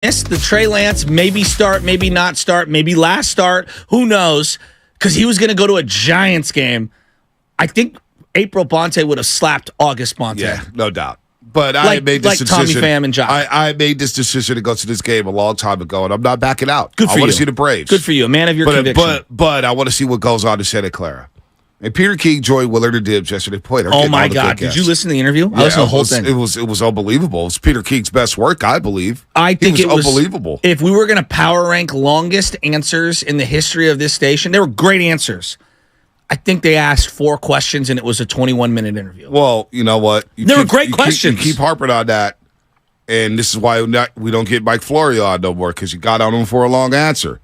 The Trey Lance maybe start, maybe not start, maybe last start. Who knows? Because he was going to go to a Giants game. I think April Bonte would have slapped August Bonte. Yeah, no doubt. But I made this decision. Tommy Pham and Josh. I made this decision to go to this game a long time ago, and I'm not backing out. Good for you. I want to see the Braves. Good for you, a man of your conviction. But I want to see what goes on in Santa Clara. And Peter King, Joy Willard, and Dibs yesterday. Boy, oh my God! Did you listen to the interview? I listened to the whole thing. It was unbelievable. It was Peter King's best work, I believe. I think it was unbelievable. If we were going to power rank longest answers in the history of this station, they were great answers. I think they asked 4 questions, and it was a 21-minute interview. Well, you know what? They were great questions. You keep harping on that, and this is why we don't get Mike Florio on no more, because you got on him for a long answer.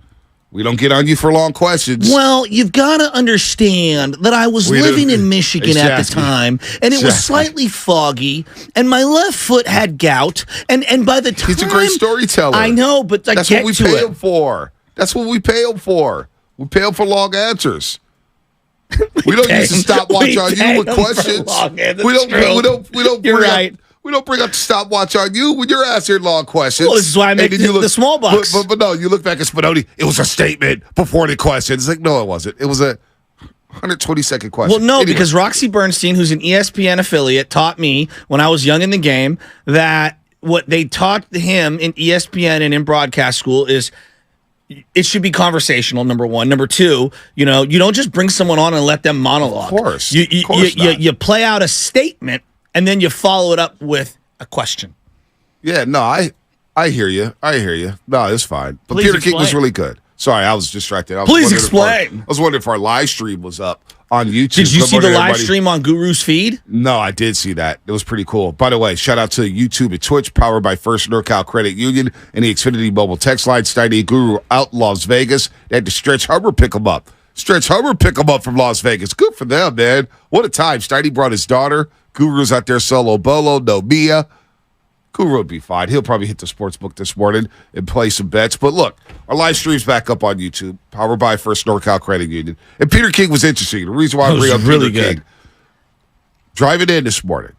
We don't get on you for long questions. Well, you've got to understand that I was living in Michigan at the time, and it was slightly foggy, and my left foot had gout, and by the time... He's a great storyteller. I know, but that's what we pay him for. That's what we pay him for. We pay him for long answers. We don't use the stopwatch on you with questions. We don't bring up the stopwatch on you when you're asking long questions. Well, this is why I make the small box. But no, you look back at Spinoni, it was a statement before the question. It's like, no, it wasn't. It was a 120-second question. Well, no, because Roxy Bernstein, who's an ESPN affiliate, taught me when I was young in the game that what they taught him in ESPN and in broadcast school is it should be conversational, number one. Number two, you don't just bring someone on and let them monologue. Of course. You play out a statement, and then you follow it up with a question. Yeah, no, I hear you. No, it's fine. But Please Peter explain. King was really good. Sorry, I was distracted. Please explain. I was wondering if our live stream was up on YouTube. Did you see the live stream on Guru's feed? No, I did see that. It was pretty cool. By the way, shout out to YouTube and Twitch, powered by First NorCal Credit Union and the Xfinity Mobile Text Line. Steiny Guru out in Las Vegas. They had to Stretch Hubbard pick him up. Stretch Hubbard pick him up from Las Vegas. Good for them, man. What a time. Steiny brought his daughter. Guru's out there solo bolo, no Mia. Guru would be fine. He'll probably hit the sports book this morning and play some bets. But look, our live stream's back up on YouTube, powered by First NorCal Credit Union. And Peter King was interesting. The reason why I bring up really Peter King, driving in this morning,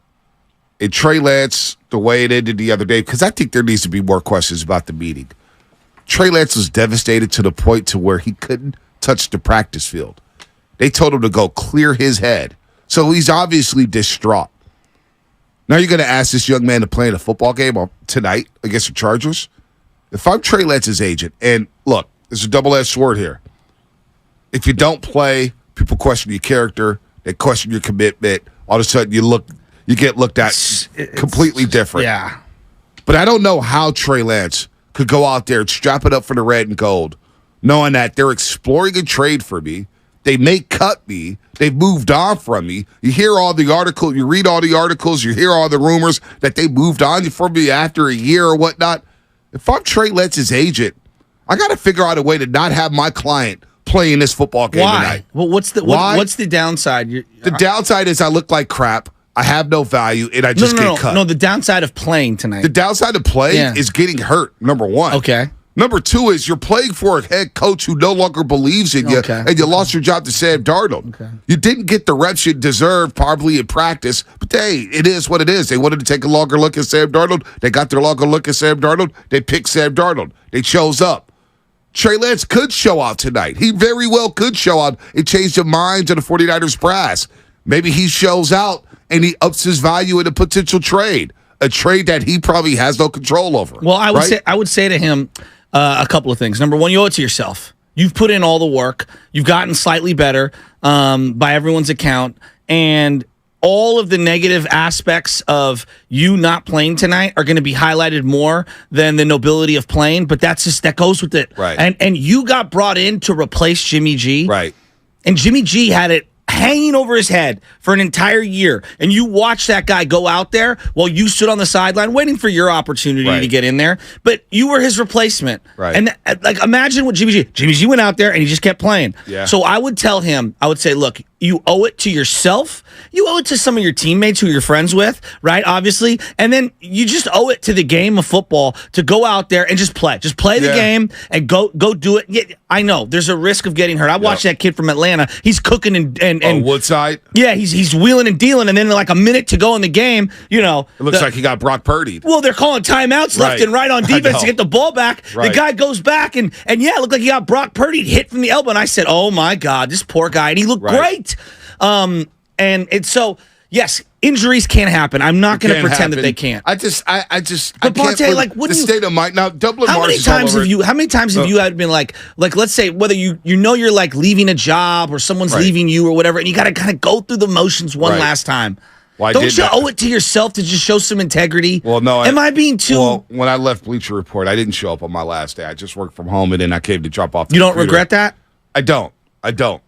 and Trey Lance, the way it ended the other day, because I think there needs to be more questions about the meeting. Trey Lance was devastated to the point to where he couldn't touch the practice field. They told him to go clear his head. So he's obviously distraught. Now you're going to ask this young man to play in a football game tonight against the Chargers? If I'm Trey Lance's agent, and look, there's a double-edged sword here. If you don't play, people question your character, they question your commitment. All of a sudden, you get looked at completely different. Yeah. But I don't know how Trey Lance could go out there and strap it up for the red and gold, knowing that they're exploring a trade for me. They may cut me. They've moved on from me. You hear all the articles, you read all the articles, you hear all the rumors that they moved on from me after a year or whatnot. If I'm Trey Lance's agent, I got to figure out a way to not have my client play in this football game tonight. Well, what's the downside? The downside is I look like crap. I have no value, and I just get cut. No, the downside of playing tonight. The downside of playing is getting hurt, number one. Okay. Number two is you're playing for a head coach who no longer believes in you, and you lost your job to Sam Darnold. Okay. You didn't get the reps you deserved probably in practice, but hey, it is what it is. They wanted to take a longer look at Sam Darnold. They got their longer look at Sam Darnold. They picked Sam Darnold. They chose up. Trey Lance could show out tonight. He very well could show out and change the minds of the 49ers brass. Maybe he shows out and he ups his value in a potential trade, a trade that he probably has no control over. Well, I would say to him, a couple of things. Number one, you owe it to yourself. You've put in all the work. You've gotten slightly better by everyone's account. And all of the negative aspects of you not playing tonight are going to be highlighted more than the nobility of playing. But that goes with it. Right. And you got brought in to replace Jimmy G. Right. And Jimmy G had it hanging over his head for an entire year, and you watch that guy go out there while you stood on the sideline waiting for your opportunity to get in there, but you were his replacement. Right. And imagine what Jimmy G went out there and he just kept playing. Yeah. So I would tell him, I would say, look, you owe it to yourself. You owe it to some of your teammates who you're friends with, right? Obviously. And then you just owe it to the game of football to go out there and just play. Just play the game and go do it. Yeah, I know there's a risk of getting hurt. I watched that kid from Atlanta. He's cooking and Woodside. Yeah, he's wheeling and dealing, and then like a minute to go in the game, it looks like he got Brock Purdy'd. Well, they're calling timeouts left and right on defense to get the ball back. Right. The guy goes back and it looked like he got Brock Purdy hit from the elbow, and I said, "Oh my God, this poor guy," and he looked great. And it's so yes, injuries can't happen. I'm not going to pretend that they can't. I just. But Bonte, like, the state of mind now. Dublin. How many times have you had been like let's say whether you're like leaving a job or someone's leaving you or whatever, and you got to kind of go through the motions one last time. Well, don't you owe it to yourself to just show some integrity? Well, no. Am I being too? Well, when I left Bleacher Report, I didn't show up on my last day. I just worked from home, and then I came to drop off. You don't regret that? I don't.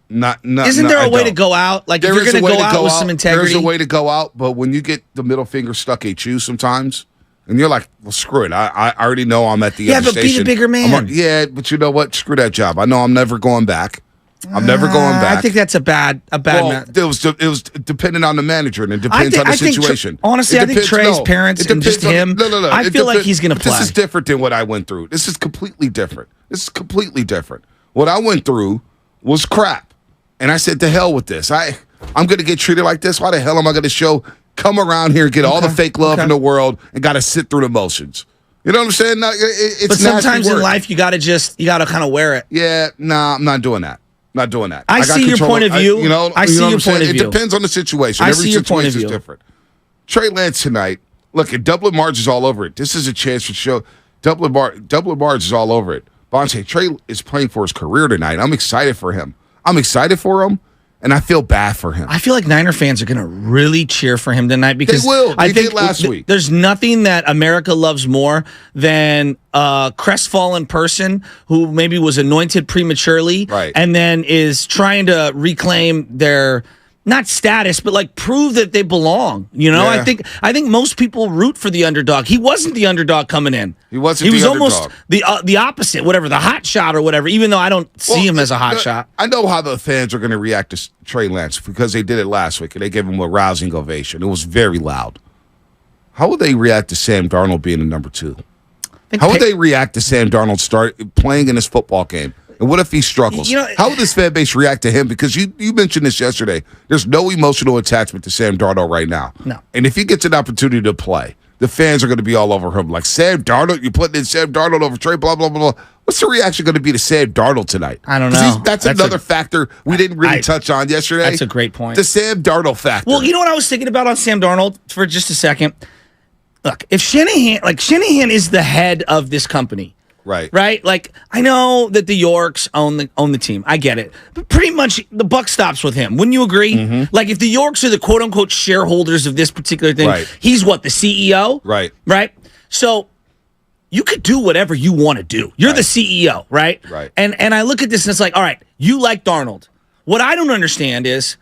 Not. Isn't there a way to go out? Like, if you're going to go out with some integrity, there's a way to go out. But when you get the middle finger stuck at you sometimes, and you're like, well, screw it. I already know I'm at the end of the station. Yeah, but be the bigger man. But you know what? Screw that job. I know I'm never going back. I'm never going back. I think that's a bad. Well, it was dependent on the manager, and it depends on the situation. Honestly, I think Trey's parents and just him. No. I feel like he's going to play. This is different than what I went through. This is completely different. What I went through was crap, and I said, "To hell with this. I'm going to get treated like this. Why the hell am I going to come around here and get all the fake love in the world and got to sit through the motions?" You know what I'm saying? But sometimes in life, you got to kind of wear it. Yeah, I'm not doing that. Not doing that. I see your point of view. I see your point of view. It depends on the situation. Every situation is different. Trey Lance tonight. Look, at Dublin Marge is all over it. This is a chance to show Dublin Marge is all over it. Bonte, Trey is playing for his career tonight. I'm excited for him. And I feel bad for him. I feel like Niner fans are going to really cheer for him tonight because they will. They did last week. There's nothing that America loves more than a crestfallen person who maybe was anointed prematurely and then is trying to reclaim their not status, but like prove that they belong. I think most people root for the underdog. He wasn't the underdog coming in. He was almost the opposite, whatever, the hot shot or whatever, even though I don't see him as a hot shot. I know how the fans are going to react to Trey Lance because they did it last week and they gave him a rousing ovation. It was very loud. How would they react to Sam Darnold being the number 2? How would they react to Sam Darnold start playing in this football game? And what if he struggles? How would this fan base react to him? Because you mentioned this yesterday. There's no emotional attachment to Sam Darnold right now. No. And if he gets an opportunity to play, the fans are going to be all over him. Like, Sam Darnold, you're putting in Sam Darnold over Trey, blah, blah, blah, blah. What's the reaction going to be to Sam Darnold tonight? I don't know. That's another factor we didn't really touch on yesterday. That's a great point. The Sam Darnold factor. Well, you know what I was thinking about on Sam Darnold for just a second? Look, if Shanahan is the head of this company, right? Like, I know that the Yorks own the team. I get it. But pretty much the buck stops with him. Wouldn't you agree? Mm-hmm. Like, if the Yorks are the quote-unquote shareholders of this particular thing, he's what, the CEO? Right? So you could do whatever you want to do. You're the CEO, right? And I look at this and it's like, all right, you like Darnold. What I don't understand is,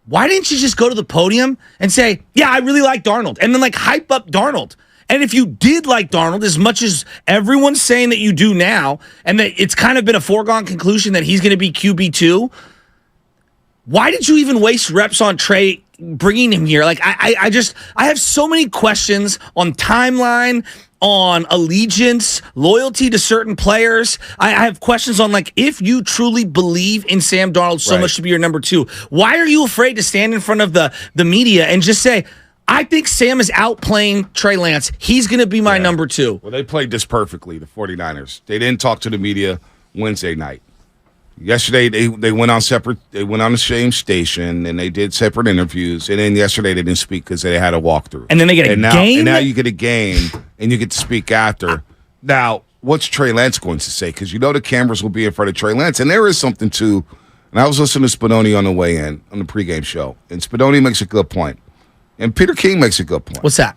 why didn't you just go to the podium and say, yeah, I really like Darnold, and then like hype up Darnold? And if you did like Darnold as much as everyone's saying that you do now, and that it's kind of been a foregone conclusion that he's going to be QB2, why did you even waste reps on Trey bringing him here? Like, I have so many questions on timeline, on allegiance, loyalty to certain players. I have questions on, like, if you truly believe in Sam Darnold so much to be your number 2, why are you afraid to stand in front of the media and just say, I think Sam is outplaying Trey Lance. He's going to be my number 2. Well, they played this perfectly, the 49ers. They didn't talk to the media Wednesday night. Yesterday, they went on the same station, and they did separate interviews. And then yesterday, they didn't speak because they had a walkthrough. And then they get a game? And now you get a game, and you get to speak after. Now, what's Trey Lance going to say? Because the cameras will be in front of Trey Lance. And there is something, too. And I was listening to Spadoni on the way in, on the pregame show. And Spadoni makes a good point. And Peter King makes a good point. What's that?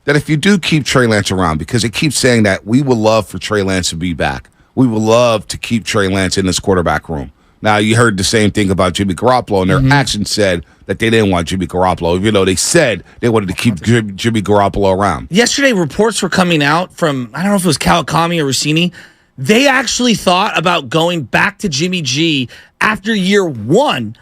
That if you do keep Trey Lance around, because they keep saying that we would love for Trey Lance to be back. We would love to keep Trey Lance in this quarterback room. Now, you heard the same thing about Jimmy Garoppolo, and their actions said that they didn't want Jimmy Garoppolo, even though they said they wanted to keep Jimmy Garoppolo around. Yesterday, reports were coming out from, I don't know if it was Kawakami or Rossini. They actually thought about going back to Jimmy G after year 1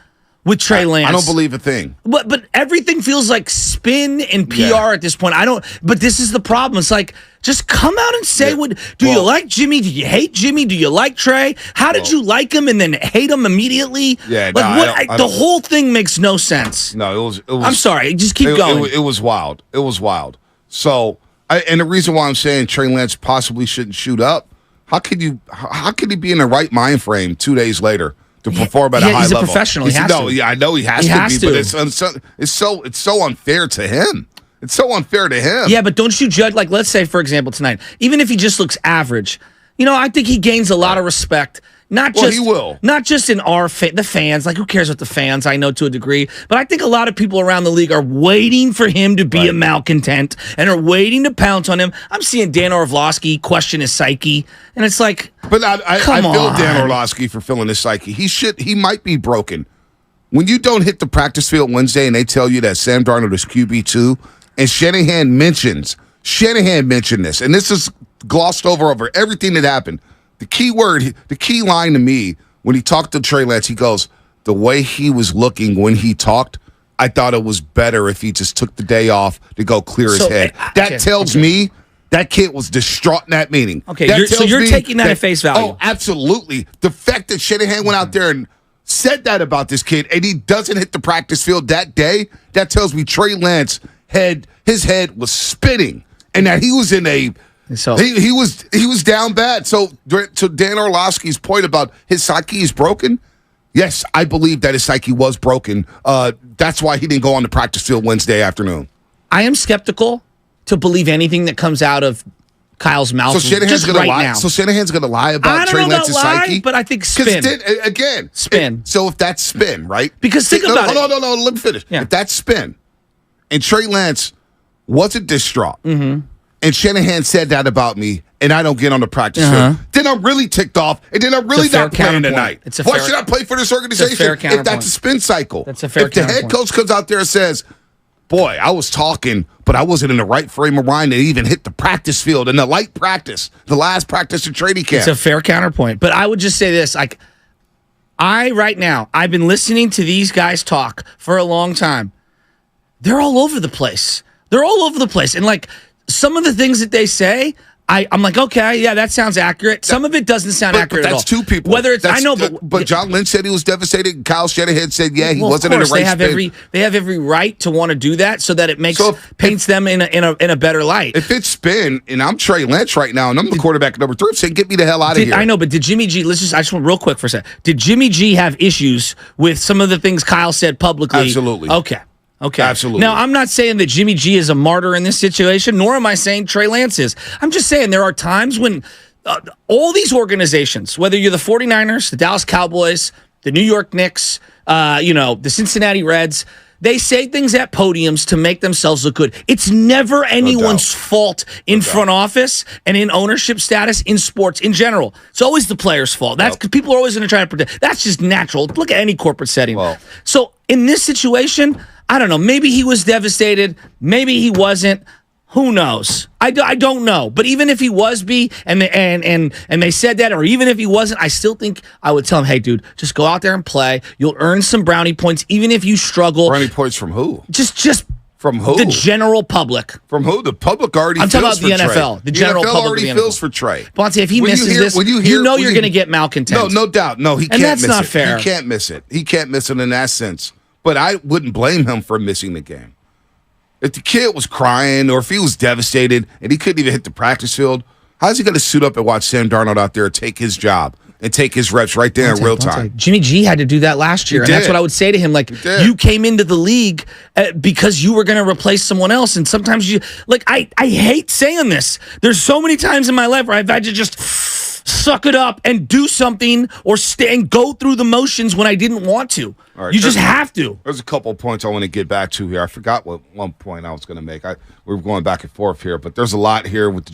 with Trey Lance. I don't believe a thing. But everything feels like spin and PR at this point. But this is the problem. It's like, just come out and say do you like Jimmy? Do you hate Jimmy? Do you like Trey? How did you like him and then hate him immediately? Yeah, the whole thing makes no sense. No, it was. I'm sorry. Just keep going. It was wild. It was wild. So, and the reason why I'm saying Trey Lance possibly shouldn't shoot up, how could he be in the right mind frame 2 days later to perform at a high level? He's a professional. He has to. Yeah, I know he has to be, but it's so unfair to him. It's so unfair to him. Yeah, but don't you judge, like, let's say, for example, tonight, even if he just looks average, I think he gains a lot of respect. He will. Not just in the fans. Like, who cares what the fans? I know to a degree. But I think a lot of people around the league are waiting for him to be a malcontent and are waiting to pounce on him. I'm seeing Dan Orlovsky question his psyche. And it's like, but I feel Dan Orlovsky for feeling his psyche. He might be broken. When you don't hit the practice field Wednesday and they tell you that Sam Darnold is QB2, and Shanahan mentioned this, and this is glossed over everything that happened. The key line to me, when he talked to Trey Lance, he goes, the way he was looking when he talked, I thought it was better if he just took the day off to go clear his head. That tells me that kid was distraught in that meeting. Okay, you're taking that at face value. Oh, absolutely. The fact that Shanahan went out there and said that about this kid, and he doesn't hit the practice field that day, that tells me Trey Lance his head was spinning, and that he was in he was down bad. So to Dan Orlovsky's point about his psyche is broken, yes, I believe that his psyche was broken. That's why he didn't go on the practice field Wednesday afternoon. I am skeptical to believe anything that comes out of Kyle's mouth. So Shanahan's going to lie. Now. So Shanahan's going to lie about Trey Lance's psyche, but I think spin. Spin. So if that's spin, right? Because think about it. No. Let me finish. Yeah. If that's spin, and Trey Lance wasn't distraught, and Shanahan said that about me, and I don't get on the practice field, then I'm really ticked off, and then I'm really not playing tonight. Why should I play for this organization if that's a spin cycle? That's a fair If the head coach comes out there and says, boy, I was talking, but I wasn't in the right frame of mind to even hit the practice field in the light practice, the last practice of training camp. It's a fair counterpoint. But I would just say this, I've been listening to these guys talk for a long time. They're all over the place. And some of the things that they say, I'm like, okay, yeah, that sounds accurate. Some of it doesn't sound accurate at all. That's two people. But John Lynch said he was devastated, and Kyle Shanahan said, he wasn't in the right spin. They have every right to want to do that so that it paints them in a better light. If it's spin, and I'm Trey Lynch right now, and I'm the quarterback number 3, I'm saying, get me the hell out of here. I know, but did Jimmy G, I just want real quick for a second. Did Jimmy G have issues with some of the things Kyle said publicly? Absolutely. Okay. Absolutely. Now, I'm not saying that Jimmy G is a martyr in this situation, nor am I saying Trey Lance is. I'm just saying there are times when all these organizations, whether you're the 49ers, the Dallas Cowboys, the New York Knicks, the Cincinnati Reds, they say things at podiums to make themselves look good. It's never anyone's fault in front office and in ownership status in sports in general. It's always the player's fault. That's because people are always going to try to protect. That's just natural. Look at any corporate setting. So in this situation, I don't know. Maybe he was devastated. Maybe he wasn't. Who knows? I don't know. But even if he was and they said that, or even if he wasn't, I still think I would tell him, hey, dude, just go out there and play. You'll earn some brownie points, even if you struggle. Brownie points from who? Just from who? The general public. From who? The public already feels for Trey. I'm talking about the NFL. The general NFL public already feels for Trey. Bonte, if he misses this, you're going to get malcontent. No doubt. No, he can't miss it. And that's not fair. He can't miss it. He can't miss it in that sense. But I wouldn't blame him for missing the game. If the kid was crying or if he was devastated and he couldn't even hit the practice field, how's he going to suit up and watch Sam Darnold out there take his job and take his reps right there in real time? Jimmy G had to do that last year, and that's what I would say to him. You came into the league because you were going to replace someone else, and sometimes I hate saying this. There's so many times in my life where I've had to just suck it up and do something or stay and go through the motions when I didn't want to. Right, you just have to. There's a couple of points I want to get back to here. I forgot what one point I was going to make. We were going back and forth here, but there's a lot here with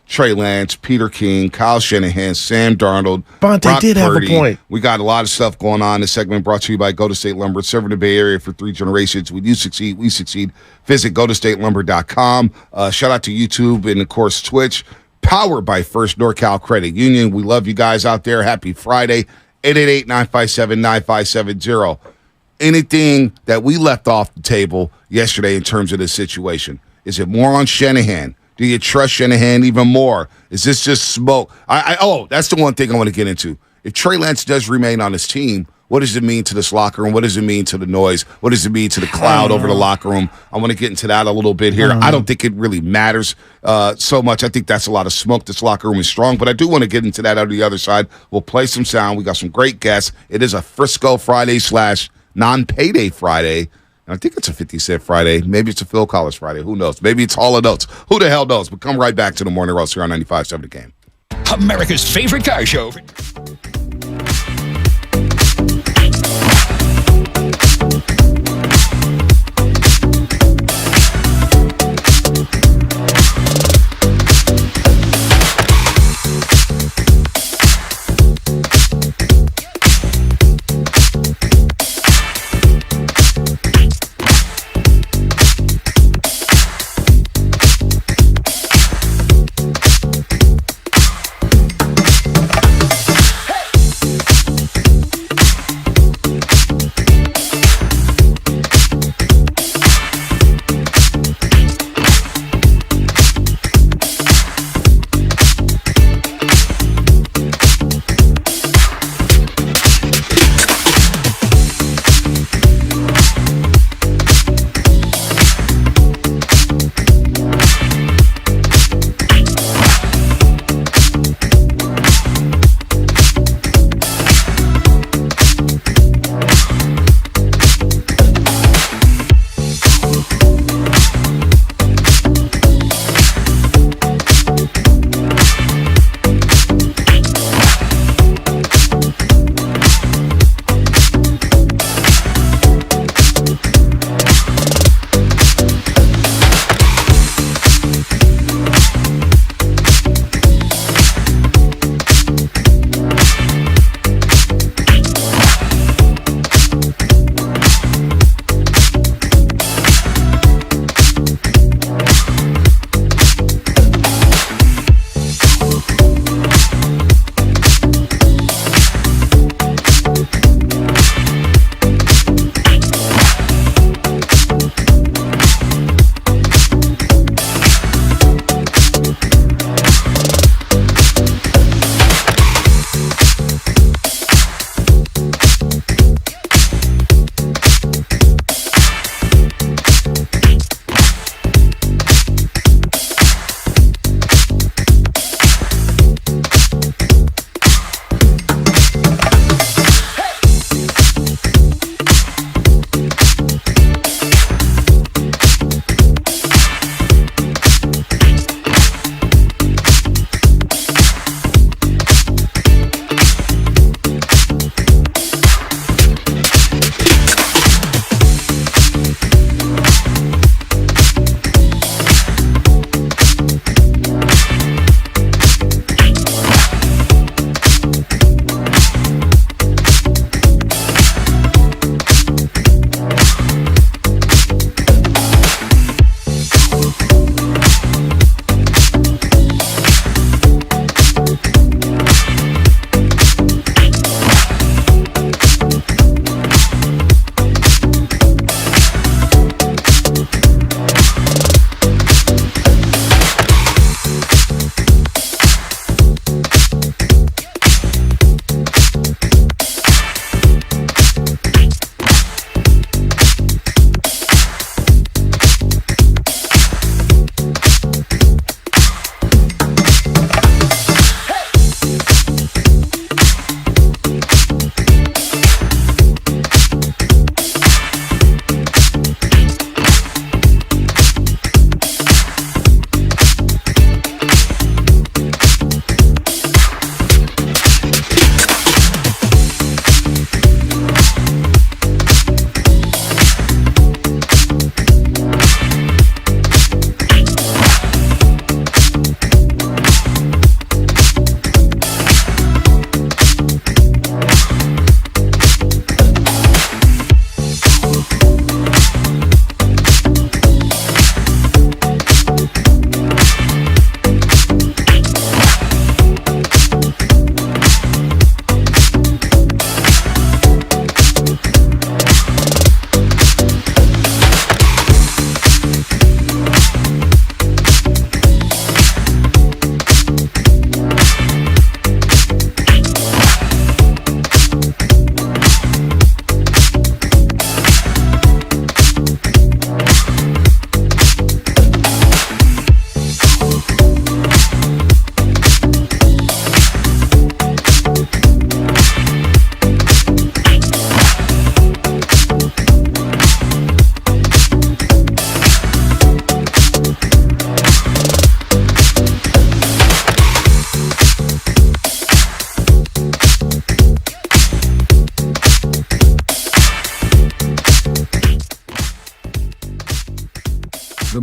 Trey Lance, Peter King, Kyle Shanahan, Sam Darnold, Bonte did have a point. We got a lot of stuff going on. This segment brought to you by Go to State Lumber, serving the Bay Area for 3 generations. When you succeed, we succeed. Visit GoToStateLumber.com. Shout out to YouTube and, of course, Twitch. Powered by First NorCal Credit Union. We love you guys out there. Happy Friday. 888-957-9570. Anything that we left off the table yesterday in terms of this situation? Is it more on Shanahan? Do you trust Shanahan even more? Is this just smoke? That's the one thing I want to get into. If Trey Lance does remain on his team, what does it mean to this locker room? What does it mean to the noise? What does it mean to the cloud over the locker room? I want to get into that a little bit here. I don't think it really matters so much. I think that's a lot of smoke. This locker room is strong, but I do want to get into that on the other side. We'll play some sound. We got some great guests. It is a Frisco Friday / non-payday Friday. And I think it's a 50-cent Friday. Maybe it's a Phil Collins Friday. Who knows? Maybe it's Hall of Notes. Who the hell knows? But come right back to the Morning Roast here on 95.7 The Game. America's favorite car show.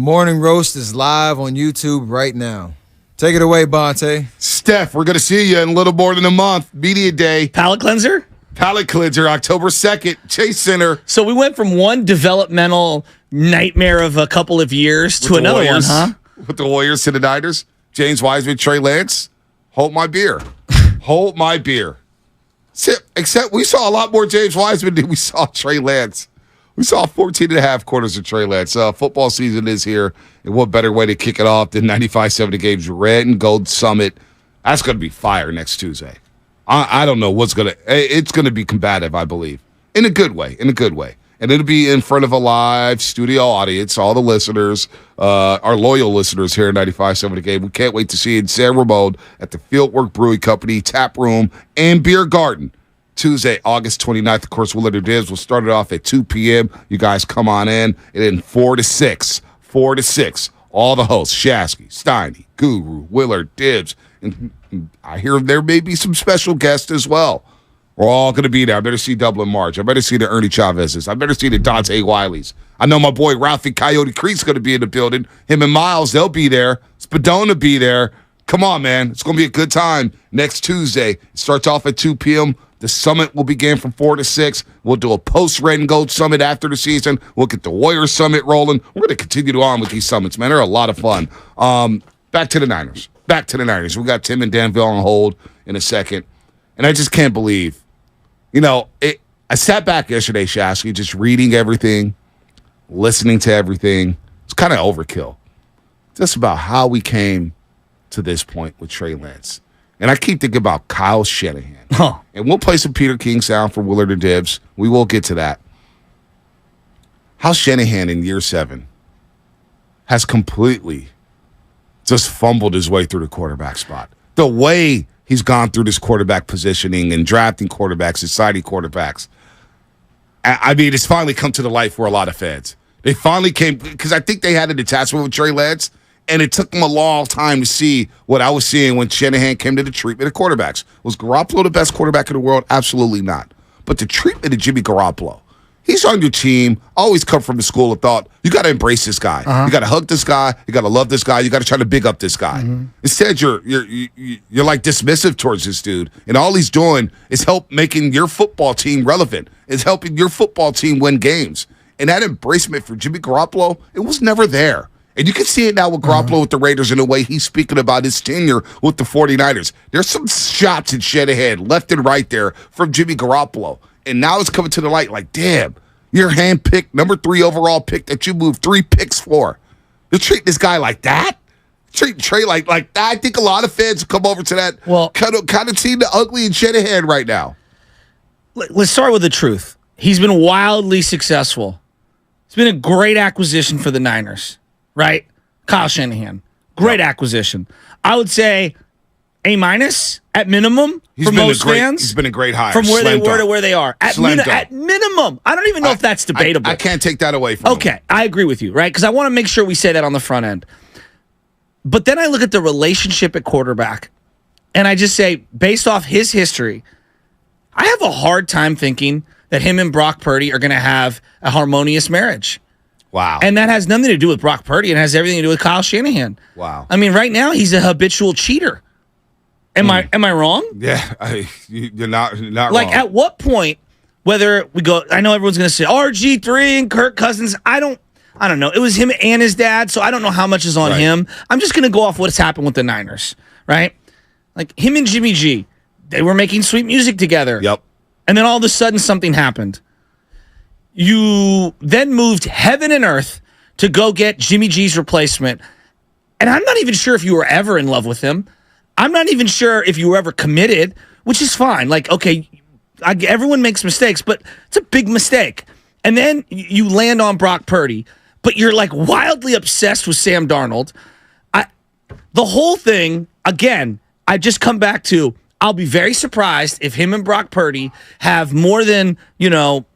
Morning Roast is live on YouTube right now. Take it away, Bonte. Steph, we're going to see you in a little more than a month. Media Day. Palate cleanser? Palate cleanser, October 2nd, Chase Center. So we went from one developmental nightmare of a couple of years to another one, huh? With the Warriors to the Niners. James Wiseman, Trey Lance. Hold my beer. Hold my beer. Except we saw a lot more James Wiseman than we saw Trey Lance. We saw 14 and a half quarters of Trey Lance. Football season is here, and what better way to kick it off than 95-7 The Game's Red and Gold Summit. That's going to be fire next Tuesday. I don't know what's going to – it's going to be combative, I believe, in a good way, And it'll be in front of a live studio audience, all the listeners, our loyal listeners here at 95.7 The Game. We can't wait to see you in San Ramon at the Fieldwork Brewing Company, Tap Room, and Beer Garden. Tuesday, August 29th. Of course, Willard Dibs will start it off at 2 p.m. You guys come on in. And then 4 to 6, all the hosts, Shasky, Steiny, Guru, Willard, Dibs, and I hear there may be some special guests as well. We're all going to be there. I better see Dublin March. I better see the Ernie Chavez's. I better see the Dante Wiley's. I know my boy Ralphie Coyote Creek's going to be in the building. Him and Miles, they'll be there. Spadona be there. Come on, man. It's going to be a good time next Tuesday. It starts off at 2 p.m. The summit will begin from 4 to 6. We'll do a post-Red and Gold Summit after the season. We'll get the Warriors Summit rolling. We're going to continue on with these summits, man. They're a lot of fun. Back to the Niners. We got Tim and Danville on hold in a second. And I just can't believe, I sat back yesterday, Shasky, just reading everything, listening to everything. It's kind of overkill. Just about how we came to this point with Trey Lance. And I keep thinking about Kyle Shanahan. Huh. And we'll play some Peter King sound for Willard and Dibs. We will get to that. How Shanahan in year 7 has completely just fumbled his way through the quarterback spot. The way he's gone through this quarterback positioning and drafting quarterbacks and signing quarterbacks. I mean, it's finally come to the light for a lot of fans. They finally came, because I think they had an attachment with Trey Lance, and it took them a long time to see what I was seeing when Shanahan came to the treatment of quarterbacks. Was Garoppolo the best quarterback in the world? Absolutely not. But the treatment of Jimmy Garoppolo, he's on your team, always come from the school of thought, you got to embrace this guy. You got to hug this guy. You got to love this guy. You got to try to big up this guy. Instead, you're like dismissive towards this dude, and all he's doing is help making your football team relevant. Is helping your football team win games. And that embracement for Jimmy Garoppolo, it was never there. And you can see it now with Garoppolo with the Raiders in the way he's speaking about his tenure with the 49ers. There's some shots in Shanahan left and right there from Jimmy Garoppolo. And now it's coming to the light like, damn, your hand-picked number 3 overall pick that you moved 3 picks for. You're treating this guy like that? Treating Trey like that? I think a lot of fans come over to that kind of seeing the ugly in Shanahan right now. Let's start with the truth. He's been wildly successful. It's been a great acquisition for the Niners, right? Kyle Shanahan. Great acquisition. I would say A- at minimum for most fans. He's been a great hire. From where they were to where they are. At minimum. I don't even know if that's debatable. I can't take that away from him. Okay, I agree with you, right? Because I want to make sure we say that on the front end. But then I look at the relationship at quarterback, and I just say, based off his history, I have a hard time thinking that him and Brock Purdy are going to have a harmonious marriage. Wow. And that has nothing to do with Brock Purdy. It has everything to do with Kyle Shanahan. Wow. I mean, right now, he's a habitual cheater. Am I wrong? Yeah, you're not wrong. Like, at what point, whether we go, I know everyone's going to say RG3 and Kirk Cousins. I don't know. It was him and his dad, so I don't know how much is on him. I'm just going to go off what's happened with the Niners, right? Like, him and Jimmy G, they were making sweet music together. Yep. And then all of a sudden, something happened. You then moved heaven and earth to go get Jimmy G's replacement. And I'm not even sure if you were ever in love with him. I'm not even sure if you were ever committed, which is fine. Like, okay, everyone makes mistakes, but it's a big mistake. And then you land on Brock Purdy, but you're like wildly obsessed with Sam Darnold. The whole thing, again, I just come back to, I'll be very surprised if him and Brock Purdy have more than,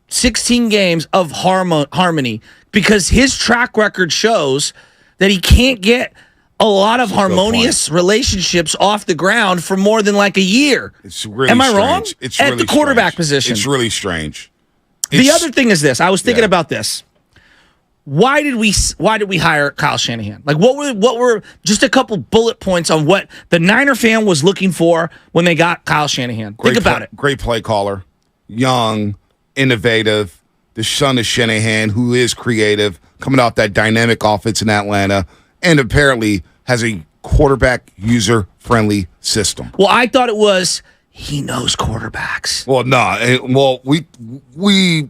16 games of harmony, because his track record shows that he can't get a lot of harmonious relationships off the ground for more than like a year. It's really Am I strange. wrong? It's At really the quarterback strange. position. It's really strange. The other thing is this. I was thinking about this. why did we hire Kyle Shanahan? Like, what were just a couple bullet points on what the Niner fan was looking for when they got Kyle Shanahan? Think about it. Great play caller, young, innovative, the son of Shanahan, who is creative, coming off that dynamic offense in Atlanta, and apparently has a quarterback user-friendly system. Well, I thought it was he knows quarterbacks. Well, no.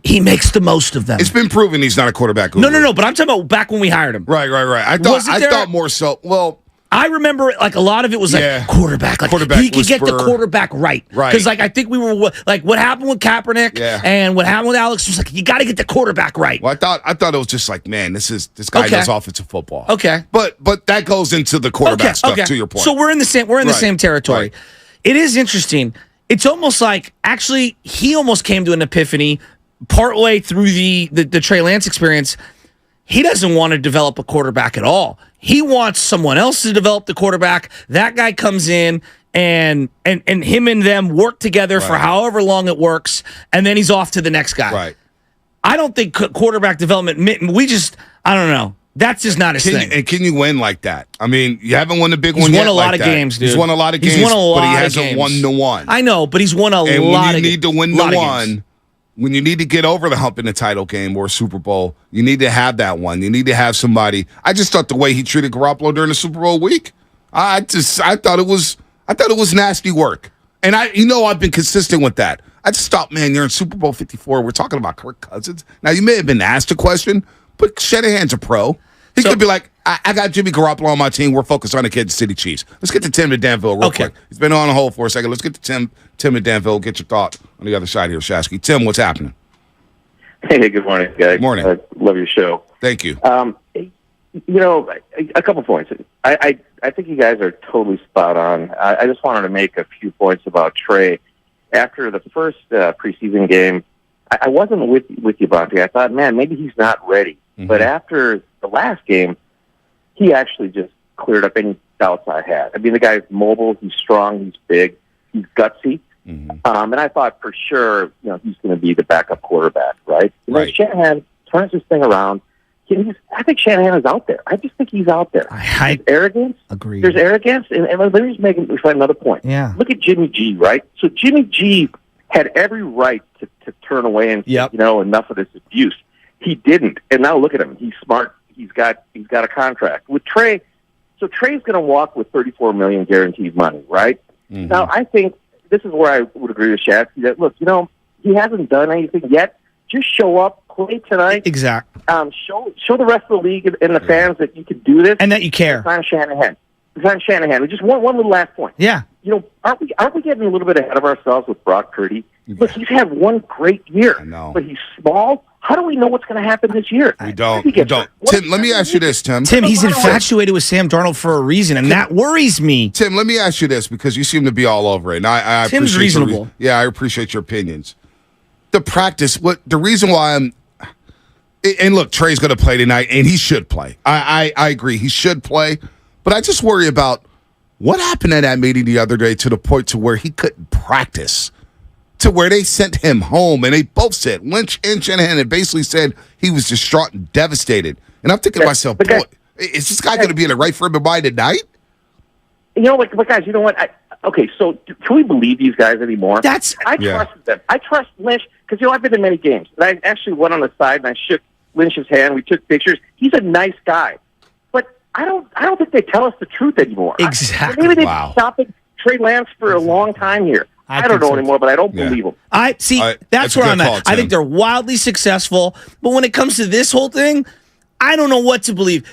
He makes the most of them. It's been proven he's not a quarterback. No. But I'm talking about back when we hired him. Right. I thought more so. Well, I remember like a lot of it was like quarterback. Like he could get the quarterback right. Right. Because I think we were like what happened with Kaepernick and what happened with Alex was like you got to get the quarterback right. Well, I thought it was just like, man, this guy knows offensive football. Okay. But that goes into the quarterback stuff. To your point. So we're in the same territory. Right. It is interesting. It's almost like actually he almost came to an epiphany partway through the Trey Lance experience. He doesn't want to develop a quarterback at all. He wants someone else to develop the quarterback. That guy comes in and him and them work together for however long it works, and then he's off to the next guy. Right. I don't think quarterback development. I don't know. That's just not his thing. And can you win like that? I mean, you haven't won a big one yet. He's won a lot of games, dude. He's won a lot of games, but he hasn't won the one. I know, but he's won a lot of games. And when you need to win the one, when you need to get over the hump in a title game or a Super Bowl, you need to have that one. You need to have somebody. I just thought the way he treated Garoppolo during the Super Bowl week, I thought it was nasty work. And I've been consistent with that. I just thought, man, you're in Super Bowl 54. We're talking about Kirk Cousins. Now, you may have been asked a question, but Shanahan's a pro. He could be like, I got Jimmy Garoppolo on my team. We're focused on the Kansas City Chiefs. Let's get to Tim and Danville real quick. He's been on hold for a second. Let's get to Tim and Danville. Get your thought on the other side here, Shasky. Tim, what's happening? Hey, good morning, guys. Morning. I love your show. Thank you. A couple points. I think you guys are totally spot on. I just wanted to make a few points about Trey. After the first preseason game, I wasn't with you, Bonte. I thought, man, maybe he's not ready. Mm-hmm. But after the last game, he actually just cleared up any doubts I had. I mean, the guy's mobile, he's strong, he's big, he's gutsy. Mm-hmm. And I thought for sure, he's going to be the backup quarterback, right? And then Shanahan turns this thing around. I think Shanahan is out there. I just think he's out there. There's arrogance. Agreed. There's arrogance. And let me just find another point. Yeah. Look at Jimmy G, right? So Jimmy G had every right to turn away and say, enough of this abuse. He didn't. And now look at him. He's smart. He's got a contract. With Trey, so Trey's going to walk with $34 million guaranteed money, right? Mm-hmm. Now, I think this is where I would agree with Shasky that, look, he hasn't done anything yet. Just show up, play tonight. Exactly. Show the rest of the league and the fans that you can do this. And that you care. It's on Shanahan. Just one little last point. Yeah. Aren't we getting a little bit ahead of ourselves with Brock Purdy? Look, he's had one great year. I know. But he's small. How do we know what's going to happen this year? We don't. Tim, let me ask you this, Tim. Tim, he's infatuated with Sam Darnold for a reason, and that worries me. Tim, let me ask you this, because you seem to be all over it. And I Tim's reasonable. I appreciate your opinions. The practice, the reason why and look, Trey's going to play tonight, and he should play. I agree. He should play. But I just worry about what happened at that meeting the other day to the point to where he couldn't practice, to where they sent him home, and they both said, Lynch and Shanahan, and basically said he was distraught and devastated. And I'm thinking to myself, boy, is this guy going to be in the right frame of mind tonight? But guys, you know what? So can we believe these guys anymore? I trusted them. I trust Lynch because, I've been to many games. And I actually went on the side and I shook Lynch's hand. We took pictures. He's a nice guy. But I don't think they tell us the truth anymore. Exactly. Maybe they've been stopping Trey Lance for a long time here. I don't know anymore, but I don't believe them. That's where I'm at. I think they're wildly successful, but when it comes to this whole thing, I don't know what to believe.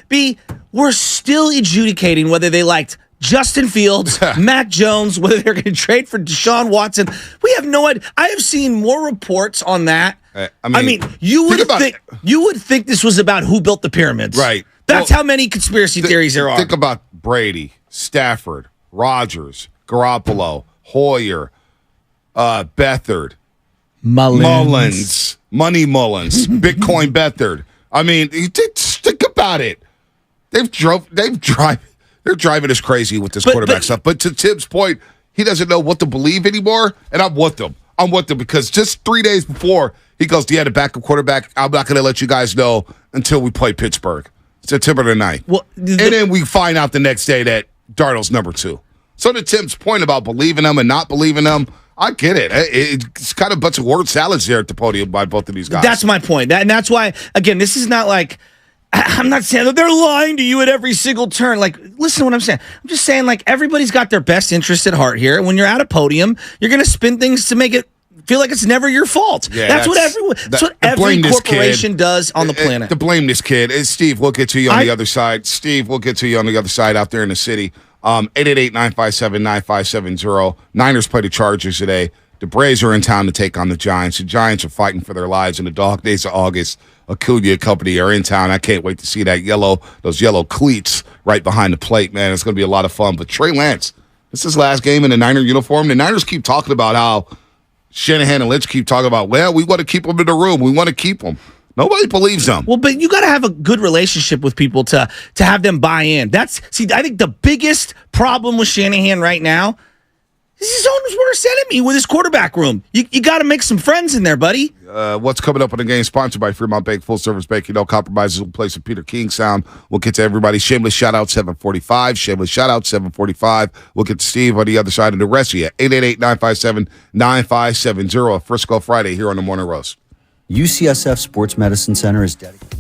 We're still adjudicating whether they liked Justin Fields, Mac Jones, whether they're going to trade for Deshaun Watson. We have no idea. I have seen more reports on that. You would think this was about who built the pyramids. Right. That's how many conspiracy theories there are. Think about Brady, Stafford, Rodgers, Garoppolo, Hoyer, Beathard, Mullins, Money Mullins, Bitcoin Beathard. I mean, think about it. They're driving us crazy with this quarterback stuff. But to Tim's point, he doesn't know what to believe anymore, and I'm with him. Because just 3 days before, he goes, "Yeah, the backup quarterback. I'm not going to let you guys know until we play Pittsburgh, September the 9th. Well, and then we find out the next day that Darnold's number 2. So to Tim's point about believing them and not believing them, I get it. It's kind of a bunch of word salads there at the podium by both of these guys. That's my point. And that's why, again, this is not like, I'm not saying that they're lying to you at every single turn. Like, listen to what I'm saying. I'm just saying, like, everybody's got their best interest at heart here. When you're at a podium, you're going to spin things to make it feel like it's never your fault. Yeah, that's what every corporation does on the planet. To blame this kid. Steve, we'll get to you on the other side. Steve, we'll get to you on the other side out there in the city. 888-957-9570. Niners play the Chargers today. The Braves are in town to take on the Giants. The Giants are fighting for their lives in the dog days of August. Acuna and company are in town. I can't wait to see those yellow cleats right behind the plate, man. It's going to be a lot of fun. But Trey Lance, this is his last game in the Niner uniform. The Niners keep talking about how Shanahan and Lynch keep talking about, well, we want to keep him in the room. We want to keep him. Nobody believes them. Well, but you got to have a good relationship with people to have them buy in. I think the biggest problem with Shanahan right now is his own worst enemy with his quarterback room. You got to make some friends in there, buddy. What's coming up on the game? Sponsored by Fremont Bank, full service bank. No compromises will place with Peter King sound. We'll get to everybody. Shameless shout out 745. Shameless shout out 745. We'll get to Steve on the other side of the rest of you. 888-957-9570. Frisco Friday here on the Morning Roast. UCSF Sports Medicine Center is dedicated.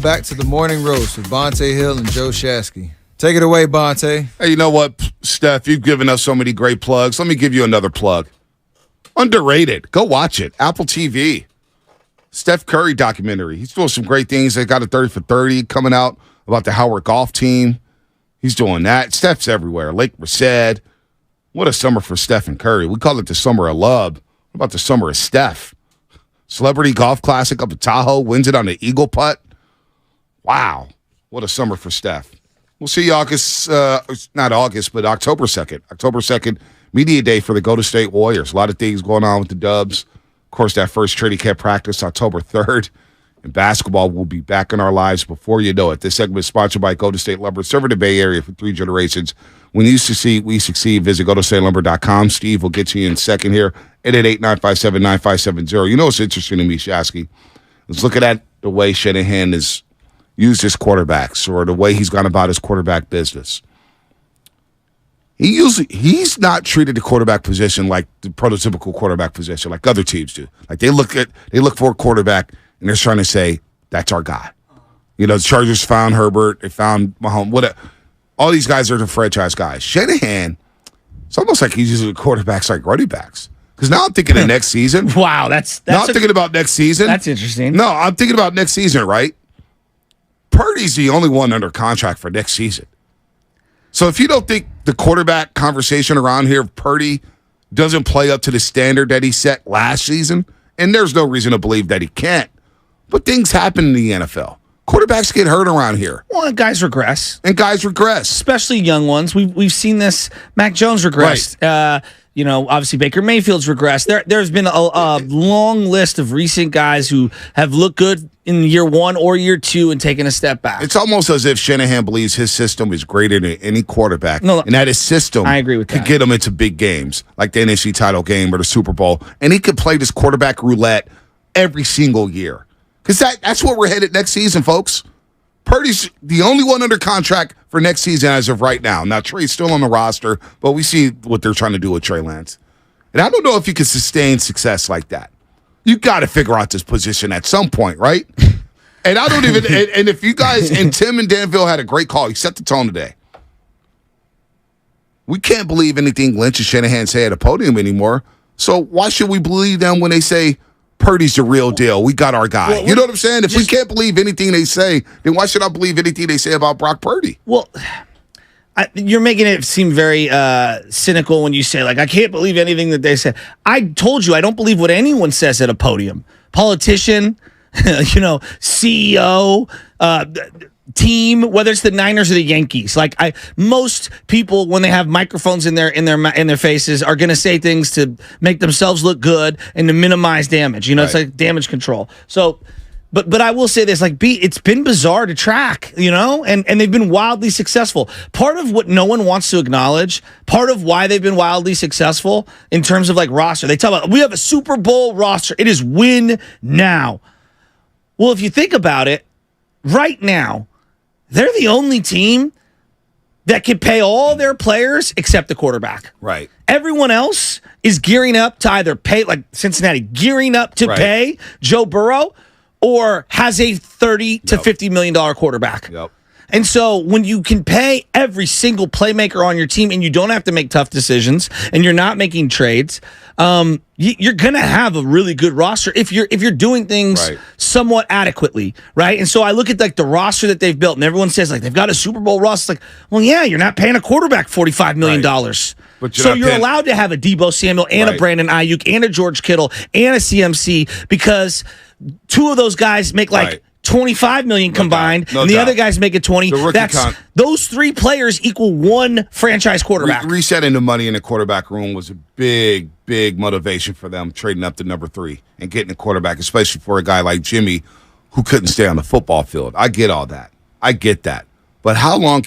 back to the Morning Roast with Bonte Hill and Joe Shasky. Take it away, Bonte. Hey, you know what, Steph? You've given us so many great plugs. Let me give you another plug. Underrated. Go watch it. Apple TV. Steph Curry documentary. He's doing some great things. They got a 30 for 30 coming out about the Howard golf team. He's doing that. Steph's everywhere. Lake Merced. What a summer for Steph and Curry. We call it the summer of love. What about the summer of Steph? Celebrity Golf Classic up at Tahoe. Wins it on the eagle putt. Wow. What a summer for Steph. We'll see you not August, but October 2nd. October 2nd, media day for the Golden State Warriors. A lot of things going on with the Dubs. Of course, that first training camp practice, October 3rd. And basketball will be back in our lives before you know it. This segment is sponsored by Golden State Lumber, serving the Bay Area for 3 generations. When you succeed, we succeed. Visit GoldenStateLumber.com. Steve will get to you in a second here. 888-957-9570. You know what's interesting to me, Shasky? Let's look at the way Shanahan has used his quarterbacks or the way he's gone about his quarterback business. He's not treated the quarterback position like the prototypical quarterback position like other teams do. Like they look for a quarterback and they're trying to say, that's our guy. You know, the Chargers found Herbert, they found Mahomes, whatever. All these guys are the franchise guys. Shanahan, it's almost like he's using quarterbacks like running backs. Because now I'm thinking of next season. Wow, that's now I'm thinking about next season. That's interesting. No, I'm thinking about next season, right? Purdy's the only one under contract for next season. So if you don't think the quarterback conversation around here, Purdy doesn't play up to the standard that he set last season, and there's no reason to believe that he can't, but things happen in the NFL. Quarterbacks get hurt around here. Well, and guys regress. Especially young ones. We've seen this. Mac Jones regressed. Right. Obviously Baker Mayfield's regressed. There's been a long list of recent guys who have looked good in year 1 or year 2 and taken a step back. It's almost as if Shanahan believes his system is greater than any quarterback. No, and that his system I agree with could that. get him into big games, like the NFC title game or the Super Bowl. And he could play this quarterback roulette every single year. Because that's where we're headed next season, folks. Purdy's the only one under contract for next season as of right now. Now, Trey's still on the roster, but we see what they're trying to do with Trey Lance. And I don't know if you can sustain success like that. You got to figure out this position at some point, right? And I don't even, and if you guys, and Tim and Danville had a great call. He set the tone today. We can't believe anything Lynch and Shanahan say at a podium anymore. So why should we believe them when they say, Purdy's the real deal. We got our guy. You know what I'm saying? If we can't believe anything they say, then why should I believe anything they say about Brock Purdy? Well, you're making it seem very cynical when you say, like, I can't believe anything that they said. I told you I don't believe what anyone says at a podium. Politician, CEO, team, whether it's the Niners or the Yankees. Like most people, when they have microphones in their faces, are going to say things to make themselves look good and to minimize damage. It's like damage control. So, but I will say this: it's been bizarre to track, and they've been wildly successful. Part of what no one wants to acknowledge, part of why they've been wildly successful in terms of roster, they talk about we have a Super Bowl roster. It is win now. Well, if you think about it, right now, they're the only team that can pay all their players except the quarterback. Right. Everyone else is gearing up to either pay, like Cincinnati, gearing up to pay Joe Burrow or has a $30 to $50 million quarterback. Yep. And so when you can pay every single playmaker on your team and you don't have to make tough decisions and you're not making trades, you're going to have a really good roster if you're doing things somewhat adequately, right? And so I look at the roster that they've built and everyone says they've got a Super Bowl roster. It's like, well, yeah, you're not paying a quarterback $45 million. But you're allowed to have a Deebo Samuel and a Brandon Ayuk and a George Kittle and a CMC because two of those guys make $25 million combined, and the other guys make it $20. Those 3 players equal 1 franchise quarterback. Resetting the money in the quarterback room was a big, big motivation for them trading up to number 3 and getting a quarterback, especially for a guy like Jimmy who couldn't stay on the football field. I get all that. I get that. But can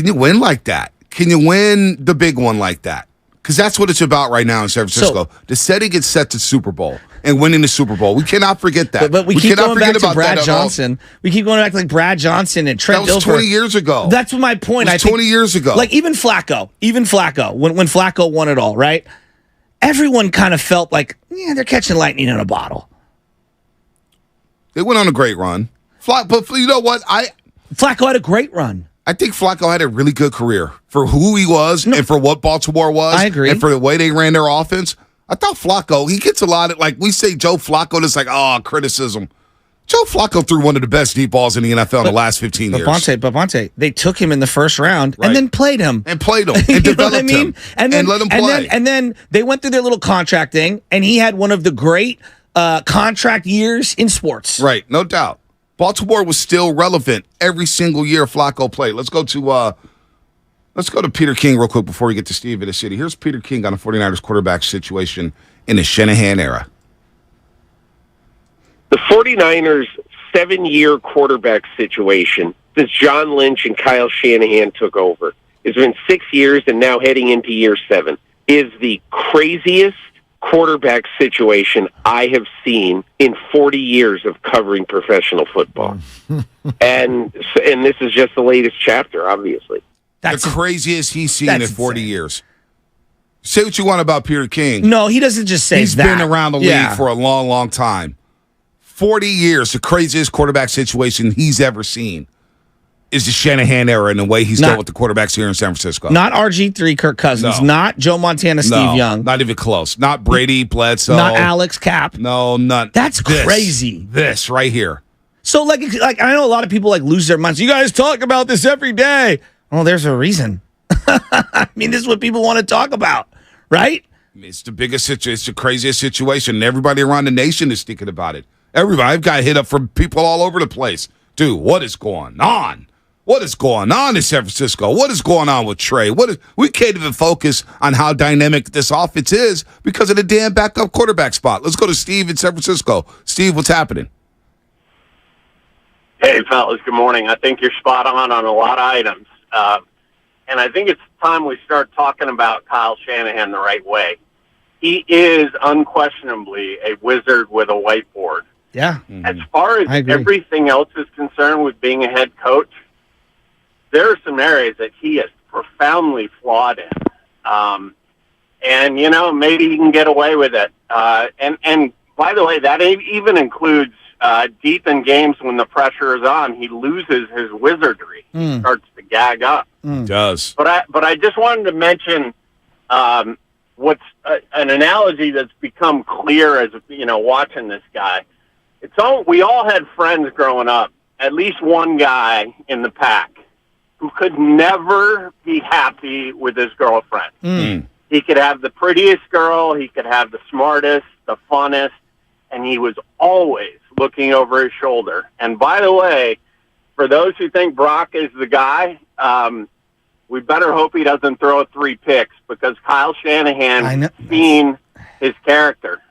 you win like that? Can you win the big one like that? Because that's what it's about right now in San Francisco. The setting gets set to Super Bowl and winning the Super Bowl. We cannot forget that. But we keep going back to Brad Johnson. We keep going back to Brad Johnson and Trent Dilfer. That was 20 years ago. That's my point. It was 20 years ago. Even Flacco, when Flacco won it all, right? Everyone kind of felt like, they're catching lightning in a bottle. They went on a great run. But you know what? Flacco had a great run. I think Flacco had a really good career for who he was and for what Baltimore was. I agree. And for the way they ran their offense. I thought Flacco, he gets a lot of, like we say Joe Flacco, it's like, criticism. Joe Flacco threw one of the best deep balls in the NFL in the last 15 years. Bonte, they took him in the first round and then played him. And developed him. And let him play. And then they went through their little contract thing, and he had one of the great contract years in sports. Right, no doubt. Baltimore was still relevant every single year Flacco played. Let's go to Peter King real quick before we get to Steve in the city. Here's Peter King on the 49ers quarterback situation in the Shanahan era. The 49ers' 7-year quarterback situation since John Lynch and Kyle Shanahan took over. It's been 6 years and now heading into year 7. Is the craziest quarterback situation I have seen in 40 years of covering professional football. and this is just the latest chapter, obviously. That's the craziest he's seen in 40 years. Say what you want about Peter King. No, he doesn't just say He's that. been around the league for a long, long time. 40 years, the craziest quarterback situation he's ever seen is the Shanahan era and the way he's dealt with the quarterbacks here in San Francisco. Not RG3, Kirk Cousins. No. Not Joe Montana, Steve Young. Not even close. Not Brady, Bledsoe. Not Alex Cap. No, none. That's crazy. This right here. So, like I know a lot of people lose their minds. You guys talk about this every day. Well, there's a reason. I mean, this is what people want to talk about, right? It's the biggest situation. It's the craziest situation. And everybody around the nation is thinking about it. Everybody. I've got hit up from people all over the place. Dude, what is going on? What is going on in San Francisco? What is going on with Trey? We can't even focus on how dynamic this offense is because of the damn backup quarterback spot. Let's go to Steve in San Francisco. Steve, what's happening? Hey, fellas, good morning. I think you're spot on a lot of items. And I think it's time we start talking about Kyle Shanahan the right way. He is unquestionably a wizard with a whiteboard. Yeah. As far as everything else is concerned with being a head coach, there are some areas that he is profoundly flawed in. And, maybe he can get away with it. And by the way, that even includes deep in games when the pressure is on, he loses his wizardry, starts to gag up. Does. But I just wanted to mention what's an analogy that's become clear as watching this guy. We all had friends growing up, at least one guy in the pack who could never be happy with his girlfriend. He could have the prettiest girl, he could have the smartest, the funnest, and he was always looking over his shoulder. And by the way, for those who think Brock is the guy, we better hope he doesn't throw 3 picks because Kyle Shanahan has seen his character.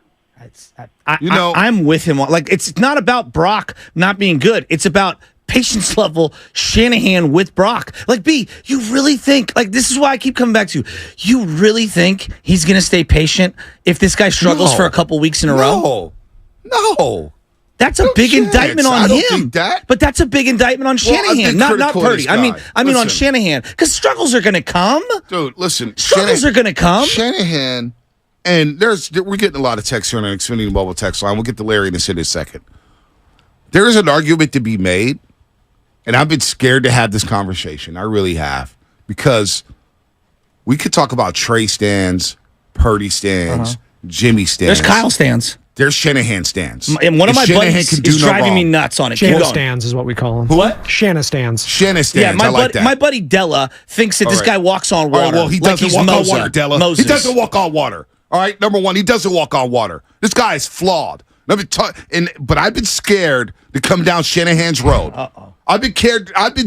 I'm with him. It's not about Brock not being good. It's about patience level Shanahan with Brock. B, you really think, this is why I keep coming back to you really think he's going to stay patient if this guy struggles for a couple weeks in a row? No. That's a big indictment on him. Think that. But that's a big indictment on Shanahan, not Purdy. I mean on Shanahan, because struggles are going to come. Dude, listen, struggles are going to come. Shanahan, and we're getting a lot of texts here on the Xfinity Mobile text line. We'll get to Larry in a second. There is an argument to be made, and I've been scared to have this conversation. I really have, because we could talk about Trey stands, Purdy stands, Jimmy stands. There's Kyle stands. There's Shanahan stands. And one of my buddies is driving me nuts on it. Shana stands is what we call them. What? Shana stands. Shana stands. Yeah, I like that. My buddy Della thinks that this guy walks on water. Well, he doesn't walk on water, Della. Moses. He doesn't walk on water. All right, number one, he doesn't walk on water. This guy is flawed. But I've been scared to come down Shanahan's road. I've been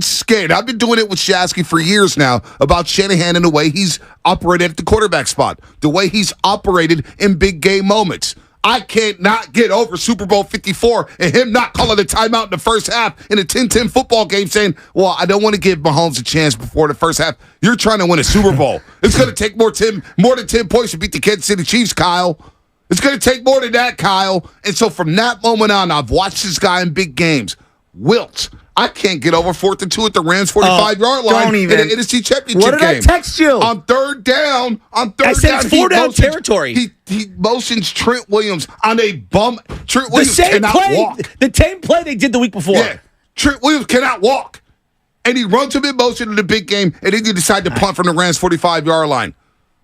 scared. I've been doing it with Shasky for years now about Shanahan and the way he's operated at the quarterback spot, the way he's operated in big game moments. I can't not get over Super Bowl 54 and him not calling a timeout in the first half in a 10-10 football game saying, well, I don't want to give Mahomes a chance before the first half. You're trying to win a Super Bowl. It's going to take more than 10 points to beat the Kansas City Chiefs, Kyle. It's going to take more than that, Kyle. And so from that moment on, I've watched this guy in big games wilt. I can't get over 4th and 2 at the Rams 45-yard line don't even. in the NFC Championship What did I game. text you? On third down. I said it's 4-down territory. He motions Trent Williams on a bum. Trent The Williams same cannot play. walk. The same play they did the week before. Yeah. Trent Williams cannot walk. And he runs him in motion in the big game, and then you decide to punt from the Rams 45-yard line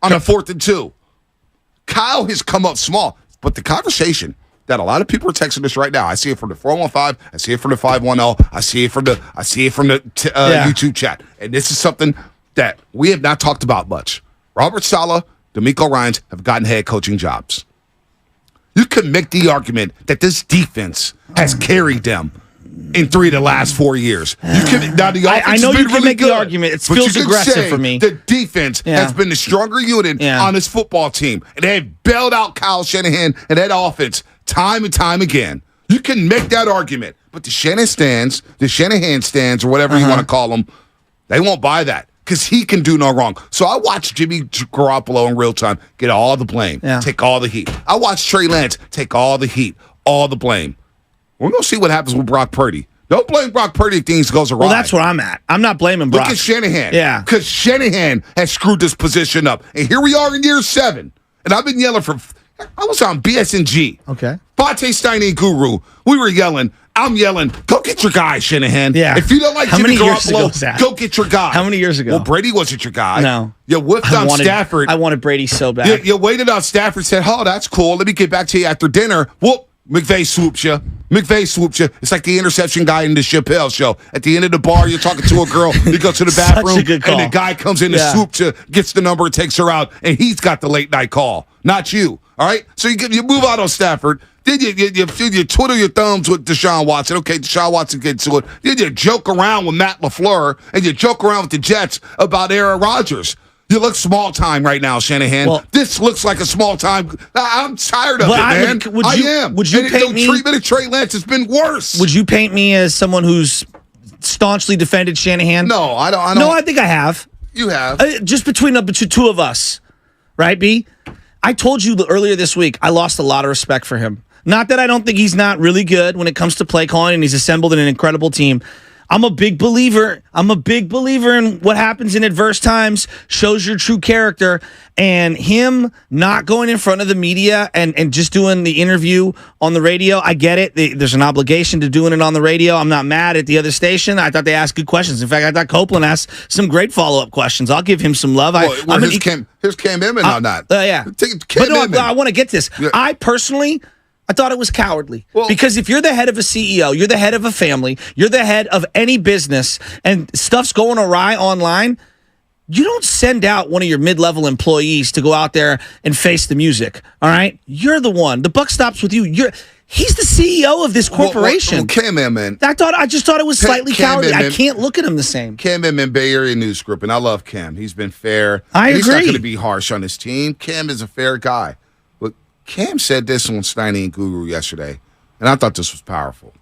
on a 4th and 2. Kyle has come up small, but the conversation that a lot of people are texting us right now. I see it from the 415. I see it from the 510. I see it from the YouTube chat. And this is something that we have not talked about much. Robert Saleh, DeMeco Ryans have gotten head coaching jobs. You can make the argument that this defense has carried them in 3 of the last 4 years. You can, now the offense I know has you been can really make good, the argument. It but feels you can aggressive say for me. The defense has been the stronger unit on this football team. And they have bailed out Kyle Shanahan and that offense time and time again. You can make that argument. But the Shanahan stands, or whatever you want to call them, they won't buy that because he can do no wrong. So I watched Jimmy Garoppolo in real time get all the blame, take all the heat. I watched Trey Lance take all the heat, all the blame. We're going to see what happens with Brock Purdy. Don't blame Brock Purdy if things goes awry. Well, that's where I'm at. I'm not blaming Brock. Look at Shanahan. Yeah. Because Shanahan has screwed this position up. And here we are in year 7. And I've been yelling I was on BSNG. Okay. Fonte Steiny Guru. We were yelling. I'm yelling, go get your guy, Shanahan. Yeah. If you don't like How Jimmy many years ago Garoppolo, was that? go get your guy. How many years ago? Well, Brady wasn't your guy. No. You whiffed on Stafford. I wanted Brady so bad. You waited on Stafford, said, oh, that's cool. Let me get back to you after dinner. Whoop. McVay swoops you. It's like the interception guy in the Chappelle show. At the end of the bar, you're talking to a girl. You go to the bathroom, Such a good call. and the guy comes in and swoops you, gets the number, takes her out, and he's got the late night call, not you. All right? So you move out on Stafford. Then you twiddle your thumbs with Deshaun Watson. Okay, Deshaun Watson gets to it. Then you joke around with Matt LaFleur, and you joke around with the Jets about Aaron Rodgers. You look small time right now, Shanahan. Well, this looks like a small time. I'm tired of it, man. I am. Would you paint me? Treatment of Trey Lance has been worse. Would you paint me as someone who's staunchly defended Shanahan? No, I don't. No, I think I have. You have. Just between the two of us, right, B? I told you earlier this week I lost a lot of respect for him. Not that I don't think he's not really good when it comes to play calling, and he's assembled an incredible team. I'm a big believer in what happens in adverse times shows your true character, and him not going in front of the media and just doing the interview on the radio. I get it. There's an obligation to doing it on the radio. I'm not mad at the other station. I thought they asked good questions. In fact, I thought Copeland asked some great follow-up questions. I'll give him some love. Here's Cam Newton on that. Yeah. But no, I want to get this. Yeah. I thought it was cowardly because if you're the head of a CEO, you're the head of a family, you're the head of any business, and stuff's going awry online, you don't send out one of your mid-level employees to go out there and face the music. All right, you're the one. The buck stops with you. He's the CEO of this corporation. Cam Newton. I just thought it was slightly cowardly. I can't look at him the same. Cam Newton, Bay Area News Group, and I love Cam. He's been fair. I agree. He's not going to be harsh on his team. Cam is a fair guy. Cam said this on Steiny and Guru yesterday, and I thought this was powerful.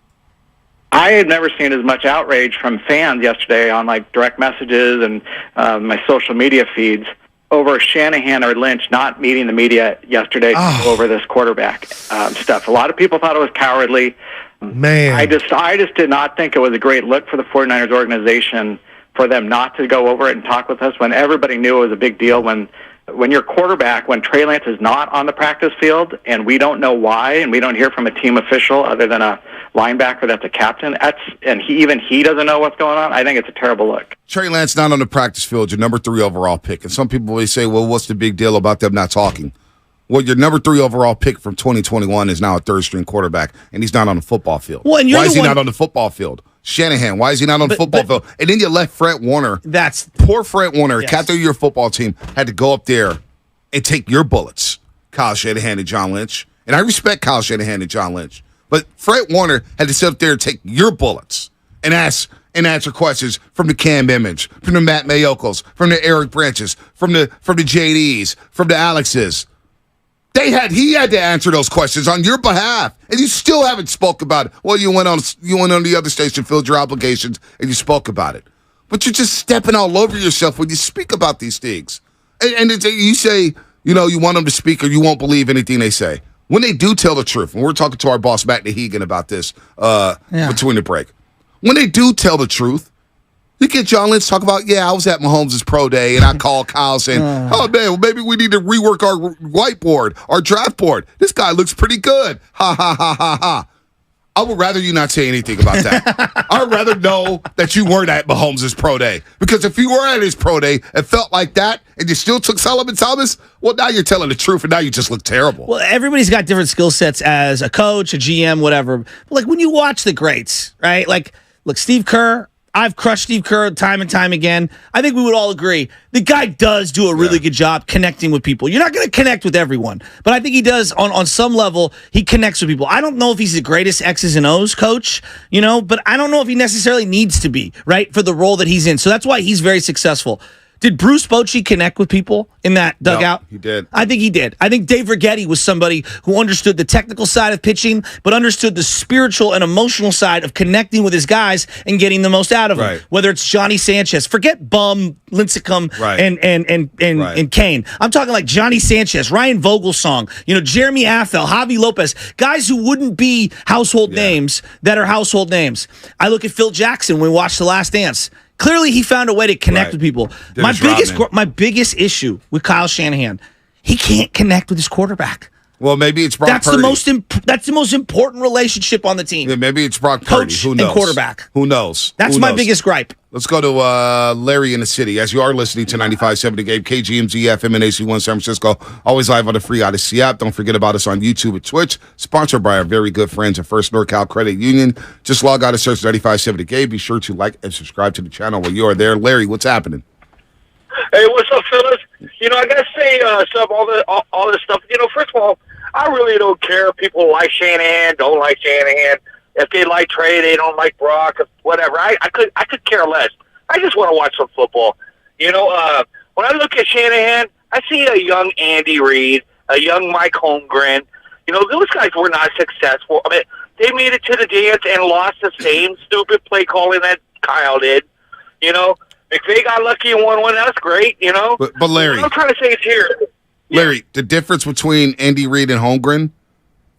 I had never seen as much outrage from fans yesterday on like direct messages and my social media feeds over Shanahan or Lynch not meeting the media yesterday to go over this quarterback stuff. A lot of people thought it was cowardly. Man, I just did not think it was a great look for the 49ers organization for them not to go over it and talk with us when everybody knew it was a big deal when your quarterback, when Trey Lance is not on the practice field and we don't know why and we don't hear from a team official other than a linebacker that's a captain, he doesn't know what's going on, I think it's a terrible look. Trey Lance not on the practice field, your number 3 overall pick. And some people will say, well, what's the big deal about them not talking? Well, your number 3 overall pick from 2021 is now a third-string quarterback, and he's not on the football field. Well, and why is he not on the football field? Shanahan, why is he not on the football field? And then you left Fred Warner. Poor Fred Warner, captain of your football team, had to go up there and take your bullets, Kyle Shanahan and John Lynch. And I respect Kyle Shanahan and John Lynch. But Fred Warner had to sit up there and take your bullets and answer questions from the Cam Image, from the Matt Mayokos, from the Eric Branches, from the JDs, from the Alexes. He had to answer those questions on your behalf, and you still haven't spoke about it. Well, you went on the other station, filled your obligations, and you spoke about it. But you're just stepping all over yourself when you speak about these things. And you say, you want them to speak, or you won't believe anything they say. When they do tell the truth, and we're talking to our boss Matt Nahegan about this between the break. when they do tell the truth, you get John Lynch talk about, I was at Mahomes' pro day, and I called Kyle saying, oh, man, well, maybe we need to rework our whiteboard, our draft board. This guy looks pretty good. Ha, ha, ha, ha, ha. I would rather you not say anything about that. I would rather know that you weren't at Mahomes' pro day. Because if you were at his pro day and felt like that and you still took Solomon Thomas, well, now you're telling the truth and now you just look terrible. Well, everybody's got different skill sets as a coach, a GM, whatever. But like when you watch the greats, right? Like, look, Steve Kerr, I've crushed Steve Kerr time and time again. I think we would all agree the guy does do a really good job connecting with people. You're not going to connect with everyone, but I think he does on some level. He connects with people. I don't know if he's the greatest X's and O's coach, but I don't know if he necessarily needs to be, right, for the role that he's in. So that's why he's very successful. Did Bruce Bochy connect with people in that dugout? No, he did. I think he did. I think Dave Righetti was somebody who understood the technical side of pitching, but understood the spiritual and emotional side of connecting with his guys and getting the most out of them. Right. Whether it's Johnny Sanchez, forget Bum, Lincecum, and Kane. I'm talking like Johnny Sanchez, Ryan Vogelsong, Jeremy Affel, Javi Lopez, guys who wouldn't be household names that are household names. I look at Phil Jackson when we watched The Last Dance. Clearly, he found a way to connect with people. My biggest issue with Kyle Shanahan, he can't connect with his quarterback. Well, maybe it's Brock Purdy. That's the most important relationship on the team. Yeah, maybe it's Brock Purdy. Coach Who knows? and quarterback. Who knows? That's my biggest gripe. Let's go to Larry in the city. As you are listening to 95.7 The Game, KGMZ FM and AC1 San Francisco. Always live on the free Odyssey app. Don't forget about us on YouTube and Twitch. Sponsored by our very good friends at First NorCal Credit Union. Just log out and search 95.7 The Game. Be sure to like and subscribe to the channel while you are there. Larry, what's happening? Hey, what's up, fellas? I gotta say, all this stuff. First of all, I really don't care if people like Shanahan, don't like Shanahan. If they like Trey, they don't like Brock, whatever. I could care less. I just want to watch some football. When I look at Shanahan, I see a young Andy Reid, a young Mike Holmgren. Those guys were not successful. I mean, they made it to the dance and lost the same stupid play calling that Kyle did. McVay got lucky and won one. That's great. But Larry, what I'm trying to say is here. Larry, the difference between Andy Reid and Holmgren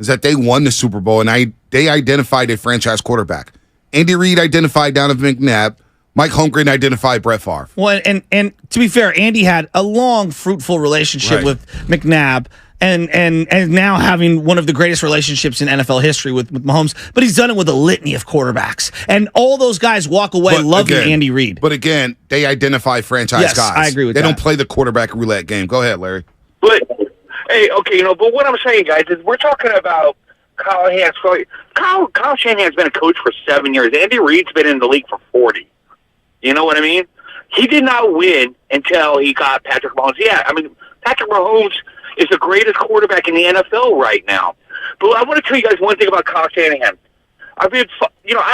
is that they won the Super Bowl and they identified a franchise quarterback. Andy Reid identified Donovan McNabb. Mike Holmgren identified Brett Favre. Well, and to be fair, Andy had a long, fruitful relationship with McNabb, and now having one of the greatest relationships in NFL history with Mahomes. But he's done it with a litany of quarterbacks, and all those guys walk away loving Andy Reid. But again, they identify franchise guys. I agree with that. They don't play the quarterback roulette game. Go ahead, Larry. But hey, okay, but what I'm saying, guys, is we're talking about Kyle Shanahan's been a coach for 7 years. Andy Reid's been in the league for 40. You know what I mean? He did not win until he got Patrick Mahomes. Yeah, I mean, Patrick Mahomes is the greatest quarterback in the NFL right now. But I want to tell you guys one thing about Kyle Shanahan. I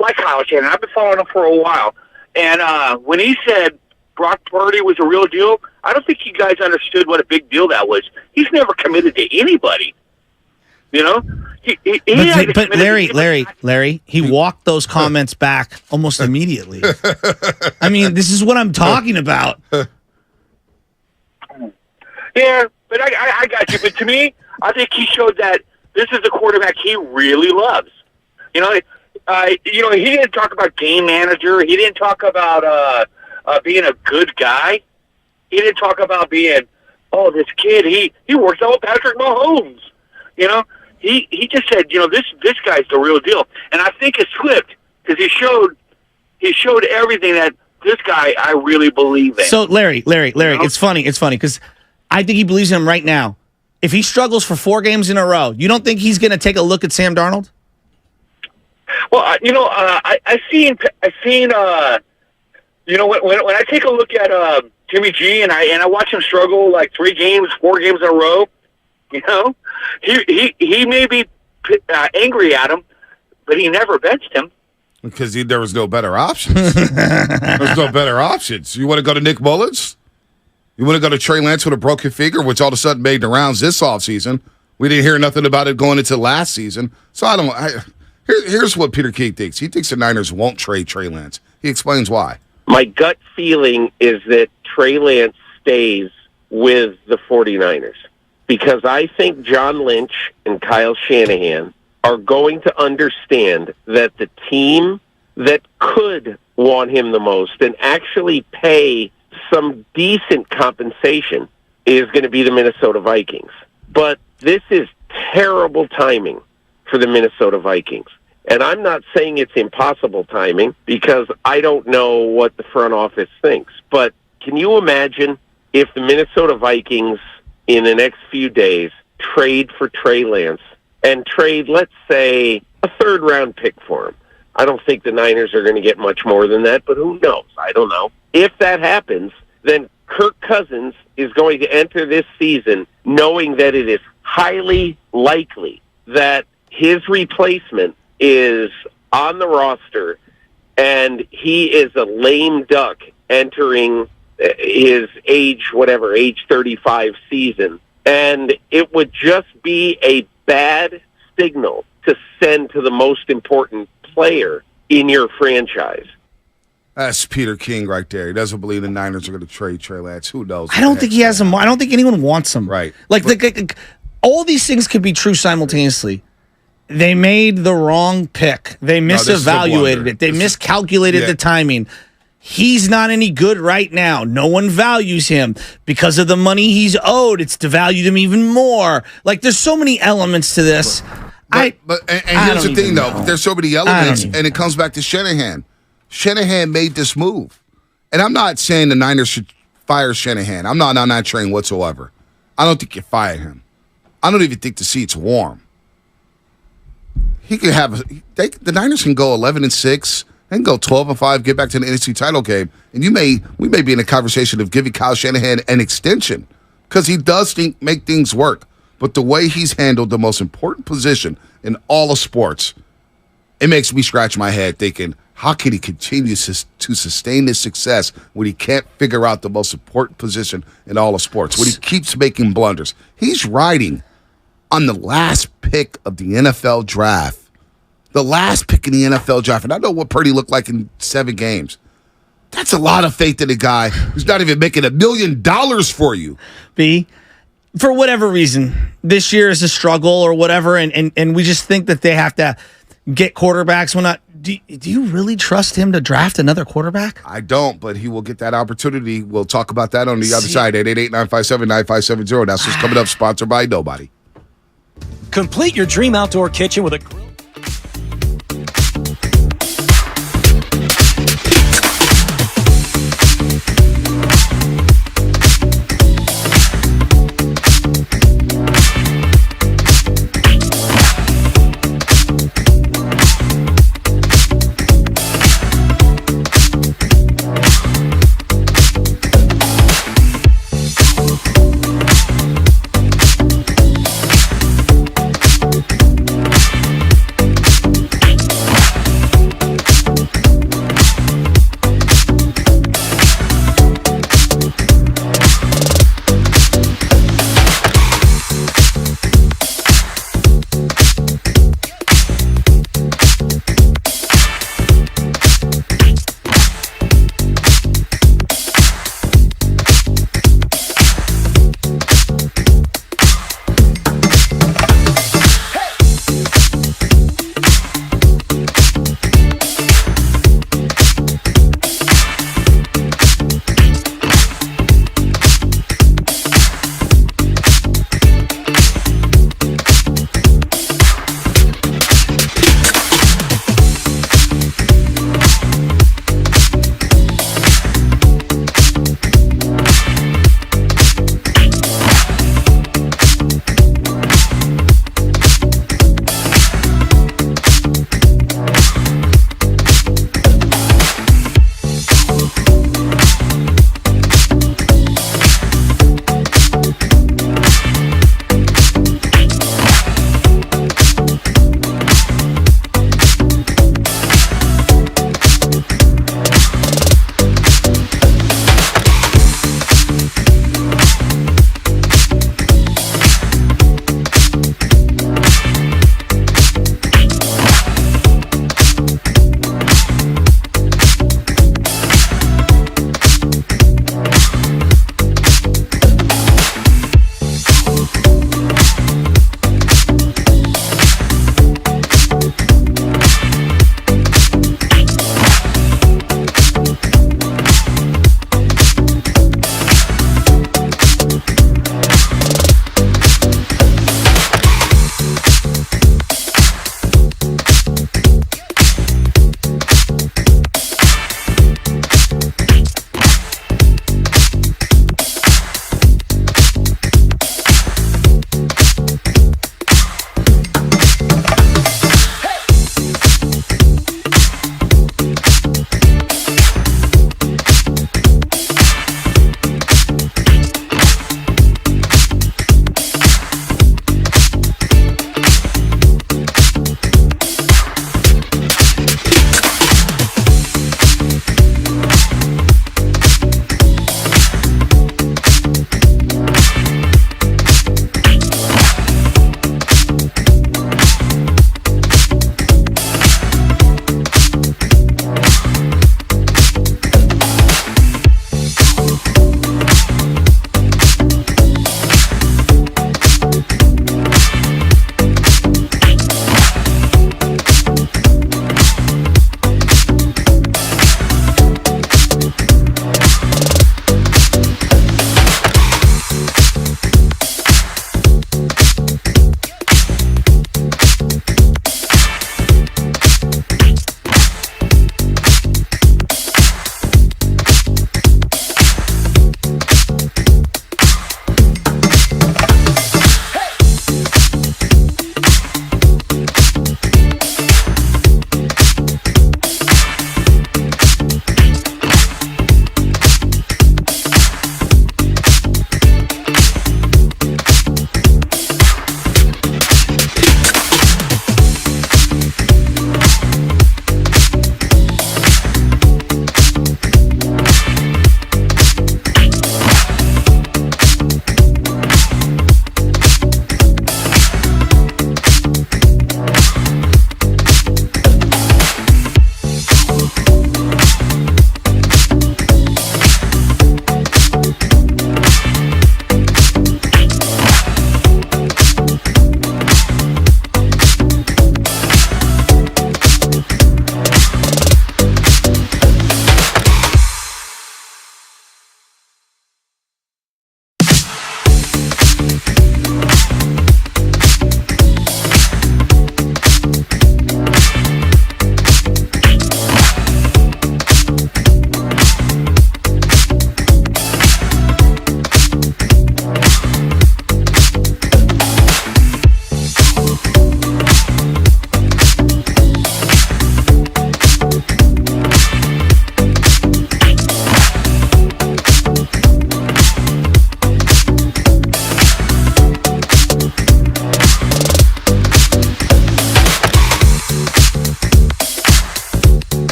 like Kyle Shanahan. I've been following him for a while. And when he said Brock Purdy was a real deal, I don't think you guys understood what a big deal that was. He's never committed to anybody. But Larry, he walked those comments back almost immediately. I mean, this is what I'm talking about. Yeah, but I got you. But to me, I think he showed that this is a quarterback he really loves. He didn't talk about game manager. He didn't talk about being a good guy. He didn't talk about being, this kid, he works out with Patrick Mahomes. He just said, this guy's the real deal. And I think it slipped because he showed everything that this guy I really believe in. So Larry, it's funny because I think he believes in him right now. If he struggles for 4 games in a row, you don't think he's going to take a look at Sam Darnold? Well, I've seen when I take a look at Jimmy G and I watch him struggle like 4 games in a row. He may be angry at him, but he never benched him because there was no better options. There's no better options. You want to go to Nick Mullins? You want to go to Trey Lance with a broken finger, which all of a sudden made the rounds this offseason? We didn't hear nothing about it going into last season. So here's what Peter King thinks. He thinks the Niners won't trade Trey Lance. He explains why. My gut feeling is that Trey Lance stays with the 49ers because I think John Lynch and Kyle Shanahan are going to understand that the team that could want him the most and actually pay some decent compensation is going to be the Minnesota Vikings. But this is terrible timing for the Minnesota Vikings. And I'm not saying it's impossible timing because I don't know what the front office thinks. But can you imagine if the Minnesota Vikings in the next few days trade for Trey Lance and trade, let's say, a third-round pick for him? I don't think the Niners are going to get much more than that, but who knows? I don't know. If that happens, then Kirk Cousins is going to enter this season knowing that it is highly likely that his replacement is on the roster and he is a lame duck entering his age 35 season. And it would just be a bad signal to send to the most important player in your franchise. That's Peter King right there. He doesn't believe the Niners are going to trade Trey Lance. Who knows? I don't think he has him. I don't think anyone wants him. Right. All these things could be true simultaneously. They made the wrong pick. They misevaluated it. They miscalculated the timing. He's not any good right now. No one values him. Because of the money he's owed, it's devalued him even more. There's so many elements to this. But here's the thing, though. There's so many elements, and it comes back to Shanahan. Shanahan made this move. And I'm not saying the Niners should fire Shanahan. I'm not on that train whatsoever. I don't think you fire him. I don't even think the seat's warm. He could have the Niners can go 11-6 and go 12-5, get back to the NFC title game, and we may be in a conversation of giving Kyle Shanahan an extension because he does make things work. But the way he's handled the most important position in all of sports, it makes me scratch my head thinking, how can he continue to sustain this success when he can't figure out the most important position in all of sports, when he keeps making blunders? He's riding on the last pick of the NFL draft. The last pick in the NFL draft. And I know what Purdy looked like in 7 games. That's a lot of faith in a guy who's not even making $1 million for you. B, for whatever reason, this year is a struggle or whatever, and we just think that they have to get quarterbacks. Do you really trust him to draft another quarterback? I don't, but he will get that opportunity. We'll talk about that on the other side. 888-957-9570. That's what's coming up, sponsored by Nobody. Complete your dream outdoor kitchen with a grill.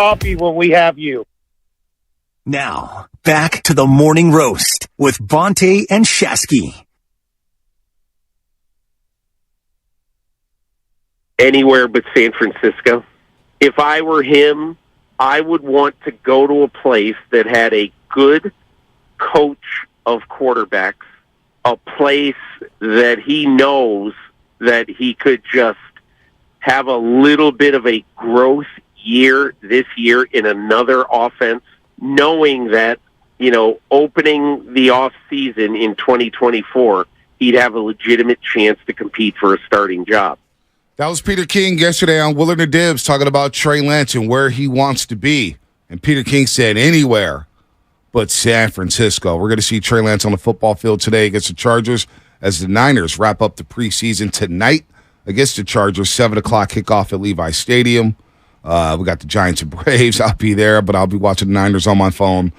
coffee when we have you. Now, back to the morning roast with Bonte and Shasky. Anywhere but San Francisco. If I were him, I would want to go to a place that had a good coach of quarterbacks, a place that he knows that he could just have a little bit of a growth year this year in another offense, knowing that, opening the off season in 2024, he'd have a legitimate chance to compete for a starting job. That was Peter King yesterday on Willard and Dibs talking about Trey Lance and where he wants to be. And Peter King said anywhere but San Francisco. We're going to see Trey Lance on the football field today against the Chargers as the Niners wrap up the preseason tonight against the Chargers, 7 o'clock kickoff at Levi Stadium. We got the Giants and Braves. I'll be there, but I'll be watching the Niners on my phone,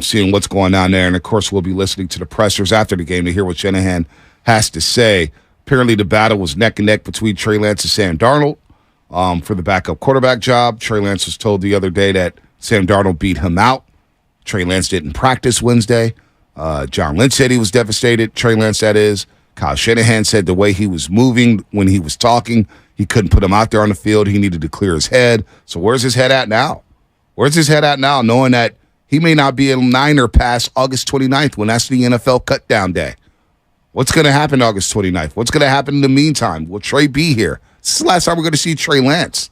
seeing what's going on there. And, of course, we'll be listening to the pressers after the game to hear what Shanahan has to say. Apparently the battle was neck and neck between Trey Lance and Sam Darnold for the backup quarterback job. Trey Lance was told the other day that Sam Darnold beat him out. Trey Lance didn't practice Wednesday. John Lynch said he was devastated. Trey Lance, that is. Kyle Shanahan said the way he was moving when he was talking, he couldn't put him out there on the field. He needed to clear his head. So where's his head at now? Where's his head at now, knowing that he may not be a Niner past August 29th when that's the NFL cutdown day? What's going to happen August 29th? What's going to happen in the meantime? Will Trey be here? This is the last time we're going to see Trey Lance.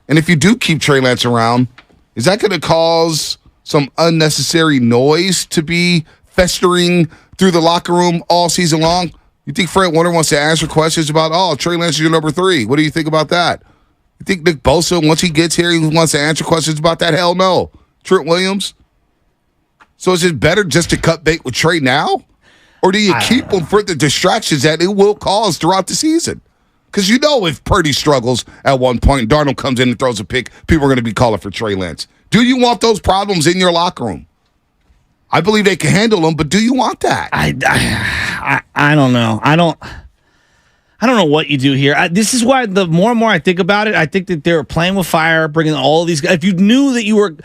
And if you do keep Trey Lance around, is that going to cause some unnecessary noise to be festering through the locker room all season long? You think Fred Warner wants to answer questions about, Trey Lance is your number 3. What do you think about that? You think Nick Bosa, once he gets here, he wants to answer questions about that? Hell no. Trent Williams? So is it better just to cut bait with Trey now? Or do you keep him for the distractions that it will cause throughout the season? Because if Purdy struggles at one point, Darnold comes in and throws a pick, people are going to be calling for Trey Lance. Do you want those problems in your locker room? I believe they can handle them, but do you want that? I don't know. I don't know what you do here. This is why the more and more I think about it, I think that they're playing with fire, bringing all of these guys. If you knew that you were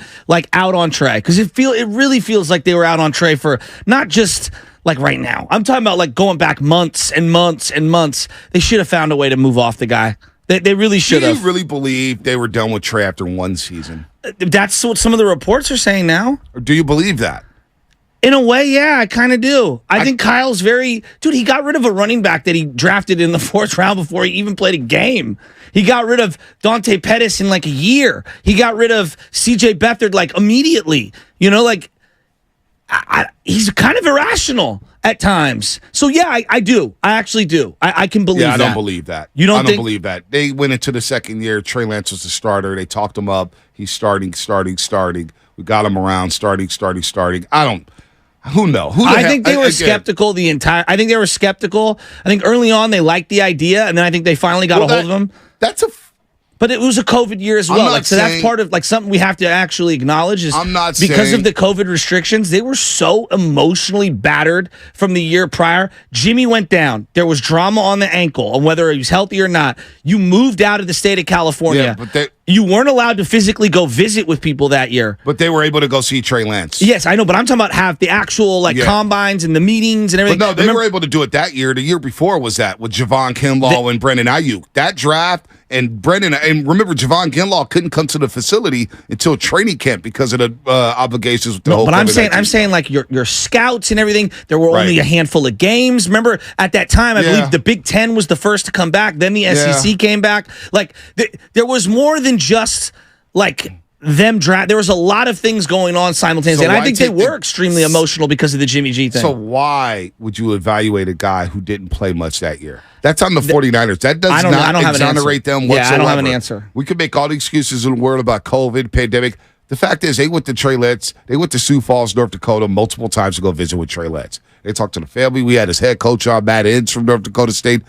out on Trey, because it really feels like they were out on Trey for not just right now. I'm talking about going back months and months and months. They should have found a way to move off the guy. They really should have. Do you really believe they were done with Trey after one season? That's what some of the reports are saying now. Or do you believe that? In a way, yeah, I kind of do. I think Kyle's he got rid of a running back that he drafted in the 4th round before he even played a game. He got rid of Dante Pettis in a year. He got rid of C.J. Beathard immediately. He's kind of irrational at times. So, yeah, I do. I actually do. I can believe that. Yeah, I don't believe that. You don't I don't believe that. They went into the second year. Trey Lance was the starter. They talked him up. He's starting. We got him around starting. Who knows? I think they were skeptical I think they were skeptical. I think early on they liked the idea, and then I think they finally got a hold of him. But it was a COVID year as well. So that's part of something we have to actually acknowledge is because of the COVID restrictions, they were so emotionally battered from the year prior. Jimmy went down. There was drama on the ankle, and whether he was healthy or not. You moved out of the state of California. Yeah, but you weren't allowed to physically go visit with people that year. But they were able to go see Trey Lance. Yes, I know, but I'm talking about have the actual combines and the meetings and everything. But no, they were able to do it that year. The year before was that with Javon Kinlaw and Brendan Ayuk. That draft and remember Javon Kinlaw couldn't come to the facility until training camp because of the obligations with the whole. But I'm saying your scouts and everything. There were only a handful of games. Remember at that time, I believe the Big Ten was the first to come back. Then the SEC came back. There was more than just them draft. There was a lot of things going on simultaneously, and I think they were extremely emotional because of the Jimmy G thing. So why would you evaluate a guy who didn't play much that year? That's on the 49ers. That does not exonerate them whatsoever. I don't have an answer. We could make all the excuses in the world about COVID, pandemic. The fact is, they went to Trey Lance. They went to Sioux Falls, North Dakota, multiple times to go visit with Trey Lance. They talked to the family. We had his head coach on, Matt Inns from North Dakota State.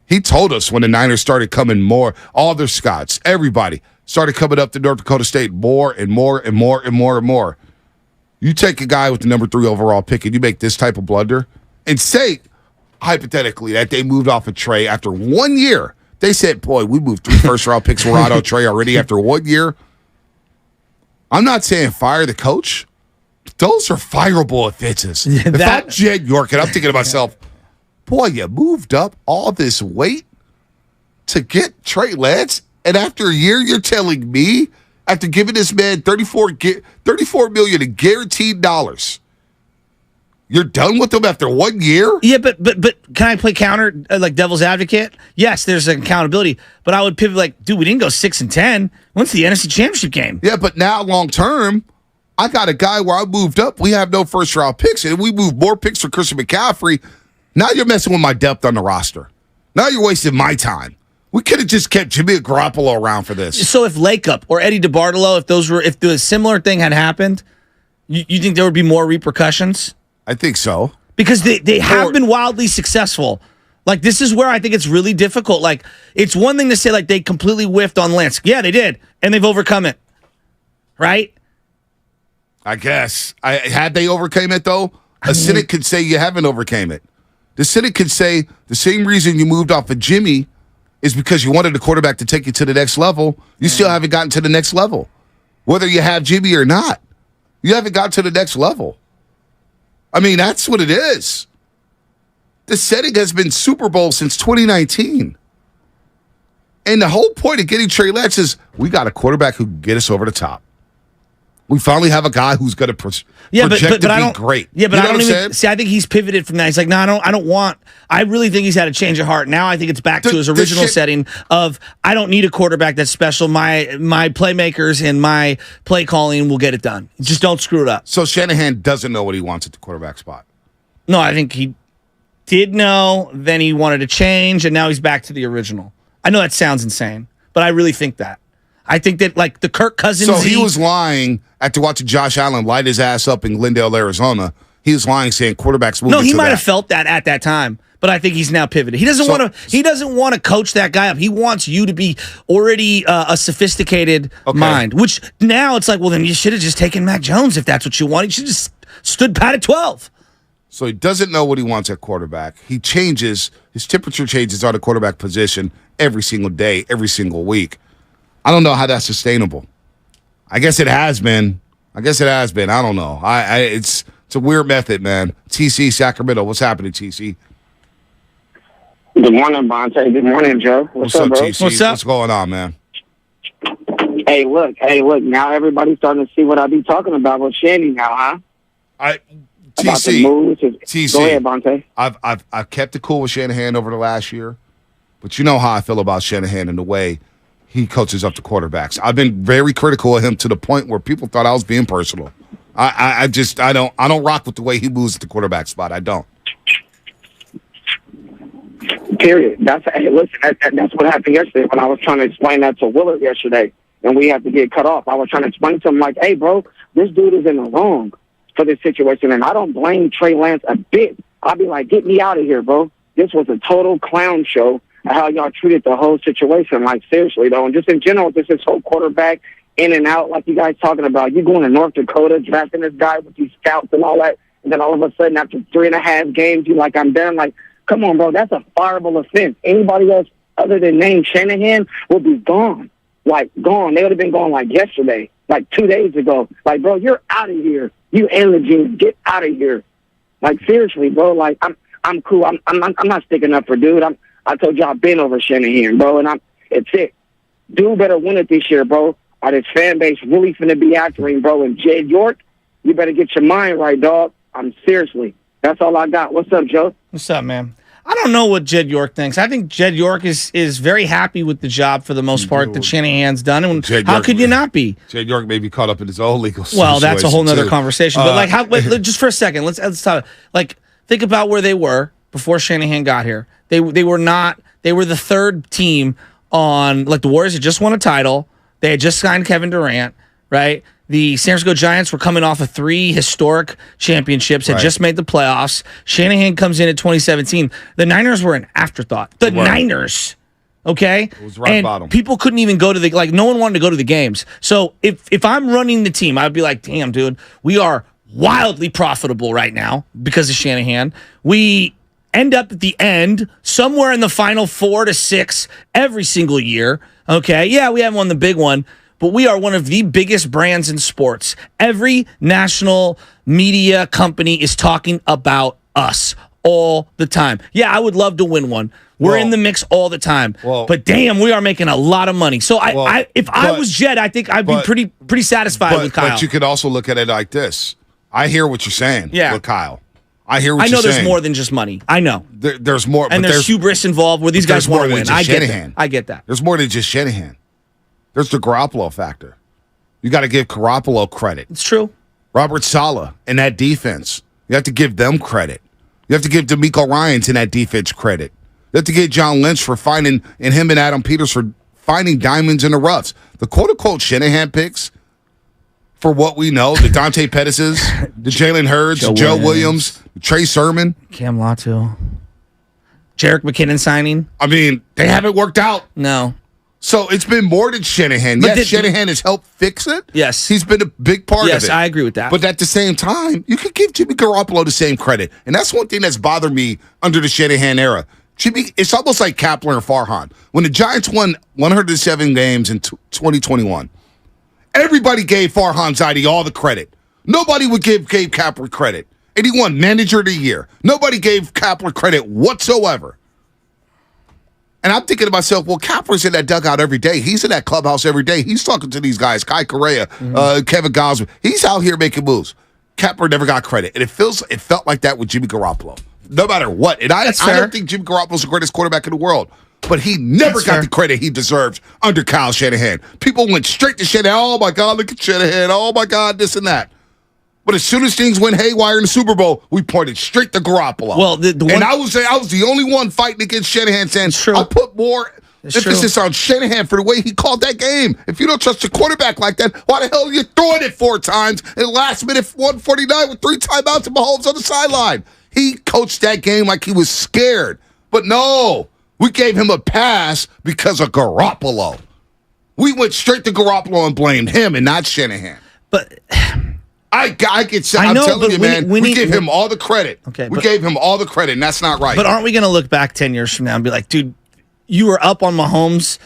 He told us when the Niners started coming more, all their scouts, everybody started coming up to North Dakota State more and more and more and more and more. You take a guy with the number 3 overall pick and you make this type of blunder and say, hypothetically, that they moved off of Trey after 1 year. They said, boy, we moved 3 first-round picks for Trey already after 1 year. I'm not saying fire the coach. Those are fireable offenses. Yeah, if I'm Jed York and I'm thinking to myself, boy, you moved up all this weight to get Trey Lance, and after a year, you're telling me, after giving this man $34 million in guaranteed dollars, you're done with him after 1 year? Yeah, but can I play counter, like devil's advocate? Yes, there's an accountability, but I would pivot like, dude, we didn't go 6-10. When's the NFC Championship game? Yeah, but now long term, I got a guy where I moved up. We have no first round picks, and we moved more picks for Christian McCaffrey. Now you're messing with my depth on the roster. Now you're wasting my time. We could have just kept Jimmy Garoppolo around for this. So if Lakeup or Eddie DeBartolo, if the similar thing had happened, you think there would be more repercussions? I think so. Because they have been wildly successful. Like, this is where I think it's really difficult. Like, it's one thing to say, like, they completely whiffed on Lance. Yeah, they did. And they've overcome it. Right? I guess. Had they overcame it, though, a cynic could say you haven't overcame it. The cynic could say the same reason you moved off of Jimmy is because you wanted a quarterback to take you to the next level. You still haven't gotten to the next level. Whether you have Jimmy or not, you haven't gotten to the next level. I mean, that's what it is. The setting has been Super Bowl since 2019. And the whole point of getting Trey Lance is we got a quarterback who can get us over the top. We finally have a guy who's going to project to be great. Yeah, but you know I don't even see. I think he's pivoted from that. He's like, no, I don't want. I really think he's had a change of heart. Now I think it's back to his original setting of I don't need a quarterback that's special. My playmakers and my play calling will get it done. Just don't screw it up. So Shanahan doesn't know what he wants at the quarterback spot. No, I think he did know. Then he wanted to change, and now he's back to the original. I know that sounds insane, but I really think that. I think that, like, the Kirk Cousins... So he was lying after watching Josh Allen light his ass up in Glendale, Arizona. He was lying, saying quarterbacks moving. No, he might have felt that at that time, but I think he's now pivoted. He doesn't want to. He doesn't want to coach that guy up. He wants you to be already a sophisticated mind. Which now it's like, well, then you should have just taken Mac Jones if that's what you want. You should have just stood pat at 12. So he doesn't know what he wants at quarterback. He changes. His temperature changes on the quarterback position every single day, every single week. I don't know how that's sustainable. I guess it has been. I don't know. It's a weird method, man. TC, Sacramento. What's happening, TC? Good morning, Bonte. Good morning, Joe. What's up, bro? TC? What's up? What's going on, man? Hey, look. Now everybody's starting to see what I be talking about with Shanny now, huh? TC. Go ahead, Bonte. I've kept it cool with Shanahan over the last year, but you know how I feel about Shanahan and the way he coaches up the quarterbacks. I've been very critical of him to the point where people thought I was being personal. I don't rock with the way he moves at the quarterback spot. I don't. Period. That's what happened yesterday when I was trying to explain that to Willard yesterday, and we had to get cut off. I was trying to explain to him like, hey, bro, this dude is in the wrong for this situation, and I don't blame Trey Lance a bit. I'll be like, get me out of here, bro. This was a total clown show. How y'all treated the whole situation, like, seriously, though. And just in general, this whole quarterback in and out, like you guys talking about. You going to North Dakota, drafting this guy with these scouts and all that, and then all of a sudden, after 3.5 games, you like, I'm done. Like, come on, bro, that's a fireable offense. Anybody else other than name Shanahan would be gone. Like, gone. They would have been gone, like, yesterday, like 2 days ago. Like, bro, you're out of here. You and the gene, get out of here. Like, seriously, bro, like, I'm cool. I'm not sticking up for dude. I told you I've been over Shanahan, bro, and it's it. Dude better win it this year, bro. Or this fan base really finna be after him, bro. And Jed York, you better get your mind right, dog. Seriously. That's all I got. What's up, Joe? What's up, man? I don't know what Jed York thinks. I think Jed York is very happy with the job for the most part that Shanahan's done. And how could you not be? Jed York may be caught up in his own legal situation. Well, that's a whole nother conversation. But just for a second, let's talk. Like, think about where they were before Shanahan got here. They were the third team on, like, the Warriors had just won a title. They had just signed Kevin Durant, right? The San Francisco Giants were coming off of 3 historic championships, had just made the playoffs. Shanahan comes in at 2017. The Niners were an afterthought. Niners, okay? It was rock bottom. People couldn't even go to no one wanted to go to the games. So if I'm running the team, I'd be like, damn, dude, we are wildly profitable right now because of Shanahan. We end up at the end, somewhere in the final 4 to 6 every single year. Okay, yeah, we haven't won the big one, but we are one of the biggest brands in sports. Every national media company is talking about us all the time. Yeah, I would love to win one. We're in the mix all the time. But damn, we are making a lot of money. So if I was Jed, I think I'd be pretty satisfied with Kyle. But you could also look at it like this. I hear what you're saying with Kyle. I hear what you're saying. I know there's more than just money. I know. There's more. And there's hubris involved where these guys want to win. I get that. I get that. There's more than just Shanahan. There's the Garoppolo factor. You got to give Garoppolo credit. It's true. Robert Saleh and that defense. You have to give them credit. You have to give D'Amico Ryans in that defense credit. You have to get John Lynch for finding, and him and Adam Peters for finding diamonds in the roughs. The quote-unquote Shanahan picks, for what we know, the Dante Pettises, the Jalen Hurds, Joe Williams, Trey Sermon. Cam Latu. Jerick McKinnon signing. I mean, they haven't worked out. No. So it's been more than Shanahan. But yes, Shanahan has helped fix it. Yes. He's been a big part of it. Yes, I agree with that. But at the same time, you could give Jimmy Garoppolo the same credit. And that's one thing that's bothered me under the Shanahan era. It's almost like Kapler and Farhan. When the Giants won 107 games in 2021, everybody gave Farhan Zaidi all the credit. Nobody would give Gabe Kapler credit. And he won Manager of the Year. Nobody gave Kapler credit whatsoever. And I'm thinking to myself, well, Kapler's in that dugout every day. He's in that clubhouse every day. He's talking to these guys, Kai Correa, Kevin Gosman. He's out here making moves. Kapler never got credit. And it felt like that with Jimmy Garoppolo. No matter what. And I don't think Jimmy Garoppolo's the greatest quarterback in the world. But he never got the credit he deserved under Kyle Shanahan. People went straight to Shanahan. Oh, my God, look at Shanahan. Oh, my God, this and that. But as soon as things went haywire in the Super Bowl, we pointed straight to Garoppolo. Well, and I was the only one fighting against Shanahan saying, I'll put more emphasis on Shanahan for the way he called that game. If you don't trust a quarterback like that, why the hell are you throwing it 4 times in the last minute 149 with 3 timeouts and Mahomes on the sideline? He coached that game like he was scared. But no, we gave him a pass because of Garoppolo. We went straight to Garoppolo and blamed him and not Shanahan. But I'm telling you, man, we gave him all the credit. Okay, we gave him all the credit, and that's not right. But aren't we going to look back 10 years from now and be like, dude, you were up on Mahomes,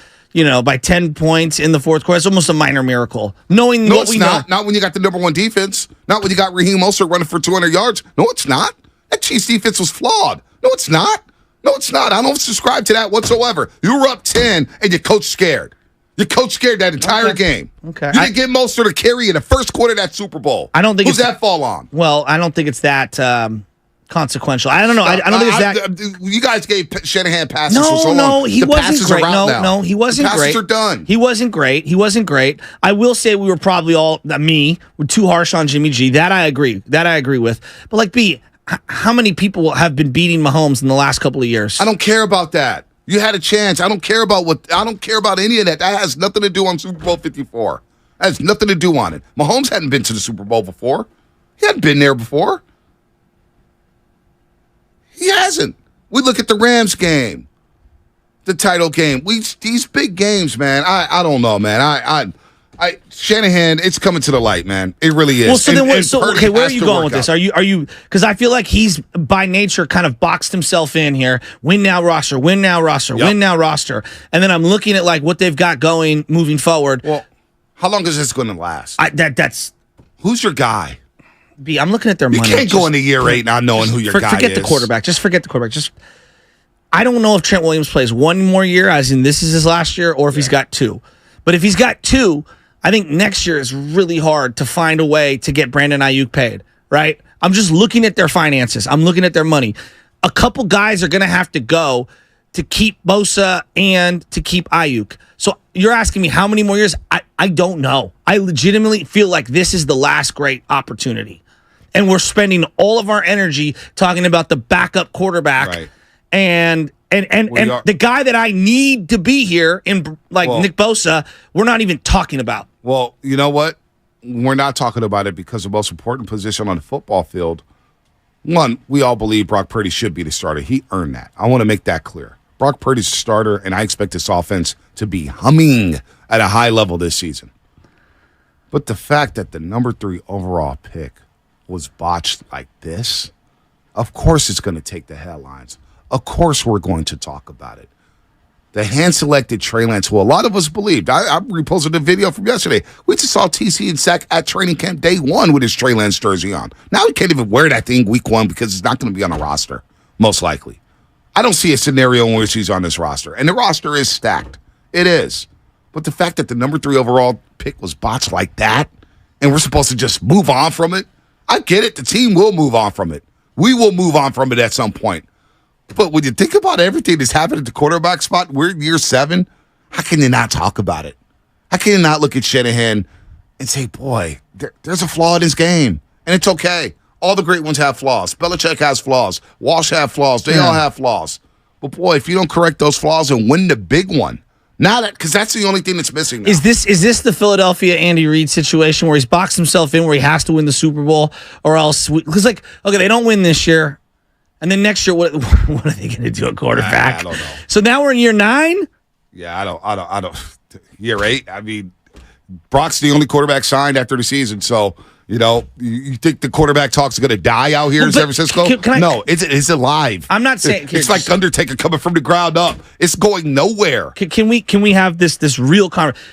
by 10 points in the fourth quarter? It's almost a minor miracle. Knowing no, what it's we not. know. Not when you got the number 1 defense. Not when you got Raheem Mostert running for 200 yards. No, it's not. That Chiefs defense was flawed. No, it's not. No, it's not. I don't subscribe to that whatsoever. You were up 10, and your coach scared. Your coach scared that entire game. Okay. You didn't get Mostert to carry in the first quarter of that Super Bowl. I don't think Who's that fall on? Well, I don't think it's that consequential. I don't know. I don't think it's that. You guys gave Shanahan passes. No, he wasn't great. No, he wasn't great. Passes are done. He wasn't great. I will say we were probably all we're too harsh on Jimmy G. That I agree with. But like B, how many people have been beating Mahomes in the last couple of years? I don't care about that. You had a chance. I don't care about any of that. That has nothing to do on Super Bowl 54. That has nothing to do on it. Mahomes hadn't been to the Super Bowl before. He hadn't been there before. He hasn't. We look at the Rams game, the title game. These big games, man. I don't know, man. Shanahan, it's coming to the light, man. It really is. Well, so where are you going with this? Are you? Because I feel like he's by nature kind of boxed himself in here. Win now roster, win now roster, win now roster, and then I'm looking at like what they've got going moving forward. Well, how long is this going to last? That's who's your guy? B, I'm looking at their money. You can't go into year 8 not knowing who your guy is. Forget the quarterback. Just forget the quarterback. I don't know if Trent Williams plays 1 more year, as in this is his last year, or if he's got 2. But if he's got 2, I think next year is really hard to find a way to get Brandon Ayuk paid, right? I'm just looking at their finances. I'm looking at their money. A couple guys are going to have to go to keep Bosa and to keep Ayuk. So you're asking me how many more years? I don't know. I legitimately feel like this is the last great opportunity. And we're spending all of our energy talking about the backup quarterback. Right. And the guy that I need to be here Nick Bosa, we're not even talking about. Well, you know what? We're not talking about it because the most important position on the football field, one, we all believe Brock Purdy should be the starter. He earned that. I want to make that clear. Brock Purdy's the starter, and I expect this offense to be humming at a high level this season. But the fact that the number 3 overall pick was botched like this, of course it's going to take the headlines. Of course we're going to talk about it. They hand-selected Trey Lance, who a lot of us believed. I reposted a video from yesterday. We just saw TC and Sack at training camp day one with his Trey Lance jersey on. Now he can't even wear that thing week one because it's not going to be on the roster, most likely. I don't see a scenario in which he's on this roster. And the roster is stacked. It is. But the fact that the number 3 overall pick was botched like that, and we're supposed to just move on from it, I get it. The team will move on from it. We will move on from it at some point. But when you think about everything that's happened at the quarterback spot, we're in year 7, how can you not talk about it? How can you not look at Shanahan and say, boy, there's a flaw in his game, and it's okay. All the great ones have flaws. Belichick has flaws. Walsh have flaws. They all have flaws. But, boy, if you don't correct those flaws and win the big one, because that's the only thing that's missing now. Is this the Philadelphia Andy Reid situation where he's boxed himself in where he has to win the Super Bowl or else? Because, okay, they don't win this year. And then next year, what are they going to do at quarterback? I don't know. So now we're in year 9? Yeah, I don't. Year 8, I mean, Brock's the only quarterback signed after the season. So, you think the quarterback talk's going to die out here in San Francisco? No, it's alive. I'm not saying. It's like Undertaker coming from the ground up. It's going nowhere. Can we have this real conversation?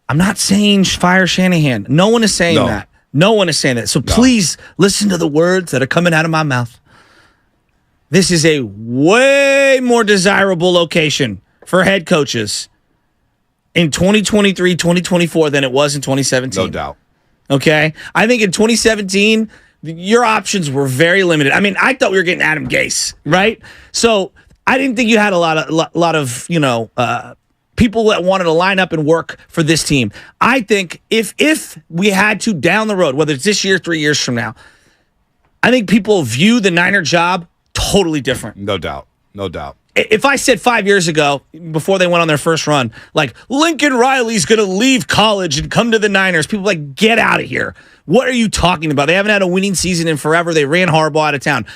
I'm not saying fire Shanahan. No one is saying that. No one is saying that. So please listen to the words that are coming out of my mouth. This is a way more desirable location for head coaches in 2023, 2024 than it was in 2017. No doubt. Okay? I think in 2017, your options were very limited. I mean, I thought we were getting Adam Gase, right? So I didn't think you had a lot of people that wanted to line up and work for this team. I think if we had to down the road, whether it's this year, 3 years from now, I think people view the Niner job totally different. No doubt. If I said 5 years ago, before they went on their first run, like, Lincoln Riley's going to leave college and come to the Niners, people like, get out of here. What are you talking about? They haven't had a winning season in forever. They ran Harbaugh out of town.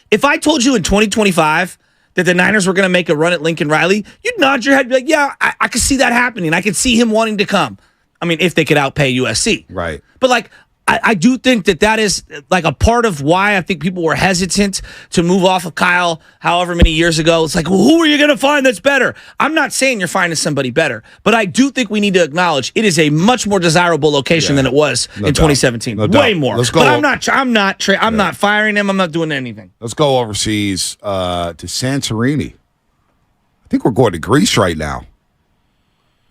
If I told you in 2025 that the Niners were going to make a run at Lincoln Riley, you'd nod your head and be like, yeah, I could see that happening. I could see him wanting to come. I mean, if they could outpay USC. Right. But, like, I do think that is like a part of why I think people were hesitant to move off of Kyle however many years ago. It's like, well, who are you going to find that's better? I'm not saying you're finding somebody better, but I do think we need to acknowledge it is a much more desirable location than it was in 2017. Way more. Let's go. But I'm not firing him. I'm not doing anything. Let's go overseas to Santorini. I think we're going to Greece right now.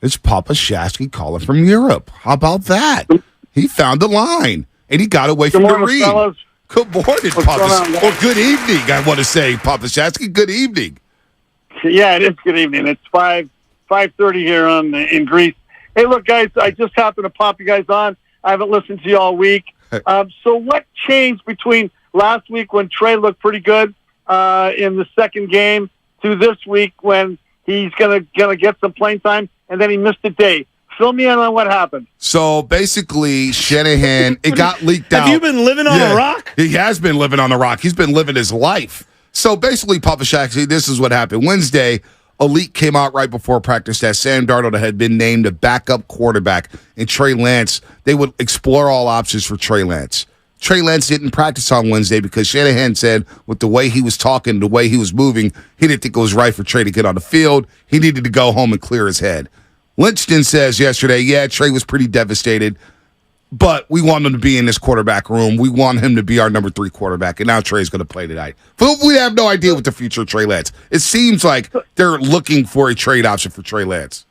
It's Papa Shasky calling from Europe. How about that? He found the line, and he got away from the read. Fellas. Good morning, Papa. Or good evening, I want to say, Papa Shasky. Good evening. Yeah, it is good evening. It's 5:30 here in Greece. Hey, look, guys, I just happened to pop you guys on. I haven't listened to you all week. So what changed between last week when Trey looked pretty good in the second game to this week when he's gonna get some playing time and then he missed a day? Fill me in on what happened. So basically, Shanahan, it got leaked out. Have you been living on a rock? He has been living on a rock. He's been living his life. So basically, Papa Shaq, this is what happened. Wednesday, a leak came out right before practice that Sam Darnold had been named a backup quarterback, and Trey Lance, they would explore all options for Trey Lance. Trey Lance didn't practice on Wednesday because Shanahan said with the way he was talking, the way he was moving, he didn't think it was right for Trey to get on the field. He needed to go home and clear his head. Lynchton says yesterday, Trey was pretty devastated, but we want him to be in this quarterback room. We want him to be our number 3 quarterback, and now Trey's going to play tonight. But we have no idea what the future of Trey Lance. It seems like they're looking for a trade option for Trey Lance.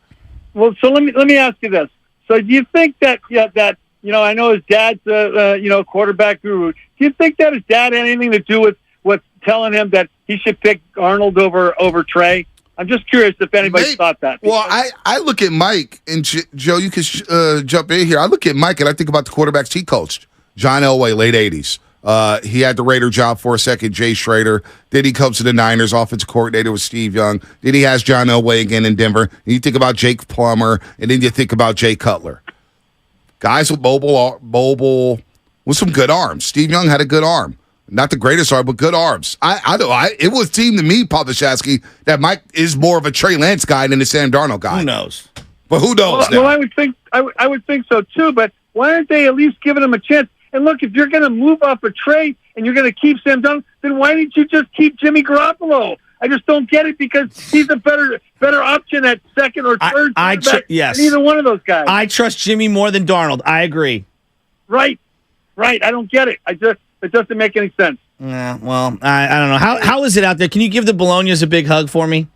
Well, so let me ask you this. So do you think that I know his dad's quarterback guru. Do you think that his dad had anything to do with telling him that he should pick Arnold over Trey? I'm just curious if anybody thought that. Well, I look at Mike, and Joe, you can jump in here. I look at Mike, and I think about the quarterbacks he coached. John Elway, late 80s. He had the Raider job for a second, Jay Schrader. Then he comes to the Niners, offensive coordinator with Steve Young. Then he has John Elway again in Denver. And you think about Jake Plummer, and then you think about Jay Cutler. Guys with mobile, with some good arms. Steve Young had a good arm. Not the greatest arm, but good arms. It would seem to me, Papa Shasky, that Mike is more of a Trey Lance guy than a Sam Darnold guy. Who knows? But who knows now? Well, I would think so too, but why aren't they at least giving him a chance? And look, if you're going to move off of Trey and you're going to keep Sam Darnold, then why didn't you just keep Jimmy Garoppolo? I just don't get it because he's a better option at second or third. Yes, than either one of those guys. I trust Jimmy more than Darnold. I agree. Right. I don't get it. It doesn't make any sense. Yeah, well, I don't know. How is it out there? Can you give the Bolognas a big hug for me?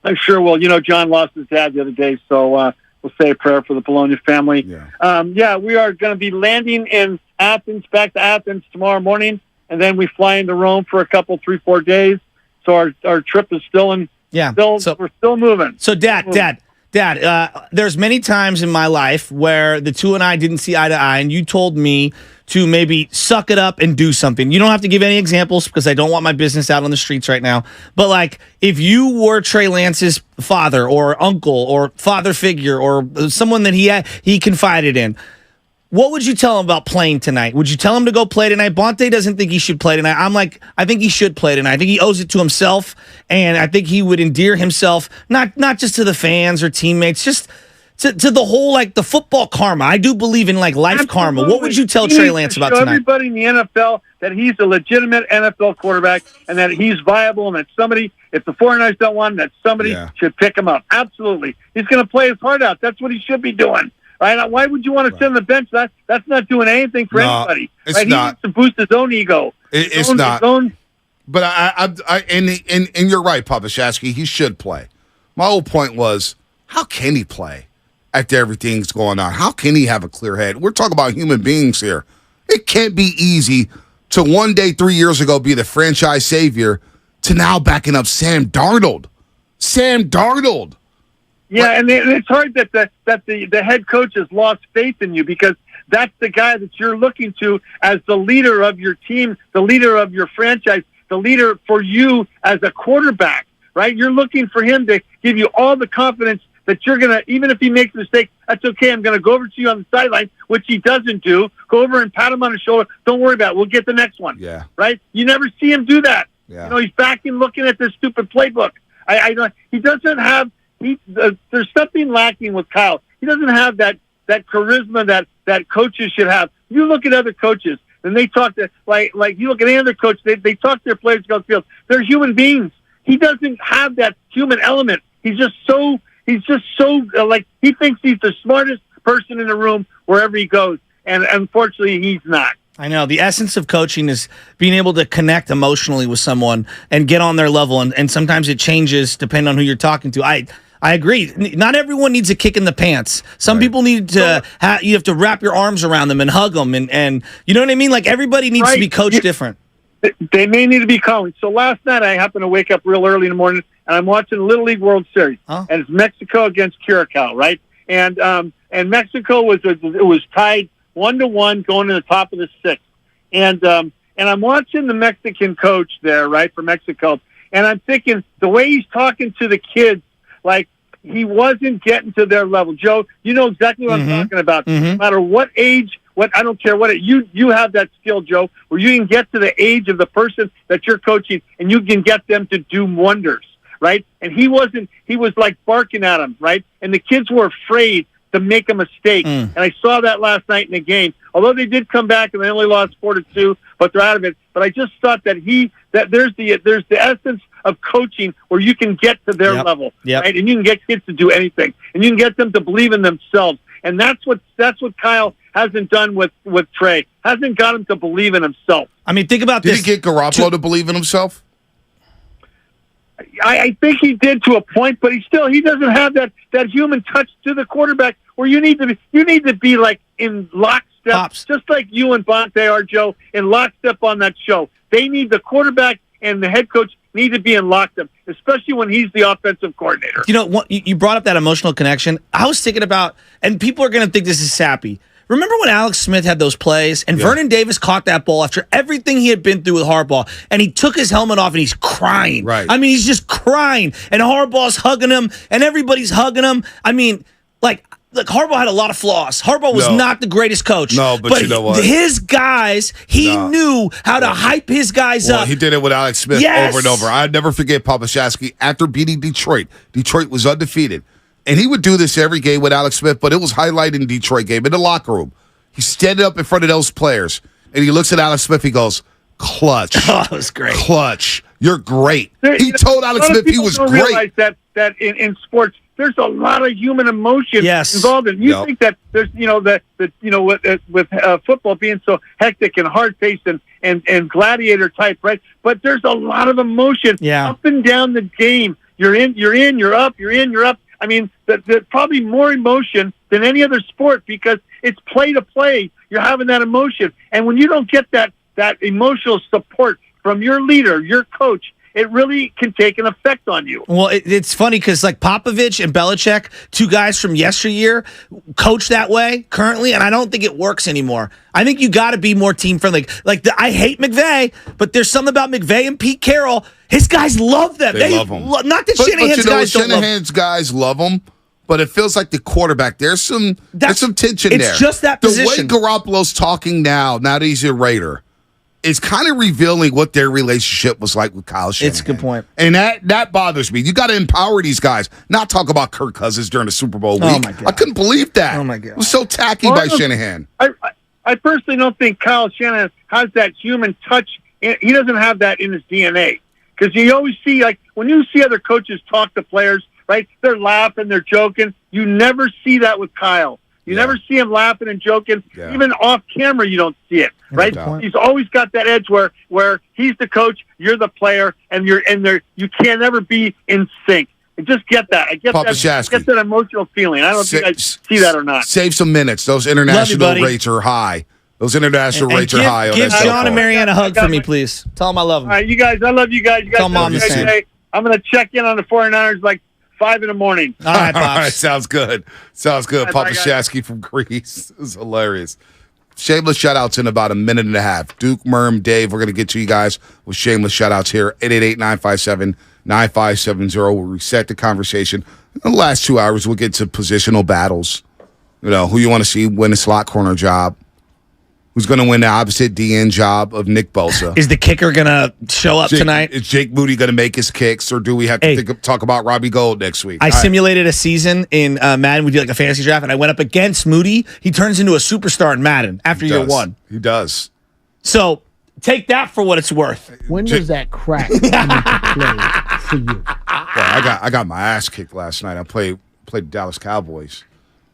I sure will. John lost his dad the other day, so we'll say a prayer for the Bologna family. Yeah. We are going to be landing in Athens, back to Athens tomorrow morning, and then we fly into Rome for a couple, 3-4 days. So our trip is still in. Yeah. We're still moving. So, Dad, there's many times in my life where the two and I didn't see eye to eye, and you told me to maybe suck it up and do something. You don't have to give any examples because I don't want my business out on the streets right now. But, like, if you were Trey Lance's father or uncle or father figure or someone that he confided in, what would you tell him about playing tonight? Would you tell him to go play tonight? Bonte doesn't think he should play tonight. I'm like, I think he should play tonight. I think he owes it to himself, and I think he would endear himself, not just to the fans or teammates, just to the whole, like, the football karma. I do believe in, like, life karma. What would you tell Trey Lance about tonight? Everybody in the NFL that he's a legitimate NFL quarterback and that he's viable and that somebody, if the 49ers don't want him, that somebody should pick him up. Absolutely. He's going to play his heart out. That's what he should be doing. Right? Why would you want to sit on the bench? That's not doing anything for anybody. It's right? not. He needs to boost his own ego. It's not. But and you're right, Papa Shasky. He should play. My whole point was, how can he play after everything's going on? How can he have a clear head? We're talking about human beings here. It can't be easy to one day 3 years ago be the franchise savior to now backing up Sam Darnold. Yeah, and it's hard that the head coach has lost faith in you because that's the guy that you're looking to as the leader of your team, the leader of your franchise, the leader for you as a quarterback, right? You're looking for him to give you all the confidence that you're going to, even if he makes a mistake, that's okay. I'm going to go over to you on the sideline, which he doesn't do. Go over and pat him on the shoulder. Don't worry about it. We'll get the next one. Yeah. Right? You never see him do that. Yeah. He's back in looking at this stupid playbook. He doesn't have. There's something lacking with Kyle. He doesn't have that charisma that coaches should have. You look at other coaches, and they talk to like you look at any other coach. They talk to their players go field. They're human beings. He doesn't have that human element. He's just so like he thinks he's the smartest person in the room wherever he goes, and unfortunately, he's not. I know. The essence of coaching is being able to connect emotionally with someone and get on their level, and sometimes it changes depending on who you're talking to. I agree. Not everyone needs a kick in the pants. Some people need to. You have to wrap your arms around them and hug them, and you know what I mean. Like everybody needs to be coached different. They may need to be calling. So last night I happened to wake up real early in the morning, and I'm watching the Little League World Series, and it's Mexico against Curacao, right? And Mexico was tied 1-1 going to the top of the sixth, and I'm watching the Mexican coach there, right, for Mexico, and I'm thinking the way he's talking to the kids. Like, he wasn't getting to their level. Joe, you know exactly what I'm talking about. No matter what age, I don't care what you have that skill, Joe, where you can get to the age of the person that you're coaching and you can get them to do wonders, right? And he was like barking at them, right? And the kids were afraid to make a mistake. And I saw that last night in the game. Although they did come back and they only lost 4-2, but they're out of it. But I just thought that there's the essence of coaching where you can get to their level, right? And you can get kids to do anything, and you can get them to believe in themselves. And that's what Kyle hasn't done with Trey. Hasn't got him to believe in himself. I mean, think about this. Did he get Garoppolo to believe in himself? I think he did to a point, but he doesn't have that human touch to the quarterback where you need to be like in lockstep, just like you and Bonte are, Joe, in lockstep on that show. They need the quarterback and the head coach need to be in lockstep, especially when he's the offensive coordinator. You know, you brought up that emotional connection. I was thinking about, and people are going to think this is sappy. Remember when Alex Smith had those plays and Vernon Davis caught that ball after everything he had been through with Harbaugh, and he took his helmet off and he's crying. Right. I mean, he's just crying, and Harbaugh's hugging him, and everybody's hugging him. I mean, like Harbaugh had a lot of flaws. Harbaugh was not the greatest coach. No, but you know what? His guys, he knew how to hype his guys up. He did it with Alex Smith over and over. I'd never forget Papa Shasky after beating Detroit. Detroit was undefeated. And he would do this every game with Alex Smith, but it was highlighted in the Detroit game in the locker room. He's standing up in front of those players, and he looks at Alex Smith. He goes, clutch. Oh, it was great. Clutch. You're great. He told Alex Smith he was don't great. Realize that in sports, there's a lot of human emotion involved in. You think that there's with football being so hectic and hard paced and gladiator type, right? But there's a lot of emotion up and down the game. You're in, you're up, you're in, you're up. I mean, there's probably more emotion than any other sport because it's play to play. You're having that emotion, and when you don't get that emotional support from your leader, your coach, it really can take an effect on you. Well, it's funny because like Popovich and Belichick, two guys from yesteryear, coach that way currently, and I don't think it works anymore. I think you got to be more team friendly. I hate McVay, but there's something about McVay and Pete Carroll. His guys love them. They love them. Not that Shanahan's guys don't love them. Shanahan's guys love them, but it feels like the quarterback. There's some tension there. It's just that position. The way Garoppolo's talking now that he's a Raider, is kind of revealing what their relationship was like with Kyle Shanahan. It's a good point. And that bothers me. You got to empower these guys, not talk about Kirk Cousins during the Super Bowl week. Oh, my God. I couldn't believe that. Oh, my God. It was so tacky by Shanahan. I personally don't think Kyle Shanahan has that human touch. He doesn't have that in his DNA. Because you always see, like, when you see other coaches talk to players, right, they're laughing, they're joking. You never see that with Kyle. You never see him laughing and joking. Yeah. Even off camera, you don't see it, right? He's always got that edge where he's the coach, you're the player, and you can't never be in sync. I just get that. I get that emotional feeling. I don't think I see that or not. Save some minutes. Those international rates are high. Those international rates are high. Give John and Marianne a hug for me, please. Tell them I love them. All right, you guys, I love you guys. You guys tell them I'm the same. I'm going to check in on the 49ers like 5 in the morning. All right, Pops. All right, sounds good. Papa Shasky from Greece. It was hilarious. Shameless shout-outs in about a minute and a half. Duke, Merm, Dave, we're going to get to you guys with shameless shout-outs here. 888-957-9570. We'll reset the conversation. In the last 2 hours, we'll get to positional battles. You know, who you want to see win a slot corner job. Who's going to win the opposite DN job of Nick Bosa? Is the kicker going to show up tonight? Is Jake Moody going to make his kicks, or do we have to talk about Robbie Gould next week? I simulated a season in Madden. We did like a fantasy draft, and I went up against Moody. He turns into a superstar in Madden after year one. He does. So take that for what it's worth. When does that crack come into play for you? Well, I got my ass kicked last night. I played the Dallas Cowboys,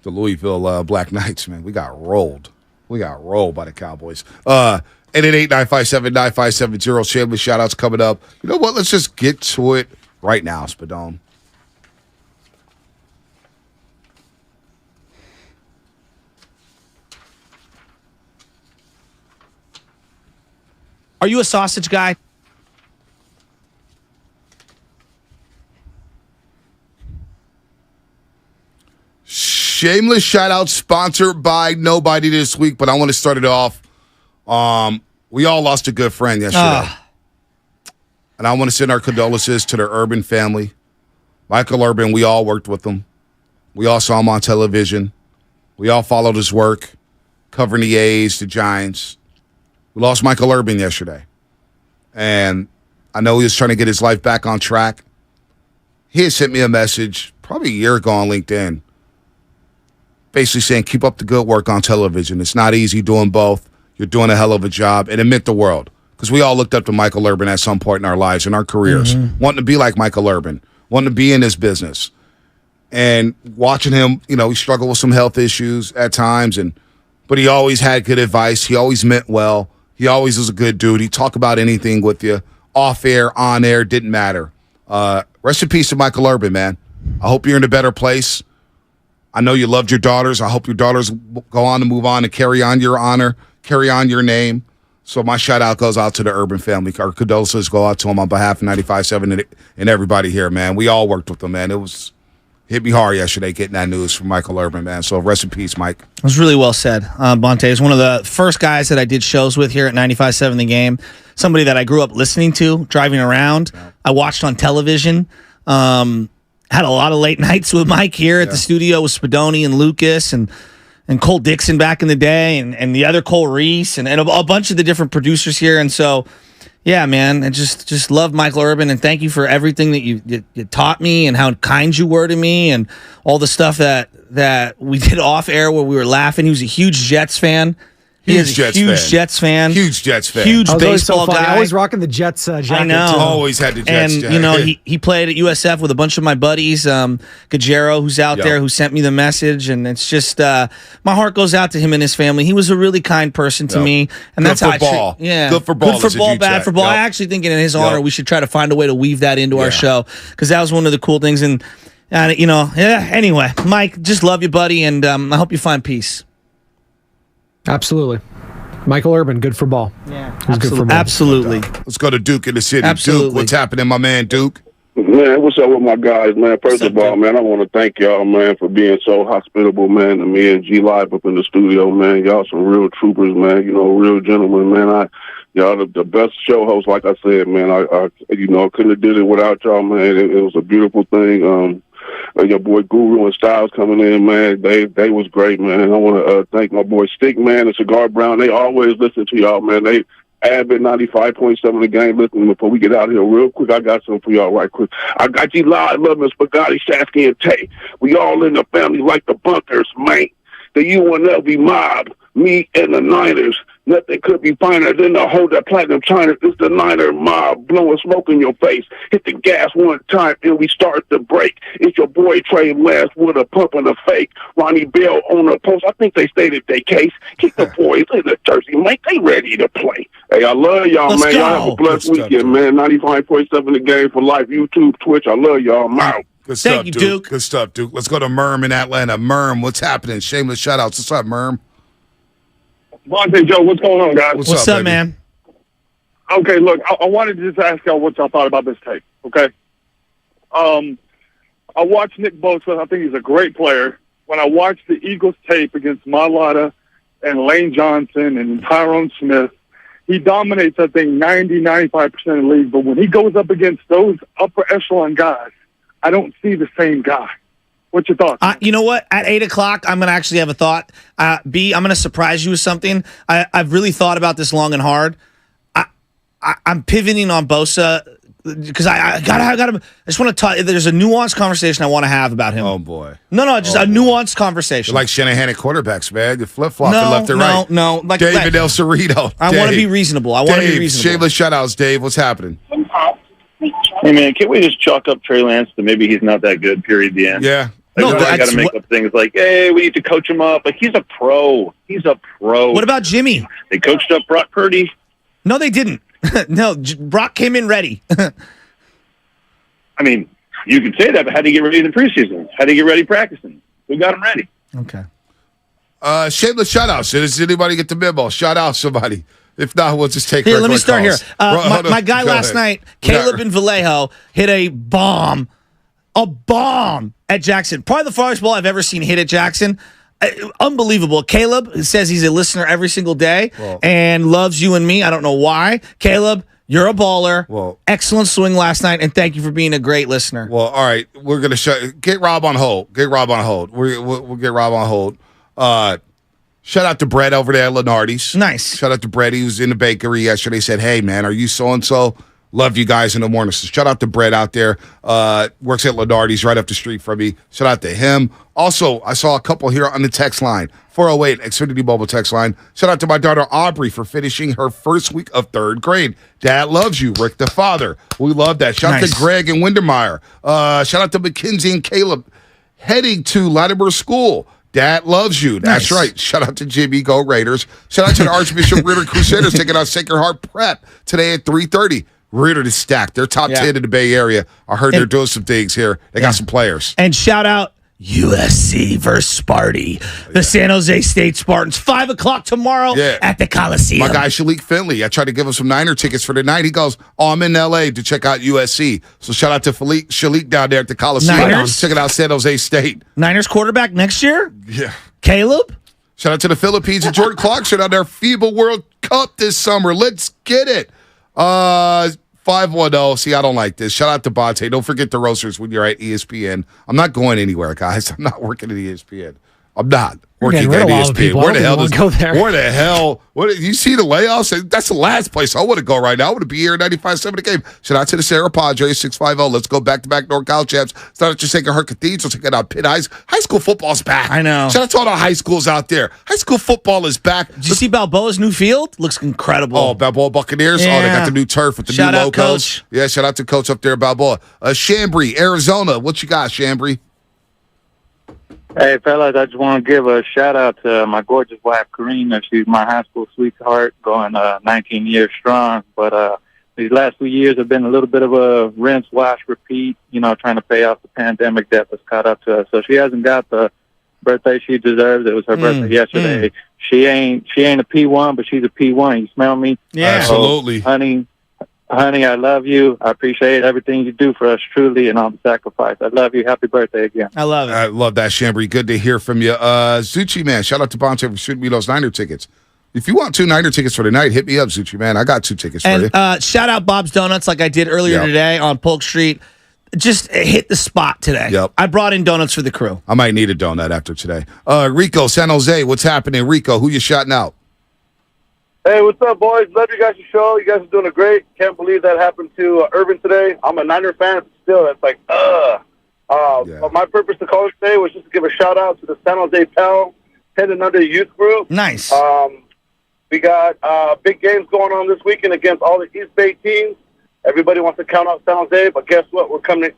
the Louisville Black Knights. Man, we got rolled. We got rolled by the Cowboys. 888-957-9570. Shameless shout-outs coming up. You know what? Let's just get to it right now, Spadone. Are you a sausage guy? Shameless shout-out sponsored by nobody this week, but I want to start it off. We all lost a good friend yesterday. And I want to send our condolences to the Urban family. Michael Urban, we all worked with him. We all saw him on television. We all followed his work, covering the A's, the Giants. We lost Michael Urban yesterday. And I know he was trying to get his life back on track. He had sent me a message probably a year ago on LinkedIn, basically saying, keep up the good work on television. It's not easy doing both. You're doing a hell of a job. And it meant the world because we all looked up to Michael Urban at some point in our lives, in our careers, wanting to be like Michael Urban, wanting to be in this business. And watching him, you know, he struggled with some health issues at times, but he always had good advice. He always meant well. He always was a good dude. He'd talk about anything with you, off air, on air, didn't matter. Rest in peace to Michael Urban, man. I hope you're in a better place. I know you loved your daughters. I hope your daughters go on to move on and carry on your honor, carry on your name. So my shout-out goes out to the Urban family. Our condolences go out to them on behalf of 95.7 and everybody here, man. We all worked with them, man. It hit me hard yesterday getting that news from Michael Urban, man. So rest in peace, Mike. It was really well said. Bonte is one of the first guys that I did shows with here at 95.7 The Game. Somebody that I grew up listening to, driving around. Yeah. I watched on television. Had a lot of late nights with Mike here at the studio with Spadoni and Lucas and Cole Dixon back in the day and the other Cole Reese and a bunch of the different producers here. And so, yeah, man, I just love Michael Urban and thank you for everything that you taught me and how kind you were to me and all the stuff that we did off air where we were laughing. He was a huge Jets fan. He is a huge Jets fan. Huge Jets fan. Huge I was always baseball so funny. guy. Always rocking the Jets jacket. I know. Too. Always had the Jets And, jacket. you know, he played at USF with a bunch of my buddies, Gajero, who's out there, who sent me the message. And it's just, my heart goes out to him and his family. He was a really kind person to me. And Good that's for how I ball. Yeah. Good for ball. Good for is a ball, huge bad Jet. for ball. Yep. I actually think in his honor, we should try to find a way to weave that into our show because that was one of the cool things. And, you know, anyway, Mike, just love you, buddy. And I hope you find peace. Absolutely. Michael Urban, good for ball. Yeah, He's good for ball. Absolutely. Let's go to Duke in the city. Absolutely. Duke, what's happening, my man, Duke? Man, what's up with my guys, man? First of all, man, I want to thank y'all, man, for being so hospitable, man, to me and G Live up in the studio, man. Y'all some real troopers, man. You know, real gentlemen, man. Y'all the best show host, like I said, man. I couldn't have did it without y'all, man. It was a beautiful thing. Your boy Guru and Styles coming in, man. They was great, man. I want to thank my boy Stick, man, and Cigar Brown. They always listen to y'all, man. They Abbott 95.7 the game. Listen, before we get out here real quick, I got something for y'all right quick. I got you live, love Miss Spaghetti, Shasky, and Tay. We all in the family like the Bunkers, man. The UNLV mob, me and the Niners. Nothing could be finer than to hold that platinum China. It's the Niner mob blowing smoke in your face. Hit the gas one time and we start to break. It's your boy Trey Last with a pump and a fake. Ronnie Bell on the post. I think they stated their case. Keep the boys in the jersey, man. They ready to play. Hey, I love y'all, Let's man. go. Y'all have a blessed Good stuff, weekend, man. 95.7 the game for life. YouTube, Twitch. I love y'all. I'm out. Good stuff, Thank you, Duke. Good stuff, Duke. Let's go to Merm in Atlanta. Merm, what's happening? Shameless shout-outs. What's up, Merm? Vontae, Joe, what's going on, guys? What's up, baby? man? Okay, look, I wanted to just ask y'all what y'all thought about this tape, okay? I watched Nick Bosa. I think he's a great player. When I watched the Eagles tape against Mailata and Lane Johnson and Tyrone Smith, he dominates, I think, 90-95% of the league. But when he goes up against those upper echelon guys, I don't see the same guy. What's your thoughts? You know what? At 8 o'clock, I'm going to actually have a thought. B, I'm going to surprise you with something. I've really thought about this long and hard. I'm pivoting on Bosa because I just want to talk. There's a nuanced conversation I want to have about him. Oh, boy. No, just a nuanced conversation. You're like Shanahan at quarterbacks, man. You're flip-flopping left and right. No. Like, David El Cerrito. I want to be reasonable. Dave, shameless shout-outs, Dave. What's happening? Hey, man, can't we just chalk up Trey Lance to maybe he's not that good, period, the end? Yeah. Like, I got to make up things like, hey, we need to coach him up. Like, he's a pro. He's a pro. What about Jimmy? They coached up Brock Purdy. No, they didn't. No, Brock came in ready. I mean, you could say that, but how do you get ready in the preseason? How do you get ready practicing? Who got him ready? Okay. Shameless shout-outs. Does anybody get the memo? Shout out somebody. If not, we'll just take Here, regular let me start calls. here. My guy Go last ahead. night, Caleb in Vallejo, hit a bomb at Jackson. Probably the farthest ball I've ever seen hit at Jackson. Unbelievable. Caleb says he's a listener every single day and loves you and me. I don't know why. Caleb, you're a baller. Well, excellent swing last night, and thank you for being a great listener. Well, all right. We're going to get Rob on hold. We'll get Rob on hold. Shout out to Brett over there at Lenardi's. Nice. Shout out to Brett. He was in the bakery yesterday. Said, hey, man, are you so-and-so? Love you guys in the morning. So shout out to Brett out there. Works at Lenardi's right up the street from me. Shout out to him. Also, I saw a couple here on the text line. 408 Xfinity Mobile text line. Shout out to my daughter Aubrey for finishing her first week of third grade. Dad loves you, Rick the father. We love that. Shout out to Greg and Windermeyer. Shout out to Mackenzie and Caleb heading to Latimer School. Dad loves you. That's right. Shout out to Jimmy. Go Raiders. Shout out to the Archbishop Reader Crusaders taking on Sacred Heart Prep today at 3:30. Reader is stacked. They're top 10 in the Bay Area. I heard they're doing some things here. They got some players. And shout out USC versus Sparty. The San Jose State Spartans. 5 o'clock tomorrow at the Coliseum. My guy Shalik Finley. I tried to give him some Niner tickets for the night. He goes, I'm in L.A. to check out USC. So shout out to Shalik down there at the Coliseum. Niners? Checking out San Jose State. Niners quarterback next year? Yeah. Caleb? Shout out to the Philippines and Jordan Clarkson on their FIBA World Cup this summer. Let's get it. 510. See, I don't like this. Shout out to Bonte. Don't forget the roasters when you're at ESPN. I'm not going anywhere, guys. I'm not working at ESPN. I'm not You're working getting rid at of all the ESPN. people. Where I the don't hell even does wanna go there. Where the hell? What you see the layoffs? That's the last place I want to go right now. I want to be here at 95.7 the game. Shout out to the Sarah Padres 650. Let's go back-to-back NorCal champs. It's not just taking her cathedrals, taking out Pitt High. High school football's back. I know. Shout out to all the high schools out there. High school football is back. Did you see Balboa's new field? Looks incredible. Oh, Balboa Buccaneers. Oh, they got the new turf with the Shout new out, logos. Coach. Yeah, shout out to Coach up there, Balboa. Chambry, Arizona. What you got, Chambry? Hey, fellas, I just want to give a shout-out to my gorgeous wife, Karina. She's my high school sweetheart, going 19 years strong. But these last few years have been a little bit of a rinse, wash, repeat, trying to pay off the pandemic debt that's caught up to us. So she hasn't got the birthday she deserves. It was her birthday yesterday. She ain't a P1, but she's a P1. You smell me? Yeah. Absolutely. Honey, I love you. I appreciate everything you do for us, truly, and all the sacrifice. I love you. Happy birthday again. I love it. I love that, Chambry. Good to hear from you. Zucci, man, shout out to Bonte for shooting me those Niner tickets. If you want 2 Niner tickets for tonight, hit me up, Zucci, man. I got 2 tickets for you. And shout out Bob's Donuts like I did earlier today on Polk Street. Just hit the spot today. Yep. I brought in donuts for the crew. I might need a donut after today. Rico, San Jose, what's happening? Rico, who you shouting out? Hey, what's up, boys? Love you guys' show. You guys are doing a great. Can't believe that happened to Irvin today. I'm a Niner fan, but still, it's like, But my purpose to call today was just to give a shout-out to the San Jose Pal 10 and under youth group. Nice. We got big games going on this weekend against all the East Bay teams. Everybody wants to count out San Jose, but guess what? We're coming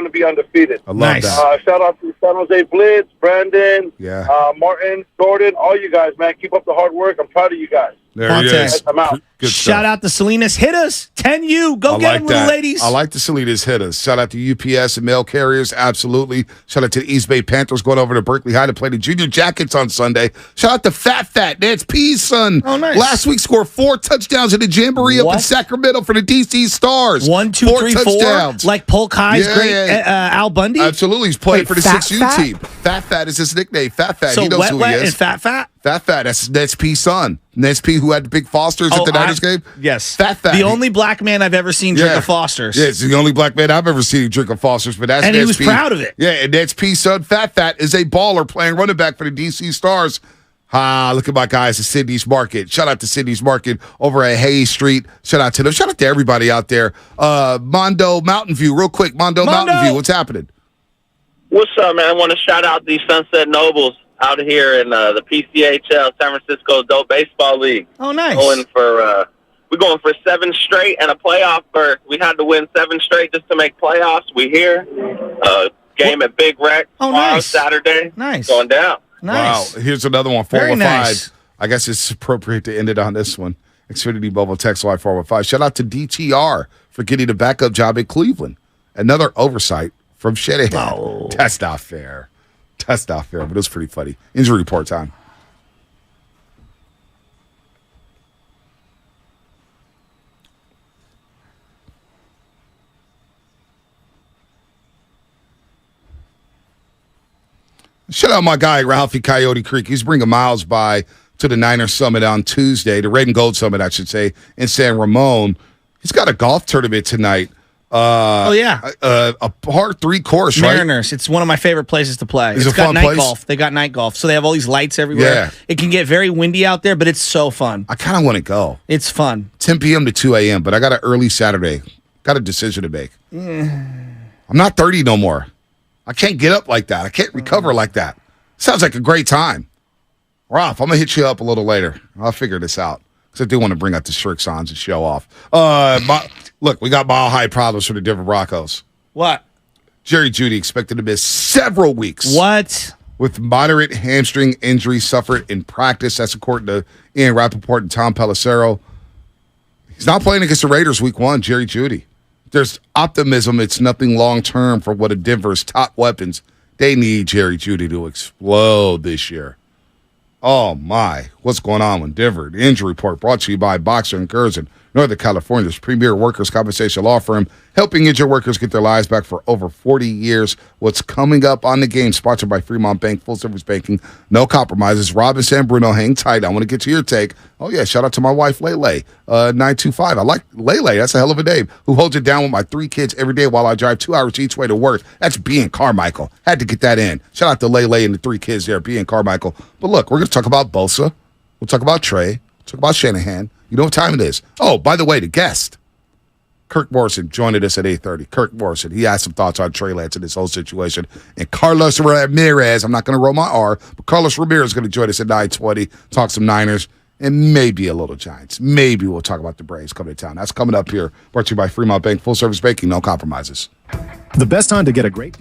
to be undefeated. I love that. Shout out to San Jose Blitz, Brandon, Yeah. Martin, Jordan, all you guys, man. Keep up the hard work. I'm proud of you guys. There he is. I'm out. Good Shout out to Salinas. Hit us. 10U. Go get them, little ladies. I like the Salinas hitters. Shout out to UPS and mail carriers. Absolutely. Shout out to the East Bay Panthers going over to Berkeley High to play the Junior Jackets on Sunday. Shout out to Fat Nance P's son. Oh, nice. Last week scored 4 touchdowns in the Jamboree up in Sacramento for the DC Stars. 1, 2, 3, 4. Like Polk High's great Al Bundy. Absolutely. He's playing for the Fat 6U Fat? team. Fat is his nickname. Fat. So He knows Wet who Wet he is. and Fat? Fat. That's P's son. Nance P, who had the big Fosters at the Niners game. Yes. Fat. The only black man I've ever seen drink a Foster's. Yeah, it's the only black man I've ever seen drink a Foster's. But that's And he was proud of it. Yeah, and Nance P's son, Fat, is a baller playing running back for the DC Stars. Look at my guys at Sydney's Market. Shout out to Sydney's Market over at Hayes Street. Shout out to them. Shout out to everybody out there. Mondo Mountain View, real quick. Mondo Mountain View, what's happening? What's up, man? I want to shout out the Sunset Nobles out here in the PCHL, San Francisco Adult Baseball League. Oh, nice. We're going for 7 straight and a playoff berth. We had to win 7 straight just to make playoffs. We here. Game at Big Rec tomorrow, Saturday. Nice. Going down. Nice. Wow. Here's another one. 4 Very 5. nice. I guess it's appropriate to end it on this one. Xfinity Mobile Text Line 415. Shout out to DTR for getting a backup job at Cleveland. Another oversight from Shanahan. Oh. That's not fair. But it was pretty funny. Injury report time. Shout out my guy, Ralphie Coyote Creek. He's bringing Miles by to the Niner Summit on Tuesday, the Red and Gold Summit, I should say, in San Ramon. He's got a golf tournament tonight. A par 3 course, right? Mariners. It's one of my favorite places to play. It's a got fun night place? golf. They got night golf. So they have all these lights everywhere. Yeah. It can get very windy out there, but it's so fun. I kind of want to go. It's fun. 10 p.m. to 2 a.m., but I got an early Saturday. Got a decision to make. I'm not 30 no more. I can't get up like that. I can't recover like that. Sounds like a great time. Ralph, I'm going to hit you up a little later. I'll figure this out. Because I do want to bring out the Strixons and show off. Look, we got mile high problems for the Denver Broncos. What? Jerry Jeudy expected to miss several weeks. What? With moderate hamstring injury suffered in practice. That's according to Ian Rappaport and Tom Pelissero. He's not playing against the Raiders week 1, Jerry Jeudy. There's optimism. It's nothing long-term for one of Denver's top weapons. They need Jerry Jeudy to explode this year. Oh, my. What's going on with Denver? The injury report brought to you by Boxer and Curzon. Northern California's premier workers' compensation law firm, helping injured workers get their lives back for over 40 years. What's coming up on the game, sponsored by Fremont Bank, full-service banking, no compromises. Rob and San Bruno, hang tight. I want to get to your take. Oh, yeah, shout out to my wife, Lele, 925. I like Lele. That's a hell of a name. Who holds it down with my 3 kids every day while I drive 2 hours each way to work. That's B and Carmichael. Had to get that in. Shout out to Lele and the 3 kids there, B and Carmichael. But look, we're going to talk about Bosa. We'll talk about Trey. We'll talk about Shanahan. You know what time it is. Oh, by the way, the guest, Kirk Morrison, joined us at 8:30. Kirk Morrison, he has some thoughts on Trey Lance and this whole situation. And Carlos Ramirez, I'm not going to roll my R, but Carlos Ramirez is going to join us at 9:20, talk some Niners, and maybe a little Giants. Maybe we'll talk about the Braves coming to town. That's coming up here, brought to you by Fremont Bank, full-service banking, no compromises. The best time to get a great...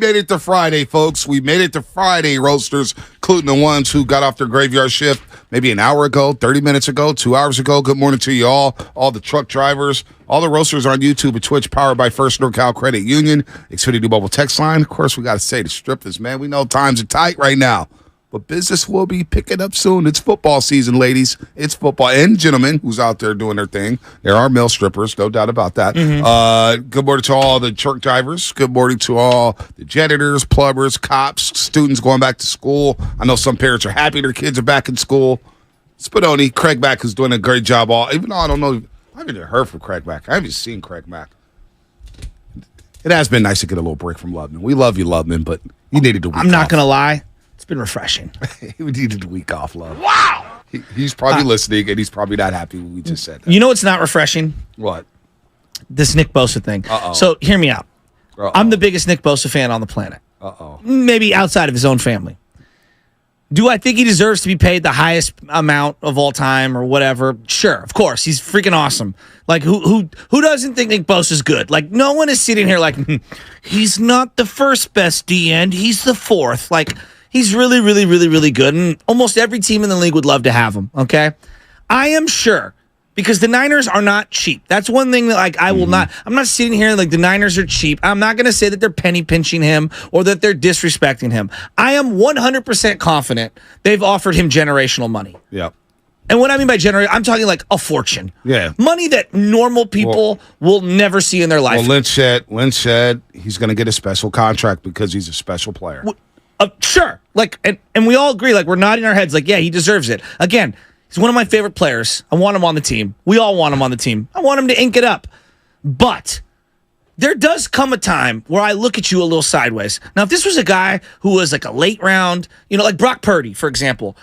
made it to Friday, folks. We made it to Friday, roasters, including the ones who got off their graveyard shift maybe an hour ago, 30 minutes ago, 2 hours ago. Good morning to you all the truck drivers, all the roasters on YouTube and Twitch, powered by First NorCal Credit Union, Xfinity Mobile Text Line. Of course, we got to say the strippers, man. We know times are tight right now, but business will be picking up soon. It's football season, ladies. It's football. And gentlemen who's out there doing their thing. There are male strippers, no doubt about that. Good morning to all the truck drivers. Good morning to all the janitors, plumbers, cops, students going back to school. I know some parents are happy their kids are back in school. Spadoni, Craig Mack is doing a great job. Even though I don't know, I haven't even heard from Craig Mack. I haven't seen Craig Mack. It has been nice to get a little break from Lubman. We love you, Lubman, but you needed a week off. I'm not going to lie. It's been refreshing. We needed a week off, Love. Wow! He's probably listening, and he's probably not happy when we just said that. You know what's not refreshing? What? This Nick Bosa thing. Uh-oh. So hear me out. Uh-oh. I'm the biggest Nick Bosa fan on the planet. Uh-oh. Maybe outside of his own family. Do I think he deserves to be paid the highest amount of all time or whatever? Sure, of course. He's freaking awesome. Like, who doesn't think Nick Bosa's good? Like, no one is sitting here like, he's not the first best D-end. He's the fourth. Like, he's really, really, really, really good. And almost every team in the league would love to have him, okay? I am sure. Because the Niners are not cheap. That's one thing that, like, I will not. I'm not sitting here like the Niners are cheap. I'm not going to say that they're penny pinching him or that they're disrespecting him. I am 100% confident they've offered him generational money. Yep. And what I mean by generational, I'm talking like a fortune. Yeah. Money that normal people will never see in their life. Well, Lynch said he's going to get a special contract because he's a special player. Sure. Like, and we all agree, like, we're nodding our heads like, yeah, he deserves it. Again, he's one of my favorite players. I want him on the team. We all want him on the team. I want him to ink it up. But there does come a time where I look at you a little sideways. Now, if this was a guy who was like a late round, like Brock Purdy, for example,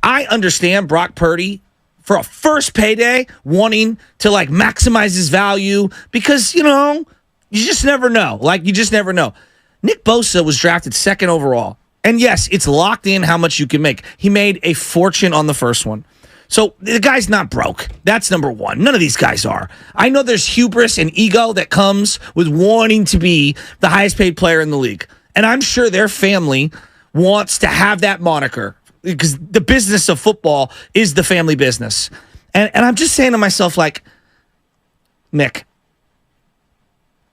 I understand Brock Purdy for a first payday wanting to like maximize his value because, you just never know. Like, you just never know. Nick Bosa was drafted second overall. And yes, it's locked in how much you can make. He made a fortune on the first one. So the guy's not broke. That's number one. None of these guys are. I know there's hubris and ego that comes with wanting to be the highest paid player in the league. And I'm sure their family wants to have that moniker because the business of football is the family business. And I'm just saying to myself, like, Nick,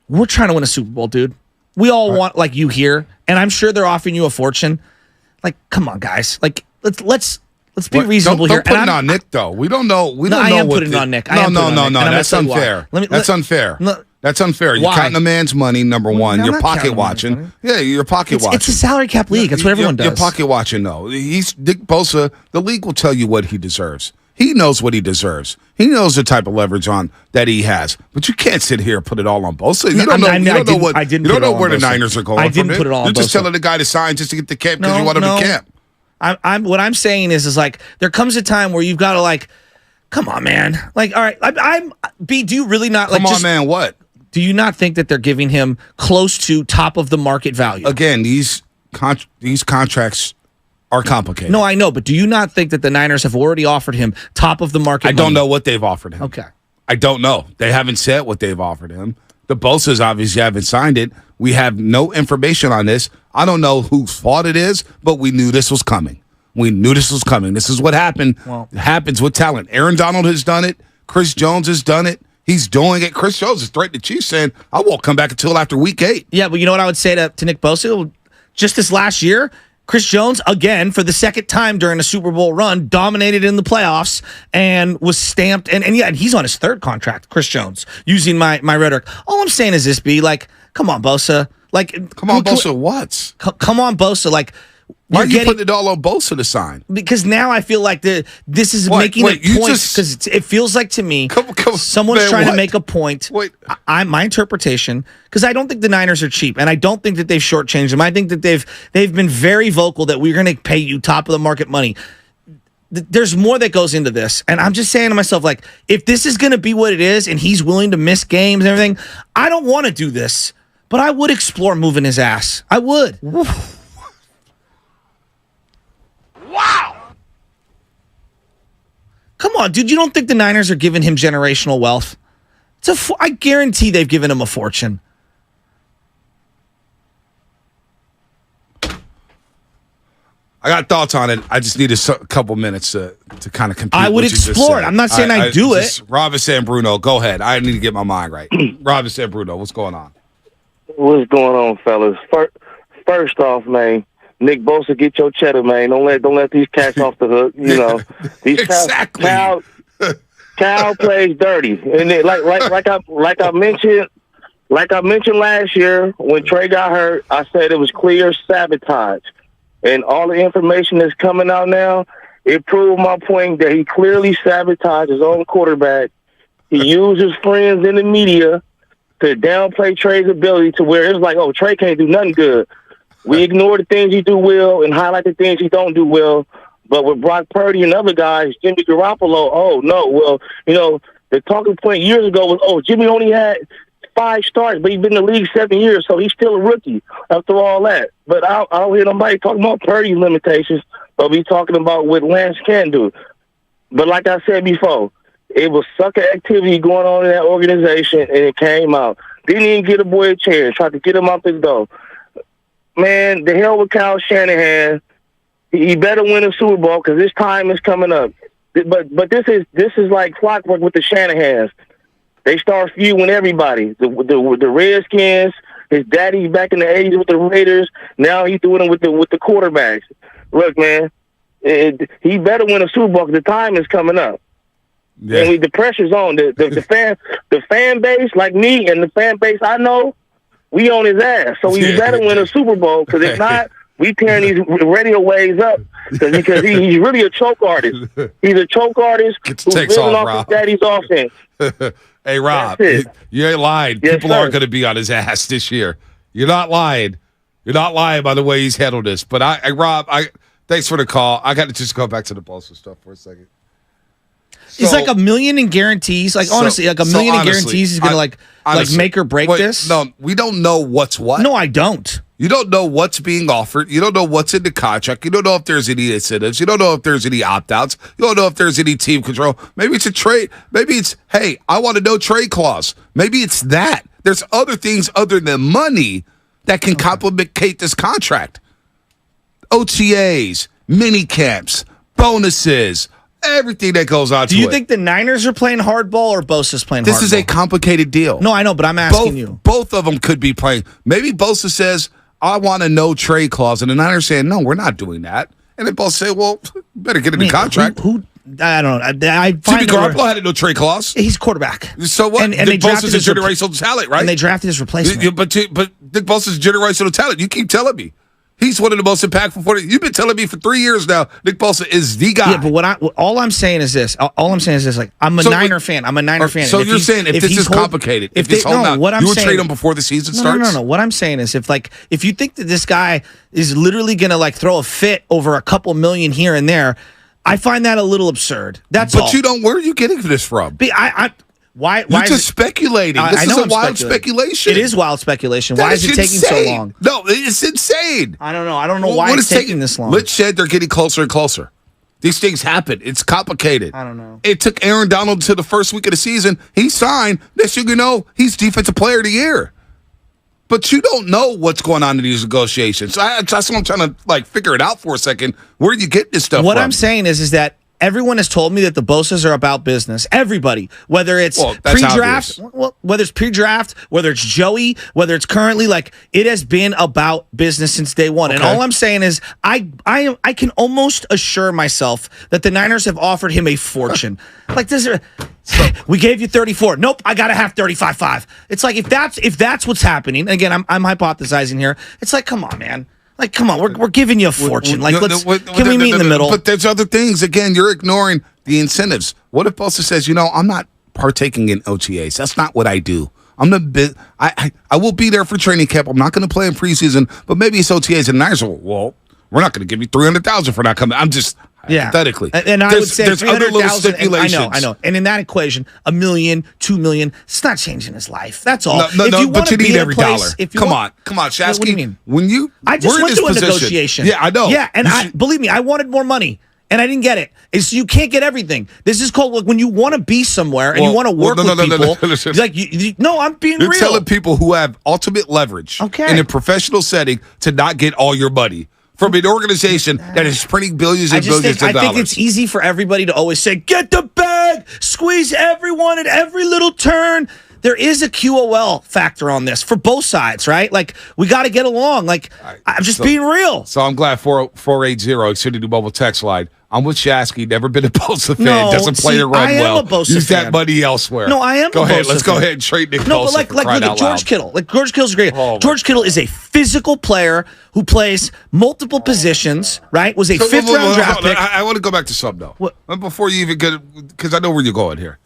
we're trying to win a Super Bowl, dude. We all want, like, you here. And I'm sure they're offering you a fortune. Like, come on, guys. Like, let's be reasonable here. Don't put it on Nick, though. We don't know. I am putting it on Nick. No. That's unfair. That's unfair. That's unfair. You're counting a man's money, number one. You're pocket watching. Yeah, you're pocket watching. It's a salary cap league. That's what everyone does. You're pocket watching, though. He's Nick Bosa. The league will tell you what he deserves. He knows what he deserves. He knows the type of leverage on that he has. But you can't sit here and put it all on Bosa. You don't know where the Niners are going. I didn't put it all on Bosa. You're just telling the guy to sign just to get to camp because you want him to camp. What I'm saying is like there comes a time where you've got to like, come on, man. Like, all right, B. Do you really not like? Come on, man. What? Do you not think that they're giving him close to top of the market value? Again, these contracts are complicated. No, I know, but do you not think that the Niners have already offered him top of the market? I don't know what they've offered him. Okay, I don't know. They haven't said what they've offered him. The Bosas obviously haven't signed it. We have no information on this. I don't know whose fault it is, but we knew this was coming. This is what happened. Well, it happens with talent. Aaron Donald has done it. Chris Jones has done it. He's doing it. Chris Jones is threatening the Chiefs saying, I won't come back until after week 8. Yeah, but you know what I would say to Nick Bosa? Just this last year, Chris Jones, again, for the second time during a Super Bowl run, dominated in the playoffs and was stamped. And he's on his third contract, Chris Jones, using my rhetoric. All I'm saying is this, B, like, come on, Bosa. Like, come on, Bosa, what? Come on, Bosa. Like, why are you putting it all on Bosa to sign? Because now I feel like this is making a point because it feels like to me someone's trying to make a point. My interpretation, because I don't think the Niners are cheap, and I don't think that they've shortchanged them. I think that they've been very vocal that we're going to pay you top of the market money. There's more that goes into this, and I'm just saying to myself, like, if this is going to be what it is, and he's willing to miss games and everything, I don't want to do this, but I would explore moving his ass. I would. Wow! Come on, dude. You don't think the Niners are giving him generational wealth? I guarantee they've given him a fortune. I got thoughts on it. I just need a couple minutes to kind of compete. I would explore it. I'm not saying I do it. Robinson Bruno, go ahead. I need to get my mind right. Robinson Bruno, what's going on? What's going on, fellas? First off, man, Nick Bosa, get your cheddar, man. Don't let these cats off the hook. You know, these exactly. Cal plays dirty, and it, like I mentioned last year when Trey got hurt, I said it was clear sabotage, and all the information that's coming out now, it proved my point that he clearly sabotaged his own quarterback. He used his friends in the media to downplay Trey's ability to where it's like, oh, Trey can't do nothing good. We ignore the things he do well and highlight the things he don't do well. But with Brock Purdy and other guys, Jimmy Garoppolo, oh, no. Well, you know, the talking point years ago was, oh, Jimmy only had 5 starts, but he's been in the league 7 years, so he's still a rookie after all that. But I don't hear nobody talking about Purdy's limitations, but we talking about what Lance can do. But like I said before, it was sucker activity going on in that organization, and it came out. Didn't even get a boy a chance. Tried to get him out the door. Man, the hell with Kyle Shanahan. He better win a Super Bowl because his time is coming up. But this is like clockwork with the Shanahans. They start feuding everybody. The Redskins. His daddy back in the 80s with the Raiders. Now he's doing it with the quarterbacks. Look, man, he better win a Super Bowl because the time is coming up. Yeah. And the pressure's on. The fan base, like me and the fan base I know, we on his ass. So he better win a Super Bowl because if not, we tearing these radio waves up because he's really a choke artist. He's a choke artist who's living off his daddy's offense. Hey, Rob, you ain't lying. Yes, people aren't going to be on his ass this year. You're not lying. You're not lying by the way he's handled this. But Rob, thanks for the call. I got to just go back to the Bosa stuff for a second. It's like $1 million in guarantees. Like honestly, like $1 million in guarantees is going to make or break this. No, we don't know what's what. No, I don't. You don't know what's being offered. You don't know what's in the contract. You don't know if there's any incentives. You don't know if there's any opt-outs. You don't know if there's any team control. Maybe it's a trade. Maybe it's, hey, I want a no trade clause. Maybe it's that. There's other things other than money that can complicate this contract. OTAs, mini camps, bonuses, everything that goes on to it. Do you think the Niners are playing hardball or Bosa's playing hardball? This is a complicated deal. No, I know, but I'm asking you. Both of them could be playing. Maybe Bosa says, I want a no trade clause, and the Niners saying, no, we're not doing that. And then Bosa say, well, better get in the contract. Who I don't know. Jimmy Garoppolo had a no trade clause. He's quarterback. So what? And Nick Bosa's a generational talent, right? And they drafted his replacement. But Nick Bosa's a generational talent. You keep telling me. He's one of the most impactful 40. You've been telling me for 3 years now, Nick Bosa is the guy. Yeah, but all I'm saying is this. Like, I'm a Niner fan. I'm a Niner fan. So you're saying if this is complicated, if this whole you would trade him before the season starts? No. What I'm saying is if you think that this guy is literally going to throw a fit over a couple million here and there, I find that a little absurd. That's all. But you don't. Where are you getting this from? Why you're just speculating. This is a wild speculation. It is wild speculation. Why is it taking so long? No, it's insane. I don't know. I don't know why it's taking this long. Let's said they're getting closer and closer. These things happen. It's complicated. I don't know. It took Aaron Donald to the first week of the season. He signed. Next thing you know, he's Defensive Player of the Year. But you don't know what's going on in these negotiations. That's what I'm trying to figure it out for a second. Where do you get this stuff from? What I'm saying is that everyone has told me that the Bosas are about business. Everybody, whether it's pre-draft, whether it's pre-draft, whether it's Joey, whether it's currently, it has been about business since day one. Okay. And all I'm saying is, I can almost assure myself that the Niners have offered him a fortune. We gave you 34. Nope, I gotta have 35.5. It's like if that's what's happening. Again, I'm hypothesizing here. It's like, come on, man. Come on, we're giving you a fortune. Can we meet in the middle? But there's other things. Again, you're ignoring the incentives. What if Bosa says, I'm not partaking in OTAs. That's not what I do. I will be there for training camp. I'm not going to play in preseason, but maybe it's OTAs. And Niners will, well, we're not going to give you $300,000 for not coming. I'm just hypothetically. And I would say there's other little stipulations. I know. And in that equation, $1 million, $2 million, it's not changing his life. That's all. No, but you need every dollar. Come on, Shasky. What do you mean? I just went to a negotiation. Yeah, I know. Yeah, and believe me, I wanted more money. And I didn't get it. You can't get everything. This is called when you want to be somewhere and you want to work with people. No, I'm being real. You're telling people who have ultimate leverage in a professional setting to not get all your money from an organization that is printing billions and billions of dollars. I think it's easy for everybody to always say, get the bag, squeeze everyone at every little turn. There is a QOL factor on this for both sides, right? Like, we got to get along. Like, I'm just being real. So I'm glad 480, Xfinity Mobile text line. I'm with Shasky. Never been a Bosa fan. No, Doesn't play the run well. I am a Bosa Use fan. that money elsewhere. No, I am Go a ahead. Bosa Let's fan. go ahead and trade Nick No, Bosa but look at George Kittle. Like, George Kittle's great. George Kittle is a physical player who plays multiple positions, right? Was a fifth-round draft pick. I want to go back to something, though. What? Before you even get, because I know where you're going here.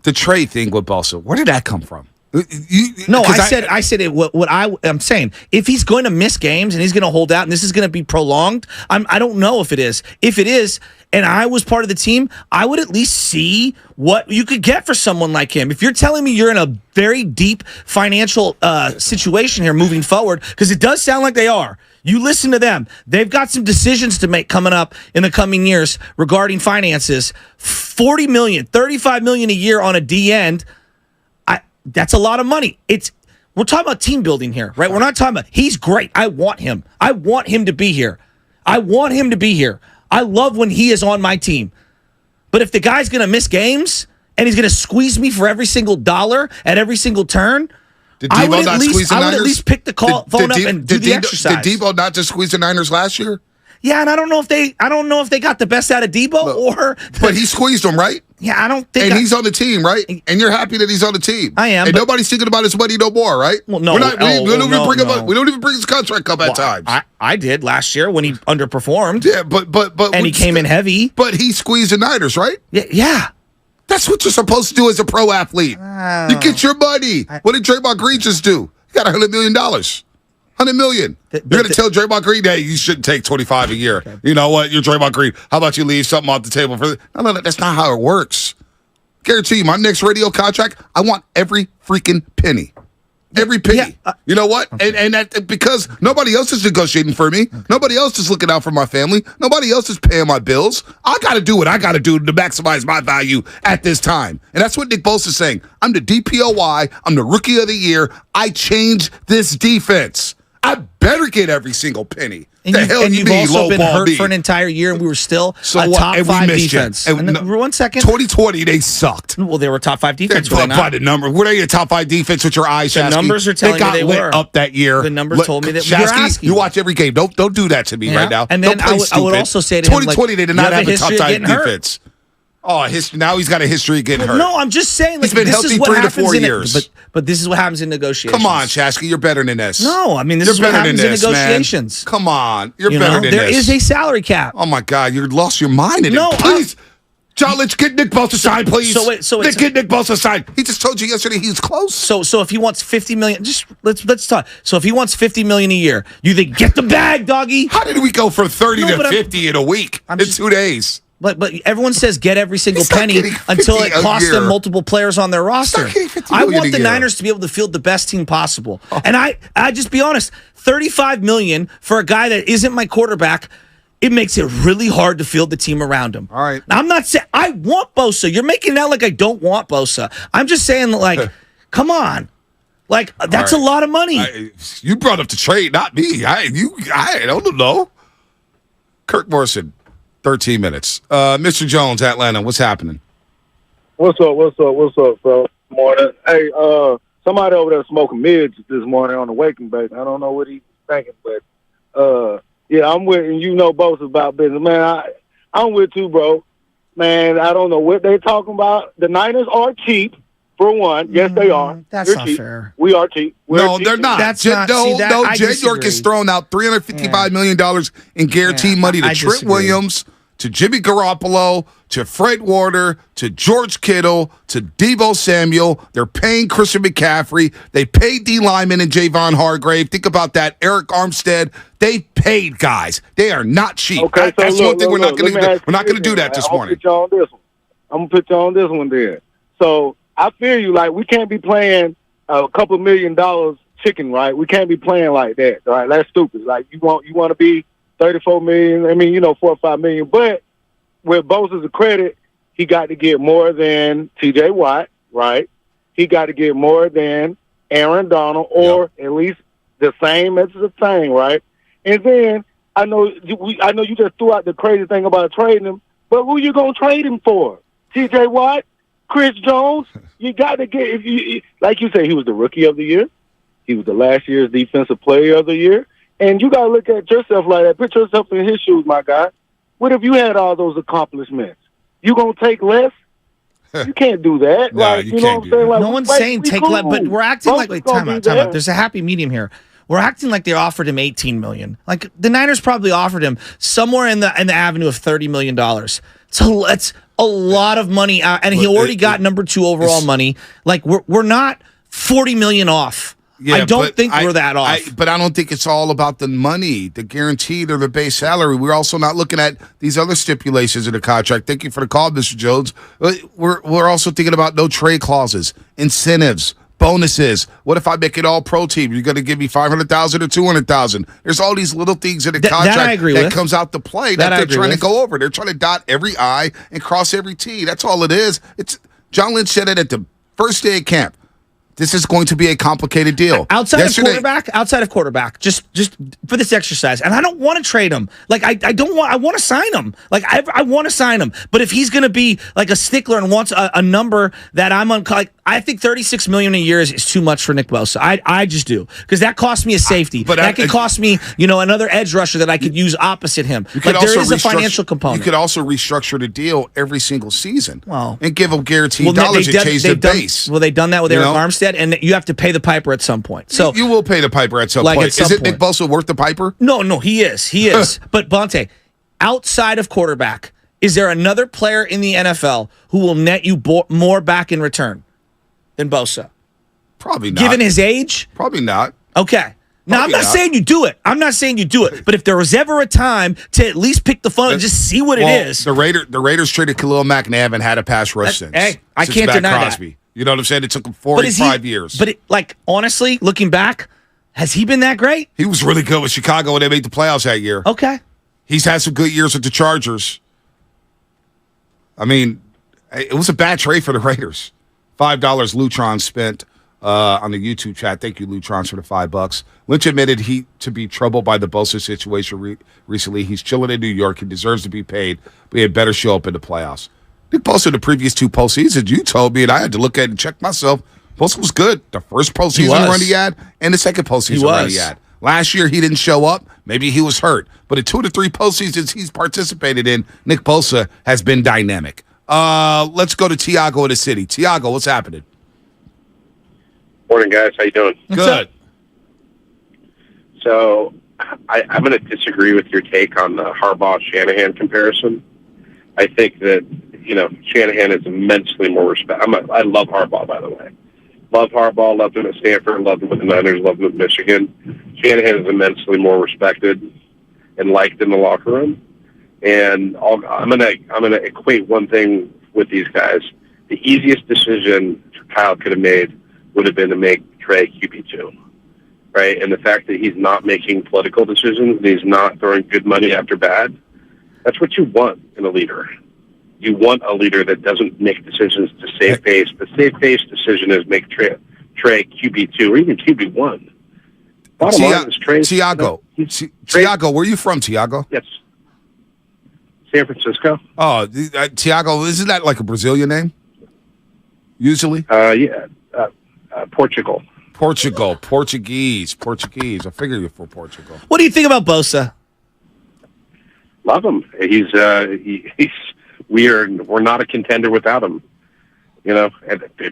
The Trey thing with Bosa, where did that come from? I said it. What I'm saying, if he's going to miss games and he's going to hold out and this is going to be prolonged, I don't know if it is. If it is, and I was part of the team, I would at least see what you could get for someone like him. If you're telling me you're in a very deep financial situation here moving forward, because it does sound like they are. You listen to them. They've got some decisions to make coming up in the coming years regarding finances. $40 million, $35 million a year on a D end. That's a lot of money. We're talking about team building here, right? We're not talking about he's great. I want him. I want him to be here. I love when he is on my team. But if the guy's going to miss games and he's going to squeeze me for every single dollar at every single turn, I would at least pick the phone up and do the exercise. Did Debo not just squeeze the Niners last year? Yeah, and I don't know if they got the best out of Debo but he squeezed them, right? Yeah, I don't think. And he's on the team, right? And you're happy that he's on the team. I am. And nobody's thinking about his money no more, right? Well, no. We don't even bring his contract up at times. I did last year when he underperformed. Yeah, but and he came in heavy. But he squeezed the Niners, right? Yeah. That's what you're supposed to do as a pro athlete. You get your money. What did Draymond Green just do? He got $100 million. $100 million. You're going to tell Draymond Green, hey, you shouldn't take 25 a year. Okay. You know what? You're Draymond Green. How about you leave something off the table for? No, that's not how it works. Guarantee you, my next radio contract, I want every freaking penny. Every penny. Yeah, you know what? Okay. And that because nobody else is negotiating for me. Okay. Nobody else is looking out for my family. Nobody else is paying my bills. I got to do what I got to do to maximize my value at this time. And that's what Nick Bosa is saying. I'm the DPOY. I'm the rookie of the year. I changed this defense. I better get every single penny. And you've also been hurt for an entire year, and we were still a top 5 defense. And 1 second. 2020, they sucked. Well, they were top 5 defense. By the number. Were they a top 5 defense with your eyes, Shasky? The numbers are telling me they lit were. Up that year. The numbers told me that Shasky, we were asking. You watch every game. Don't do that to me right now. And then I would also say to him, 2020, they did not have a top 5 defense. Oh, now he's got a history of getting hurt. No, I'm just saying. He's been healthy 3 to 4 years. But this is what happens in negotiations. Come on, Shasky, you're better than this. No, I mean, this is what happens in negotiations. Man. Come on, you're better than this. There is a salary cap. Oh, my God, you lost your mind in it. Please, John, let's get Nick Bosa signed, please. Get Nick Bosa signed. He just told you yesterday he was close. So if he wants $50 million, just let's talk. So if he wants $50 million a year, you think get the bag, doggy? How did we go from 30 to 50 in a week in 2 days? But everyone saes get every single penny until it costs them multiple players on their roster. I want the Niners to be able to field the best team possible. Oh. And I just be honest, $35 million for a guy that isn't my quarterback, it makes it really hard to field the team around him. All right. Now, I'm not saying I want Bosa. You're making it out like I don't want Bosa. I'm just saying, like, come on. Like, that's a lot of money. You brought up the trade, not me. I don't know. Kirk Morrison. 13 minutes. Mr. Jones, Atlanta, what's happening? What's up, fella? Morning. Hey, somebody over there smoking mids this morning on the waking bake. I don't know what he's thinking, but yeah, I'm with, and you know both about business. Man, I'm with you, bro. Man, I don't know what they're talking about. The Niners are cheap, for one. Yes, they are. That's not fair. We are cheap. They're not. That's not. Jed York has thrown out $355 million in guaranteed money to Trent Williams, to Jimmy Garoppolo, to Fred Warner, to George Kittle, to Deebo Samuel. They're paying Christian McCaffrey. They paid D. Lyman and Javon Hargrave. Think about that. Eric Armstead. They paid guys. They are not cheap. Okay, that's one thing we're not going to do that this morning. I'm going to put you on this one there. So I feel you. Like, we can't be playing a couple $1 million chicken, right? We can't be playing like that, right? That's stupid. Like, you want to be $34 million. I mean, $4 or $5 million. But with Bosa's credit, he got to get more than T.J. Watt, right? He got to get more than Aaron Donald, or at least the same as the thing, right? And then I know you just threw out the crazy thing about trading him, but who you gonna trade him for? T.J. Watt, Chris Jones? You got to get like you say, he was the Rookie of the Year. He was the last year's Defensive Player of the Year. And you got to look at yourself like that. Put yourself in his shoes, my guy. What if you had all those accomplishments? You going to take less? You can't do that. No, like, you know can't what I'm saying? Like, No one's saying take less, but we're acting like time out. There's a happy medium here. We're acting like they offered him $18 million. Like the Niners probably offered him somewhere in the avenue of $30 million. So that's a lot of money, and he already got number 2 overall money. Like we're not $40 million off. Yeah, I don't think we're that off. But I don't think it's all about the money, the guaranteed or the base salary. We're also not looking at these other stipulations in the contract. Thank you for the call, Mr. Jones. We're also thinking about no trade clauses, incentives, bonuses. What if I make it all pro team? You're going to give me $500,000 or $200,000. There's all these little things in the contract that comes out to play that they're trying to go over. They're trying to dot every I and cross every T. That's all it is. John Lynch said it at the first day of camp. This is going to be a complicated deal. Outside of quarterback, just for this exercise, and I don't want to trade him. Like I want to sign him. Like I want to sign him. But if he's going to be like a stickler and wants a number that I'm on, like I think $36 million a year is too much for Nick Bosa. I just do, because that costs me a safety. But that could cost me, another edge rusher that I could use opposite him. Like there is a financial component. You could also restructure the deal every single season, and give them guaranteed dollars and change their base. Well, they've done that with Eric Armstead. And you have to pay the piper at some point. So you will pay the piper at some point. Is it Nick Bosa worth the piper? No, he is. But Bonte, outside of quarterback, is there another player in the NFL who will net you more back in return than Bosa? Probably not. Given his age? Probably not. Okay. Now, I'm not saying you do it. But if there was ever a time to at least pick the phone and just see what it is. The Raiders traded Khalil Mack and haven't had a pass rush since. Hey, I since can't Matt deny Crosby. that. You know what I'm saying? It took him 45 years. But honestly, looking back, has he been that great? He was really good with Chicago when they made the playoffs that year. Okay. He's had some good years with the Chargers. I mean, it was a bad trade for the Raiders. $5 Lutron spent on the YouTube chat. Thank you, Lutrons, for the $5. Lynch admitted to be troubled by the Bosa situation recently. He's chilling in New York. He deserves to be paid, but he had better show up in the playoffs. Nick Bosa, the previous 2 postseasons, you told me, and I had to look at it and check myself. Bosa was good. The first postseason run he had, and the second postseason run he had. Last year, he didn't show up. Maybe he was hurt. But in 2 to 3 postseasons he's participated in, Nick Bosa has been dynamic. Let's go to Tiago in the city. Tiago, what's happening? Morning, guys. How you doing? Good. So I'm going to disagree with your take on the Harbaugh-Shanahan comparison. I think that Shanahan is immensely more respect. I love Harbaugh, by the way. Love Harbaugh. Loved him at Stanford. Loved him with the Niners. Loved him at Michigan. Shanahan is immensely more respected and liked in the locker room. And I'm gonna equate one thing with these guys. The easiest decision Kyle could have made would have been to make Trey QB2, right? And the fact that he's not making political decisions, and he's not throwing good money after bad. That's what you want in a leader. You want a leader that doesn't make decisions to save face. The save face decision is make Trey QB2 or even QB1. Bottom line is Trey. Tiago, where are you from, Tiago? Yes. San Francisco. Oh, Tiago, isn't that like a Brazilian name? Usually? Yeah. Portugal. Portuguese. I figure you're for Portugal. What do you think about Bosa? Love him. We're not a contender without him.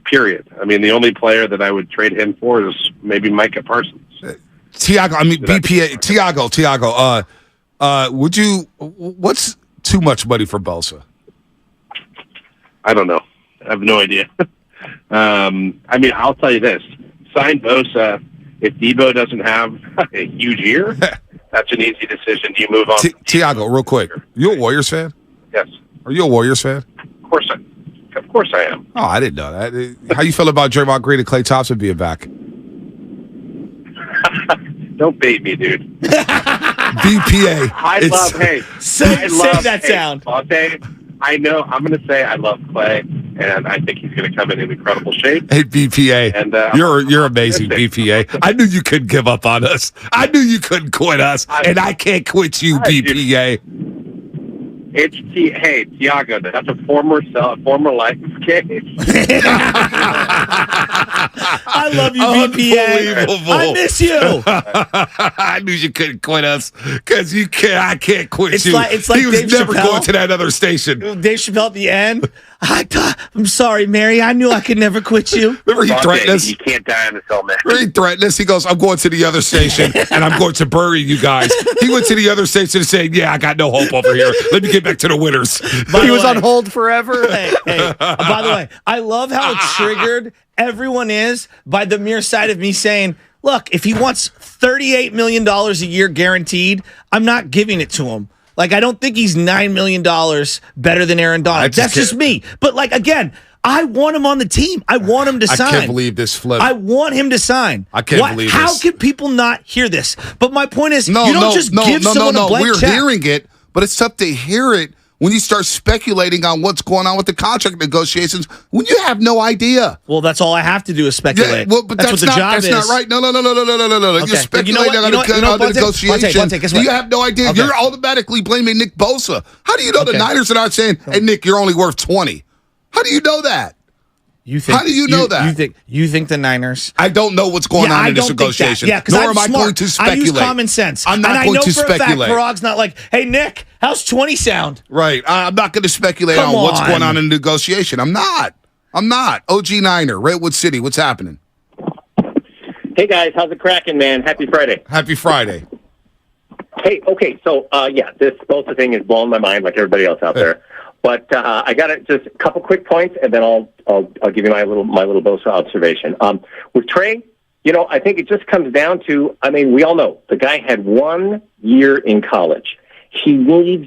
Period. I mean, the only player that I would trade him for is maybe Micah Parsons. Tiago, I mean BPA. Tiago. What's too much money for Bosa? I don't know. I have no idea. I mean, I'll tell you this: sign Bosa. If Debo doesn't have a huge year, that's an easy decision. You move on. Tiago, real quick. You a Warriors fan? Yes. Are you a Warriors fan? Of course I am. Oh, I didn't know that. How you feel about Draymond Green and Klay Thompson being back? Don't bait me, dude. BPA. I love that sound. I know. I'm going to say I love Klay, and I think he's going to come in incredible shape. Hey, BPA, and you're amazing, BPA. I knew you couldn't give up on us. I knew you couldn't quit us, and I can't quit you, BPA. Hey, Tiago, that's a former life case. I love you, BPA. I miss you. I knew you couldn't quit us because you can't. I can't quit you. It's like he was Dave never Chappelle. going to that other station. Dave Chappelle at the end. I'm sorry, Mary. I knew I could never quit you. Remember he threatened us? You can't die on this hill, man. Remember he threatened us? He goes, I'm going to the other station, and I'm going to bury you guys. He went to the other station and said, yeah, I got no hope over here. Let me get back to the winners. He was on hold forever. Hey, by the way, I love how triggered everyone is by the mere sight of me saying, look, if he wants $38 million a year guaranteed, I'm not giving it to him. Like, I don't think he's $9 million better than Aaron Donald. That's just me. But, like, again, I want him on the team. I want him to sign. I can't believe this flip. I want him to sign. I can't believe this. How can people not hear this? But my point is, you don't just give someone a blank We're check. hearing it, but it's tough to hear it when you start speculating on what's going on with the contract negotiations when you have no idea. Well, that's all I have to do is speculate. Yeah, well, but that's what the not, job that's is. not right. No. Okay. You're speculating on the negotiations. You have no idea. Okay. You're automatically blaming Nick Bosa. How do you know the Niners are not saying, hey, Nick, you're only worth 20? How do you know that? How do you know that? You think the Niners? I don't know what's going on in this negotiation. Yeah, because nor I'm am I smart. going to speculate. I use common sense. I'm not and going to speculate. I know for a fact Parag's not like, hey, Nick, how's 20 sound? Right. I'm not going to speculate on what's going on in the negotiation. I'm not. OG Niner, Redwood City, what's happening? Hey, guys, how's it cracking, man? Happy Friday. Happy Friday. Hey, okay, so, this Bosa thing is blowing my mind like everybody else out there. But I got just a couple quick points, and then I'll give you my little Bosa observation. With Trey, I think it just comes down to, we all know the guy had 1 year in college. I don't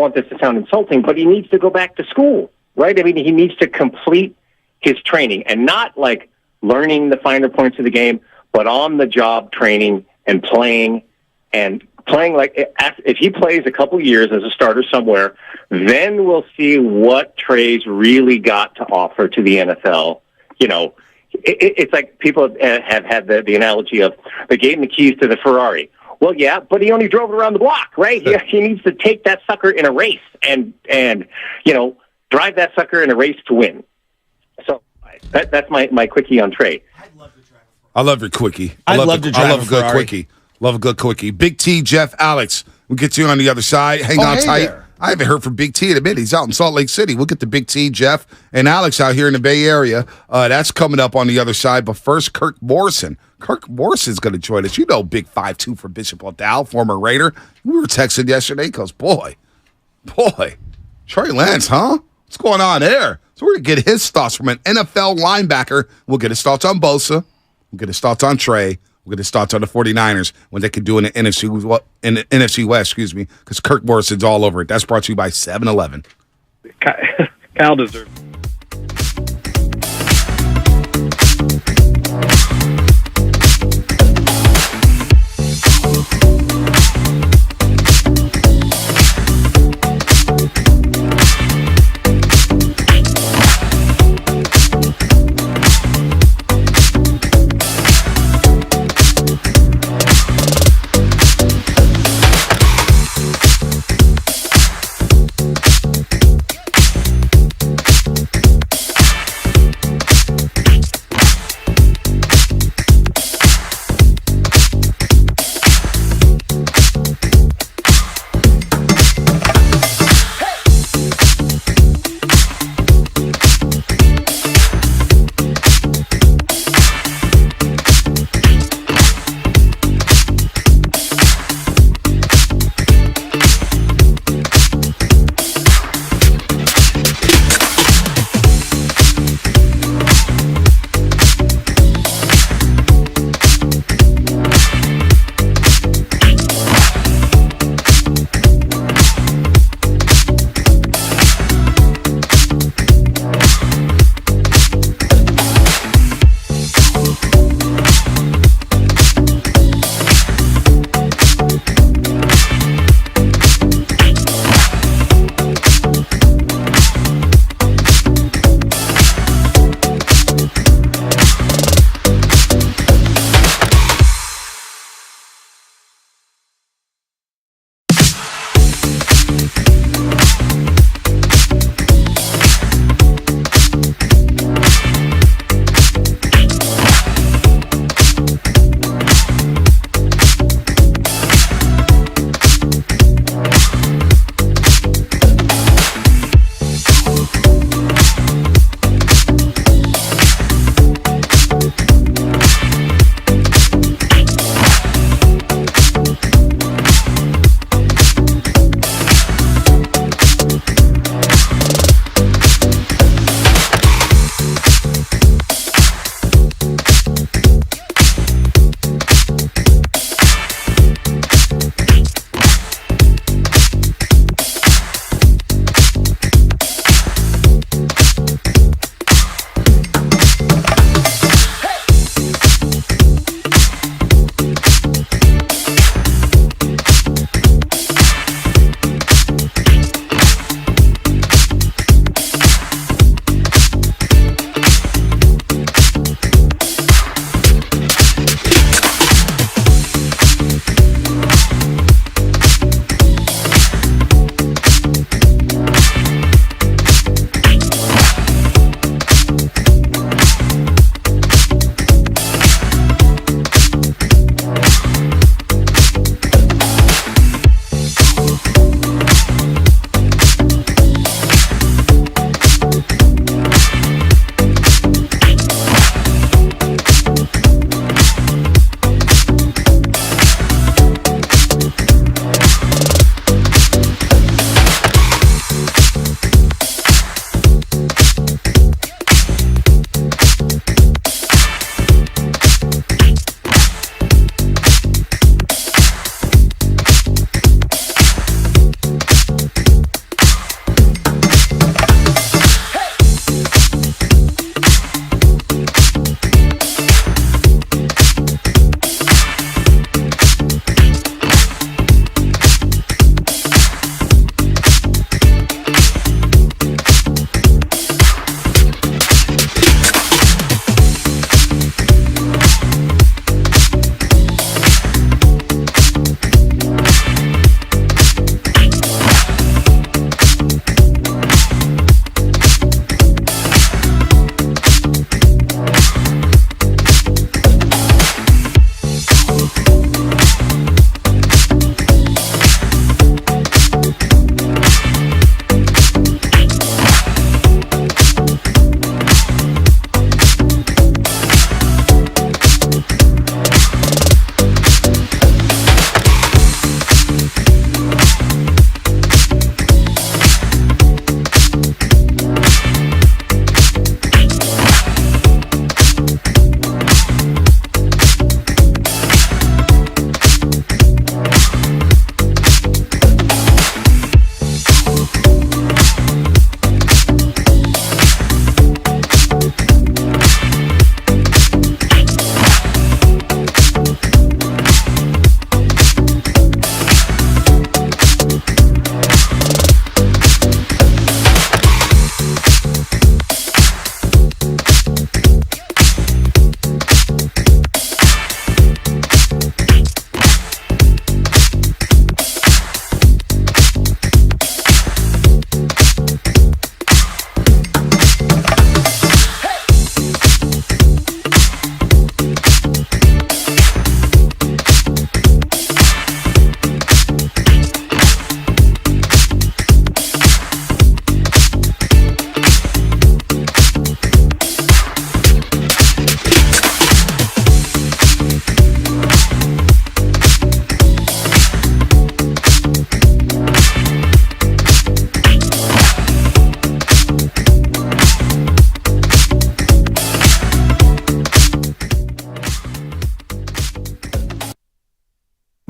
want this to sound insulting, but he needs to go back to school, right? He needs to complete his training and not like learning the finer points of the game, but on the job training and playing like if he plays a couple years as a starter somewhere, then we'll see what Trey's really got to offer to the NFL. It's like people have had the analogy of they gave him the keys to the Ferrari. Well, yeah, but he only drove it around the block, right? He needs to take that sucker in a race and drive that sucker in a race to win. So that's my quickie on Trey. I love your quickie. I love a good quickie. Love a good quickie. Big T, Jeff, Alex. We'll get you on the other side. Hang on tight. There. I haven't heard from Big T in a minute. He's out in Salt Lake City. We'll get to Big T, Jeff, and Alex out here in the Bay Area. That's coming up on the other side. But first, Kirk Morrison. Kirk Morrison's going to join us. Big 5'2" for Bishop O'Dowd, former Raider. We were texting yesterday because, boy, Trey Lance, huh? What's going on there? So we're going to get his thoughts from an NFL linebacker. We'll get his thoughts on Bosa. We'll get his thoughts on Trey. We'll get his thoughts on the 49ers when they can do in the NFC West, because Kirk Morrison's all over it. That's brought to you by 7-Eleven. Kyle deserves.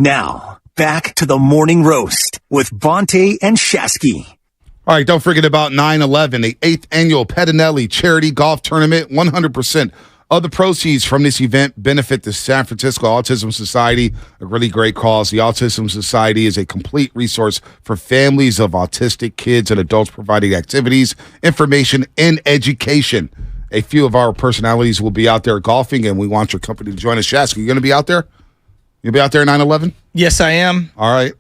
Now, back to the morning roast with Bonte and Shasky. All right, don't forget about 9/11, the 8th annual Pettinelli Charity Golf Tournament. 100% of the proceeds from this event benefit the San Francisco Autism Society, a really great cause. The Autism Society is a complete resource for families of autistic kids and adults, providing activities, information, and education. A few of our personalities will be out there golfing, and we want your company to join us. Shasky, you going to be out there? You'll be out there 9/11? Yes, I am. All right.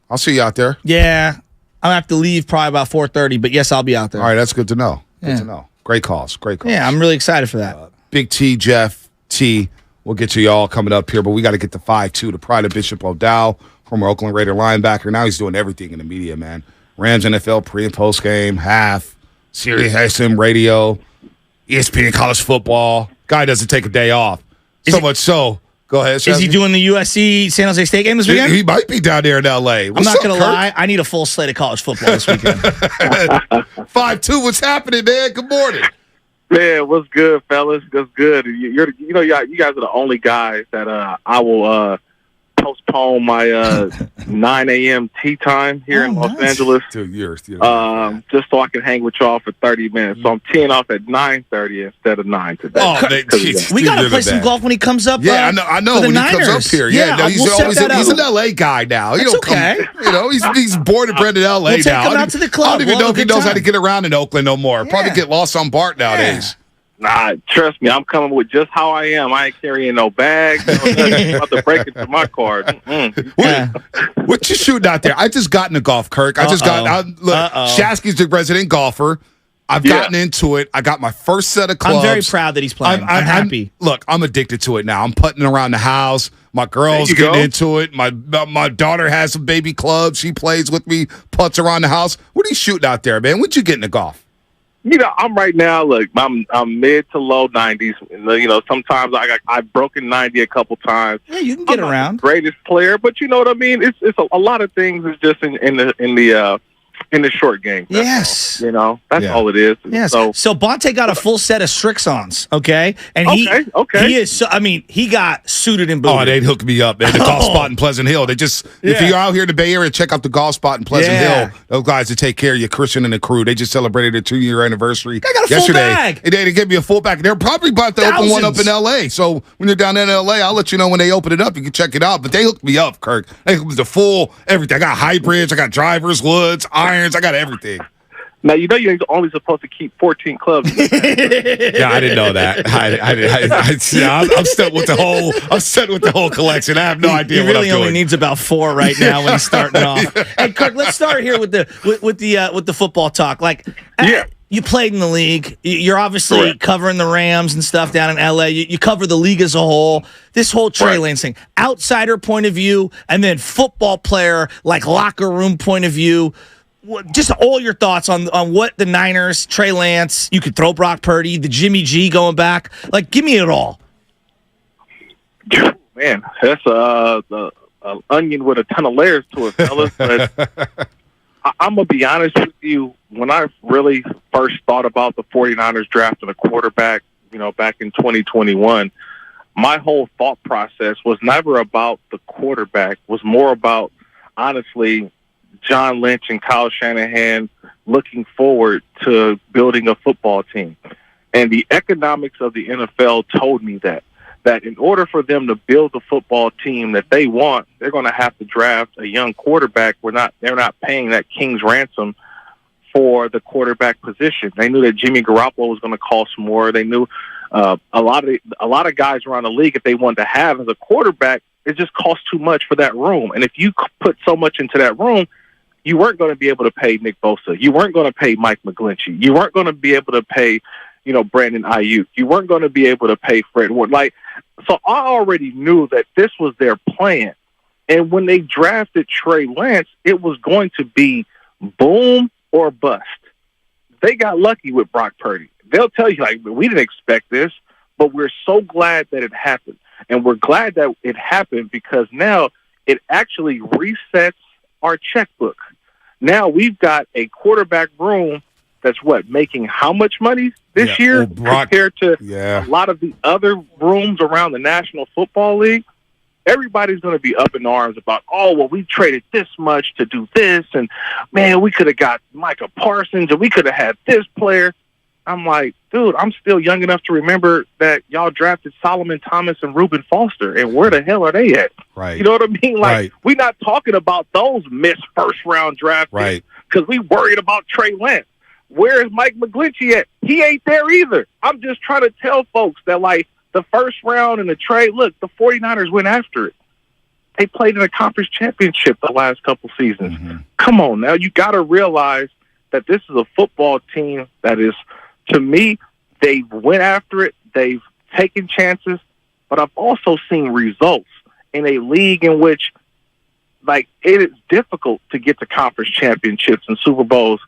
I'll see you out there. Yeah. I'll have to leave probably about 4:30, but yes, I'll be out there. All right, that's good to know. Good to know. Great calls. Great calls. Yeah, I'm really excited for that. Big T, Jeff, T, we'll get to y'all coming up here, but we got to get to 5-2, the pride of Bishop O'Dowd, former Oakland Raider linebacker. Now he's doing everything in the media, man. Rams NFL pre- and post-game, half, Sirius XM radio, ESPN college football. Guy doesn't take a day off. Much so. Go ahead, Shasky. Is he doing the USC San Jose State game this weekend? He might be down there in L.A. I'm not going to lie. I need a full slate of college football this weekend. 5-2, what's happening, man? Good morning. Man, what's good, fellas? What's good? You guys are the only guys that I will postpone my 9 a.m. tea time here in Los Angeles. 2 years. Just so I can hang with y'all for 30 minutes. So I'm teeing off at 9:30 instead of 9 today. Oh, we got to play some golf when he comes up. Yeah, I know when he comes up here. Yeah, no, he's an L.A. guy now. It's okay. He's born and bred in L.A. We'll now. Take him out to the club. I don't even know if he knows how to get around in Oakland no more. Probably get lost on Bart nowadays. Nah, trust me, I'm coming with just how I am. I ain't carrying no bags. I'm about to break into my car. What you shooting out there? I just got into golf, Kirk. Look, Shasky's the resident golfer. I've gotten into it. I got my first set of clubs. I'm very proud that he's playing. I'm happy. Look, I'm addicted to it now. I'm putting around the house. My girl's getting into it. My daughter has some baby clubs. She plays with me, putts around the house. What are you shooting out there, man? What'd you get into golf? I'm right now. Look, I'm mid to low 90s. Sometimes I've broken 90 a couple times. Yeah, you can get I'm around. Not the greatest player, but you know what I mean. It's a lot of things. Is just in the short game. Yes. That's all it is. Yes. So Bonte got a full set of Strixons, okay? And he is he got suited and booted. Oh, they'd hook me up, man. The golf spot in Pleasant Hill. If you're out here in the Bay Area, check out the golf spot in Pleasant Hill. Those guys that take care of you, Christian and the crew. They just celebrated their 2-year anniversary yesterday. Bag. They gave me a full bag. They're probably about to open one up in L.A. So when you're down in L.A., I'll let you know when they open it up. You can check it out. But they hooked me up, Kirk. They hooked me the full everything. I got hybrids. I got drivers, woods, irons. I got everything. Now, you're only supposed to keep 14 clubs. Yeah, I didn't know that. I'm set with the whole. I'm set with the whole collection. I have no idea what I'm doing. He really only needs about 4 right now when he's starting off. Hey, Kirk, let's start here with the football talk. You played in the league. You're obviously covering the Rams and stuff down in L.A. You cover the league as a whole. This whole Trey Lance thing, outsider point of view, and then football player, locker room point of view. Just all your thoughts on what the Niners, Trey Lance, you could throw Brock Purdy, the Jimmy G going back. Give me it all. Man, that's an onion with a ton of layers to it, fellas. But I'm going to be honest with you. When I really first thought about the 49ers drafting a quarterback, back in 2021, my whole thought process was never about the quarterback. It was more about, honestly, John Lynch and Kyle Shanahan looking forward to building a football team. And the economics of the NFL told me that in order for them to build the football team that they want, they're going to have to draft a young quarterback. They're not paying that king's ransom for the quarterback position. They knew that Jimmy Garoppolo was going to cost more. They knew a lot of guys around the league, if they wanted to have as a quarterback, it just cost too much for that room. And if you put so much into that room, you weren't going to be able to pay Nick Bosa. You weren't going to pay Mike McGlinchey. You weren't going to be able to pay, Brandon Ayuk. You weren't going to be able to pay Fred Warner. So I already knew that this was their plan. And when they drafted Trey Lance, it was going to be boom or bust. They got lucky with Brock Purdy. They'll tell you, we didn't expect this, but we're so glad that it happened. And we're glad that it happened because now it actually resets our checkbook. Now we've got a quarterback room that's making how much money this year compared to a lot of the other rooms around the National Football League. everybody's going to be up in arms about, oh, well, we traded this much to do this, and, man, we could have got Micah Parsons, and we could have had this player. I'm like, dude, I'm still young enough to remember that y'all drafted Solomon Thomas and Reuben Foster, and where the hell are they at? Right. You know what I mean? Like, right. We're not talking about those missed first-round draft picks because we worried about Trey Lance. Where is Mike McGlinchey at? He ain't there either. I'm just trying to tell folks that, like, the first round in the trade, look, the 49ers went after it. They played in a conference championship the last couple seasons. Mm-hmm. Come on now. You got to realize that this is a football team that is, to me, they went after it. They've taken chances. But I've also seen results in a league in which, like, it is difficult to get to conference championships and Super Bowls.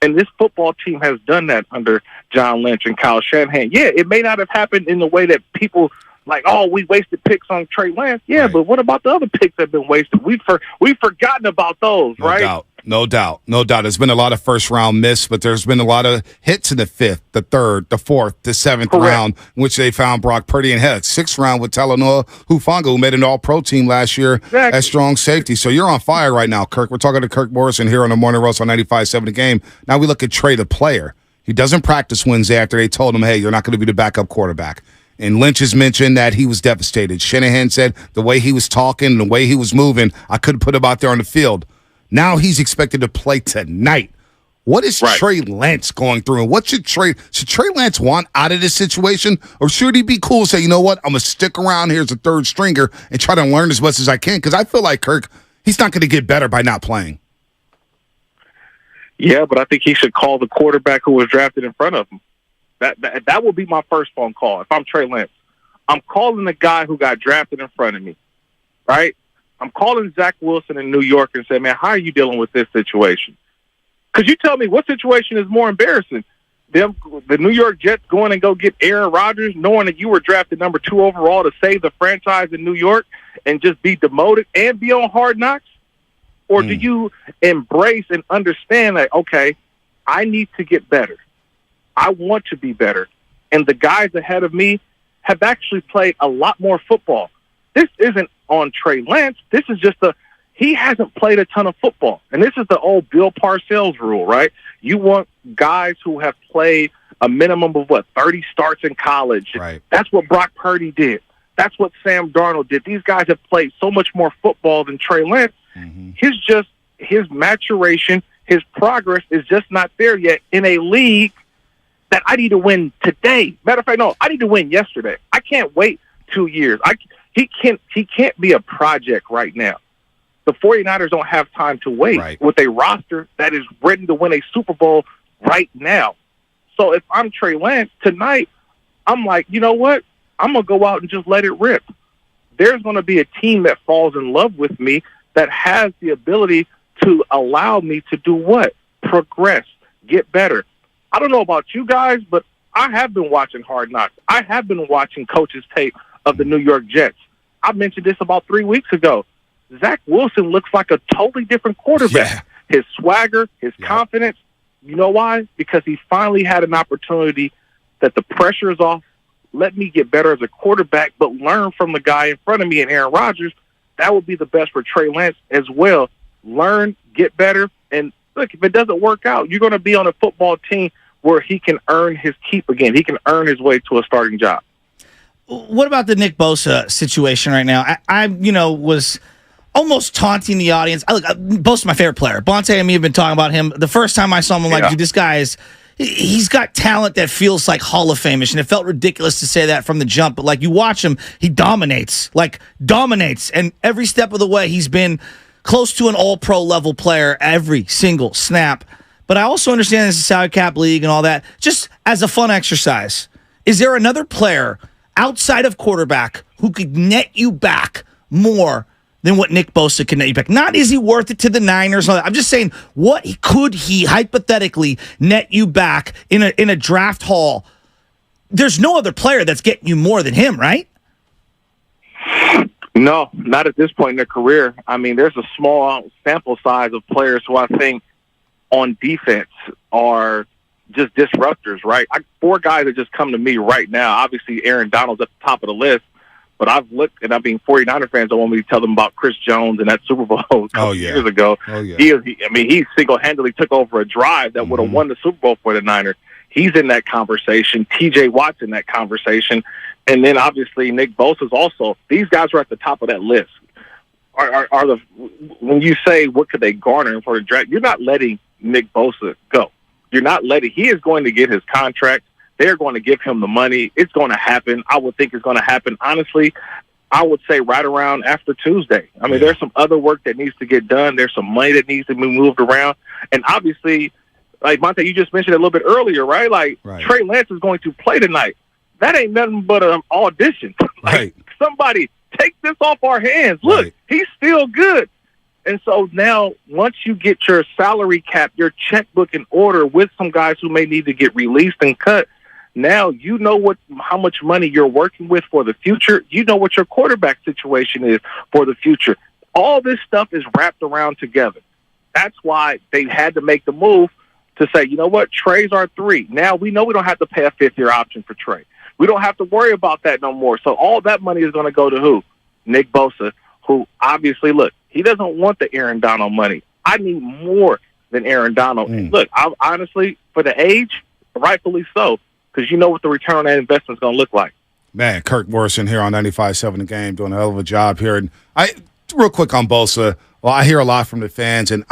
And this football team has done that under John Lynch and Kyle Shanahan. Yeah, it may not have happened in the way that people like, oh, we wasted picks on Trey Lance. Yeah, but what about the other picks that have been wasted? We've forgotten about those, right? No doubt. There's been a lot of first-round miss, but there's been a lot of hits in the 5th, the 3rd, the 4th, the 7th round, in which they found Brock Purdy and head. 6th round with Talanoa Hufanga, who made an all-pro team last year as strong safety. So you're on fire right now, Kirk. We're talking to Kirk Morrison here on the Morning Roast on 95.7 The Game. Now we look at Trey, the player. He doesn't practice Wednesday after they told him, hey, you're not going to be the backup quarterback. And Lynch has mentioned that he was devastated. Shanahan said the way he was talking, the way he was moving, I couldn't put him out there on the field. Now he's expected to play tonight. What is Trey Lance going through? And should Trey Lance want out of this situation? Or should he be cool and say, you know what, I'm going to stick around here as a third stringer and try to learn as much as I can? Because I feel like, Kirk, he's not going to get better by not playing. Yeah, but I think he should call the quarterback who was drafted in front of him. That will be my first phone call if I'm Trey Lance. I'm calling the guy who got drafted in front of me, right? I'm calling Zach Wilson in New York and saying, man, how are you dealing with this situation? Because you tell me what situation is more embarrassing? The New York Jets going and go get Aaron Rodgers, knowing that you were drafted number 2 overall to save the franchise in New York and just be demoted and be on Hard Knocks? Or do you embrace and understand that, okay, I need to get better. I want to be better. And the guys ahead of me have actually played a lot more football. This isn't on Trey Lance. This is just he hasn't played a ton of football. And this is the old Bill Parcells rule, right? You want guys who have played a minimum of, 30 starts in college. Right. That's what Brock Purdy did. That's what Sam Darnold did. These guys have played so much more football than Trey Lance. Mm-hmm. His maturation, his progress is just not there yet in a league that I need to win today. Matter of fact, no, I need to win yesterday. I can't wait 2 years. He can't be a project right now. The 49ers don't have time to wait with a roster that is ready to win a Super Bowl right now. So if I'm Trey Lance tonight, I'm like, you know what? I'm going to go out and just let it rip. There's going to be a team that falls in love with me that has the ability to allow me to do what? Progress, get better. I don't know about you guys, but I have been watching Hard Knocks. I have been watching coaches' tape of the New York Jets. I mentioned this about 3 weeks ago. Zach Wilson looks like a totally different quarterback. Yeah. His swagger, his confidence. You know why? Because he finally had an opportunity that the pressure is off. Let me get better as a quarterback, but learn from the guy in front of me and Aaron Rodgers. That would be the best for Trey Lance as well. Learn, get better, and look, if it doesn't work out, you're going to be on a football team where he can earn his keep again. He can earn his way to a starting job. What about the Nick Bosa situation right now? I was almost taunting the audience. Bosa's my favorite player. Bonte and me have been talking about him. The first time I saw him, I'm like, dude, this guy he's got talent that feels like Hall of Fame-ish, and it felt ridiculous to say that from the jump. But, like, you watch him, he dominates. And every step of the way, he's been close to an all-pro level player every single snap. But I also understand this is a salary cap league and all that. Just as a fun exercise, is there another player outside of quarterback who could net you back more than what Nick Bosa can net you back? Not is he worth it to the Niners. I'm just saying, what could he hypothetically net you back in a draft haul? There's no other player that's getting you more than him, right? No, not at this point in their career. I mean, there's a small sample size of players who I think on defense are just disruptors, right? 4 guys that just come to me right now. Obviously, Aaron Donald's at the top of the list, But I've looked, and I mean, 49er fans don't want me to tell them about Chris Jones and that Super Bowl a couple years ago. Oh, yeah. He single-handedly took over a drive that would have won the Super Bowl for the Niners. He's in that conversation. T.J. Watt's in that conversation. And then, obviously, Nick Bosa's also. These guys are at the top of that list. When you say what could they garner for the draft, you're not letting Nick Bosa go. You're not letting. He is going to get his contract. They're going to give him the money. It's going to happen. I would think it's going to happen. Honestly, I would say right around after Tuesday. I mean, there's some other work that needs to get done. There's some money that needs to be moved around. And obviously, like Monte, you just mentioned it a little bit earlier, right? Like Trey Lance is going to play tonight. That ain't nothing but an audition. Somebody take this off our hands. Look, he's still good. And so now, once you get your salary cap, your checkbook in order with some guys who may need to get released and cut, now you know how much money you're working with for the future. You know what your quarterback situation is for the future. All this stuff is wrapped around together. That's why they had to make the move to say, you know what, Trey's our 3. Now we know we don't have to pay a 5th-year option for Trey. We don't have to worry about that no more. So all that money is going to go to who? Nick Bosa, who obviously, look, he doesn't want the Aaron Donald money. I need more than Aaron Donald. Look, honestly, for the age, rightfully so, because you know what the return on that investment is going to look like. Man, Kirk Morrison here on 95.7 The Game doing a hell of a job here. And real quick on Bosa, well, I hear a lot from the fans, and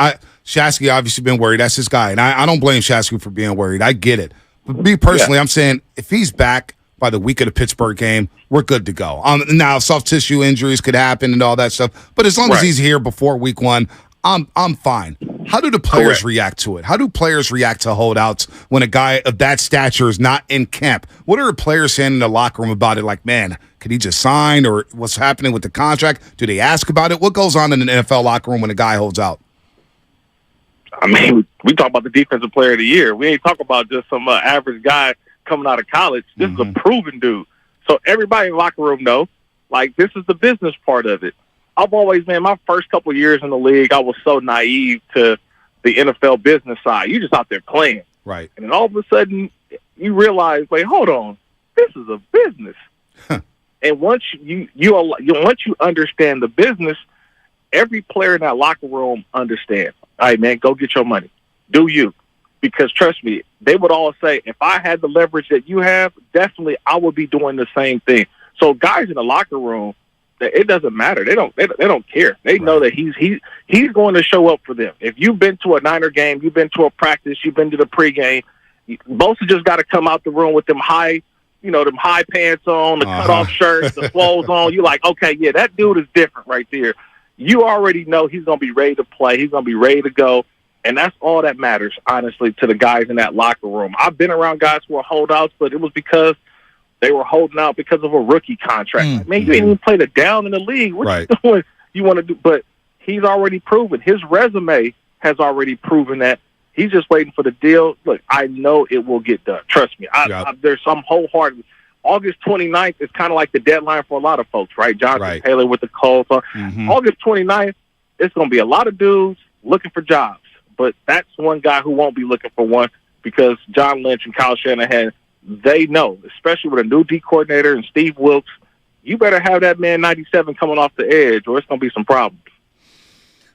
Shasky obviously been worried. That's his guy, and I don't blame Shasky for being worried. I get it. But me personally, I'm saying if he's back by the week of the Pittsburgh game, we're good to go. Now, soft tissue injuries could happen and all that stuff, but as long as he's here before week 1, I'm fine. How do the players react to it? How do players react to holdouts when a guy of that stature is not in camp? What are the players saying in the locker room about it? Like, man, could he just sign, or what's happening with the contract? Do they ask about it? What goes on in the NFL locker room when a guy holds out? I mean, we talk about the defensive player of the year. We ain't talk about just some average guy coming out of college. This is a proven dude. So everybody in the locker room know, like, this is the business part of it. I've always, my first couple of years in the league, I was so naive to the NFL business side. You just out there playing. Right. And then all of a sudden, you realize, wait, hold on. This is a business. And once you understand the business, every player in that locker room understands. All right, man, go get your money. Do you. Because trust me, they would all say, if I had the leverage that you have, definitely I would be doing the same thing. So guys in the locker room, it doesn't matter. They don't care. They know that he's going to show up for them. If you've been to a Niner game, you've been to a practice, you've been to the pregame, Bosa just got to come out the room with them high pants on, the cutoff shirt, the clothes on. You're like, okay, yeah, that dude is different right there. You already know he's going to be ready to play. He's going to be ready to go. And that's all that matters, honestly, to the guys in that locker room. I've been around guys who are holdouts, but it was because they were holding out because of a rookie contract. Like, man, you ain't even played a down in the league. What you doing? You want to do? But he's already proven. His resume has already proven that. He's just waiting for the deal. Look, I know it will get done. Trust me. There's some wholehearted. August 29th is kind of like the deadline for a lot of folks, right? Jonathan Taylor with the Colts. August 29th, it's going to be a lot of dudes looking for jobs. But that's one guy who won't be looking for one, because John Lynch and Kyle Shanahan, they know, especially with a new D coordinator and Steve Wilkes, you better have that man 97 coming off the edge, or it's going to be some problems.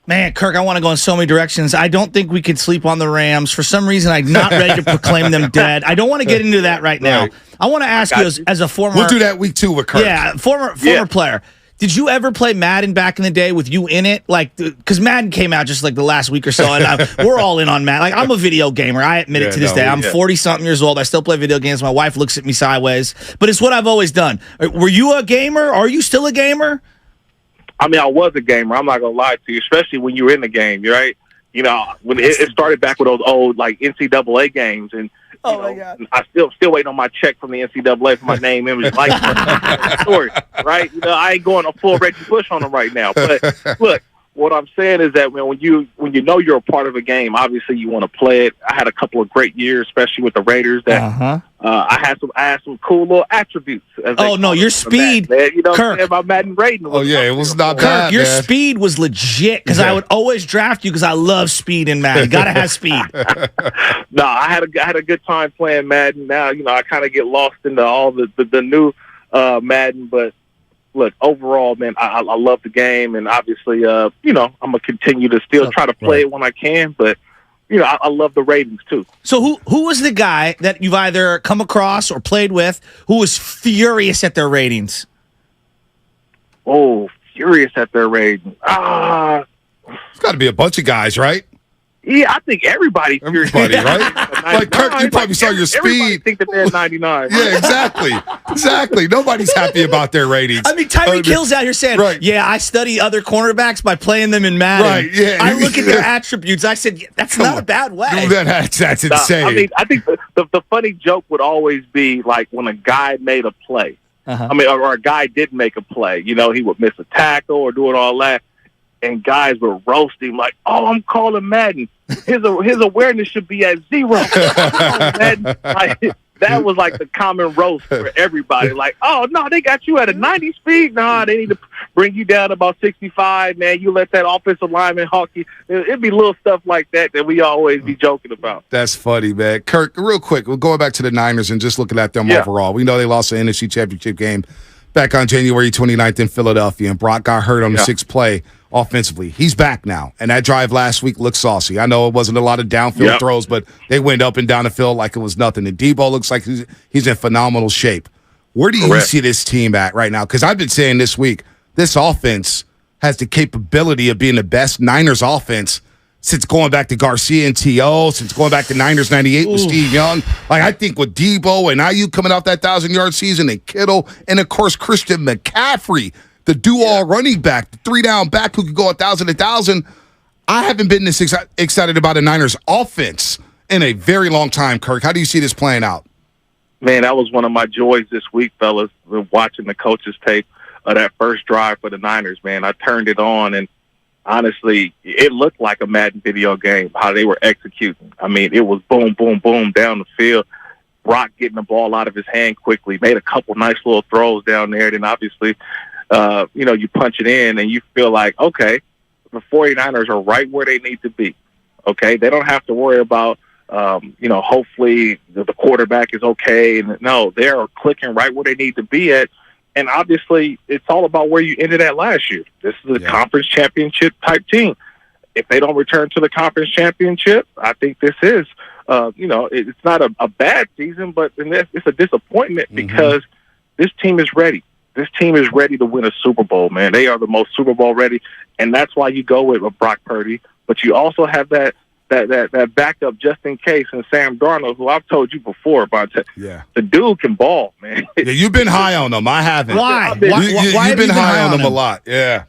Man, Kirk, I want to go in so many directions. I don't think we could sleep on the Rams. For some reason, I'm not ready to proclaim them dead. I don't want to get into that right now. I want to ask you, as a former... We'll do that week 2 with Kirk. Yeah, former player. Did you ever play Madden back in the day with you in it? Like, because Madden came out just like the last week or so, and we're all in on Madden. Like, I'm a video gamer. I admit it to this day. I'm 40-something years old. I still play video games. My wife looks at me sideways. But it's what I've always done. Were you a gamer? Are you still a gamer? I mean, I was a gamer. I'm not going to lie to you, especially when you were in the game, right? You know, when it started back with those old, like, NCAA games, and my God. I still waiting on my check from the NCAA for my name, image, likeness, story, right? You know, I ain't going a full Reggie Bush on them right now. But look, what I'm saying is that when you know you're a part of a game, obviously you want to play it. I had a couple of great years, especially with the Raiders. That I had some cool little attributes. Your speed, Madden, you know, Kirk. My Madden rating. It was not Kirk, bad. Your speed was legit, because I would always draft you because I love speed in Madden. You gotta have speed. No, I had a good time playing Madden. Now, you know, I kind of get lost into all the new Madden, but look, overall, man, I love the game, and obviously, I'm gonna continue to still try to play it when I can, but. I love the ratings too. So who was the guy that you've either come across or played with who was furious at their ratings? Oh, furious at their ratings. It's got to be a bunch of guys, right? Yeah, I think everybody, right? Like Kirk, you probably saw your speed. Everybody think that they're 99. Right? Yeah, exactly. Nobody's happy about their ratings. I mean, Tyreek Hill's out here saying, "Yeah, I study other cornerbacks by playing them in Madden. Right? Yeah. I look at their attributes. I said, that's not a bad way. That's insane. I think the funny joke would always be like when a guy made a play. Or a guy did make a play. He would miss a tackle or doing all that. And guys would roast him like, "Oh, I'm calling Madden. His awareness should be at 0." Madden. Like, that was like the common roast for everybody. Like, "Oh no, they got you at a 90 speed. Nah, they need to bring you down to about 65. Man, you let that offensive lineman hawk you." It'd be little stuff like that we always be joking about. That's funny, man. Kirk, real quick, we're going back to the Niners and just looking at them overall. We know they lost the NFC Championship game back on January 29th in Philadelphia, and Brock got hurt on the 6th play. Offensively, he's back now, and that drive last week looked saucy. I know it wasn't a lot of downfield throws, but they went up and down the field like it was nothing. And Debo looks like he's in phenomenal shape. Where do you see this team at right now? Because I've been saying this week, this offense has the capability of being the best Niners offense since going back to Garcia and T.O., since going back to Niners 98 with Steve Young. Like, I think with Debo and IU coming off that 1,000-yard season, and Kittle, and, of course, Christian McCaffrey, the do-all running back, the 3-down back who could go 1,000. I haven't been this excited about a Niners offense in a very long time, Kirk. How do you see this playing out? Man, that was one of my joys this week, fellas, watching the coaches' tape of that first drive for the Niners, man. I turned it on, and honestly, it looked like a Madden video game, how they were executing. I mean, it was boom, boom, boom down the field. Brock getting the ball out of his hand quickly, made a couple nice little throws down there, then obviously – you punch it in and you feel like, okay, the 49ers are right where they need to be. Okay. They don't have to worry about, hopefully the quarterback is okay. And no, they're clicking right where they need to be at. And obviously it's all about where you ended at last year. This is a conference championship type team. If they don't return to the conference championship, I think this is, it's not a bad season, but it's a disappointment because this team is ready. This team is ready to win a Super Bowl, man. They are the most Super Bowl ready, and that's why you go with Brock Purdy. But you also have that backup just in case, and Sam Darnold, who I've told you before about. The dude can ball, man. Yeah, you've been high on him. I haven't. Why? You've been high on him a lot. Yeah.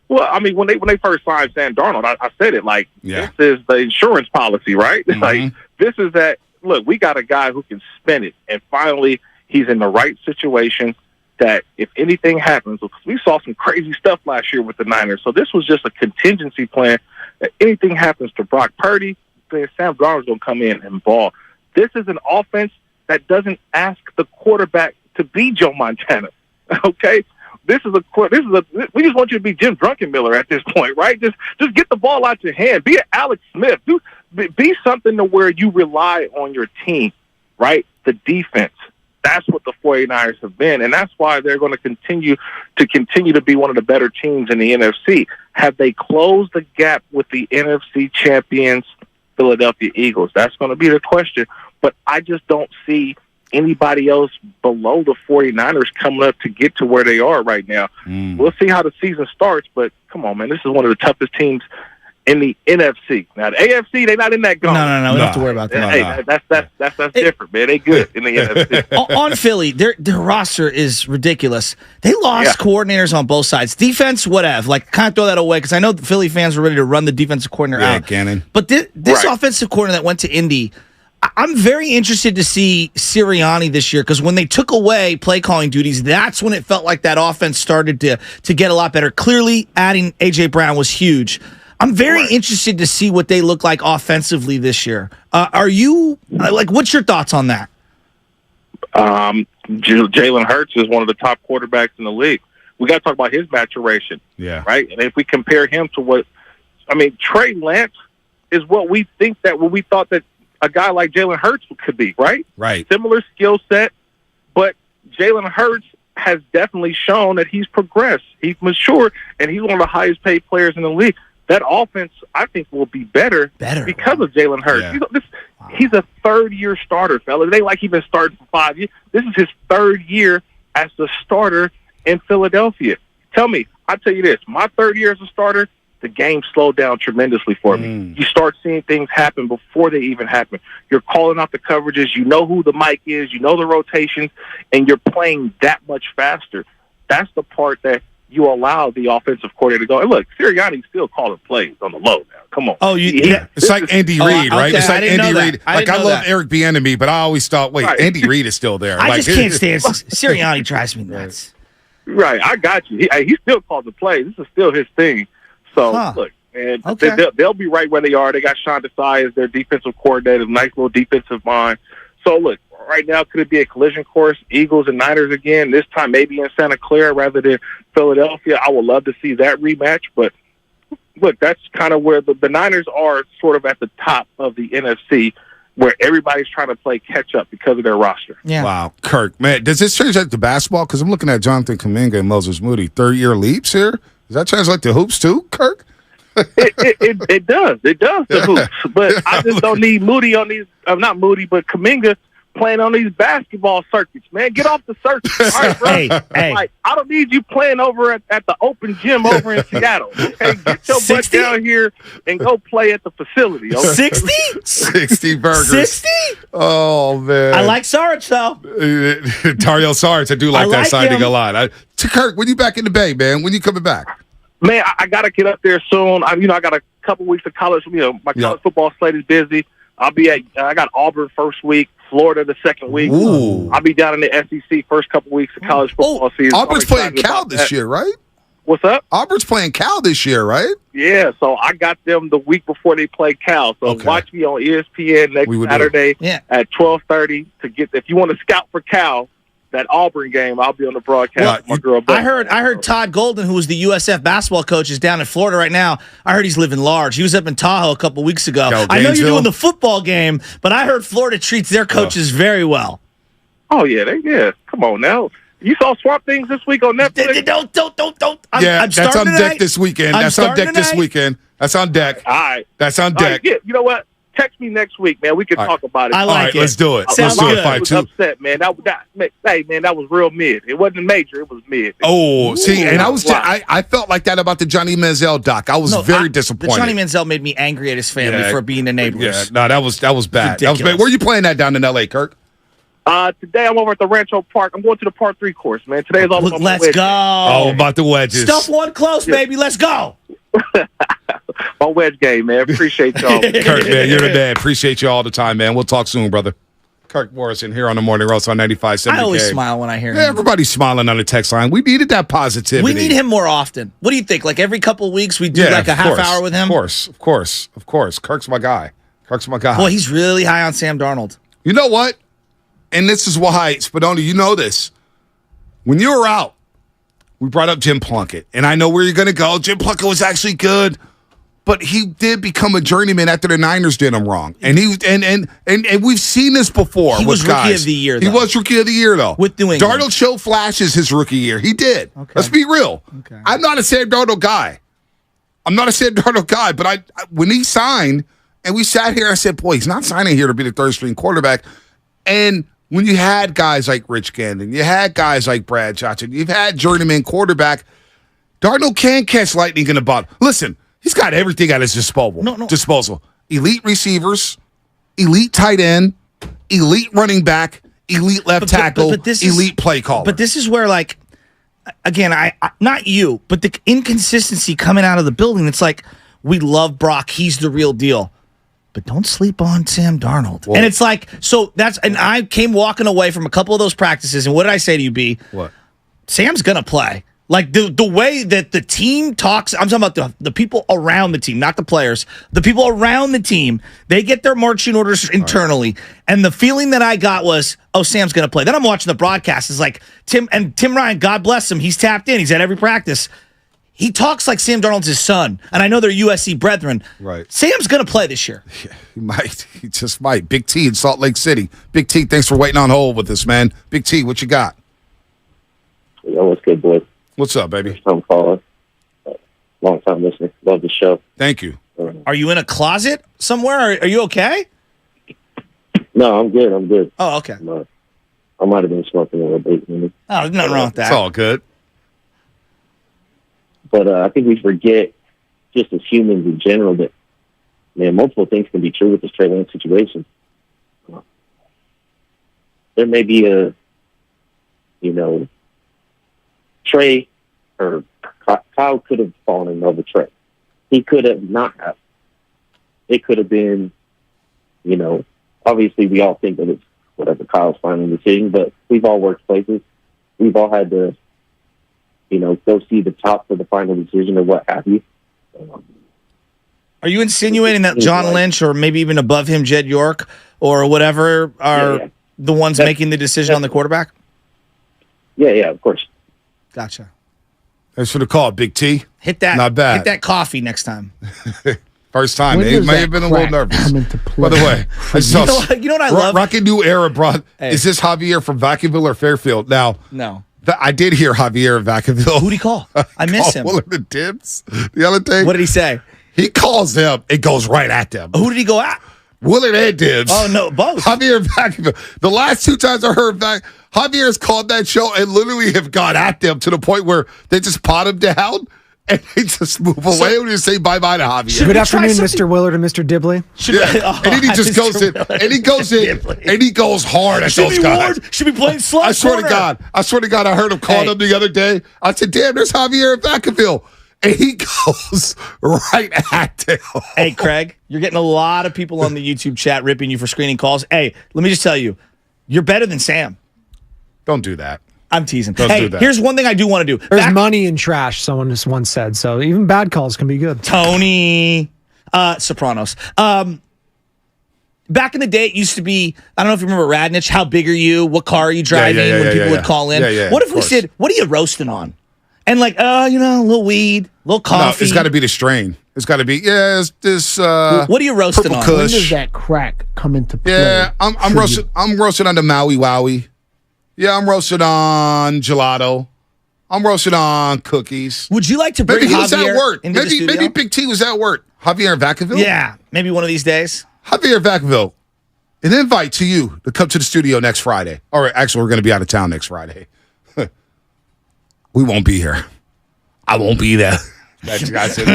Well, I mean, when they first signed Sam Darnold, I said it like, this is the insurance policy, right? It's like, this is that. Look, we got a guy who can spin it, and finally, he's in the right situation. That if anything happens, we saw some crazy stuff last year with the Niners. So this was just a contingency plan. If anything happens to Brock Purdy, then Sam Darnold's going to come in and ball. This is an offense that doesn't ask the quarterback to be Joe Montana. Okay, we just want you to be Jim Druckenmiller at this point, right? Just get the ball out your hand. Be an Alex Smith. Be something to where you rely on your team, right? The defense. That's what the 49ers have been, and that's why they're going to continue to be one of the better teams in the NFC. Have they closed the gap with the NFC champions, Philadelphia Eagles? That's going to be the question, but I just don't see anybody else below the 49ers coming up to get to where they are right now. We'll see how the season starts, but come on, man, this is one of the toughest teams in the NFC. Now, the AFC, they're not in that gauntlet. No. We don't have to worry about that. Hey, that's different, man. They good in the NFC. On Philly, their roster is ridiculous. They lost coordinators on both sides. Defense, whatever. Like, kind of throw that away because I know the Philly fans were ready to run the defensive coordinator out. Gannon. But this offensive coordinator that went to Indy, I'm very interested to see Sirianni this year because when they took away play calling duties, that's when it felt like that offense started to get a lot better. Clearly, adding A.J. Brown was huge. I'm very interested to see what they look like offensively this year. Are you what's your thoughts on that? Jalen Hurts is one of the top quarterbacks in the league. We got to talk about his maturation. Yeah. Right. And if we compare him to Trey Lance is what we thought that a guy like Jalen Hurts could be. Right. Right. Similar skill set, but Jalen Hurts has definitely shown that he's progressed. He's matured, and he's one of the highest paid players in the league. That offense, I think, will be better because of Jalen Hurts. Yeah. He's a third-year starter, fellas. They like he's been starting for 5 years. This is his third year as the starter in Philadelphia. Tell me, I tell you this, my third year as a starter, the game slowed down tremendously for me. You start seeing things happen before they even happen. You're calling out the coverages. You know who the mic is. You know the rotations, and you're playing that much faster. That's the part that you allow the offensive coordinator to go. And look, Sirianni's still calling plays on the low now. Come on. Oh, it's like Andy Reid, right? Okay, It's like Andy Reid. Like I love that. Eric Bieniemy, but I always thought, wait, Andy Reid is still there. I just can't stand Sirianni. Drives me nuts. Right, I got you. He still calls the plays. This is still his thing. So, look, man, they'll be right where they are. They got Sean Desai as their defensive coordinator, nice little defensive mind. So, look, right now, could it be a collision course, Eagles and Niners again, this time maybe in Santa Clara rather than Philadelphia? I would love to see that rematch. But, look, that's kind of where the Niners are sort of at the top of the NFC, where everybody's trying to play catch-up because of their roster. Yeah. Wow. Kirk, man, does this translate to basketball? Because I'm looking at Jonathan Kuminga and Moses Moody. Third-year leaps here? Does that translate to hoops too, Kirk? It does. It does to hoops. But I just don't need Moody on these not Moody, but Kuminga playing on these basketball circuits, man. Get off the circuit. All right, bro. Hey. Like, I don't need you playing over at the open gym over in Seattle. Okay? Get your butt down here and go play at the facility. Okay? 60? 60 burgers. 60? Oh, man. I like Saric, though. Dario Saric, I do like that signing him. a lot. Kirk, when you back in the Bay, man? When you coming back? Man, I got to get up there soon. I got a couple weeks of college. My college football slate is busy. I got Auburn first week, Florida the second week. Ooh. I'll be down in the SEC first couple weeks of college football season. Auburn's playing Cal this year, right? What's up? Auburn's playing Cal this year, right? Yeah, so I got them the week before they play Cal. So watch me on ESPN next Saturday at 12:30 to get. If you want to scout for Cal, that Auburn game, I'll be on the broadcast with my girl. I heard Todd Golden, who was the USF basketball coach, is down in Florida right now. I heard he's living large. He was up in Tahoe a couple weeks ago. I know you're doing the football game, but I heard Florida treats their coaches very well. Oh yeah, come on now. You saw Swamp Things this week on Netflix? Don't. That's on deck this weekend. That's on deck this weekend. That's on deck. All right. That's on deck. Right, you know what? Text me next week, man. We can talk about it. I like it. Let's do it. Sounds Let's do good. it. Fight I was two. upset, man. That was real mid. It wasn't major. It was mid. Oh, see, and I felt like that about the Johnny Manziel doc. I was very disappointed. The Johnny Manziel made me angry at his family for being enablers. Yeah, no, that was bad. That was bad. Where are you playing that down in L.A., Kirk? Today I'm over at the Rancho Park. I'm going to the par 3 course, man. Today's all about Let's go. Oh, about the wedges. Stuff one close, baby. Let's go. My wedge game, man. Appreciate y'all. Kirk, man, you're the man. Appreciate you all the time, man. We'll talk soon, brother. Kirk Morrison here on the Morning Roast on 95.7. I always smile when I hear him. Everybody's smiling on the text line. We needed that positivity. We need him more often. What do you think? Like every couple of weeks we do like a half hour with him? Of course. Kirk's my guy. Boy, he's really high on Sam Darnold. You know what? And this is why, Spadoni, you know this. When you were out, we brought up Jim Plunkett. And I know where you're going to go. Jim Plunkett was actually good. But he did become a journeyman after the Niners did him wrong. And we've seen this before he with was guys. Rookie of the year, though. He was Rookie of the Year, though. With New England. Darnold showed flashes his rookie year. He did. Okay. Let's be real. Okay. I'm not a Sam Darnold guy. But when he signed, and we sat here, I said, boy, he's not signing here to be the third-string quarterback. And when you had guys like Rich Gannon, you had guys like Brad Johnson, you've had journeyman quarterback, Darnold can catch lightning in a bottle. Listen, he's got everything at his disposal. Elite receivers, elite tight end, elite running back, elite left tackle, elite play caller. But this is where, like, again, I not you, but the inconsistency coming out of the building. It's like, we love Brock. He's the real deal. But don't sleep on Sam Darnold. Whoa. And it's like, and I came walking away from a couple of those practices, and what did I say to you, B? What? Sam's going to play. Like, the way that the team talks, I'm talking about the people around the team, not the players. The people around the team, they get their marching orders internally. Right. And the feeling that I got was, Sam's going to play. Then I'm watching the broadcast. It's like, Tim Ryan, God bless him. He's tapped in. He's at every practice. He talks like Sam Darnold's his son, and I know they're USC brethren. Right. Sam's going to play this year. Yeah, he might. He just might. Big T in Salt Lake City. Big T, thanks for waiting on hold with us, man. Big T, what you got? Yo, what's good, boys? What's up, baby? First time caller. Long time listener. Love the show. Thank you. Are you in a closet somewhere? Are you okay? No, I'm good. I'm good. Oh, okay. I might have been smoking a little bit. Oh, there's nothing wrong with that. It's all good. But I think we forget, just as humans in general, that, man, multiple things can be true with this Trey Lance situation. There may be Trey or Kyle could have fallen in love with Trey. He could have not have. It could have been, obviously we all think that it's whatever Kyle's final decision, but we've all worked places. We've all had to, go see the top for the final decision or what have you. Are you insinuating that John Lynch or maybe even above him, Jed York or whatever are the ones making the decision on the quarterback? Yeah, of course. Gotcha. Thanks for the call, Big T. Hit that. Not bad. Hit that coffee next time. First time. When They does may that have been a little crack nervous. come into By the play? way, I saw You know what I love? Rocky New Era brought. Hey. Is this Javier from Vacaville or Fairfield? Now, No. I did hear Javier in Vacaville. Who'd he call? I miss him. Willard and Tibbs the other day. What did he say? He calls them and goes right at them. Who did he go at? Willard and Tibbs. Oh, no, both. Javier and Vacaville. The last two times I heard Javier's called that show and literally have gone at them to the point where they just pot him down and they just move away and just say bye-bye to Javier. Good afternoon, Mr. Willard and Mr. Dibley. And then he just goes in, and he goes in, and he goes hard at those guys. Should be playing slot I swear to God, I heard him call them the other day. I said, damn, there's Javier in Vacaville. And he goes right at them. Hey, Craig, you're getting a lot of people on the YouTube chat ripping you for screening calls. Hey, let me just tell you, you're better than Sam. Don't do that. I'm teasing. Don't hey, do that. Here's one thing I do want to do. There's money in trash, someone just once said. So even bad calls can be good. Tony Sopranos. Back in the day, it used to be, I don't know if you remember Radnich, how big are you? What car are you driving? When people would call in. What if we said, what are you roasting on? And like, a little weed, a little coffee. No, it's got to be the strain. It's got to be, it's this what are you roasting on? When does that crack come into play? Yeah, I'm roasting on the Maui Wowie. Yeah, I'm roasting on gelato. I'm roasting on cookies. Would you like to bring maybe he was Javier at work? into the studio? Maybe Big T was at work. Javier in Vacaville? Yeah, maybe one of these days. Javier in Vacaville. An invite to you to come to the studio next Friday. Or actually, we're going to be out of town next Friday. We won't be here. I won't be there. That guy said,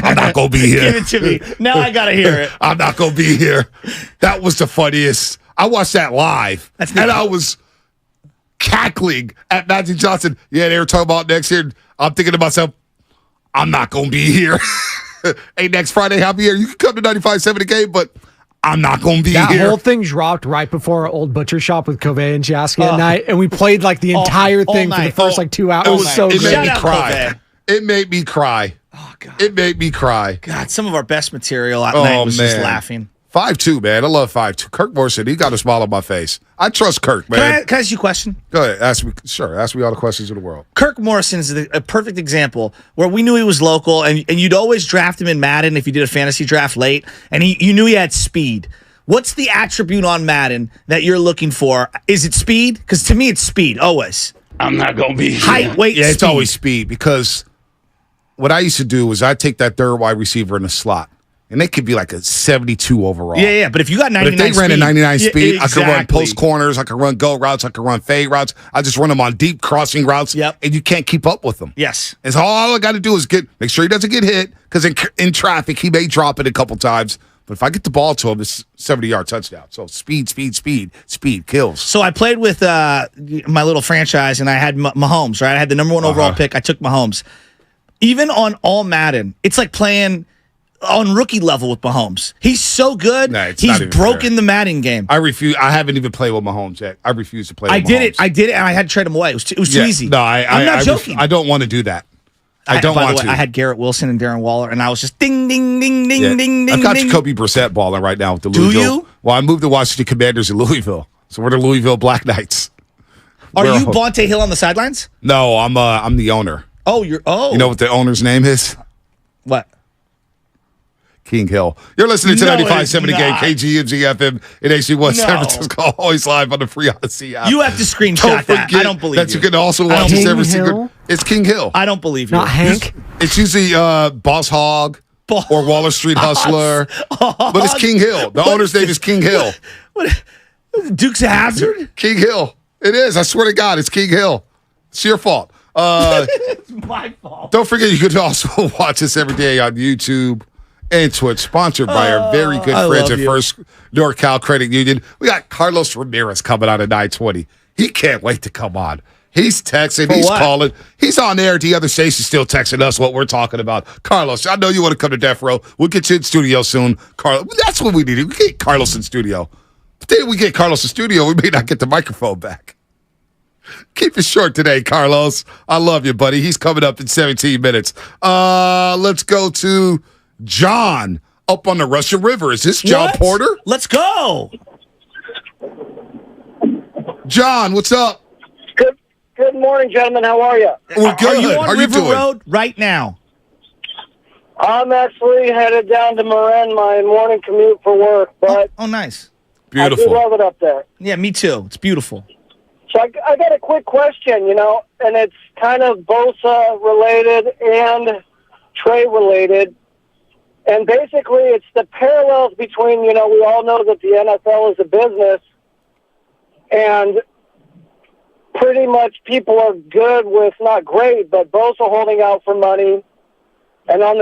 I'm not going to be here. Give it to me. Now I got to hear it. I'm not going to be here. That was the funniest. I watched that live, and I was cackling at Magic Johnson. Yeah, they were talking about next year. I'm thinking to myself, I'm not going to be here. Hey, next Friday, I'll be here. You can come to 95.7 the game, but I'm not going to be that here. That whole thing dropped right before our old butcher shop with Covey and Jasky at night, and we played like the entire thing for the first 2 hours. It was so it great. made me cry. It made me cry. Oh, God. It made me cry. God, some of our best material at night was just laughing. 5'2", man. I love 5'2". Kirk Morrison, he got a smile on my face. I trust Kirk, man. Can I ask you a question? Go ahead. Ask me. Sure. Ask me all the questions in the world. Kirk Morrison is a perfect example where we knew he was local, and you'd always draft him in Madden if you did a fantasy draft late, and you knew he had speed. What's the attribute on Madden that you're looking for? Is it speed? Because to me, it's speed, always. I'm not going to be height, weight, yeah, speed. It's always speed, because what I used to do was I'd take that third wide receiver in the slot, and they could be like a 72 overall. Yeah, but if you got 99 but if they ran a 99 speed, exactly. I could run post corners, I could run go routes, I could run fade routes. I just run them on deep crossing routes, and you can't keep up with them. Yes. And so all I got to do is make sure he doesn't get hit, because in traffic, he may drop it a couple times. But if I get the ball to him, it's 70-yard touchdown. So speed kills. So I played with my little franchise, and I had Mahomes, right? I had the number 1 overall pick. I took Mahomes. Even on all Madden, it's like playing on rookie level with Mahomes. He's so good. Nah, he's broken the Madden game. I refuse. I haven't even played with Mahomes yet. I refuse to play with Mahomes. I did it, and I had to trade him away. It was too easy. No, I'm not joking. I don't want to do that. I don't want to. I had Garrett Wilson and Darren Waller, and I was just ding, ding, ding, ding, ding, ding. I've got Jacoby Brissett balling right now with the Louisville. Do you? Well, I moved the Washington Commanders in Louisville, so we're the Louisville Black Knights. Are you Bonte Hill on the sidelines? No, I'm the owner. Oh, you're. Oh, you know what the owner's name is? What? King Hill. You're listening to No, 95.7 The Game, not. KGMZ FM in HD1 San No. Francisco. Always live on the Free Odyssey app. You have to screenshot that. I don't believe that you can also I watch don't this every believe single. It's King Hill. I don't believe you. Not Hank. It's usually Boss Hog or Waller Street Hustler, but it's King Hill. The owner's name is King Hill. Dukes of Hazzard? King Hill. It is. I swear to God, it's King Hill. It's your fault. It's my fault. Don't forget, you can also watch us every day on YouTube and Twitch, sponsored by our very good I friends love at you. First NorCal Credit Union. We got Carlos Ramirez coming on at 9:20. He can't wait to come on. He's texting. For He's what? calling. He's on air. The other station's still texting us what we're talking about. Carlos, I know you want to come to Death Row. We'll get you in studio soon. Carlos, that's what we need. We get Carlos in studio. But then we get Carlos in studio, we may not get the microphone back. Keep it short today, Carlos. I love you, buddy. He's coming up in 17 minutes. Let's go to John up on the Russian River. Is this John What? Porter? Let's go. John, what's up? Good morning, gentlemen. How are you? We're good. Are you on How you River doing? Road right now? I'm actually headed down to Marin, my morning commute for work, but Oh, nice. I do love it up there. Yeah, me too. It's beautiful. So I got a quick question, and it's kind of Bosa related and Trey related. And basically, it's the parallels between, we all know that the NFL is a business, and pretty much people are good with, not great, but Bosa holding out for money, and at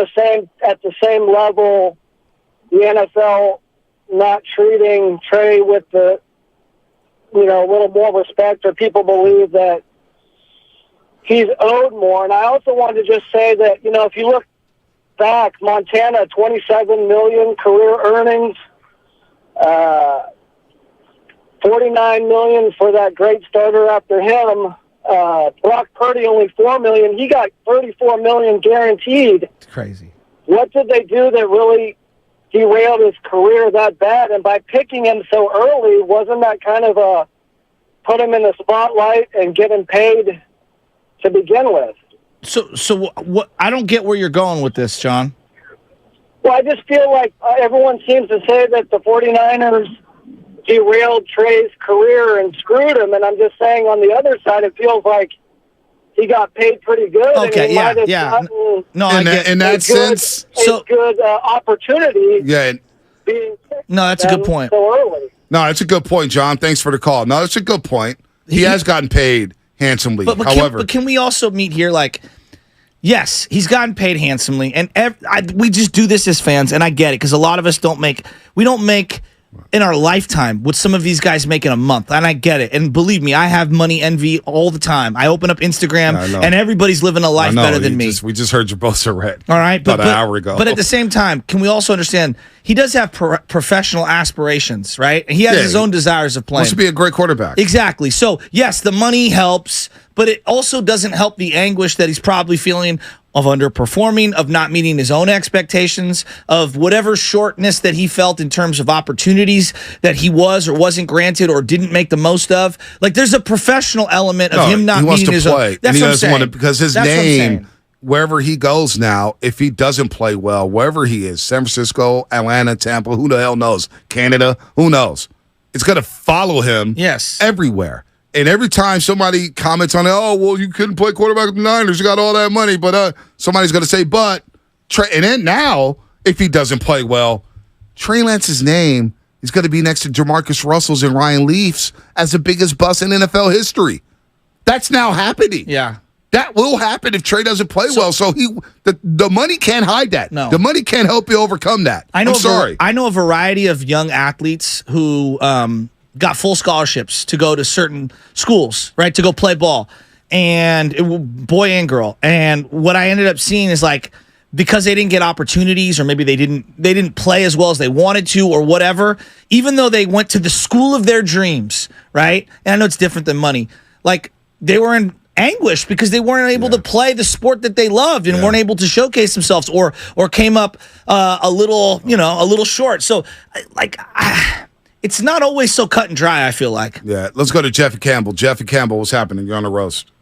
the same level, the NFL not treating Trey with the, a little more respect, or people believe that he's owed more. And I also wanted to just say that, if you look back, Montana, $27 million career earnings, $49 million for that great starter after him. Brock Purdy only $4 million. He got $34 million guaranteed. It's crazy. What did they do that really derailed his career that bad? And by picking him so early, wasn't that kind of put him in the spotlight and get him paid to begin with? So what? I don't get where you're going with this, John. Well, I just feel like everyone seems to say that the 49ers derailed Trey's career and screwed him, and I'm just saying on the other side, it feels like he got paid pretty good. Okay, and he might have gotten No, I get in that sense, a good opportunity. yeah. Being No, that's a good point. so early. No, that's a good point, John. Thanks for the call. No, that's a good point. He has gotten paid handsomely. However, can we also meet here? Like, yes, he's gotten paid handsomely, and we just do this as fans, and I get it because a lot of us don't make in our lifetime what some of these guys make in a month, and I get it. And believe me, I have money envy all the time. I open up Instagram, and everybody's living a life better than me. We just heard your Bosa rant. All right, about an hour ago. But at the same time, can we also understand he does have professional aspirations, right? He has his own desires of playing. Wants to be a great quarterback. Exactly. So yes, the money helps, but it also doesn't help the anguish that he's probably feeling of underperforming, of not meeting his own expectations, of whatever shortness that he felt in terms of opportunities that he was or wasn't granted or didn't make the most of. Like, there's a professional element of him not he wants meeting to his play, own. That's and he what I'm doesn't want to, saying. because his That's what I'm saying. name, wherever he goes now, if he doesn't play well, wherever he is, San Francisco, Atlanta, Tampa, who the hell knows? Canada, who knows? It's going to follow him everywhere. And every time somebody comments on it, oh, well, you couldn't play quarterback with the Niners, you got all that money, but somebody's going to say, but Trey, and then now, if he doesn't play well, Trey Lance's name is going to be next to Jamarcus Russell's and Ryan Leaf's as the biggest bust in NFL history. That's now happening. Yeah. That will happen if Trey doesn't play well. So the money can't hide that. No. The money can't help you overcome that. I'm sorry. I know a variety of young athletes who got full scholarships to go to certain schools, right, to go play ball, and boy and girl. And what I ended up seeing is, like, because they didn't get opportunities, or maybe they didn't play as well as they wanted to, or whatever, even though they went to the school of their dreams, right? And I know it's different than money. Like, they were in anguish because they weren't able to play the sport that they loved and weren't able to showcase themselves, or came up a little short. So, like, it's not always so cut and dry, I feel like. Yeah, let's go to Jeffy Campbell. Jeffy Campbell, what's happening? You're on the roast.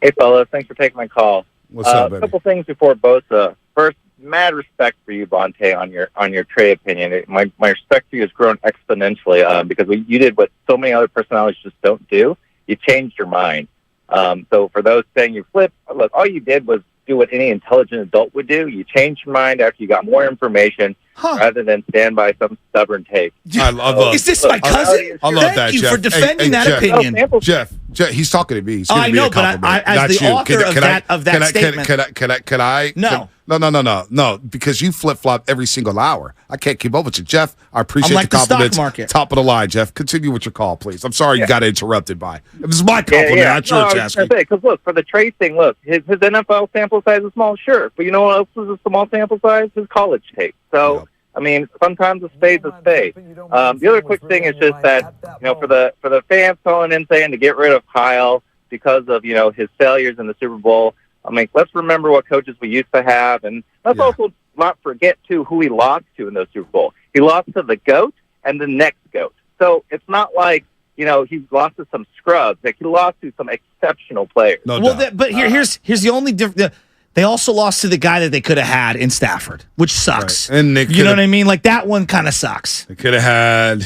Hey, fellas. Thanks for taking my call. What's up, baby? A couple things before Bosa. First, mad respect for you, Bonte, on your Trey opinion. My respect for you has grown exponentially because you did what so many other personalities just don't do. You changed your mind. So for those saying you flipped, look, all you did was do what any intelligent adult would do. You changed your mind after you got more information rather than stand by some stubborn take. I love Is this my cousin? I love Thank that, you Jeff. for defending that Jeff, opinion. Jeff, he's talking to me. He's I know, but as the author of that statement. Can I? No. No, because you flip-flop every single hour. I can't keep up with you. Jeff, I appreciate I'm like the the stock compliments. market. Top of the line, Jeff. Continue with your call, please. I'm sorry you got interrupted by. It was my compliment. Yeah. I'm sure it's asking. Because look, for the Trey thing, look, his NFL sample size is small, sure. But you know what else is a small sample size? His college tape. So, I mean, sometimes a spade's a spade. The other quick thing is just that, for the fans calling in saying to get rid of Kyle because of, his failures in the Super Bowl, I mean, let's remember what coaches we used to have, and let's also not forget, too, who he lost to in those Super Bowl. He lost to the GOAT and the next GOAT. So it's not like, he lost to some scrubs. Like, he lost to some exceptional players. But here's the only difference. They also lost to the guy that they could have had in Stafford, which sucks. Right. And you know what I mean? Like, that one kind of sucks. They could have had.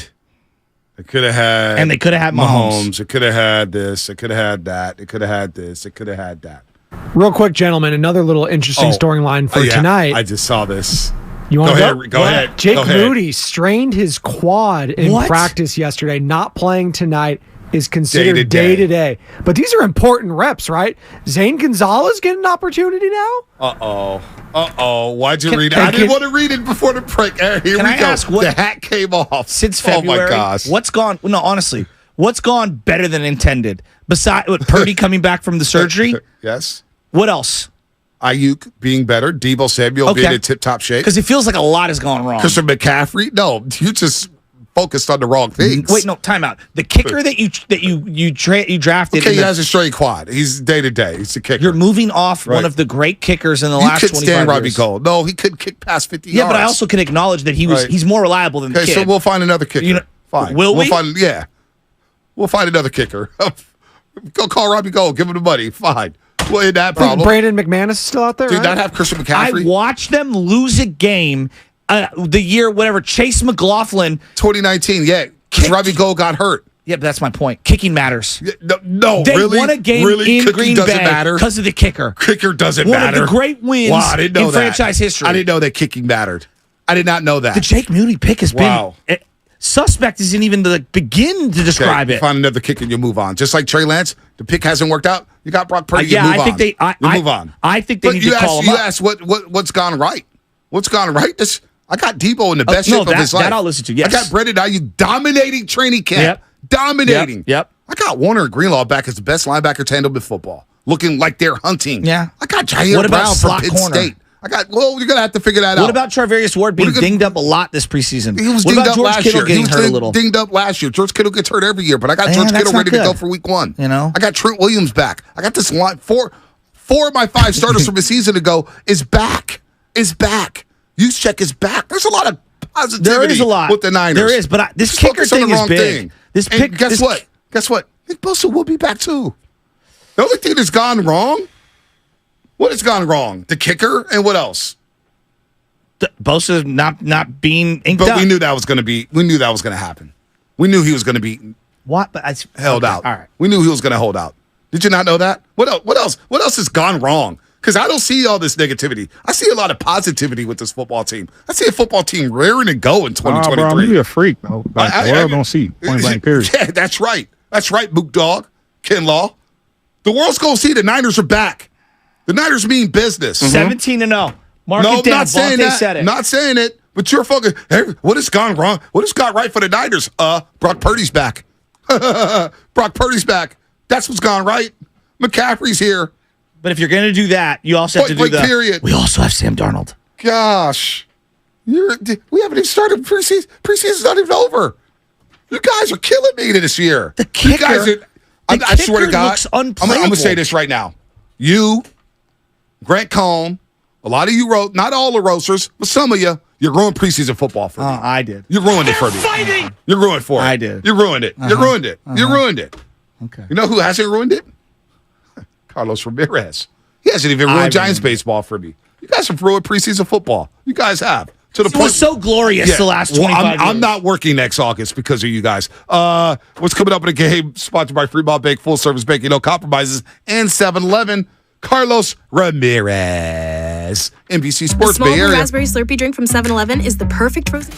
And they could have had Mahomes. They could have had this. They could have had that. They could have had this. They could have had that. Real quick, gentlemen, another little interesting storyline for tonight. I just saw this. You want to go ahead. Jake Moody strained his quad in practice yesterday. Not playing tonight is considered day to day. But these are important reps, right? Zane Gonzalez getting an opportunity now? Why'd you read it? I didn't want to read it before the break. Here we go. Ask what, the hat came off. Since February, oh my gosh. What's gone? No, honestly, what's gone better than intended? Besides Purdy coming back from the surgery? Yes. What else? Ayuk being better. Debo Samuel being in tip-top shape. Because it feels like a lot has gone wrong. Christian McCaffrey? No, you just focused on the wrong things. Wait, no, time out. The kicker that you drafted. Okay, he has a straight quad. He's day-to-day. He's a kicker. You're moving off one of the great kickers in the last 25 years. You could stand Robbie Gould. No, he couldn't kick past 50 yards. Yeah, but I also can acknowledge that he's more reliable than the kid. Okay, so we'll find another kicker. Fine. Will we? We'll find another kicker. Go call Robbie Gould. Give him the money. Fine. Well, in that problem. Brandon McManus is still out there, Did right? not have Christian McCaffrey? I watched them lose a game the year, whatever, Chase McLaughlin. 2019, because Robbie Gould got hurt. Yeah, but that's my point. Kicking matters. No, they really? won a game in Green Bay because of the kicker. Kicker doesn't one matter. One of the great wins in franchise history. I didn't know that kicking mattered. I did not know that. The Jake Moody pick has been suspect isn't even to begin to describe it. Find another kick and you move on. Just like Trey Lance, the pick hasn't worked out. You got Brock Purdy. You move on. I think they need to call him up. You asked what's gone right. What's gone right? I got Debo in the best shape of his life. That I'll listen to. Yes, I got Brendan Ayuk dominating training camp. Yep. Dominating. Yep. I got Warner Greenlaw back as the best linebacker tandem in football, looking like they're hunting. Yeah. I got Jair Brown from Penn State. You're gonna have to figure that out. What about Charvarius Ward being dinged up a lot this preseason? He was dinged up last year. Getting hurt a little. Dinged up last year. George Kittle gets hurt every year, but I got George Kittle ready to go for week 1. I got Trent Williams back. I got this line. Four of my 5 starters from a season ago is back. Juszczyk is back. There's a lot of positivity. There is a lot with the Niners. There is, but this kicker thing is big. Guess what? Nick Bosa will be back too. The only thing that's gone wrong. What has gone wrong? The kicker and what else? Bosa not being inked up. But we knew that was going to be. We knew that was going to happen. We knew he was going to be what? But held out. All right. We knew he was going to hold out. Did you not know that? What else? What else has gone wrong? Because I don't see all this negativity. I see a lot of positivity with this football team. I see a football team rearing to go in 2023. Bro, you're a freak, though. Like, the world don't see. Point blank, period. Yeah, that's right. That's right, Mook Dog, Ken Law. The world's going to see the Niners are back. The Niners mean business. 17-0. Mark it down. Not saying that. Said it. Not saying it. But you're fucking. Hey, what has gone wrong? What has gone right for the Niners? Brock Purdy's back. Brock Purdy's back. That's what's gone right. McCaffrey's here. But if you're going to do that, you also have to do that. Period. We also have Sam Darnold. Gosh, we haven't even started preseason. Preseason's not even over. You guys are killing me this year. The kicker. I swear to God, looks I'm going to say this right now. You, Grant Cohn, a lot of you wrote, not all the roasters, but some of you ruined preseason football for me. I did. You ruined it for me. You ruined for it. I did. You ruined it. You ruined it. You ruined it. Okay. You know who hasn't ruined it? Carlos Ramirez. He hasn't even ruined Giants baseball for me. You guys have ruined preseason football. You guys have. To the It was so glorious the last 25 years. I'm not working next August because of you guys. What's coming up in a game sponsored by Fremont Bank, full service banking, no compromises, and 7-Eleven. Carlos Ramirez, NBC Sports Bay Area. The small raspberry Slurpee drink from 7-Eleven is the perfect frozen.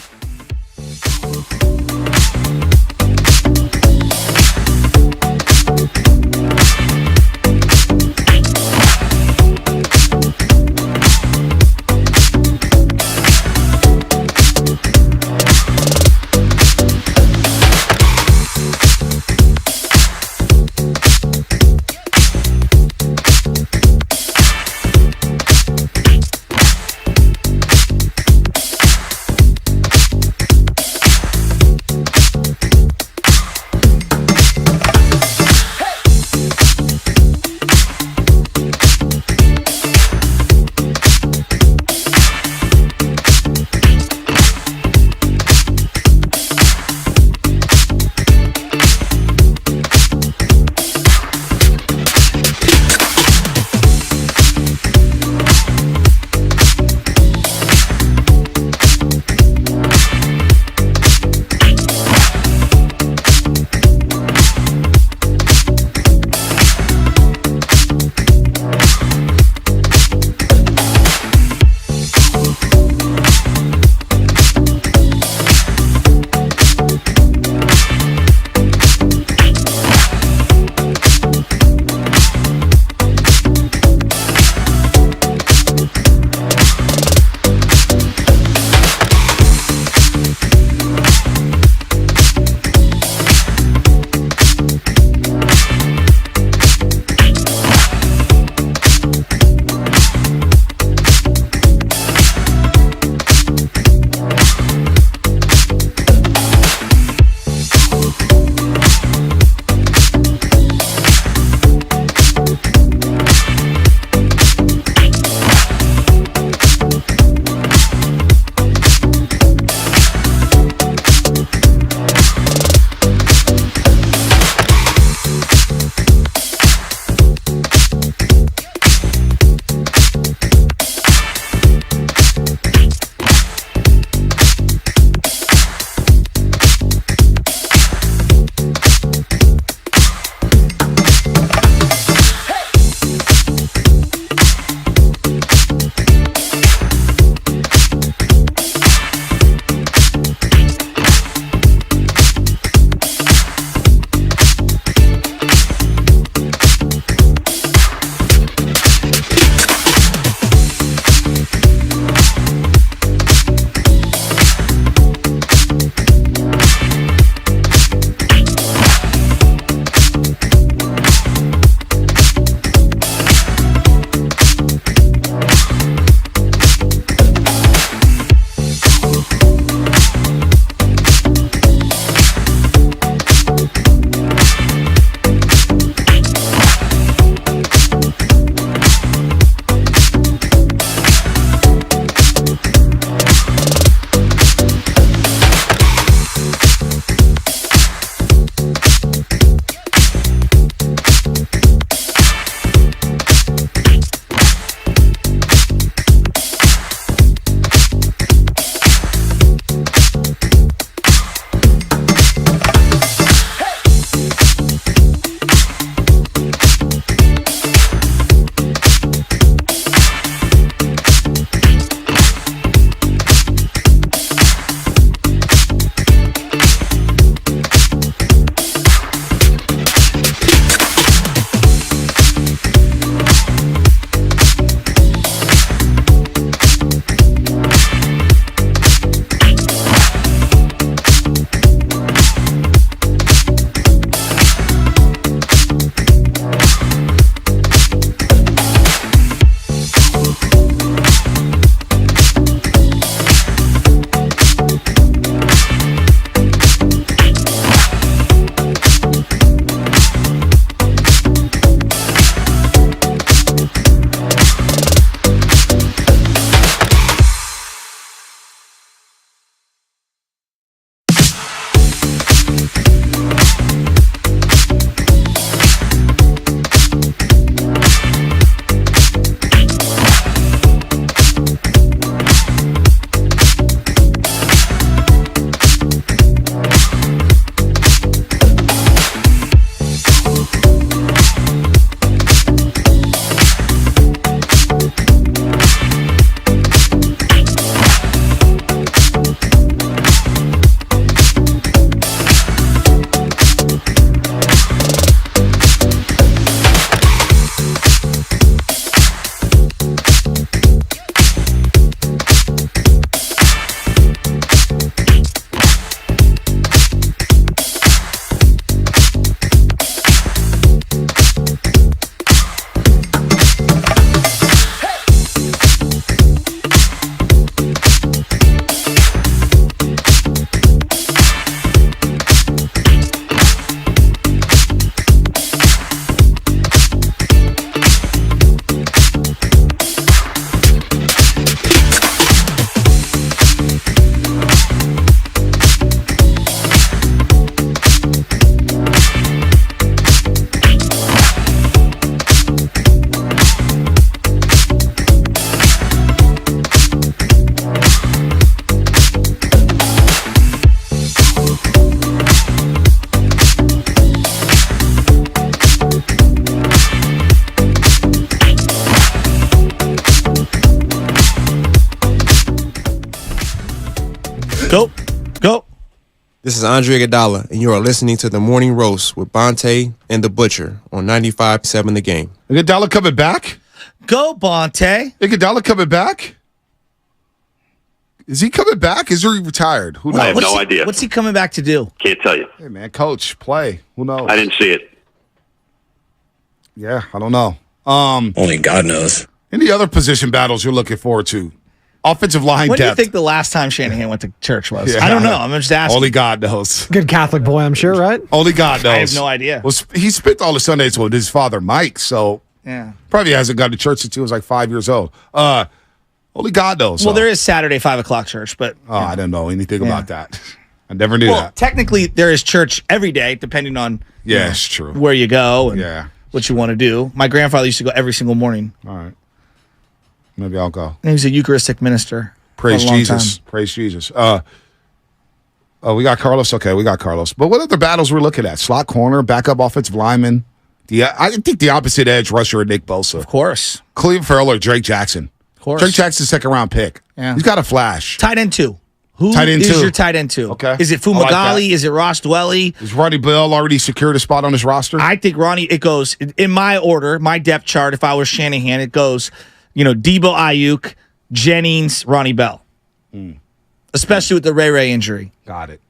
Go. This is Andre Iguodala, and you are listening to The Morning Roast with Bonte and The Butcher on 95.7 The Game. Iguodala coming back? Go, Bonte. Iguodala coming back? Is he coming back? Is he retired? Who knows? I have no idea. What's he coming back to do? Can't tell you. Hey, man, coach, play. Who knows? I didn't see it. Yeah, I don't know. Only God knows. Any other position battles you're looking forward to? Offensive line When do you depth. think the last time Shanahan went to church was? Yeah. I don't know. I'm just asking. Only God knows. Good Catholic boy, I'm sure, right? Only God knows. I have no idea. Well, he spent all the Sundays with his father, Mike, so Yeah. probably hasn't gone to church since he was like 5 years old. Only God knows. Well, there is Saturday 5 o'clock church, but I didn't know anything about that. I never knew well, that. technically there is church every day, depending on Yeah, it's true. where you go and what you want to do. My grandfather used to go every single morning. All right. Maybe I'll go. And he was a Eucharistic minister. Praise for a long Jesus. time. Praise Jesus. We got Carlos. Okay, we got Carlos. But what other battles we're looking at? Slot corner, backup offensive lineman. I think the opposite edge rusher and Nick Bosa. Of course. Cleveland Farrell or Drake Jackson. Of course. Drake Jackson's second round pick. Yeah. He's got a flash. Tight end 2. Who Tight end is two. your tight end 2? Okay. Is it I like Fumagalli? that. Is it Ross Dwelly? Is Ronnie Bell already secured a spot on his roster? I think Ronnie, it goes, in my order, my depth chart, if I was Shanahan, it goes, Debo Ayuk, Jennings, Ronnie Bell. Especially with the Ray injury. Got it.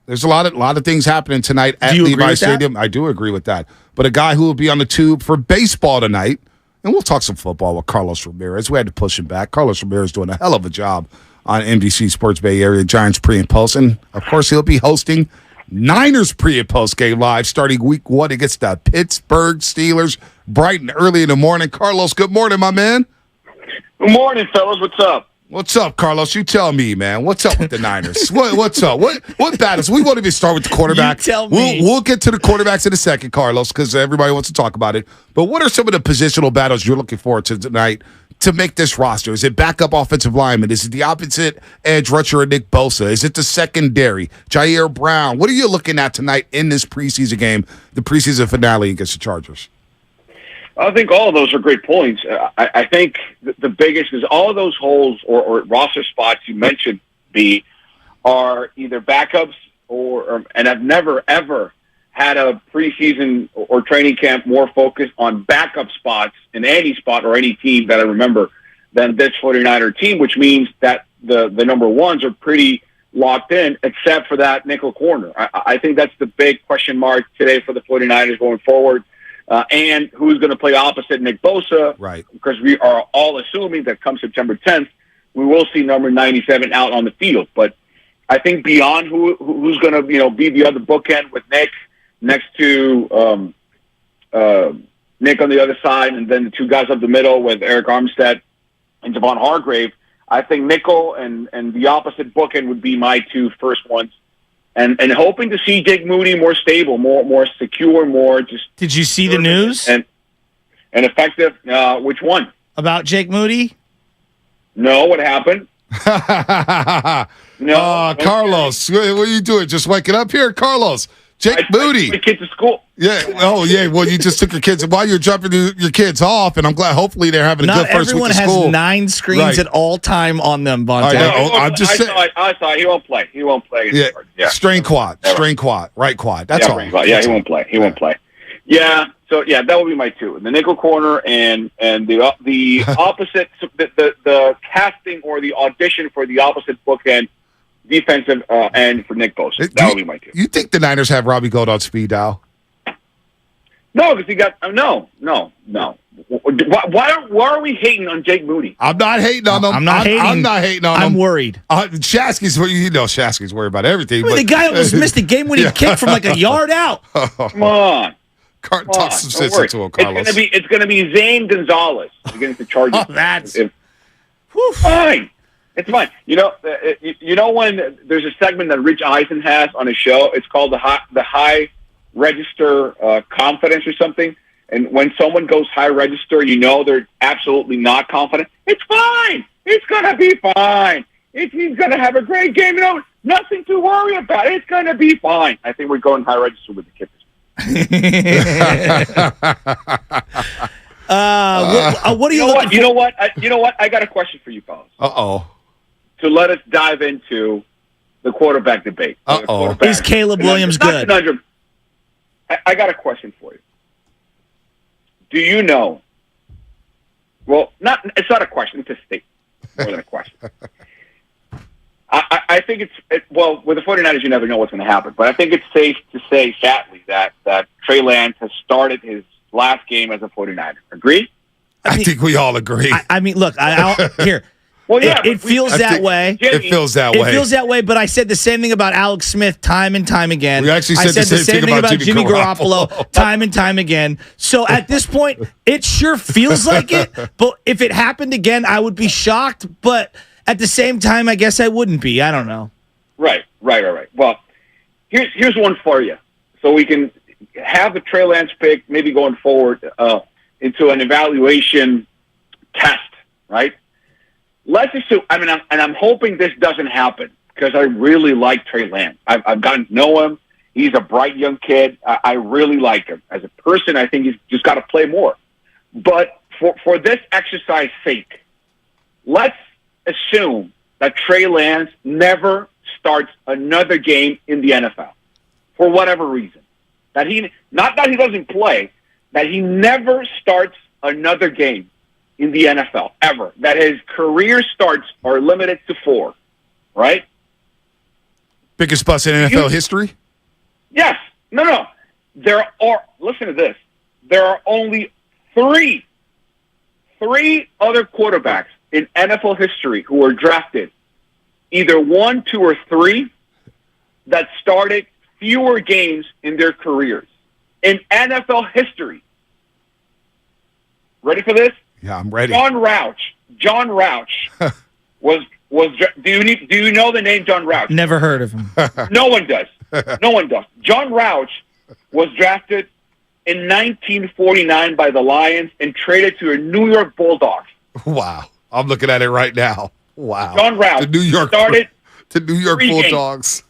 There's a lot of things happening tonight at Levi Stadium. I do agree with that. But a guy who will be on the tube for baseball tonight, and we'll talk some football with Carlos Ramirez. We had to push him back. Carlos Ramirez doing a hell of a job on NBC Sports Bay Area Giants pre and post. And, of course, he'll be hosting Niners pre and post game live starting week 1 against the Pittsburgh Steelers bright and early in the morning. Carlos, good morning, my man. Good morning, fellas. What's up? What's up, Carlos? You tell me, man. What's up with the Niners? What's up? What battles? We won't even start with the quarterback. You tell me. We'll get to the quarterbacks in a second, Carlos, because everybody wants to talk about it. But what are some of the positional battles you're looking forward to tonight to make this roster? Is it backup offensive lineman? Is it the opposite edge rusher and Nick Bosa? Is it the secondary, Jair Brown? What are you looking at tonight in this preseason game, the preseason finale against the Chargers? I think all of those are great points. I think the biggest is all of those holes or roster spots you mentioned, are either backups and I've never, ever had a preseason or training camp more focused on backup spots in any spot or any team that I remember than this 49er team, which means that the number ones are pretty locked in, except for that nickel corner. I think that's the big question mark today for the 49ers going forward. And who's going to play opposite Nick Bosa? Right. Because we are all assuming that come September 10th, we will see number 97 out on the field. But I think beyond who's going to be the other bookend with Nick next to Nick on the other side, and then the two guys up the middle with Eric Armstead and Devon Hargrave, I think nickel and the opposite bookend would be my two first ones. And hoping to see Jake Moody more stable, more secure, more just. Did you see the news? And effective. Which one? About Jake Moody? No, what happened? No, Carlos, what are you doing? Just waking up here, Carlos. Jake Moody. I took my kids to school. Yeah. Oh, yeah. Well, you just took your kids while you're dropping your kids off, and I'm glad. Hopefully, they're having a good first week of school. Not everyone has 9 screens at all time on them, Bonte. I'm just saying. I saw it. He won't play. He won't play. Yeah. Strain quad, right quad. That's all. Yeah, he won't play. He won't play. Yeah. So that would be my two: the nickel corner and the opposite, the casting or the audition for the opposite bookend defensive end for Nick Bosa. That would be my two. You think the Niners have Robbie Gould on speed dial? No, because he got no. Why are we hating on Jake Moody? I'm not hating on him. I'm not hating on him. I'm worried. Shasky's worried about everything. I mean, the guy almost missed a game-winning kick from like a yard out. Come on. Talk some sense into him, Carlos. It's gonna be Zane Gonzalez against the Chargers. Fine. It's fine. You know when there's a segment that Rich Eisen has on his show. It's called the high register confidence or something. And when someone goes high register, they're absolutely not confident. It's fine. It's gonna be fine. He's gonna have a great game. Nothing to worry about. It's gonna be fine. I think we're going high register with the Kickers. What do you look? You know what? I got a question for you fellas. Uh-oh. To let us dive into the quarterback debate. Uh-oh. Is Caleb Williams good? I got a question for you. Do you know? Well, it's not a question. It's a statement more than a question. I think well, with the 49ers, you never know what's going to happen. But I think it's safe to say, sadly, that Trey Lance has started his last game as a 49er. Agree? I think we all agree. I mean, look, here. Well, yeah, it feels that way. It feels that way. It feels that way, but I said the same thing about Alex Smith time and time again. We actually said the same thing about Jimmy Garoppolo time and time again. So at this point, it sure feels like it, but if it happened again, I would be shocked, but at the same time, I guess I wouldn't be. I don't know. Right. Well, here's one for you. So we can have the Trey Lance pick maybe going forward into an evaluation test, right? Let's assume, I'm hoping this doesn't happen because I really like Trey Lance. I've gotten to know him. He's a bright young kid. I really like him. As a person, I think he's just got to play more. But for this exercise sake, let's assume that Trey Lance never starts another game in the NFL for whatever reason. Not that he doesn't play, that he never starts another game in the NFL, ever. That his career starts are limited to 4, right? Biggest bust in NFL history? Yes. No. Listen to this. There are only three other quarterbacks in NFL history who were drafted, either 1, 2, or 3, that started fewer games in their careers. In NFL history. Ready for this? Yeah, I'm ready. John Rouch was. Do you know the name John Rouch? Never heard of him. No one does. John Rouch was drafted in 1949 by the Lions and traded to the New York Bulldogs. Wow, I'm looking at it right now. Wow, John Rouch the New York Bulldogs.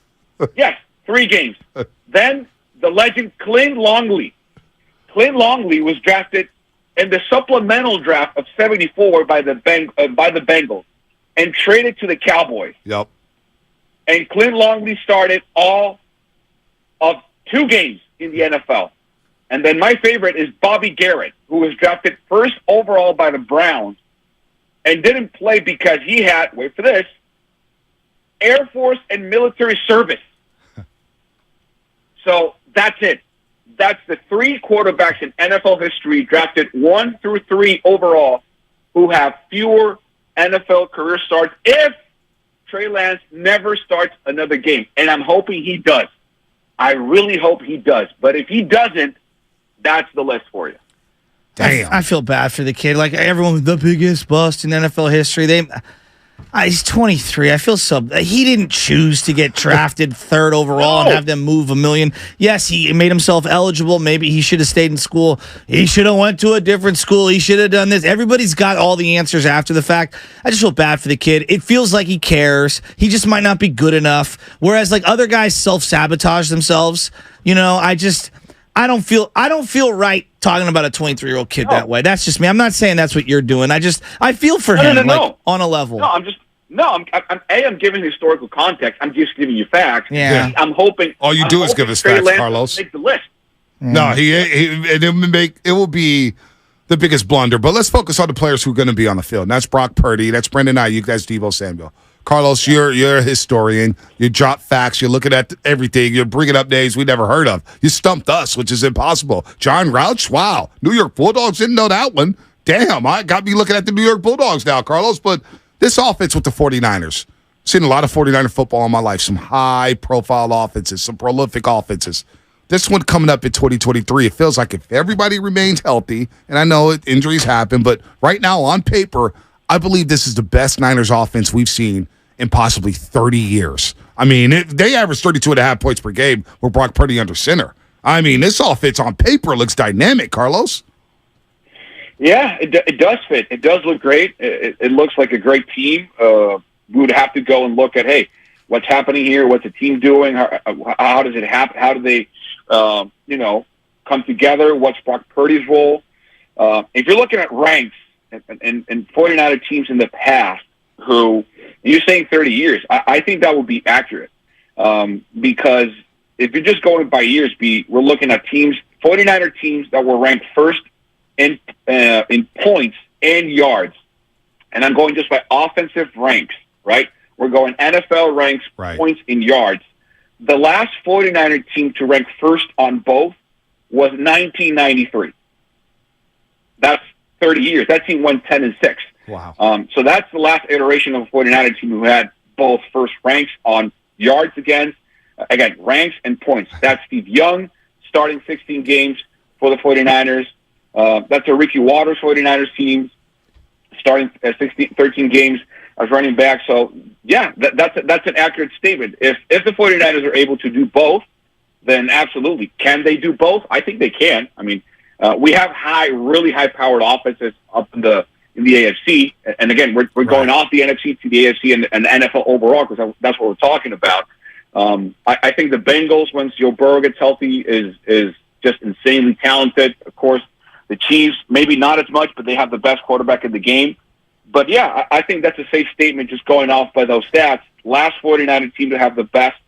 Yes, 3 games. Then the legend Clint Longley. Clint Longley was drafted in the supplemental draft of '74 by the Bengals and traded to the Cowboys. Yep. And Clint Longley started all of 2 games in the NFL. And then my favorite is Bobby Garrett, who was drafted first overall by the Browns and didn't play because he had, wait for this, Air Force and military service. So that's it. That's the 3 quarterbacks in NFL history drafted 1 through 3 overall who have fewer NFL career starts if Trey Lance never starts another game. And I'm hoping he does. I really hope he does. But if he doesn't, that's the list for you. Damn. I feel bad for the kid. Like everyone, the biggest bust in NFL history. He's 23. I feel he didn't choose to get drafted 3rd overall and have them move $1 million. Yes, he made himself eligible. Maybe he should have stayed in school. He should have went to a different school. He should have done this. Everybody's got all the answers after the fact. I just feel bad for the kid. It feels like he cares. He just might not be good enough. Whereas like other guys self-sabotage themselves. I don't feel right talking about a 23-year-old kid that way. That's just me. I'm not saying that's what you're doing. I feel for him on a level. I'm giving historical context. I'm just giving you facts. Yeah. I'm hoping. All you do is give us facts, Carlos. Make the list. No, it will be the biggest blunder. But let's focus on the players who are going to be on the field. And that's Brock Purdy. That's Brendan Ayuk. That's Deebo Samuel. Carlos, you're a historian. You drop facts. You're looking at everything. You're bringing up names we never heard of. You stumped us, which is impossible. John Rouch, wow. New York Bulldogs, didn't know that one. Damn, I got me looking at the New York Bulldogs now, Carlos. But this offense with the 49ers, seen a lot of 49er football in my life, some high-profile offenses, some prolific offenses. This one coming up in 2023, it feels like if everybody remains healthy, and I know injuries happen, but right now on paper, I believe this is the best Niners offense we've seen in possibly 30 years. I mean, they average 32.5 points per game with Brock Purdy under center. I mean, this offense on paper looks dynamic, Carlos. Yeah, it does fit. It does look great. It looks like a great team. We would have to go and look at, hey, what's happening here? What's the team doing? How does it happen? How do they, come together? What's Brock Purdy's role? If you're looking at ranks and 49er teams in the past who, you're saying 30 years, I think that would be accurate. because if you're just going by years, we're looking at 49er teams that were ranked first in points and yards. And I'm going just by offensive ranks, right? We're going NFL ranks, points, and yards. The last 49er team to rank first on both was 1993. That's 30 years. That team went 10-6. Wow. So that's the last iteration of a 49er team who had both first ranks on yards against, ranks and points. That's Steve Young starting 16 games for the 49ers. That's a Ricky Waters 49ers team starting 13 games as running back. So, yeah, that's an accurate statement. If the 49ers are able to do both, then absolutely. Can they do both? I think they can. I mean, we have really high-powered offenses up in the AFC. And, again, we're going off the NFC to the AFC and the NFL overall because that's what we're talking about. I think the Bengals, once Joe Burrow gets healthy, is just insanely talented. Of course, the Chiefs, maybe not as much, but they have the best quarterback in the game. But, yeah, I think that's a safe statement just going off by those stats. Last 49er team to have the best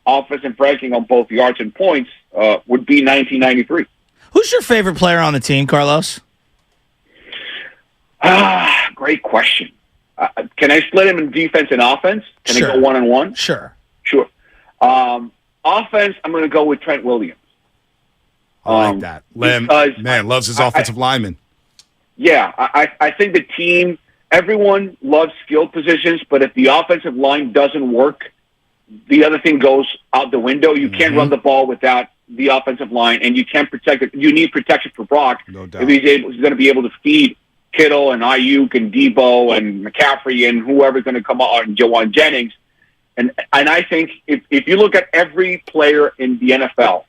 offensive ranking on both yards and points would be 1993. Who's your favorite player on the team, Carlos? Great question. Can I split him in defense and offense? Can I go one-on-one? Sure. Offense, I'm going to go with Trent Williams. I like that. Man, loves his offensive lineman. Yeah, I think the team, everyone loves field positions, but if the offensive line doesn't work, the other thing goes out the window. You can't run the ball without the offensive line, and you can't protect it. You need protection for Brock. No doubt. If he's going to be able to feed Kittle and Ayuk and Debo and McCaffrey and whoever's going to come out, and Jawan Jennings. And I think if you look at every player in the NFL,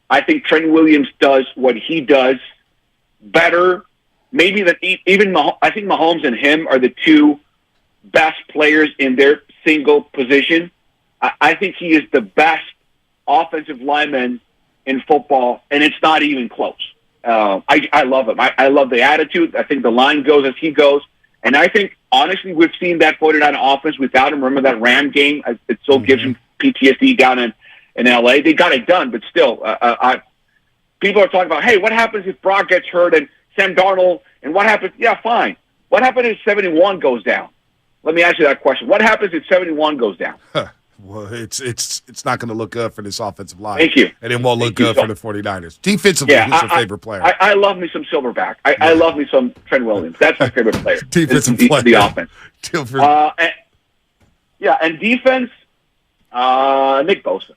I think Trent Williams does what he does better, maybe than even I think Mahomes and him are the two best players in their single position. I think he is the best offensive lineman in football, and it's not even close. I love him. I love the attitude. I think the line goes as he goes. And I think, honestly, we've seen that 49 offense without him. Remember that Ram game? It still gives him PTSD down in L.A. They got it done, but still, people are talking about, hey, what happens if Brock gets hurt and Sam Darnold, and what happens? Yeah, fine. What happens if 71 goes down? Let me ask you that question. What happens if 71 goes down? Well, it's not going to look good for this offensive line. Thank you. And it won't look good for the 49ers. Defensively, who's your favorite player? I love me some Silverback. I love me some Trent Williams. That's my favorite player. Defensive player. The offense. And defense, Nick Bosa.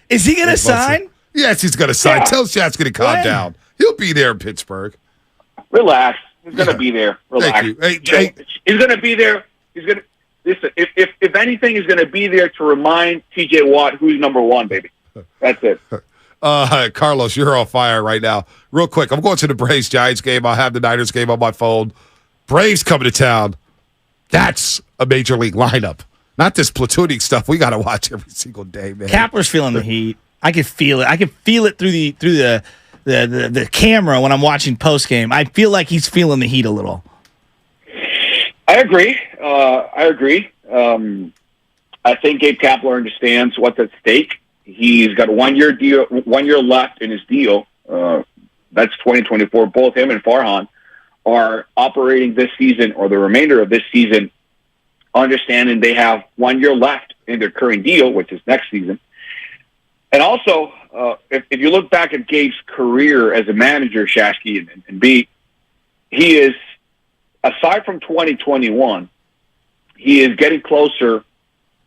Is he going to sign? Yes, he's going to sign. Yeah. Tell Shat's going to calm down. He'll be there in Pittsburgh. Relax. He's going to be there. Relax. Thank you. He's going to be there. He's going to. Listen, if anything, he's going to be there to remind T.J. Watt who's number one, baby. That's it. Carlos, you're on fire right now. Real quick, I'm going to the Braves-Giants game. I'll have the Niners game on my phone. Braves coming to town. That's a major league lineup. Not this platooning stuff we got to watch every single day, man. Kapler's feeling the heat. I can feel it. I can feel it through the camera when I'm watching post game. I feel like he's feeling the heat a little. I agree. I think Gabe Kapler understands what's at stake. He's got a 1 year deal, 1 year left in his deal. That's 2024. Both him and Farhan are operating this season or the remainder of this season, understanding they have 1 year left in their current deal, which is next season. And also, if you look back at Gabe's career as a manager, Shashki and B, he is, aside from 2021, he is getting closer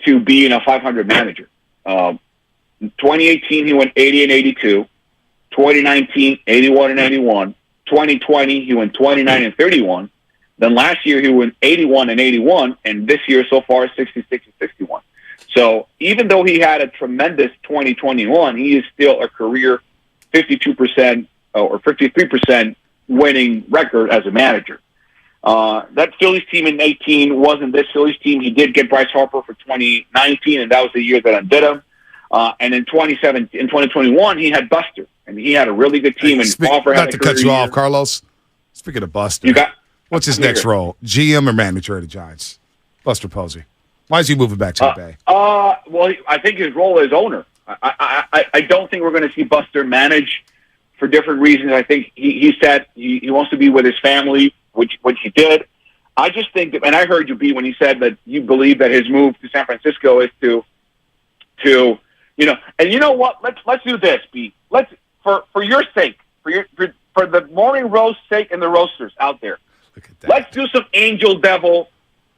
to being a 500 manager. 2018, he went 80-82. 2019, 81-81. 2020, he went 29-31. Then last year, he went 81-81. And this year, so far, 66-61. So even though he had a tremendous 2021, he is still a career 52% or 53% winning record as a manager. That Phillies team in 18 wasn't this Phillies team. He did get Bryce Harper for 2019, and that was the year that undid him. And in 2021, he had Buster, and he had a really good team. Not to cut you off, Carlos. Speaking of Buster, what's his next role? GM or manager of the Giants? Buster Posey. Why is he moving back to the Bay? Well, I think his role as owner. I don't think we're going to see Buster manage for different reasons. I think he said he wants to be with his family, which he did. I just think that, and I heard you, B, when he said that you believe that his move to San Francisco is to and you know what? Let's do this, B. Let's for your sake, for the Morning Roast sake and the roasters out there. Let's do some Angel Devil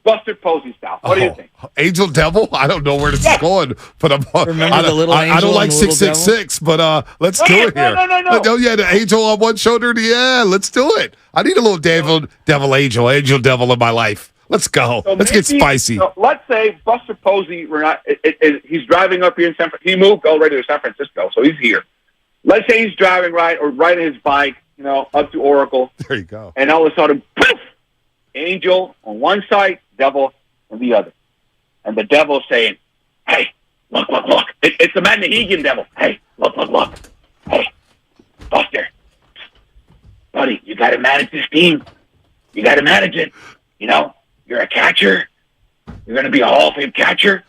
Buster Posey style. What do you think? Angel Devil? I don't know where this is going, but Remember the little angel I don't like and the little 666, but let's do it here. No. Oh yeah, the angel on one shoulder. Yeah, let's do it. I need a little devil angel devil in my life. Let's go. So let's get spicy. So let's say Buster Posey, he's driving up here in San Francisco. He moved already to San Francisco, so he's here. Let's say he's driving riding his bike, up to Oracle. There you go. And all of a sudden, poof, angel on one side, devil on the other. And the devil saying, hey, look. It's the Matt Nahigian devil. Hey, look. Hey, Buster, buddy, you got to manage this team. You got to manage it. You're a catcher. You're going to be a Hall of Fame catcher.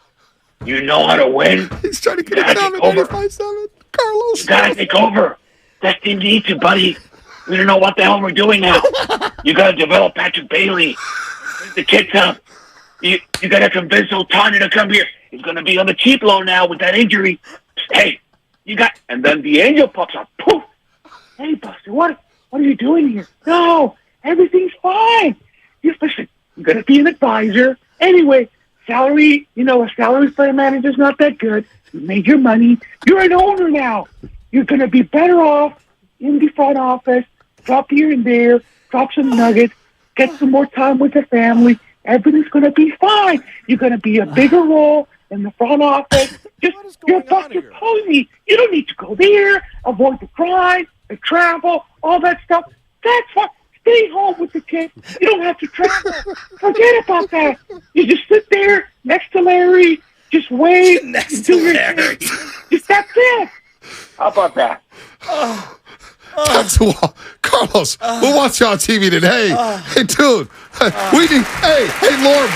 You know how to win. He's trying to get it down at 95-7. Carlos. You got to take over. That team needs you, buddy. We don't know what the hell we're doing now. You got to develop Patrick Bailey. Bring the kids up. You got to convince Otani to come here. He's going to be on the cheap loan now with that injury. Hey, and then the angel pops up. Poof. Hey, Buster, what are you doing here? No, everything's fine. Listen, you're going to be an advisor. Anyway, salary, a salary for a manager's not that good. You made your money. You're an owner now. You're going to be better off in the front office. Drop here and there. Drop some nuggets. Get some more time with the family. Everything's going to be fine. You're going to be a bigger role in the front office. You're Buster Posey. You don't need to go there. Avoid the crime, the travel, all that stuff. That's what. Stay home with the kids. You don't have to travel. Forget about that. You just sit there next to Larry. Just wait. Next to Larry. That's it. How about that? That's all. Carlos, we'll watch you on TV today. Hey, dude, we need. Hey, Lord,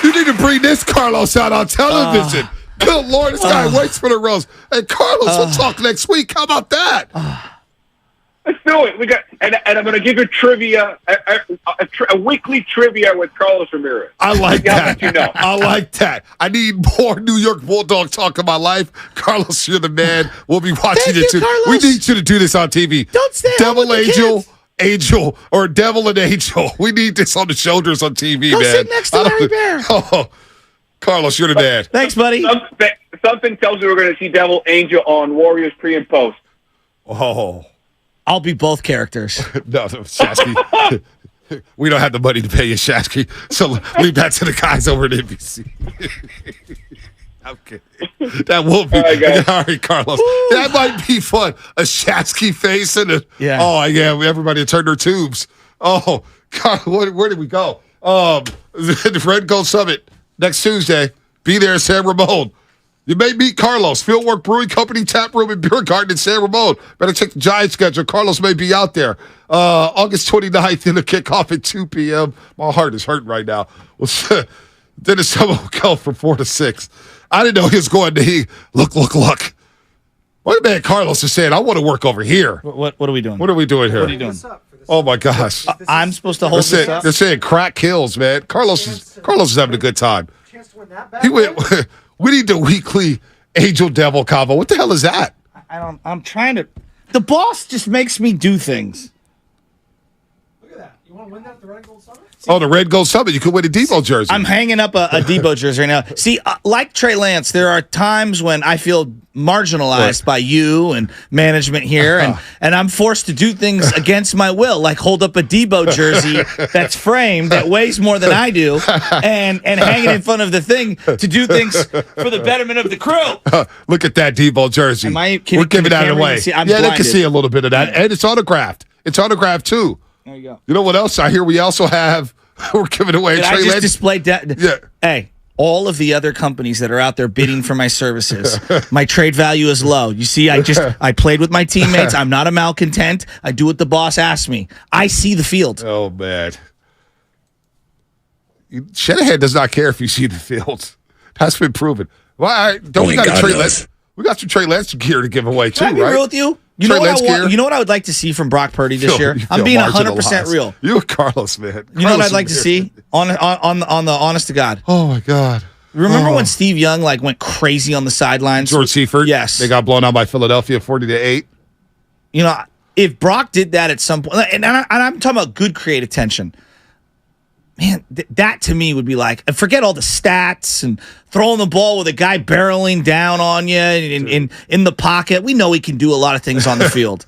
you need to bring this Carlos out on television. Good Lord, this guy waits for the rose. Hey, Carlos, we'll talk next week. How about that? Let's do it. And I'm going to give you trivia, a weekly trivia with Carlos Ramirez. I like that. You know. I like that. I need more New York Bulldog talk in my life. Carlos, you're the man. We'll be watching it too. Carlos. We need you to do this on TV. Don't stay Devil home with the Angel, or Devil and Angel. We need this on the shoulders on TV, Go man. sit next to Larry Bear. Oh, Carlos, you're the man. Thanks, buddy. Something tells me we're going to see Devil Angel on Warriors pre and post. Oh. I'll be both characters. No, Shasky. We don't have the money to pay you, Shasky. So leave that to the guys over at NBC. Okay. That will be. All right, Carlos. Woo. That might be fun. A Shasky face and a. Yeah. Oh, yeah. Everybody turned their tubes. Oh, God. Where did we go? The Red Gold Summit next Tuesday. Be there in San Ramon. You may meet Carlos, Fieldwork Brewing Company, Tap Room, and Beer Garden in San Ramon. Better check the Giant schedule. Carlos may be out there. August 29th in the kickoff at 2 p.m. My heart is hurting right now. Then the summer will go from 4 to 6. I didn't know he was going to look. What man Carlos is saying, I want to work over here. What are we doing? What are we doing here? What are you doing? Oh, my gosh. I'm supposed to hold this up? They're saying crack kills, man. Carlos is having a good time. He went... We need the weekly Angel Devil combo. What the hell is that? I'm trying to. The boss just makes me do things. Look at that. You want to win that at the Red Gold Summit? Oh, the Red Gold Summit. You could win a Debo jersey. I'm hanging up a Debo jersey right now. See, like Trey Lance, there are times when I feel marginalized by you and management here, and I'm forced to do things against my will, like hold up a Debo jersey that's framed that weighs more than I do, and hang it in front of the thing to do things for the betterment of the crew. Look at that Debo jersey. We're giving that away. They can see a little bit of that, and it's autographed. It's autographed too. There you go. You know what else? I hear we also have. We're giving away. Did Trey I just Lance. display? Yeah. Hey, all of the other companies that are out there bidding for my services, my trade value is low. You see, I played with my teammates. I'm not a malcontent. I do what the boss asks me. I see the field. Oh man. Shanahan does not care if you see the field. That's been proven. Well, all right, don't we got a Trey Lance? We got some Trey Lance gear to give away too, Can I be right? real with you? You know what I would like to see from Brock Purdy this year? I'm being 100% real. You and Carlos, man. You know what I'd like to see on the honest to God. Oh my God! Remember when Steve Young went crazy on the sidelines? George Seifert. Yes, they got blown out by Philadelphia 40-8. You know, if Brock did that at some point, and I'm talking about good creative tension. Man, that to me would be like, and forget all the stats and throwing the ball with a guy barreling down on you in the pocket. We know he can do a lot of things on the field.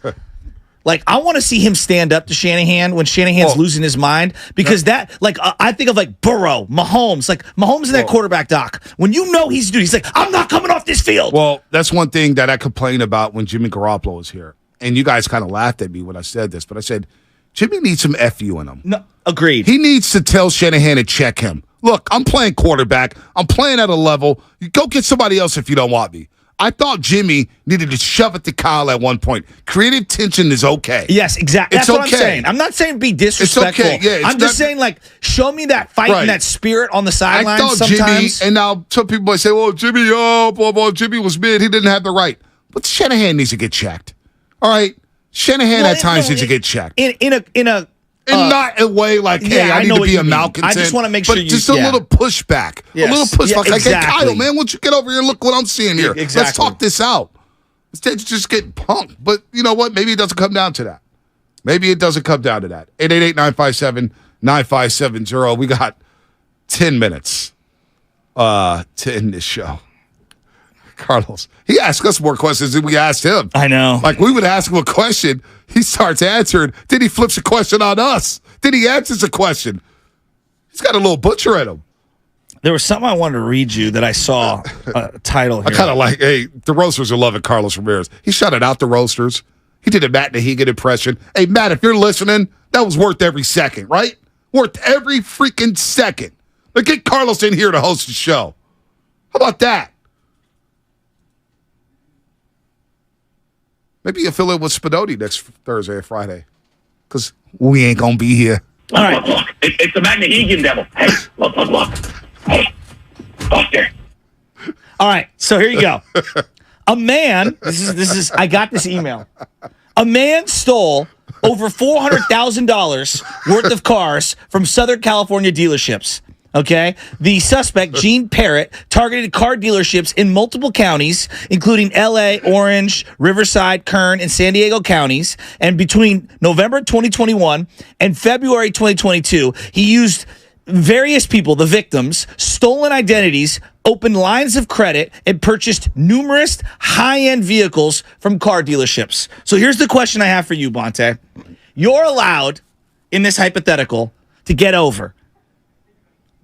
I want to see him stand up to Shanahan when Shanahan's losing his mind, because I think of Burrow, Mahomes, Mahomes in that quarterback doc. When you know he's like, I'm not coming off this field. Well, that's one thing that I complained about when Jimmy Garoppolo was here. And you guys kind of laughed at me when I said this, but I said, Jimmy needs some FU in him. No, agreed. He needs to tell Shanahan to check him. Look, I'm playing quarterback. I'm playing at a level. You go get somebody else if you don't want me. I thought Jimmy needed to shove it to Kyle at one point. Creative tension is okay. Yes, exactly. That's what I'm saying. I'm not saying be disrespectful. It's okay. Yeah, I'm just saying, show me that fight and that spirit on the sidelines. I thought sometimes. Jimmy, and now some people might say, well, Jimmy, Jimmy was mid. He didn't have the right. But Shanahan needs to get checked. All right? Shanahan at times needs to get checked. In not a way hey, I need to be a malcontent. I just want to make sure just a little pushback. Yes. A little pushback. Exactly. Hey, Kyle, man, why don't you get over here and look what I'm seeing here? Exactly. Let's talk this out. Instead of just getting punked. But you know what? Maybe it doesn't come down to that. 888-957-9570. We got 10 minutes to end this show. Carlos, he asked us more questions than we asked him. I know. We would ask him a question, he starts answering, then he flips a question on us. Then he answers a question. He's got a little butcher in him. There was something I wanted to read you that I saw a title here. I kind of the Roasters are loving Carlos Ramirez. He shouted out the Roasters. He did a Matt Nahigan impression. Hey, Matt, if you're listening, that was worth every second, right? Worth every freaking second. Get Carlos in here to host the show. How about that? Maybe you fill it with Spadotti next Thursday or Friday, because we ain't going to be here. All right. Look. It's the Matt Nahigan devil. Hey, look. Hey, Buster. All right, so here you go. A man, this is. I got this email. A man stole over $400,000 worth of cars from Southern California dealerships. Okay, the suspect, Gene Parrott, targeted car dealerships in multiple counties, including L.A., Orange, Riverside, Kern, and San Diego counties. And between November 2021 and February 2022, he used various people, the victims, stolen identities, opened lines of credit, and purchased numerous high-end vehicles from car dealerships. So here's the question I have for you, Bonte. You're allowed, in this hypothetical, to get over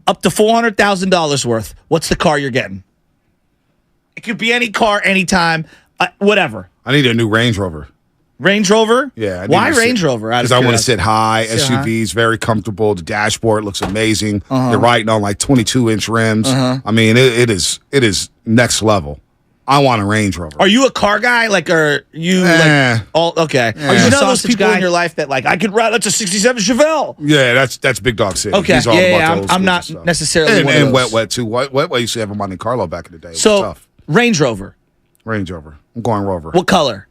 up to $400,000 worth. What's the car you're getting? It could be any car, anytime, whatever. I need a new Range Rover. Range Rover? Yeah. Why Range Rover? Because I want to sit high. SUVs, very comfortable. The dashboard looks amazing. You're riding on 22-inch rims. I mean, it is next level. I want a Range Rover. Are you a car guy? Are you okay? Are you one of those people in your life that I could ride? That's a '67 Chevelle. Yeah, that's Big Dog City. Okay, He's all about those I'm not stuff. necessarily one of those. Wet too. Wet used to have a Monte Carlo back in the day. It was tough. Range Rover. Range Rover. I'm going Rover. What color?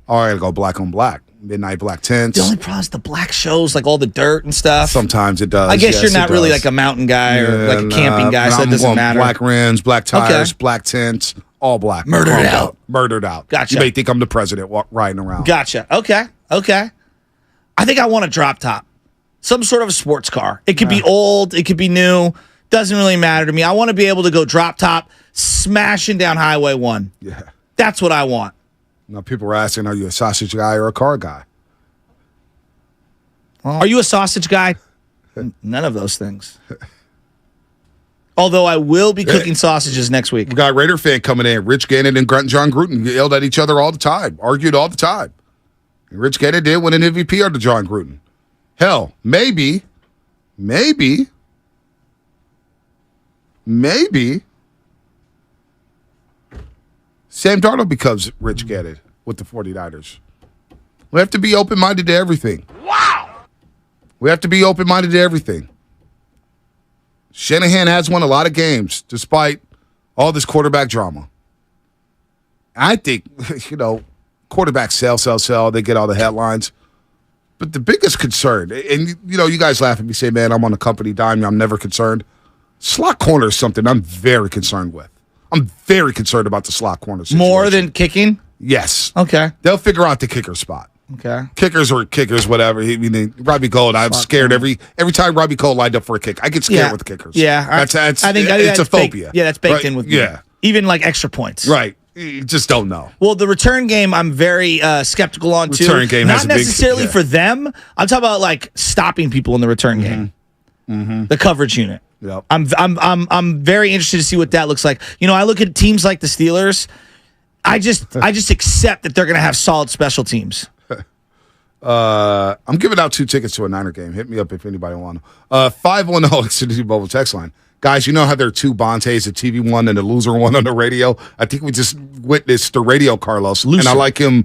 Oh, I gotta go black on black. Midnight black tints. The only problem is the black shows all the dirt and stuff. Sometimes it does. I guess you're not really a mountain guy or a camping guy, so it doesn't matter. Black rims, black tires, black tints. All black. Murdered out. Murdered out. Gotcha. You may think I'm the president riding around. Gotcha. Okay. I think I want a drop top. Some sort of a sports car. It could be old. It could be new. Doesn't really matter to me. I want to be able to go drop top, smashing down Highway 1. Yeah. That's what I want. Now, people are asking, are you a sausage guy or a car guy? Are you a sausage guy? None of those things. Although I will be cooking sausages next week. We got Raider fan coming in. Rich Gannon and John Gruden yelled at each other all the time, argued all the time. And Rich Gannon did win an MVP under John Gruden. Hell, maybe Sam Darnold becomes Rich Gannon with the 49ers. We have to be open-minded to everything. Wow! We have to be open-minded to everything. Shanahan has won a lot of games despite all this quarterback drama. I think, quarterbacks sell. They get all the headlines. But the biggest concern, and, you guys laugh at me, say, man, I'm on a company dime. I'm never concerned. Slot corner is something I'm very concerned with. I'm very concerned about the slot corner situation. More than kicking? Yes. Okay. They'll figure out the kicker spot. Okay. Kickers or kickers, whatever. Robbie Gold, I'm scared every time Robbie Gold lined up for a kick. I get scared with kickers. Yeah. I think it's a phobia. That's baked in with me. Yeah. Even like extra points. Right. You just don't know. Well, the return game, I'm very skeptical on too. Return game not necessarily for them. I'm talking about like stopping people in the return game. Mm-hmm. The coverage unit. Yep. I'm very interested to see what that looks like. I look at teams like the Steelers. I just accept that they're going to have solid special teams. I'm giving out 2 tickets to a Niner game. Hit me up if anybody want to. 510 Xfinity Mobile text line. Guys, you know how there are 2 Bontes, the TV one and the loser one on the radio? I think we just witnessed the radio Carlos. Looser. And I like him.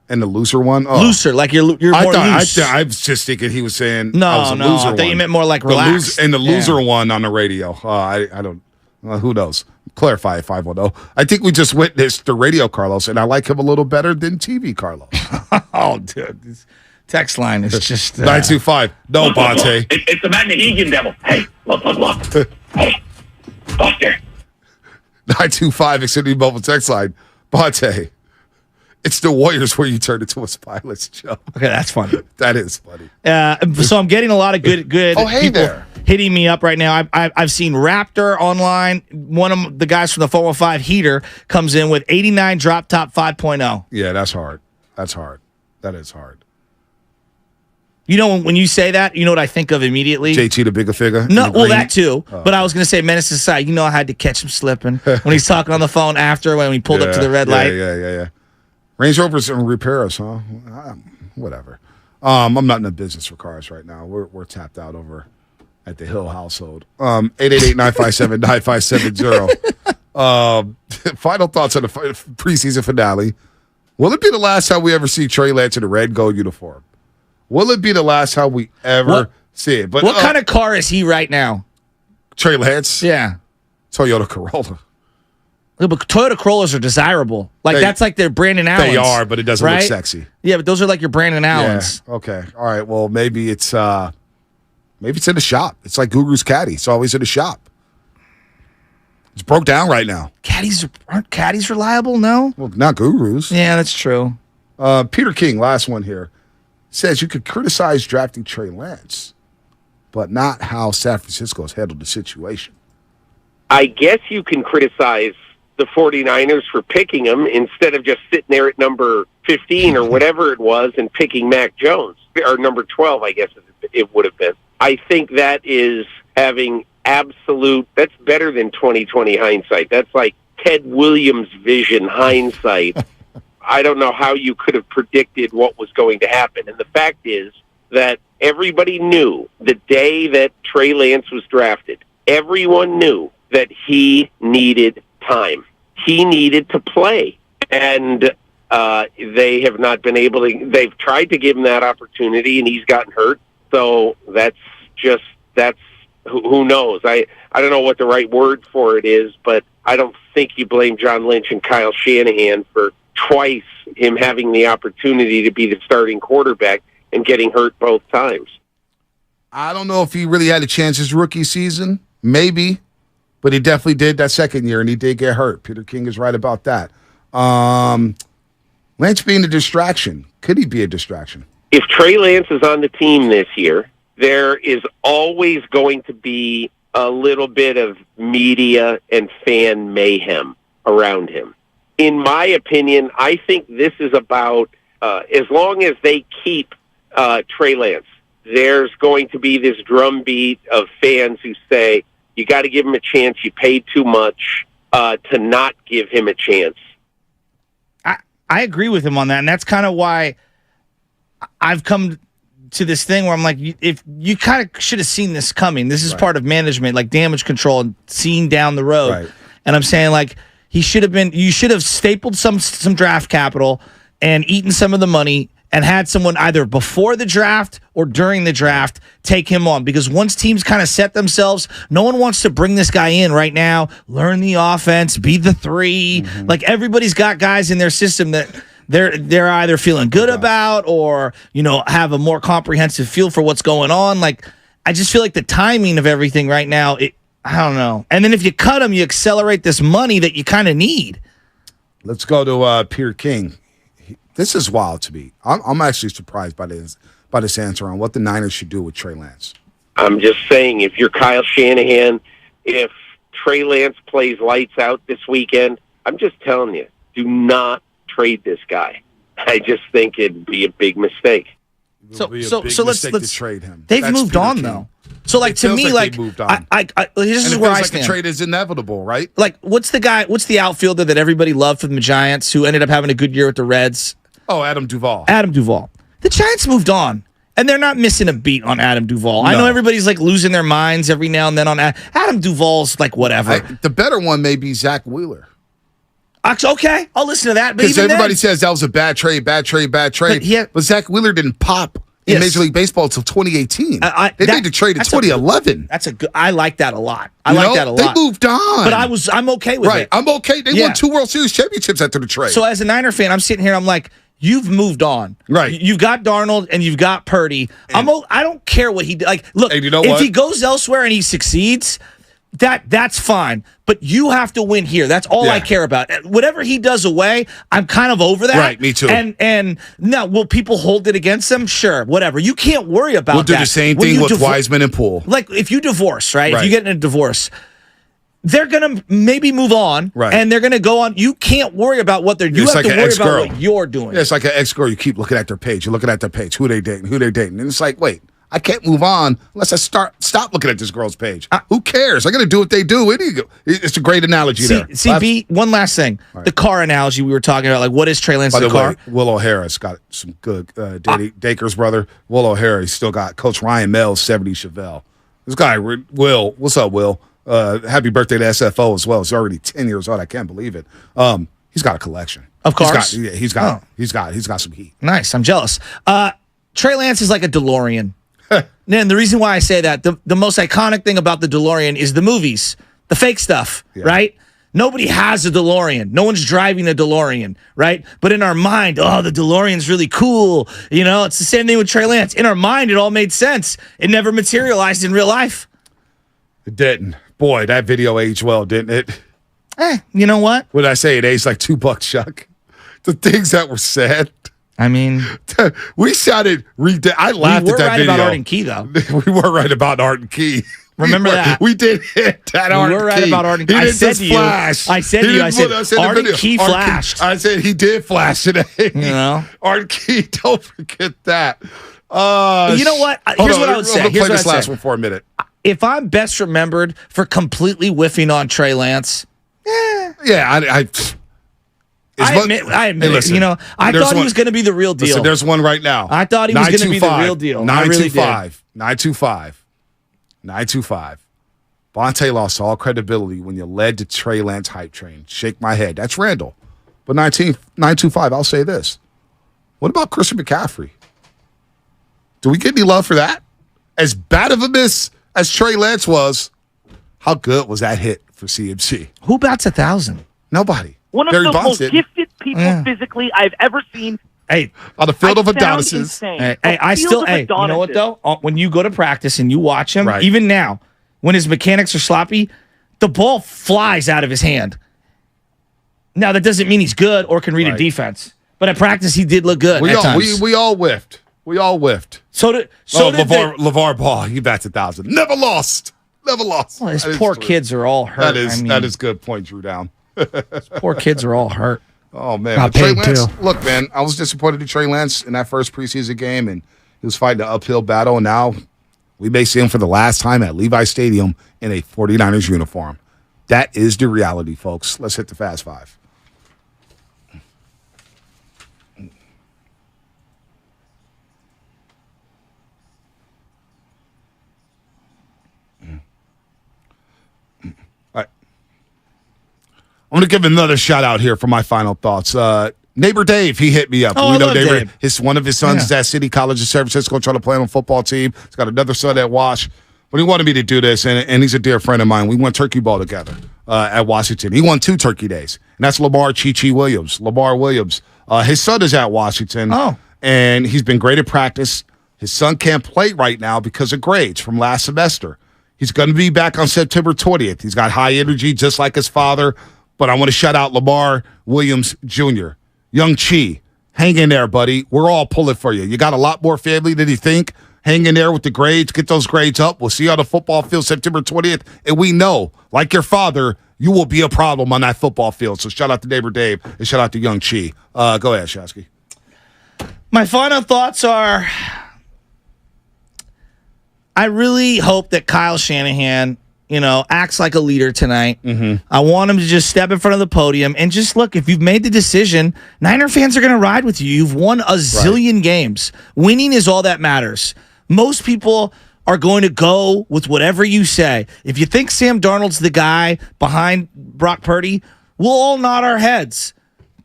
And the looser one? Oh. Looser, like you're more loose. I was just thinking he was saying no, I was a loser I thought you meant more like relaxed. And the loser one on the radio. I don't who knows? Clarify 510. I think we just witnessed the radio Carlos, and I like him a little better than TV Carlos. Oh, dude. This text line is just... 925. No, Bonte. It's the Magnehegan devil. Hey, look. Hey, Buster. 925, Xfinity Mobile text line. Bonte. It's the Warriors where you turn into a spineless Joe. Okay, that's funny. That is funny. So I'm getting a lot of good oh, hey people there. hitting me up right now. I've seen Raptor online. One of the guys from the 415 Heater comes in with 89 drop top 5.0. Yeah, that's hard. That's hard. That is hard. When you say that, you know what I think of immediately? JT the bigger figure? No, well, that too. But I was going to say Menace to Society. I had to catch him slipping when he's talking on the phone after when we pulled up to the red light. Yeah. Range Rovers and repairs, huh? Whatever. I'm not in the business for cars right now. We're tapped out over at the Hill household. 888-957-9570. Final thoughts on the preseason finale. Will it be the last time we ever see Trey Lance in a red gold uniform? Will it be the last time we ever see it? But what kind of car is he right now? Trey Lance? Yeah. Toyota Corolla. But Toyota Corollas are desirable. That's like their Brandon Allens. They are, but it doesn't look sexy. Yeah, but those are like your Brandon Allens. Yeah. Okay. All right. Well, maybe it's in the shop. It's like Guru's caddy. It's always in the shop. It's broke down right now. Aren't caddies reliable? No. Well, not Guru's. Yeah, that's true. Peter King, last one here, says you could criticize drafting Trey Lance, but not how San Francisco's handled the situation. I guess you can criticize the 49ers for picking him instead of just sitting there at number 15 or whatever it was and picking Mac Jones, or number 12, I guess it would have been. I think that is having that's better than 20/20 hindsight. That's like Ted Williams' vision hindsight. I don't know how you could have predicted what was going to happen. And the fact is that everybody knew the day that Trey Lance was drafted, everyone knew that he needed time. He needed to play. And they have not been able to. They've tried to give him that opportunity, and he's gotten hurt. So who knows? I don't know what the right word for it is, but I don't think you blame John Lynch and Kyle Shanahan for twice him having the opportunity to be the starting quarterback and getting hurt both times. I don't know if he really had a chance his rookie season. Maybe. But he definitely did that second year, and he did get hurt. Peter King is right about that. Lance being a distraction. Could he be a distraction? If Trey Lance is on the team this year, there is always going to be a little bit of media and fan mayhem around him. In my opinion, I think this is about, as long as they keep Trey Lance, there's going to be this drumbeat of fans who say, you got to give him a chance. You paid too much to not give him a chance. I agree with him on that, and that's kind of why I've come to this thing where I'm like, if you kind of should have seen this coming. This is part of management, like damage control and seeing down the road. Right. And I'm saying, like, you should have stapled some draft capital and eaten some of the money and had someone either before the draft or during the draft take him on. Because once teams kind of set themselves, no one wants to bring this guy in right now, learn the offense, be the 3. Like, everybody's got guys in their system that they're either feeling good about or, have a more comprehensive feel for what's going on. Like, I just feel like the timing of everything right now, I don't know. And then if you cut him, you accelerate this money that you kind of need. Let's go to Pierre King. This is wild to me. I'm actually surprised by this answer on what the Niners should do with Trey Lance. I'm just saying, if you're Kyle Shanahan, if Trey Lance plays lights out this weekend, I'm just telling you, do not trade this guy. I just think it'd be a big mistake. So let's trade him. They've moved on, though. So, like, to me, like, moved on. this is where I stand. The trade is inevitable, right? Like, what's the outfielder that everybody loved from the Giants who ended up having a good year with the Reds? Oh, Adam Duvall. The Giants moved on, and they're not missing a beat on Adam Duvall. No. I know everybody's, like, losing their minds every now and then on Adam Duvall's, like, whatever. The better one may be Zach Wheeler. Okay, I'll listen to that. Because everybody says that was a bad trade. But Zach Wheeler didn't pop in Major League Baseball until 2018. They made the trade in 2011. I like that a lot. They moved on. But I'm okay with it. I'm okay. They won 2 World Series championships after the trade. So as a Niner fan, I'm sitting here, I'm like, you've moved on. Right. You've got Darnold and you've got Purdy. I don't care what he did. Like, look, if he goes elsewhere and he succeeds, that's fine. But you have to win here. That's all I care about. Whatever he does away, I'm kind of over that. Right, me too. And now, will people hold it against him? Sure, whatever. You can't worry about that. We'll do the same thing with Wiseman and Poole. Like, if you divorce, right? If you get in a divorce, they're going to maybe move on, and they're going to go on. You can't worry about what they're doing. You have to worry about what you're doing. Yeah, it's like an ex-girl. You keep looking at their page. You're looking at their page. Who they're dating. And it's like, wait. I can't move on unless I stop looking at this girl's page. Who cares? I got to do what they do. It's a great analogy there. B, one last thing. Right. The car analogy we were talking about, like, what is Trey Lance's car? Will O'Hara's got some good, Daker's brother. Will O'Hara, he's still got Coach Ryan Mel's 70 Chevelle. This guy, Will, what's up, Will? Happy birthday to SFO as well. He's already 10 years old. I can't believe it. He's got a collection. Of cars? He's got some heat. Nice. I'm jealous. Trey Lance is like a DeLorean. And the reason why I say that, the most iconic thing about the DeLorean is the movies, the fake stuff, right? Nobody has a DeLorean. No one's driving a DeLorean, right? But in our mind, the DeLorean's really cool. It's the same thing with Trey Lance. In our mind, it all made sense. It never materialized in real life. It didn't. Boy, that video aged well, didn't it? You know what? What did I say? It aged like $2, Chuck. The things that were said. I mean, we sounded I laughed at that video. We were right about Art and Key, though. We were right about Art and Key. Remember that? We did hit that Art and Key. We were right about Art and Key. I said to you, Art and Key flashed. I said he did flash today. Art and Key, don't forget that. You know what? Here's what I would say. I'm going to play this last one for a minute. If I'm best remembered for completely whiffing on Trey Lance, I admit, hey, listen, I thought he was going to be the real deal. Listen, there's one right now. I thought he was going to be the real deal. 925. 925. Bonte lost all credibility when you led the Trey Lance hype train. Shake my head. That's Randall. But 925, I'll say this. What about Christian McCaffrey? Do we get any love for that? As bad of a miss as Trey Lance was, how good was that hit for CMC? Who bats 1,000? Nobody. One of the most gifted people physically I've ever seen. Hey, on the field of Adonises. You know what though? When you go to practice and you watch him, even now, when his mechanics are sloppy, the ball flies out of his hand. Now that doesn't mean he's good or can read a defense, but at practice he did look good. We all whiffed. So did LeVar Ball. He bats 1,000. Never lost. Well, his poor kids are all hurt. That is good point, Drew Down. Poor kids are all hurt. Oh, man. Trey Lance, look, man, I was disappointed in Trey Lance in that first preseason game, and he was fighting an uphill battle, and now we may see him for the last time at Levi Stadium in a 49ers uniform. That is the reality, folks. Let's hit the Fast Five. I'm going to give another shout out here for my final thoughts. Neighbor Dave, he hit me up. Oh, we I know love Neighbor. Dave. One of his sons is at City College in San Francisco trying to play on a football team. He's got another son at Wash. But he wanted me to do this, and he's a dear friend of mine. We won Turkey Ball together at Washington. He won 2 Turkey Days, and that's Lamar Chi Williams. Lamar Williams. His son is at Washington, and he's been great at practice. His son can't play right now because of grades from last semester. He's going to be back on September 20th. He's got high energy just like his father, but I want to shout out Lamar Williams Jr. Young Chi, hang in there, buddy. We're all pulling for you. You got a lot more family than you think. Hang in there with the grades. Get those grades up. We'll see you on the football field September 20th. And we know, like your father, you will be a problem on that football field. So shout out to Neighbor Dave and shout out to Young Chi. Go ahead, Shasky. My final thoughts are I really hope that Kyle Shanahan, acts like a leader tonight. Mm-hmm. I want him to just step in front of the podium and just look, if you've made the decision, Niner fans are going to ride with you. You've won a zillion games. Winning is all that matters. Most people are going to go with whatever you say. If you think Sam Darnold's the guy behind Brock Purdy, we'll all nod our heads.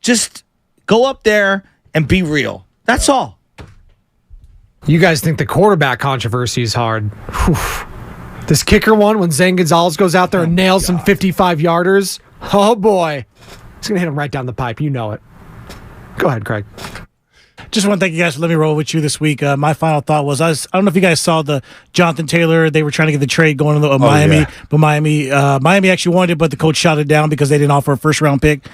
Just go up there and be real. That's all. You guys think the quarterback controversy is hard. Whew. This kicker one, when Zane Gonzalez goes out there and nails some 55-yarders. Oh, boy. It's going to hit him right down the pipe. You know it. Go ahead, Craig. Just want to thank you guys for letting me roll with you this week. My final thought was, I don't know if you guys saw the Jonathan Taylor. They were trying to get the trade going to Miami, but Miami actually wanted it, but the coach shot it down because they didn't offer a first-round pick.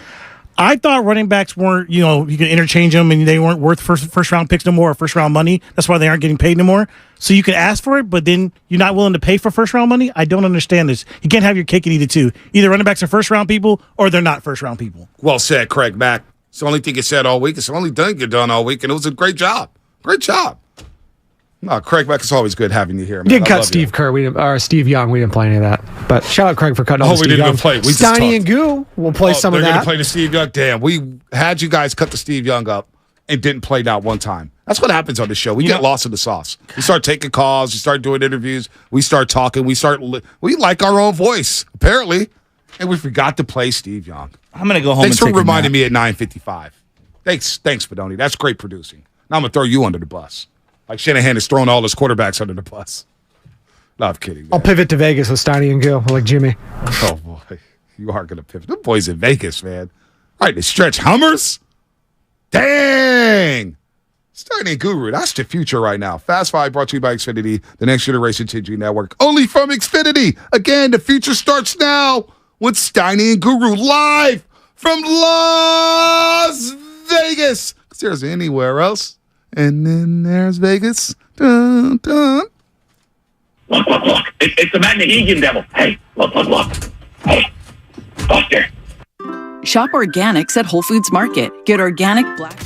I thought running backs weren't, you could interchange them and they weren't worth first round picks no more or first round money. That's why they aren't getting paid anymore. So you can ask for it, but then you're not willing to pay for first round money. I don't understand this. You can't have your cake and eat it too. Either running backs are first round people or they're not first round people. Well said, Craig Mack. It's the only thing you said all week. It's the only thing you've done all week, and it was a great job. Great job. No, Craig Mack, it's always good having you here, man. We didn't cut Steve Kerr. Or Steve Young. We didn't play any of that. But shout out Craig for cutting all the Steve Young. We didn't even play. Steiny and Goo will play some of that. They're going to play the Steve Young. Damn, we had you guys cut the Steve Young up and didn't play not one time. That's what happens on the show. We get lost in the sauce. We start taking calls. We start doing interviews. We start talking. We like our own voice, apparently. And we forgot to play Steve Young. I'm going to go home Thanks and take for reminding a nap. me at 9:55. Thanks, Fedoni. That's great producing. Now I'm going to throw you under the bus. Like Shanahan is throwing all his quarterbacks under the bus. No, I'm kidding. Man. I'll pivot to Vegas with Steiny and Goo, like Jimmy. Oh, boy. You are going to pivot. The boys in Vegas, man. All right, they stretch Hummers. Dang. Steiny and Guru. That's the future right now. Fast Five brought to you by Xfinity, the next generation 10G network. Only from Xfinity. Again, the future starts now with Steiny and Guru live from Las Vegas. Because there's anywhere else. And then there's Vegas. Dun, dun. Look. It's the Magnahegan devil. Hey, look. Hey, Buster. Shop organics at Whole Foods Market. Get organic black...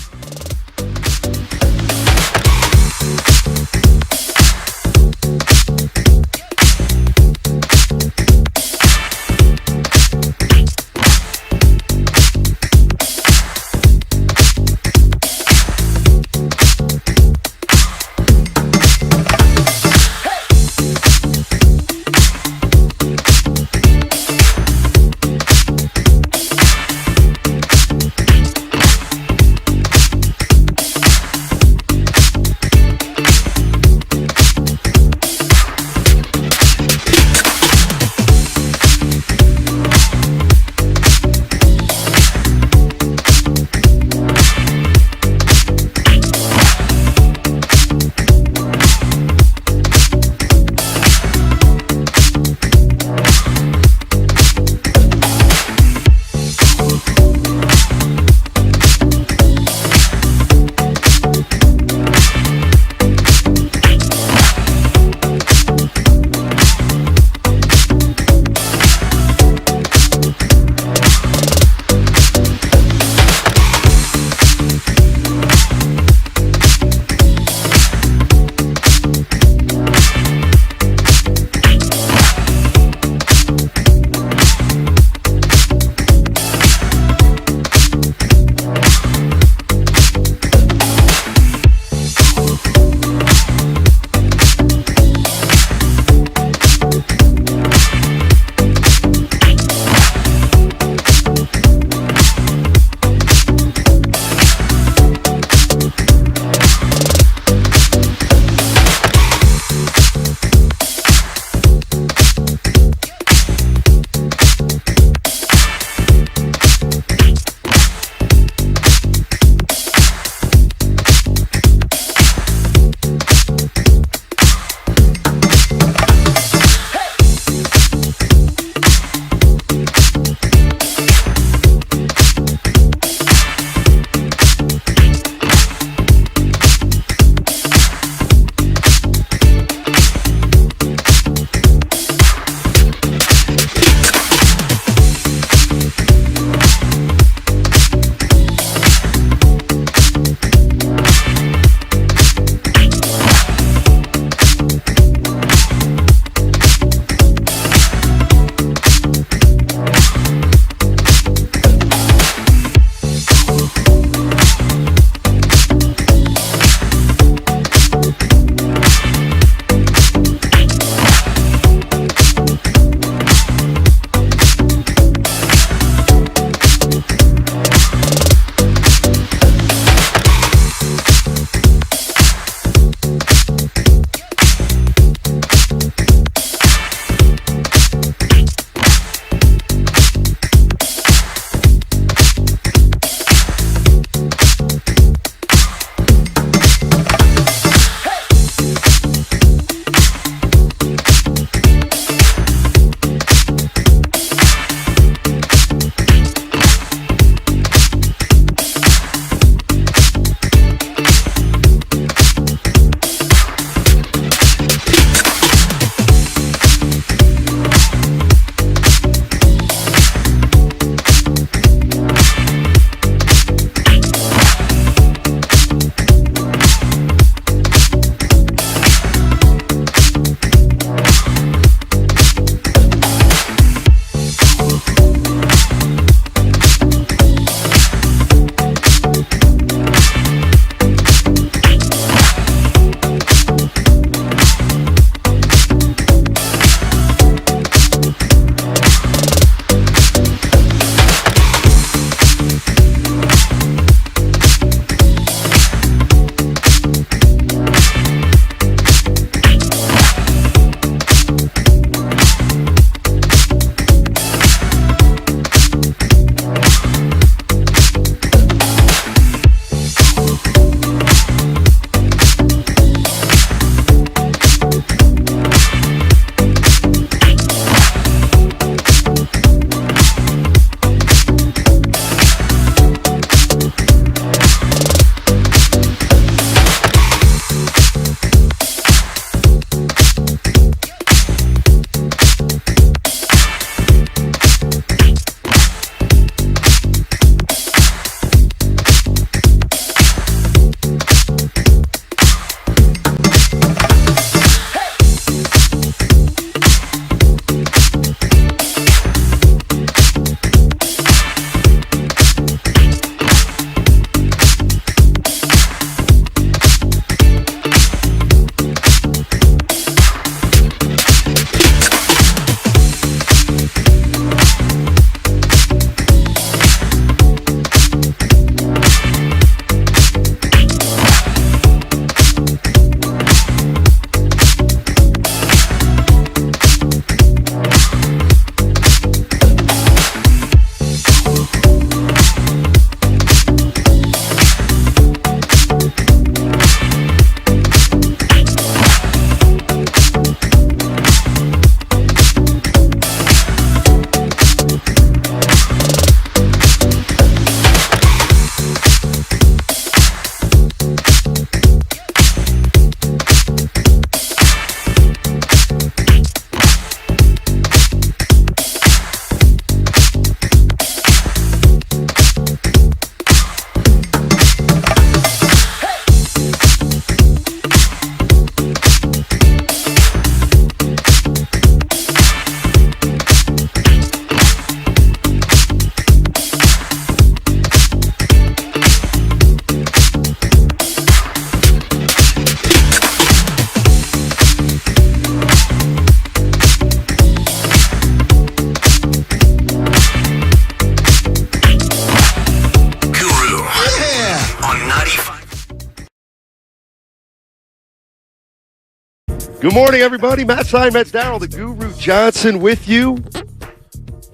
Good morning, everybody. Matt Steinmetz, Darryl, the Guru Johnson with you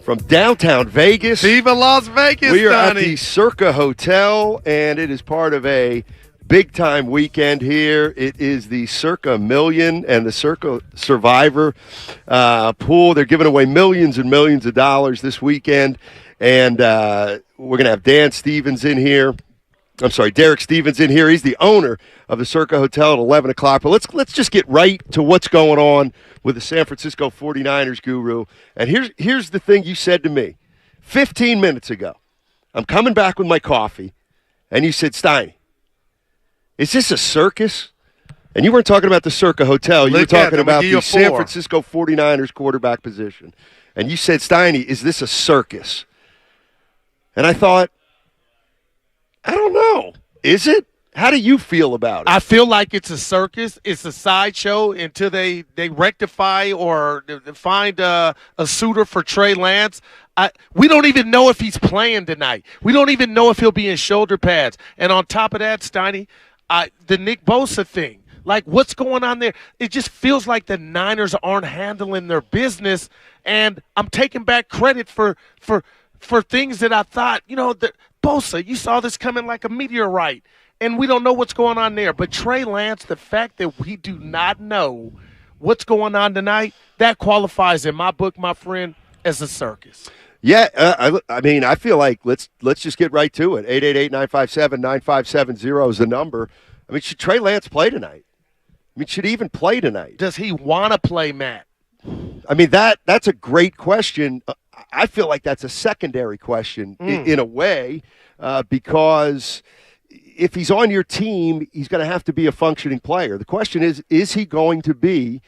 from downtown Vegas. Viva Las Vegas, We are at Donnie. the Circa Hotel, and it is part of a big-time weekend here. It is the Circa Million and the Circa Survivor pool. They're giving away millions and millions of dollars this weekend, and we're going to have Derek Stevens in here. He's the owner of the Circa Hotel at 11 o'clock. But let's just get right to what's going on with the San Francisco 49ers, Guru. And here's the thing you said to me 15 minutes ago. I'm coming back with my coffee, and you said, Steiny, is this a circus? And you weren't talking about the Circa Hotel. You were talking about the San Francisco 49ers quarterback position. And you said, Steiny, is this a circus? And I thought, I don't know. Is it? How do you feel about it? I feel like it's a circus. It's a sideshow until they rectify or find a suitor for Trey Lance. We don't even know if he's playing tonight. We don't even know if he'll be in shoulder pads. And on top of that, Steiny, the Nick Bosa thing. Like, what's going on there? It just feels like the Niners aren't handling their business. And I'm taking back credit for things that I thought, that Bosa, you saw this coming like a meteorite, and we don't know what's going on there. But Trey Lance, the fact that we do not know what's going on tonight, that qualifies in my book, my friend, as a circus. Yeah, I feel like let's just get right to it. 888-957-9570 is the number. I mean, should Trey Lance play tonight? Should he even play tonight? Does he want to play, Matt? I mean, that's a great question. I feel like that's a secondary question in a way because if he's on your team, he's going to have to be a functioning player. The question is he going to be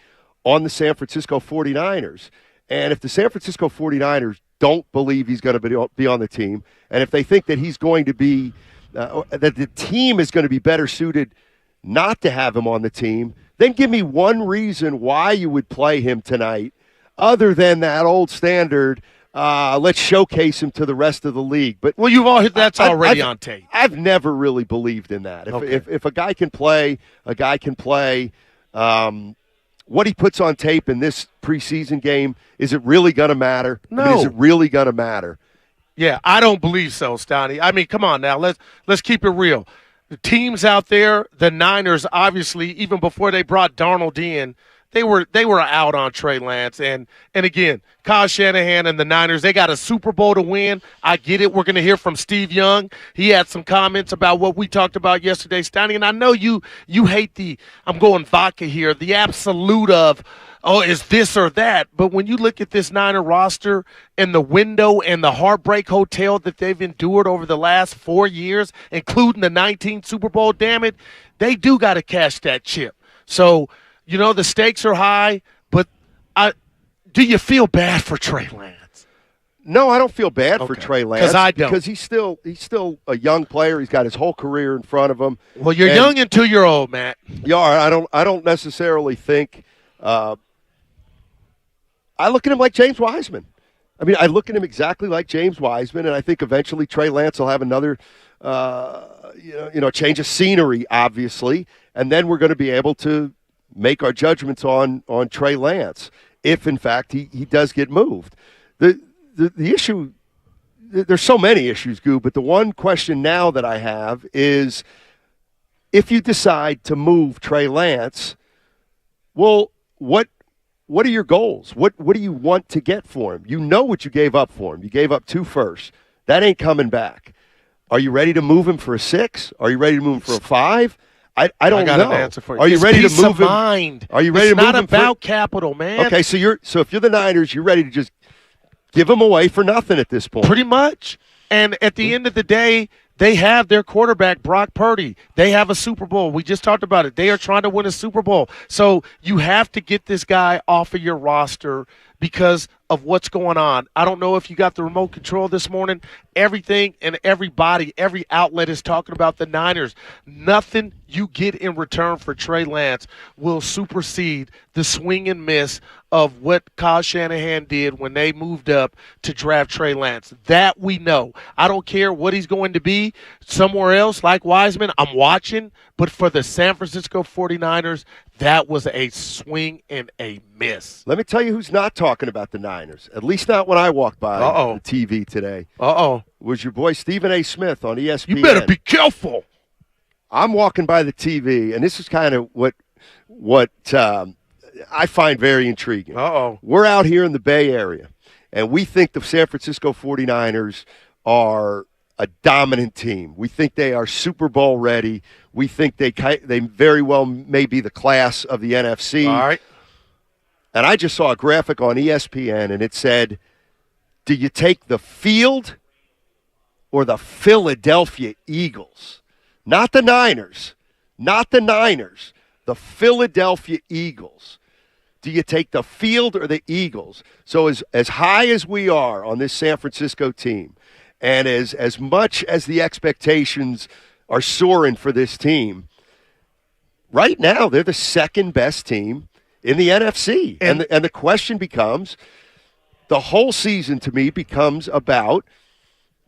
on the San Francisco 49ers? And if the San Francisco 49ers don't believe he's going to be on the team, and if they think that he's going to be that the team is going to be better suited not to have him on the team, then give me one reason why you would play him tonight other than that old standard, let's showcase him to the rest of the league. But that's already on tape. I've never really believed in that. If a guy can play, a guy can play. What he puts on tape in this preseason game, is it really going to matter? No. Is it really going to matter? Yeah, I don't believe so, Stoney. I mean, come on now. Let's keep it real. The teams out there, the Niners, obviously, even before they brought Darnold in, they were out on Trey Lance. And again, Kyle Shanahan and the Niners, they got a Super Bowl to win. I get it. We're going to hear from Steve Young. He had some comments about what we talked about yesterday, Stoney. And I know you hate I'm going vodka here, the absolute of, is this or that? But when you look at this Niner roster and the window and the heartbreak hotel that they've endured over the last 4 years, including the 19th Super Bowl, damn it, they do got to cash that chip. So, the stakes are high, but do you feel bad for Trey Lance? No, I don't feel bad for Trey Lance. Because I don't. Because he's still a young player. He's got his whole career in front of him. Well, you're young until you're old, Matt. Yeah, I don't necessarily think I look at him like James Wiseman. I mean, I look at him exactly like James Wiseman, and I think eventually Trey Lance will have another change of scenery, obviously, and then we're going to be able to make our judgments on Trey Lance if, in fact, he does get moved. The issue, there's so many issues, Goo, but the one question now that I have is if you decide to move Trey Lance, well, what are your goals? What do you want to get for him? You know what you gave up for him. You gave up 2 firsts. That ain't coming back. Are you ready to move him for a 6? Are you ready to move him for a 5? I don't know. I got an answer for you. Are you ready to move him? Mind. Are you ready to move him? It's not about capital, man. Okay, so if you're the Niners, you're ready to just give him away for nothing at this point. Pretty much. And at the end of the day, they have their quarterback, Brock Purdy. They have a Super Bowl. We just talked about it. They are trying to win a Super Bowl. So you have to get this guy off of your roster because of what's going on. I don't know if you got the remote control this morning. Everything and everybody, every outlet is talking about the Niners. Nothing you get in return for Trey Lance will supersede the swing and miss of what Kyle Shanahan did when they moved up to draft Trey Lance. That we know. I don't care what he's going to be somewhere else like Wiseman. I'm watching. But for the San Francisco 49ers, that was a swing and a miss. Let me tell you who's not talking about the Niners, at least not when I walked by the TV today. Was your boy Stephen A. Smith on ESPN. You better be careful. I'm walking by the TV, and this is kind of what I find very intriguing. We're out here in the Bay Area, and we think the San Francisco 49ers are a dominant team. We think they are Super Bowl ready. We think they very well may be the class of the NFC. All right. And I just saw a graphic on ESPN, and it said, do you take the field or the Philadelphia Eagles? Not the Niners. Not the Niners. The Philadelphia Eagles. Do you take the field or the Eagles? So as high as we are on this San Francisco team, and as much as the expectations are soaring for this team, right now they're the second best team in the NFC. And the question becomes, the whole season to me becomes about,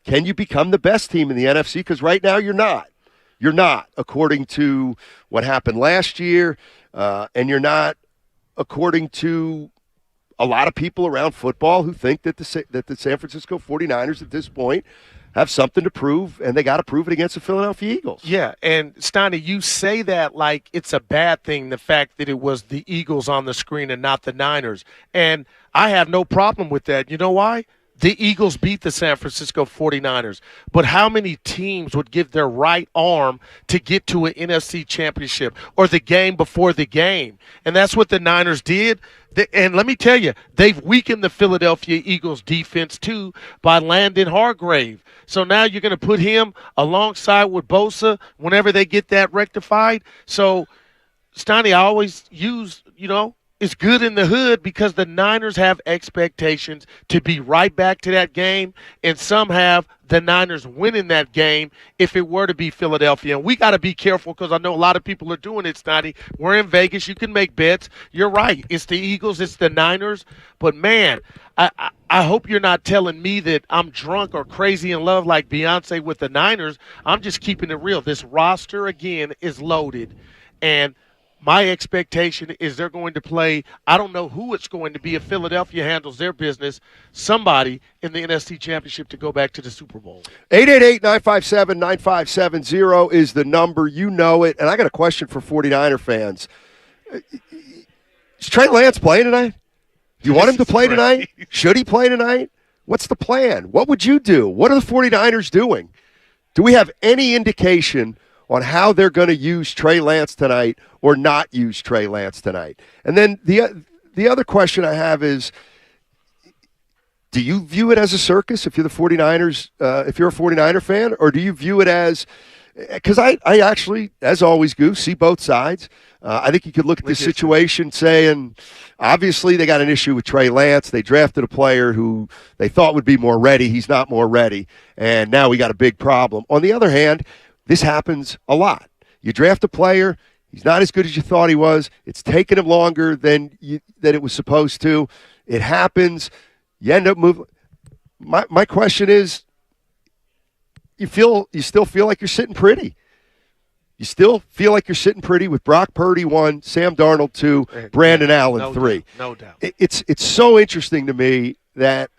can you become the best team in the NFC? Because right now you're not. You're not, according to what happened last year, and you're not according to a lot of people around football who think that the San Francisco 49ers at this point have something to prove, and they got to prove it against the Philadelphia Eagles. Yeah, and Steiny, you say that like it's a bad thing, the fact that it was the Eagles on the screen and not the Niners. And I have no problem with that. You know why? The Eagles beat the San Francisco 49ers. But how many teams would give their right arm to get to an NFC championship or the game before the game? And that's what the Niners did. And let me tell you, they've weakened the Philadelphia Eagles defense too by Landon Hargrave. So now you're going to put him alongside with Bosa whenever they get that rectified. So, Steiny, I always use, it's good in the hood because the Niners have expectations to be right back to that game, and some have the Niners winning that game if it were to be Philadelphia. And we got to be careful because I know a lot of people are doing it, Snotty. We're in Vegas. You can make bets. You're right. It's the Eagles. It's the Niners. But, man, I hope you're not telling me that I'm drunk or crazy in love like Beyonce with the Niners. I'm just keeping it real. This roster, again, is loaded, and my expectation is they're going to play, I don't know who it's going to be if Philadelphia handles their business, somebody in the NFC Championship to go back to the Super Bowl. 888-957-9570 is the number. You know it. And I got a question for 49er fans. Is Trey Lance playing tonight? Do you want him to play tonight? Should he play tonight? What's the plan? What would you do? What are the 49ers doing? Do we have any indication on how they're going to use Trey Lance tonight or not use Trey Lance tonight? And then the other question I have is, do you view it as a circus if you're the 49ers, if you're a 49er fan, or do you view it as – because I actually, as always, Goose, see both sides. I think you could look at this situation saying, obviously they got an issue with Trey Lance. They drafted a player who they thought would be more ready. He's not more ready, and now we got a big problem. On the other hand, this happens a lot. You draft a player, he's not as good as you thought he was. It's taken him longer than it was supposed to. It happens. You end up moving. My question is, you still feel like you're sitting pretty. You still feel like you're sitting pretty with Brock Purdy 1, Sam Darnold 2, Brandon Allen 3. No doubt. It's so interesting to me that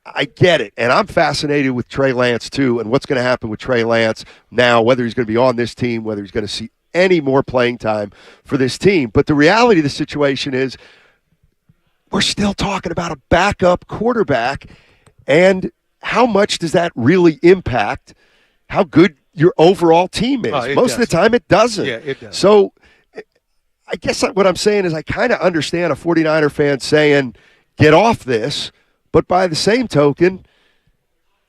I get it, and I'm fascinated with Trey Lance too, and what's going to happen with Trey Lance now, whether he's going to be on this team, whether he's going to see any more playing time for this team. But the reality of the situation is we're still talking about a backup quarterback, and how much does that really impact how good your overall team is? Most of the time it doesn't. Yeah, it does. So I guess what I'm saying is I kind of understand a 49er fan saying, get off this. But by the same token,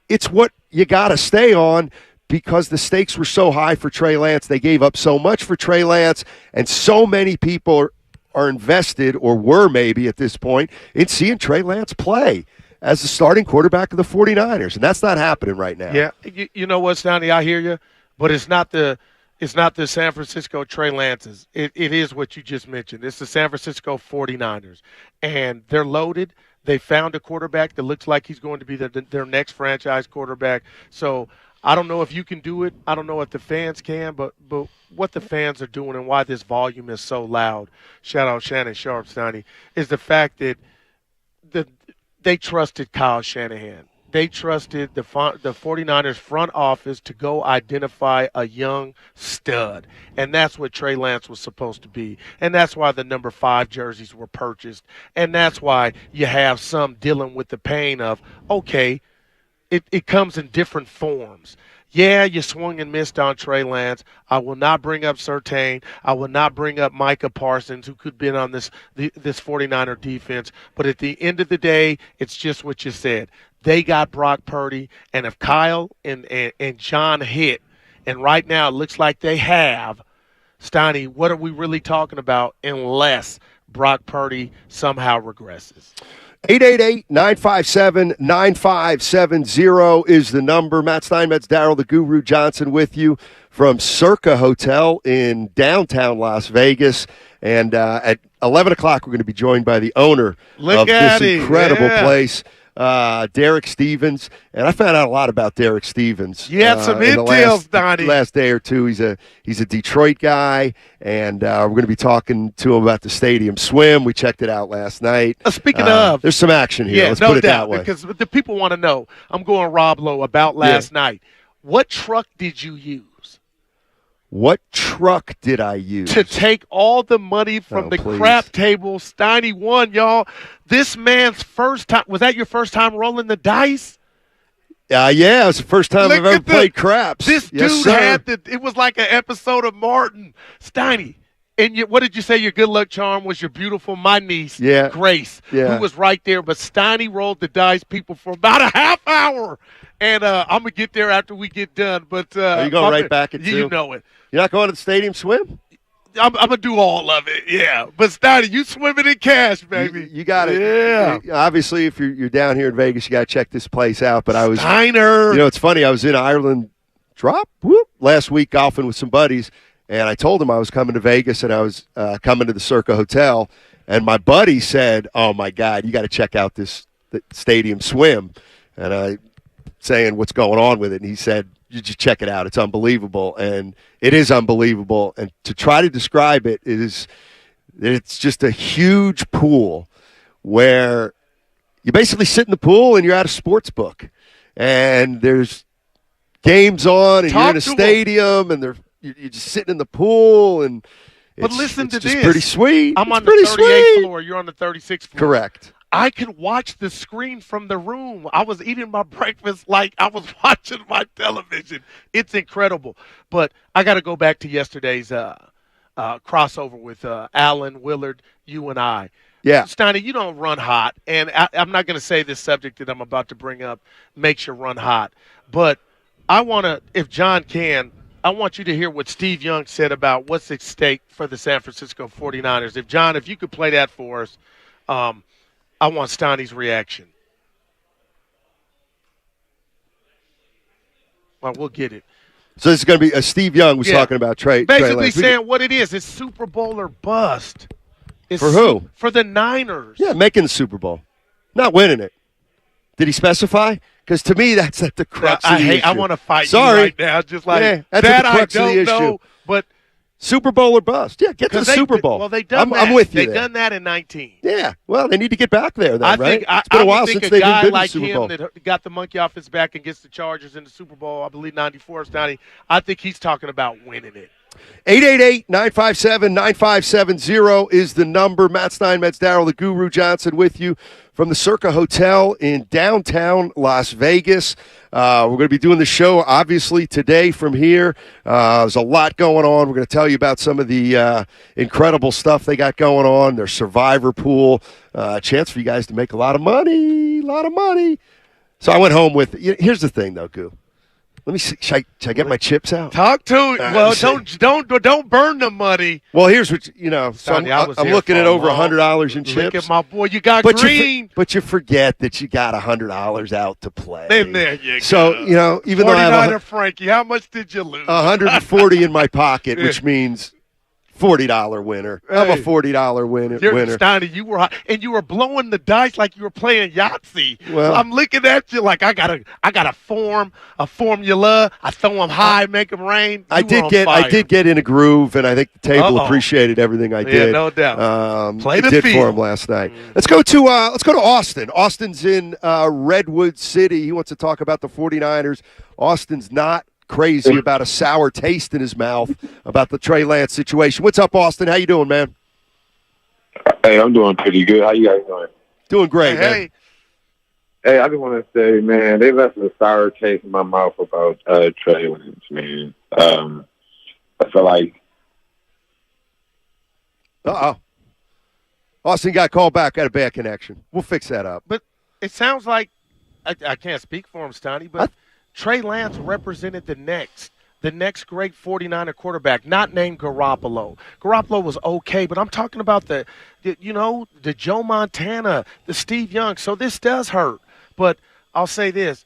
it's what you got to stay on because the stakes were so high for Trey Lance. They gave up so much for Trey Lance, and so many people are invested, or were maybe at this point, in seeing Trey Lance play as the starting quarterback of the 49ers, and that's not happening right now. Yeah, you know what, Stoney, I hear you, but it's not the It's not the San Francisco Trey Lances. It is what you just mentioned. It's the San Francisco 49ers. And they're loaded. They found a quarterback that looks like he's going to be their next franchise quarterback. So I don't know if you can do it. I don't know if the fans can, but what the fans are doing and why this volume is so loud, shout out Shannon Sharp, Steiny, is the fact that they trusted Kyle Shanahan. They trusted the 49ers front office to go identify a young stud. And that's what Trey Lance was supposed to be. And that's why the number 5 jerseys were purchased. And that's why you have some dealing with the pain of, okay, it comes in different forms. Yeah, you swung and missed on Trey Lance. I will not bring up Surtain. I will not bring up Micah Parsons, who could have been on this 49er defense. But at the end of the day, it's just what you said. They got Brock Purdy, and if Kyle and John hit, and right now it looks like they have, Steiny, what are we really talking about unless Brock Purdy somehow regresses? 888-957-9570 is the number. Matt Steinmetz, Darryl the Guru Johnson with you from Circa Hotel in downtown Las Vegas. And at 11 o'clock, we're going to be joined by the owner of this incredible place, Derek Stevens. And I found out a lot about Derek Stevens. You had some intel, Donnie. Last day or two. He's a Detroit guy, and we're going to be talking to him about the Stadium Swim. We checked it out last night. Speaking of, there's some action here. Yeah, Let's no put it doubt, that way. because the people want to know. I'm going Rob Lowe about last night. What truck did you use? What truck did I use? To take all the money from crap table. Steiny won, y'all. This man's first time. Was that your first time rolling the dice? Yeah, it was the first time I've ever played craps. This dude had it was like an episode of Martin. Steiny. And what did you say your good luck charm was? Your beautiful, my niece, Grace, who was right there. But Steiny rolled the dice, people, for about a half hour. And I'm going to get there after we get done. But are you going right back at 2? You know it. You're not going to the Stadium Swim? I'm going to do all of it, yeah. But, Steiny, you swimming in cash, baby. You got it. Yeah. Obviously, if you're down here in Vegas, you got to check this place out. But I was Steiner. You know, it's funny. I was in Ireland last week golfing with some buddies, and I told them I was coming to Vegas and I was coming to the Circa Hotel. And my buddy said, oh, my God, you got to check out the Stadium Swim. And I saying what's going on with it, and he said, you just check it out. It's unbelievable, and it is unbelievable. And to try to describe it it's just a huge pool where you basically sit in the pool and you're at a sports book, and there's games on, and you're in a stadium, and you're just sitting in the pool, and but listen to this. It's pretty sweet. I'm on the 38th floor. You're on the 36th floor. Correct. I could watch the screen from the room. I was eating my breakfast like I was watching my television. It's incredible. But I got to go back to yesterday's crossover with Alan, Willard, you and I. Yeah. Steiny, you don't run hot. And I'm not going to say this subject that I'm about to bring up makes you run hot. But I want to, if John can, I want you to hear what Steve Young said about what's at stake for the San Francisco 49ers. If you could play that for us, I want Steiny's reaction. Well, we'll get it. So this is going to be Steve Young was talking about Trey. Basically saying what it is. It's Super Bowl or bust. It's for who? For the Niners. Yeah, making the Super Bowl. Not winning it. Did he specify? Because to me, that's at the crux of the issue. I want to fight you right now. Just like that's that at the crux of the issue. Know, but Super Bowl or bust. Yeah, get to the Super Bowl. Well, they've done that. I'm with you. They've done that in 19. Yeah. Well, they need to get back there then, right? It's been a while since they've been to the Super Bowl. That got the monkey off his back and gets the Chargers in the Super Bowl, I believe 94, Steiny. I think he's talking about winning it. 888-957-9570 is the number. Matt Steinmetz, Darryl the Guru Johnson with you from the Circa Hotel in downtown Las Vegas. We're going to be doing the show, obviously, today from here. There's a lot going on. We're going to tell you about some of the incredible stuff they got going on, their survivor pool, a chance for you guys to make a lot of money. So I went home with – here's the thing, though, Goo. Let me see. Should I get my chips out? Talk to it. Well, don't burn the money. Well, here's what so Sonny, I'm looking at over $100 in chips. Look at my boy. You got but green. But you forget that you got $100 out to play. Then there you so go. Even though I have Frankie, how much did you lose? 140 in my pocket, which means $40 winner. I'm a $40 winner. Steiny, you were blowing the dice like you were playing Yahtzee. Well, I'm looking at you like I got a formula. I throw them high, make them rain. I did get in a groove, and I think the table appreciated everything I did. Yeah, no doubt. Play the field for him last night. Let's go to Austin. Austin's in Redwood City. He wants to talk about the 49ers. Austin's not crazy about a sour taste in his mouth about the Trey Lance situation. What's up, Austin? How you doing, man? Hey, I'm doing pretty good. How you guys doing? Doing great, man. Hey, I just want to say, man, they left a sour taste in my mouth about Trey Lance, man. I feel like. Austin got called back. Got a bad connection. We'll fix that up. But it sounds like I can't speak for him, Stoney, but Trey Lance represented the next great 49er quarterback, not named Garoppolo. Garoppolo was okay, but I'm talking about the Joe Montana, the Steve Young. So this does hurt. But I'll say this.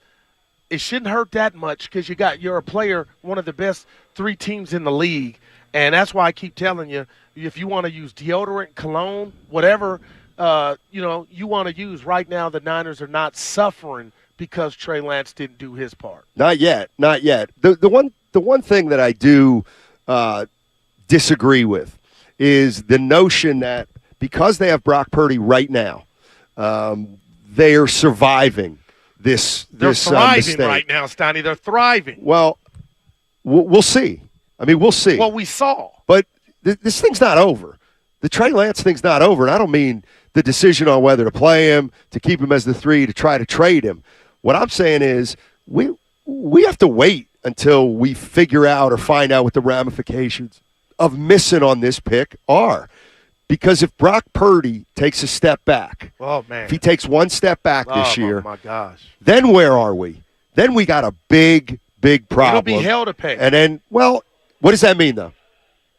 It shouldn't hurt that much because you're a player, one of the best 3 teams in the league. And that's why I keep telling you, if you want to use deodorant, cologne, whatever, you want to use right now, the Niners are not suffering because Trey Lance didn't do his part. Not yet. The one thing that I do disagree with is the notion that because they have Brock Purdy right now, they are surviving this. They're thriving mistake right now, Stoney. They're thriving. Well, we'll see. I mean, we'll see. Well, we saw. But this thing's not over. The Trey Lance thing's not over, and I don't mean the decision on whether to play him, to keep him as the 3, to try to trade him. What I'm saying is we have to wait until we figure out or find out what the ramifications of missing on this pick are. Because if Brock Purdy takes a step back, if he takes one step back this year, my gosh, then where are we? Then we got a big problem. It'll be hell to pay. And then, what does that mean, though?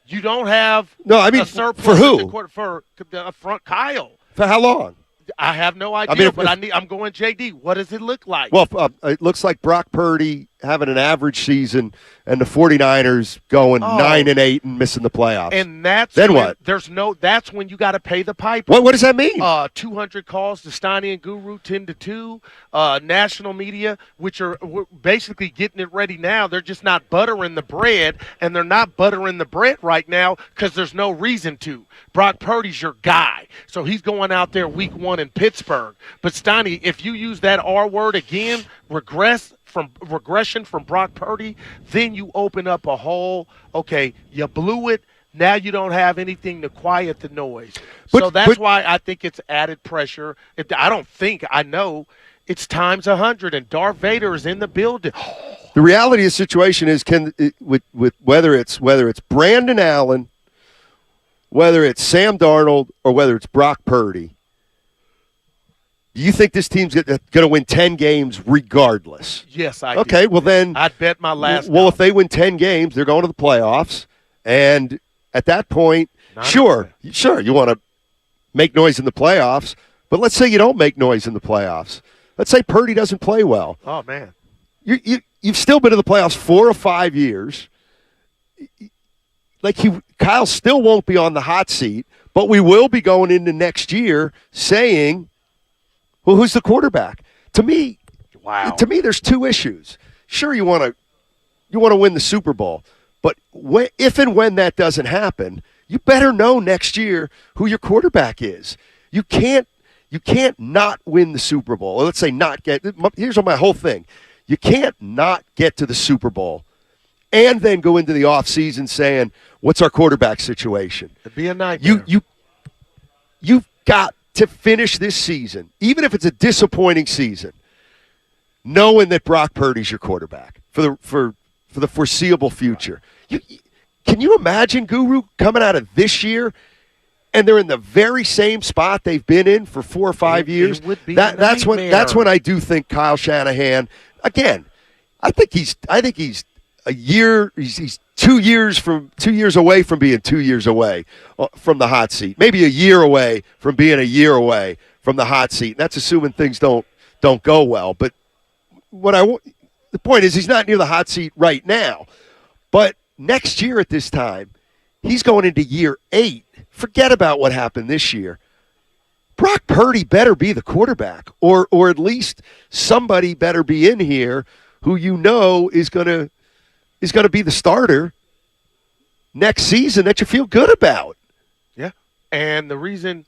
You don't have a surplus for who? For front Kyle. For how long? I have no idea, but I'm going JD. What does it look like? Well, it looks like Brock Purdy having an average season and the 49ers going 9-8 and missing the playoffs. And that's what? That's when you got to pay the piper. What does that mean? 200 calls to Steiny and Guru 10-2. National media, which are basically getting it ready now. They're just not buttering the bread, and they're not buttering the bread right now because there's no reason to. Brock Purdy's your guy, so he's going out there week 1 in Pittsburgh. But Steiny, if you use that R word again, regression from Brock Purdy, then you open up a hole. Okay, you blew it. Now you don't have anything to quiet the noise. So that's why I think it's added pressure. I know it's times 100, and Darth Vader is in the building. The reality of the situation is, with whether it's Brandon Allen, whether it's Sam Darnold, or whether it's Brock Purdy, do you think this team's going to win 10 games regardless? Yes, I do. Okay, well then. I'd bet my last. Well, if they win 10 games, they're going to the playoffs. And at that point, sure, you want to make noise in the playoffs. But let's say you don't make noise in the playoffs. Let's say Purdy doesn't play well. Oh, man. You've still been in the playoffs 4 or 5 years. Kyle still won't be on the hot seat, but we will be going into next year saying, well, who's the quarterback? To me, there's 2 issues. Sure, you want to win the Super Bowl, but if and when that doesn't happen, you better know next year who your quarterback is. You can't not win the Super Bowl. Let's say not get. Here's my whole thing. You can't not get to the Super Bowl and then go into the offseason saying, what's our quarterback situation? It'd be a nightmare. You've got to finish this season, even if it's a disappointing season, knowing that Brock Purdy's your quarterback for the foreseeable future. Can you imagine, Guru, coming out of this year and they're in the very same spot they've been in for 4 or 5 years? It would be that's when I do think Kyle Shanahan, again, I think he's a year. He's 2 years away from being 2 years away from the hot seat. Maybe a year away from being a year away from the hot seat. And that's assuming things don't go well. But the point is, he's not near the hot seat right now. But next year at this time, he's going into year 8. Forget about what happened this year. Brock Purdy better be the quarterback, or at least somebody better be in here who is going to be the starter next season that you feel good about. Yeah, and the reason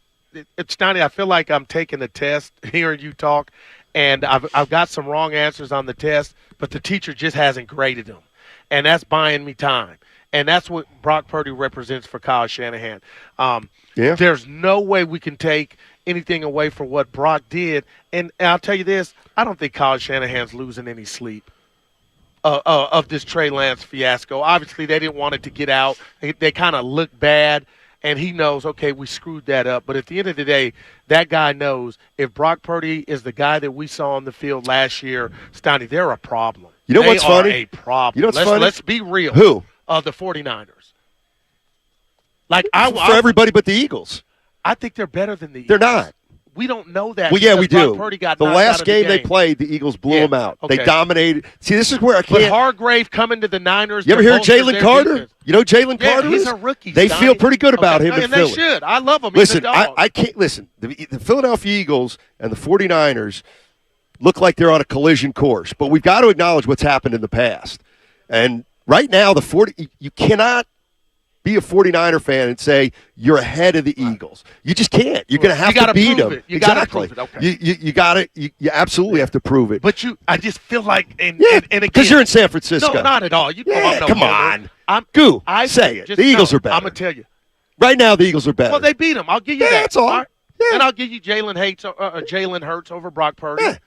it's not, I feel like I'm taking a test hearing you talk, and I've got some wrong answers on the test, but the teacher just hasn't graded them, and that's buying me time. And that's what Brock Purdy represents for Kyle Shanahan. There's no way we can take anything away from what Brock did. And I'll tell you this, I don't think Kyle Shanahan's losing any sleep of this Trey Lance fiasco. Obviously, they didn't want it to get out. They kind of looked bad, and he knows, okay, we screwed that up. But at the end of the day, that guy knows if Brock Purdy is the guy that we saw on the field last year, Stoney, they're a problem. You know what's funny? They are a problem. You know what's funny? Let's be real. Who? The 49ers. For everybody but the Eagles. I think they're better than the Eagles. They're not. We don't know that. Well, yeah, we do. Brock Purdy got the knocked last out of game the they played, the Eagles blew them out. Okay. They dominated. See, this is where I can't. But Hargrave coming to the Niners. You ever hear Jalen Carter? Defense. You know Jalen Carter he's is? a rookie. They feel pretty good about him in and Philly. They should. I love him. Listen, He's a dog. I can't listen. The Philadelphia Eagles and the 49ers look like they're on a collision course, but we've got to acknowledge what's happened in the past. And right now, you cannot be a 49er fan and say you're ahead of the Eagles. You just can't. You're going to have to beat them. You exactly. Gotta prove it. Okay. You got it. You absolutely have to prove it. But I just feel like, because you're in San Francisco. No, not at all. Come on. Say it. The Eagles are better. I'm gonna tell you. Right now, the Eagles are better. Well, they beat them. I'll give you that. That's all. Right? Yeah. And I'll give you Jalen Hurts over Brock Purdy. Yeah.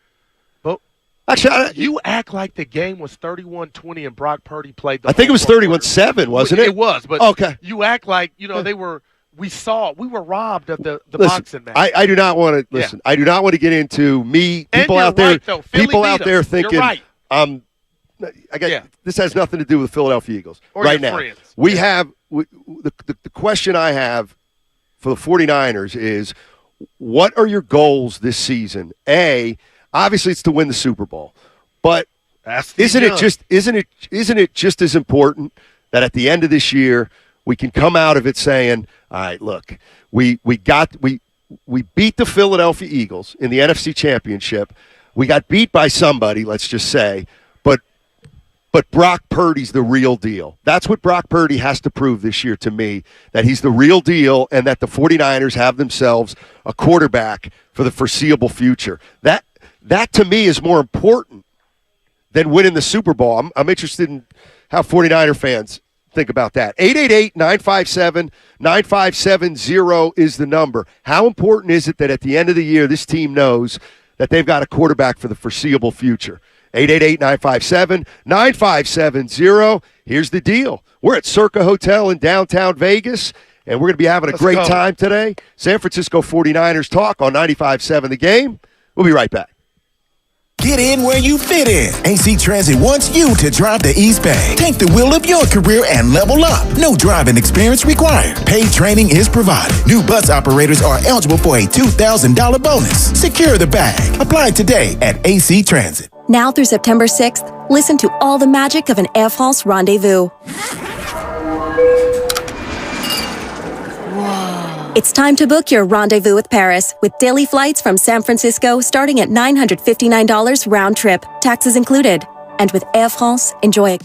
But actually, you act like the game was 31-20 and Brock Purdy played the I think it was 31-7, wasn't it? It was, but okay. You act like, they were we were robbed of the boxing match. I do not want to listen. I do not want to get into people out there thinking right. This has nothing to do with the Philadelphia Eagles or right your now. Friends. We have the question I have for the 49ers is, what are your goals this season? Obviously it's to win the Super Bowl. But isn't it just as important that at the end of this year we can come out of it saying, all right, look, we beat the Philadelphia Eagles in the NFC Championship. We got beat by somebody, let's just say, but Brock Purdy's the real deal. That's what Brock Purdy has to prove this year to me, that he's the real deal and that the 49ers have themselves a quarterback for the foreseeable future. That to me is more important than winning the Super Bowl. I'm interested in how 49er fans think about that. 888-957-9570 is the number. How important is it that at the end of the year this team knows that they've got a quarterback for the foreseeable future? 888-957-9570. Here's the deal. We're at Circa Hotel in downtown Vegas, and we're going to be having a great time today. San Francisco 49ers talk on 95.7 The Game. We'll be right back. Get in where you fit in. AC Transit wants you to drive the East Bay. Take the wheel of your career and level up. No driving experience required. Paid training is provided. New bus operators are eligible for a $2,000 bonus. Secure the bag. Apply today at AC Transit. Now through September 6th, listen to all the magic of an Air France rendezvous. It's time to book your rendezvous with Paris with daily flights from San Francisco starting at $959 round trip, taxes included. And with Air France, enjoy it.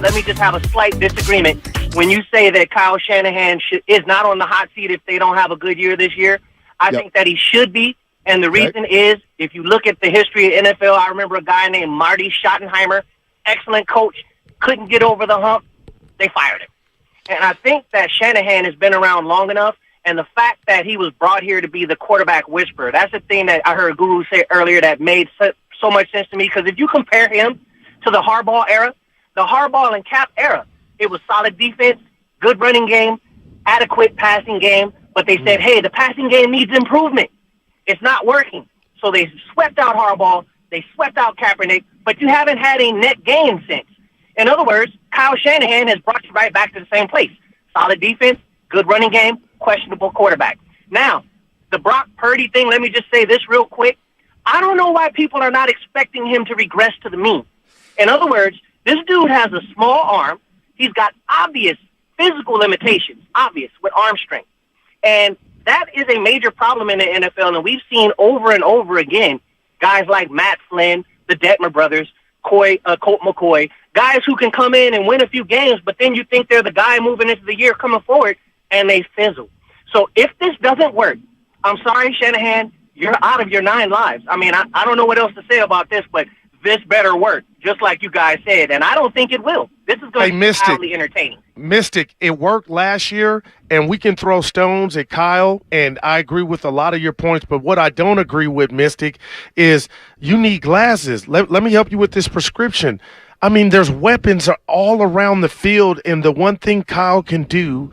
let me just have a slight disagreement. When you say that Kyle Shanahan is not on the hot seat if they don't have a good year this year, I think that he should be. And the reason is, if you look at the history of NFL, I remember a guy named Marty Schottenheimer, excellent coach, couldn't get over the hump. They fired him. And I think that Shanahan has been around long enough, and the fact that he was brought here to be the quarterback whisperer, that's the thing that I heard Guru say earlier that made so much sense to me, because if you compare him to the Harbaugh era, the Harbaugh and Cap era, it was solid defense, good running game, adequate passing game, but they said, hey, the passing game needs improvement. It's not working. So they swept out Harbaugh, they swept out Kaepernick, but you haven't had a net gain since. In other words, Kyle Shanahan has brought you right back to the same place. Solid defense, good running game, questionable quarterback. Now, the Brock Purdy thing, let me just say this real quick. I don't know why people are not expecting him to regress to the mean. In other words, this dude has a small arm. He's got obvious physical limitations, obvious, with arm strength. And that is a major problem in the NFL, and we've seen over and over again guys like Matt Flynn, the Detmer brothers, Colt McCoy, guys who can come in and win a few games, but then you think they're the guy moving into the year coming forward, and they fizzle. So if this doesn't work, I'm sorry, Shanahan, you're out of your 9 lives. I mean, I don't know what else to say about this, but this better work, just like you guys said, and I don't think it will. This is going to be highly entertaining. Mystic, it worked last year, and we can throw stones at Kyle, and I agree with a lot of your points, but what I don't agree with, Mystic, is you need glasses. Let me help you with this prescription. I mean, there's weapons all around the field, and the one thing Kyle can do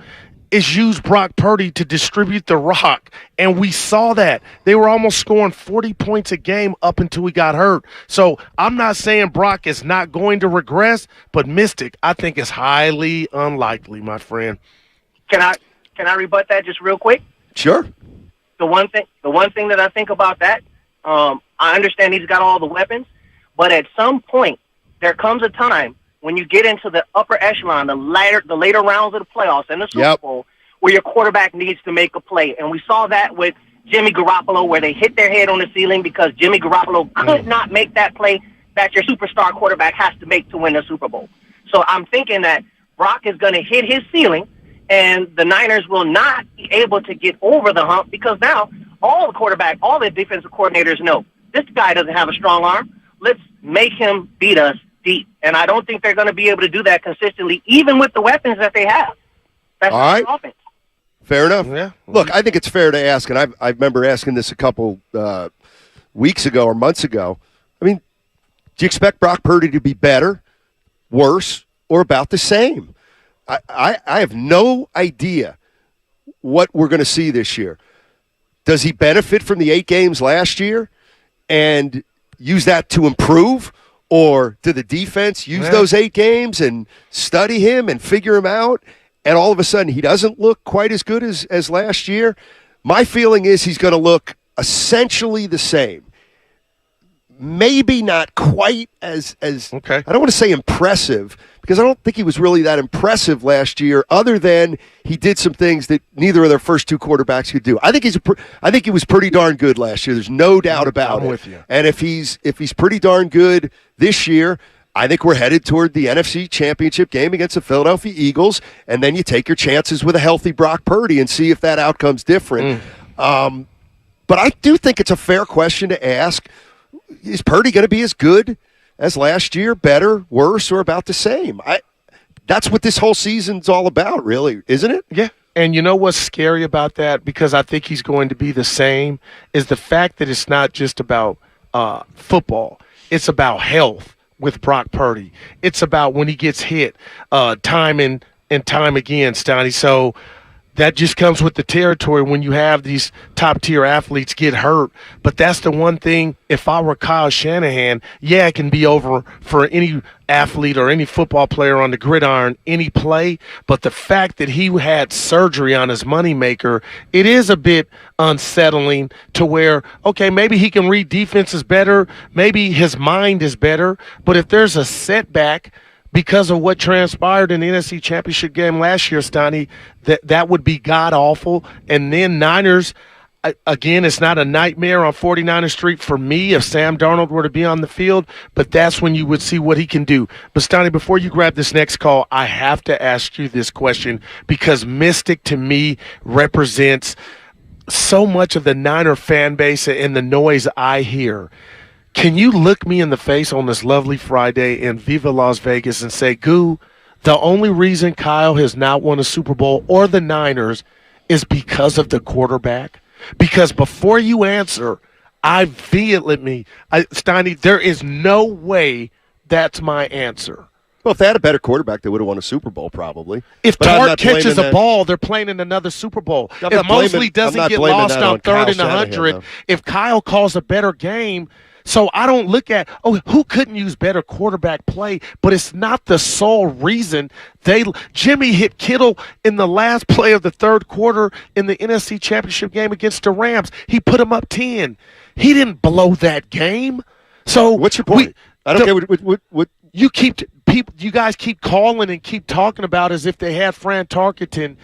is use Brock Purdy to distribute the rock, and we saw that. They were almost scoring 40 points a game up until he got hurt. So I'm not saying Brock is not going to regress, but Mystic, I think is highly unlikely, my friend. Can I rebut that just real quick? Sure. The one thing that I think about that, I understand he's got all the weapons, but at some point there comes a time when you get into the upper echelon, the later rounds of the playoffs and the Super Bowl, where your quarterback needs to make a play. And we saw that with Jimmy Garoppolo, where they hit their head on the ceiling because Jimmy Garoppolo could not make that play that your superstar quarterback has to make to win the Super Bowl. So I'm thinking that Brock is going to hit his ceiling, and the Niners will not be able to get over the hump because now all the defensive coordinators know this guy doesn't have a strong arm. Let's make him beat us deep. And I don't think they're going to be able to do that consistently, even with the weapons that they have. That's all right. Offense. Fair enough. Yeah. Look, I think it's fair to ask, and I remember asking this a couple weeks ago or months ago. I mean, do you expect Brock Purdy to be better, worse, or about the same? I have no idea what we're going to see this year. Does he benefit from the 8 games last year and use that to improve? Or did the defense use those 8 games and study him and figure him out, and all of a sudden he doesn't look quite as good as last year? My feeling is he's going to look essentially the same. Maybe not quite as okay. I don't want to say impressive, because I don't think he was really that impressive last year, other than he did some things that neither of their first 2 quarterbacks could do. I think he was pretty darn good last year. There's no doubt about it. I'm with you. And if he's pretty darn good this year, I think we're headed toward the NFC Championship game against the Philadelphia Eagles, and then you take your chances with a healthy Brock Purdy and see if that outcome's different. But I do think it's a fair question to ask. Is Purdy going to be as good as last year, better, worse, or about the same? That's what this whole season's all about, really, isn't it? Yeah. And you know what's scary about that, because I think he's going to be the same, is the fact that it's not just about football. It's about health with Brock Purdy. It's about when he gets hit time and time again, Stoney. So that just comes with the territory when you have these top-tier athletes get hurt. But that's the one thing, if I were Kyle Shanahan, it can be over for any athlete or any football player on the gridiron, any play. But the fact that he had surgery on his moneymaker, it is a bit unsettling to where, okay, maybe he can read defenses better, maybe his mind is better, but if there's a setback because of what transpired in the NFC Championship game last year, Stoney, that would be god-awful. And then Niners, again, it's not a nightmare on 49ers Street for me if Sam Darnold were to be on the field, but that's when you would see what he can do. But, Stoney, before you grab this next call, I have to ask you this question because Mystic, to me, represents so much of the Niner fan base and the noise I hear. Can you look me in the face on this lovely Friday in Viva Las Vegas and say, Goo, the only reason Kyle has not won a Super Bowl or the Niners is because of the quarterback? Because before you answer, Steiny, there is no way that's my answer. Well, if they had a better quarterback, they would have won a Super Bowl probably. If Tart catches a ball, they're playing in another Super Bowl. If Mosley doesn't get lost on 3rd and 100, if Kyle calls a better game, so I don't look at, who couldn't use better quarterback play, but it's not the sole reason. Jimmy hit Kittle in the last play of the third quarter in the NFC Championship game against the Rams. He put him up 10. He didn't blow that game. So what's your point? I don't care what you guys keep calling and keep talking about as if they had Fran Tarkenton.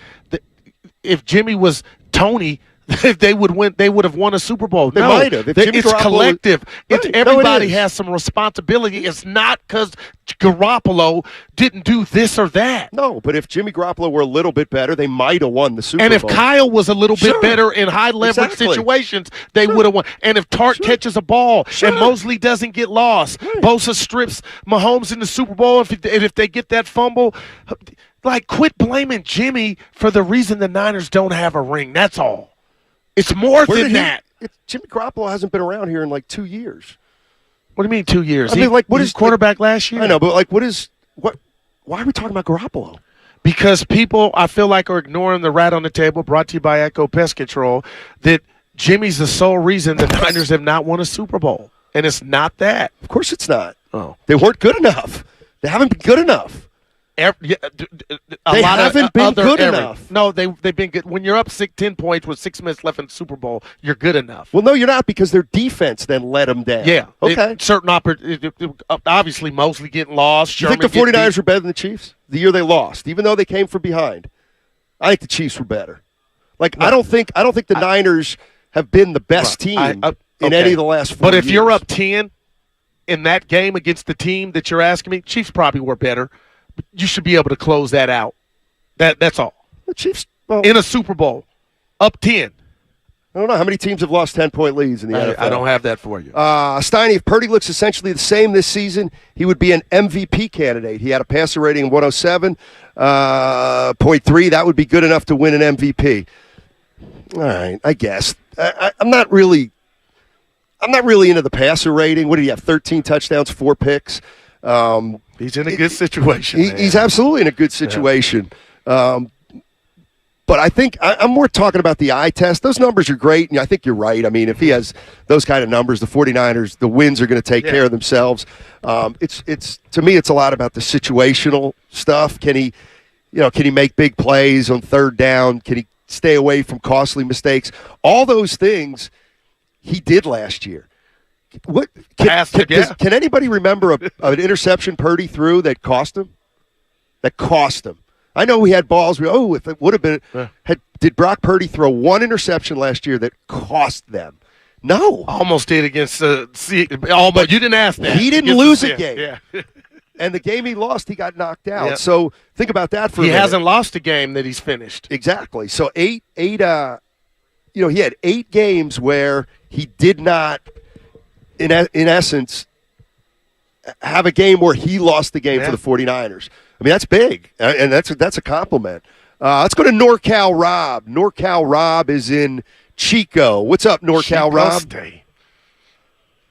If Jimmy was Tony, they would have won a Super Bowl. They might have. It's collective. Everybody has some responsibility. It's not because Garoppolo didn't do this or that. No, but if Jimmy Garoppolo were a little bit better, they might have won the Super Bowl. And if Kyle was a little bit better in high leverage situations, they would have won. And if Tart catches a ball and Mosley doesn't get lost, Bosa strips Mahomes in the Super Bowl, if they get that fumble, quit blaming Jimmy for the reason the Niners don't have a ring. That's all. It's more than that. Jimmy Garoppolo hasn't been around here in 2 years. What do you mean 2 years? I mean, what is quarterback last year? I know, but why are we talking about Garoppolo? Because people, I feel like, are ignoring the rat on the table, brought to you by Echo Pest Control, that Jimmy's the sole reason the Niners have not won a Super Bowl. And it's not that. Of course it's not. Oh. They weren't good enough. They haven't been good enough. They haven't been good enough. No, they've been good. When you're up 10 points with 6 minutes left in the Super Bowl, you're good enough. Well, no, you're not, because their defense then let them down. Yeah. Okay. Obviously, Mosley getting lost. You think the 49ers were better than the Chiefs the year they lost, even though they came from behind? I think the Chiefs were better. I don't think the Niners have been the best team in any of the last 4 years. But if you're up 10 in that game against the team that you're asking me, Chiefs probably were better. You should be able to close that out. That's all. The Chiefs in a Super Bowl, up 10. I don't know how many teams have lost 10-point leads in the NFL. I don't have that for you. Steiny, if Purdy looks essentially the same this season, he would be an MVP candidate. He had a passer rating of 107.3. That would be good enough to win an MVP. All right, I guess. I'm not really into the passer rating. What did he have? 13 touchdowns, 4 picks. He's in a good situation. He's absolutely in a good situation. But I think I'm more talking about the eye test. Those numbers are great, and I think you're right. I mean, if he has those kind of numbers, the 49ers, the wins are going to take care of themselves. It's to me, it's a lot about the situational stuff. Can he make big plays on third down? Can he stay away from costly mistakes? All those things he did last year. Can anybody remember an interception Purdy threw that cost him? I know we had balls. If it would have been, did Brock Purdy throw one interception last year that cost them? No, almost did against almost. You didn't ask that. He didn't lose a game. Yeah. And the game he lost, he got knocked out. Yep. So think about that for a minute. He hasn't lost a game that he's finished. Exactly. So he had 8 games where he did not. In essence, have a game where he lost the game for the 49ers. I mean, that's big, and that's a compliment. Let's go to NorCal Rob. NorCal Rob is in Chico. What's up, NorCal Rob? Day.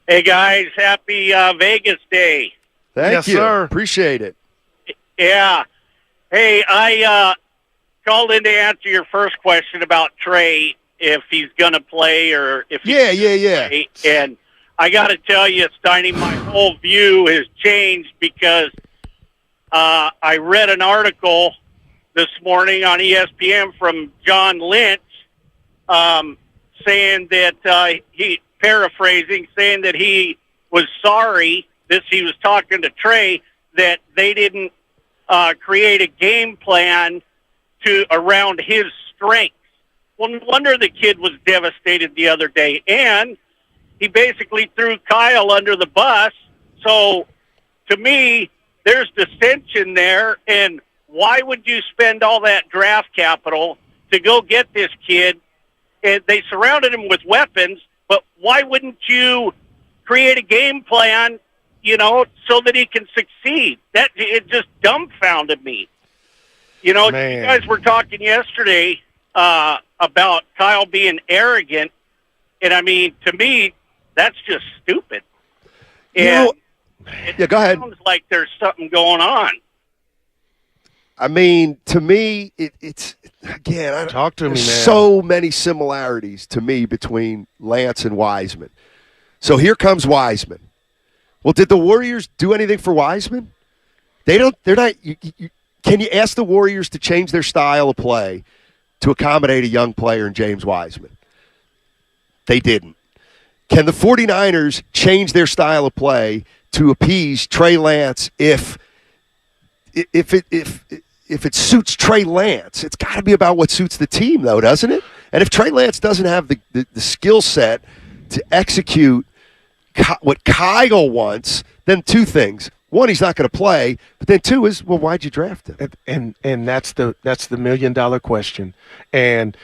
Hey, guys. Happy Vegas Day. Thank you, sir. Appreciate it. Yeah. Hey, I called in to answer your first question about Trey, if he's going to play or if he's play. And I got to tell you, Steiny, my whole view has changed because I read an article this morning on ESPN from John Lynch saying that saying that he was sorry. He was talking to Trey that they didn't create a game plan around his strengths. Well, no wonder the kid was devastated the other day. And he basically threw Kyle under the bus. So, to me, there's dissension there. And why would you spend all that draft capital to go get this kid? And they surrounded him with weapons, but why wouldn't you create a game plan, so that he can succeed? It just dumbfounded me. You guys were talking yesterday about Kyle being arrogant, and I mean, to me, that's just stupid. And go ahead. Sounds like there's something going on. I mean, to me, it's again. Talk to me, man. So many similarities to me between Lance and Wiseman. So here comes Wiseman. Well, did the Warriors do anything for Wiseman? They don't. They're not. Can you ask the Warriors to change their style of play to accommodate a young player in James Wiseman? They didn't. Can the 49ers change their style of play to appease Trey Lance if it suits Trey Lance? It's got to be about what suits the team, though, doesn't it? And if Trey Lance doesn't have the skill set to execute what Kyle wants, then two things. One, he's not going to play, but then two is, well, why'd you draft him? And that's the $1 million question. And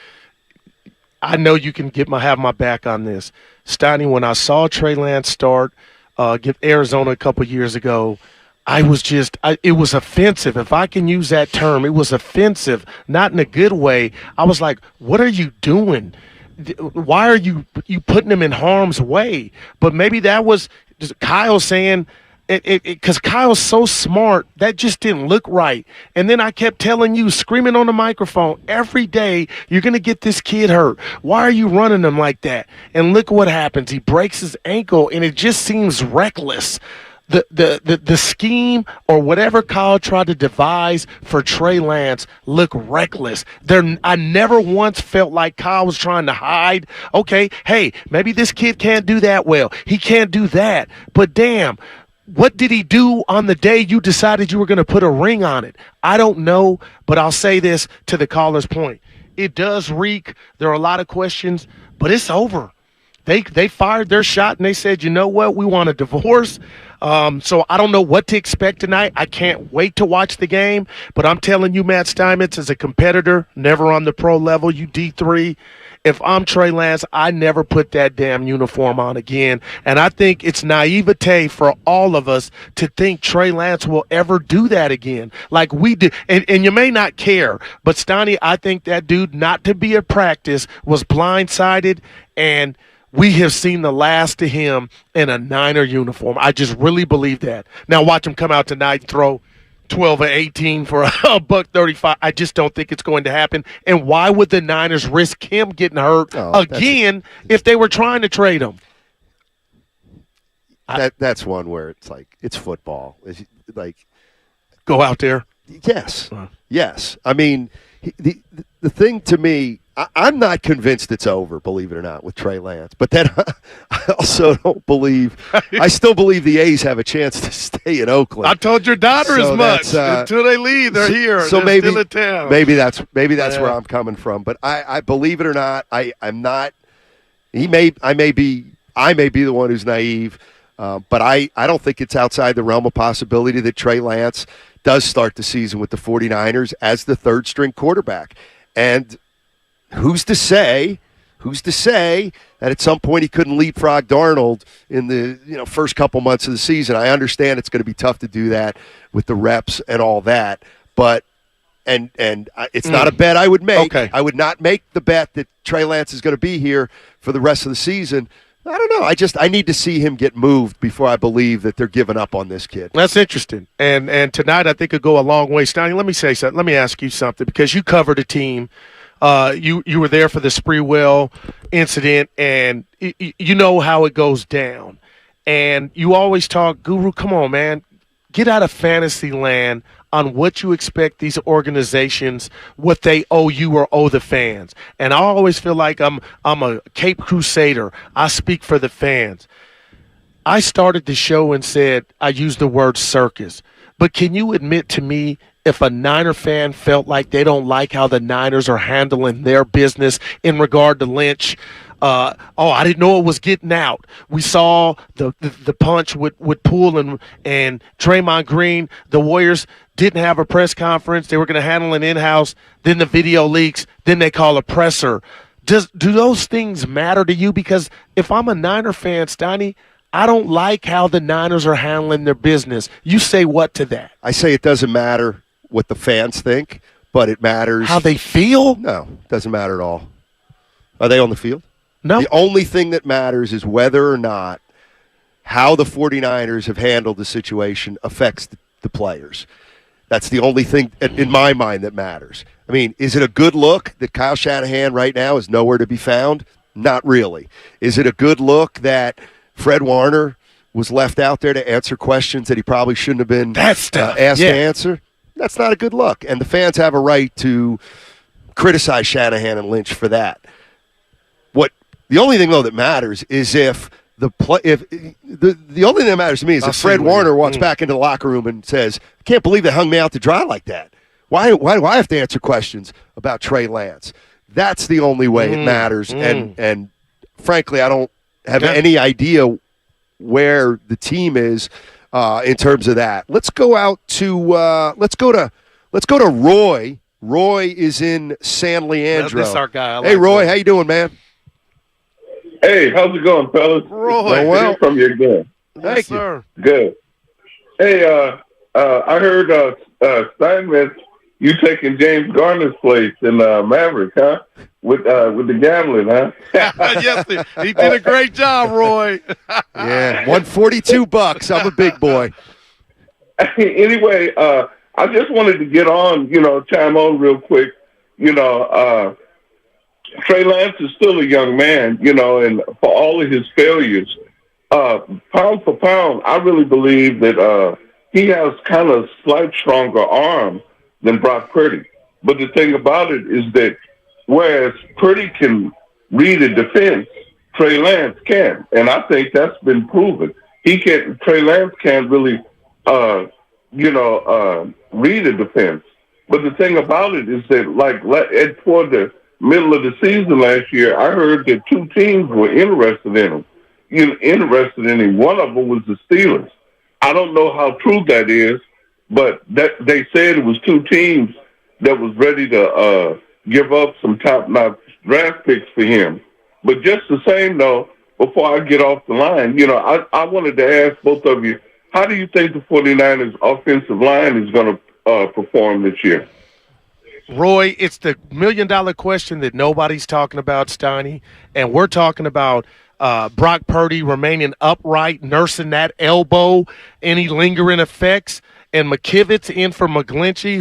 I know you can have my back on this. Steiny, when I saw Trey Lance start get Arizona a couple years ago, I was it was offensive. If I can use that term, it was offensive, not in a good way. I was like, what are you doing? Why are you putting him in harm's way? But maybe that was just Kyle saying, because Kyle's so smart, that just didn't look right. And then I kept telling you, screaming on the microphone, every day, you're going to get this kid hurt. Why are you running him like that? And look what happens. He breaks his ankle, and it just seems reckless. The scheme or whatever Kyle tried to devise for Trey Lance looked reckless. I never once felt like Kyle was trying to hide. Okay, hey, maybe this kid can't do that well. He can't do that. But damn, what did he do on the day you decided you were going to put a ring on it? I don't know, but I'll say this to the caller's point. It does reek. There are a lot of questions, but it's over. They fired their shot, and they said, you know what, we want a divorce. So I don't know what to expect tonight. I can't wait to watch the game. But I'm telling you, Matt Steinmetz, as a competitor, never on the pro level, you D3, if I'm Trey Lance, I never put that damn uniform on again. And I think it's naivete for all of us to think Trey Lance will ever do that again. Like we did. And you may not care, but Steiny, I think that dude, not to be at practice, was blindsided, and we have seen the last of him in a Niner uniform. I just really believe that. Now watch him come out tonight and throw 12 or 18 for $135. I just don't think it's going to happen. And why would the Niners risk him getting hurt again if they were trying to trade him? That's one where it's like, it's football. It's like, go out there. Yes. Yes. I mean, the thing to me, I'm not convinced it's over, believe it or not, with Trey Lance. But then I also don't believe – I still believe the A's have a chance to stay in Oakland. I told your daughter as much. Until they leave, they're here. So they're still in town. Maybe that's where I'm coming from. But I believe it or not, I'm not – I may be the one who's naive, but I don't think it's outside the realm of possibility that Trey Lance does start the season with the 49ers as the third-string quarterback. And – who's to say that at some point he couldn't leapfrog Darnold in the first couple months of the season? I understand it's going to be tough to do that with the reps and all that, but and it's not a bet I would make. Okay. I would not make the bet that Trey Lance is going to be here for the rest of the season. I don't know. I need to see him get moved before I believe that they're giving up on this kid. That's interesting. And tonight I think it'll go a long way. Steiny, let me say something. Let me ask you something, because you covered a team. You were there for the Spreewell incident, and you know how it goes down. And you always talk, Guru, come on, man, get out of fantasy land on what you expect these organizations, what they owe you or owe the fans. And I always feel like I'm a Cape Crusader. I speak for the fans. I started the show and said I used the word circus. but can you admit to me if a Niner fan felt like they don't like how the Niners are handling their business in regard to Lynch? I didn't know it was getting out. We saw the punch with Poole and Draymond Green. The Warriors didn't have a press conference. They were going to handle it in-house. Then the video leaks. Then they call a presser. Do those things matter to you? Because if I'm a Niner fan, Steiny, I don't like how the Niners are handling their business. You say what to that? I say it doesn't matter what the fans think, but it matters. How they feel? No, it doesn't matter at all. Are they on the field? No. The only thing that matters is whether or not how the 49ers have handled the situation affects the players. That's the only thing in my mind that matters. I mean, is it a good look that Kyle Shanahan right now is nowhere to be found? Not really. Is it a good look that Fred Warner was left out there to answer questions that he probably shouldn't have been asked to answer? That's not a good look. And the fans have a right to criticize Shanahan and Lynch for that. The only thing, though, that matters is if the only thing that matters to me is if Fred Warner walks back into the locker room and says, I can't believe they hung me out to dry like that. Why do I have to answer questions about Trey Lance? That's the only way it matters. And frankly, I don't have any idea where the team is in terms of that. Let's go out to let's go to Roy. Roy is in San Leandro. This our guy. Hey, Roy, how you doing, man? Hey, how's it going, fellas? Roy, nice to hear from you again. Thank you. Good. Hey, I heard Steinmetz, you taking James Garner's place in Maverick, huh? With the gambling, huh? Yes, he did a great job, Roy. Yeah, $142. I'm a big boy. Anyway, I just wanted to get on, chime on real quick. Trey Lance is still a young man, and for all of his failures, pound for pound, I really believe that he has kind of slight stronger arm than Brock Purdy. But the thing about it is that whereas Purdy can read a defense, Trey Lance can, and I think that's been proven. Trey Lance can't really, read a defense. But the thing about it is that, toward the middle of the season last year, I heard that two teams were interested in him. One of them was the Steelers. I don't know how true that is, but they said it was two teams that was ready to give up some top-notch draft picks for him. But just the same, though, before I get off the line, I wanted to ask both of you, how do you think the 49ers offensive line is going to perform this year? Roy, it's the million-dollar question that nobody's talking about, Steiny, and we're talking about Brock Purdy remaining upright, nursing that elbow, any lingering effects, and McKivitz in for McGlinchey,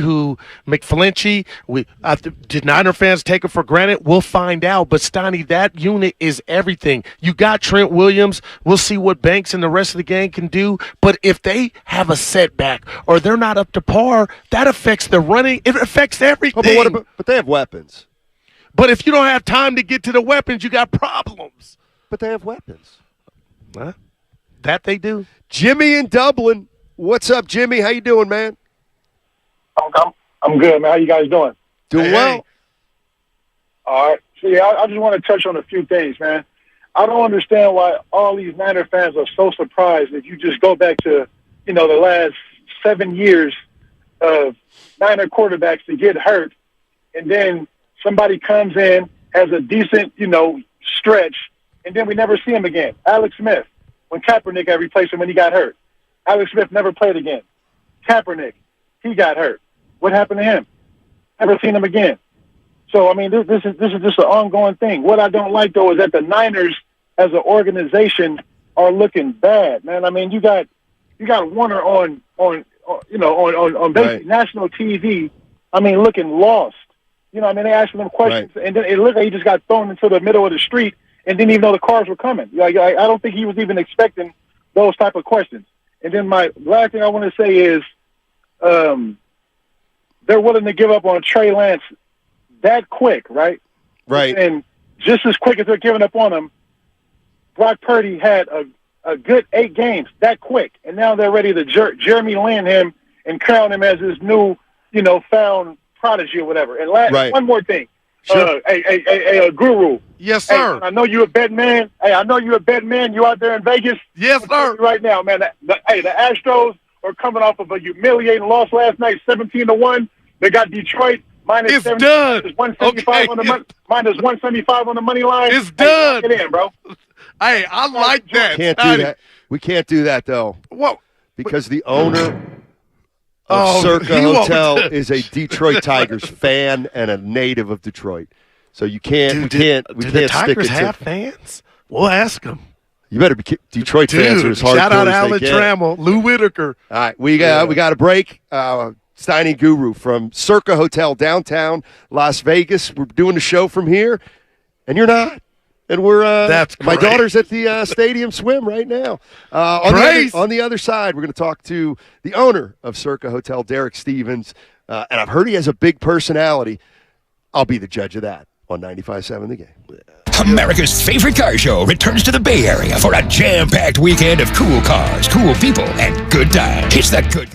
did Niner fans take it for granted? We'll find out. But, Steiny, that unit is everything. You got Trent Williams. We'll see what Banks and the rest of the gang can do. But if they have a setback or they're not up to par, that affects the running. It affects everything. Oh, but they have weapons. But if you don't have time to get to the weapons, you got problems. But they have weapons. Huh? That they do. Jimmy in Dublin. What's up, Jimmy? How you doing, man? I'm good, man. How you guys doing? Doing well. All right. So, I just want to touch on a few things, man. I don't understand why all these Niner fans are so surprised if you just go back to, the last 7 years of Niner quarterbacks to get hurt, and then somebody comes in, has a decent, stretch, and then we never see him again. Alex Smith, when Kaepernick got replaced him when he got hurt. Alex Smith never played again. Kaepernick, he got hurt. What happened to him? Never seen him again. So, this is just an ongoing thing. What I don't like, though, is that the Niners, as an organization, are looking bad, man. You got Warner on national TV. Looking lost. They asking them questions, and then it looked like he just got thrown into the middle of the street and didn't even know the cars were coming. I don't think he was even expecting those type of questions. And then my last thing I want to say is they're willing to give up on Trey Lance that quick, right? Right. And just as quick as they're giving up on him, Brock Purdy had a good 8 games that quick. And now they're ready to Jeremy Lin him and crown him as his new, found prodigy or whatever. And one more thing. Sure. Hey, Guru. Yes, sir. Hey, I know you're a bet man. Hey, I know you're a bet man. You out there in Vegas? Yes, sir. Right now, man. The Astros are coming off of a humiliating loss last night, 17-1. They got Detroit minus it's 7, done. minus 175 on the minus 175 on the money line. It's done. Get in, bro. Hey, I like that. Can't do that. We can't do that though. What? Because the owner of Circa Hotel is a Detroit Tigers fan and a native of Detroit. So you can't. Do the Tigers have fans? We'll ask them. You better be Detroit fans are as hardcore shout out as Alan they get. Trammell, Lou Whitaker. All right, we got a break. Steiny Guru from Circa Hotel downtown Las Vegas. We're doing the show from here, and you're not. And we're That's my great. daughter's at the stadium swim right now. On the other side, we're going to talk to the owner of Circa Hotel, Derek Stevens, and I've heard he has a big personality. I'll be the judge of that on 95.7 The Game. America's favorite car show returns to the Bay Area for a jam-packed weekend of cool cars, cool people, and good times. It's that good.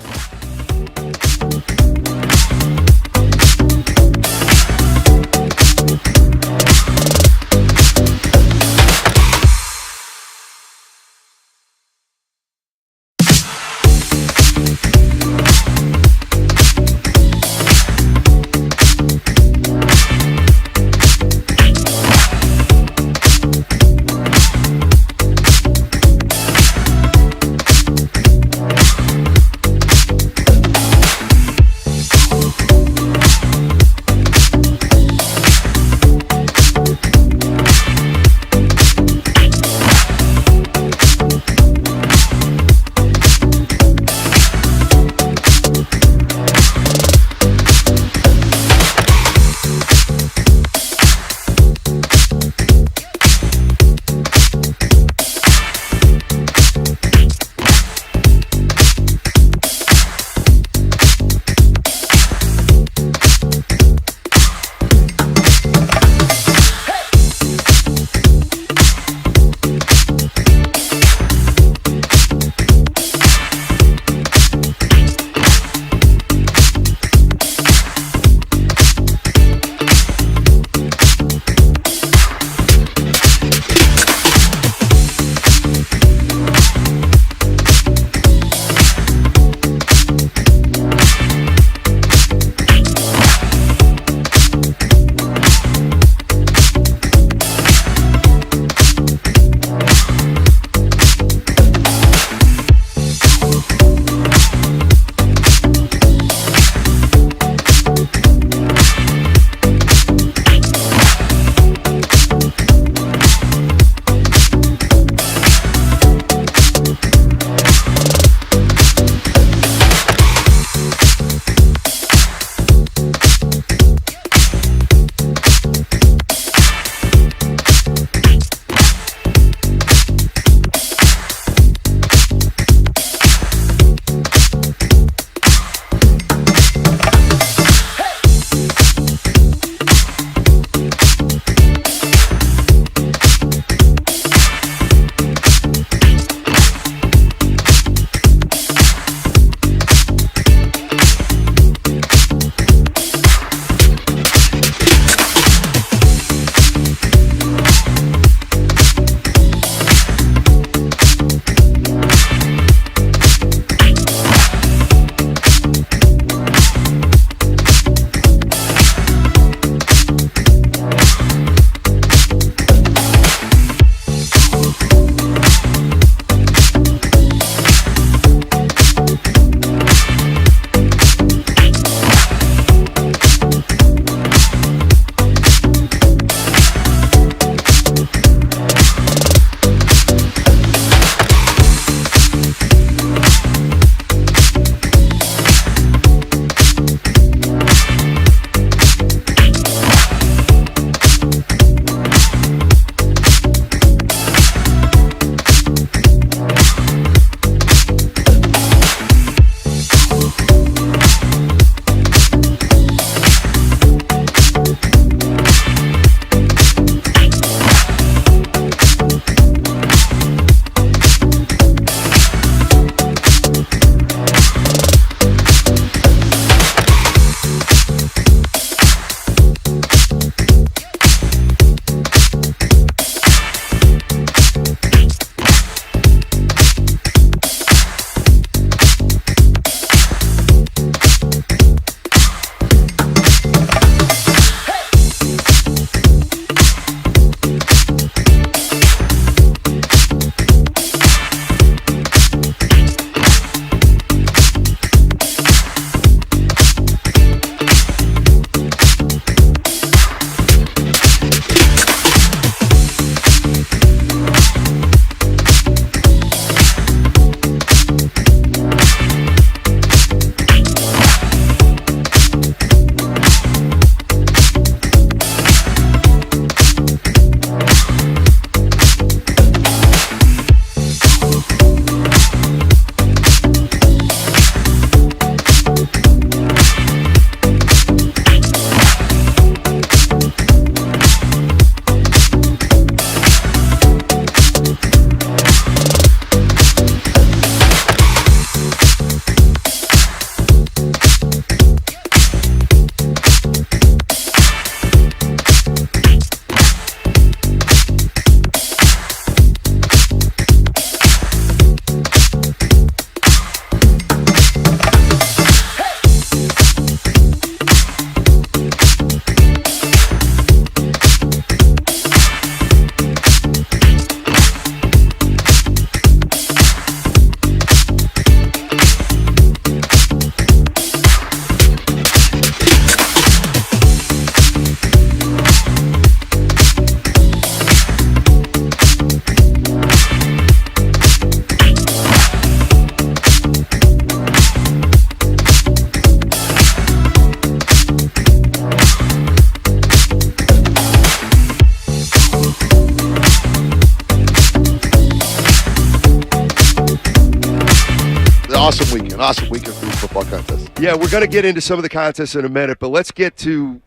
awesome weekend. Awesome weekend for the football contest. Yeah, we're going to get into some of the contests in a minute, but let's get to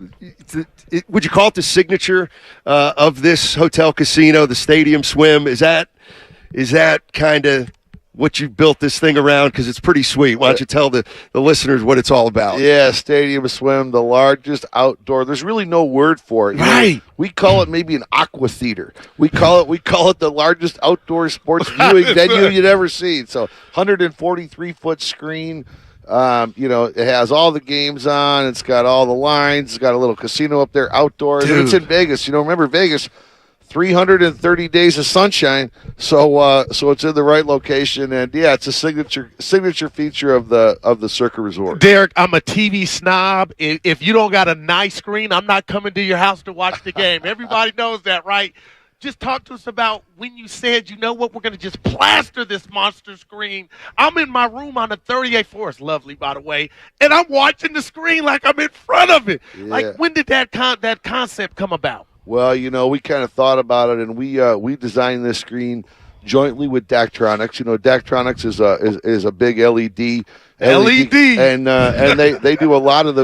would you call it the signature of this hotel casino, the Stadium Swim? Is that kind of what you built this thing around? Because it's pretty sweet. Why don't you tell the listeners what it's all about? Yeah, Stadium Swim, the largest outdoor. There's really no word for it. Right. We call it maybe an aqua theater. We call it the largest outdoor sports viewing venue you'd ever seen. So 143-foot screen. It has all the games on. It's got all the lines. It's got a little casino up there outdoors. And it's in Vegas. Remember Vegas, 330 days of sunshine. So it's in the right location. And yeah, it's a signature feature of the Circa Resort. Derek, I'm a TV snob. If you don't got a nice screen, I'm not coming to your house to watch the game. Everybody knows that, right? Just talk to us about when you said, you know what, we're going to just plaster this monster screen. I'm in my room on the 38th floor. It's lovely, by the way. And I'm watching the screen like I'm in front of it. Yeah. Like, when did that concept come about? Well, we kind of thought about it, and we designed this screen jointly with Daktronics. Daktronics is a big LED, and they do a lot of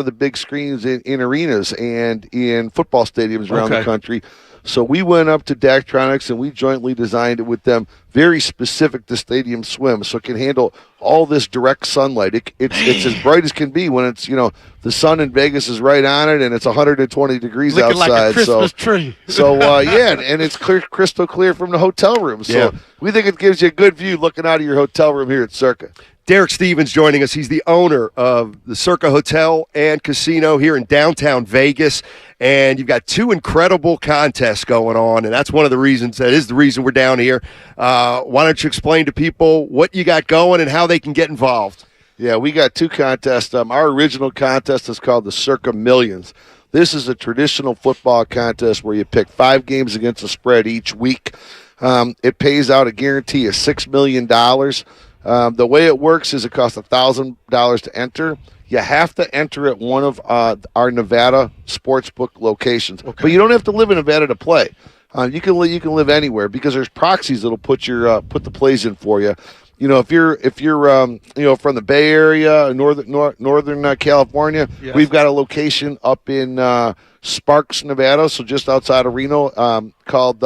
the big screens in arenas and in football stadiums around the country. So we went up to Daktronics and we jointly designed it with them, very specific to Stadium Swim, so it can handle all this direct sunlight. It's as bright as can be when it's the sun in Vegas is right on it and it's 120 degrees looking outside. Like a Christmas tree. And it's crystal clear from the hotel room. So we think it gives you a good view looking out of your hotel room here at Circa. Derek Stevens joining us. He's the owner of the Circa Hotel and Casino here in downtown Vegas. And you've got two incredible contests going on, and that's one of the reasons. That is the reason we're down here. Why don't you explain to people what you got going and how they can get involved? Yeah, we got two contests. Our original contest is called the Circa Millions. This is a traditional football contest where you pick 5 games against the spread each week. It pays out a guarantee of $6 million. The way it works is it costs $1,000 to enter. You have to enter at one of our Nevada sportsbook locations, but you don't have to live in Nevada to play. You can live anywhere because there's proxies that'll put the plays in for you. If you're from the Bay Area, northern California, we've got a location up in Sparks, Nevada, so just outside of Reno, called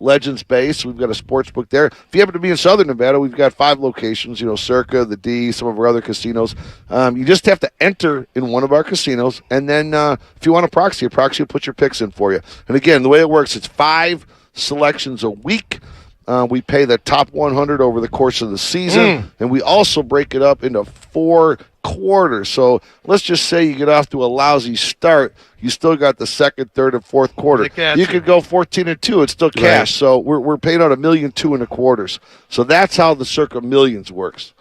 Legends Base. We've got a sports book there. If you happen to be in Southern Nevada, we've got 5 locations, Circa, the D, some of our other casinos. You just have to enter in one of our casinos, and then if you want a proxy will put your picks in for you. And again, the way it works, it's 5 selections a week. We pay the top 100 over the course of the season, and we also break it up into 4 quarters. So let's just say you get off to a lousy start, you still got the second, third, and fourth quarter. You could go 14-2; it's still cash. Right. So we're paying out $1.2 million in the quarters. So that's how the Circa Millions works.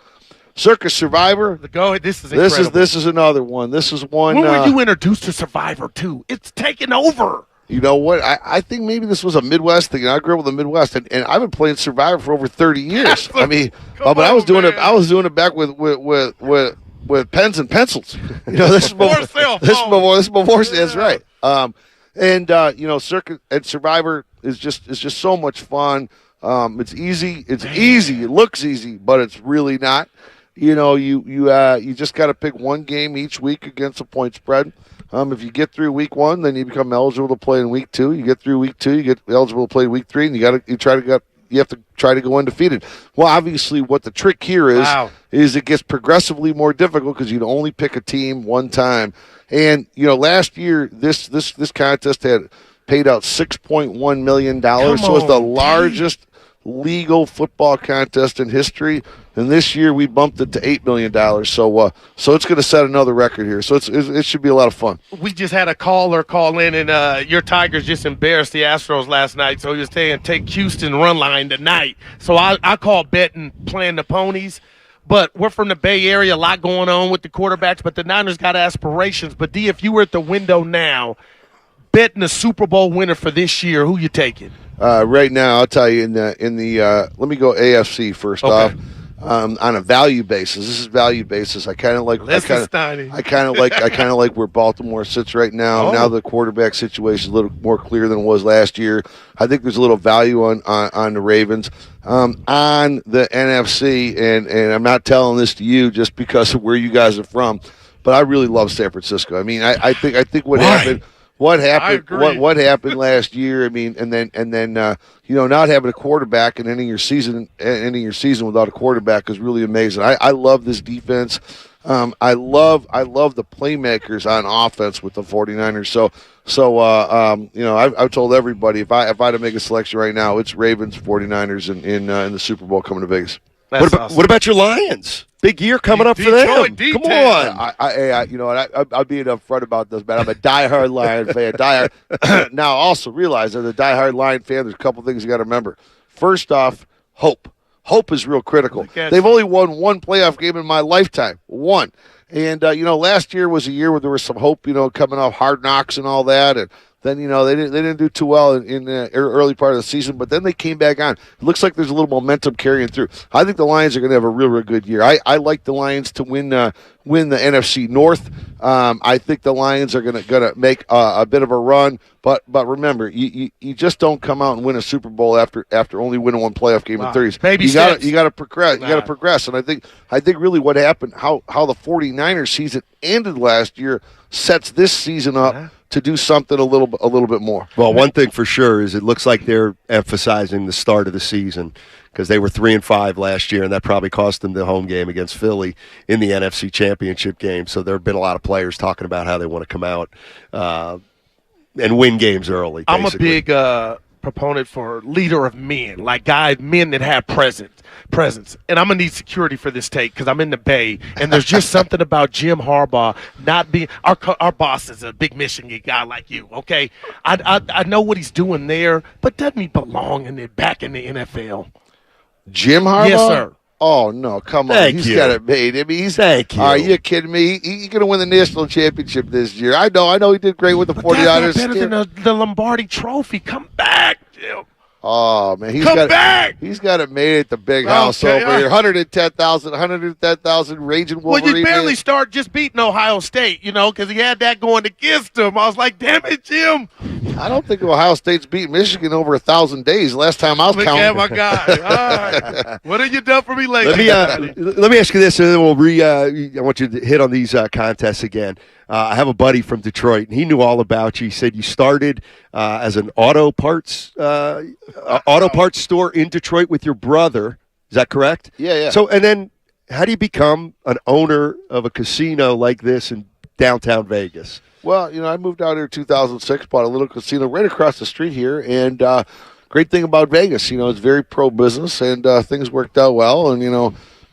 Circa Survivor. This is incredible. This is another one. This is one. When were you introduced to Survivor too? It's taken over. You know what? I think maybe this was a Midwest thing. I grew up with the Midwest, and I've been playing Survivor for over 30 years. I mean, but I was doing it. I was doing it back with pens and pencils. This is before. This is before. That's right. Circa and Survivor is just so much fun. It's easy. It's easy. It looks easy, but it's really not. You just got to pick one game each week against a point spread. If you get through week 1, then you become eligible to play in week 2. You get through week 2, you get eligible to play week 3, and you have to try to go undefeated. Well, obviously, what the trick here is it gets progressively more difficult because you can only pick a team one time. And last year this contest had paid out $6.1 million, so it's the largest legal football contest in history. And this year we bumped it to $8 million. So it's going to set another record here. So it should be a lot of fun. We just had a caller call in, and your Tigers just embarrassed the Astros last night. So he was saying take Houston run line tonight. So I call betting playing the ponies. But we're from the Bay Area, a lot going on with the quarterbacks. But the Niners got aspirations. But D, if you were at the window now, betting a Super Bowl winner for this year, who you taking? Right now, I'll tell you in the let me go AFC first off. on a value basis. This is value basis. I kind of like where Baltimore sits right now. Oh. Now the quarterback situation is a little more clear than it was last year. I think there's a little value on the Ravens. On the NFC, and I'm not telling this to you just because of where you guys are from, but I really love San Francisco. I mean, I think what happened. What happened last year? I mean, and then not having a quarterback and ending your season without a quarterback is really amazing. I love this defense. I love the playmakers on offense with the 49ers. So I've told everybody if I had to make a selection right now, it's Ravens 49ers in the Super Bowl coming to Vegas. What about your Lions? Big year coming up for them. Come on. I'm being upfront about this, man. I'm a diehard Lion fan. Now, also realize as a diehard Lion fan, there's a couple things you got to remember. First off, hope. Hope is real critical. They've only won one playoff game in my lifetime. One. And, last year was a year where there was some hope, coming off Hard Knocks and all that. And then, they didn't do too well in the early part of the season, but then they came back on. It looks like there's a little momentum carrying through. I think the Lions are going to have a real good year. I like the Lions to win the NFC North. I think the Lions are going to make a bit of a run, but remember, you just don't come out and win a Super Bowl after only winning one playoff game in 30s. You got to progress. You got to progress, and I think really what happened, how the 49ers season ended last year, sets this season up to do something a little bit more. Well, one thing for sure is it looks like they're emphasizing the start of the season because they were 3-5 last year, and that probably cost them the home game against Philly in the NFC Championship game. So there have been a lot of players talking about how they want to come out and win games early. Basically. I'm a big proponent for leader of men, like men that have presence. And I'm going to need security for this take because I'm in the Bay, and there's just something about Jim Harbaugh not being – our boss is a big Michigan guy like you, okay? I know what he's doing there, but doesn't he belong back in the NFL? Jim Harbaugh? Yes, sir. Oh, no, come on. He's got it made. I mean, Thank you. Are you kidding me? He's going to win the national championship this year. I know he did great with the 49ers. That's better than the Lombardi Trophy. Come back, Jim. Oh, man. He's got it made at the big house over here. 110,000 raging Wolverine. Well, you barely start just beating Ohio State, because he had that going against him. I was like, damn it, Jim. I don't think Ohio State's beat Michigan over 1,000 days. Last time I was counting. Yeah, my guy. All right. What have you done for me lately? Let me ask you this, and then I want you to hit on these contests again. I have a buddy from Detroit, and he knew all about you. He said you started as an auto parts store in Detroit with your brother. Is that correct? Yeah. So, and then how do you become an owner of a casino like this in downtown Vegas? Well, I moved out here in 2006, bought a little casino right across the street here, and great thing about Vegas, it's very pro-business, and things worked out well, and,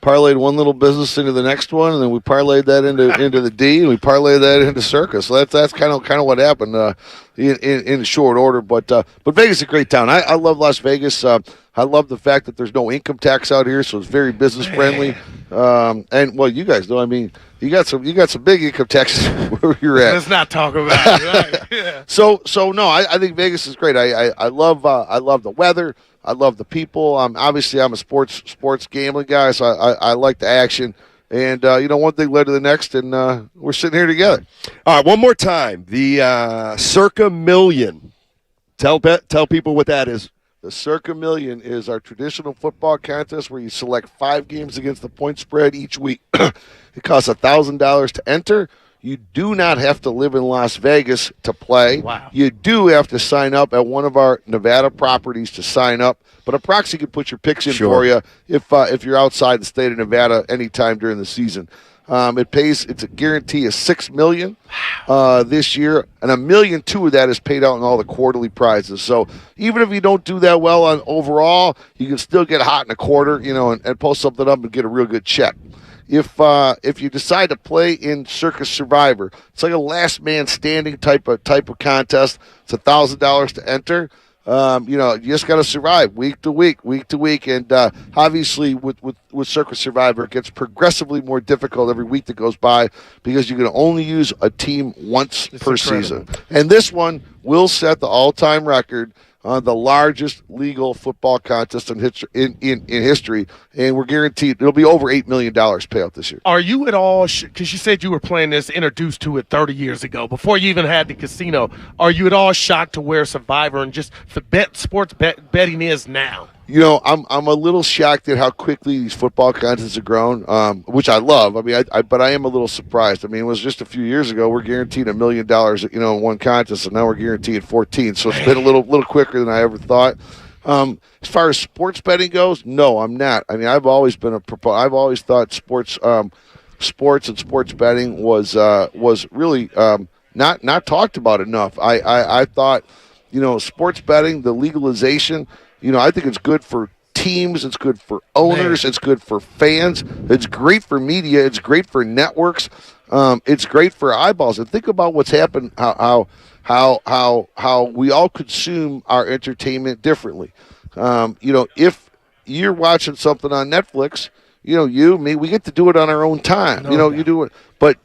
parlayed one little business into the next one, and then we parlayed that into the D, and we parlayed that into Circus. So that's kind of what happened in short order. But Vegas is a great town. I love Las Vegas. I love the fact that there's no income tax out here, so it's very business friendly. And well, you guys know. I mean, you got some big income taxes where you're at. Let's not talk about it. Right? Yeah. So no, I think Vegas is great. I love the weather. I love the people. I'm a sports gambling guy, so I like the action. And one thing led to the next, and we're sitting here together. All right, one more time. The Circa Million. Tell people what that is. The Circa Million is our traditional football contest where you select 5 games against the point spread each week. It costs $1,000 to enter. You do not have to live in Las Vegas to play. Wow. You do have to sign up at one of our Nevada properties to sign up. But a proxy can put your picks in for you if you're outside the state of Nevada anytime during the season. It's a guarantee of $6 million this year, and $1.2 million of that is paid out in all the quarterly prizes. So even if you don't do that well on overall, you can still get hot in a quarter, and post something up and get a real good check. If you decide to play in Circus Survivor, it's like a last man standing type of contest. It's $1,000 to enter. You just got to survive week to week, and obviously with Circus Survivor, it gets progressively more difficult every week that goes by because you can only use a team once per season. And this one will set the all-time record the largest legal football contest in history, and we're guaranteed it'll be over $8 million payout this year. Are you at all, because you said you were playing this, introduced to it 30 years ago, before you even had the casino, are you at all shocked to where Survivor and just the sports betting is now? You know, I'm a little shocked at how quickly these football contests have grown, which I love. I mean, but I am a little surprised. I mean, it was just a few years ago we're guaranteed $1 million, in one contest, and now we're guaranteed 14. So it's been a little quicker than I ever thought. As far as sports betting goes, no, I'm not. I mean, I've always been I've always thought sports and sports betting was really not talked about enough. I thought, sports betting, the legalization. I think it's good for teams. It's good for owners. It's good for fans. It's great for media. It's great for networks. It's great for eyeballs. And think about what's happened. How we all consume our entertainment differently. If you're watching something on Netflix, me, we get to do it on our own time. You do it, but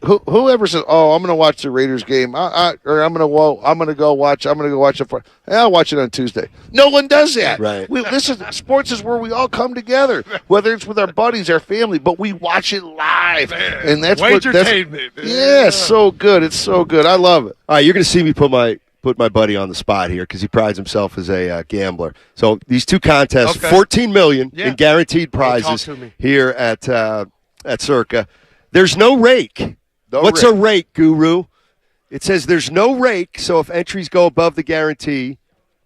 whoever says, "Oh, I'm going to watch the Raiders game," or I'm going to go watch it. I'll watch it on Tuesday. No one does that. Right. Sports is where we all come together, whether it's with our buddies, our family, but we watch it live, and that's entertainment. Yeah, it's so good. It's so good. I love it. All right, you're going to see me put my buddy on the spot here because he prides himself as a gambler. So these two contests, $14 million in guaranteed prizes here at Circa. There's no rake. What's a rake, Guru? It says there's no rake, so if entries go above the guarantee,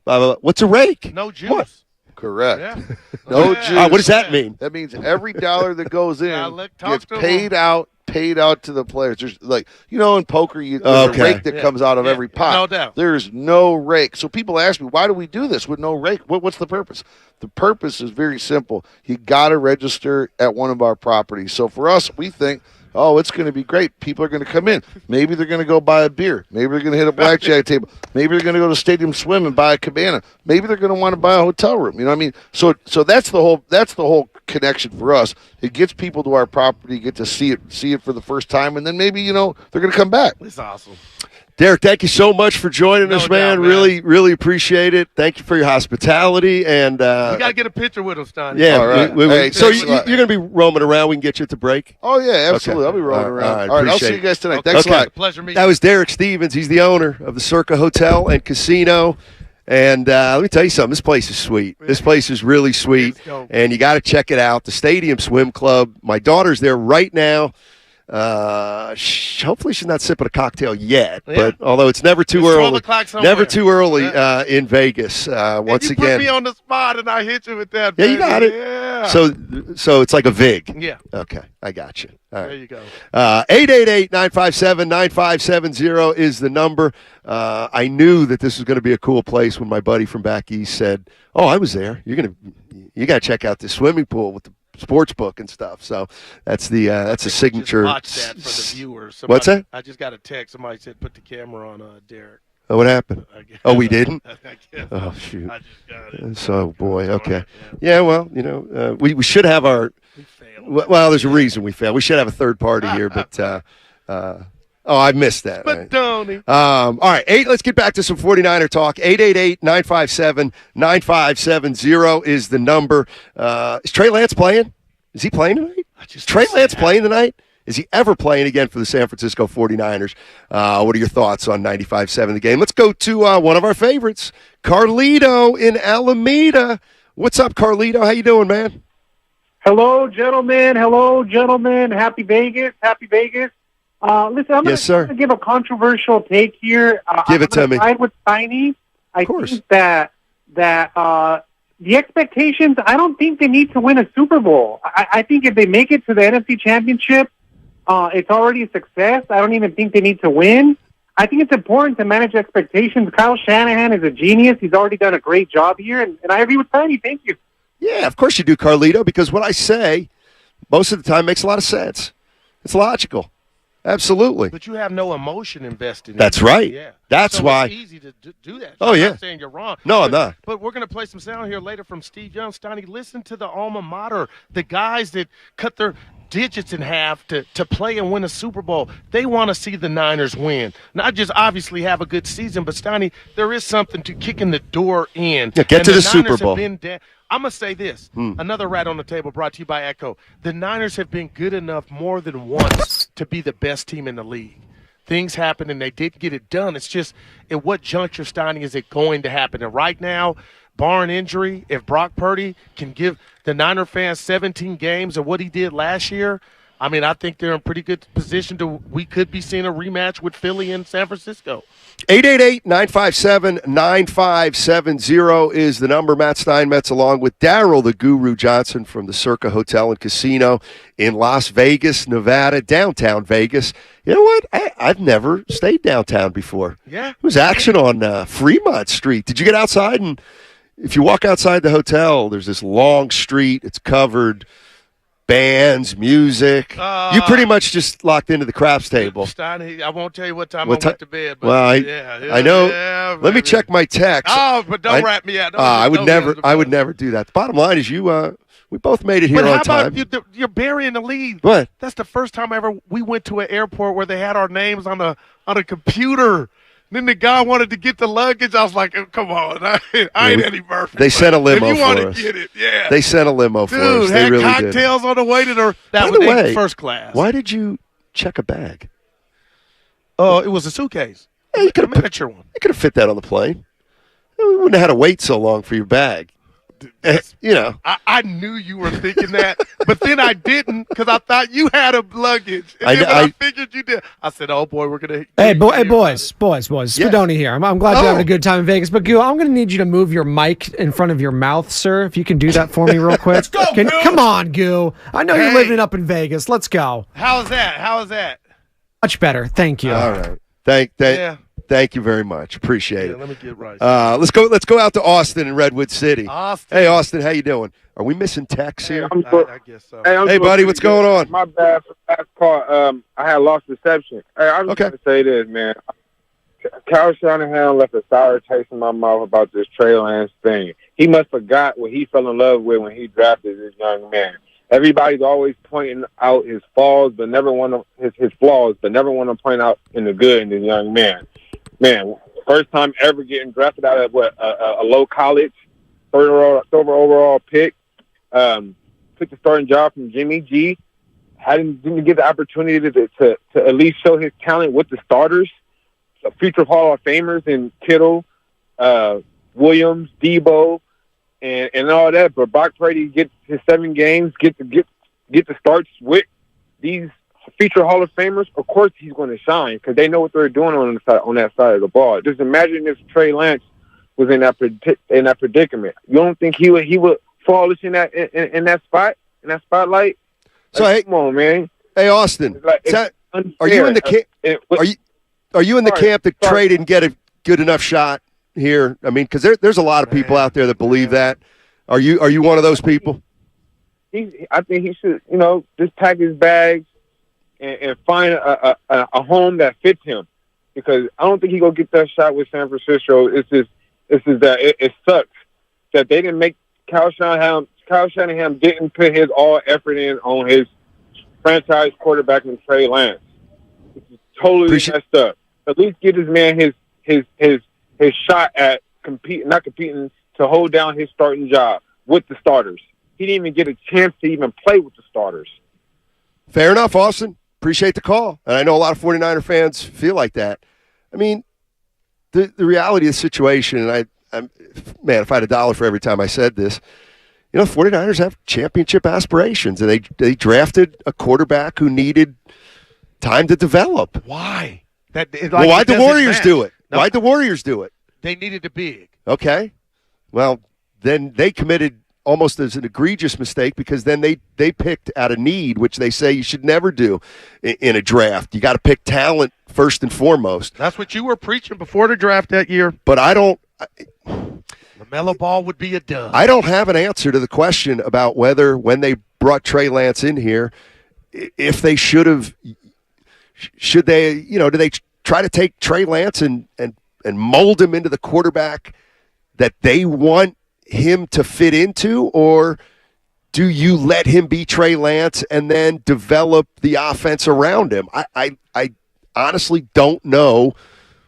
blah, blah, blah. What's a rake? No juice. What? Correct. Yeah. No juice. What does that mean? That means every dollar that goes in gets paid out to the players. There's in poker, there's a rake that comes out of every pot. No doubt. There's no rake. So people ask me, why do we do this with no rake? What's the purpose? The purpose is very simple. You got to register at one of our properties. So for us, we think, it's going to be great. People are going to come in. Maybe they're going to go buy a beer. Maybe they're going to hit a blackjack table. Maybe they're going to go to Stadium Swim and buy a cabana. Maybe they're going to want to buy a hotel room. You know what I mean? So that's the whole connection for us. It gets people to our property, get to see it for the first time, and then maybe they're going to come back. It's awesome. Derek, thank you so much for joining us, man. Really, really appreciate it. Thank you for your hospitality. And we got to get a picture with him, Stein. Yeah. All right. Hey, so you're going to be roaming around. We can get you at the break. Oh, yeah, absolutely. Okay. I'll be roaming around. All right, I'll see you guys tonight. Thanks a lot. Pleasure meeting you. That was Derek Stevens. He's the owner of the Circa Hotel and Casino. And let me tell you something. This place is sweet. This place is really sweet. And you got to check it out. The Stadium Swim Club. My daughter's there right now. Hopefully she's not sipping a cocktail yet, but although it's never too early, in Vegas. Once you again, put me on the spot and I hit you with that. Yeah, you got it. Yeah. So it's like a vig. Yeah. Okay, I got you. All right. There you go. 888-957-9570 is the number. I knew that this was going to be a cool place when my buddy from back east said, "Oh, I was there. You got to check out this swimming pool with the sports book and stuff." So that's a signature. Watch that for the viewers. What's that? I just got a text. Somebody said put the camera on Derek. Oh, what happened? We didn't. Oh shoot! I just got it. So boy, okay. Yeah, well, we should have our. We failed. Well, there's a reason we failed. We should have a third party here, but. I missed that. But Tony. All right, let's get back to some 49er talk. 888-957-9570 is the number. Is Trey Lance playing? Is he playing tonight? Is Trey Lance playing tonight? Is he ever playing again for the San Francisco 49ers? What are your thoughts on 95.7 the game? Let's go to one of our favorites, Carlito in Alameda. What's up, Carlito? How you doing, man? Hello, gentlemen. Happy Vegas. Listen, I'm going to give a controversial take here. Give it to me. I'm with Steiny. I think that the expectations, I don't think they need to win a Super Bowl. I think if they make it to the NFC Championship, it's already a success. I don't even think they need to win. I think it's important to manage expectations. Kyle Shanahan is a genius. He's already done a great job here, and I agree with Steiny. Thank you. Yeah, of course you do, Carlito, because what I say most of the time makes a lot of sense. It's logical. Absolutely. But you have no emotion invested in it. That's right. Yeah. That's why. It's easy to do that. Oh, I'm yeah. not saying you're wrong. No, I'm not. But we're going to play some sound here later from Steve Young. Steiny, listen to the alma mater, the guys that cut their digits in half to play and win a Super Bowl. They want to see the Niners win. Not just obviously have a good season, but Stoney, there is something to kicking the door in. Yeah, get to the Super Bowl. I'm going to say this. Another rat on the table brought to you by Echo. The Niners have been good enough more than once to be the best team in the league. Things happen and they did get it done. It's just at what juncture, Stoney, is it going to happen? And right now, barring injury, if Brock Purdy can give the Niner fans 17 games of what he did last year, I mean, I think they're in pretty good position we could be seeing a rematch with Philly and San Francisco. 888-957-9570 is the number. Matt Steinmetz along with Daryl the Guru Johnson from the Circa Hotel and Casino in Las Vegas, Nevada, downtown Vegas. You know what? I've never stayed downtown before. Yeah. It was action on Fremont Street. Did you get outside? And if you walk outside the hotel, there's this long street. It's covered. Bands, music. You pretty much just locked into the craps table. Stein, I won't tell you what time I went to bed. But well, I know. Yeah, let me check my text. Oh, but don't wrap me out. I would never do that. The bottom line is we both made it here on time. But how about you're burying the lead? What? That's the first time ever we went to an airport where they had our names on a computer. Then the guy wanted to get the luggage. I was like, oh, come on. I ain't Eddie Murphy. They sent a limo if you for want us. To get it, yeah. They sent a limo for us. Dude, they had really cocktails did. on the way to the By the way, first class. Why did you check a bag? Oh, it was a suitcase. Yeah, you could have miniature one. You could have fit that on the plane. We wouldn't have had to wait so long for your bag. You know. I knew you were thinking that, but then I didn't because I thought you had a luggage. And then when I figured you did, I said, "Oh boy, we're gonna." Hey, boys, Spadoni here. I'm glad you're having a good time in Vegas, but Gil, I'm gonna need you to move your mic in front of your mouth, sir. If you can do that for me real quick. Let's go, come on, Gil. I know you're living up in Vegas. Let's go. How's that? Much better. Thank you. All right. Thank you very much. Appreciate it. Let me get right. Let's go out to Austin in Redwood City. Austin. Hey, Austin, how you doing? Are we missing Tex here? I guess so. Hey, buddy, what's going on? My bad for the last call. I had lost reception. Hey, I just want to say this, man. Kyle Shanahan left a sour taste in my mouth about this Trey Lance thing. He must have forgot what he fell in love with when he drafted this young man. Everybody's always pointing out his flaws, but never want to his flaws, but never want to point out in the good in this young man. Man, first time ever getting drafted out of a low college, third overall pick. Took the starting job from Jimmy G. Didn't get the opportunity to at least show his talent with the starters. A future Hall of Famers in Kittle, Williams, Debo, and all that. But Brock Purdy gets his 7 games, get the starts with these future Hall of Famers. Of course, he's going to shine because they know what they're doing on that side of the ball. Just imagine if Trey Lance was in that predicament. You don't think he would flourish in that spotlight? So like, come on, man. Hey, Austin, are you in the camp? Are you in the camp that Trey didn't get a good enough shot here? I mean, because there's a lot of people out there that believe that. Are you one of those people? I think he should, just pack his bags and find a home that fits him, because I don't think he gonna get that shot with San Francisco. It's just that it sucks that they didn't make Kyle Shanahan. Kyle Shanahan didn't put his all effort in on his franchise quarterback in Trey Lance. It's totally messed up. At least give his man his shot at not competing to hold down his starting job with the starters. He didn't even get a chance to even play with the starters. Fair enough, Austin. Appreciate the call. And I know a lot of 49er fans feel like that. I mean, the reality of the situation, and man, if I had $1 for every time I said this, 49ers have championship aspirations, and they drafted a quarterback who needed time to develop. Why? Why'd the Warriors do it? No. Why'd the Warriors do it? They needed it big. Okay. Well, then they committed almost as an egregious mistake, because then they picked out of need, which they say you should never do in a draft. You got to pick talent first and foremost. That's what you were preaching before the draft that year. But LaMelo Ball would be a dub. I don't have an answer to the question about whether, when they brought Trey Lance in here, if they should they, do they try to take Trey Lance and mold him into the quarterback that they want him to fit into, or do you let him be Trey Lance and then develop the offense around him? I honestly don't know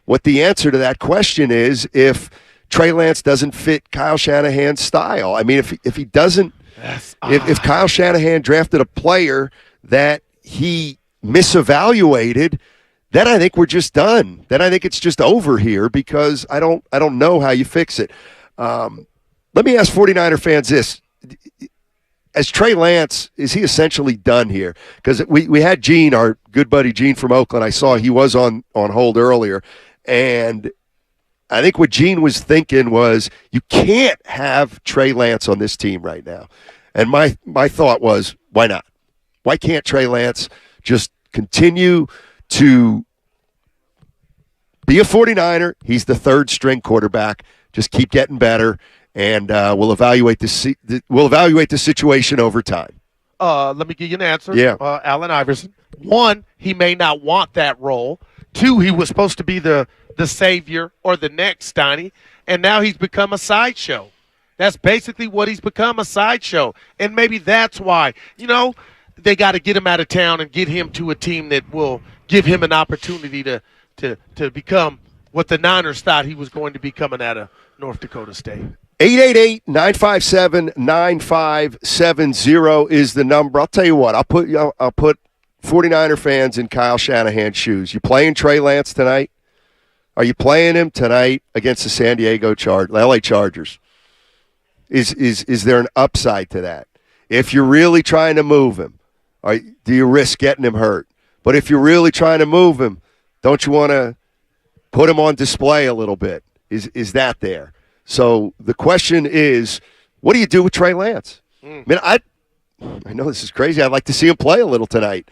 what the answer to that question is if Trey Lance doesn't fit Kyle Shanahan's style. I mean, if he doesn't, if Kyle Shanahan drafted a player that he misevaluated, then I think we're just done. Then I think it's just over here because I don't know how you fix it. Let me ask 49er fans this. As Trey Lance, is he essentially done here? Because we had Gene, our good buddy Gene from Oakland. I saw he was on hold earlier. And I think what Gene was thinking was you can't have Trey Lance on this team right now. And my thought was, why not? Why can't Trey Lance just continue to be a 49er? He's the third string quarterback. Just keep getting better. And we'll evaluate the situation over time. Let me give you an answer. Yeah. Allen Iverson. 1, he may not want that role. 2, he was supposed to be the savior or the next Steiny, and now he's become a sideshow. That's basically what he's become, a sideshow. And maybe that's why, they got to get him out of town and get him to a team that will give him an opportunity to become what the Niners thought he was going to be coming out of North Dakota State. 888-957-9570 is the number. I'll tell you what. I'll put 49er fans in Kyle Shanahan's shoes. You playing Trey Lance tonight? Are you playing him tonight against the San Diego LA Chargers? Is there an upside to that? If you're really trying to move him, do you risk getting him hurt? But if you're really trying to move him, don't you want to put him on display a little bit? Is that there? So the question is, what do you do with Trey Lance? I mean, I know this is crazy. I'd like to see him play a little tonight,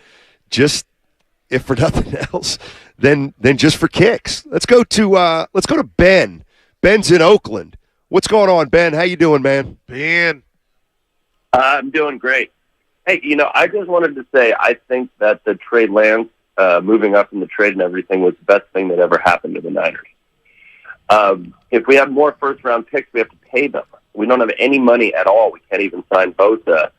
just if for nothing else, then just for kicks. Let's go to Ben. Ben's in Oakland. What's going on, Ben? How you doing, man? Ben, I'm doing great. Hey, I just wanted to say I think that the Trey Lance moving up in the trade and everything was the best thing that ever happened to the Niners. If we have more first-round picks, we have to pay them. We don't have any money at all. We can't even sign Bosa.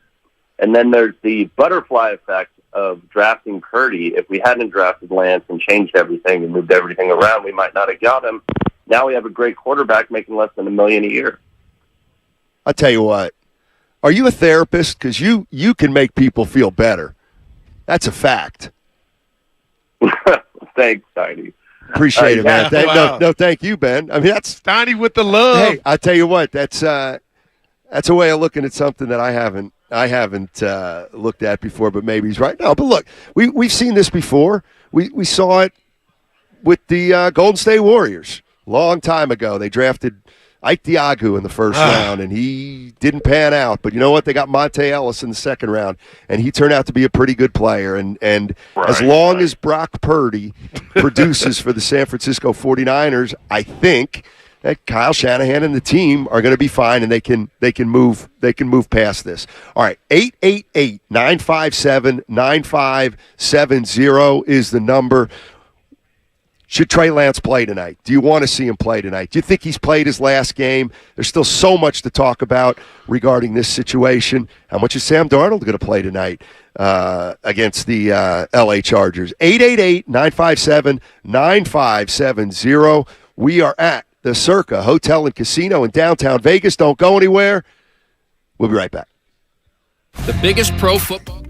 And then there's the butterfly effect of drafting Purdy. If we hadn't drafted Lance and changed everything and moved everything around, we might not have got him. Now we have a great quarterback making less than $1 million a year. I'll tell you what. Are you a therapist? Because you can make people feel better. That's a fact. Thanks, Heidi. Appreciate it, man. No, thank you, Ben. I mean, that's Steiny with the love. Hey, I tell you what, that's a way of looking at something that I haven't looked at before, but maybe he's right now. But look, we've seen this before. We saw it with the Golden State Warriors a long time ago. They drafted Ike Diagu in the first round, and he didn't pan out. But you know what? They got Monte Ellis in the second round, and he turned out to be a pretty good player. And as long as Brock Purdy produces for the San Francisco 49ers, I think that Kyle Shanahan and the team are going to be fine, and they can move past this. All right, 888-957-9570 is the number. Should Trey Lance play tonight? Do you want to see him play tonight? Do you think he's played his last game? There's still so much to talk about regarding this situation. How much is Sam Darnold going to play tonight against the LA Chargers? 888-957-9570. We are at the Circa Hotel and Casino in downtown Vegas. Don't go anywhere. We'll be right back. The biggest pro football.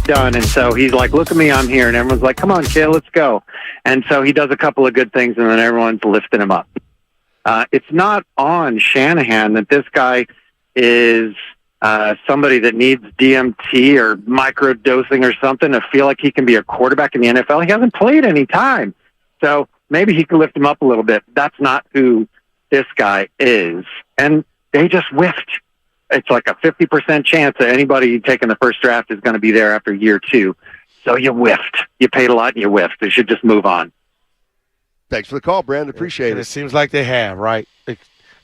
done. And so he's like, look at me, I'm here. And everyone's like, come on, kid, let's go. And so he does a couple of good things, and then everyone's lifting him up. It's not on Shanahan that this guy is somebody that needs DMT or microdosing or something to feel like he can be a quarterback in the NFL. He hasn't played any time. So maybe he could lift him up a little bit. That's not who this guy is. And they just whiffed. it's like a 50% chance that anybody taking the first draft is going to be there after year 2. So you whiffed. You paid a lot and you whiffed. They should just move on. Thanks for the call, Brandon. Appreciate it. It seems like they have, right?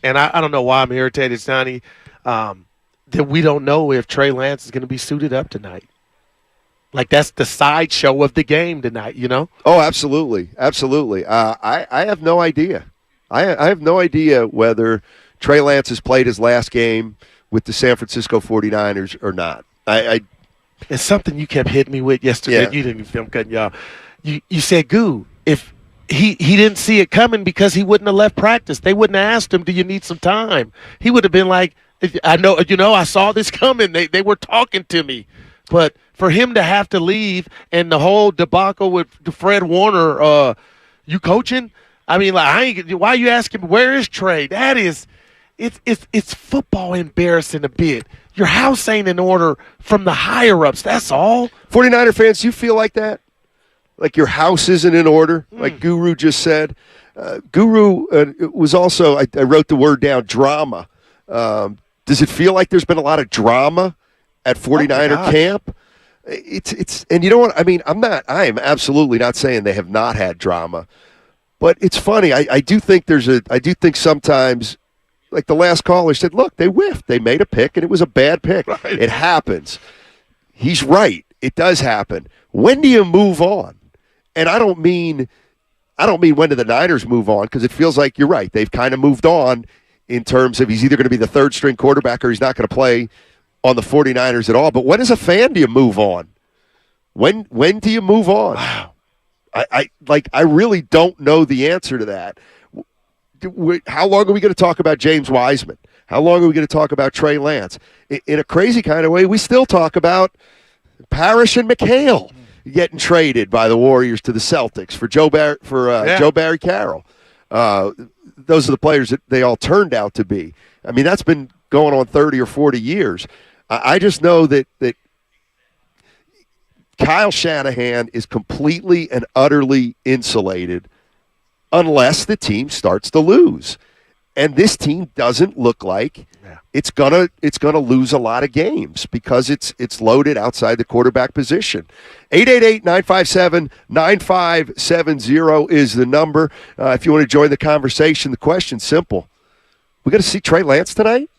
And I don't know why I'm irritated, Sonny, that we don't know if Trey Lance is going to be suited up tonight. Like, that's the sideshow of the game tonight, you know? Oh, absolutely. Absolutely. I have no idea. I have no idea whether Trey Lance has played his last game with the San Francisco 49ers or not. It's something you kept hitting me with yesterday. Yeah. You didn't even film cutting y'all. You said, Goo, if he didn't see it coming because he wouldn't have left practice. They wouldn't have asked him, do you need some time? He would have been like, I know, I saw this coming. They were talking to me. But for him to have to leave and the whole debacle with Fred Warner, you coaching? I mean, like, why are you asking, where is Trey? That is, it's football embarrassing a bit. Your house ain't in order from the higher-ups, that's all. 49er fans, you feel like that? Like your house isn't in order, like Guru just said? Guru was also, I wrote the word down, drama. Does it feel like there's been a lot of drama at 49er camp? It's and you know what? I mean, I am absolutely not saying they have not had drama. But it's funny. I do think sometimes, like the last caller said, look, they whiffed. They made a pick, and it was a bad pick. Right. It happens. He's right. It does happen. When do you move on? And I don't mean when do the Niners move on, because it feels like you're right. They've kind of moved on in terms of he's either going to be the third-string quarterback or he's not going to play on the 49ers at all. But when as a fan do you move on? When do you move on? Wow. I really don't know the answer to that. How long are we going to talk about James Wiseman? How long are we going to talk about Trey Lance? In a crazy kind of way, we still talk about Parrish and McHale getting traded by the Warriors to the Celtics for Joe Barry Carroll. Those are the players that they all turned out to be. I mean, that's been going on 30 or 40 years. I just know that Kyle Shanahan is completely and utterly insulated unless the team starts to lose. And this team doesn't look like it's gonna lose a lot of games because it's loaded outside the quarterback position. 888-957-9570 is the number. If you want to join the conversation, the question's simple. We got to see Trey Lance tonight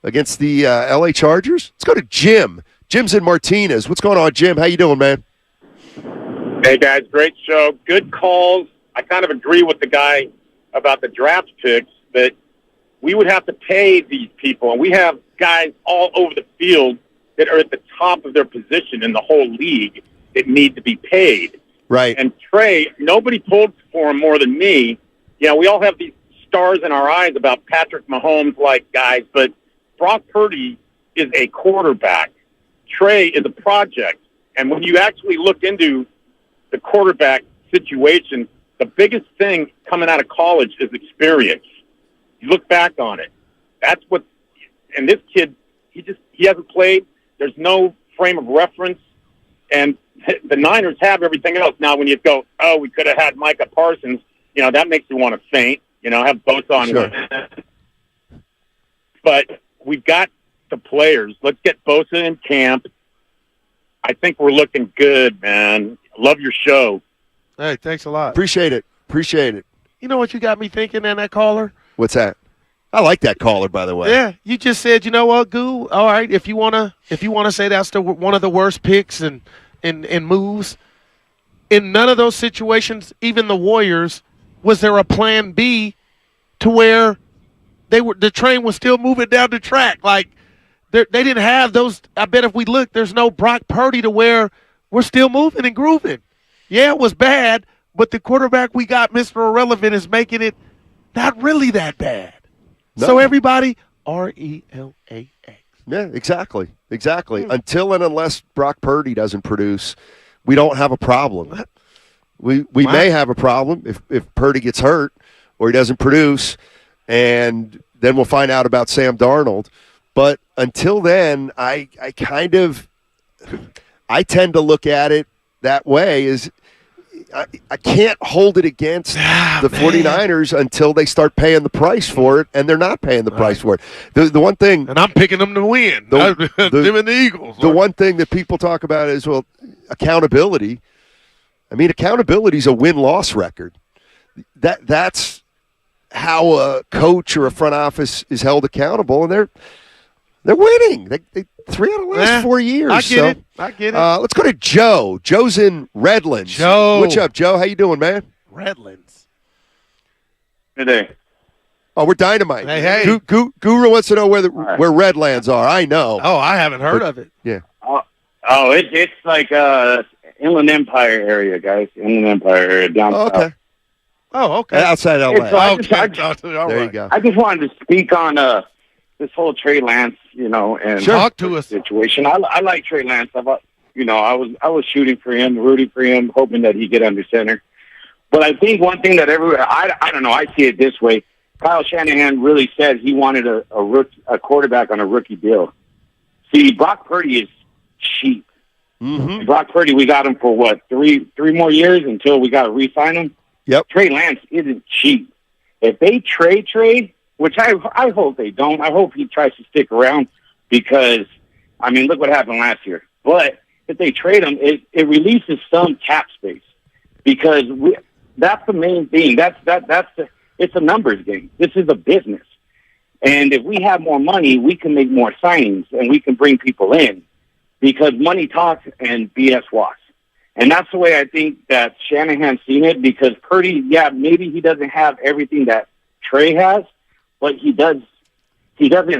against the LA Chargers? Let's go to Jim. Jim's in Martinez. What's going on, Jim? How you doing, man? Hey, guys. Great show. Good calls. I kind of agree with the guy about the draft picks that we would have to pay these people, and we have guys all over the field that are at the top of their position in the whole league that need to be paid. Right. And Trey, nobody pulled for him more than me. You know, we all have these stars in our eyes about Patrick Mahomes-like guys, but Brock Purdy is a quarterback. Trey is a project. And when you actually look into the quarterback situation, the biggest thing coming out of college is experience. You look back on it. That's what, and this kid, he hasn't played. There's no frame of reference. And the Niners have everything else. Now, when you go, oh, we could have had Micah Parsons, you know, that makes you want to faint, you know, have both on. Sure. But we've got the players. Let's get Bosa in camp. I think we're looking good, man. Love your show. Hey, thanks a lot. Appreciate it. You know what you got me thinking in that caller? What's that? I like that caller, by the way. Yeah, you just said, you know what, Goo? All right, if you wanna say that's one of the worst picks and moves, in none of those situations, even the Warriors, was there a plan B to where the train was still moving down the track? Like they didn't have those. I bet if we look, there's no Brock Purdy to where we're still moving and grooving. Yeah, it was bad, but the quarterback we got, Mr. Irrelevant, is making it not really that bad. No. So everybody, RELAX. Yeah, exactly. Until and unless Brock Purdy doesn't produce, we don't have a problem. We may have a problem if Purdy gets hurt or he doesn't produce, and then we'll find out about Sam Darnold. But until then, I tend to look at it that way. Is I can't hold it against the 49ers until they start paying the price for it, and they're not paying the price for it. The one thing, and I'm picking them to win. Them and the Eagles. The one thing that people talk about is, well, accountability. I mean, accountability is a win-loss record. That's how a coach or a front office is held accountable, and they're winning. They 3 out of the last 4 years. I get it. Let's go to Joe. Joe's in Redlands. Joe. What's up, Joe? How you doing, man? Redlands. Good day. Oh, we're dynamite. Hey. Guru wants to know where Redlands are. I know. Oh, I haven't heard of it. Yeah. It's like Inland Empire area, guys. Inland Empire area down south. Okay. Oh, okay. Outside L.A. There you go. I just wanted to speak on this whole Trey Lance, and talk to us situation. I like I was shooting for him, rooting for him, hoping that he'd get under center. But I think one thing that I don't know, I see it this way. Kyle Shanahan really said he wanted a quarterback on a rookie deal. See, Brock Purdy is cheap. Mm-hmm. Brock Purdy, we got him for what, three more years until we got to re-sign him? Yep. Trey Lance isn't cheap. If they trade Trey, which I hope they don't. I hope he tries to stick around because, look what happened last year. But if they trade him, it releases some cap space because that's the main thing. It's a numbers game. This is a business. And if we have more money, we can make more signings and we can bring people in because money talks and BS walks. And that's the way I think that Shanahan's seen it because Purdy, maybe he doesn't have everything that Trey has, but he doesn't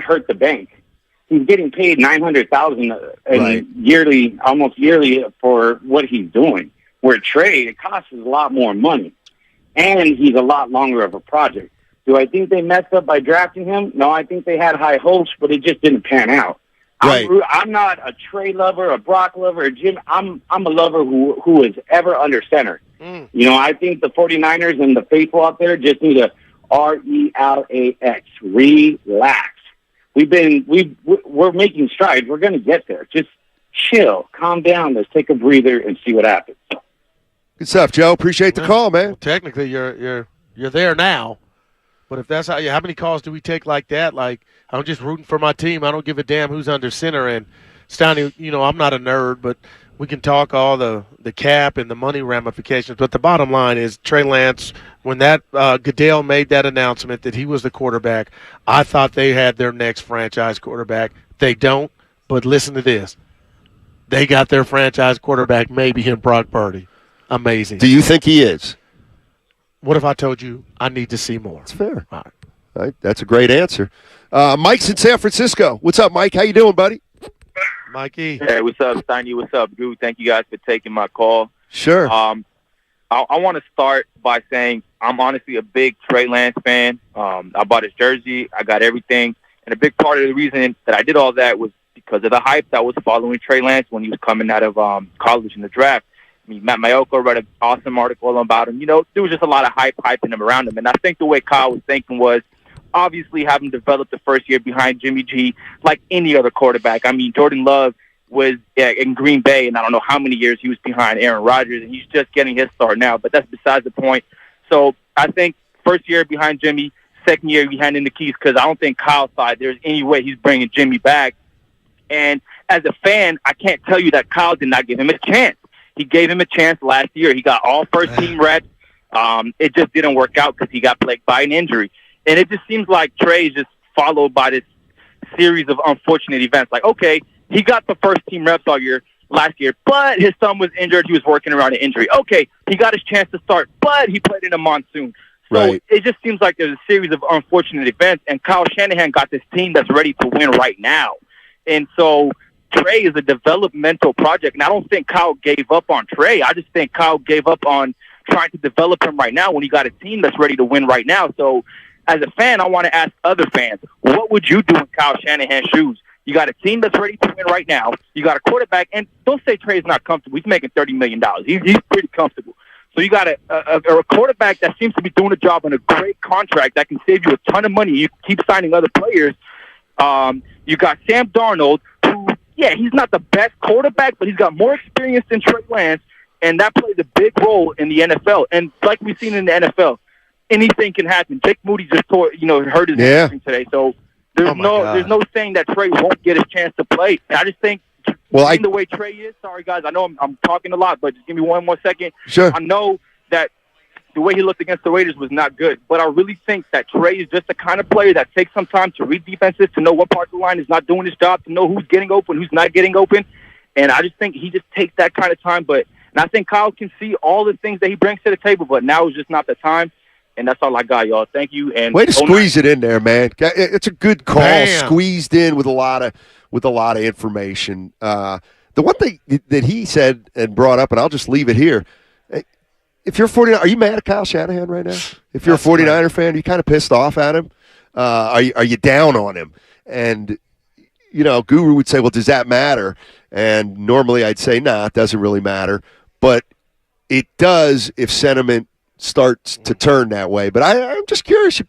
hurt the bank. He's getting paid $900,000 yearly, almost yearly for what he's doing. Where Trey, it costs a lot more money, and he's a lot longer of a project. Do I think they messed up by drafting him? No, I think they had high hopes, but it just didn't pan out. Right. I'm not a Trey lover, a Brock lover, a Jim. I'm a lover who is ever under center. I think the 49ers and the faithful out there just need to RELAX, relax. We're making strides. We're going to get there. Just chill, calm down. Let's take a breather and see what happens. Good stuff, Joe. Appreciate the call, man. Well, technically, you're there now. But if that's how many calls do we take like that? Like, I'm just rooting for my team. I don't give a damn who's under center. And Stoney, I'm not a nerd, but we can talk all the cap and the money ramifications. But the bottom line is Trey Lance, when that Goodell made that announcement that he was the quarterback, I thought they had their next franchise quarterback. They don't, but listen to this. They got their franchise quarterback maybe in Brock Purdy. Amazing. Do you think he is? What if I told you I need to see more? That's fair. All right. That's a great answer. Mike's in San Francisco. What's up, Mike? How you doing, buddy? Mikey. Hey, what's up, Steiny? What's up, Drew? Thank you guys for taking my call. Sure. I want to start by saying I'm honestly a big Trey Lance fan. I bought his jersey. I got everything. And a big part of the reason that I did all that was because of the hype that was following Trey Lance when he was coming out of college in the draft. Matt Mayoko wrote an awesome article about him. There was just a lot of hyping him around him. And I think the way Kyle was thinking was obviously having developed the first year behind Jimmy G like any other quarterback. Jordan Love was in Green Bay, and I don't know how many years he was behind Aaron Rodgers, and he's just getting his start now. But that's besides the point. So I think first year behind Jimmy, second year we hand in the keys because I don't think Kyle thought there's any way he's bringing Jimmy back. And as a fan, I can't tell you that Kyle did not give him a chance. He gave him a chance last year. He got all first-team reps. It just didn't work out because he got plagued by an injury. And it just seems like Trey is just followed by this series of unfortunate events. Like, okay, he got the first-team reps all year last year, but his son was injured. He was working around an injury. Okay, he got his chance to start, but he played in a monsoon. So it just seems like there's a series of unfortunate events, and Kyle Shanahan got this team that's ready to win right now. And so Trey is a developmental project, and I don't think Kyle gave up on Trey. I just think Kyle gave up on trying to develop him right now when he got a team that's ready to win right now. So as a fan, I want to ask other fans, what would you do in Kyle Shanahan's shoes? You got a team that's ready to win right now. You got a quarterback, and don't say Trey's not comfortable. He's making $30 million. He's pretty comfortable. So you got a quarterback that seems to be doing a job on a great contract that can save you a ton of money. You keep signing other players. You got Sam Darnold, who, he's not the best quarterback, but he's got more experience than Trey Lance, And that plays a big role in the NFL. And like we've seen in the NFL, anything can happen. Jake Moody just hurt his hamstring today. So there's no saying that Trey won't get a chance to play. I just think the way Trey is, sorry guys, I know I'm talking a lot, but just give me one more second. Sure. I know that the way he looked against the Raiders was not good, but I really think that Trey is just the kind of player that takes some time to read defenses, to know what part of the line is not doing his job, to know who's getting open, who's not getting open. And I just think he just takes that kind of time. And I think Kyle can see all the things that he brings to the table, but now is just not the time. And that's all I got, y'all. Thank you. And way to squeeze it in there, man. It's a good call, squeezed in with a lot of information. The one thing that he said and brought up, and I'll just leave it here. If you're 49, are you mad at Kyle Shanahan right now? If you're a 49er fan, are you kind of pissed off at him? Are you down on him? And Guru would say, well, does that matter? And normally I'd say, nah, it doesn't really matter. But it does if sentiment starts to turn that way. But I'm just curious,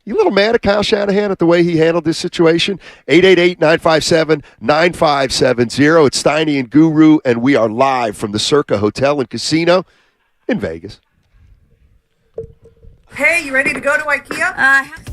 you a little mad at Kyle Shanahan at the way he handled this situation? 888-957-9570. It's Steiny and Guru, and we are live from the Circa Hotel and Casino in Vegas. Hey, you ready to go to IKEA?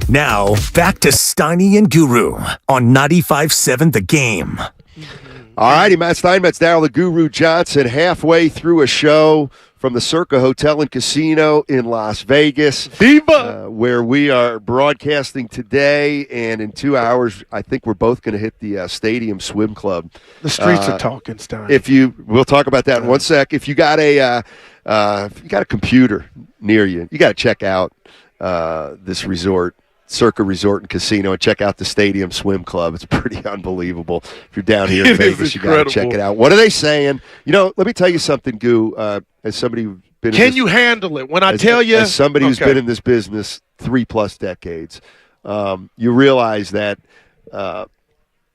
Now, back to Steiny and Guru on 95.7 The Game. All righty, Matt Steinmetz, Darryl the Guru Johnson, halfway through a show from the Circa Hotel and Casino in Las Vegas. Viva! Where we are broadcasting today, and in 2 hours, I think we're both going to hit the Stadium Swim Club. The streets are talking, Stein. We'll talk about that in 1 sec. If you got a computer near you, you got to check out this resort. Circa Resort and Casino, and check out the Stadium Swim Club. It's pretty unbelievable. If you're down here in Vegas, you got to check it out. What are they saying? Let me tell you something, Goo. As somebody who's been you handle it when I tell you? As somebody who's been in this business 3+ decades, you realize that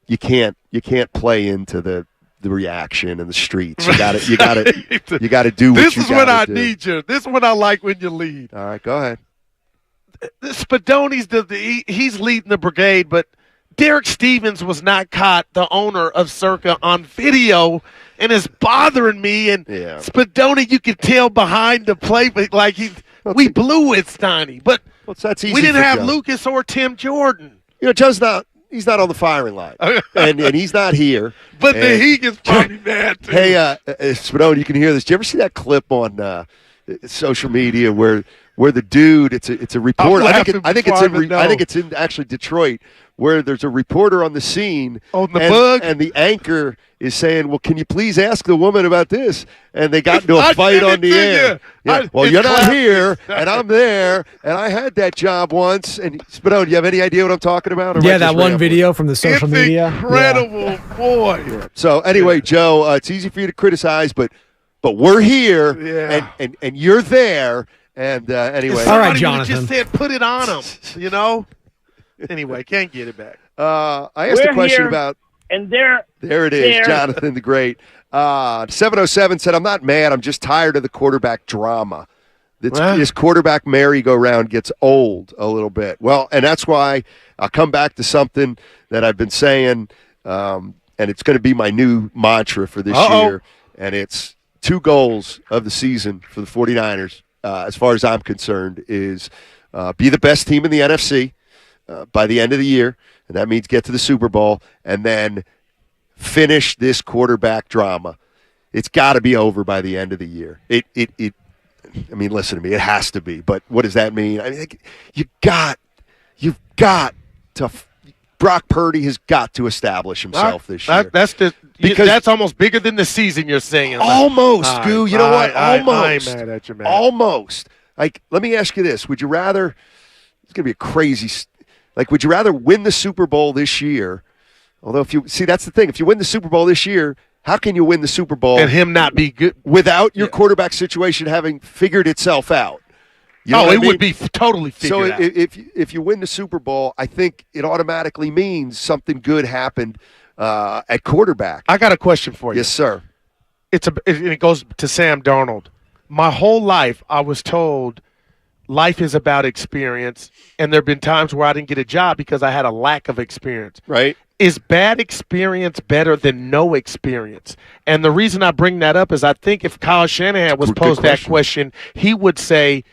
you can't play into the reaction in the streets. You got to do what you got to do. This is when I need you. This is what I like when you lead. All right, go ahead. Spadoni's he's leading the brigade, but Derek Stevens was not caught, the owner of Circa, on video, and it's bothering me. And Spadoni, you can tell behind the play, but we blew it, Steiny. But that's easy. We didn't have Joe. Lucas or Tim Jordan. Joe's not. He's not on the firing line, and he's not here. But the Heat is probably mad too. Hey, Spadoni, you can hear this. Did you ever see that clip on social media where the dude, it's a reporter. I think it's in actually Detroit, where there's a reporter on the scene. Oh, the bug, and the anchor is saying, "Well, can you please ask the woman about this?" And they got into a fight on the air. Yeah. Well, you're not here, and I'm there, and I had that job once. And Spadoni, do you have any idea what I'm talking about? Yeah, that one video from the social media. Incredible, boy. Yeah. So anyway, Joe, it's easy for you to criticize, but we're here, and you're there. And anyway, all right, Jonathan. Just said put it on him. Anyway, can't get it back. I asked a question about, and there it is, Jonathan the Great. 707 said, "I'm not mad. I'm just tired of the quarterback drama. This quarterback merry-go-round gets old a little bit." Well, and that's why I'll come back to something that I've been saying, and it's going to be my new mantra for this year, and it's 2 goals of the season for the 49ers. As far as I'm concerned, is be the best team in the NFC by the end of the year, and that means get to the Super Bowl, and then finish this quarterback drama. It's got to be over by the end of the year. I mean, listen to me, it has to be. But what does that mean? I mean, you've got to. Brock Purdy has got to establish himself this year. That's almost bigger than the season you're saying. Almost, Goo. You know what? Almost. I'm mad at you, man. Almost. Let me ask you this. Would you rather – it's going to be a crazy – would you rather win the Super Bowl this year? Although that's the thing. If you win the Super Bowl this year, how can you win the Super Bowl and him not be good without your quarterback situation having figured itself out? Would be totally figured out. So if you win the Super Bowl, I think it automatically means something good happened at quarterback. I got a question for you. Yes, sir. It goes to Sam Darnold. My whole life, I was told life is about experience, and there have been times where I didn't get a job because I had a lack of experience. Right. Is bad experience better than no experience? And the reason I bring that up is I think if Kyle Shanahan was posed that question, he would say,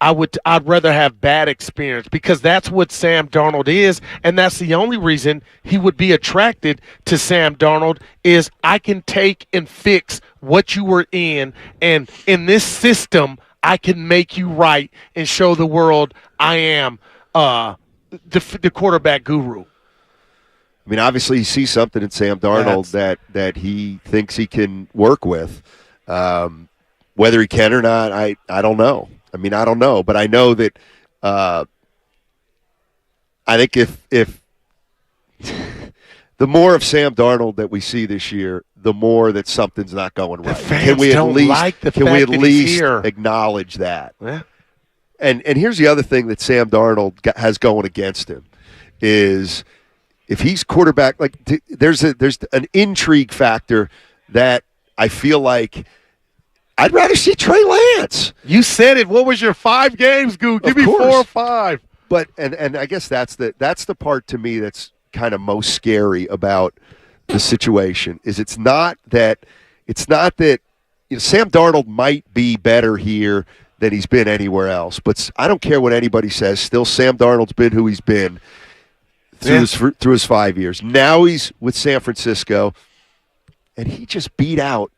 I'd rather have bad experience, because that's what Sam Darnold is, and that's the only reason he would be attracted to Sam Darnold is I can take and fix what you were in, and in this system I can make you right and show the world I am the quarterback guru. I mean, obviously he sees something in Sam Darnold that he thinks he can work with. Whether he can or not, I don't know. I mean, I don't know, but I know that I think if the more of Sam Darnold that we see this year, the more that something's not going right. Can we at least acknowledge that? Yeah. And here's the other thing that Sam Darnold has going against him is if he's quarterback, there's an intrigue factor that I feel like I'd rather see Trey Lance. You said it. What was your 5 games, Goo? Give me 4 or 5. But and I guess that's the part to me that's kind of most scary about the situation is it's not that Sam Darnold might be better here than he's been anywhere else. But I don't care what anybody says. Still, Sam Darnold's been who he's been through his 5 years. Now he's with San Francisco, and he just beat out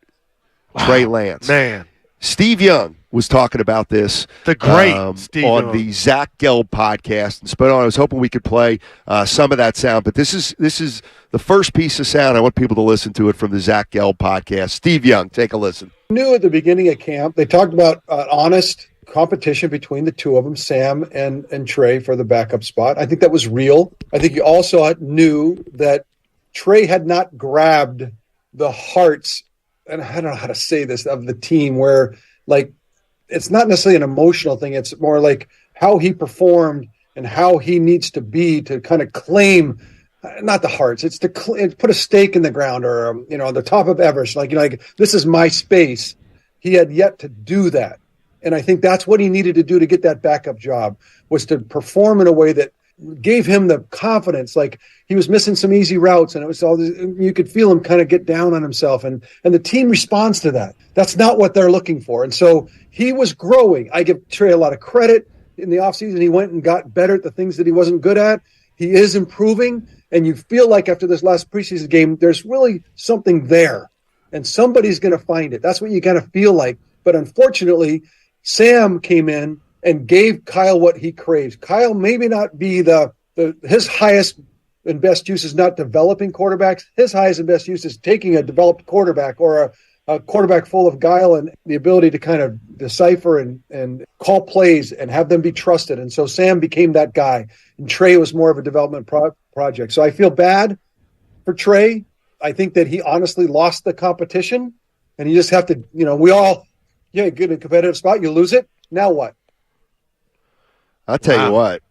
Trey Lance. Man. Steve Young was talking about this the great Steve on Young. the Zach Gelb podcast. And I was hoping we could play some of that sound, but this is the first piece of sound. I want people to listen to it from the Zach Gelb podcast. Steve Young, take a listen. Knew at the beginning of camp, they talked about honest competition between the two of them, Sam and Trey, for the backup spot. I think that was real. I think you also knew that Trey had not grabbed the hearts, and I don't know how to say this, of the team, where like it's not necessarily an emotional thing. It's more like how he performed and how he needs to be to kind of claim, not the hearts. It's to put a stake in the ground, or on the top of Everest. Like this is my space. He had yet to do that, and I think that's what he needed to do to get that backup job, was to perform in a way that gave him the confidence. Like he was missing some easy routes, and it was all this, you could feel him kind of get down on himself, and the team responds to that. That's not what they're looking for. And so he was growing. I give Trey a lot of credit. In the offseason, he went and got better at the things that he wasn't good at. He is improving, and you feel like after this last preseason game, there's really something there, and somebody's going to find it. That's what you kind of feel like. But unfortunately, Sam came in and gave Kyle what he craves. Kyle maybe not be his highest and best use is not developing quarterbacks. His highest and best use is taking a developed quarterback, or a quarterback full of guile and the ability to kind of decipher and call plays and have them be trusted. And so Sam became that guy, and Trey was more of a development project. So I feel bad for Trey. I think that he honestly lost the competition, and you just have to, we all, get in a competitive spot, you lose it. Now what? I'll tell you what,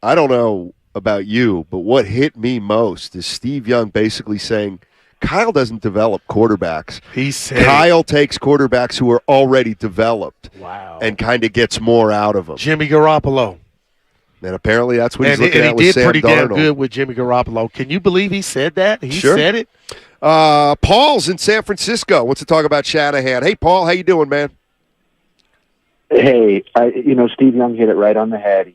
I don't know about you, but what hit me most is Steve Young basically saying, Kyle doesn't develop quarterbacks. He said Kyle takes quarterbacks who are already developed and kind of gets more out of them. Jimmy Garoppolo. And apparently that's what he's looking at with Sam Darnold. Sam And he did pretty damn good with Jimmy Garoppolo. Can you believe he said that? He said it. Paul's in San Francisco. Wants to talk about Shanahan. Hey, Paul, how you doing, man? Hey, Steve Young hit it right on the head.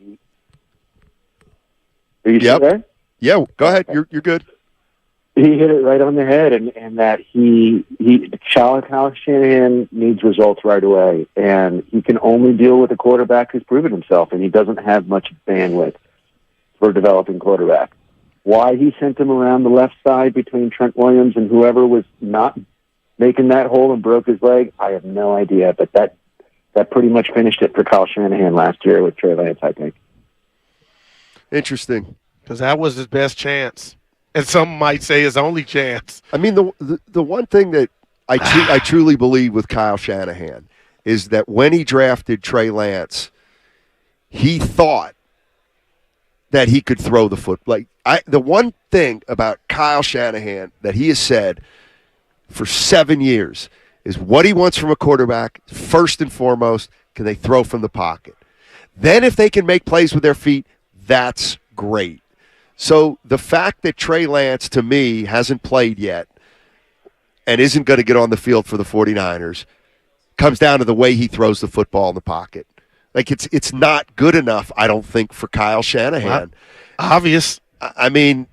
Are you still there? Yeah, go ahead. You're good. He hit it right on the head, and that Kyle Shanahan needs results right away, and he can only deal with a quarterback who's proven himself, and he doesn't have much bandwidth for developing quarterback. Why he sent him around the left side between Trent Williams and whoever was not making that hole and broke his leg, I have no idea, but that pretty much finished it for Kyle Shanahan last year with Trey Lance, I think. Interesting. Because that was his best chance. And some might say his only chance. I mean, the one thing that I truly believe with Kyle Shanahan is that when he drafted Trey Lance, he thought that he could throw the foot. The one thing about Kyle Shanahan that he has said for 7 years is what he wants from a quarterback, first and foremost, can they throw from the pocket? Then if they can make plays with their feet, that's great. So the fact that Trey Lance, to me, hasn't played yet and isn't going to get on the field for the 49ers comes down to the way he throws the football in the pocket. Like, it's not good enough, I don't think, for Kyle Shanahan. Well, obvious. I mean,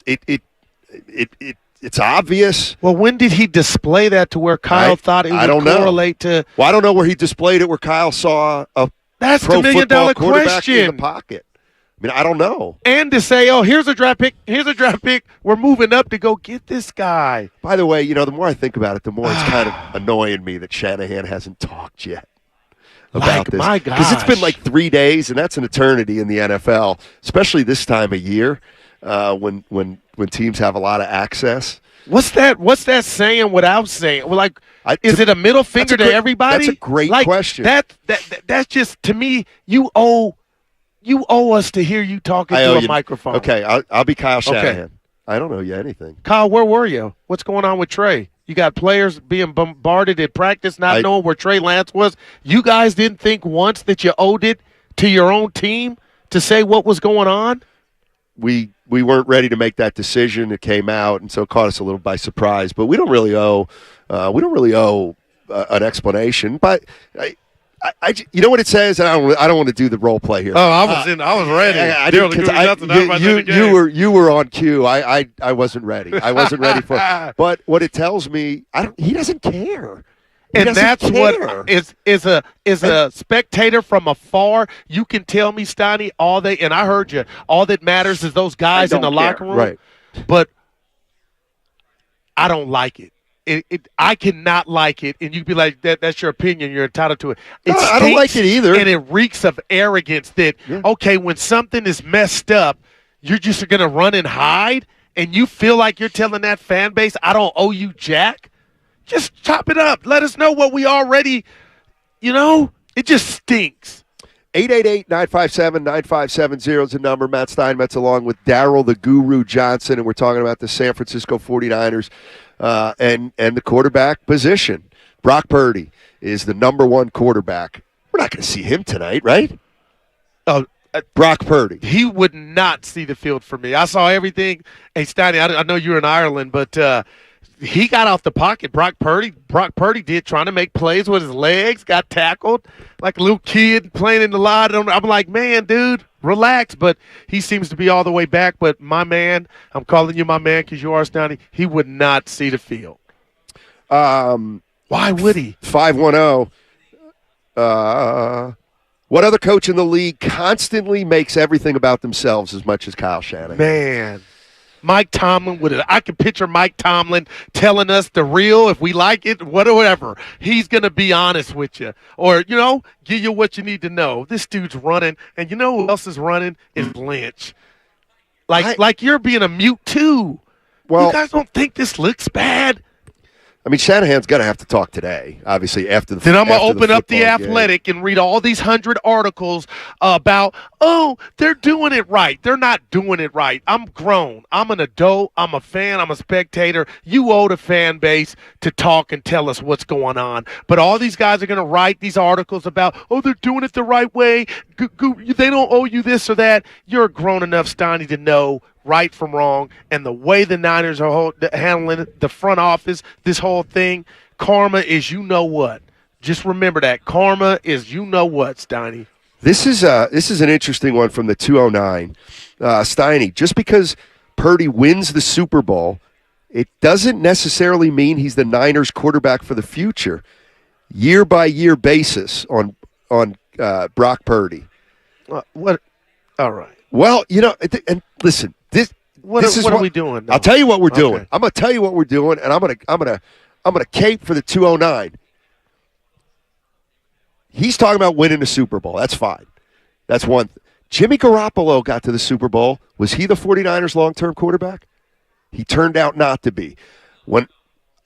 it's obvious. Well, when did he display that to where Kyle thought it would correlate to? Well, I don't know where he displayed it where Kyle saw a That's pro the $1 million football quarterback question. in the pocket. I mean, I don't know. And to say, oh, here's a draft pick, we're moving up to go get this guy. By the way, the more I think about it, the more it's kind of annoying me that Shanahan hasn't talked yet about this. My gosh. Because it's been like 3 days, and that's an eternity in the NFL, especially this time of year when teams have a lot of access. What's that saying without saying? Well, is it a middle finger to everybody? That's a great question. That's just, to me, you owe us to hear you talking to a microphone. Okay, I'll be Kyle Shanahan. Okay. I don't know you anything. Kyle, where were you? What's going on with Trey? You got players being bombarded at practice, not knowing where Trey Lance was. You guys didn't think once that you owed it to your own team to say what was going on? We weren't ready to make that decision. It came out, and so it caught us a little by surprise. But we don't really owe an explanation. But you know what it says, and I don't want to do the role play here. Oh, I was ready. You were on cue. I wasn't ready. I wasn't ready for it. But what it tells me, he doesn't care. And that's what is a spectator from afar. You can tell me, Steiny, and I heard you. All that matters is those guys in the locker room. Right. But I don't like it. I cannot like it, and you'd be like, that's your opinion. You're entitled to it. I don't like it either. And it reeks of arrogance that, okay, when something is messed up, you're just going to run and hide, and you feel like you're telling that fan base, I don't owe you jack? Just chop it up. Let us know what we already, it just stinks. 888-957-9570 is the number. Matt Steinmetz along with Daryl the Guru Johnson, and we're talking about the San Francisco 49ers and the quarterback position. Brock Purdy is the number one quarterback. We're not going to see him tonight, right? Brock Purdy. He would not see the field for me. I saw everything. Hey, Steiny, I know you're in Ireland, but he got off the pocket. Brock Purdy did, trying to make plays with his legs, got tackled like a little kid playing in the lot. I'm like, man, dude, relax. But he seems to be all the way back. But my man, I'm calling you my man because you are, Steiny, he would not see the field. Why would he? 510. What other coach in the league constantly makes everything about themselves as much as Kyle Shanahan? Man. Mike Tomlin I can picture Mike Tomlin telling us the real, if we like it, whatever. He's going to be honest with you. Or, give you what you need to know. This dude's running, and you know who else is running? Is Lynch. Like you're being a mute too. Well, you guys don't think this looks bad? I mean, Shanahan's going to have to talk today, obviously, after the Then I'm going to open up The Athletic and read all these 100 articles about, they're doing it right. They're not doing it right. I'm grown. I'm an adult. I'm a fan. I'm a spectator. You owe the fan base to talk and tell us what's going on. But all these guys are going to write these articles about, they're doing it the right way. They don't owe you this or that. You're grown enough, Steiny, to know right from wrong, and the way the Niners are handling the front office, this whole thing, karma is what. Just remember that. Karma is what, Steiny. This is an interesting one from the 209. Steiny, just because Purdy wins the Super Bowl, it doesn't necessarily mean he's the Niners quarterback for the future. Year-by-year basis on Brock Purdy. What? All right. Well, and listen, What are we doing? I'll tell you what we're doing. I'm going to tell you what we're doing, and I'm going to cape for the 209. He's talking about winning the Super Bowl. That's fine. That's one. Jimmy Garoppolo got to the Super Bowl. Was he the 49ers' long-term quarterback? He turned out not to be.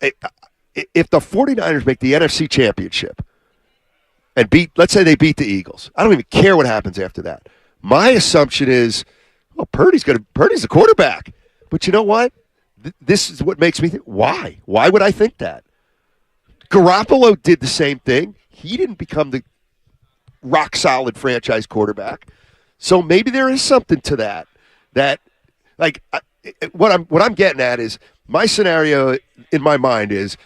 If the 49ers make the NFC Championship and let's say they beat the Eagles, I don't even care what happens after that. My assumption is, Purdy's the quarterback. But you know what? This is what makes me think, why? Why would I think that? Garoppolo did the same thing. He didn't become the rock-solid franchise quarterback. So maybe there is something to that. What I'm getting at is, my scenario in my mind is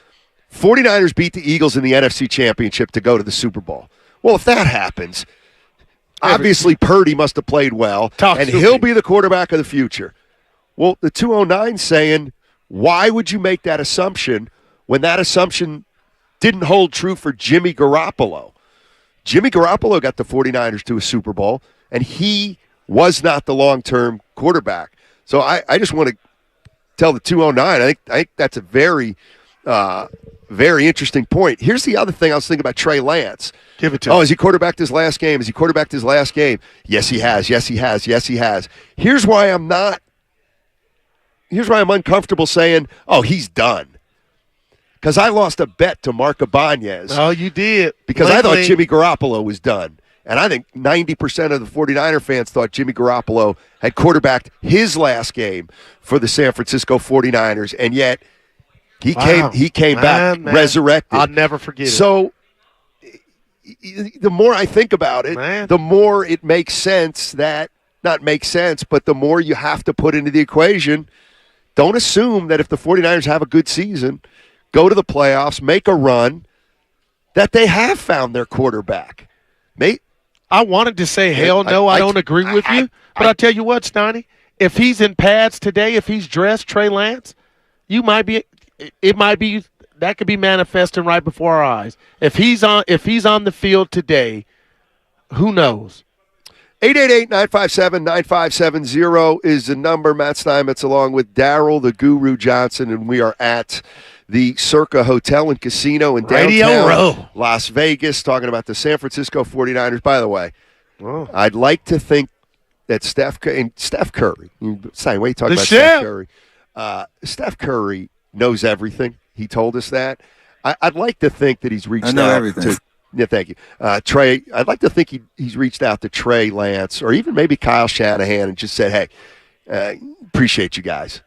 49ers beat the Eagles in the NFC Championship to go to the Super Bowl. Well, if that happens, obviously Purdy must have played well, and he'll be the quarterback of the future. Well, the 209 saying, why would you make that assumption when that assumption didn't hold true for Jimmy Garoppolo? Jimmy Garoppolo got the 49ers to a Super Bowl, and he was not the long-term quarterback. So I just want to tell the 209, I think that's a very, very interesting point. Here's the other thing I was thinking about Trey Lance. Give it to him. Has he quarterbacked his last game? Yes, he has. Here's why I'm uncomfortable saying, he's done. Because I lost a bet to Mark Ibanez. Oh, you did. Because I thought Jimmy Garoppolo was done. And I think 90% of the 49er fans thought Jimmy Garoppolo had quarterbacked his last game for the San Francisco 49ers. And yet he came back resurrected. I'll never forget it. So the more I think about it, the more it makes sense but the more you have to put into the equation. Don't assume that if the 49ers have a good season, go to the playoffs, make a run, that they have found their quarterback. Mate, I wanted to say, hell no, I don't agree with you. But I'll tell you what, Stoney, if he's in pads today, if he's dressed, Trey Lance, that could be manifesting right before our eyes. If he's on the field today, who knows? 888-957-9570 is the number. Matt Steinmetz along with Daryl the Guru Johnson, and we are at the Circa Hotel and Casino in downtown Las Vegas, talking about the San Francisco 49ers. By the way, I'd like to think that Steph Curry, Stein, wait, talk about Steph Curry. Steph Curry knows everything. He told us that. I'd like to think that he's reached out to. Yeah, thank you, Trey. I'd like to think he's reached out to Trey Lance or even maybe Kyle Shanahan and just said, "Hey, appreciate you guys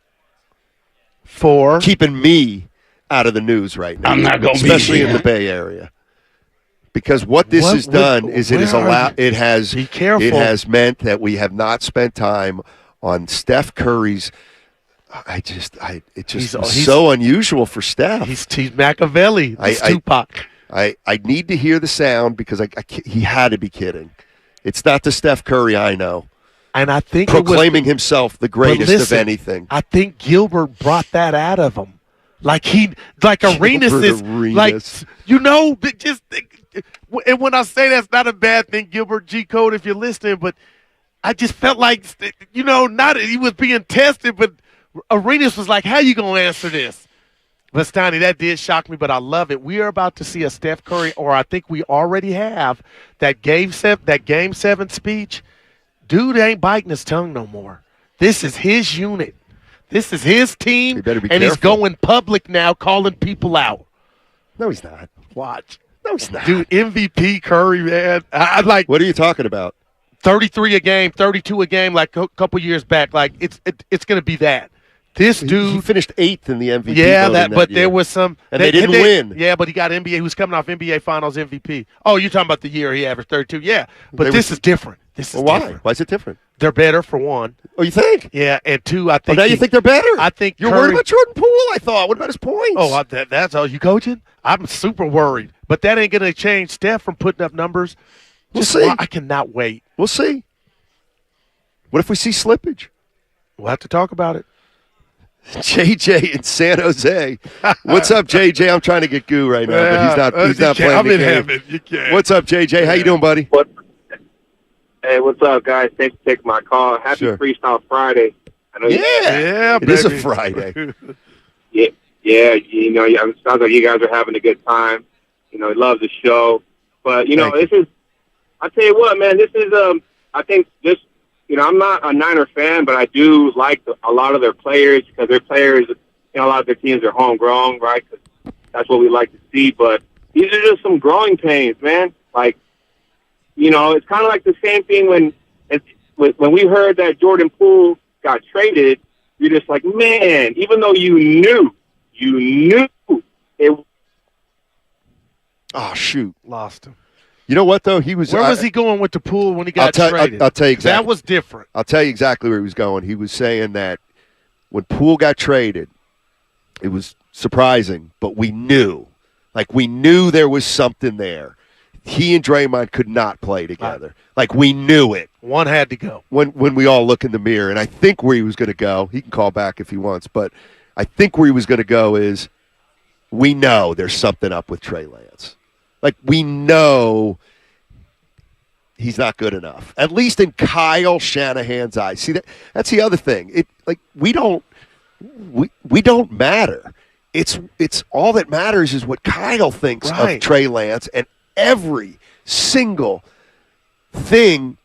for keeping me out of the news right now. I'm not going to be especially in the Bay Area." Because what this has done is it has meant that we have not spent time on Steph Curry's. It's so unusual for Steph. He's Machiavelli. He's Tupac. I need to hear the sound because he had to be kidding. It's not the Steph Curry I know. And I think proclaiming himself the greatest of anything. I think Gilbert brought that out of him. Like Arenas is like, and when I say that's not a bad thing, Gilbert G. Code, if you're listening, but I just felt like, not he was being tested, but Arenas was like, how you going to answer this? But, Steiny, that did shock me, but I love it. We are about to see a Steph Curry, or I think we already have, that Game 7 speech. Dude ain't biting his tongue no more. This is his unit. This is his team, he's going public now, calling people out. No, he's not. Watch. No, he's not. Dude, MVP Curry, man. I like. What are you talking about? 33 a game, 32 a game, like a couple years back. Like it's going to be that. This dude, he finished 8th in the MVP. Yeah, but there was some, and they didn't win. Yeah, but he got NBA. He was coming off NBA Finals MVP. Oh, you're talking about the year he averaged 32. Yeah, but this is different. This is why? Different. Why is it different? They're better for one. Oh, you think? Yeah, and two, I think. Oh, now you think they're better? I think you're Curry, worried about Jordan Poole. I thought. What about his points? Oh, that's all you coaching? I'm super worried, but that ain't going to change Steph from putting up numbers. We'll see. I cannot wait. We'll see. What if we see slippage? We'll have to talk about it. JJ in San Jose. What's up, JJ? I'm trying to get Goo right now, but he's not playing. I'm the in game. heaven. You can't. What's up, JJ? How you doing, buddy? Hey, what's up, guys? Thanks for taking my call. Happy Freestyle Friday. I know it is a Friday. yeah. It sounds like you guys are having a good time. Love the show. But, this is, I tell you what, man, this is, I think this, I'm not a Niner fan, but I do like a lot of their players because their players, a lot of their teams are homegrown, right? 'Cause that's what we like to see. But these are just some growing pains, man. Like, it's kind of like the same thing when we heard that Jordan Poole got traded. You're just like, man, even though you knew it. Oh, shoot. Lost him. You know what, though? Where was he going with the Poole when he got traded? I'll tell you exactly. That was different. I'll tell you exactly where he was going. He was saying that when Poole got traded, it was surprising, but we knew. Like, we knew there was something there. He and Draymond could not play together. Like, we knew it. One had to go. When we all look in the mirror, and I think where he was going to go, he can call back if he wants, but I think where he was going to go is we know there's something up with Trey Lance. Like, we know he's not good enough, at least in Kyle Shanahan's eyes. See, that's the other thing. We don't matter. It's all that matters is what Kyle thinks of Trey Lance, and every single thing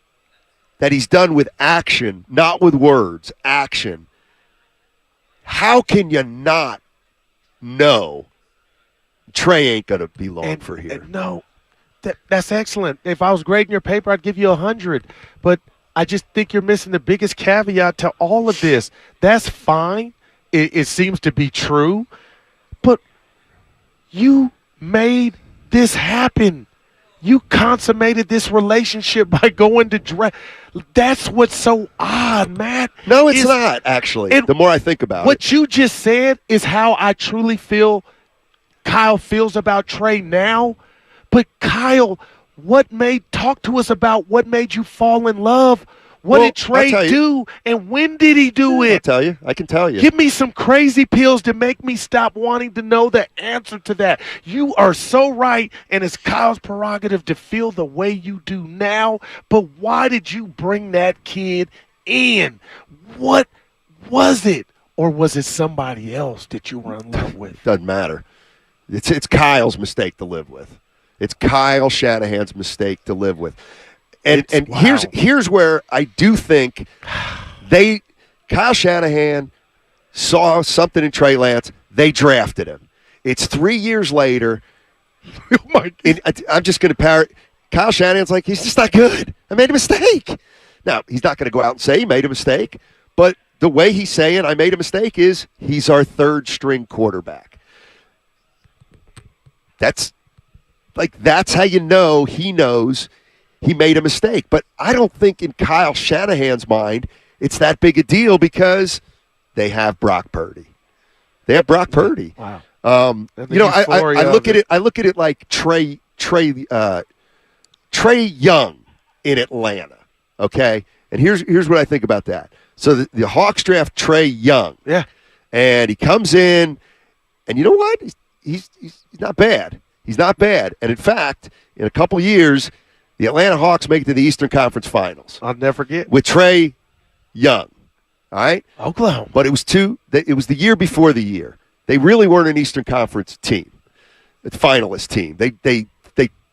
that he's done with action, not with words, action. How can you not know Trey ain't going to be long for here? No, that's excellent. If I was grading your paper, I'd give you 100. But I just think you're missing the biggest caveat to all of this. That's fine. It seems to be true. But you made this happen. You consummated this relationship by going to draft. That's what's so odd, Matt. No, it's not, actually, the more I think about it. What you just said is how I truly feel Kyle feels about Trey now. But Kyle, talk to us about what made you fall in love? What did Trey do, and when did he do it? I'll tell you. I can tell you. Give me some crazy pills to make me stop wanting to know the answer to that. You are so right, and it's Kyle's prerogative to feel the way you do now, but why did you bring that kid in? What was it? Or was it somebody else that you were in love with? Doesn't matter. It's Kyle's mistake to live with. It's Kyle Shanahan's mistake to live with. And wow. here's where I do think Kyle Shanahan saw something in Trey Lance. They drafted him. It's 3 years later. Oh my God. I'm just going to parrot. Kyle Shanahan's like, he's just not good. I made a mistake. Now, he's not going to go out and say he made a mistake, but the way he's saying I made a mistake is he's our third-string quarterback. That's how you know he knows he made a mistake. But I don't think in Kyle Shanahan's mind it's that big a deal because they have Brock Purdy. They have Brock Purdy. Wow. I look at it. I look at it like Trey Young in Atlanta. Okay, and here's what I think about that. So the Hawks draft Trey Young. Yeah, and he comes in, and you know what? He's not bad. He's not bad. And in fact, in a couple years, the Atlanta Hawks make it to the Eastern Conference Finals. I'll never forget. With Trey Young. All right? Oklahoma. But it was the year before the year. They really weren't an Eastern Conference team, a finalist team. They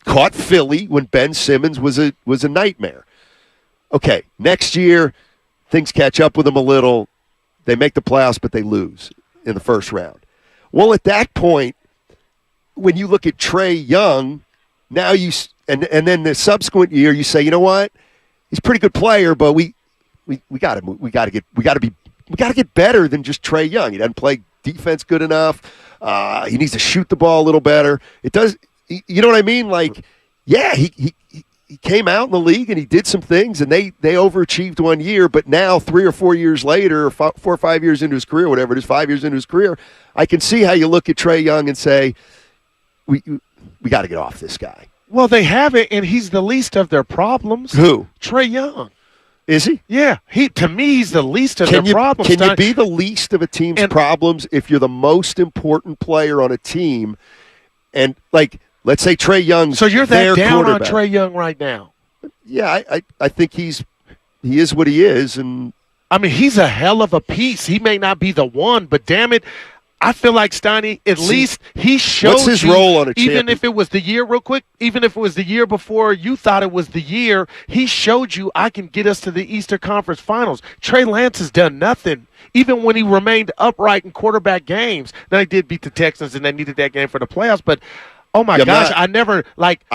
caught Philly when Ben Simmons was a nightmare. Okay, next year, things catch up with them a little. They make the playoffs, but they lose in the first round. Well, at that point, when you look at Trey Young, now and then the subsequent year, you say, you know what? He's a pretty good player, but we got to get better than just Trey Young. He doesn't play defense good enough. He needs to shoot the ball a little better. It does. You know what I mean? Like, yeah, he came out in the league and he did some things, and they overachieved 1 year. But now, 3 or 4 years later, or 4 or 5 years into his career, whatever it is, 5 years into his career, I can see how you look at Trey Young and say, we got to get off this guy. Well, they have it, and he's the least of their problems. Who? Trey Young. Is he? Yeah. To me, he's the least of their problems. Can you be the least of a team's problems if you're the most important player on a team? And, like, let's say Trey Young's so you're that down on Trey Young right now? Yeah, I think he is what he is. And I mean, he's a hell of a piece. He may not be the one, but damn it, I feel like Steiny, at least he showed what's his role on a champion? Even if it was the year, real quick, even if it was the year before you thought it was the year, he showed you I can get us to the Eastern Conference Finals. Trey Lance has done nothing, even when he remained upright in quarterback games. Now, they did beat the Texans, and they needed that game for the playoffs, but oh, my gosh, I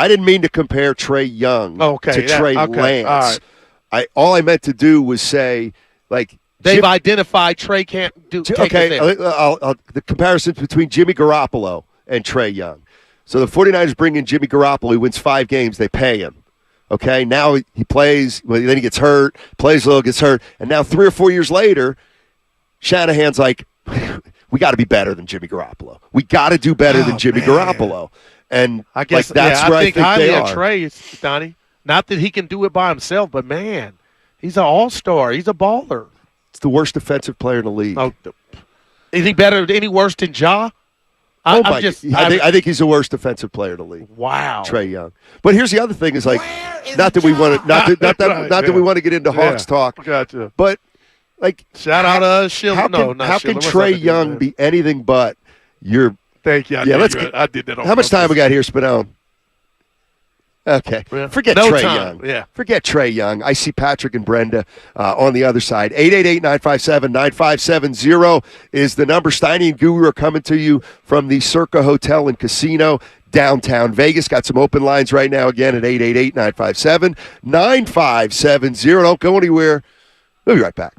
didn't mean to compare Trey Young to Trey Lance. All I meant to do was say, like, they've identified Trey can't do. The comparisons between Jimmy Garoppolo and Trey Young. So the 49ers bring in Jimmy Garoppolo. He wins 5 games. They pay him. Okay, now he plays. Well, then he gets hurt, plays a little, gets hurt. And now 3 or 4 years later, Shanahan's like, we got to be better than Jimmy Garoppolo. We got to do better than Jimmy Garoppolo. And I guess that's where I think they are. Trey, Donnie. Not that he can do it by himself, but, man, he's an all-star. He's a baller. It's the worst defensive player in the league. Oh, any worse than Ja? I think he's the worst defensive player in the league. Wow, Trey Young. But here's the other thing: is like, not that we want to get into Hawks talk. Gotcha. But like, shout out to how can Trey Young be anything but your? Thank you. I did that. How much time we got here, Spinone? Okay. Forget Trey Young. Yeah. Forget Trey Young. I see Patrick and Brenda on the other side. 888-957-9570 is the number. Steiny and Guru are coming to you from the Circa Hotel and Casino, downtown Vegas. Got some open lines right now again at 888-957-9570. Don't go anywhere. We'll be right back.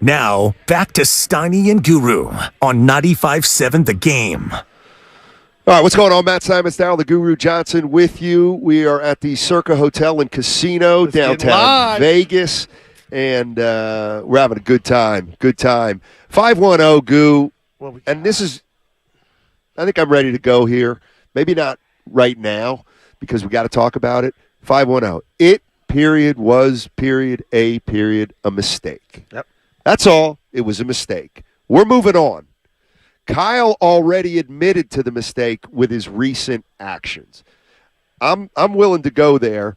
Now, back to Steiny and Guru on 95.7 The Game. All right, what's going on? Matt Simons, Down the Guru Johnson with you. We are at the Circa Hotel and Casino, downtown Vegas, and we're having a good time. Good time. 510 Goo, and this is, I think I'm ready to go here. Maybe not right now because we got to talk about it. 510. It, period, was, period, a mistake. Yep. That's all. It was a mistake. We're moving on. Kyle already admitted to the mistake with his recent actions. I'm willing to go there.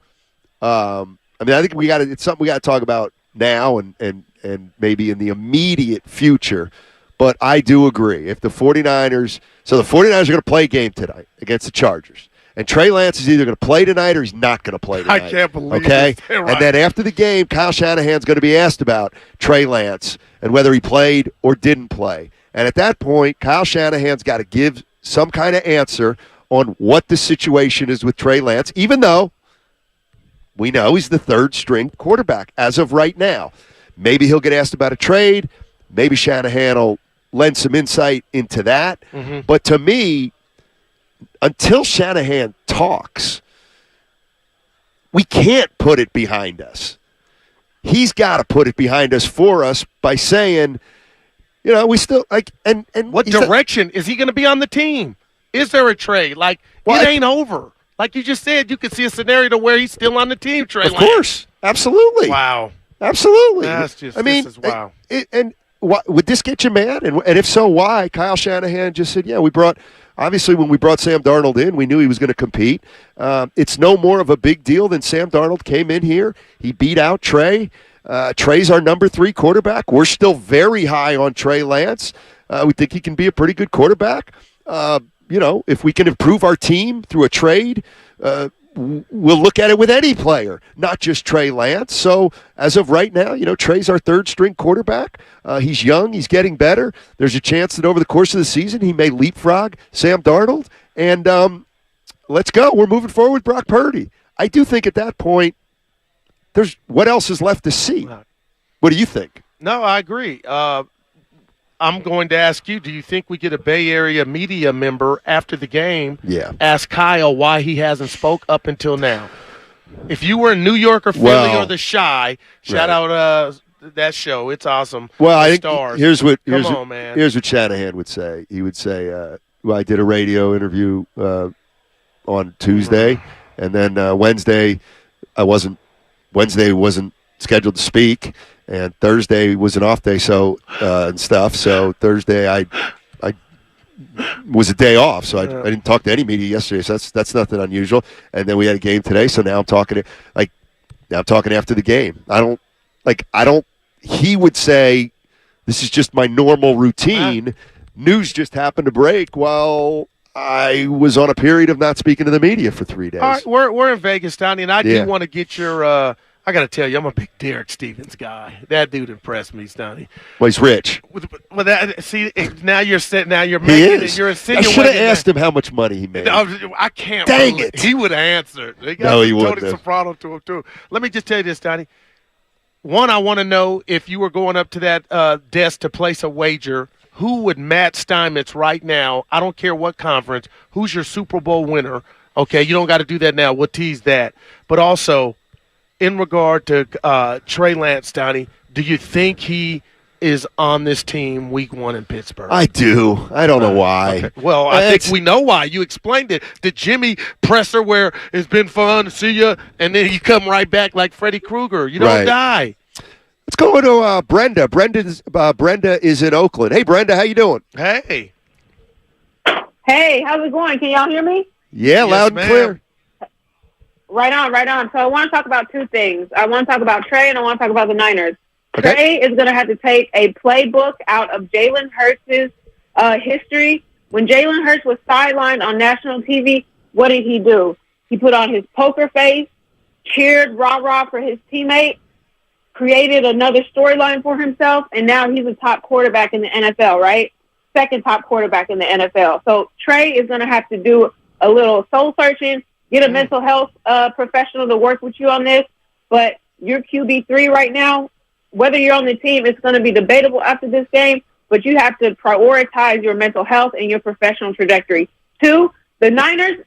I think it's something we got to talk about now and maybe in the immediate future. But I do agree. If the 49ers – so the 49ers are going to play a game tonight against the Chargers. And Trey Lance is either going to play tonight or he's not going to play tonight. I can't believe it. Right. And then after the game, Kyle Shanahan's going to be asked about Trey Lance and whether he played or didn't play. And at that point, Kyle Shanahan's got to give some kind of answer on what the situation is with Trey Lance, even though we know he's the third-string quarterback as of right now. Maybe he'll get asked about a trade. Maybe Shanahan will lend some insight into that. Mm-hmm. But to me, until Shanahan talks, we can't put it behind us. He's got to put it behind us for us by saying, we still like and what direction is he going to be on the team? Is there a trade? It ain't over. Like you just said, you could see a scenario to where he's still on the team. Trey Lance. Of course, absolutely. Wow, absolutely. That's just. This is wow. Would this get you mad? And if so, why? Kyle Shanahan just said, "Yeah, we brought." Obviously, when we brought Sam Darnold in, we knew he was going to compete. It's no more of a big deal than Sam Darnold came in here. He beat out Trey. Trey's our number 3 quarterback. We're still very high on Trey Lance. We think he can be a pretty good quarterback. If we can improve our team through a trade, we'll look at it with any player, not just Trey Lance. So as of right now, Trey's our third-string quarterback. He's young. He's getting better. There's a chance that over the course of the season he may leapfrog Sam Darnold. And let's go. We're moving forward with Brock Purdy. I do think at that point, there's what else is left to see. What do you think? No, I agree. I'm going to ask you, do you think we get a Bay Area media member after the game ask Kyle why he hasn't spoke up until now? If you were in New York or Philly or The Chi, shout out that show. It's awesome. Well, I think stars. Here's what Shanahan would say. He would say, I did a radio interview on Tuesday, and then Wednesday wasn't scheduled to speak. And Thursday was an off day, and stuff. So Thursday, I was a day off, so I didn't talk to any media yesterday. So that's nothing unusual. And then we had a game today, so now I'm talking after the game. I don't. He would say, "This is just my normal routine." News just happened to break while I was on a period of not speaking to the media for 3 days. All right, we're in Vegas, Donnie, and I do want to get your. I got to tell you, I'm a big Derek Stevens guy. That dude impressed me, Stoney. Well, he's rich. Well, now you're sitting. Now you're making it. You're insinuating. I should have asked him how much money he made. I can't. Dang it! He would have answered. No, he wouldn't. Tony Soprano to him too. Let me just tell you this, Donnie. One, I want to know if you were going up to that desk to place a wager, who would Matt Steinmetz right now? I don't care what conference. Who's your Super Bowl winner? Okay, you don't got to do that now. We'll tease that. But also, in regard to Trey Lance, Donnie, do you think he is on this team week 1 in Pittsburgh? I do. I don't know why. Okay. Well, I think we know why. You explained it. The Jimmy presser where it's been fun to see you, and then you come right back like Freddy Krueger. You don't die. Let's go to Brenda. Brenda is in Oakland. Hey, Brenda, how you doing? Hey. Hey, how's it going? Can y'all hear me? Yeah, loud and clear. Right on. So I want to talk about 2 things. I want to talk about Trey, and I want to talk about the Niners. Okay. Trey is going to have to take a playbook out of Jalen Hurts' history. When Jalen Hurts was sidelined on national TV, what did he do? He put on his poker face, cheered rah-rah for his teammate, created another storyline for himself, and now he's a top quarterback in the NFL, right? Second top quarterback in the NFL. So Trey is going to have to do a little soul-searching, get a mental health professional to work with you on this. But you're QB3 right now. whether you're on the team, it's going to be debatable after this game, but you have to prioritize your mental health and your professional trajectory. 2, the Niners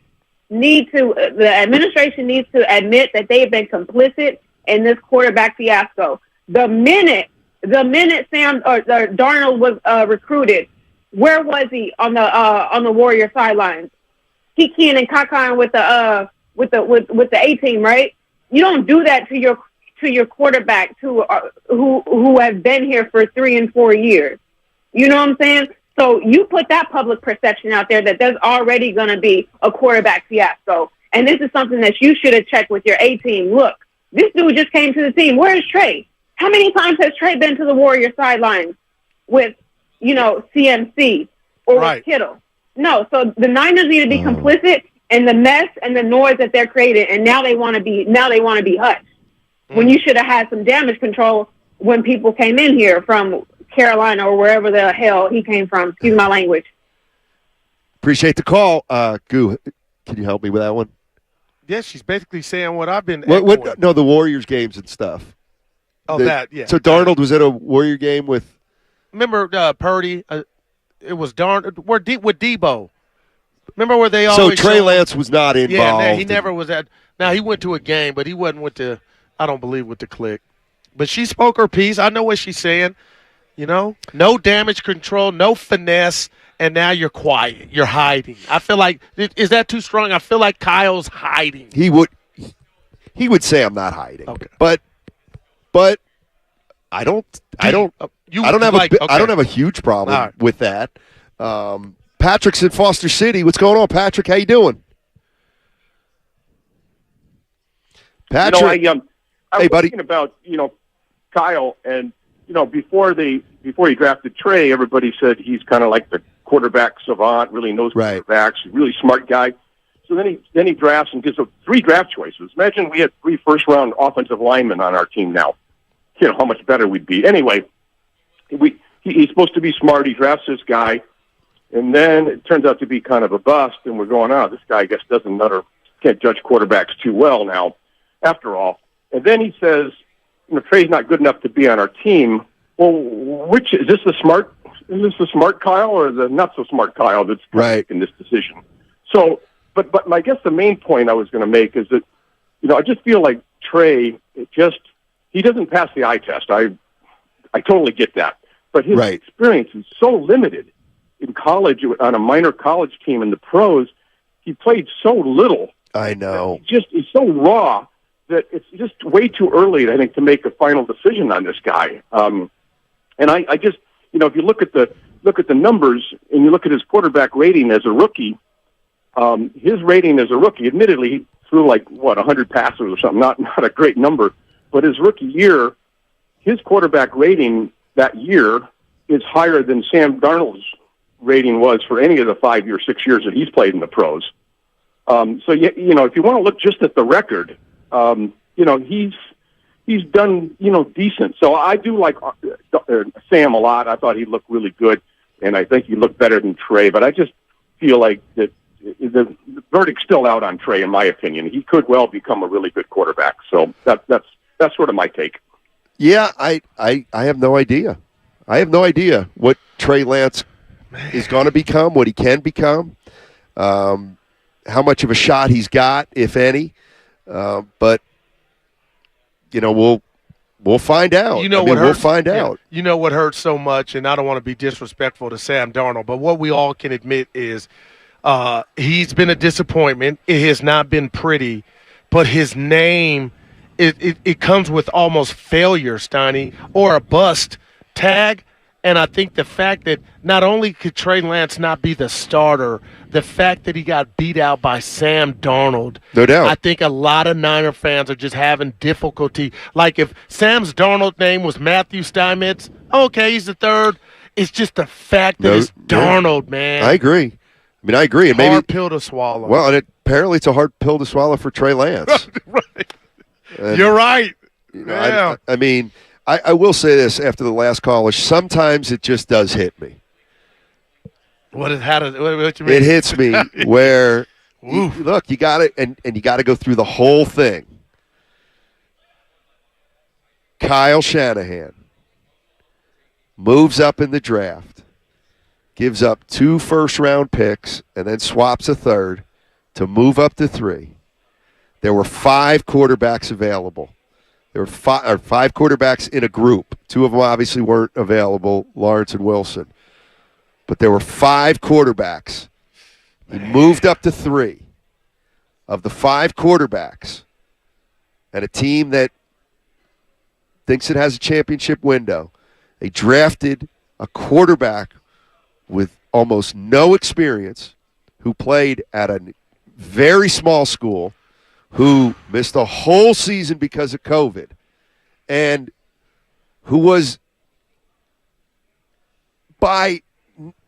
the administration needs to admit that they've been complicit in this quarterback fiasco. The minute Sam or Darnold was recruited, where was he on the Warrior sidelines? Kikiing and cacaing with the A team, right? You don't do that to your quarterback who have been here for 3 and 4 years. You know what I'm saying? So you put that public perception out there that there's already going to be a quarterback fiasco. And this is something that you should have checked with your A team. Look, this dude just came to the team. Where is Trey? How many times has Trey been to the Warrior sidelines with, CMC or with Kittle? No. So the Niners need to be complicit in the mess and the noise that they're creating. And now they want to be hushed. When you should have had some damage control when people came in here from Carolina or wherever the hell he came from. Excuse my language. Appreciate the call. Goo, can you help me with that one? Yeah, she's basically saying what I've been. No, the Warriors games and stuff. Oh, yeah. So Darnold was at a Warrior game with. Remember Purdy? It was Darnold. With Debo. Remember where they always. So Trey Lance was not involved. Yeah, he never was at. Now he went to a game, but he wasn't with the. I don't believe with the clique. But she spoke her piece. I know what she's saying. No damage control, no finesse, and now you're quiet. You're hiding. I feel like, is that too strong? I feel like Kyle's hiding. He would say I'm not hiding. Okay. But I don't have a huge problem with that. Patrick's in Foster City. What's going on, Patrick? How you doing? Patrick. I was thinking about, Kyle, and before he drafted Trey, everybody said he's kind of like the quarterback savant, really knows quarterbacks, really smart guy. So then he drafts and gives up 3 draft choices. Imagine we had 3 first-round offensive linemen on our team now. How much better we'd be. Anyway, he's supposed to be smart. He drafts this guy, and then it turns out to be kind of a bust, and we're going, this guy, I guess, can't judge quarterbacks too well now, after all. And then he says, Trey's not good enough to be on our team. Well, which is this the smart Kyle or the not so smart Kyle that's making this decision? So, but I guess the main point I was going to make is that, I just feel like Trey, he doesn't pass the eye test. I totally get that, but his experience is so limited in college on a minor college team in the pros. He played so little. I know. He's so raw that it's just way too early, I think, to make a final decision on this guy. And I just, if you look at the numbers and you look at his quarterback rating as a rookie, his rating as a rookie, admittedly, he threw 100 passes or something, not a great number, but his rookie year, his quarterback rating that year is higher than Sam Darnold's rating was for any of the 5 or 6 years that he's played in the pros. So if you want to look just at the record, he's done, decent. So I do like Sam a lot. I thought he looked really good, and I think he looked better than Trey. But I just feel like that the verdict's still out on Trey, in my opinion. He could well become a really good quarterback. So that's sort of my take. Yeah, I have no idea. I have no idea what Trey Lance is going to become, what he can become, how much of a shot he's got, if any. But we'll find out. We'll find out. You know what hurts so much, and I don't want to be disrespectful to Sam Darnold, but what we all can admit is he's been a disappointment. It has not been pretty, but his name it comes with almost failure, Steiny, or a bust tag. And I think the fact that not only could Trey Lance not be the starter, the fact that he got beat out by Sam Darnold, no doubt. I think a lot of Niner fans are just having difficulty. Like if Sam's Darnold name was Matthew Steinmetz, okay, he's the third. It's just the fact that it's Darnold, man. I agree. And hard pill to swallow. Well, and apparently it's a hard pill to swallow for Trey Lance. Right. You're right. I will say this after the last call, sometimes it just does hit me. What you mean? It hits me where, look, you got it, and you got to go through the whole thing. Kyle Shanahan moves up in the draft, gives up 2 first-round picks, and then swaps a third to move up to 3. There were 5 quarterbacks available. There were 5 quarterbacks in a group. 2 of them obviously weren't available, Lawrence and Wilson. But there were 5 quarterbacks. He moved up to 3. Of the 5 quarterbacks, and a team that thinks it has a championship window, they drafted a quarterback with almost no experience who played at a very small school, who missed a whole season because of COVID, and who was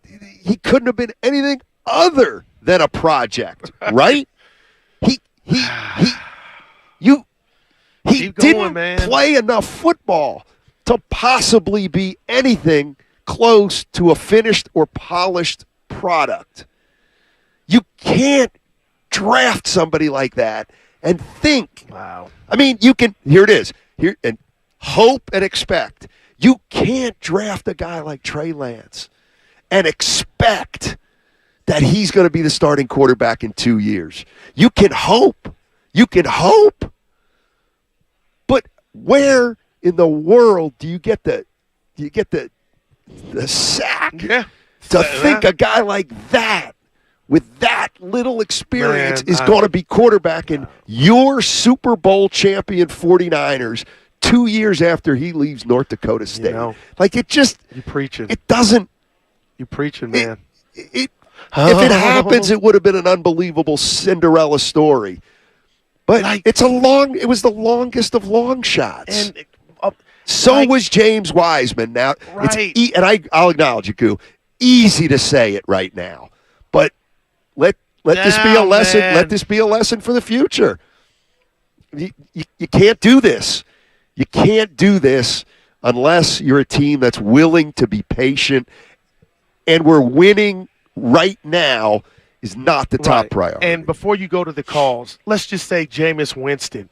he couldn't have been anything other than a project, right? He didn't play enough football to possibly be anything close to a finished or polished product. You can't draft somebody like that and think. Wow. I mean, you can. Here it is. Here and hope and expect. You can't draft a guy like Trey Lance and expect that he's going to be the starting quarterback in 2 years. You can hope. You can hope. But where in the world do you get the sack to think a guy like that with that little experience is going to be quarterbacking your Super Bowl champion 49ers 2 years after he leaves North Dakota State? Like, it just... You preaching. It doesn't... You preaching, man. If it happens, it would have been an unbelievable Cinderella story. But it was the longest of long shots. And was James Wiseman. Now, right. I'll acknowledge it, Goo. Easy to say it right now, but let this be a lesson. Man. Let this be a lesson for the future. You can't do this. You can't do this unless you're a team that's willing to be patient. And we're winning right now is not the top priority. And before you go to the calls, let's just say Jameis Winston,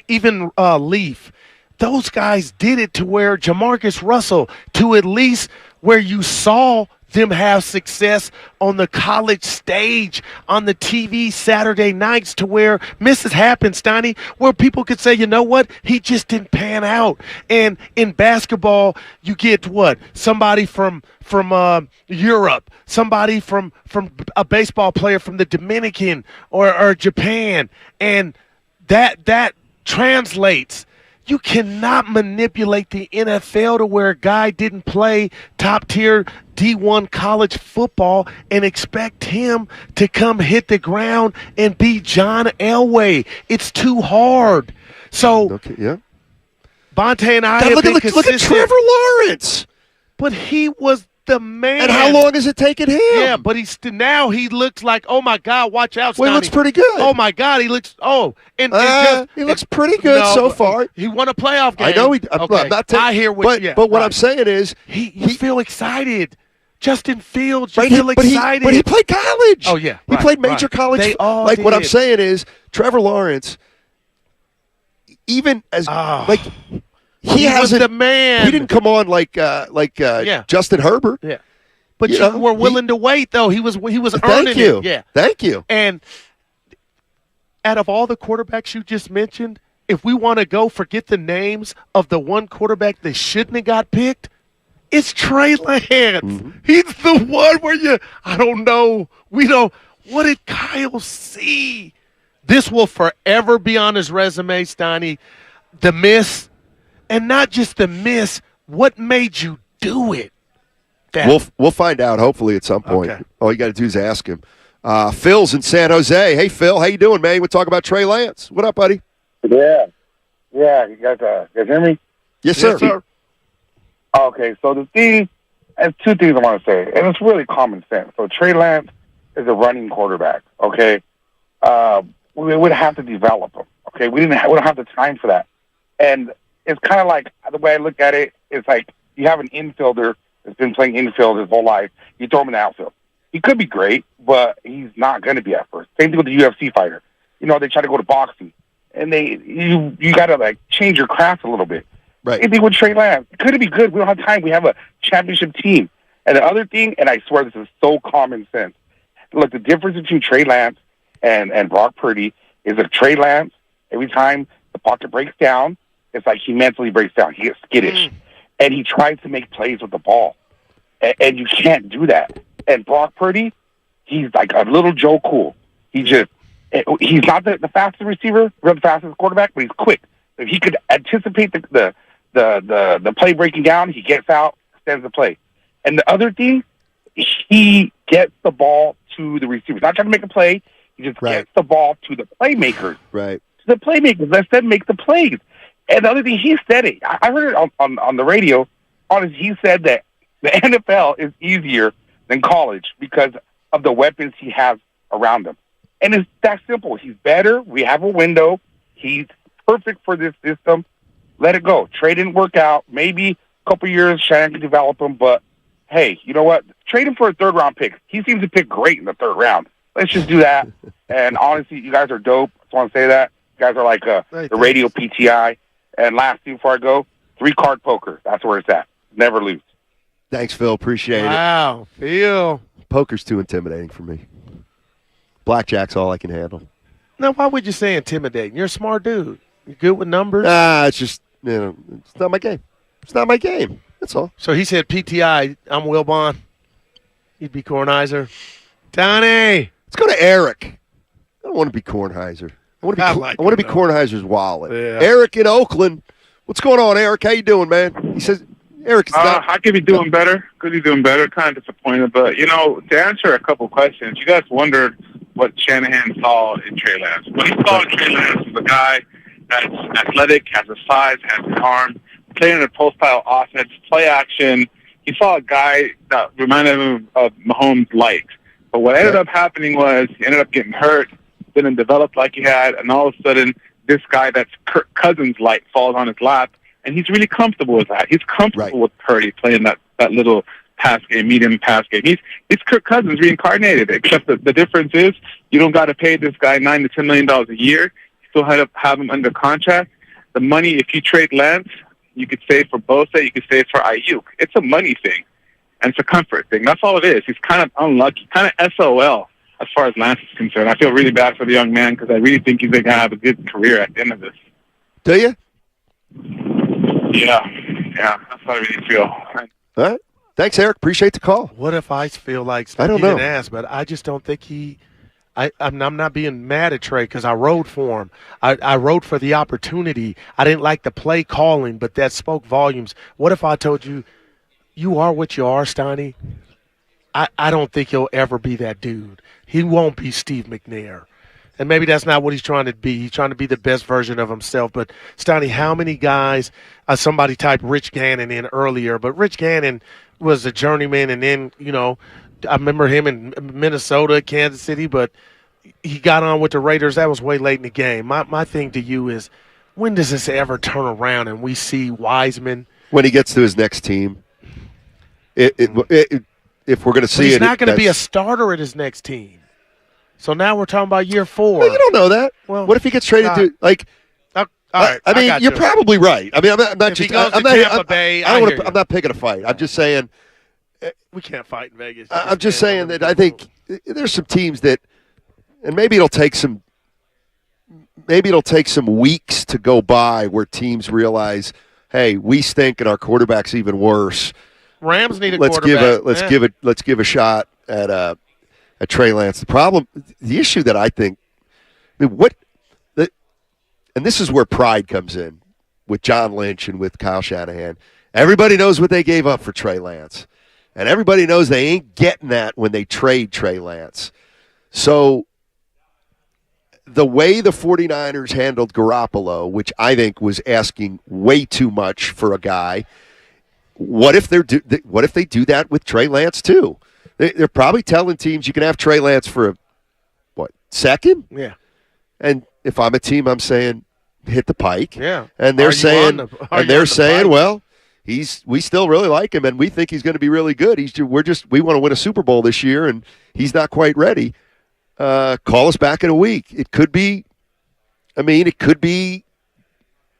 even Leaf, those guys did it to where Jamarcus Russell, to at least where you saw them have success on the college stage, on the TV Saturday nights, to where Mrs. Happenstein, where people could say, you know what, he just didn't pan out. And in basketball, you get what? Somebody from Europe, somebody from a baseball player from the Dominican or Japan, and that translates. You cannot manipulate the NFL to where a guy didn't play top-tier D1 college football and expect him to come hit the ground and be John Elway. It's too hard. So, Bonte and I have been consistent. Look at Trevor Lawrence. But he was the man. And how long has it taken him? Yeah, but now he looks like, oh my God, watch out, Stoney. Well, he looks pretty good. Oh my God, he looks. He looks pretty good so far. He won a playoff game. I know. I'm not I hear what. But what I'm saying is, you feel excited. Justin Fields, you feel excited. But he played college. Oh yeah, he played major college. They all like did. What I'm saying is, Trevor Lawrence, even as he was the man. He didn't come on like Justin Herbert. Yeah. But you were willing to wait, though. He was earning it. Yeah. Thank you. And out of all the quarterbacks you just mentioned, if we want to go forget the names of the one quarterback that shouldn't have got picked, it's Trey Lance. Mm-hmm. He's the one where I don't know. What did Kyle see? This will forever be on his resume, Steiny. The miss, and not just the miss, what made you do it? We'll find out hopefully at some point. Okay. All you got to do is ask him. Phil's in San Jose. Hey, Phil, how you doing, man? We'll talk about Trey Lance. What up, buddy? Yeah. You guys hear me? Yes, sir. Okay, so there's 2 things I want to say, and it's really common sense. So Trey Lance is a running quarterback. Okay, we would have to develop him. Okay, we don't have the time for that, and it's kind of like the way I look at it. It's like you have an infielder that's been playing infield his whole life. You throw him in the outfield. He could be great, but he's not going to be at first. Same thing with the UFC fighter. They try to go to boxing, and you got to change your craft a little bit. Right. Same thing with Trey Lance. Could it be good? We don't have time. We have a championship team. And the other thing, and I swear this is so common sense. Look, the difference between Trey Lance and Brock Purdy is that Trey Lance, every time the pocket breaks down, it's like he mentally breaks down. He gets skittish. And he tries to make plays with the ball. And you can't do that. And Brock Purdy, he's like a little Joe Cool. He's not the fastest receiver, or the fastest quarterback, but he's quick. If he could anticipate the play breaking down, he gets out, extends the play. And the other thing, he gets the ball to the receivers. Not trying to make a play, he just gets the ball to the playmakers. Right. To the playmakers. Let them make the plays. And the other thing, he said it. I heard it on the radio. Honestly, he said that the NFL is easier than college because of the weapons he has around him. And it's that simple. He's better. We have a window. He's perfect for this system. Let it go. Trey didn't work out. Maybe a couple years, Shanahan can develop him. But, hey, you know what? Trade him for a third-round pick. He seems to pick great in the third round. Let's just do that. And, honestly, you guys are dope. I just want to say that. You guys are like the radio PTI. And last thing before I go, 3-card poker. That's where it's at. Never lose. Thanks, Phil. Appreciate it. Wow, Phil. Poker's too intimidating for me. Blackjack's all I can handle. Now, why would you say intimidating? You're a smart dude. You're good with numbers. It's just, it's not my game. It's not my game. That's all. So he said PTI, I'm Will Bond. You'd be Kornheiser. Donnie. Let's go to Eric. I don't want to be Kornheiser. I want to be Kornheiser's wallet. Yeah. Eric in Oakland. What's going on, Eric? How you doing, man? He says, Eric is not. I could be doing better. Could be doing better. Kind of disappointed. But, to answer a couple questions, you guys wondered what Shanahan saw in Trey Lance. What he saw in Trey Lance was a guy that's athletic, has a size, has an arm, playing in a pro-style offense, play action. He saw a guy that reminded him of Mahomes' light. But what ended up happening was he ended up getting hurt, didn't develop like he had, and all of a sudden this guy that's Kirk Cousins' light falls on his lap, and he's really comfortable with that. He's comfortable with Purdy playing that little pass game, medium pass game. He's Kirk Cousins reincarnated, except the difference is you don't got to pay this guy $9 to $10 million a year. You still have him under contract. The money, if you trade Lance, you could save for Bosa, you could save for Ayuk. It's a money thing, and it's a comfort thing. That's all it is. He's kind of unlucky, kind of SOL as far as Lance is concerned. I feel really bad for the young man because I really think he's going to have a good career at the end of this. Do you? Yeah, that's how I really feel. All right. Thanks, Eric. Appreciate the call. What if I feel like I don't he know. didn't ask, but I just don't think I'm not being mad at Trey because I rode for him. I rode for the opportunity. I didn't like the play calling, but that spoke volumes. What if I told you, you are what you are, Steiny? I don't think he'll ever be that dude. He won't be Steve McNair. And maybe that's not what he's trying to be. He's trying to be the best version of himself. But, Steiny, how many guys, somebody typed Rich Gannon in earlier, but Rich Gannon was a journeyman, and then, I remember him in Minnesota, Kansas City, but he got on with the Raiders. That was way late in the game. My thing to you is, when does this ever turn around and we see Wiseman? When he gets to his next team. If we're going to see he's not going to be a starter at his next team. So now we're talking about year 4. Well, you don't know that. Well, what if he gets traded to all right, I mean, you're probably right. I mean, I'm not if just. He goes I'm to not. Tampa Bay, I'm not picking a fight. I'm just saying. We can't fight in Vegas. I'm just saying that I think there's some teams that, and maybe it'll take some weeks to go by where teams realize, hey, we stink and our quarterback's even worse. Rams need a quarterback. Let's give a shot at Trey Lance. The issue that I think, and this is where pride comes in with John Lynch and with Kyle Shanahan. Everybody knows what they gave up for Trey Lance, and everybody knows they ain't getting that when they trade Trey Lance. So the way the 49ers handled Garoppolo, which I think was asking way too much for a guy, what if they do that with Trey Lance too? They're probably telling teams you can have Trey Lance for a second? Yeah. And if I'm a team, I'm saying hit the pike. Yeah. And they're saying, well, we still really like him, and we think he's going to be really good. We want to win a Super Bowl this year, and he's not quite ready. Call us back in a week. It could be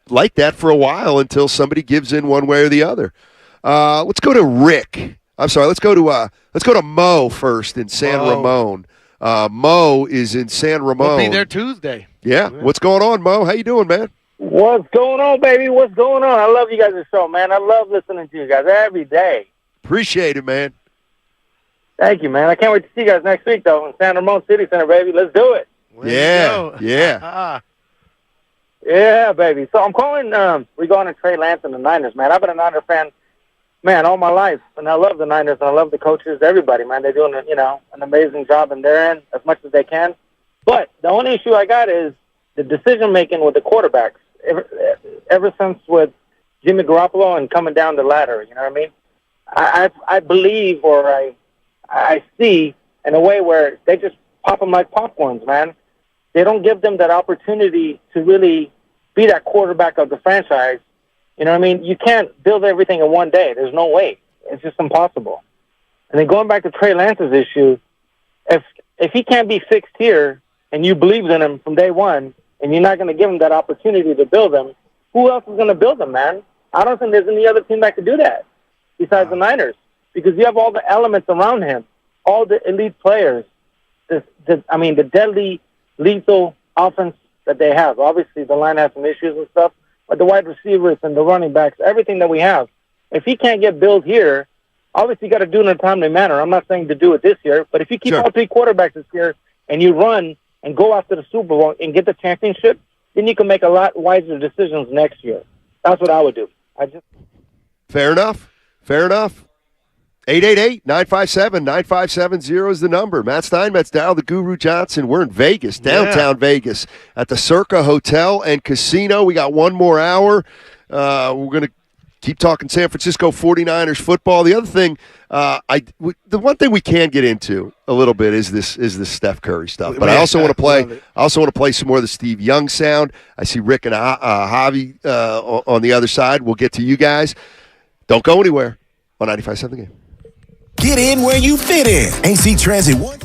like that for a while until somebody gives in one way or the other. Let's go to Rick. I'm sorry. Let's go to Mo first in San Ramon. Mo is in San Ramon. We'll be there Tuesday. Yeah. What's going on, Mo? How you doing, man? What's going on, baby? What's going on? I love you guys' show, man. I love listening to you guys every day. Appreciate it, man. Thank you, man. I can't wait to see you guys next week, though, in San Ramon City Center, baby. Let's do it. Yeah. Yeah, baby. So I'm calling regarding Trey Lance and the Niners, man. I've been a Niner fan, man, all my life, and I love the Niners, and I love the coaches, everybody, man. They're doing, an amazing job in their end as much as they can. But the only issue I got is the decision-making with the quarterbacks. Ever since with Jimmy Garoppolo and coming down the ladder, you know what I mean? I believe, or I see in a way where they just pop them like popcorns, man. They don't give them that opportunity to really be that quarterback of the franchise. You know what I mean? You can't build everything in one day. There's no way. It's just impossible. And then going back to Trey Lance's issue, if he can't be fixed here and you believe in him from day one and you're not going to give him that opportunity to build him, who else is going to build him, man? I don't think there's any other team that could do that besides the Niners, because you have all the elements around him, all the elite players, the deadly, lethal offense that they have. Obviously, the line has some issues and stuff, but the wide receivers and the running backs, everything that we have, if he can't get built here, obviously you got to do it in a timely manner. I'm not saying to do it this year, but if you keep all three quarterbacks this year and you run and go after the Super Bowl and get the championship, then you can make a lot wiser decisions next year. That's what I would do. Fair enough. 888-957-9570 is the number. Matt Steinmetz, Dow, the Guru Johnson. We're in Vegas, downtown Vegas, at the Circa Hotel and Casino. We got one more hour. We're going to keep talking San Francisco 49ers football. The other thing, the one thing we can get into a little bit is this Steph Curry stuff. But I also want to play. I also want to play some more of the Steve Young sound. I see Rick and Javi on the other side. We'll get to you guys. Don't go anywhere on 95.7 The Game. Get in where you fit in. AC Transit 1.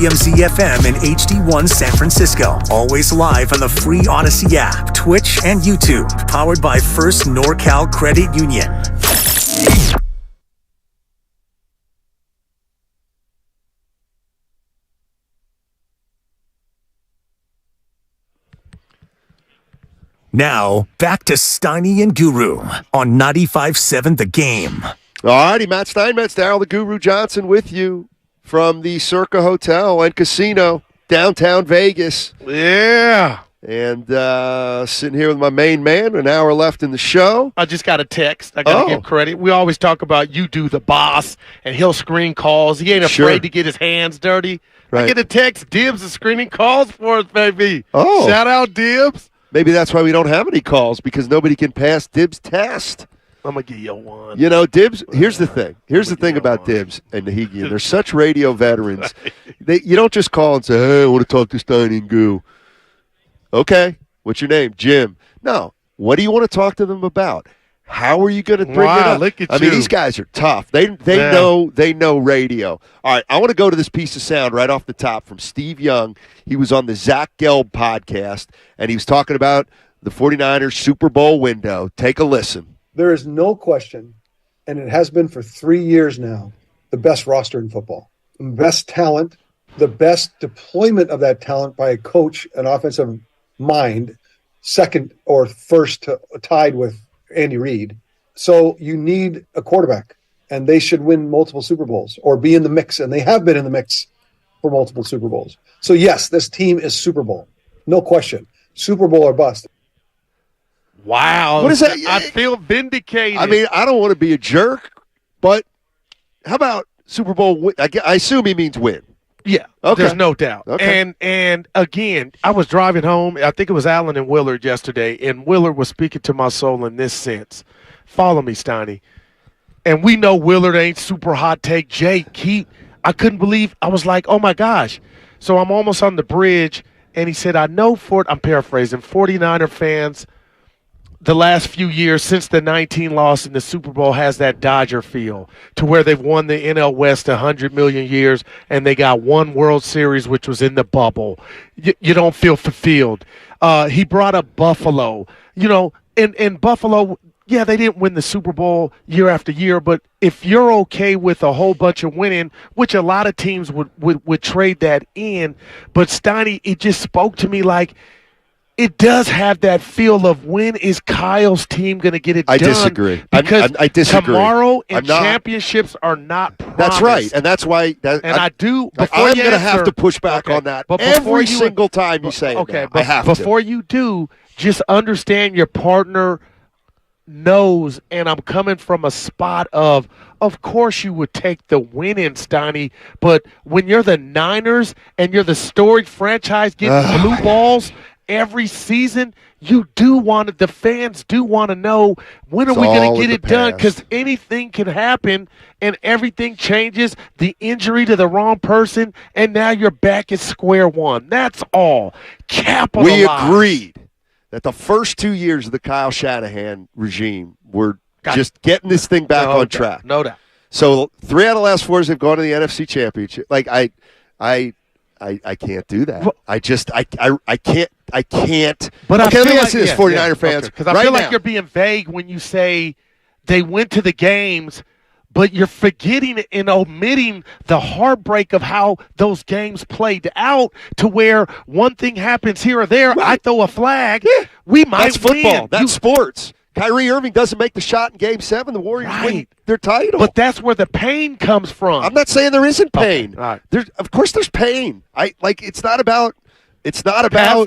WBMZ FM and HD1 San Francisco. Always live on the free Odyssey app, Twitch, and YouTube. Powered by First NorCal Credit Union. Now, back to Steiny and Guru on 95.7 The Game. All righty, Matt Steinmetz, Darryl the Guru Johnson with you from the Circa Hotel and Casino, downtown Vegas. Yeah. And sitting here with my main man, an hour left in the show. I just got a text. I got to give credit. We always talk about you do the boss, and he'll screen calls. He ain't afraid to get his hands dirty. Right. I get a text, Dibs is screening calls for us, baby. Oh. Shout out, Dibs. Maybe that's why we don't have any calls, because nobody can pass Dibs' test. I'm going to give you one. You know, Dibs, here's the thing. Here's the thing about Dibs and Nahigian. They're such radio veterans. You don't just call and say, hey, I want to talk to Steiny and Goo. Okay, what's your name? Jim. No, what do you want to talk to them about? How are you going to bring it up? Look at I mean, these guys are tough. They know radio. All right, I want to go to this piece of sound right off the top from Steve Young. He was on the Zach Gelb podcast, and he was talking about the 49ers Super Bowl window. Take a listen. There is no question, and it has been for 3 years now, the best roster in football. The best talent, the best deployment of that talent by a coach, an offensive mind, second or first tied with Andy Reid. So you need a quarterback, and they should win multiple Super Bowls or be in the mix, and they have been in the mix for multiple Super Bowls. So, yes, this team is Super Bowl. No question. Super Bowl or bust. Wow. What is that? I feel vindicated. I mean, I don't want to be a jerk, but how about Super Bowl win? I assume he means win. Yeah, okay. There's no doubt. Okay. And again, I was driving home. I think it was Allen and Willard yesterday, and Willard was speaking to my soul in this sense. Follow me, Steiny. And we know Willard ain't super hot take. Jake, I couldn't believe. I was like, oh, my gosh. So I'm almost on the bridge, and he said, I'm paraphrasing, 49er fans – the last few years since the 19 loss in the Super Bowl has that Dodger feel to where they've won the NL West 100 million years and they got one World Series, which was in the bubble. You don't feel fulfilled. He brought up Buffalo. You know, in Buffalo, yeah, they didn't win the Super Bowl year after year, but if you're okay with a whole bunch of winning, which a lot of teams would trade that in, but Steiny, it just spoke to me like, it does have that feel of when is Kyle's team going to get it done? I disagree. Because I disagree. Tomorrow and championships are not promised. That's right, and that's why. I'm going to have to push back on that every single time you say it. Okay, I have before you do, just understand your partner knows, and I'm coming from a spot of course you would take the win in, Steiny, but when you're the Niners and you're the storied franchise getting blue balls every season, the fans do want to know when are we going to get it done, because anything can happen and everything changes, the injury to the wrong person, and now you're back at square one. That's all. Capitalize. We agreed that the first 2 years of the Kyle Shanahan regime were just getting this thing back on track. No doubt. So 3 out of the last 4 have gone to the NFC Championship. Like I can't do that. I can't. But okay, let me ask you this, 49er fans. Because I feel like you're being vague when you say they went to the games, but you're forgetting and omitting the heartbreak of how those games played out to where one thing happens here or there, I throw a flag, we might That's football. win. That's sports. Kyrie Irving doesn't make the shot in Game 7. The Warriors win their title. But that's where the pain comes from. I'm not saying there isn't pain. Okay. All right. Of course there's pain. It's not about Pass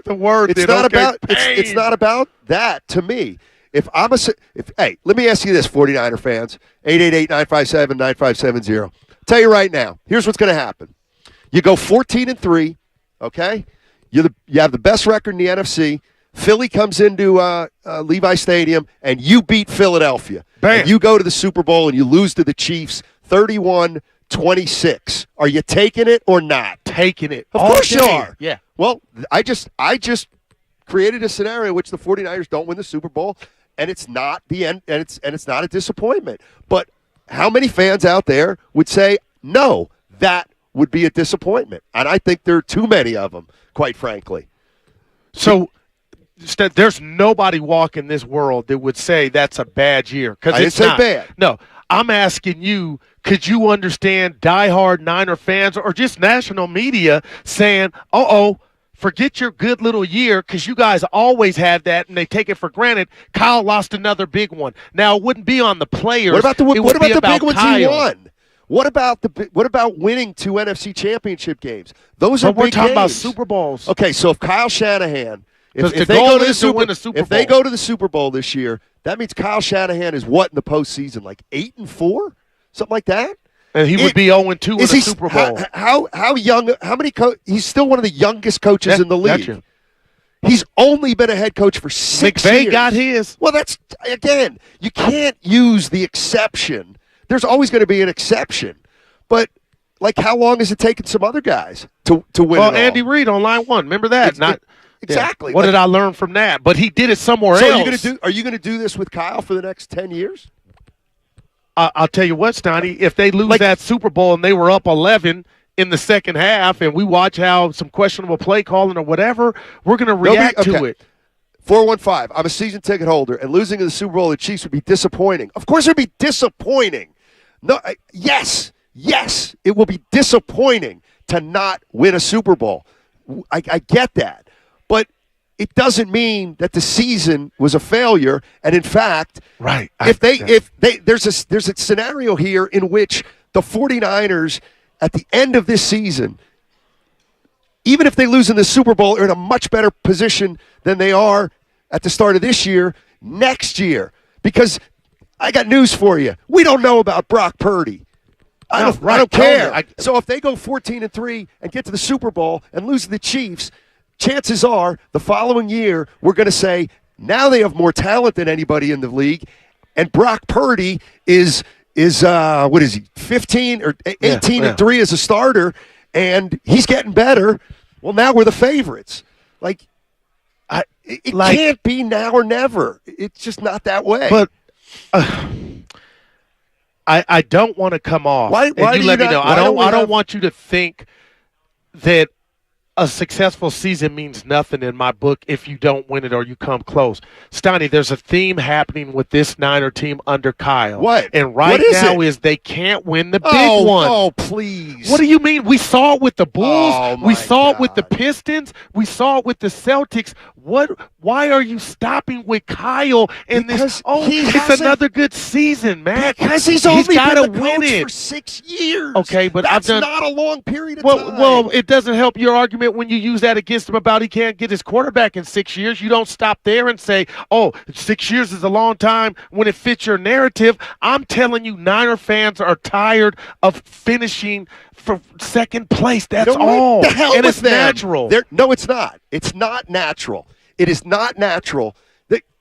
the word. It's not about that to me. Hey, let me ask you this, 49er fans, 888-957-9570. Tell you right now, here's what's going to happen. You go 14-3, okay? You have the best record in the NFC. Philly comes into Levi Stadium, and you beat Philadelphia. Bam. And you go to the Super Bowl, and you lose to the Chiefs 31-26. Are you taking it or not? Taking it. Of course you are. Yeah. Well, I just created a scenario in which the 49ers don't win the Super Bowl, and it's not the end, and it's not a disappointment. But how many fans out there would say, no, that would be a disappointment. And I think there are too many of them, quite frankly. So there's nobody walking this world that would say that's a bad year. I didn't say bad. No, I'm asking you, could you understand diehard Niner fans or just national media saying, forget your good little year because you guys always have that and they take it for granted. Kyle lost another big one. Now, it wouldn't be on the players. What about the big ones Kyle. he won? What about winning 2 NFC championship games? Those are we're big talking about games. Super Bowls. Okay, so if Kyle Shanahan, if the they goal go to is to win a Super if they go to the Super Bowl this year, that means Kyle Shanahan is what in the postseason, like 8-4, something like that. And he would be 0-2 in the Super Bowl. How young? How many? He's still one of the youngest coaches in the league. Gotcha. He's only been a head coach for 6 years. McVay got his. Well, that's again. You can't use the exception. There's always going to be an exception, but like, how long has it taken some other guys to win? Well, Andy Reid on line 1. Remember that? Exactly. What did I learn from that? But he did it somewhere else. Are you going to do this with Kyle for the next 10 years? I'll tell you what, Stoney, if they lose that Super Bowl and they were up 11 in the second half and we watch how some questionable play calling or whatever, we're going to react to it. 415, I'm a season ticket holder, and losing to the Super Bowl, the Chiefs would be disappointing. Of course it would be disappointing. No, yes, it will be disappointing to not win a Super Bowl. I get that. But it doesn't mean that the season was a failure. And in fact, right, there's a scenario here in which the 49ers at the end of this season, even if they lose in the Super Bowl, are in a much better position than they are at the start of this year, next year. Because I got news for you. We don't know about Brock Purdy. I don't care. So if they go 14-3 and get to the Super Bowl and lose to the Chiefs, chances are the following year we're going to say now they have more talent than anybody in the league, and Brock Purdy is what is he, 15 or 18-3 as a starter, and he's getting better. Well, now we're the favorites. It can't be now or never. It's just not that way. But I don't want to come off. Why do you let me know. I don't have... want you to think that a successful season means nothing in my book if you don't win it or you come close. Stoney, there's a theme happening with this Niner team under Kyle. What? And right now is they can't win the big one. Oh, please. What do you mean? We saw it with the Bulls. We saw it with the Pistons. We saw it with the Celtics. Why are you stopping with Kyle in this? It's another good season, man. Because he's only been the coach for 6 years. Okay, but that's not a long period of time. Well, it doesn't help your argument when you use that against him about he can't get his quarterback in 6 years. You don't stop there and say, 6 years is a long time when it fits your narrative. I'm telling you, Niner fans are tired of finishing for second place. That's all. The hell and with it's them. natural. No, it's not. It's not natural. It is not natural.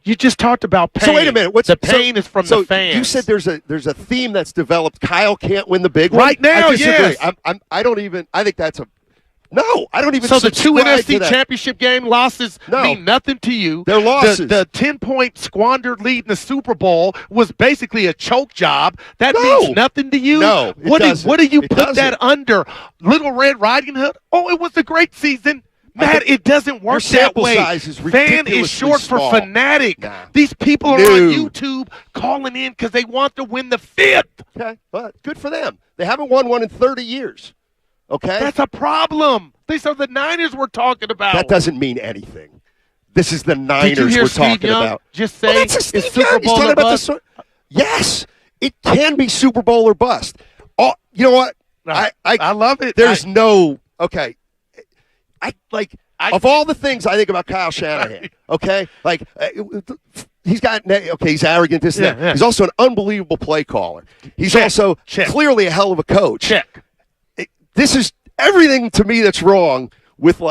You just talked about pain. So wait a minute. The pain is from the fans. You said there's a theme that's developed. Kyle can't win the big one. Right now, I disagree. yes. I think that's a no. I don't even. So the 2 subscribe to NFC that. championship game losses mean nothing to you. They're losses. The 10-point squandered lead in the Super Bowl was basically a choke job. That means nothing to you. No, what do you put that under? Little Red Riding Hood? Oh, it was a great season. Matt, it doesn't work that way. Size is Fan is short small. for fanatic. Nah. These people are on YouTube calling in because they want to win the 5th. Okay, but good for them. They haven't won one in 30 years. Okay? That's a problem. These are the Niners we're talking about. That doesn't mean anything. This is the Niners Did you hear we're Steve talking Young about. Just say it's Super Bowl He's talking or about bust? Yes, it can be Super Bowl or bust. Oh, you know what? I love it. There's no okay. Of all the things I think about Kyle Shanahan, okay, he's arrogant, this and that. Yeah. He's also an unbelievable play caller. He's also clearly a hell of a coach. This is everything to me that's wrong with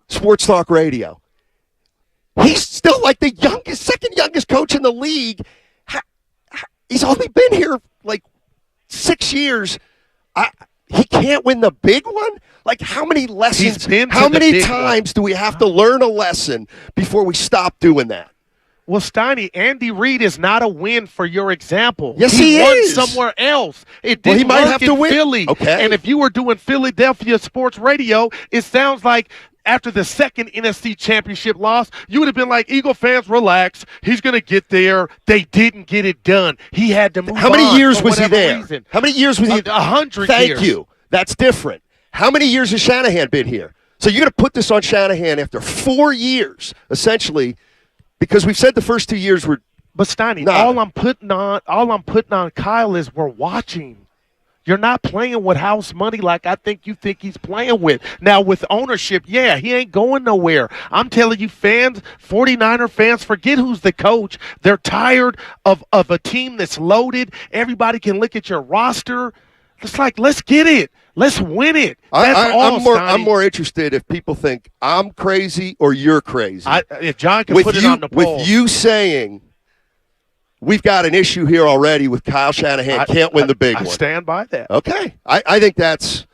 sports talk radio. He's still the second youngest coach in the league. He's only been here 6 years. He can't win the big one? How many lessons, how many times do we have to learn a lesson before we stop doing that? Well, Steiny, Andy Reid is not a win for your example. Yes, he won is. somewhere else. It Well, didn't he might work have to in win. Philly. Okay. And if you were doing Philadelphia sports radio, it sounds like after the second NFC championship loss, you would have been like, Eagle fans, relax. He's going to get there. They didn't get it done. He had to move on. How many years for was he whatever there? reason. How many years was he? 100 Thank years. you. That's different. How many years has Shanahan been here? So you're going to put this on Shanahan after 4 years, essentially, because we've said the first 2 years were. But Steiny, all I'm putting on Kyle is we're watching. You're not playing with house money like I think you think he's playing with. Now, with ownership, yeah, he ain't going nowhere. I'm telling you, fans, 49er fans, forget who's the coach. They're tired of a team that's loaded. Everybody can look at your roster. It's like, let's get it. Let's win it. That's all, I'm more interested if people think I'm crazy or you're crazy. If John can put it on the poll. With you saying we've got an issue here already with Kyle Shanahan can't win the big one. I stand by that. Okay. I think that's,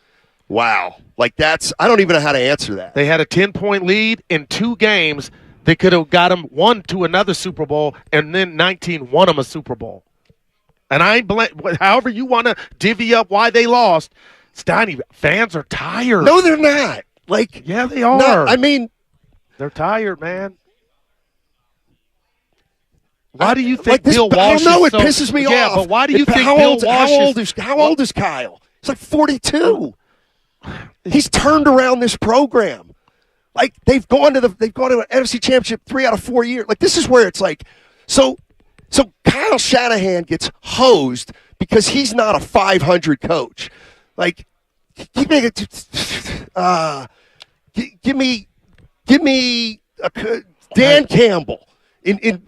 wow. Like that's, I don't even know how to answer that. They had a 10-point lead in 2 games. They could have got them one to another Super Bowl, and then 19 won them a Super Bowl. And I ain't however you want to divvy up why they lost. Steiny, fans are tired. No, they're not. Like, yeah, they are. No, I mean, they're tired, man. Why do you think Bill Walsh? I don't know. It so, pisses me off. Yeah, but why do you think Bill Walsh how old is Kyle? He's like 42. He's turned around this program. Like they've gone to an NFC Championship 3 out of 4 years. Like this is where it's like, so Kyle Shanahan gets hosed because he's not a 500 coach. Like, give me Dan Campbell. In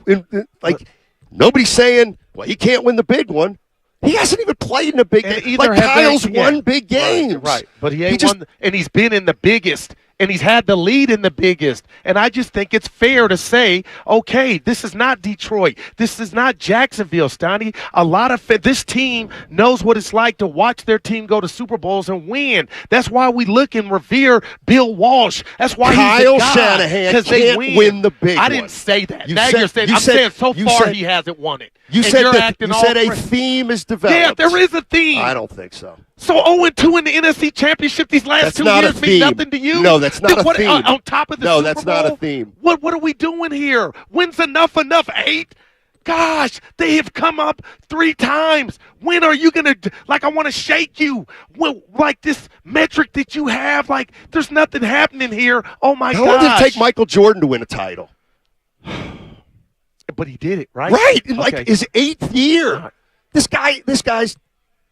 like nobody's saying, well, he can't win the big one. He hasn't even played in a big game. Like Kyle's won big games. Right. But he ain't won, and he's been in the biggest. And he's had the lead in the biggest. And I just think it's fair to say, okay, this is not Detroit. This is not Jacksonville, Steiny. A lot of this team knows what it's like to watch their team go to Super Bowls and win. That's why we look and revere Bill Walsh. That's why Kyle he's the guy, Shanahan can't win the big I one. didn't say that. You're saying so far he hasn't won it. You and said a theme is developed. Yeah, there is a theme. I don't think so. So 0-2 in the NFC Championship these last 2 years mean nothing to you? No, that's not a theme. On top of the Super Bowl? No, that's not a theme. What are we doing here? When's enough? 8? Gosh, they have come up 3 times. When are you going to, like, I want to shake you. Like this metric that you have, like, there's nothing happening here. Oh, my gosh. How long did it take Michael Jordan to win a title? But he did it, right? Right, in like his 8th year. This guy's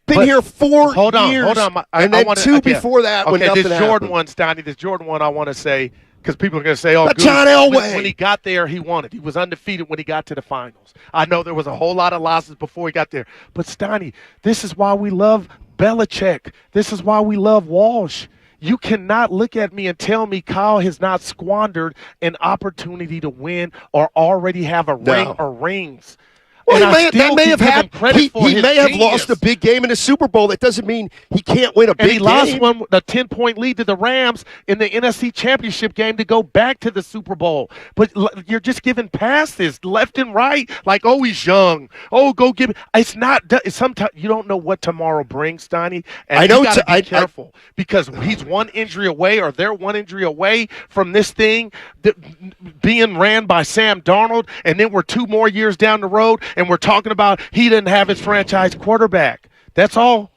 been here 4 years. Hold on. And then 2 before that when nothing this Jordan happened. one, Steiny, this Jordan one I want to say, because people are going to say, oh, John Elway. When he got there, he won it. He was undefeated when he got to the finals. I know there was a whole lot of losses before he got there. But, Steiny, this is why we love Belichick. This is why we love Walsh. You cannot look at me and tell me Kyle has not squandered an opportunity to win or already have a ring or rings. Well, that may have happened. He may have lost a big game in a Super Bowl. That doesn't mean he can't win a big game. And he lost a 10-point lead to the Rams in the NFC Championship game to go back to the Super Bowl. But you're just giving passes left and right, like, oh, he's young. Oh, go give it. It's not. Sometimes you don't know what tomorrow brings, Steiny. And I know. You got to be careful because he's one injury away, or they're one injury away from this thing being ran by Sam Darnold, and then we're 2 more years down the road. And we're talking about he didn't have his franchise quarterback. That's all.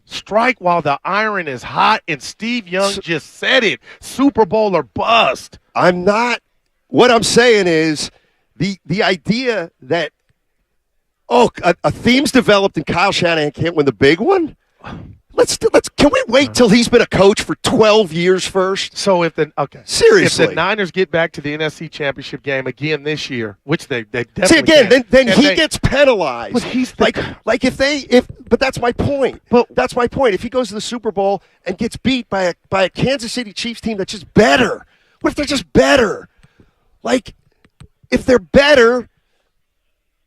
Strike while the iron is hot, and Steve Young just said it. Super Bowl or bust. I'm not. What I'm saying is the idea that, a theme's developed and Kyle Shanahan can't win the big one? Can we wait till he's been a coach for 12 years first? So seriously, if the Niners get back to the NFC Championship game again this year, which they definitely see again, can, then he gets penalized. But he's but that's my point. That's my point. If he goes to the Super Bowl and gets beat by a Kansas City Chiefs team that's just better, what if they're just better? Like, if they're better,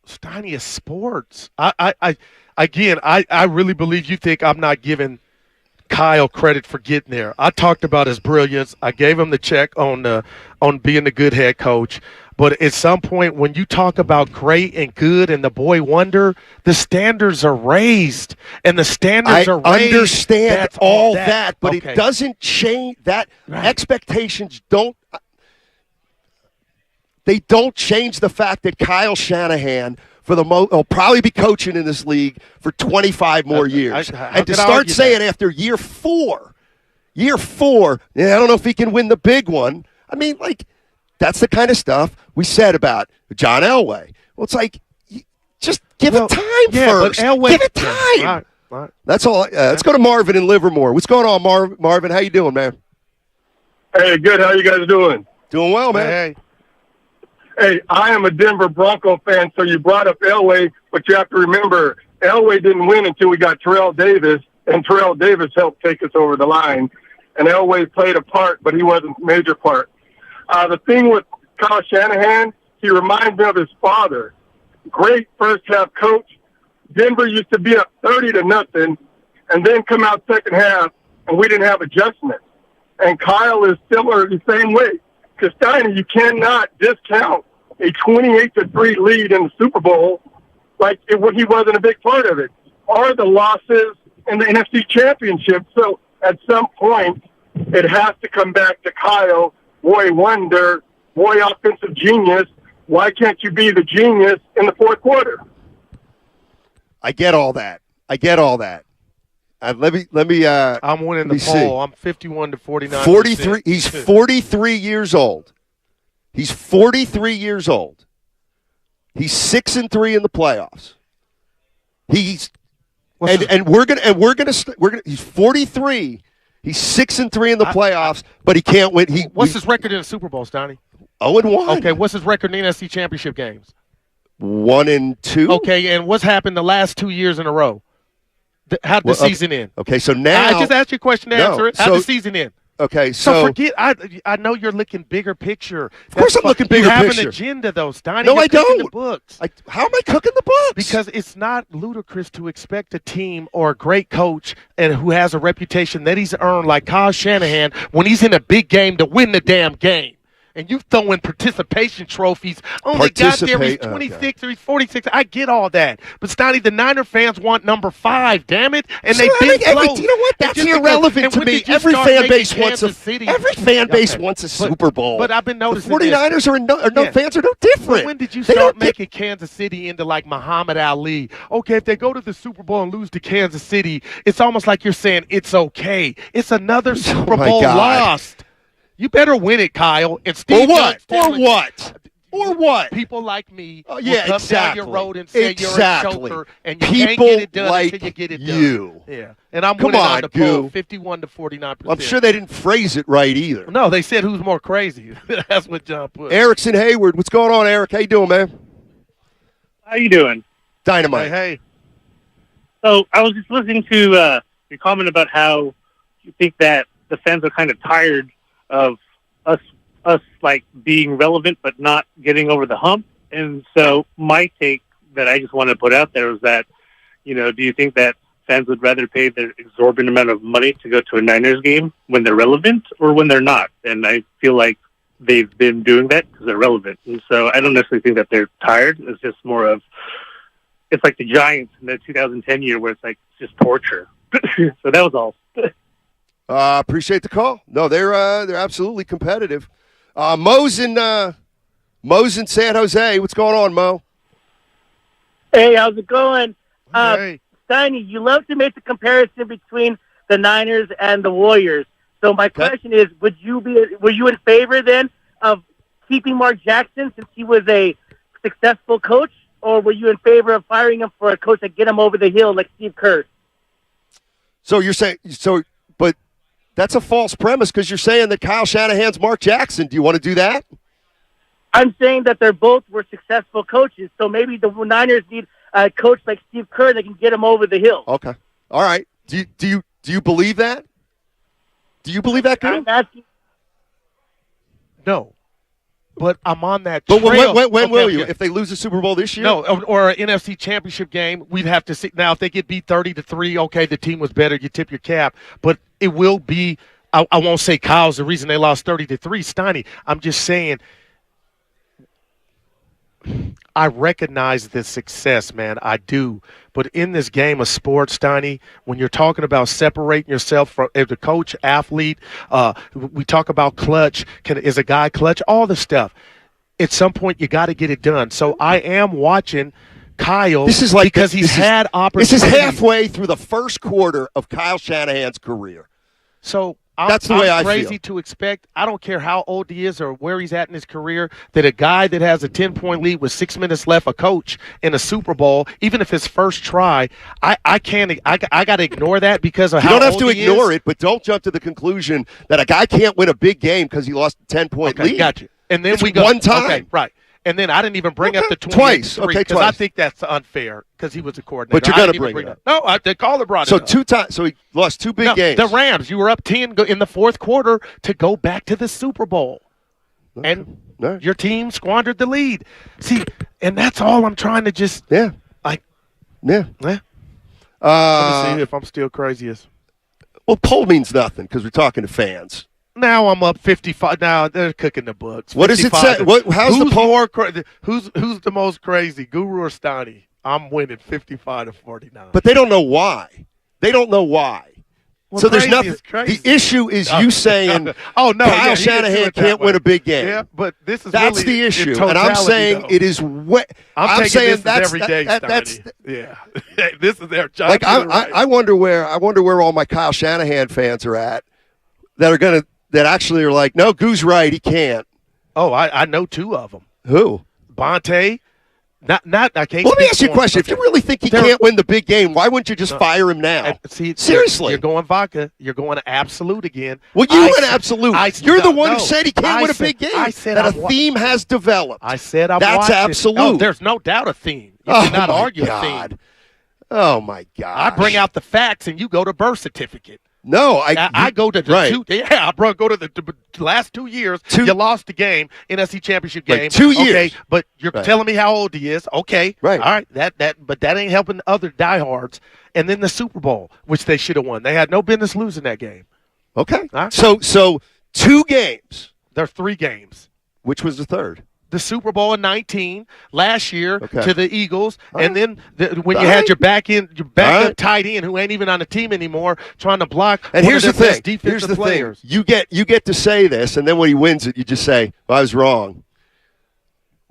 Steiny is sports. I really believe you think I'm not giving Kyle credit for getting there. I talked about his brilliance. I gave him the check on being a good head coach. But at some point, when you talk about great and good and the boy wonder, the standards are raised. And the standards are raised. I understand all that, but okay. it doesn't change that. Right. Expectations don't – they don't change the fact that Kyle Shanahan – will probably be coaching in this league for 25 more years. And to start saying after year four, I don't know if he can win the big one. I mean, like, that's the kind of stuff we said about John Elway. Well, it's like, just give it time first. Give it time. Right. That's all. Let's go to Marvin in Livermore. What's going on, Marvin? How you doing, man? Hey, good. How you guys doing? Doing well, man. Hey, I am a Denver Bronco fan, so you brought up Elway, but you have to remember, Elway didn't win until we got Terrell Davis, and Terrell Davis helped take us over the line. And Elway played a part, but he wasn't a major part. The thing with Kyle Shanahan, he reminds me of his father. Great first-half coach. Denver used to be up 30-0, and then come out second half, and we didn't have adjustments. And Kyle is similar the same way. Because, Steiner, you cannot discount a 28-3 lead in the Super Bowl like he wasn't a big part of it, or the losses in the NFC Championship. So at some point, it has to come back to Kyle, boy wonder, boy offensive genius. Why can't you be the genius in the fourth quarter? I get all that. Let me. I'm winning the poll. I'm 51-49. 43. He's 43 years old. He's 43 years old. He's 6-3 in the playoffs. He's He's 43. He's 6-3 in the playoffs, but he can't win. What's his record in the Super Bowl, Stoney? 0-1. Okay, what's his record in the NFC Championship games? 1-2. Okay, and what's happened the last 2 years in a row? How'd the season end? Okay, so now I just asked you a question to answer it. How'd the season end? Okay, so forget. I know you're looking bigger picture. Of course, I'm looking bigger picture. You picture. have an agenda, though, Steiny. No, you're I don't. The books. How am I cooking the books? Because it's not ludicrous to expect a team or a great coach and who has a reputation that he's earned, like Kyle Shanahan, when he's in a big game, to win the damn game. And you throw in participation trophies. Only got there, he's 26 or he's 46. I get all that. But, Stoney, the Niner fans want number 5, damn it. And they've been close. You know what? That's irrelevant to me. Every fan base wants a Super Bowl. But I've been noticing the 49ers fans are no different. But when did you start making Kansas City into like Muhammad Ali? Okay, if they go to the Super Bowl and lose to Kansas City, it's almost like you're saying it's okay. It's another Super Bowl lost. You better win it, Kyle. And Steve Or what? People like me will come down your road and say you're a choker, and you can't get it done until you get it done. Yeah, and I'm winning on the poll, 51-49%. I'm sure they didn't phrase it right either. No, they said who's more crazy. That's what John put. Eric's in Hayward. What's going on, Eric? How you doing, man? How you doing? Dynamite. Hey. So I was just listening to your comment about how you think that the fans are kind of tired of us like being relevant but not getting over the hump. And so my take that I just wanted to put out there is that, do you think that fans would rather pay their exorbitant amount of money to go to a Niners game when they're relevant or when they're not? And I feel like they've been doing that because they're relevant. And so I don't necessarily think that they're tired. It's just more of, it's like the Giants in the 2010 year where it's like just torture. So that was all. Appreciate the call. No, they're absolutely competitive. Mo's in San Jose. What's going on, Mo? Hey, how's it going? Hey. Steiny, you love to make the comparison between the Niners and the Warriors. So my question is, were you in favor then of keeping Mark Jackson since he was a successful coach, or were you in favor of firing him for a coach that get him over the hill like Steve Kerr? So you're saying but that's a false premise because you're saying that Kyle Shanahan's Mark Jackson. Do you want to do that? I'm saying that they're both were successful coaches, so maybe the Niners need a coach like Steve Kerr that can get him over the hill. Okay, all right. Do you believe that? Do you believe that, Kerr? I'm asking. No, but I'm on that. But trail. when will you? If they lose the Super Bowl this year? No, or an NFC Championship game, we'd have to see. Now, if they get beat 30-3, okay, the team was better. You tip your cap, but it will be. I won't say Kyle's the reason they lost 30-3. Steiny, I'm just saying. I recognize this success, man. I do. But in this game of sports, Steiny, when you're talking about separating yourself from as a coach, athlete, we talk about clutch. Is a guy clutch? All the stuff. At some point, you got to get it done. So I am watching Kyle because he's had opportunities. This is halfway through the first quarter of Kyle Shanahan's career. So that's the way I feel. Crazy to expect. I don't care how old he is or where he's at in his career, that a guy that has a 10-point lead with 6 minutes left, a coach in a Super Bowl, even if his first try, I can't. I got to ignore that because of how old he is. You don't have to ignore it, but don't jump to the conclusion that a guy can't win a big game because he lost a 10-point lead. Got you. And then it's we go one time. Okay, right. And then I didn't even bring up the 20 twice. Okay, because twice. I think that's unfair because he was a coordinator. But you're going to bring it up. No, the caller brought it up. So 2 times. So he lost 2 big games. The Rams, you were up 10 in the fourth quarter to go back to the Super Bowl. Okay. And your team squandered the lead. See, and that's all I'm trying to just Yeah. Let me see if I'm still craziest. Well, poll means nothing because we're talking to fans. Now I'm up 55. Now they're cooking the books. What does it say? How's the poll? Who's the most crazy, Guru or Steiny? I'm winning 55-49. But they don't know why. They don't know why. Well, so there's nothing. The issue is you saying, Kyle Shanahan can't win a big game. Yeah, but that's really the issue, and I'm saying it is. I'm saying that's every day. That's yeah. This is their job. Like I wonder where all my Kyle Shanahan fans are at that actually are like, no, Goo's right, he can't. Oh, I know 2 of them. Who? Bonte. Not. I can't. Well, let me ask you a question. Okay. If you really think he can't win the big game, why wouldn't you just fire him now? See, seriously, you're going vodka. You're going to absolute again. Well, you went absolute. You're the one who said he can't win a big game. I said that a theme has developed. I said that's absolute. Oh, there's no doubt a theme. You cannot argue a theme. Oh my God! I bring out the facts, and you go to birth certificate. No, I go to the 2. Yeah, I go to the last 2 years. You lost the game, NFC Championship game. 2 years. Okay, but you're telling me how old he is. Okay, right. All right, but that ain't helping other diehards. And then the Super Bowl, which they should have won. They had no business losing that game. Okay, right. So 2 games. There are 3 games. Which was the third? The Super Bowl in 19 last year to the Eagles, and then when you had your backup tight end who ain't even on the team anymore trying to block. And here's the thing. Here's the players. Thing. You get to say this, and then when he wins it, you just say, well, "I was wrong."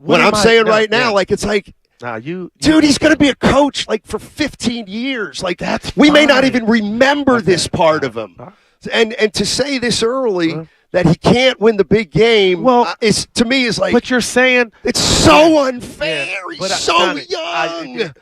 I'm saying right now, like it's like. Dude, he's going to be a coach like for 15 years. Like we may not even remember this part of him. And to say this early that he can't win the big game, is to me is like. But you're saying it's so unfair. He's so young.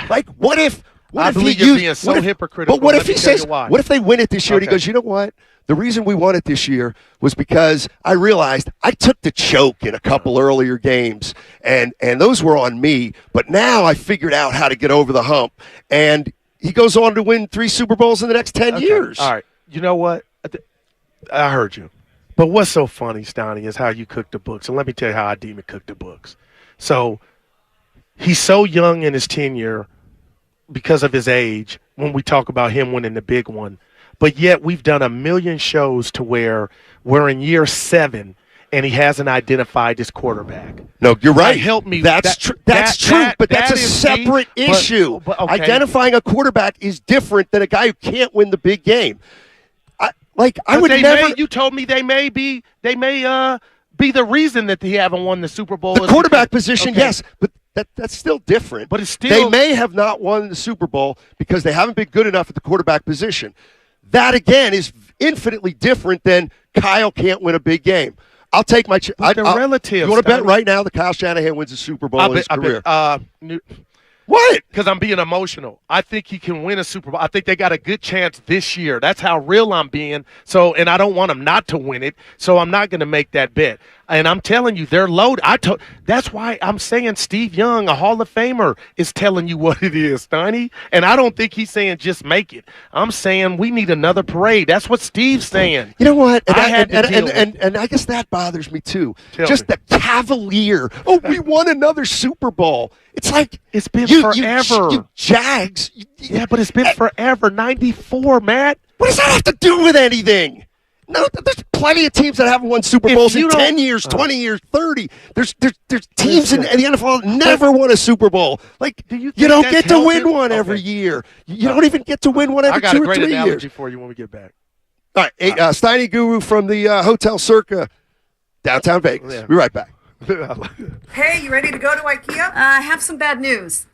Like what if? I believe you're being so hypocritical. But what if he says? What if they win it this year? And he goes, you know what? The reason we won it this year was because I realized I took the choke in a couple earlier games, and those were on me. But now I figured out how to get over the hump, and he goes on to win 3 Super Bowls in the next 10 years. All right. You know what? I heard you. But what's so funny, Steiny, is how you cook the books. And let me tell you how I deem it cook the books. So he's so young in his tenure because of his age when we talk about him winning the big one. But yet we've done a million shows to where we're in year 7 and he hasn't identified his quarterback. No, you're right. Help me. That's true. But that's a separate issue. But okay. Identifying a quarterback is different than a guy who can't win the big game. You told me they may be the reason that they haven't won the Super Bowl. The quarterback position, yes, but that's still different. But it's still they may have not won the Super Bowl because they haven't been good enough at the quarterback position. That again is infinitely different than Kyle can't win a big game. I'll take my. Relative. You want to bet right now that Kyle Shanahan wins the Super Bowl in his career? What? Because I'm being emotional. I think he can win a Super Bowl. I think they got a good chance this year. That's how real I'm being. So, and I don't want them not to win it. So I'm not going to make that bet. And I'm telling you, they're loaded. That's why I'm saying Steve Young, a Hall of Famer, is telling you what it is, Steiny. And I don't think he's saying just make it. I'm saying we need another parade. That's what Steve's saying. You know what? And I guess that bothers me too. The cavalier. Oh, we won another Super Bowl. It's like it's been forever. You Jags. Yeah, but it's been forever. 94, Matt. What does that have to do with anything? No, there's plenty of teams that haven't won Super Bowls in 10 years, 20 years, 30. There's teams in the NFL that never won a Super Bowl. Like, you don't get to win one every year. You don't even get to win one every 2 or 3 years. I got a great analogy for you when we get back. All right, Steiny Guru from the Hotel Circa, downtown Vegas. Yeah. Be right back. Hey, you ready to go to IKEA? I have some bad news.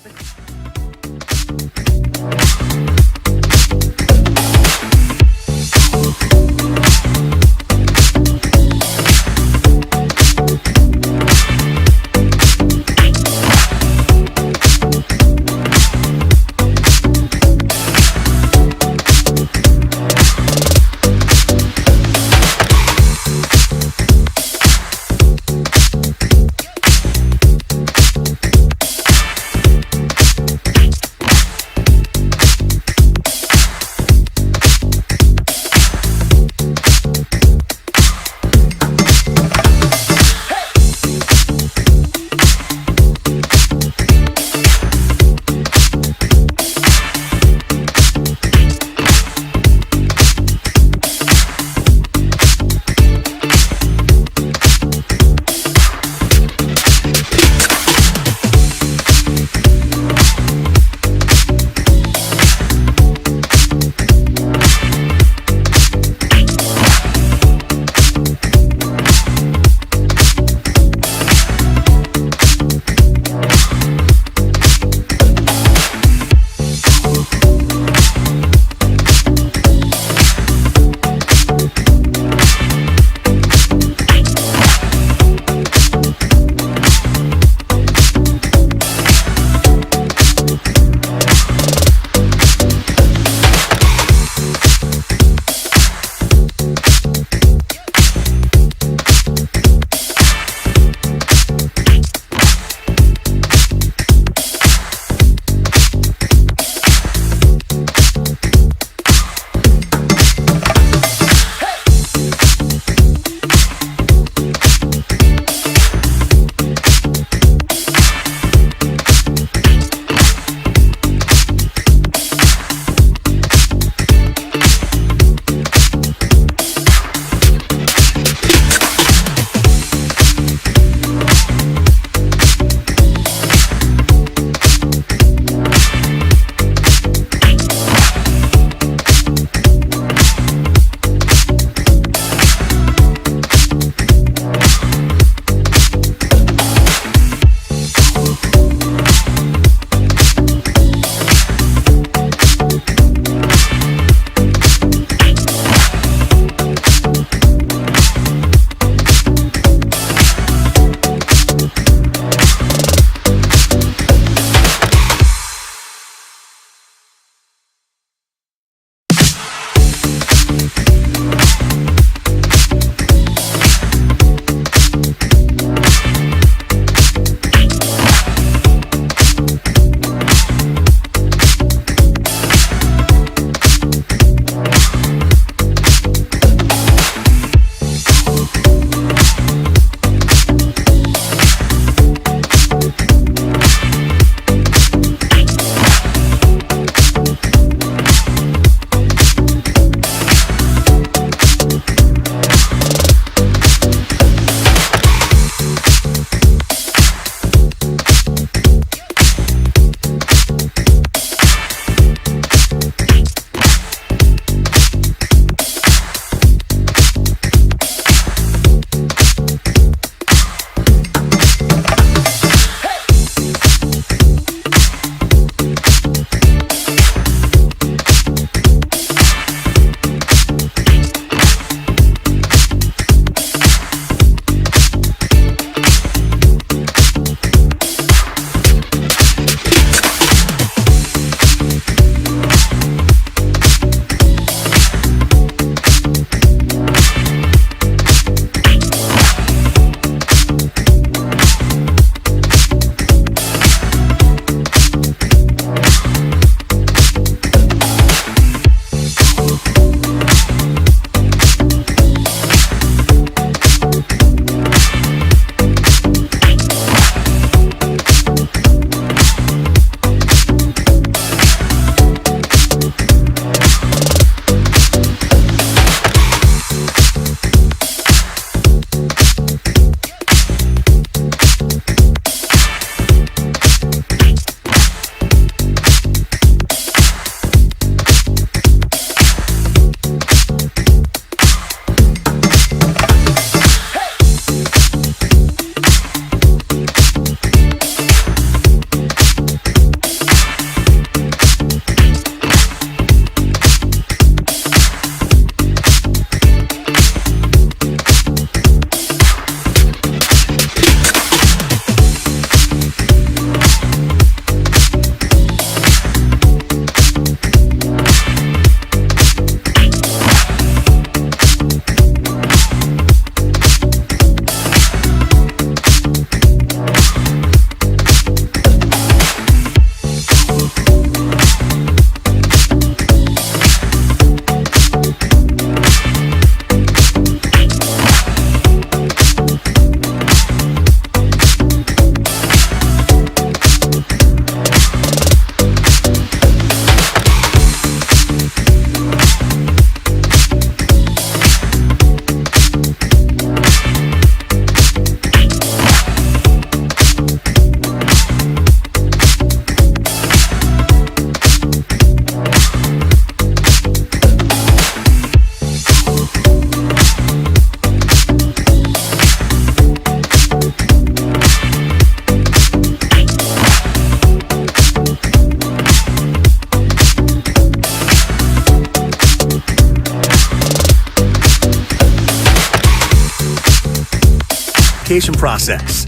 application process.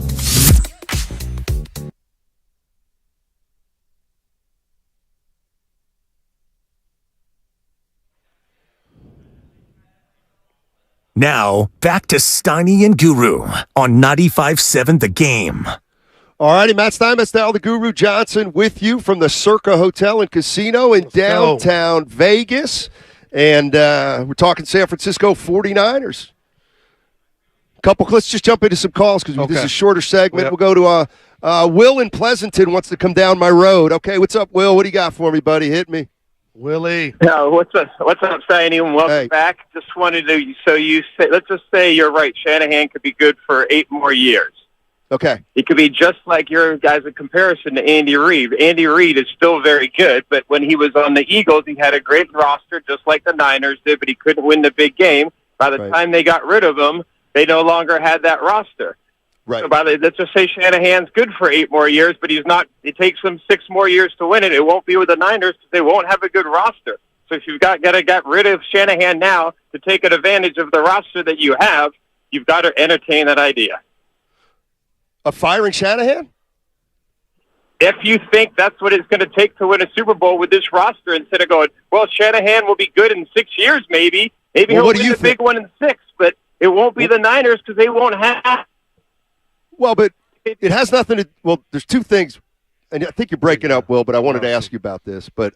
Now, back to Steiny and Guru on 95.7 The Game. All righty, Matt Steinmetz, the Guru Johnson, with you from the Circa Hotel and Casino in downtown Vegas. And we're talking San Francisco 49ers. Let's just jump into some calls because this is a shorter segment. Yep. We'll go to Will in Pleasanton wants to come down my road. Okay, what's up, Will? What do you got for me, buddy? Hit me. Willie. What's up, Steiny, and welcome back. Just wanted to, let's just say you're right. Shanahan could be good for 8 more years. Okay. He could be just like your guys in comparison to Andy Reid. Andy Reid is still very good, but when he was on the Eagles, he had a great roster, just like the Niners did, but he couldn't win the big game. By the time they got rid of him, they no longer had that roster. Right. So let's just say Shanahan's good for 8 more years, but he's not. It takes him 6 more years to win it. It won't be with the Niners because they won't have a good roster. So if you've got to get rid of Shanahan now to take advantage of the roster that you have, you've got to entertain that idea. Of firing Shanahan? If you think that's what it's going to take to win a Super Bowl with this roster, instead of going, well, Shanahan will be good in 6 years, maybe he'll win the big one in 6, but it won't be the Niners because they won't have. Well, but it has nothing to. Well, there's 2 things, and I think you're breaking up, Will. But I wanted to ask you about this. But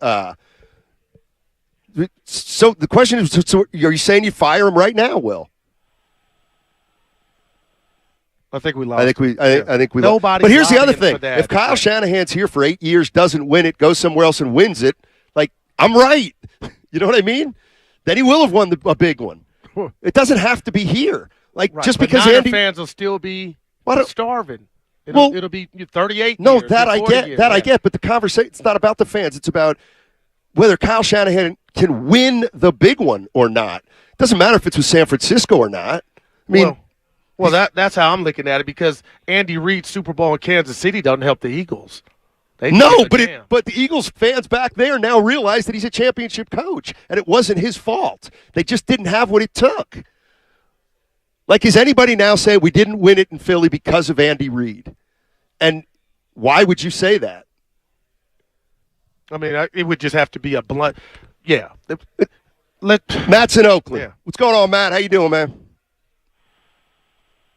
so the question is: so are you saying you fire him right now, Will? I think we lost. I think we lost. But here's the other thing: if Kyle Shanahan's here for 8 years, doesn't win it, goes somewhere else and wins it, like I'm right. You know what I mean? Then he will have won a big one. It doesn't have to be here. Like just because Niner Andy fans will still be starving. It'll be 38. No, years, that I get. Years, I get. But the conversation, it's not about the fans. It's about whether Kyle Shanahan can win the big one or not. It doesn't matter if it's with San Francisco or not. I mean, well, that's how I'm looking at it because Andy Reid's Super Bowl in Kansas City doesn't help the Eagles. But the Eagles fans back there now realize that he's a championship coach, and it wasn't his fault. They just didn't have what it took. Like, is anybody now saying we didn't win it in Philly because of Andy Reid? And why would you say that? I mean, it would just have to be a blunt. Yeah. Matt's in Oakland. Yeah. What's going on, Matt? How you doing, man?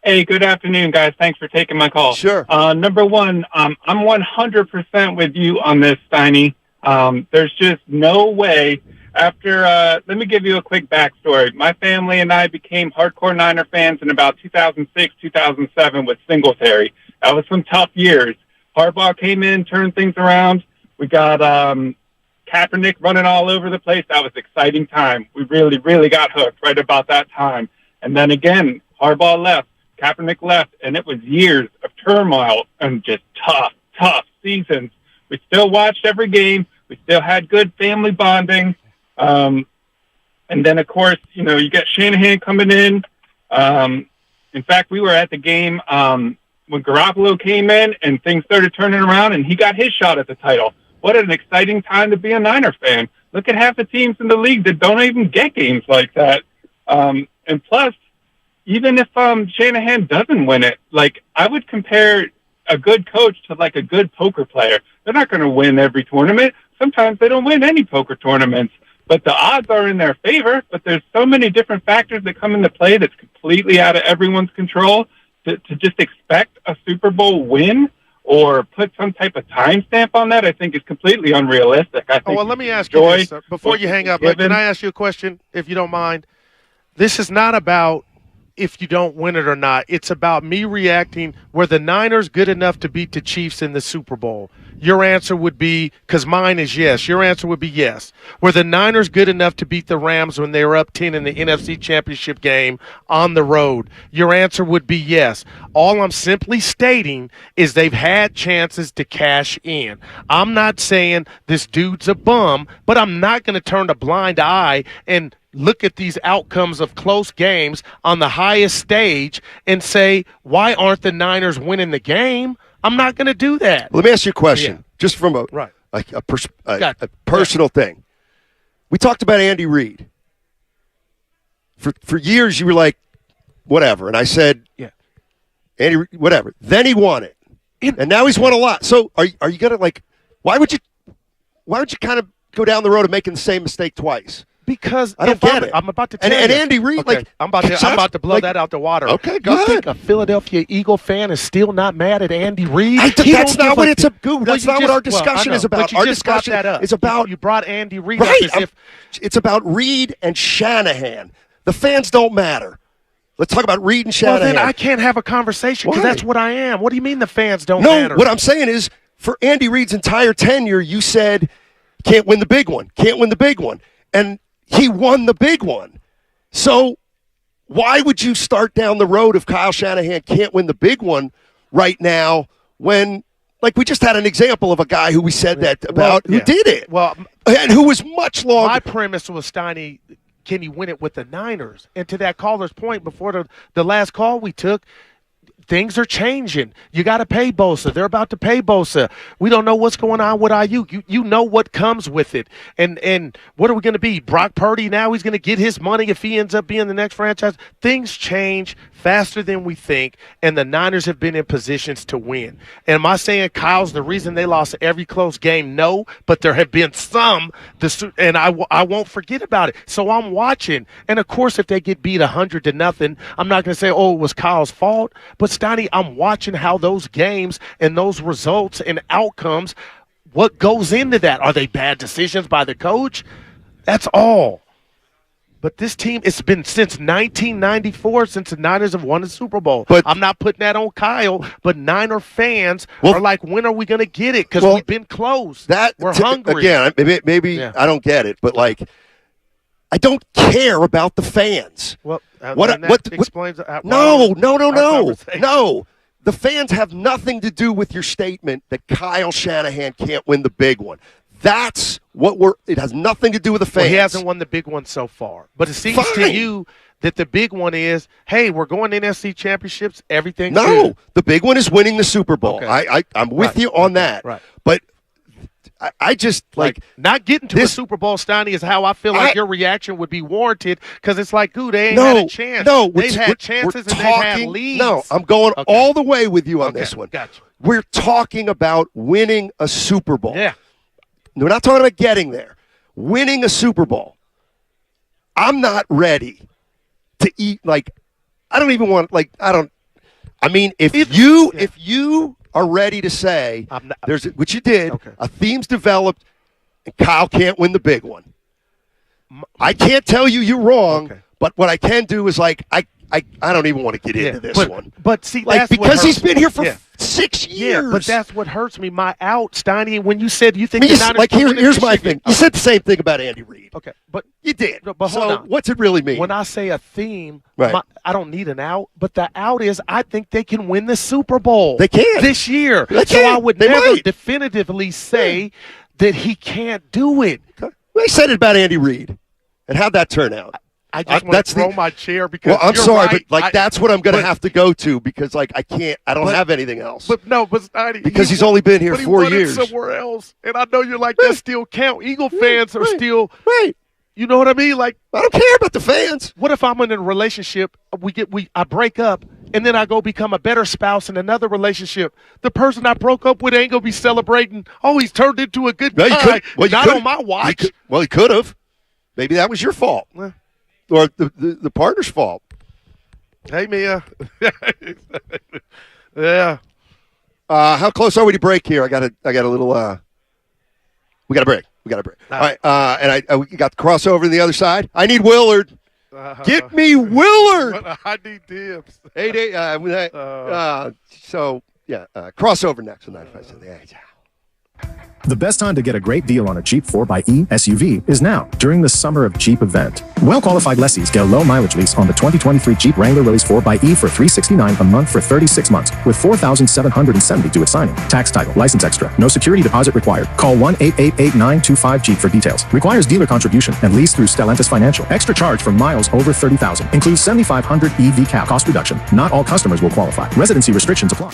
Hey, good afternoon, guys. Thanks for taking my call. Sure. Number one, I'm 100% with you on this, Steiny. There's just no way. Let me give you a quick backstory. My family and I became hardcore Niner fans in about 2006, 2007 with Singletary. That was some tough years. Harbaugh came in, turned things around. We got Kaepernick running all over the place. That was an exciting time. We really, really got hooked right about that time. And then again, Harbaugh left. Kaepernick left, and it was years of turmoil and just tough seasons. We still watched every game. We still had good family bonding. And then, of course, you get Shanahan coming in. In fact, we were at the game when Garoppolo came in and things started turning around, and he got his shot at the title. What an exciting time to be a Niner fan. Look at half the teams in the league that don't even get games like that. And plus, even if Shanahan doesn't win it, like I would compare a good coach to like a good poker player. They're not going to win every tournament. Sometimes they don't win any poker tournaments, but the odds are in their favor. But there's so many different factors that come into play that's completely out of everyone's control. To just expect a Super Bowl win or put some type of timestamp on that, I think is completely unrealistic. I think let me ask you this, before you hang up. Can I ask you a question, if you don't mind? This is not about if you don't win it or not. It's about me reacting, were the Niners good enough to beat the Chiefs in the Super Bowl? Your answer would be, because mine is yes. Your answer would be yes. Were the Niners good enough to beat the Rams when they were up 10 in the NFC Championship game on the road? Your answer would be yes. All I'm simply stating is they've had chances to cash in. I'm not saying this dude's a bum, but I'm not going to turn a blind eye and look at these outcomes of close games on the highest stage and say, why aren't the Niners winning the game? I'm not going to do that. Let me ask you a question, just from a personal thing. We talked about Andy Reid. For years, you were like, whatever. And I said, Andy, whatever. Then he won it, and now he's won a lot. So are you gonna like? Why would you kind of go down the road of making the same mistake twice? Because I don't get it. I'm about to tell and you. Andy Reid, Okay, like I'm about to blow that out the water. Okay, go you ahead. think a Philadelphia Eagle fan is still not mad at Andy Reid? That's not what it's That's not what our discussion is about. Our discussion is about you brought Andy Reid right. up as if It's about Reid and Shanahan. The fans don't matter. Let's talk about Reid and Shanahan. Well, then I can't have a conversation because that's what I am. What do you mean the fans don't No, matter? what I'm saying is for Andy Reid's entire tenure, you said can't win the big one, can't win the big one. And he won the big one. So why would you start down the road of Kyle Shanahan can't win the big one right now when, like, we just had an example of a guy who we said that about who did it. Well, and who was much longer. My premise was, Steiny, can he win it with the Niners? And to that caller's point before the last call we took, things are changing. You got to pay Bosa. They're about to pay Bosa. We don't know what's going on with IU. You know what comes with it. And what are we going to be? Brock Purdy now, he's going to get his money if he ends up being the next franchise. Things change faster than we think, and the Niners have been in positions to win. And am I saying Kyle's the reason they lost every close game? No, but there have been some, and I won't forget about it. So I'm watching. And, of course, if they get beat 100-0, I'm not going to say, oh, it was Kyle's fault. But, Stoney, I'm watching how those games and those results and outcomes, what goes into that? Are they bad decisions by the coach? That's all. But this team, it's been since 1994 since the Niners have won the Super Bowl. But I'm not putting that on Kyle, but Niner fans are like, when are we going to get it? Because we've been close. We're hungry. Again, maybe I don't get it, but, like, I don't care about the fans. Well, what explains No. The fans have nothing to do with your statement that Kyle Shanahan can't win the big one. That's what it has nothing to do with the fans. Well, he hasn't won the big one so far. But it seems to you that the big one is, hey, we're going to NFC championships, everything's good. The big one is winning the Super Bowl. Okay. I'm with you on that. Right. But I just like not getting to a Super Bowl, Steiny, is how I feel like your reaction would be warranted, because it's like, dude, they ain't had a chance. No, they've had chances and they've had leads. No, I'm going all the way with you on this one. Gotcha. We're talking about winning a Super Bowl. Yeah. We're not talking about getting there. Winning a Super Bowl. I'm not ready to eat, like, I don't even want, like, if you are ready to say, which you did, a theme's developed, and Kyle can't win the big one. I can't tell you you're wrong, but what I can do is, like, I don't even want to get into this one. But see, like, that's because he's been here for 6 years. years. But that's what hurts me. My out, Steiny, when you said you think the Niners like, can win here's my thing. You said the same thing about Andy Reid. Okay, but you did. But hold so on. What's it really mean? When I say a theme, Right. I don't need an out, but the out is I think they can win the Super Bowl. They can. This year. They so can. I would They never might. definitively say that he can't do it. They said it about Andy Reid. And how'd that turn out? I just want to throw my chair because Well, I'm you're sorry, right. but, like, that's what I'm going to have to go to because, like, I don't have anything else. But no, but Steiny, because he's only been here but 4 he won it years. somewhere else, and I know you're like, that still count. Eagle fans are still right. You know what I mean? Like, I don't care about the fans. What if I'm in a relationship? I break up, and then I go become a better spouse in another relationship. The person I broke up with ain't gonna be celebrating. Oh, he's turned into a good guy. Not on my watch. He could have. Maybe that was your fault, or the partner's fault. Hey, Mia. Yeah. How close are we to break here? I got a little. We got a break. All right. And we got the crossover on the other side. I need Willard. Get me Willard. I need dibs. Crossover next on 95. The best time to get a great deal on a Jeep 4xe SUV is now, during the Summer of Jeep event. Well-qualified lessees get a low-mileage lease on the 2023 Jeep Wrangler Release 4xe for $369 a month for 36 months, with $4,770 due at signing. Tax title, license extra, no security deposit required. Call 1-888-925-JEEP for details. Requires dealer contribution and lease through Stellantis Financial. Extra charge for miles over 30,000. Includes 7,500 EV cap cost reduction. Not all customers will qualify. Residency restrictions apply.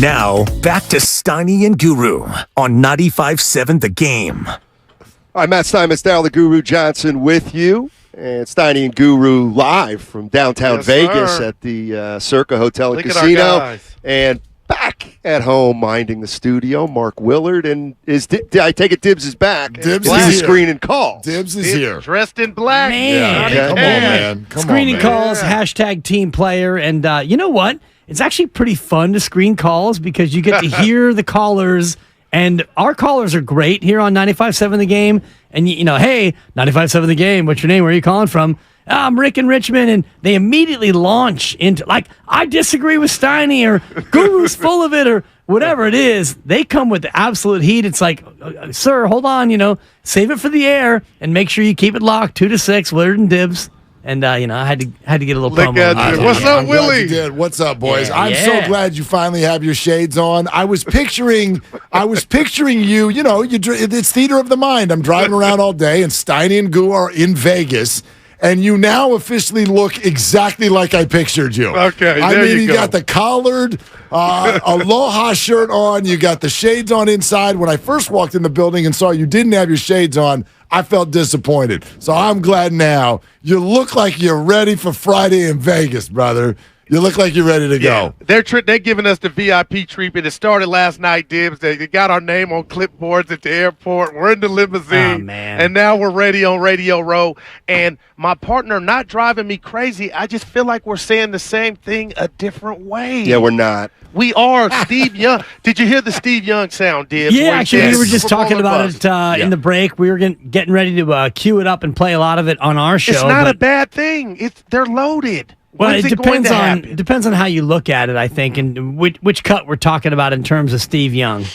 Now, back to Steiny and Guru on 95.7 The Game. All right, Matt Steinmetz, Darryl the Guru Johnson with you. And Steiny and Guru live from downtown Vegas at the Circa Hotel and Casino. And back at home minding the studio, Mark Willard. And I take it Dibbs is back. Dibbs is is screen and call. Dibbs is here. Dressed in black. Man. Yeah. Come on, man. Screening calls, hashtag team player. And you know what? It's actually pretty fun to screen calls because you get to hear the callers. And our callers are great here on 95.7 The Game. And, hey, 95.7 The Game, what's your name? Where are you calling from? I'm Rick in Richmond. And they immediately launch into, I disagree with Steiny or Guru's full of it or whatever it is. They come with the absolute heat. It's like, sir, hold on, save it for the air and make sure you keep it locked 2 to 6, Willard and Dibs. And I had to get a little promo. What's up, Willie? You did. What's up, boys? Yeah, I'm so glad you finally have your shades on. I was picturing you. It's theater of the mind. I'm driving around all day, and Steiny and Goo are in Vegas. And you now officially look exactly like I pictured you. Okay, you got the collared Aloha shirt on. You got the shades on inside. When I first walked in the building and saw you didn't have your shades on, I felt disappointed. So I'm glad now. You look like you're ready for Friday in Vegas, brother. You look like you're ready to go. They're giving us the VIP treatment. It started last night, Dibs. They got our name on clipboards at the airport. We're in the limousine. Oh, man. And now we're ready on Radio Row. And my partner not driving me crazy. I just feel like we're saying the same thing a different way. Yeah, we're not. We are. Steve Young. Did you hear the Steve Young sound, Dibs? Yeah, actually, we were just talking about it in the break. We were getting ready to cue it up and play a lot of it on our show. It's not a bad thing. They're loaded. Well, it depends on how you look at it, I think, and which cut we're talking about in terms of Steve Young.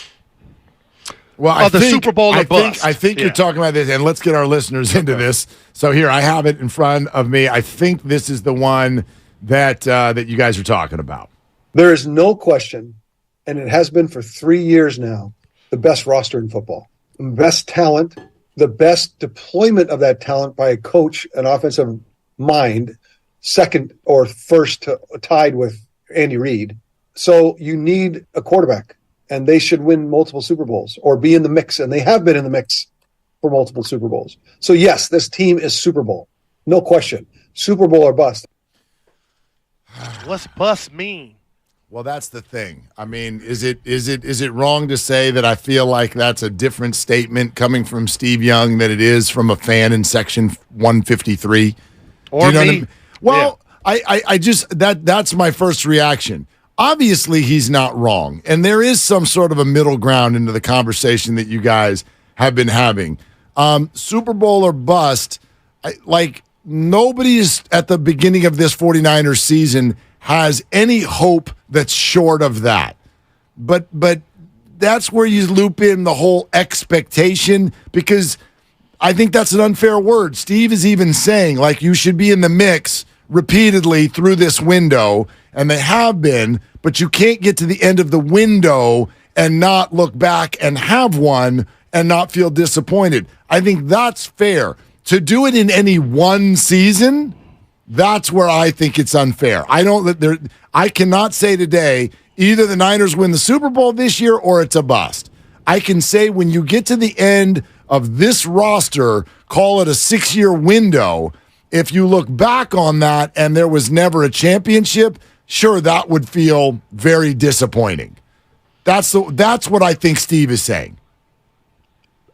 Well, the Super Bowl or bust. I think you're talking about this, and let's get our listeners into this. So here, I have it in front of me. I think this is the one that you guys are talking about. There is no question, and it has been for 3 years now, the best roster in football. The best talent, the best deployment of that talent by a coach, an offensive mind, second or first tied with Andy Reid. So you need a quarterback, and they should win multiple Super Bowls or be in the mix, and they have been in the mix for multiple Super Bowls. So yes, this team is Super Bowl. No question. Super Bowl or bust. What's bust mean? Well, that's the thing. I mean, is it wrong to say that I feel like that's a different statement coming from Steve Young than it is from a fan in section 153? Or me. I mean? Well, yeah. I just that's my first reaction. Obviously, he's not wrong, and there is some sort of a middle ground into the conversation that you guys have been having. Super Bowl or bust, nobody's at the beginning of this 49ers season has any hope that's short of that. But that's where you loop in the whole expectation, because I think that's an unfair word. Steve is even saying, you should be in the mix repeatedly through this window, and they have been, but you can't get to the end of the window and not look back and have one and not feel disappointed. I think that's fair. To do it in any one season, that's where I think it's unfair. I cannot say today either the Niners win the Super Bowl this year or it's a bust. I can say when you get to the end of this roster, call it a 6-year window, if you look back on that and there was never a championship, sure, that would feel very disappointing. That's what I think Steve is saying.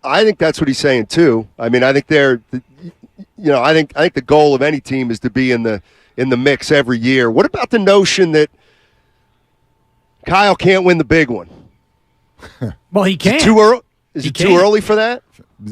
I think that's what he's saying too. I mean, I think I think the goal of any team is to be in the mix every year. What about the notion that Kyle can't win the big one? Well, he can. Is it too early for that?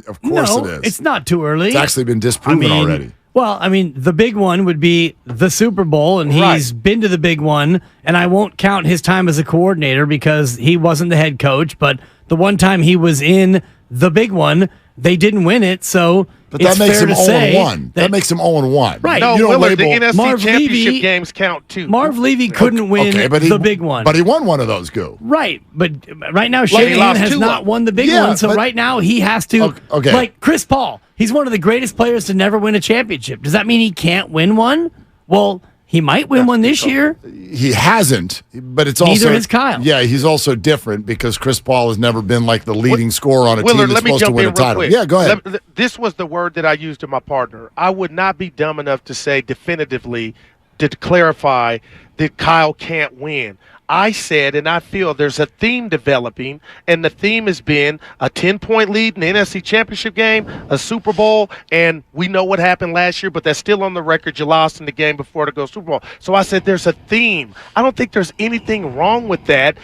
Of course it is. It's not too early. It's actually been disproven already. Well, I mean, the big one would be the Super Bowl, and he's been to the big one, and I won't count his time as a coordinator because he wasn't the head coach, but the one time he was in the big one, they didn't win it, so but that makes him 0-1. That makes him 0-1. Right. No, you don't Willard, the NFC Marv Championship Levy, games count too. Marv Levy couldn't win the big one. But he won one of those, Goo. Right, but right now Shanahan has not won the big one, so right now he has to. Okay. Like Chris Paul, he's one of the greatest players to never win a championship. Does that mean he can't win one? Well, He might win one this year. He hasn't, but it's Neither also has Kyle. Yeah, he's also different because Chris Paul has never been like the leading scorer on a team that's let me supposed to jump win in a real title. quick. Yeah, go ahead. This was the word that I used to my partner. I would not be dumb enough to say definitively to clarify that Kyle can't win. I said, and I feel there's a theme developing, and the theme has been a 10-point lead in the NFC Championship game, a Super Bowl, and we know what happened last year, but that's still on the record. You lost in the game before to go Super Bowl. So I said there's a theme. I don't think there's anything wrong with that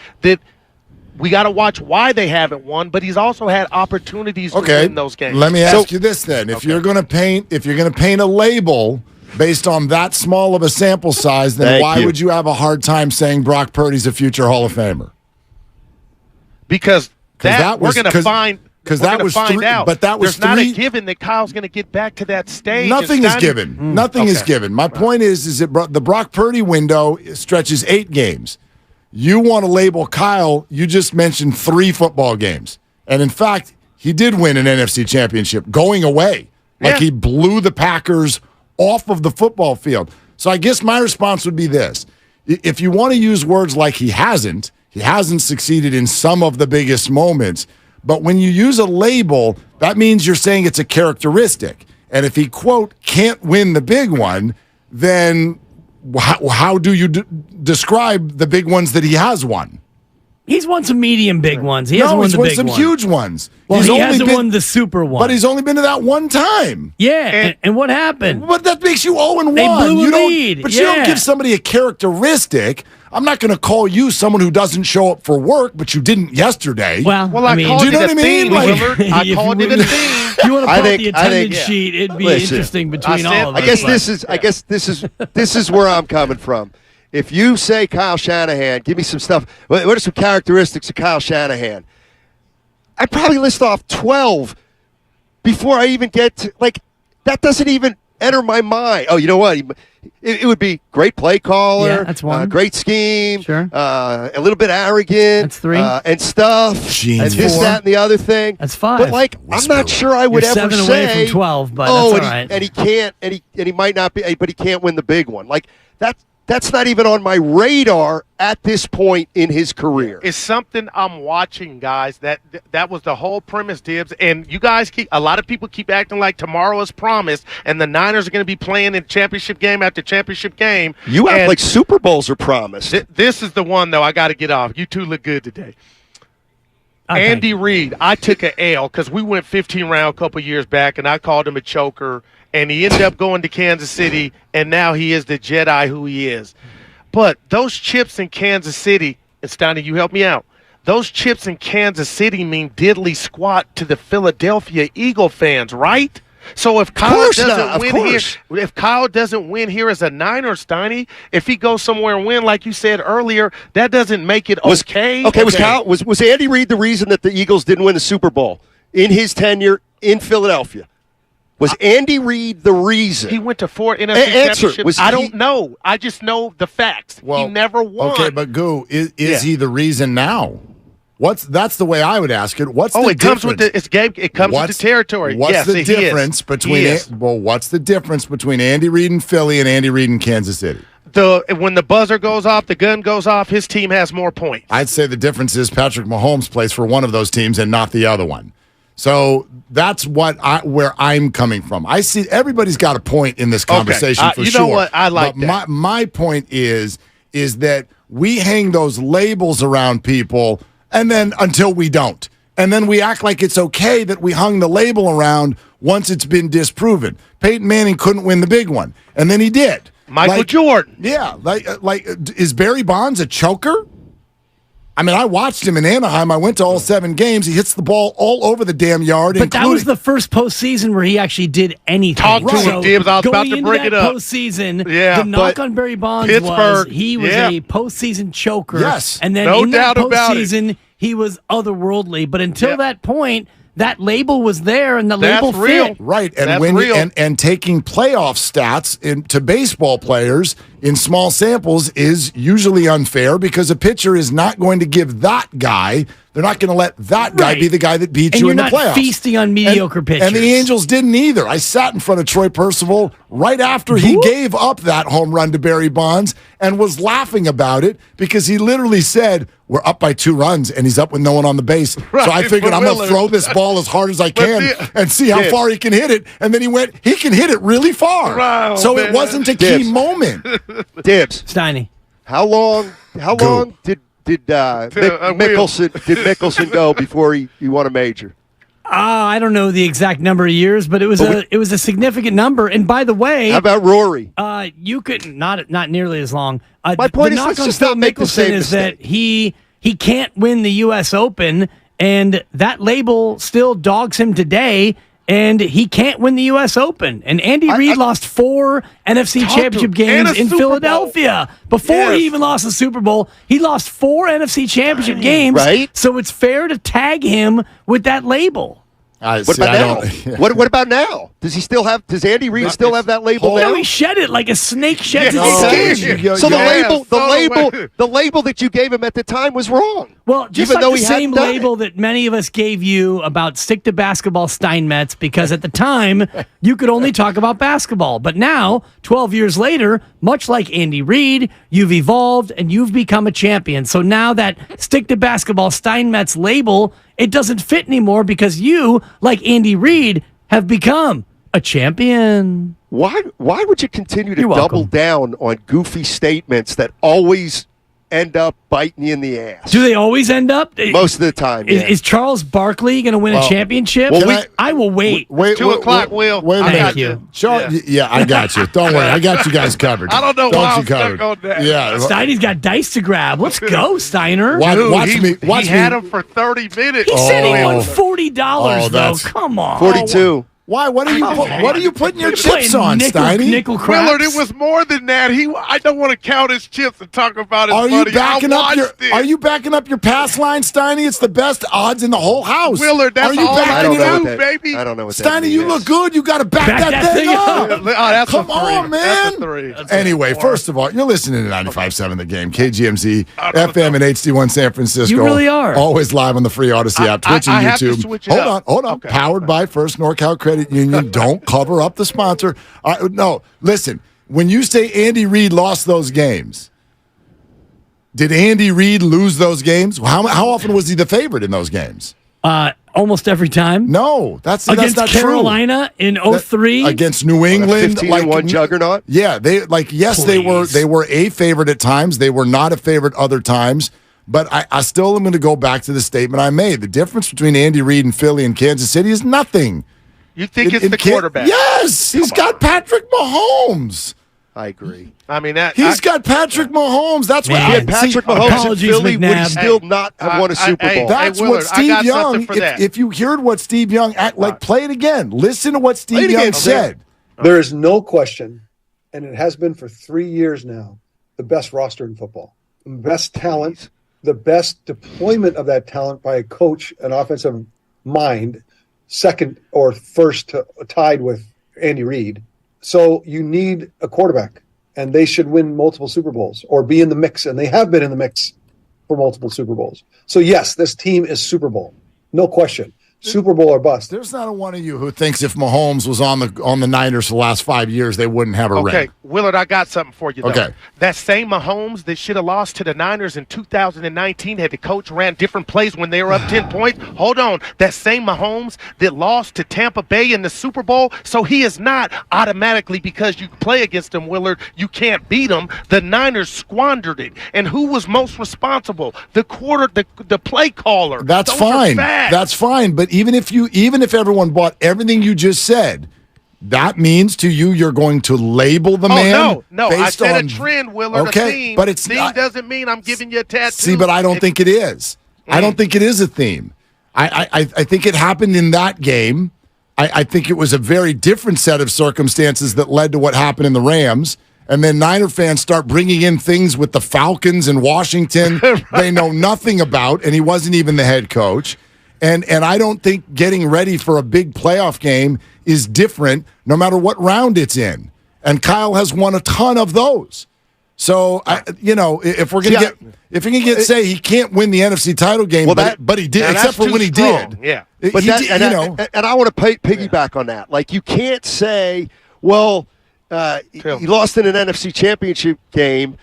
we got to watch why they haven't won, but he's also had opportunities to win those games. Let me ask you this then. If you're going to paint a label based on that small of a sample size, then why would you have a hard time saying Brock Purdy's a future Hall of Famer? Because we're going to find out. But that was There's not a given that Kyle's going to get back to that stage. Nothing is given. Nothing is given. My point is that the Brock Purdy window stretches 8 games. You want to label Kyle, you just mentioned 3 football games. And in fact, he did win an NFC championship going away. Like he blew the Packers off of the football field. So I guess my response would be this. If you want to use words like he hasn't succeeded in some of the biggest moments. But when you use a label, that means you're saying it's a characteristic. And if he, quote, can't win the big one, then how do you describe the big ones that he has won? He's won some medium big ones. He hasn't won the big some one. huge ones. Well, he hasn't won the super one. But he's only been to that one time. Yeah, and what happened? But that makes you 0-1. They blew a lead. But you don't give somebody a characteristic. I'm not going to call you someone who doesn't show up for work, but you didn't yesterday. Well, I mean, called do you know it what a I mean? theme, Willard. I called it a theme. If you want to pull up the attendance sheet, it'd be interesting between all of us. I guess this is where I'm coming from. If you say Kyle Shanahan, give me some stuff. What are some characteristics of Kyle Shanahan? I'd probably list off 12 before I even get to, that doesn't even enter my mind. Oh, you know what? It would be great play caller. Yeah, that's one. Great scheme. Sure. A little bit arrogant. That's 3. And stuff. That's and this, 4. that, and the other thing. That's 5. But I'm not sure I would You're ever 7 say. away from 12, but oh, that's all right. And he can't. And he might not be. But he can't win the big one. That's not even on my radar at this point in his career. It's something I'm watching, guys. That was the whole premise, Dibs. And you guys a lot of people keep acting like tomorrow is promised, and the Niners are going to be playing in championship game after championship game. You act like Super Bowls are promised. This is the one, though, I got to get off. You two look good today. Andy Reid, I took an L because we went 15 round a couple years back, and I called him a choker. And he ended up going to Kansas City, and now he is the Jedi who he is. But those chips in Kansas City, and Steiny, you help me out, those chips in Kansas City mean diddly squat to the Philadelphia Eagle fans, right? So if Kyle doesn't win here as a Niner, Steiny, if he goes somewhere and win, like you said earlier, that doesn't make it okay. Was Andy Reid the reason that the Eagles didn't win the Super Bowl in his tenure in Philadelphia? Was Andy Reid the reason? He went to 4 NFC championships. I don't know. I just know the facts. He never won. Okay, but Goo, is he the reason now? That's the way I would ask it. What's the it difference? comes with it comes with the territory. What's the difference between what's the difference between Andy Reid in Philly and Andy Reid in Kansas City? When the buzzer goes off, the gun goes off, his team has more points. I'd say the difference is Patrick Mahomes plays for one of those teams and not the other one. So that's where I'm coming from. I see everybody's got a point in this conversation for sure. You know what? I like that. My point is that we hang those labels around people and then until we don't. And then we act like it's okay that we hung the label around once it's been disproven. Peyton Manning couldn't win the big one, and then he did. Michael Jordan. Yeah, is Barry Bonds a choker? I mean, I watched him in Anaheim. I went to all 7 games. He hits the ball all over the damn yard. But that was the first postseason where he actually did anything. Talk to him, Dibs. I was about to bring it up. Postseason, the knock on Barry Bonds was he was a postseason choker. Yes. And then in that postseason, he was otherworldly. But until that point, that label was there, and the label fit. Right, and and taking playoff stats to baseball players in small samples is usually unfair because a pitcher is not going to give that guy They're not going to let that guy Right. be the guy that beats And you you're in the not playoffs. feasting on mediocre pitchers. And the Angels didn't either. I sat in front of Troy Percival right after he gave up that home run to Barry Bonds and was laughing about it because he literally said, we're up by 2 runs, and he's up with no one on the base. Right, so I figured I'm going to throw this ball as hard as I can and see how far he can hit it. And then he can hit it really far. Wow, so man. it wasn't a key moment. Dibs. Steiny. How long did Mickelson go before he won a major? I don't know the exact number of years, but it was a significant number. And by the way, How about Rory? You could not nearly as long. My point the is, knock let's on just Phil not make the Mickelson same is mistake. that he can't win the U.S. Open, and that label still dogs him today. And he can't win the U.S. Open. And Andy Reid lost 4 NFC Championship games in Philadelphia before he even lost the Super Bowl. He lost 4 NFC Championship games. Right. So it's fair to tag him with that label. What about now? What about now? Does Andy Reid still have that label now? No, he shed it like a snake sheds Yeah, its he skin. did. So the label that you gave him at the time was wrong. Well, just even like though the he same hadn't done label that many of us gave you about stick to basketball Steinmetz, because at the time you could only talk about basketball. But now, 12 years later, much like Andy Reid, you've evolved and you've become a champion. So now that stick to basketball Steinmetz label, it doesn't fit anymore because you, like Andy Reid, have become a champion. Why would you continue to You're double welcome. down on goofy statements that always end up biting you in the ass? Do they always end up? Most of the time, yeah. Is Charles Barkley going to win a championship? I will wait. 2 o'clock, Will. Wait a I minute. got you. Yeah, I got you. Don't worry. I got you guys covered. I don't know why I'm you covered. stuck on that. Yeah. Steiny's got dice to grab. Let's go, Steiner. Watch me. He had him for 30 minutes. He said he won $40, though. Come on. 42. Why? What are you putting your chips Playing on, Steiny? nickel craps. Willard, it was more than that. I don't want to count his chips and talk about his Are money. you backing I up watched it. Are you backing up your pass line, Steiny? It's the best odds in the whole house. Willard, that's are you all I backing it do, up? baby. I don't know what that Steiny, you means. look good. You got to back that thing up. Oh, that's Come a 3. on, man. That's a 3. Anyway, first of all, you're listening to 95.7 The Game, KGMZ, FM, and HD1 San Francisco. You really are. Always live on the free Odyssey app, Twitch and I have to YouTube. switch it up. Hold on. Okay. Powered by First NorCal Credit Union. Don't cover up the sponsor. No, listen. When you say Andy Reid lost those games, did Andy Reid lose those games? How often was he the favorite in those games? Almost every time. No, that's Against not Carolina in 03. Against New England, 15-1 juggernaut. Yeah, they were a favorite at times. They were not a favorite other times. But I still am going to go back to the statement I made. The difference between Andy Reid and Philly and Kansas City is nothing. You think it's the quarterback? Yes, he's got Patrick Mahomes. I agree. I mean, that He's got Patrick Mahomes. That's what Man. Patrick Mahomes in apologies, Philly would he McNabb. still not have won a Super Bowl. That's Willard, what I Steve got Young. something for that. If you heard what Steve Young play it again. Listen to what Steve Young said. There is no question, and it has been for 3 years now, the best roster in football, the best talent, the best deployment of that talent by a coach, an offensive mind, second or first tied with Andy Reid. So you need a quarterback, and they should win multiple Super Bowls or be in the mix, and they have been in the mix for multiple Super Bowls. So yes, this team is Super Bowl, no question. Super Bowl or bust. There's not a one of you who thinks if Mahomes was on the Niners for the last 5 years, they wouldn't have a ring. Okay, Willard, I got something for you, though. Okay. That same Mahomes that should have lost to the Niners in 2019 had the coach ran different plays when they were up 10 points. Hold on. That same Mahomes that lost to Tampa Bay in the Super Bowl, so he is not automatically, because you play against him, Willard, you can't beat him. The Niners squandered it. And who was most responsible? The play caller. That's Those are fine. facts. That's fine. But even if everyone bought everything you just said, that means to you you're going to label the man. No. I based said on, a trend, Willard. Okay, a theme. but it's theme not, doesn't mean I'm giving you a tattoo. See, but I don't think it is. I don't think it is a theme. I think it happened in that game. I think it was a very different set of circumstances that led to what happened in the Rams. And then Niner fans start bringing in things with the Falcons and Washington they know nothing about, and he wasn't even the head coach. And I don't think getting ready for a big playoff game is different no matter what round it's in. And Kyle has won a ton of those. So, if we're going to If he can say he can't win the NFC title game, but he did, except for when he did. Yeah. But He that, did, and I want to piggyback on that. Like, you can't say, well, he lost in an NFC championship game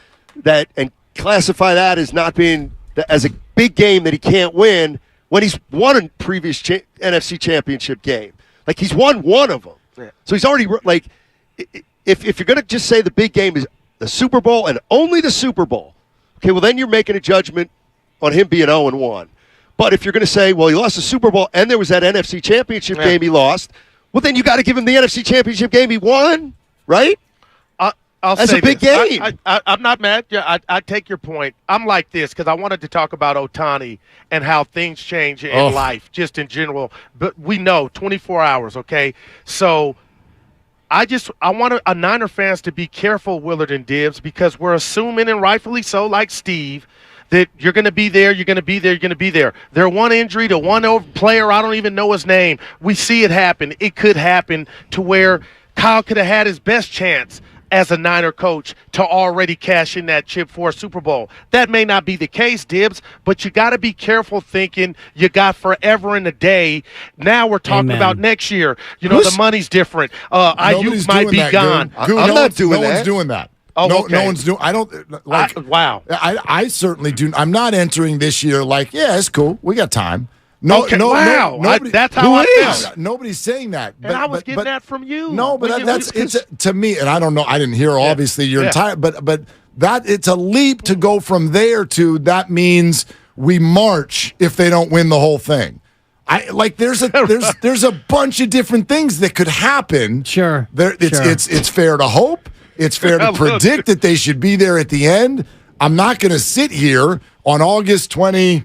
and classify that as not being as a big game that he can't win when he's won a previous NFC championship game. Like, he's won one of them. Yeah. So he's already, like, if you're going to just say the big game is the Super Bowl and only the Super Bowl, okay, well, then you're making a judgment on him being 0-1. But if you're going to say, well, he lost the Super Bowl and there was that NFC championship game he lost, well, then you got to give him the NFC championship game he won, right? That's a big game. I'm not mad. Yeah, I take your point. I'm like this because I wanted to talk about Ohtani and how things change in life, just in general. But we know 24 hours, okay? So I want Niner fans to be careful, Willard and Dibbs, because we're assuming, and rightfully so, like Steve, that you're going to be there, you're going to be there, you're going to be there. They're one injury to one player, I don't even know his name. We see it happen. It could happen to where Kyle could have had his best chance as a Niner coach to already cash in that chip for a Super Bowl. That may not be the case, Dibbs, but you got to be careful thinking you got forever in a day. Now we're talking about next year. You know, the money's different. Ayuk might be gone. I'm not doing that. No one's doing that. Oh, no, okay. no one's doing. I don't like. Wow. I certainly do. I'm not entering this year like, yeah, it's cool. We got time. No, okay, no, wow. nobody, that's how I felt. Nobody's saying that. And I was getting that from you. No, but it's to me, and I don't know. I didn't hear obviously your entire, but that it's a leap to go from there to that means we march if they don't win the whole thing. There's a bunch of different things that could happen. Sure. It's fair to hope. It's fair to predict that they should be there at the end. I'm not going to sit here on August 25th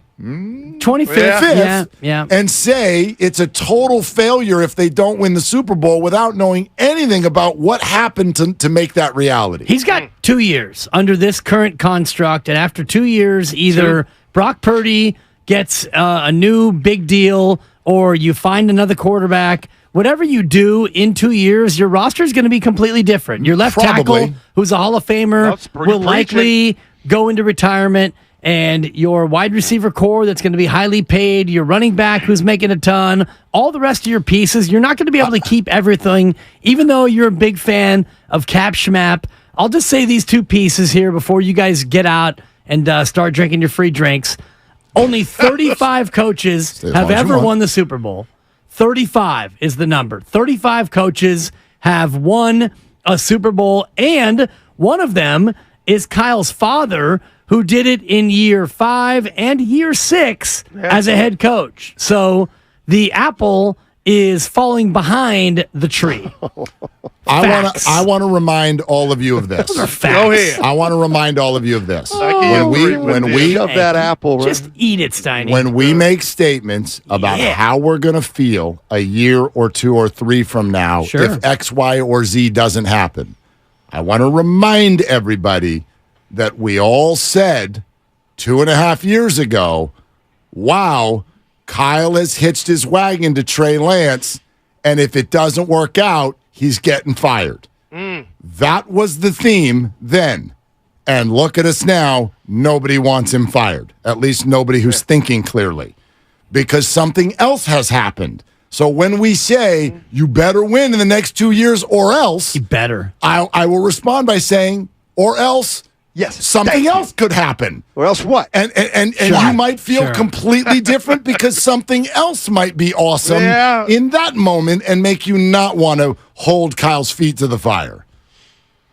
and say it's a total failure if they don't win the Super Bowl without knowing anything about what happened to make that reality. He's got 2 years under this current construct, and after 2 years, either Brock Purdy gets a new big deal or you find another quarterback. Whatever you do in 2 years, your roster is going to be completely different. Your left tackle, who's a Hall of Famer, will likely go into retirement, and your wide receiver core that's going to be highly paid, your running back who's making a ton, all the rest of your pieces, you're not going to be able to keep everything, even though you're a big fan of Cap Schmap. I'll just say these two pieces here before you guys get out and start drinking your free drinks. Only 35 coaches have ever won the Super Bowl. 35 is the number. 35 coaches have won a Super Bowl, and one of them is Kyle's father, who did it in year 5 and year 6 as a head coach. So the apple is falling behind the tree. I want to remind all of you of this. Those are facts. Go ahead. I want to remind all of you of this. When we shove that apple, just eat it, Steiny. When we make statements about how we're going to feel a year or 2 or 3 from now, if X, Y, or Z doesn't happen, I want to remind everybody that we all said 2.5 years ago, wow, Kyle has hitched his wagon to Trey Lance, and if it doesn't work out, he's getting fired. That was the theme then. And look at us now. Nobody wants him fired. At least nobody who's thinking clearly. Because something else has happened. So when we say, you better win in the next 2 years or else. You better. I will respond by saying, or else. Yes, something else could happen. Or else what? And you might feel completely different because something else might be awesome in that moment and make you not want to hold Kyle's feet to the fire.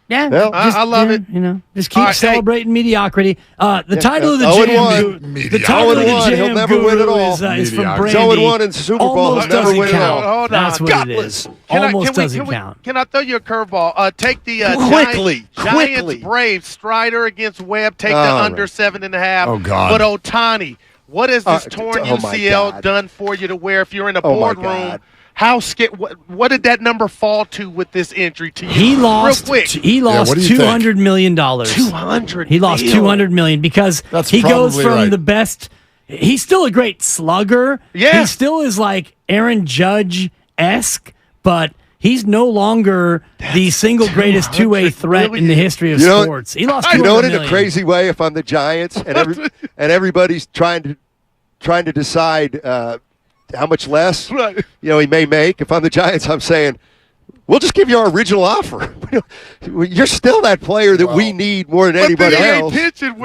Yeah, well, I love it. You know, just keep celebrating mediocrity. The title of the Jam, the title of the Jam he'll never win it all. Is from Brandy. 0-1 in Super Bowl. Almost Never doesn't win count. it all. That's what it is. Almost doesn't count. Can I throw you a curveball? Take the Giants Braves Strider against Webb. Take the under 7.5. Oh God! But Ohtani, what has this torn UCL done for you to where if you're in a boardroom? How scared? What did that number fall to with this injury to you? He lost. Real quick. He lost $200 million. He lost $200 million because he goes from the best. He's still a great slugger. Yeah, he still is like Aaron Judge-esque, but he's no longer the single greatest two-way threat in the history of sports. He lost $200 in million. a crazy way, if I'm the Giants and everybody's trying to decide how much less he may make. If I'm the Giants, I'm saying, we'll just give you our original offer. You're still that player that we need more than anybody else. This is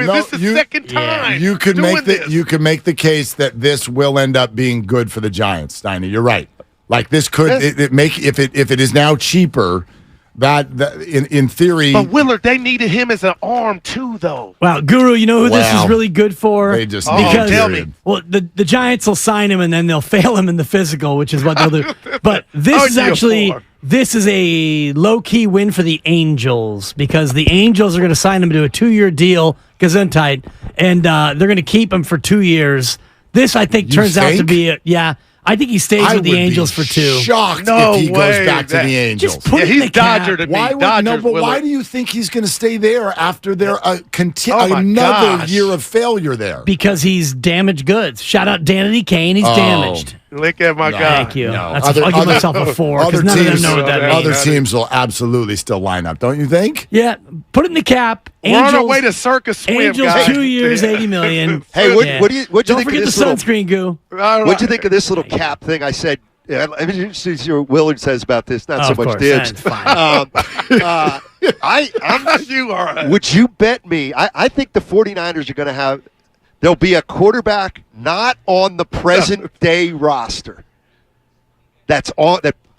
the second time. You could make the case that this will end up being good for the Giants, Steiny. You're right. Like this could it make if it is now cheaper. That in theory, but Willard, they needed him as an arm too, though. Wow, Guru, you know who this is really good for? They just tell me. Well, the Giants will sign him and then they'll fail him in the physical, which is what they'll do. But this is a low-key win for the Angels because the Angels are going to sign him to a 2-year deal, Gesundheit, and they're going to keep him for 2 years. This, I think, turns out to be I think he stays with the Angels for 2. Shocked if he goes back to the Angels. Just put he's Dodger to me. Why do you think he's going to stay there after their another year of failure there? Because he's damaged goods. Shout out Danity Kane. He's damaged. Look at my guy. Thank you. I'll give myself a 4 because none of them know what that means. Other teams will absolutely still line up, don't you think? Yeah, put it in the cap. We're on our way to circus swim, Angels, guys. 2 years, $80 million. Hey, what do you Don't think forget of the this little sunscreen, Goo. What do you think of this little cap thing? I said. I mean, see what Willard says about this. Not so much Dibs. You are right. Would you bet me? I think the 49ers are going to have. There'll be a quarterback not on the present day roster. That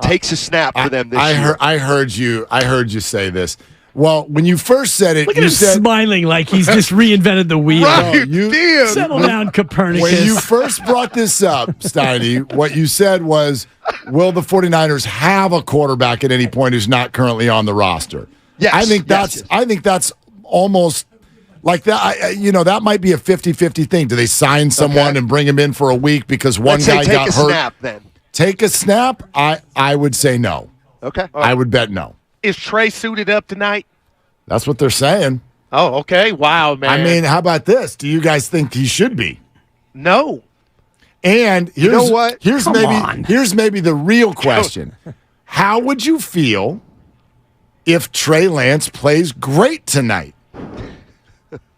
takes a snap for them this year. I heard you say this. Well, when you first said it, Look at him smiling like he's just reinvented the wheel. Right, settle down, Copernicus. When you first brought this up, Steiny, what you said was, will the 49ers have a quarterback at any point who's not currently on the roster? Yes. I think that's almost like that. That might be a 50-50 thing. Do they sign someone and bring him in for a week because one guy got hurt? Snap, then. Take a snap? I would say no. Okay. I would bet no. Is Trey suited up tonight? That's what they're saying. Oh, okay. Wow, man. I mean, how about this? Do you guys think he should be? No. And here's, you know what? Here's maybe the real question. How would you feel if Trey Lance plays great tonight?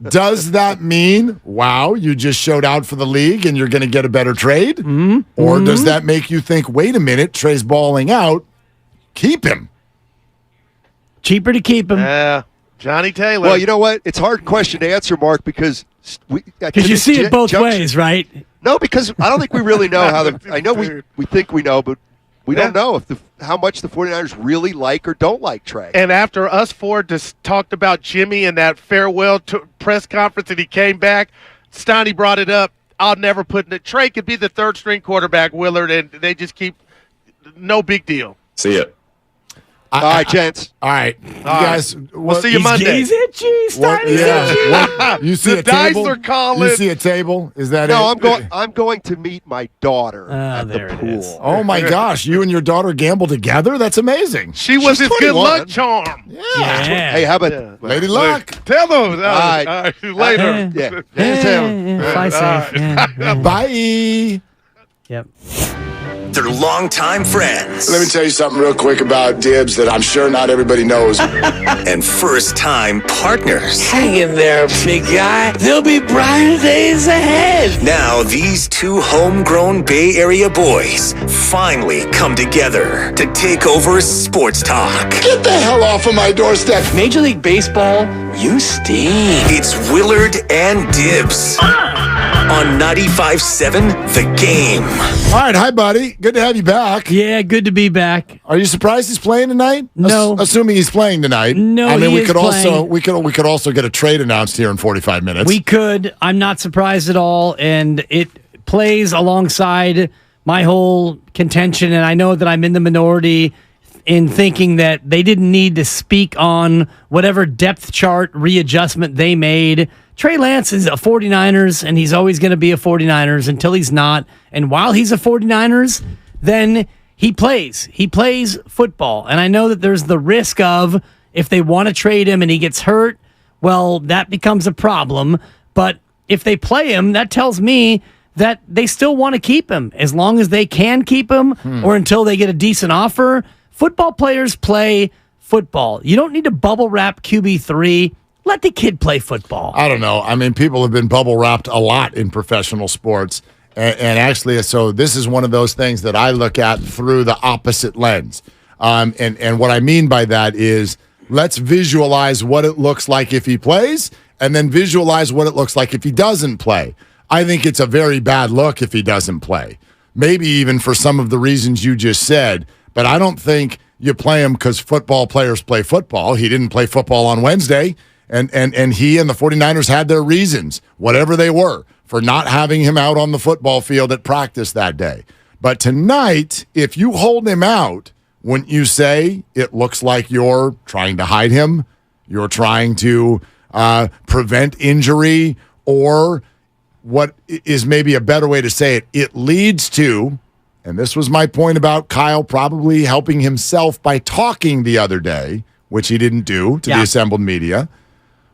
Does that mean, wow, you just showed out for the league and you're going to get a better trade? Mm-hmm. Or does that make you think, wait a minute, Trey's balling out, keep him? Cheaper to keep him. Yeah. Johnny Taylor. Well, you know what? It's a hard question to answer, Mark, because you see it both ways, right? No, because I don't think we really know how I know we think we know, but we don't know how much the 49ers really like or don't like Trey. And after us four just talked about Jimmy in that farewell press conference and he came back, Steiny brought it up. I'll never put it. Trey could be the third-string quarterback, Willard, and they just keep no big deal. See ya. All right, gents. All right. You guys, we'll see you Monday. He's itchy. Steiny's itchy. You see the a table? dice are calling. You see a table? Is that no, it? I'm going to meet my daughter at the pool. Oh, my gosh. You and your daughter gamble together? That's amazing. She was his good luck charm. Yeah. Hey, how about Lady Luck? Tell them. All right. Later. Fly safe. Bye. Yep. They're longtime friends. Let me tell you something real quick about Dibs that I'm sure not everybody knows. And first-time partners. Hang in there, big guy. There'll be brighter days ahead. Now, these two homegrown Bay Area boys finally come together to take over sports talk. Get the hell off of my doorstep. Major League Baseball, you stink. It's Willard and Dibs on 95.7 The Game. All right, hi, buddy. Good to have you back. Yeah, good to be back. Are you surprised he's playing tonight? No. Assuming he's playing tonight. No, I mean, he we is could playing. we could also get a trade announced here in 45 minutes. We could. I'm not surprised at all, and it plays alongside my whole contention, and I know that I'm in the minority in thinking that they didn't need to speak on whatever depth chart readjustment they made. Trey Lance is a 49ers, and he's always going to be a 49ers until he's not. And while he's a 49ers, then he plays. He plays football. And I know that there's the risk of if they want to trade him and he gets hurt, well, that becomes a problem. But if they play him, that tells me that they still want to keep him as long as they can keep him or until they get a decent offer. Football players play football. You don't need to bubble wrap QB3. Let the kid play football. I don't know. I mean, people have been bubble wrapped a lot in professional sports. And actually, so this is one of those things that I look at through the opposite lens. And what I mean by that is let's visualize what it looks like if he plays and then visualize what it looks like if he doesn't play. I think it's a very bad look if he doesn't play. Maybe even for some of the reasons you just said, but I don't think you play him because football players play football. He didn't play football on Wednesday. And he and the 49ers had their reasons, whatever they were, for not having him out on the football field at practice that day. But tonight, if you hold him out, wouldn't you say it looks like you're trying to hide him? You're trying to prevent injury? Or what is maybe a better way to say it, it leads to, and this was my point about Kyle probably helping himself by talking the other day, which he didn't do to the assembled media,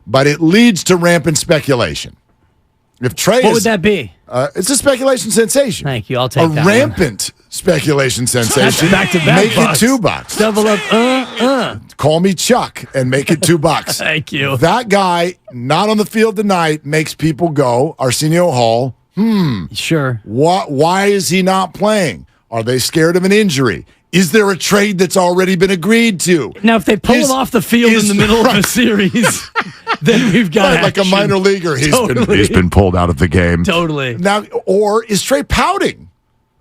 but it leads to rampant speculation. If Trey what would that be? It's a speculation sensation. Thank you. I'll take that. A rampant speculation sensation. Back to back. Make it $2. Double up. Call me Chuck and make it $2. Thank you. That guy not on the field tonight makes people go, Arsenio Hall. Sure. Why is he not playing? Are they scared of an injury? Is there a trade that's already been agreed to? Now, if they pull him off the field in the middle of a series, then we've got like a minor leaguer. He's Totally. been pulled out of the game. Totally. Now, or is Trey pouting?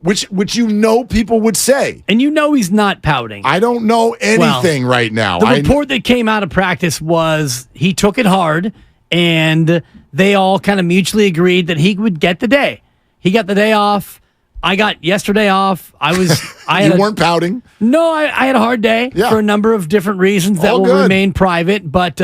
Which people would say. And he's not pouting. I don't know anything right now. The report that came out of practice was he took it hard, and they all kind of mutually agreed that he would get the day. He got the day off. I got yesterday off. You weren't pouting? No, I had a hard day for a number of different reasons that All will good. remain private. But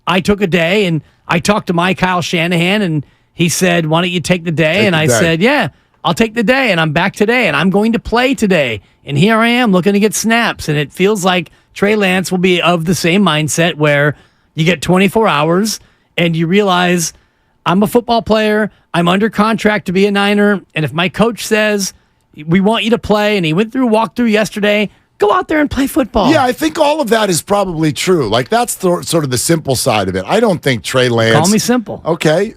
I took a day, and I talked to my Kyle Shanahan, and he said, "Why don't you take the day?" And I said, "Yeah, I'll take the day, and I'm back today, and I'm going to play today." And here I am looking to get snaps, and it feels like Trey Lance will be of the same mindset where you get 24 hours, and you realize I'm a football player. I'm under contract to be a Niner. And if my coach says, we want you to play, and he went through walkthrough yesterday, go out there and play football. Yeah, I think all of that is probably true. Like, that's sort of the simple side of it. I don't think Trey Lance... Call me simple. Okay,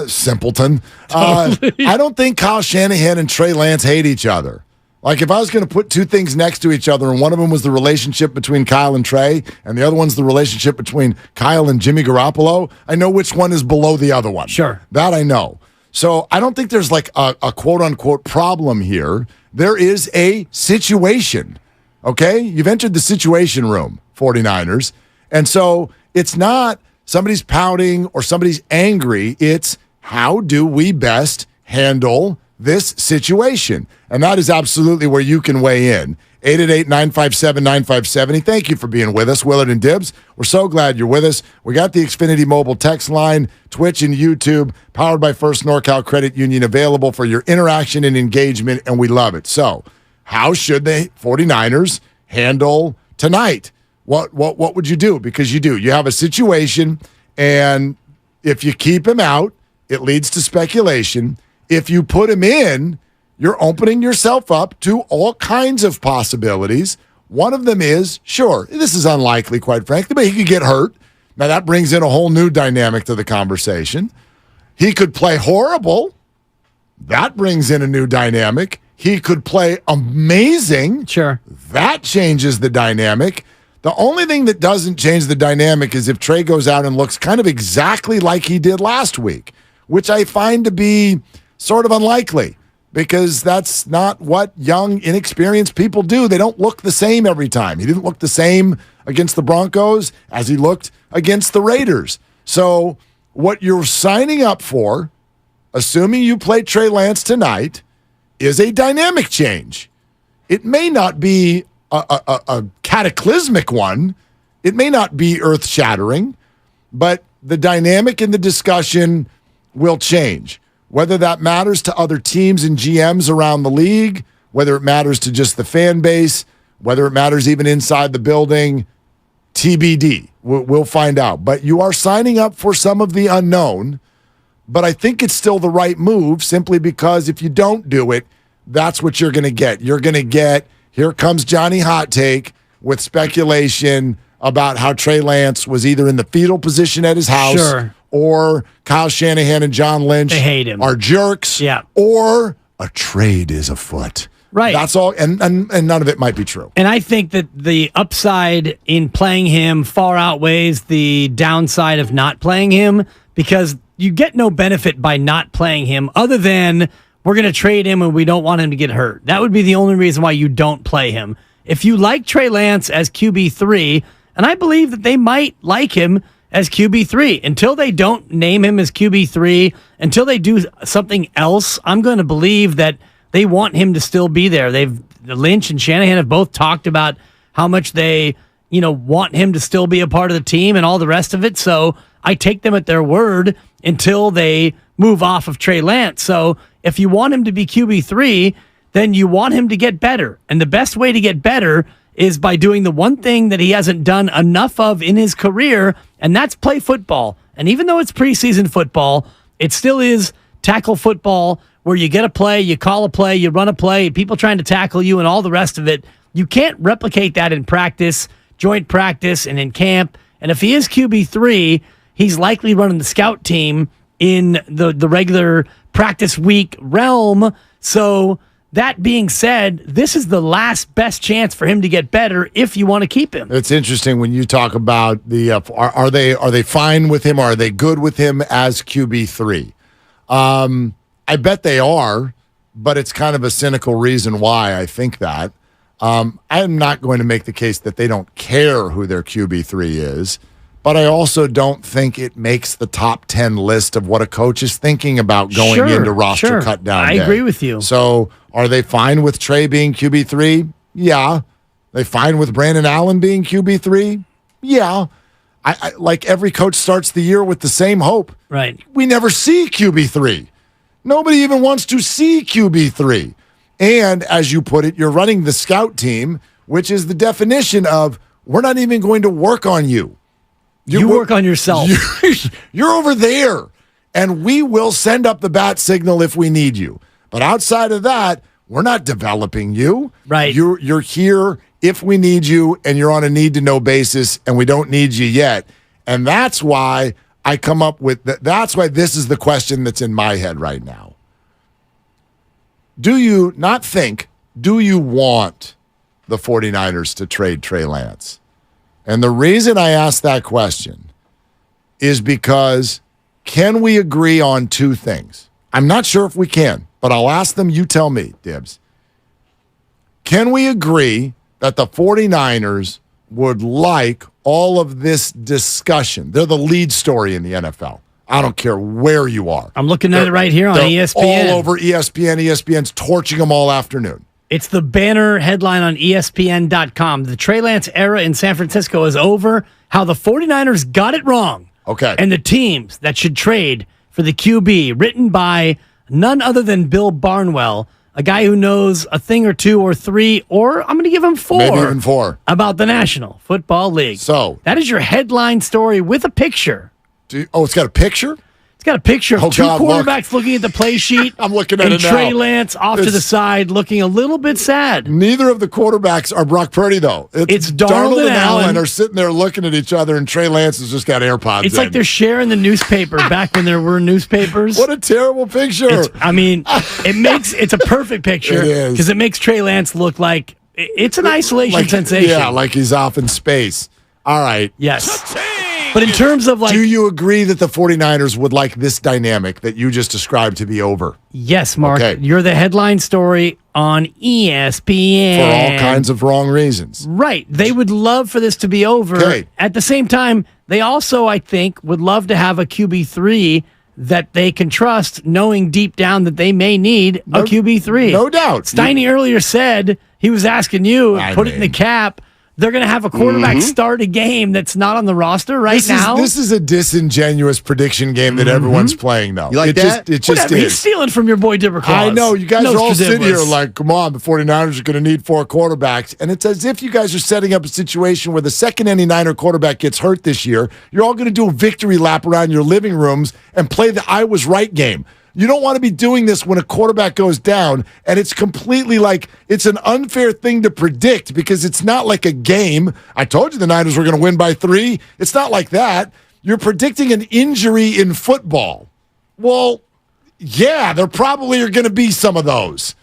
simpleton. Totally. I don't think Kyle Shanahan and Trey Lance hate each other. Like, if I was going to put two things next to each other, and one of them was the relationship between Kyle and Trey, and the other one's the relationship between Kyle and Jimmy Garoppolo, I know which one is below the other one. Sure. That I know. So I don't think there's like a quote-unquote problem here. There is a situation, okay? You've entered the situation room, 49ers. And so it's not somebody's pouting or somebody's angry. It's how do we best handle this situation? And that is absolutely where you can weigh in. 888-957-9570. Thank you for being with us, Willard and Dibbs. We're so glad you're with us. We got the Xfinity Mobile text line, Twitch and YouTube, powered by First NorCal Credit Union, available for your interaction and engagement, and we love it. So how should the 49ers handle tonight? What would you do? Because you have a situation, and if you keep him out, it leads to speculation. If you put him in, you're opening yourself up to all kinds of possibilities. One of them is, sure, this is unlikely, quite frankly, but he could get hurt. Now, that brings in a whole new dynamic to the conversation. He could play horrible. That brings in a new dynamic. He could play amazing. Sure. That changes the dynamic. The only thing that doesn't change the dynamic is if Trey goes out and looks kind of exactly like he did last week, which I find to be sort of unlikely, because that's not what young, inexperienced people do. They don't look the same every time. He didn't look the same against the Broncos as he looked against the Raiders. So what you're signing up for, assuming you play Trey Lance tonight, is a dynamic change. It may not be a cataclysmic one. It may not be earth-shattering, but the dynamic in the discussion will change. Whether that matters to other teams and GMs around the league, whether it matters to just the fan base, whether it matters even inside the building, TBD. We'll find out. But you are signing up for some of the unknown, but I think it's still the right move simply because if you don't do it, that's what you're going to get. You're going to get, here comes Johnny Hot Take, with speculation about how Trey Lance was either in the fetal position at his house or Kyle Shanahan and John Lynch they hate him. Are jerks or a trade is afoot. Right. That's all, and none of it might be true. And I think that the upside in playing him far outweighs the downside of not playing him, because you get no benefit by not playing him other than we're going to trade him and we don't want him to get hurt. That would be the only reason why you don't play him. If you like Trey Lance as QB3, and I believe that they might like him as QB3, until they don't name him as QB3, until they do something else, I'm going to believe that they want him to still be there. Lynch and Shanahan have both talked about how much they, want him to still be a part of the team and all the rest of it. So I take them at their word until they move off of Trey Lance. So if you want him to be QB3, then you want him to get better. And the best way to get better is by doing the one thing that he hasn't done enough of in his career, and that's play football. And even though it's preseason football, it still is tackle football, where you get a play, you call a play, you run a play, people trying to tackle you and all the rest of it. You can't replicate that in practice, joint practice, and in camp. And if he is QB3, he's likely running the scout team in the regular practice week realm. So that being said, this is the last best chance for him to get better if you want to keep him. It's interesting when you talk about the are they fine with him? Or are they good with him as QB3? I bet they are, but it's kind of a cynical reason why I think that. I'm not going to make the case that they don't care who their QB3 is, but I also don't think it makes the top 10 list of what a coach is thinking about going into roster cut down day. I agree with you. So are they fine with Trey being QB3? Yeah. They fine with Brandon Allen being QB3? Yeah. I like every coach starts the year with the same hope. Right. We never see QB3. Nobody even wants to see QB3. And as you put it, you're running the scout team, which is the definition of we're not even going to work on you. You work on yourself. You're over there, and we will send up the bat signal if we need you. But outside of that, we're not developing you. Right. You're here if we need you, and you're on a need-to-know basis, and we don't need you yet. And that's why I come up with that's why this is the question that's in my head right now. Do you want the 49ers to trade Trey Lance? And the reason I ask that question is because can we agree on two things? I'm not sure if we can, but I'll ask them. You tell me, Dibs. Can we agree that the 49ers would like all of this discussion? They're the lead story in the NFL. I don't care where you are. I'm looking at it right here on ESPN. All over ESPN. ESPN's torching them all afternoon. It's the banner headline on ESPN.com. The Trey Lance era in San Francisco is over. How the 49ers got it wrong. Okay. And the teams that should trade for the QB, written by none other than Bill Barnwell, a guy who knows a thing or two or three, or I'm going to give him four. Maybe even four. About the National Football League. So that is your headline story with a picture. It's got a picture? It's got a picture of two quarterbacks looking at the play sheet. I'm looking at it now. And Trey Lance off to the side looking a little bit sad. Neither of the quarterbacks are Brock Purdy, though. It's Darnold and Allen are sitting there looking at each other, and Trey Lance has just got AirPods It's like they're sharing the newspaper back when there were newspapers. What a terrible picture. It's a perfect picture. It is. Because it makes Trey Lance look like it's an isolation sensation. Yeah, like he's off in space. All right. Yes. But in terms of do you agree that the 49ers would like this dynamic that you just described to be over? Yes, Mark. Okay. You're the headline story on ESPN. For all kinds of wrong reasons. Right. They would love for this to be over. Okay. At the same time, they also, I think, would love to have a QB3 that they can trust, knowing deep down that they may need a QB3. No doubt. Steiny earlier said he was asking you, put it in the cap. They're going to have a quarterback start a game that's not on the roster now. This is a disingenuous prediction game that everyone's playing, though. You like that? It just Whatever. is. He's stealing from your boy Dipper Claus. I know. You guys are all sitting here Nostradamus. like, come on, the 49ers are going to need 4 quarterbacks. And it's as if you guys are setting up a situation where the second any Niner quarterback gets hurt this year, you're all going to do a victory lap around your living rooms and play the I was right game. You don't want to be doing this when a quarterback goes down, and it's completely like it's an unfair thing to predict because it's not like a game. I told you the Niners were going to win by 3. It's not like that. You're predicting an injury in football. Well, yeah, there probably are going to be some of those.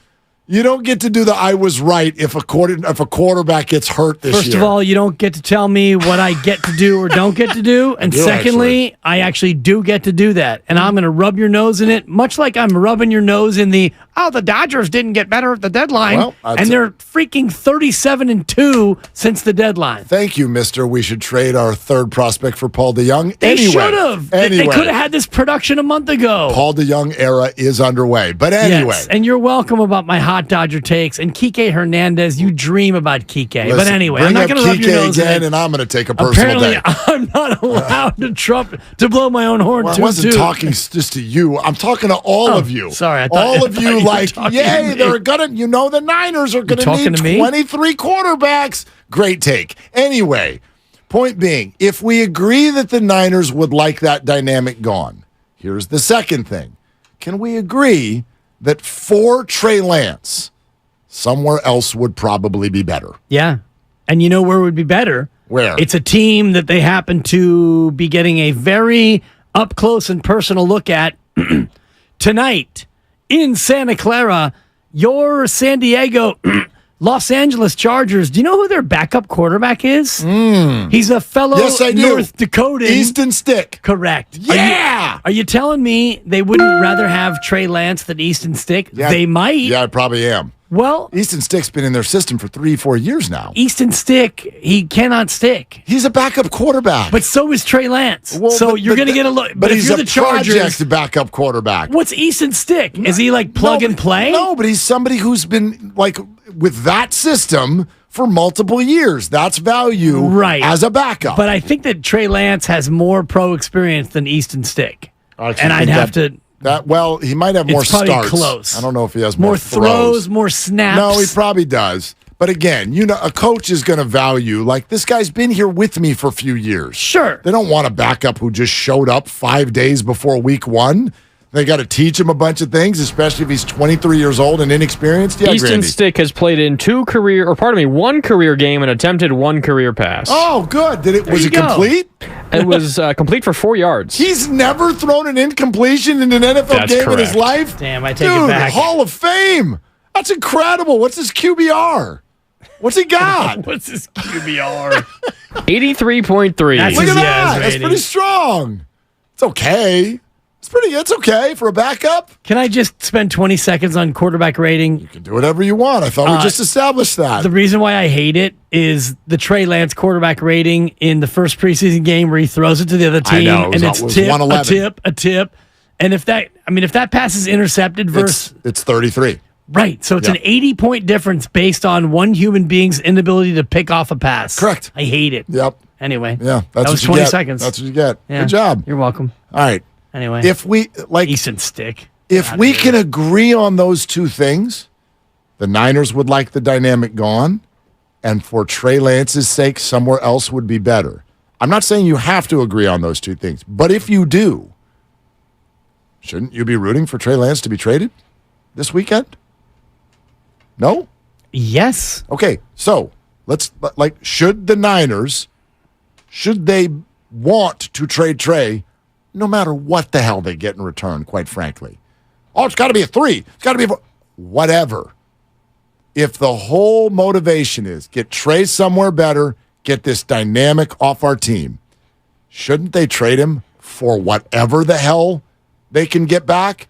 You don't get to do the I was right if a quarterback gets hurt this year. First of all, you don't get to tell me what I get to do or don't get to do. And secondly, I actually do get to do that. And I'm going to rub your nose in it, much like I'm rubbing your nose in the Dodgers didn't get better at the deadline. Well, and they're freaking 37-2 since the deadline. Thank you, mister. We should trade our third prospect for Paul DeJong. They should have. They could have had this production a month ago. Paul DeJong era is underway. But anyway. Yes, and you're welcome about my hot Dodger takes. And Kike Hernandez, you dream about Kike. But anyway, I'm not going to rub your nose again, in it. and I'm going to take a personal day. I'm not allowed to blow my own horn, well, too. I wasn't talking just to you. I'm talking to all of you. Sorry. All of you yay, they're going to, the Niners are going to need 23 quarterbacks. Great take. Anyway, point being, if we agree that the Niners would like that dynamic gone, here's the second thing. Can we agree that for Trey Lance, somewhere else would probably be better? Yeah. And you know where would be better? Where? It's a team that they happen to be getting a very up close and personal look at tonight in Santa Clara. Your San Diego Los Angeles Chargers. Do you know who their backup quarterback is? He's a fellow North Dakotan. Easton Stick. Correct. Yeah! Are you telling me they wouldn't rather have Trey Lance than Easton Stick? Yeah, they might. Yeah, I probably am. Well, Easton Stick's been in their system for 3-4 years now. Easton Stick, he cannot stick. He's a backup quarterback. But so is Trey Lance. Well, you're going to get a look. But if he's you're the Chargers, project backup quarterback. What's Easton Stick? Is he like plug and play? No, but he's somebody who's been like with that system for multiple years. That's value as a backup. But I think that Trey Lance has more pro experience than Easton Stick. And I'd have to... he might have more starts. Close. I don't know if he has more throws, more snaps. No, he probably does. But again, a coach is going to value, like, this guy's been here with me for a few years. Sure. They don't want a backup who just showed up 5 days before week 1. They got to teach him a bunch of things, especially if he's 23 years old and inexperienced. Yeah, Easton Stick has played in one career game and attempted one career pass. Oh, good. Was it complete? It was complete for 4 yards. He's never thrown an incompletion in an NFL game in his life? Damn, I take it back. Hall of Fame. That's incredible. What's his QBR? What's he got? What's his QBR? 83.3. Look at that. That's pretty strong. It's okay. It's okay for a backup. Can I just spend 20 seconds on quarterback rating? You can do whatever you want. I thought we just established that. The reason why I hate it is the Trey Lance quarterback rating in the first preseason game where he throws it to the other team. I know. And it's a tip. And if that pass is intercepted versus... It's 33. Right. So it's an 80-point difference based on one human being's inability to pick off a pass. Correct. I hate it. Yep. Anyway. Yeah. That was 20 seconds. That's what you get. Yeah. Good job. You're welcome. All right. Anyway, if we Easton Stick, if we can agree on those two things, the Niners would like the dynamic gone, and for Trey Lance's sake, somewhere else would be better. I'm not saying you have to agree on those two things, but if you do, shouldn't you be rooting for Trey Lance to be traded this weekend? No? Yes. Okay, so should the Niners, should they want to trade Trey? No matter what the hell they get in return, quite frankly. Oh, it's got to be a 3. It's got to be a 4. Whatever. If the whole motivation is get Trey somewhere better, get this dynamic off our team, shouldn't they trade him for whatever the hell they can get back?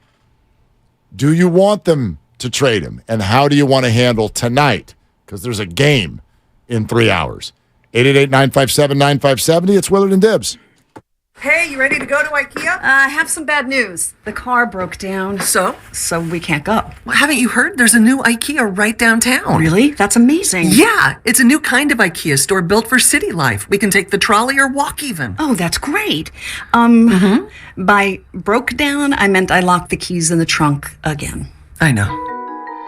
Do you want them to trade him? And how do you want to handle tonight? Because there's a game in 3 hours. 888-957-9570. It's Willard and Dibs. Hey, you ready to go to IKEA? I have some bad news. The car broke down. So we can't go. Well, haven't you heard? There's a new IKEA right downtown. Really? That's amazing. Yeah, it's a new kind of IKEA store built for city life. We can take the trolley or walk even. Oh, that's great. By broke down, I meant I locked the keys in the trunk again. I know.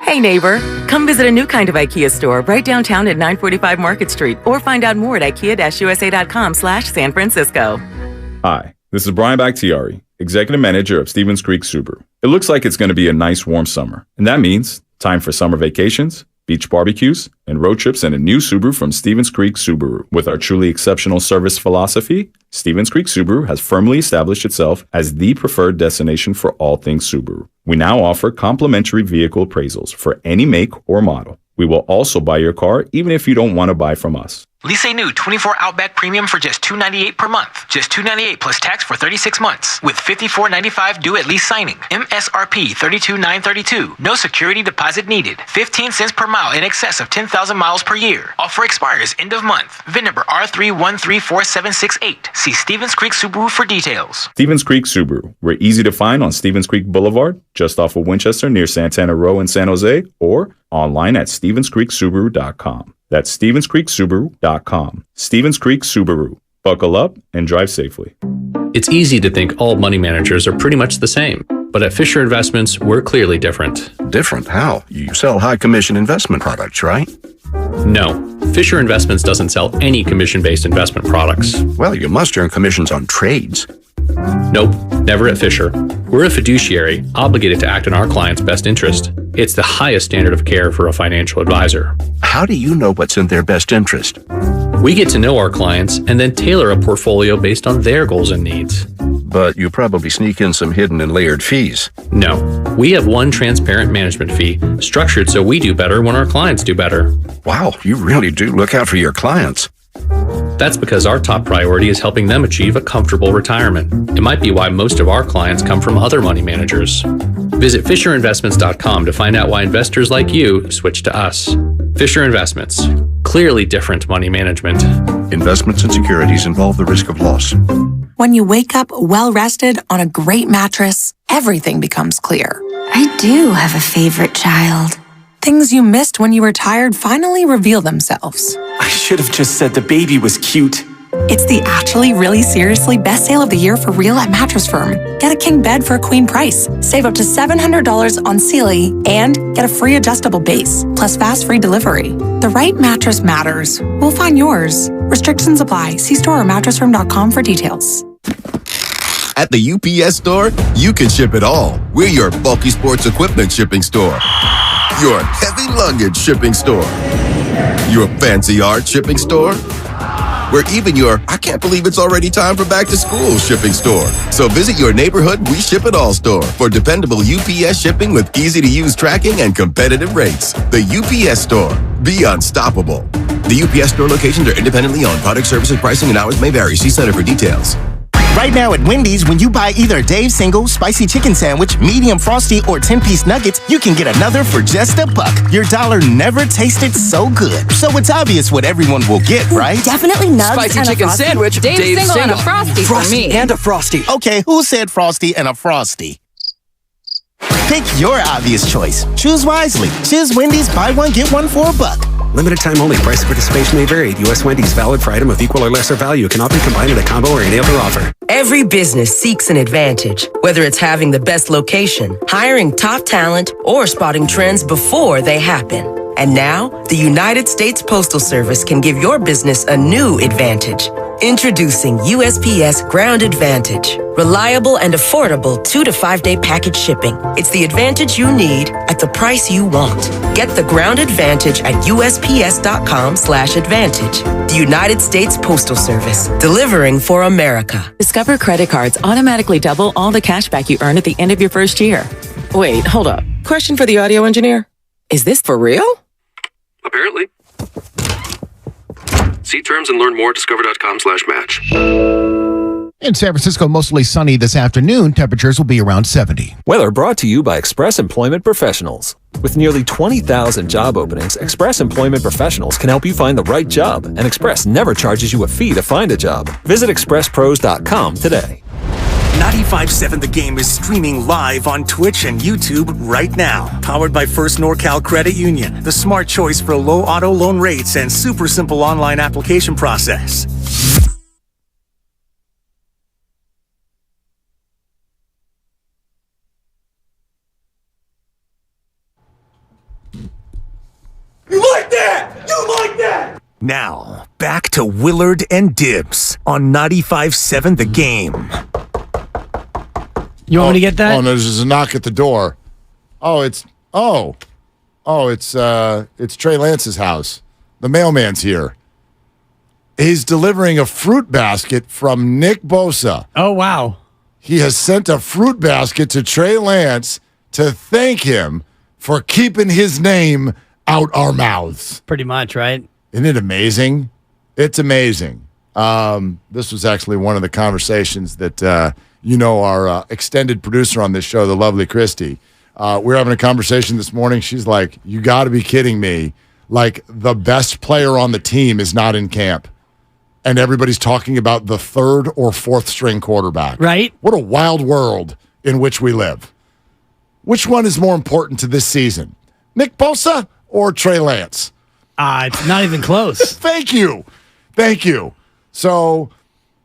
Hey neighbor, come visit a new kind of IKEA store right downtown at 945 Market Street or find out more at ikea-usa.com/San Francisco. Hi, This is Brian Bakhtiari, Executive Manager of Stevens Creek Subaru. It looks like it's going to be a nice warm summer, and that means time for summer vacations, beach barbecues, and road trips in a new Subaru from Stevens Creek Subaru. With our truly exceptional service philosophy, Stevens Creek Subaru has firmly established itself as the preferred destination for all things Subaru. We now offer complimentary vehicle appraisals for any make or model. We will also buy your car even if you don't want to buy from us. Lease a new 24 Outback Premium for just $298 per month. Just $298 plus tax for 36 months. With $54.95 due at lease signing. MSRP $32,932. No security deposit needed. 15 cents per mile in excess of 10,000 miles per year. Offer expires end of month. VIN number R3134768. See Stevens Creek Subaru for details. Stevens Creek Subaru. We're easy to find on Stevens Creek Boulevard, just off of Winchester near Santana Row in San Jose, or online at StevensCreekSubaru.com. That's StevensCreekSubaru.com. Stevens Creek Subaru. Buckle up and drive safely. It's easy to think all money managers are pretty much the same. But at Fisher Investments, we're clearly different. Different? How? You sell high commission investment products, right? No. Fisher Investments doesn't sell any commission-based investment products. Well, you must earn commissions on trades. Nope, never at Fisher. We're a fiduciary, obligated to act in our client's best interest. It's the highest standard of care for a financial advisor. How do you know what's in their best interest? We get to know our clients and then tailor a portfolio based on their goals and needs. But you probably sneak in some hidden and layered fees. No, we have one transparent management fee, structured so we do better when our clients do better. Wow, you really do look out for your clients. That's because our top priority is helping them achieve a comfortable retirement. It might be why most of our clients come from other money managers. Visit FisherInvestments.com to find out why investors like you switch to us. Fisher Investments. Clearly different money management. Investments and securities involve the risk of loss. When you wake up well-rested on a great mattress, everything becomes clear. I do have a favorite child. Things you missed when you were tired finally reveal themselves. I should have just said the baby was cute. It's the actually really seriously best sale of the year for real at Mattress Firm. Get a king bed for a queen price. Save up to $700 on Sealy and get a free adjustable base, plus fast free delivery. The right mattress matters. We'll find yours. Restrictions apply. See store or mattressfirm.com for details. At the UPS store, you can ship it all. We're your bulky sports equipment shipping store. Your heavy luggage shipping store. Your fancy art shipping store. We're even your I can't believe it's already time for back to school shipping store. So visit your neighborhood We Ship It All store for dependable UPS shipping with easy to use tracking and competitive rates. The UPS store. Be unstoppable. The UPS store locations are independently owned. Product, services, pricing, and hours may vary. See Center for details. Right now at Wendy's, when you buy either Dave's Single, Spicy Chicken Sandwich, Medium Frosty, or 10-piece nuggets, you can get another for just $1. Your dollar never tasted so good. So it's obvious what everyone will get, right? Definitely nugs Spicy and chicken a Frosty. sandwich, Dave's single and a Frosty for me. And a Frosty. Okay, who said Frosty and a Frosty? Pick your obvious choice. Choose wisely. Choose Wendy's, buy one, get one for $1. Limited time only. Price of participation may vary. U.S. Wendy's, valid for item of equal or lesser value. Cannot be combined in a combo or any other offer. Every business seeks an advantage, whether it's having the best location, hiring top talent, or spotting trends before they happen. And now, the United States Postal Service can give your business a new advantage. Introducing USPS Ground Advantage. Reliable and affordable 2 to 5 day package shipping. It's the advantage you need at the price you want. Get the Ground Advantage at USPS.com/advantage. The United States Postal Service. Delivering for America. Discover credit cards automatically double all the cash back you earn at the end of your first year. Wait, hold up. Question for the audio engineer. Is this for real? Apparently. See terms and learn more at discover.com/match. In San Francisco, mostly sunny this afternoon. Temperatures will be around 70. Weather brought to you by Express Employment Professionals. With nearly 20,000 job openings, Express Employment Professionals can help you find the right job, and Express never charges you a fee to find a job. Visit expresspros.com today. 95.7 The Game is streaming live on Twitch and YouTube right now. Powered by First NorCal Credit Union, the smart choice for low auto loan rates and super simple online application process. You like that? You like that? Now, back to Willard and Dibs on 95.7 The Game. You want me to get that? Oh, no, there's a knock at the door. It's Trey Lance's house. The mailman's here. He's delivering a fruit basket from Nick Bosa. Oh, wow. He has sent a fruit basket to Trey Lance to thank him for keeping his name out our mouths. Pretty much, right? Isn't it amazing? It's amazing. This was actually one of the conversations that, our extended producer on this show, the lovely Christy, we're having a conversation this morning. She's like, you got to be kidding me. Like, the best player on the team is not in camp. And everybody's talking about the third or fourth string quarterback. Right. What a wild world in which we live. Which one is more important to this season? Nick Bosa or Trey Lance? It's not even close. Thank you. So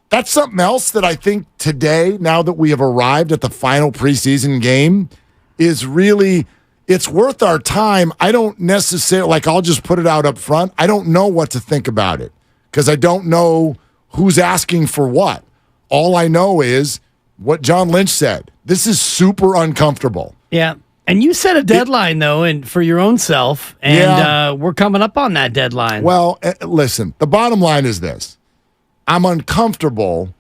that's something else that I think today, now that we have arrived at the final preseason game, is really, it's worth our time. I don't necessarily, I'll just put it out up front. I don't know what to think about it because I don't know who's asking for what. All I know is what John Lynch said. This is super uncomfortable. Yeah. And you set a deadline, and for your own self, and we're coming up on that deadline. Well, listen, the bottom line is this. I'm uncomfortable,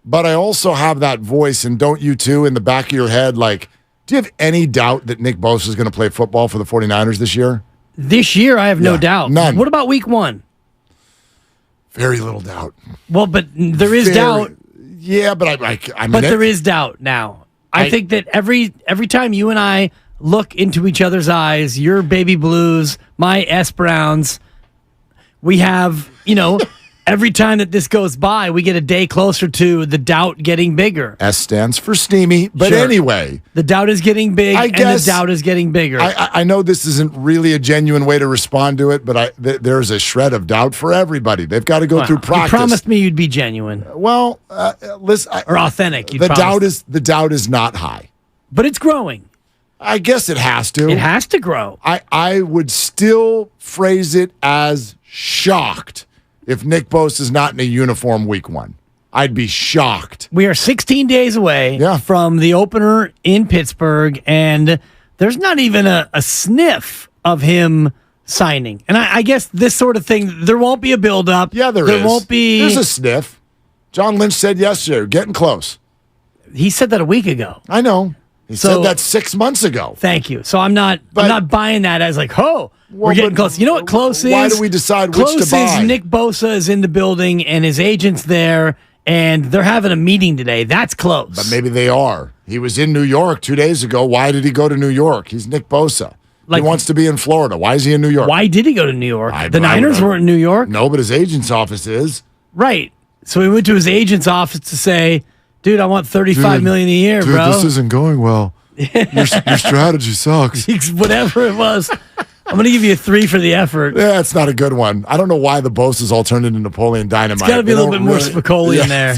but I also have that voice, and don't you too, in the back of your head, do you have any doubt that Nick Bosa is going to play football for the 49ers this year? This year, I have no doubt. None. What about week 1? Very little doubt. Well, but there is doubt. Yeah, but I mean, but there is doubt now. I think that every time you and I look into each other's eyes, your baby blues, my S Browns, we have, every time that this goes by, we get a day closer to the doubt getting bigger. S stands for steamy, but Sure. Anyway. The doubt is getting big, and the doubt is getting bigger. I know this isn't really a genuine way to respond to it, but there's a shred of doubt for everybody. They've got to go through practice. You promised me you'd be genuine. Well, listen. Or authentic. The doubt is not high. But it's growing. I guess it has to. It has to grow. I would still phrase it as shocked if Nick Bosa is not in a uniform week 1. I'd be shocked. We are 16 days away from the opener in Pittsburgh, and there's not even a sniff of him signing. And I guess this sort of thing, there won't be a buildup. Yeah, there is. There won't be. There's a sniff. John Lynch said yesterday, we're getting close. He said that a week ago. I know. He said that 6 months ago. Thank you. So I'm not buying that as we're getting close. You know what close is? Why do we decide which to buy? Close is Nick Bosa is in the building and his agent's there, and they're having a meeting today. That's close. But maybe they are. He was in New York 2 days ago. Why did he go to New York? He's Nick Bosa. He wants to be in Florida. Why is he in New York? Why did he go to New York? The Niners weren't in New York? No, but his agent's office is. Right. So he went to his agent's office to say, dude, I want $35 million a year, bro. This isn't going well. Your strategy sucks. Whatever it was. I'm going to give you a 3 for the effort. Yeah, it's not a good one. I don't know why the Bosa's all turned into Napoleon Dynamite. It's got to be a little bit more Spicoli in there.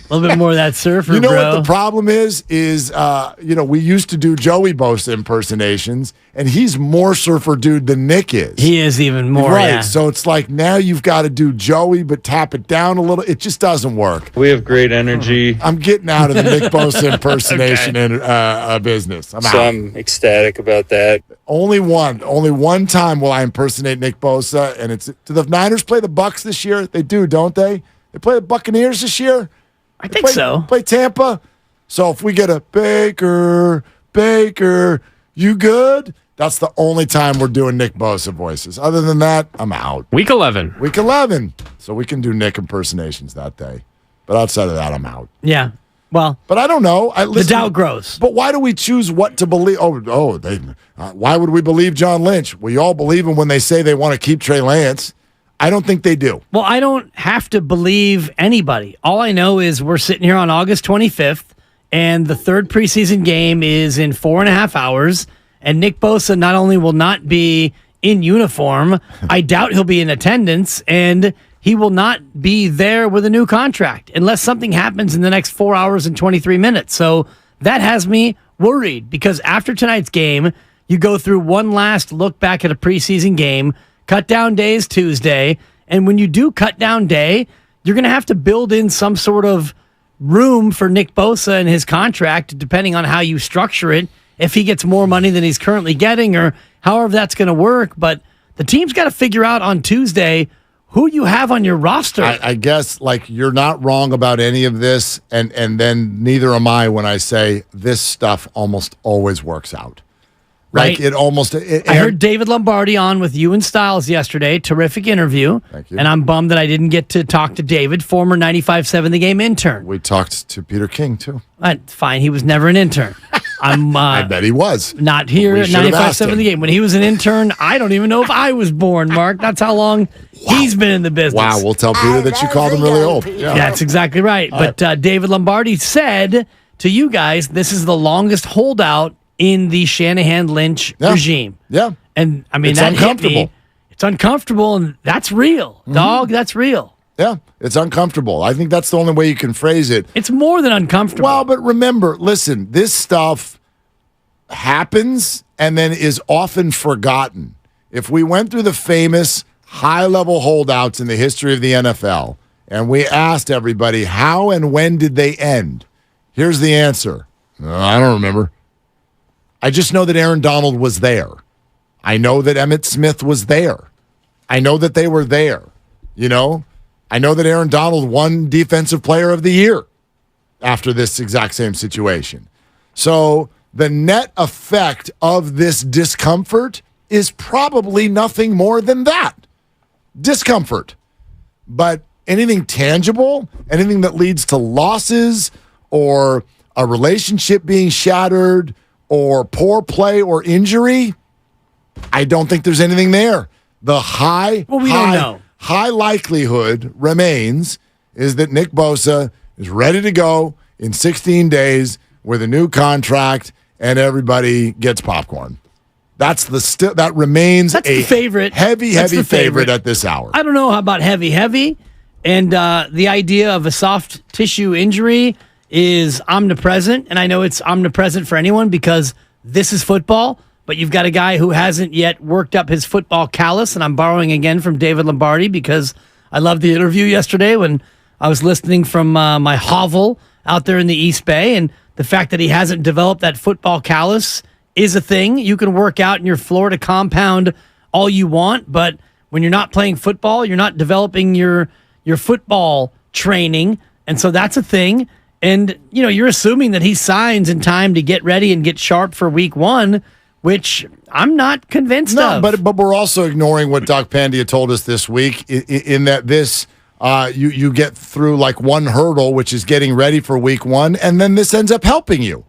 A little bit more of that surfer, You know bro. what the problem is we used to do Joey Bosa impersonations, and he's more surfer dude than Nick is. He is even more, right. yeah. So it's like now you've got to do Joey, but tap it down a little. It just doesn't work. We have great energy. I'm getting out of the Nick Bosa impersonation business. I'm out. I'm ecstatic about that. Only one time will I impersonate Nick Bosa, and it's do the Niners play the Bucs this year? They do, don't they? They play the Buccaneers this year? I think so. Play Tampa. So if we get a Baker, you good? That's the only time we're doing Nick Bosa voices. Other than that, I'm out. Week 11. So we can do Nick impersonations that day. But outside of that, I'm out. Yeah. Well, but I don't know. The doubt grows. But why do we choose what to believe? Why would we believe John Lynch? We all believe him when they say they want to keep Trey Lance. I don't think they do. Well, I don't have to believe anybody. All I know is we're sitting here on August 25th, and the third preseason game is in 4.5 hours, and Nick Bosa not only will not be in uniform, I doubt he'll be in attendance, and he will not be there with a new contract unless something happens in the next 4 hours and 23 minutes. So that has me worried because after tonight's game, you go through one last look back at a preseason game. Cut down day is Tuesday, and when you do cut down day, you're going to have to build in some sort of room for Nick Bosa in his contract, depending on how you structure it, if he gets more money than he's currently getting or however that's going to work. But the team's got to figure out on Tuesday who you have on your roster. I guess, like, you're not wrong about any of this, and then neither am I when I say this stuff almost always works out. Right. Like, it almost... I heard David Lombardi on with you and Styles yesterday. Terrific interview. Thank you. And I'm bummed that I didn't get to talk to David, former 95.7 The Game intern. We talked to Peter King, too. Fine. He was never an intern. I bet he was. Not here at 95.7 The Game. When he was an intern, I don't even know if I was born, Mark. That's how long he's been in the business. Wow, we'll tell Peter that you called him really old. Yeah. That's exactly right. But David Lombardi said to you guys, this is the longest holdout in the Shanahan-Lynch regime. Yeah. And, I mean, it's that uncomfortable. Hit me. It's uncomfortable, and that's real. Dog, that's real. Yeah, it's uncomfortable. I think that's the only way you can phrase it. It's more than uncomfortable. Well, but remember, listen, this stuff happens and then is often forgotten. If we went through the famous high-level holdouts in the history of the NFL and we asked everybody how and when did they end, here's the answer. I don't remember. I just know that Aaron Donald was there. I know that Emmitt Smith was there. I know that they were there. You know? I know that Aaron Donald won Defensive Player of the Year after this exact same situation. So the net effect of this discomfort is probably nothing more than that. Discomfort. But anything tangible, anything that leads to losses or a relationship being shattered or poor play or injury, I don't think there's anything there. The high likelihood remains is that Nick Bosa is ready to go in 16 days with a new contract and everybody gets popcorn. That remains the favorite. Heavy favorite at this hour. I don't know how about heavy. And the idea of a soft tissue injury is omnipresent, and I know it's omnipresent for anyone because this is football, but you've got a guy who hasn't yet worked up his football callus, and I'm borrowing again from David Lombardi because I loved the interview yesterday when I was listening from my hovel out there in the East Bay, and the fact that he hasn't developed that football callus is a thing. You can work out in your Florida compound all you want, but when you're not playing football, you're not developing your football training, and so that's a thing. And, you know, you're assuming that he signs in time to get ready and get sharp for week 1, which I'm not convinced of. But we're also ignoring what Doc Pandia told us this week in that this, you get through like one hurdle, which is getting ready for week 1, and then this ends up helping you.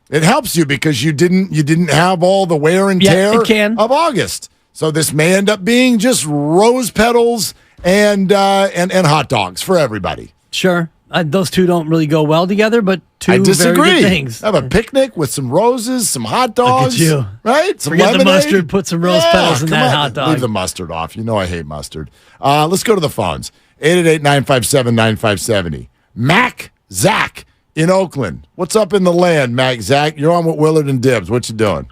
It helps you because you didn't have all the wear and tear of August. So this may end up being just rose petals and hot dogs for everybody. Sure. Those two don't really go well together, but two I disagree. very good things. Have a picnic with some roses, some hot dogs. Look at you. Right? Some Forget lemonade. the mustard, put some rose petals in that hot dog. Leave the mustard off. You know I hate mustard. Let's go to the phones. 888-957-9570. Mac Zach in Oakland. What's up in the land, Mac Zach? You're on with Willard and Dibbs. What you doing?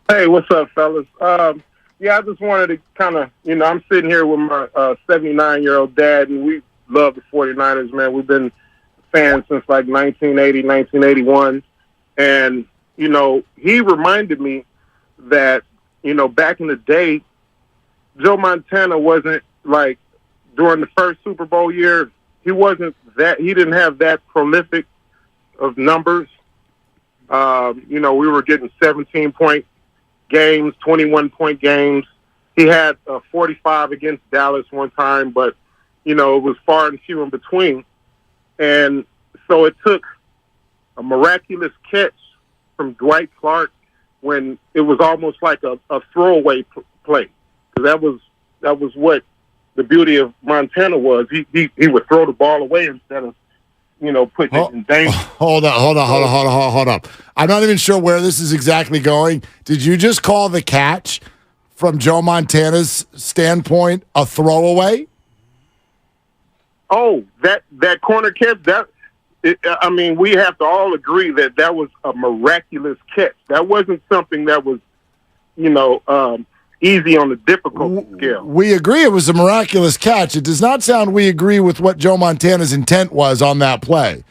Hey, what's up, fellas? I just wanted to kind of, I'm sitting here with my 79-year-old dad, and we love the 49ers, man. We've been fans since like 1980, 1981. And, he reminded me that, back in the day, Joe Montana wasn't like during the first Super Bowl year, he didn't have that prolific of numbers. We were getting 17-point games, 21-point games. He had 45 against Dallas one time, but it was far and few in between. And so it took a miraculous catch from Dwight Clark when it was almost like a throwaway play. Because that was what the beauty of Montana was. He would throw the ball away instead of, putting it in danger. Hold up. I'm not even sure where this is exactly going. Did you just call the catch from Joe Montana's standpoint a throwaway? Oh, that corner catch, we have to all agree that was a miraculous catch. That wasn't something that was, easy on the difficult scale. We agree it was a miraculous catch. It does not sound we agree with what Joe Montana's intent was on that play.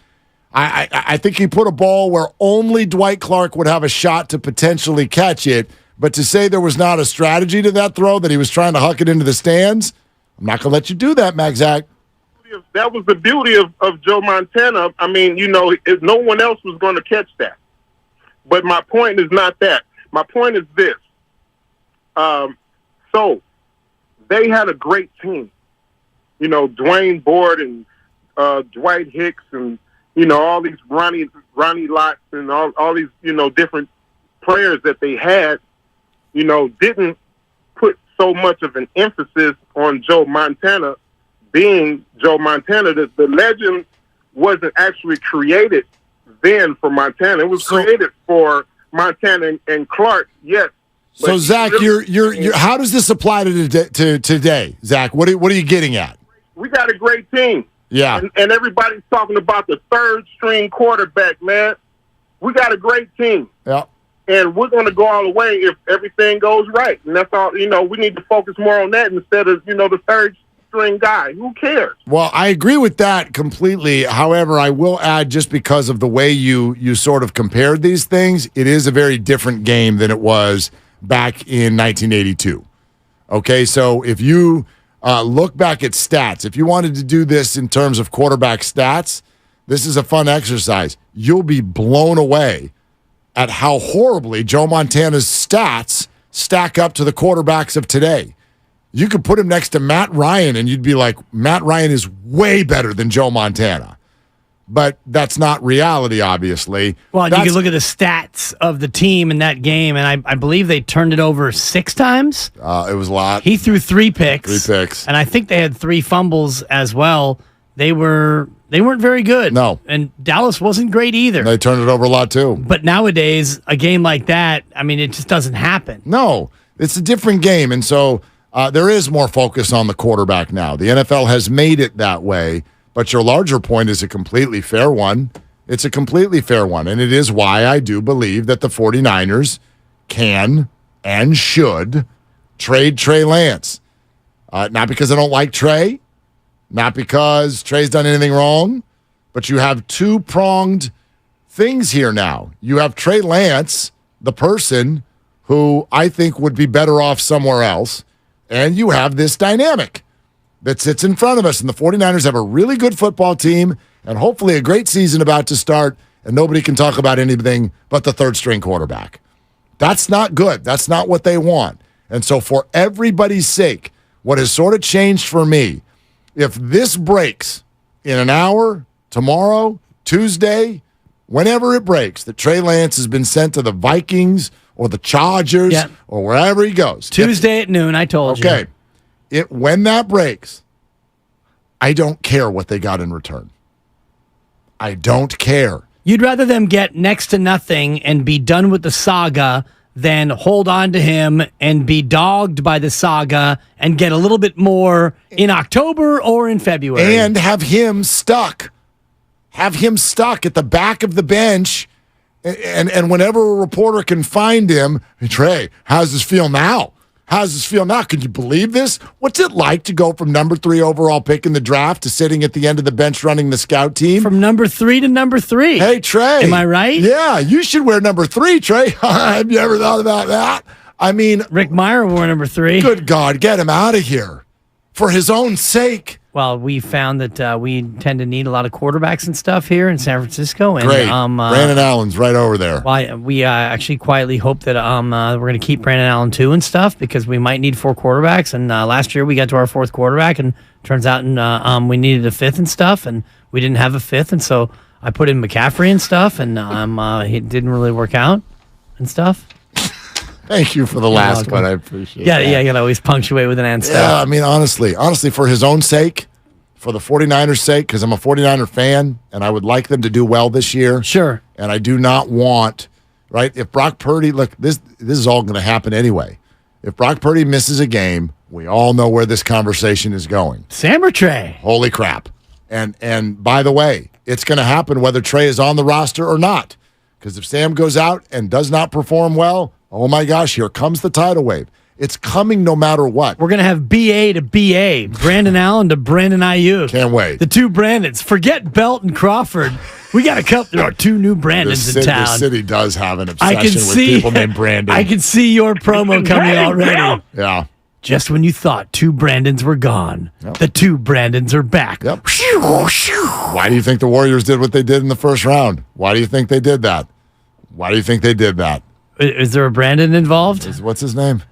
I think he put a ball where only Dwight Clark would have a shot to potentially catch it, but to say there was not a strategy to that throw, that he was trying to huck it into the stands, I'm not going to let you do that, Magzak. That was the beauty of Joe Montana. I mean, no one else was going to catch that. But my point is not that. My point is this. So they had a great team. Dwayne Board and Dwight Hicks and, all these Ronnie Lott and all these, different players that they had, didn't put so much of an emphasis on Joe Montana being Joe Montana. That the legend wasn't actually created then for Montana. It was created for Montana and Clark, yes. So, Zach, you're how does this apply to today, Zach? What are you getting at? We got a great team. Yeah. And everybody's talking about the third-string quarterback, man. We got a great team. Yeah. And we're going to go all the way if everything goes right. And that's all, we need to focus more on that instead of, the third-string guy. Who cares? Well, I agree with that completely. However, I will add, just because of the way you sort of compared these things, it is a very different game than it was back in 1982. Okay, so if you look back at stats, if you wanted to do this in terms of quarterback stats, this is a fun exercise. You'll be blown away at how horribly Joe Montana's stats stack up to the quarterbacks of today. You could put him next to Matt Ryan, and you'd be like, Matt Ryan is way better than Joe Montana. But that's not reality, obviously. Well, you can look at the stats of the team in that game, and I believe they turned it over 6 times. It was a lot. He threw 3 picks. 3 picks. And I think they had 3 fumbles as well. They weren't very good. No. And Dallas wasn't great either. They turned it over a lot, too. But nowadays, a game like that, I mean, it just doesn't happen. No. It's a different game, and so there is more focus on the quarterback now. The NFL has made it that way. But your larger point is a completely fair one. It's a completely fair one. And it is why I do believe that the 49ers can and should trade Trey Lance. Not because I don't like Trey, not because Trey's done anything wrong, but you have 2-pronged things here now. You have Trey Lance, the person who I think would be better off somewhere else, and you have this dynamic that sits in front of us. And the 49ers have a really good football team and hopefully a great season about to start, and nobody can talk about anything but the third-string quarterback. That's not good. That's not what they want. And so for everybody's sake, what has sort of changed for me, if this breaks in an hour, tomorrow, Tuesday, whenever it breaks, that Trey Lance has been sent to the Vikings or the Chargers or wherever he goes. Tuesday at noon, I told you. Okay. When that breaks, I don't care what they got in return. I don't care. You'd rather them get next to nothing and be done with the saga than hold on to him and be dogged by the saga and get a little bit more in October or in February. And have him stuck. Have him stuck at the back of the bench. And whenever a reporter can find him, hey, Trey, how's this feel now? How's this feel now? Can you believe this? What's it like to go from number 3 overall pick in the draft to sitting at the end of the bench running the scout team? From number 3 to number 3. Hey, Trey. Am I right? Yeah, you should wear number 3, Trey. Have you ever thought about that? I mean, Rick Meyer wore number 3. Good God, get him out of here. For his own sake. Well, we found that we tend to need a lot of quarterbacks and stuff here in San Francisco. And, great. Brandon Allen's right over there. Well, we actually quietly hope that we're going to keep Brandon Allen too and stuff because we might need 4 quarterbacks. And last year we got to our 4th quarterback, and turns out we needed a 5th and stuff, and we didn't have a 5th. And so I put in McCaffrey and stuff, and it didn't really work out and stuff. Thank you for the last one. I appreciate it. Yeah, you got to always punctuate with an and stuff. Yeah, I mean, honestly, for his own sake, for the 49ers' sake, because I'm a 49er fan, and I would like them to do well this year. Sure. And I do not want, right, if Brock Purdy, look, this is all going to happen anyway. If Brock Purdy misses a game, we all know where this conversation is going. Sam or Trey? Holy crap. And by the way, it's going to happen whether Trey is on the roster or not. Because if Sam goes out and does not perform well, oh my gosh, here comes the tidal wave. It's coming no matter what. We're going to have BA to BA, Brandon Allen to Brandon Ayuk. Can't wait. The two Brandons. Forget Belt and Crawford. We got to cut. There are two new Brandons in town. The city does have an obsession with people named Brandon. I can see your promo coming already. Yeah. Just when you thought two Brandons were gone, the two Brandons are back. Yep. Why do you think the Warriors did what they did in the first round? Why do you think they did that? Is there a Brandon involved? What's his name?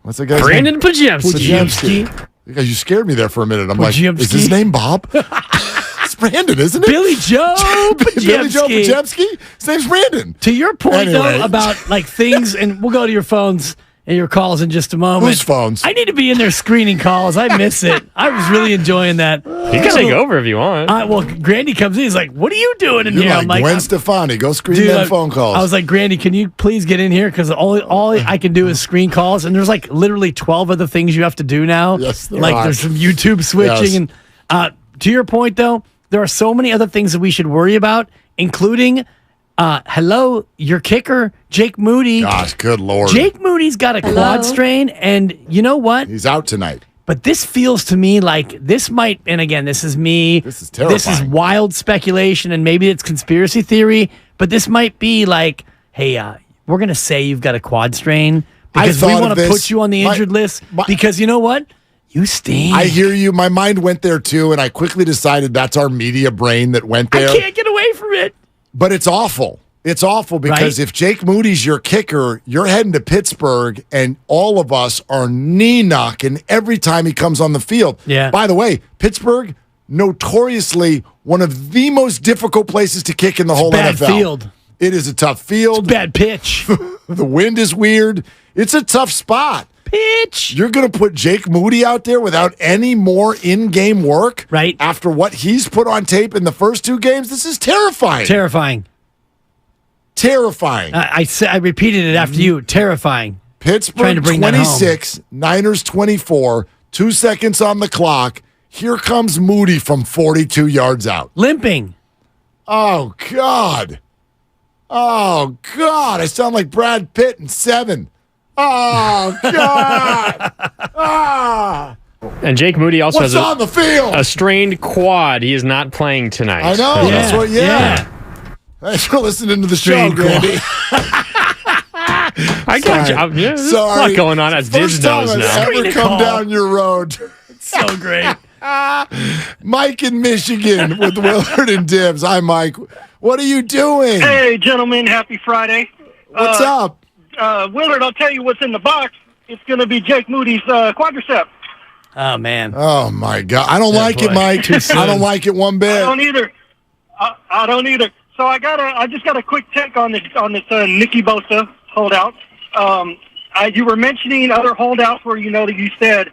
What's the guy's Brandon name? Pajemski. Because you scared me there for a minute. I'm like, is his name Bob? It's Brandon, isn't it? Billy Joe Pajemski. Billy Joe Pajemski? His name's Brandon. To your point, though, about like things, and we'll go to your phones and your calls in just a moment. Whose phones? I need to be in there screening calls. I miss it. I was really enjoying that. You can take over if you want. Well, Grandy comes in. He's like, "What are you doing in You're here?" like I'm like, Gwen Stefani. Go screen them phone calls. I was like, Grandy, can you please get in here? Because all I can do is screen calls, and there's like literally 12 other things you have to do now. Yes, there like are. there's some YouTube switching, and to your point though, there are so many other things that we should worry about, including. Hello, your kicker, Jake Moody. Gosh, good Lord. Jake Moody's got a quad strain, and you know what? He's out tonight. But this feels to me like this might, and again, this is me. This is terrifying. This is wild speculation, and maybe it's conspiracy theory, but this might be like, hey, we're going to say you've got a quad strain because we want to put you on the injured list because you know what? You stink. I hear you. My mind went there too, and I quickly decided that's our media brain that went there. I can't get away from it. But it's awful. It's awful because if Jake Moody's your kicker, you're heading to Pittsburgh, and all of us are knee knocking every time he comes on the field. Yeah. By the way, Pittsburgh, notoriously one of the most difficult places to kick in the whole bad NFL. Field. It is a tough field. It's bad pitch. The wind is weird. It's a tough spot. Pitch. You're going to put Jake Moody out there without any more in-game work? Right. After what he's put on tape in the first two games? This is terrifying. Terrifying. I repeated it after you. Terrifying. Pittsburgh 26, Niners 24, 2 seconds on the clock. Here comes Moody from 42 yards out. Limping. Oh, God. Oh, God. I sound like Brad Pitt in Seven. Oh, God. And Jake Moody also What's has on the field? a strained quad. He is not playing tonight. I know. That's what, Thanks for listening to the show, Grandy. I got you. There's a lot going on at First time Disney's I've now. ever come down your road. It's so great. Mike in Michigan with Willard and Dibbs. Hi, Mike. What are you doing? Hey, gentlemen. Happy Friday. What's up? Willard, I'll tell you what's in the box. It's going to be Jake Moody's quadricep. Oh, man. Oh, my God. I don't like it, Mike. I don't like it one bit. I don't either. I don't either. So I just got a quick take on this Nicky Bosa holdout. You were mentioning other holdouts where that you said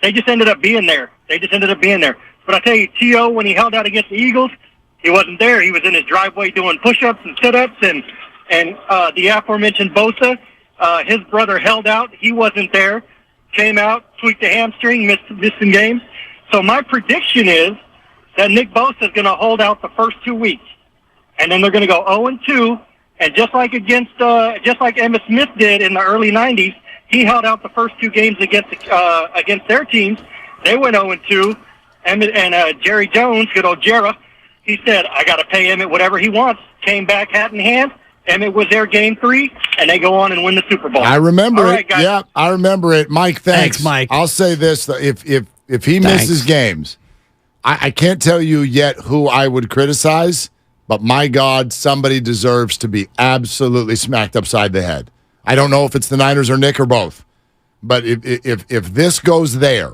they just ended up being there. But I tell you, T.O., when he held out against the Eagles, he wasn't there. He was in his driveway doing push-ups and sit-ups, and the aforementioned Bosa, his brother held out. He wasn't there. Came out, tweaked a hamstring, missed some games. So my prediction is that Nick Bosa is going to hold out the first 2 weeks. And then they're going to go 0-2, and just like Emmitt Smith did in the early '90s, he held out the first 2 games against their teams. They went 0-2, and Jerry Jones, good old Jera, he said, "I got to pay Emmitt whatever he wants." Came back hat in hand. Emmitt was there game 3, and they go on and win the Super Bowl. I remember All it. right, guys. Yeah, I remember it. Mike, thanks. Mike. I'll say this: if he misses games, I can't tell you yet who I would criticize. But my God, somebody deserves to be absolutely smacked upside the head. I don't know if it's the Niners or Nick or both. But if this goes there,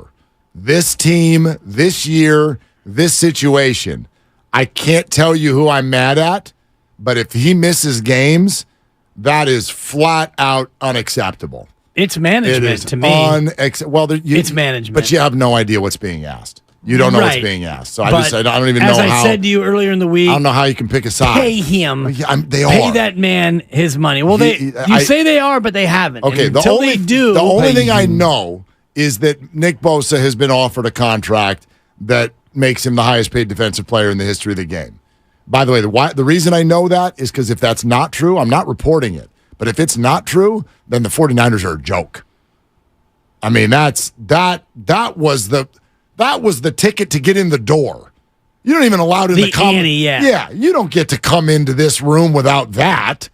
this team, this year, this situation, I can't tell you who I'm mad at. But if he misses games, that is flat out unacceptable. It's management to me. It's management. But you have no idea what's being asked. You don't know what's being asked. So I don't even know how. As I said to you earlier in the week, I don't know how you can pick a side. Pay him. They pay are. that man his money. Well, you say they are, but they haven't. Okay, and until they do. The only thing I know is that Nick Bosa has been offered a contract that makes him the highest paid defensive player in the history of the game. By the way, the reason I know that is because if that's not true, I'm not reporting it. But if it's not true, then the 49ers are a joke. I mean, that was the ticket to get in the door. You don't even allow it in the ante, yeah, you don't get to come into this room without that.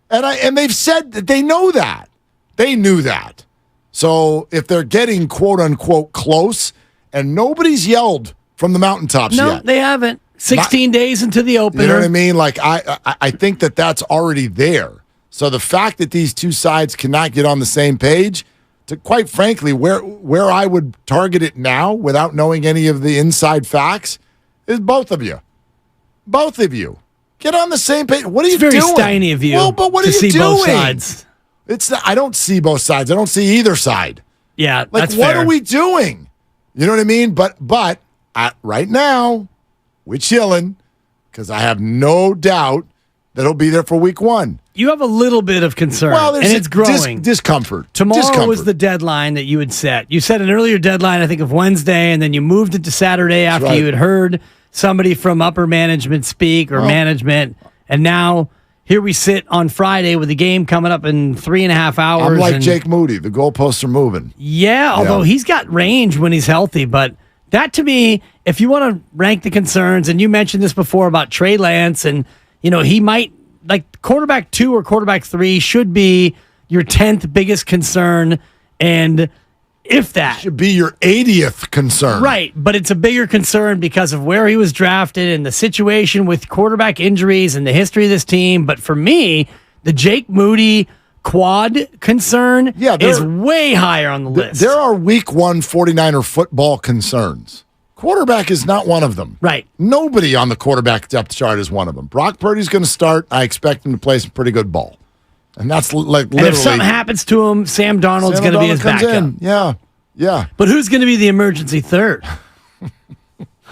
And they've said that they know that. They knew that. So if they're getting quote unquote close, and nobody's yelled from the mountaintops yet. No, they haven't. 16 days into the opener. You know what I mean? Like I think that's already there. So the fact that these two sides cannot get on the same page, to quite frankly, where I would target it now without knowing any of the inside facts is both of you. Both of you. Get on the same page. What are you doing? It's very Steiny of you. Well, but what are you doing? Both sides. I don't see both sides. I don't see either side. Yeah, like that's what fair. are we doing? You know what I mean? But right now, we're chilling because I have no doubt that he'll be there for week 1. You have a little bit of concern, and it's growing. Discomfort. Tomorrow was the deadline that you had set. You set an earlier deadline, I think, of Wednesday, and then you moved it to Saturday after you had heard somebody from upper management speak or management, and now here we sit on Friday with the game coming up in 3.5 hours. I'm like Jake Moody. The goalposts are moving. Yeah, although he's got range when he's healthy, but that to me, if you want to rank the concerns, and you mentioned this before about Trey Lance, and he might, like, quarterback 2 or quarterback 3 should be your 10th biggest concern, and if that should be your 80th concern. Right, but it's a bigger concern because of where he was drafted and the situation with quarterback injuries and the history of this team. But for me, the Jake Moody quad concern is way higher on the list. There are week 1 49er football concerns. Quarterback is not one of them. Right. Nobody on the quarterback depth chart is one of them. Brock Purdy's going to start. I expect him to play some pretty good ball. And that's like literally. And if something happens to him, Sam Darnold's going to be his backup. Yeah. But who's going to be the emergency third?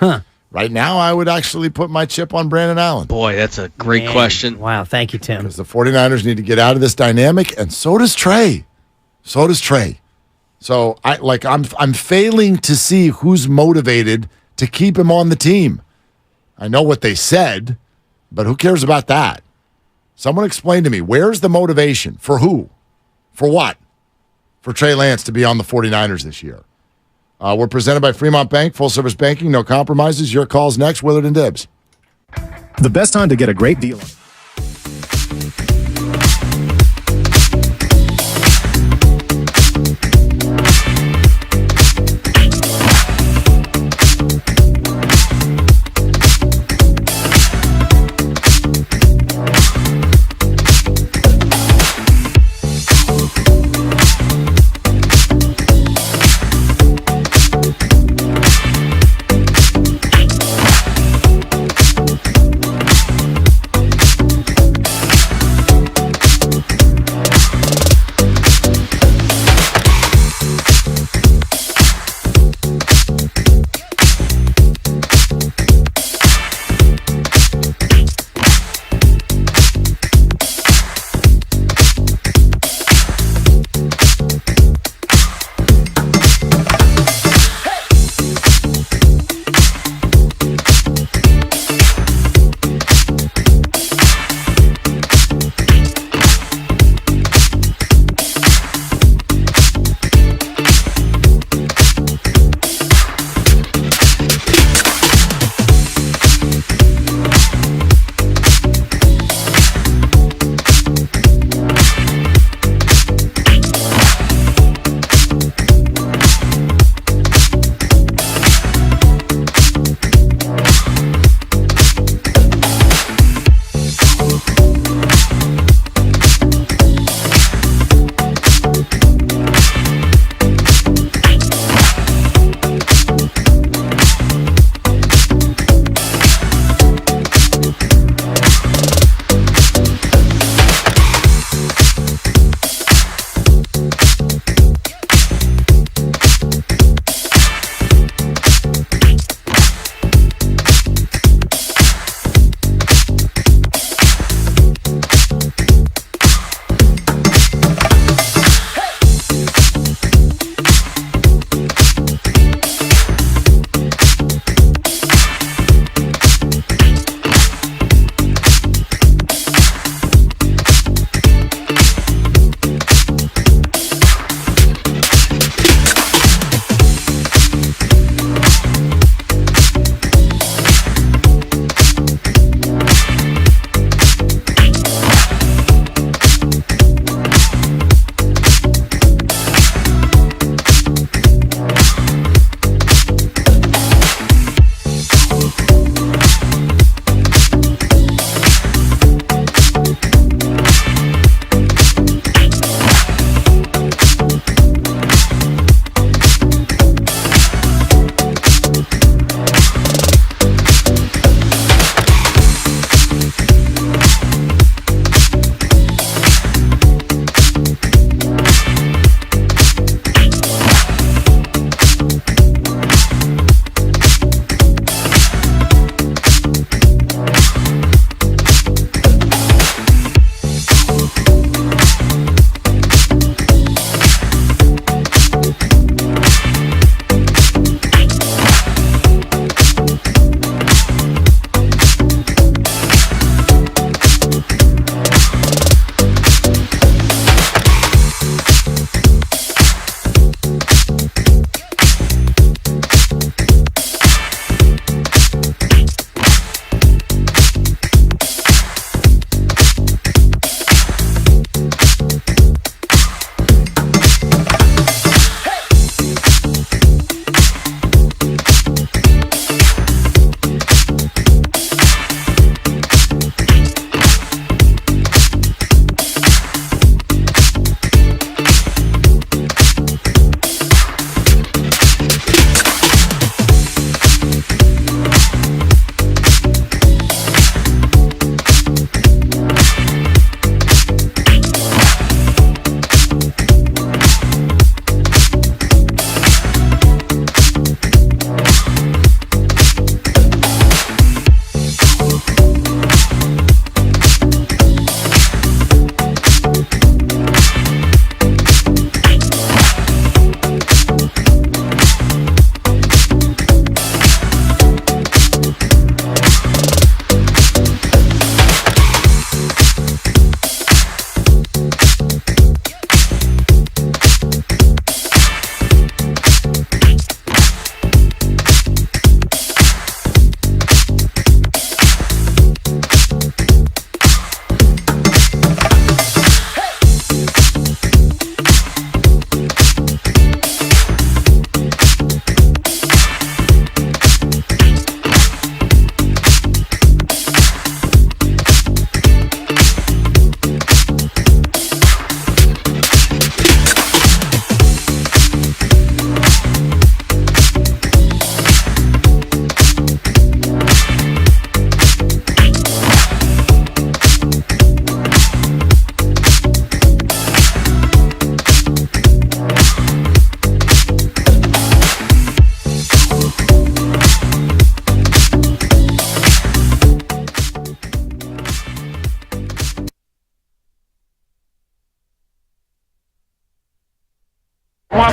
Right now, I would actually put my chip on Brandon Allen. Boy, that's a great question. Wow, thank you, Tim. Because the 49ers need to get out of this dynamic, and so does Trey. So I'm failing to see who's motivated to keep him on the team. I know what they said, but who cares about that? Someone explain to me, where's the motivation? For who? For what? For Trey Lance to be on the 49ers this year. We're presented by Fremont Bank, full service banking, no compromises. Your call's next, Willard and Dibs. The best time to get a great deal.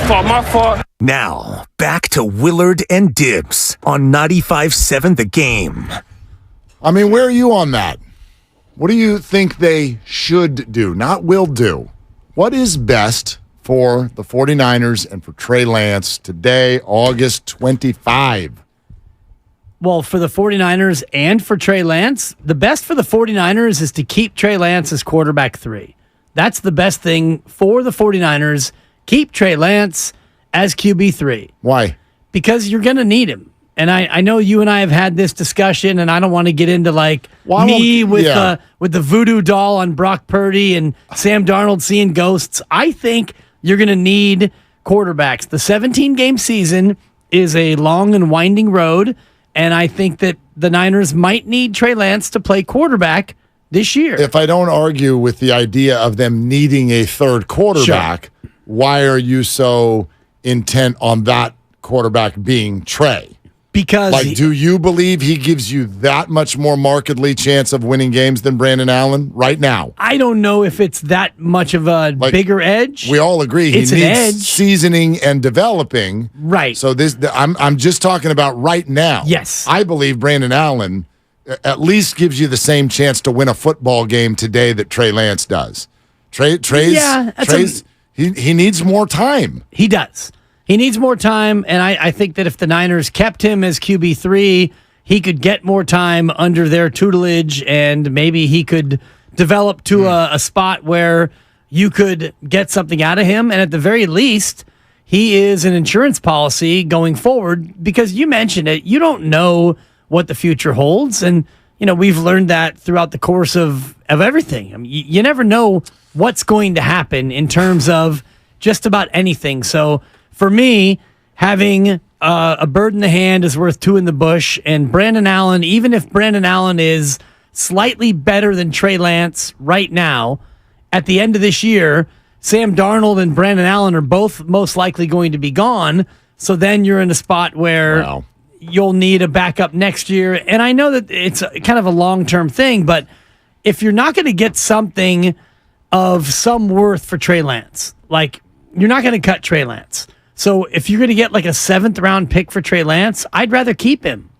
My fault. Now, back to Willard and Dibbs on 95.7 The Game. I mean, where are you on that? What do you think they should do, not will do? What is best for the 49ers and for Trey Lance today, August 25? Well, for the 49ers and for Trey Lance, the best for the 49ers is to keep Trey Lance as quarterback 3. That's the best thing for the 49ers. Keep Trey Lance as QB3. Why? Because you're going to need him. And I know you and I have had this discussion, and I don't want to get into with the voodoo doll on Brock Purdy and Sam Darnold seeing ghosts. I think you're going to need quarterbacks. The 17-game season is a long and winding road, and I think that the Niners might need Trey Lance to play quarterback this year. If I don't argue with the idea of them needing a third quarterback, why are you so intent on that quarterback being Trey? Because do you believe he gives you that much more markedly chance of winning games than Brandon Allen right now? I don't know if it's that much of a bigger edge. We all agree he needs seasoning and developing. Right. So I'm just talking about right now. Yes. I believe Brandon Allen at least gives you the same chance to win a football game today that Trey Lance does. He needs more time. He does. He needs more time, and I think that if the Niners kept him as QB3, he could get more time under their tutelage, and maybe he could develop to a spot where you could get something out of him. And at the very least, he is an insurance policy going forward, because you mentioned it. You don't know what the future holds, and we've learned that throughout the course of everything. I mean, you never know what's going to happen in terms of just about anything. So for me, having a bird in the hand is worth 2 in the bush. And Brandon Allen, even if Brandon Allen is slightly better than Trey Lance right now, at the end of this year, Sam Darnold and Brandon Allen are both most likely going to be gone. So then you're in a spot where you'll need a backup next year. And I know that it's kind of a long-term thing, but if you're not going to get something of some worth for Trey Lance, you're not going to cut Trey Lance. So if you're going to get a 7th-round pick for Trey Lance, I'd rather keep him.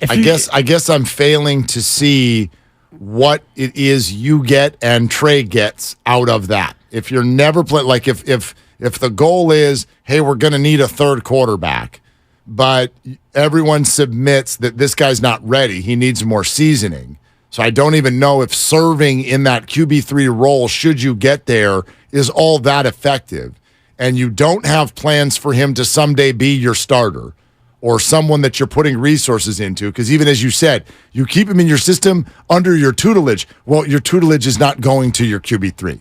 I guess I'm failing to see what it is you get and Trey gets out of that. If you're never playing, if the goal is, hey, we're going to need a third quarterback, but everyone submits that this guy's not ready, he needs more seasoning. So I don't even know if serving in that QB3 role, should you get there, is all that effective. And you don't have plans for him to someday be your starter or someone that you're putting resources into, because even as you said, you keep him in your system under your tutelage. Well, your tutelage is not going to your QB3.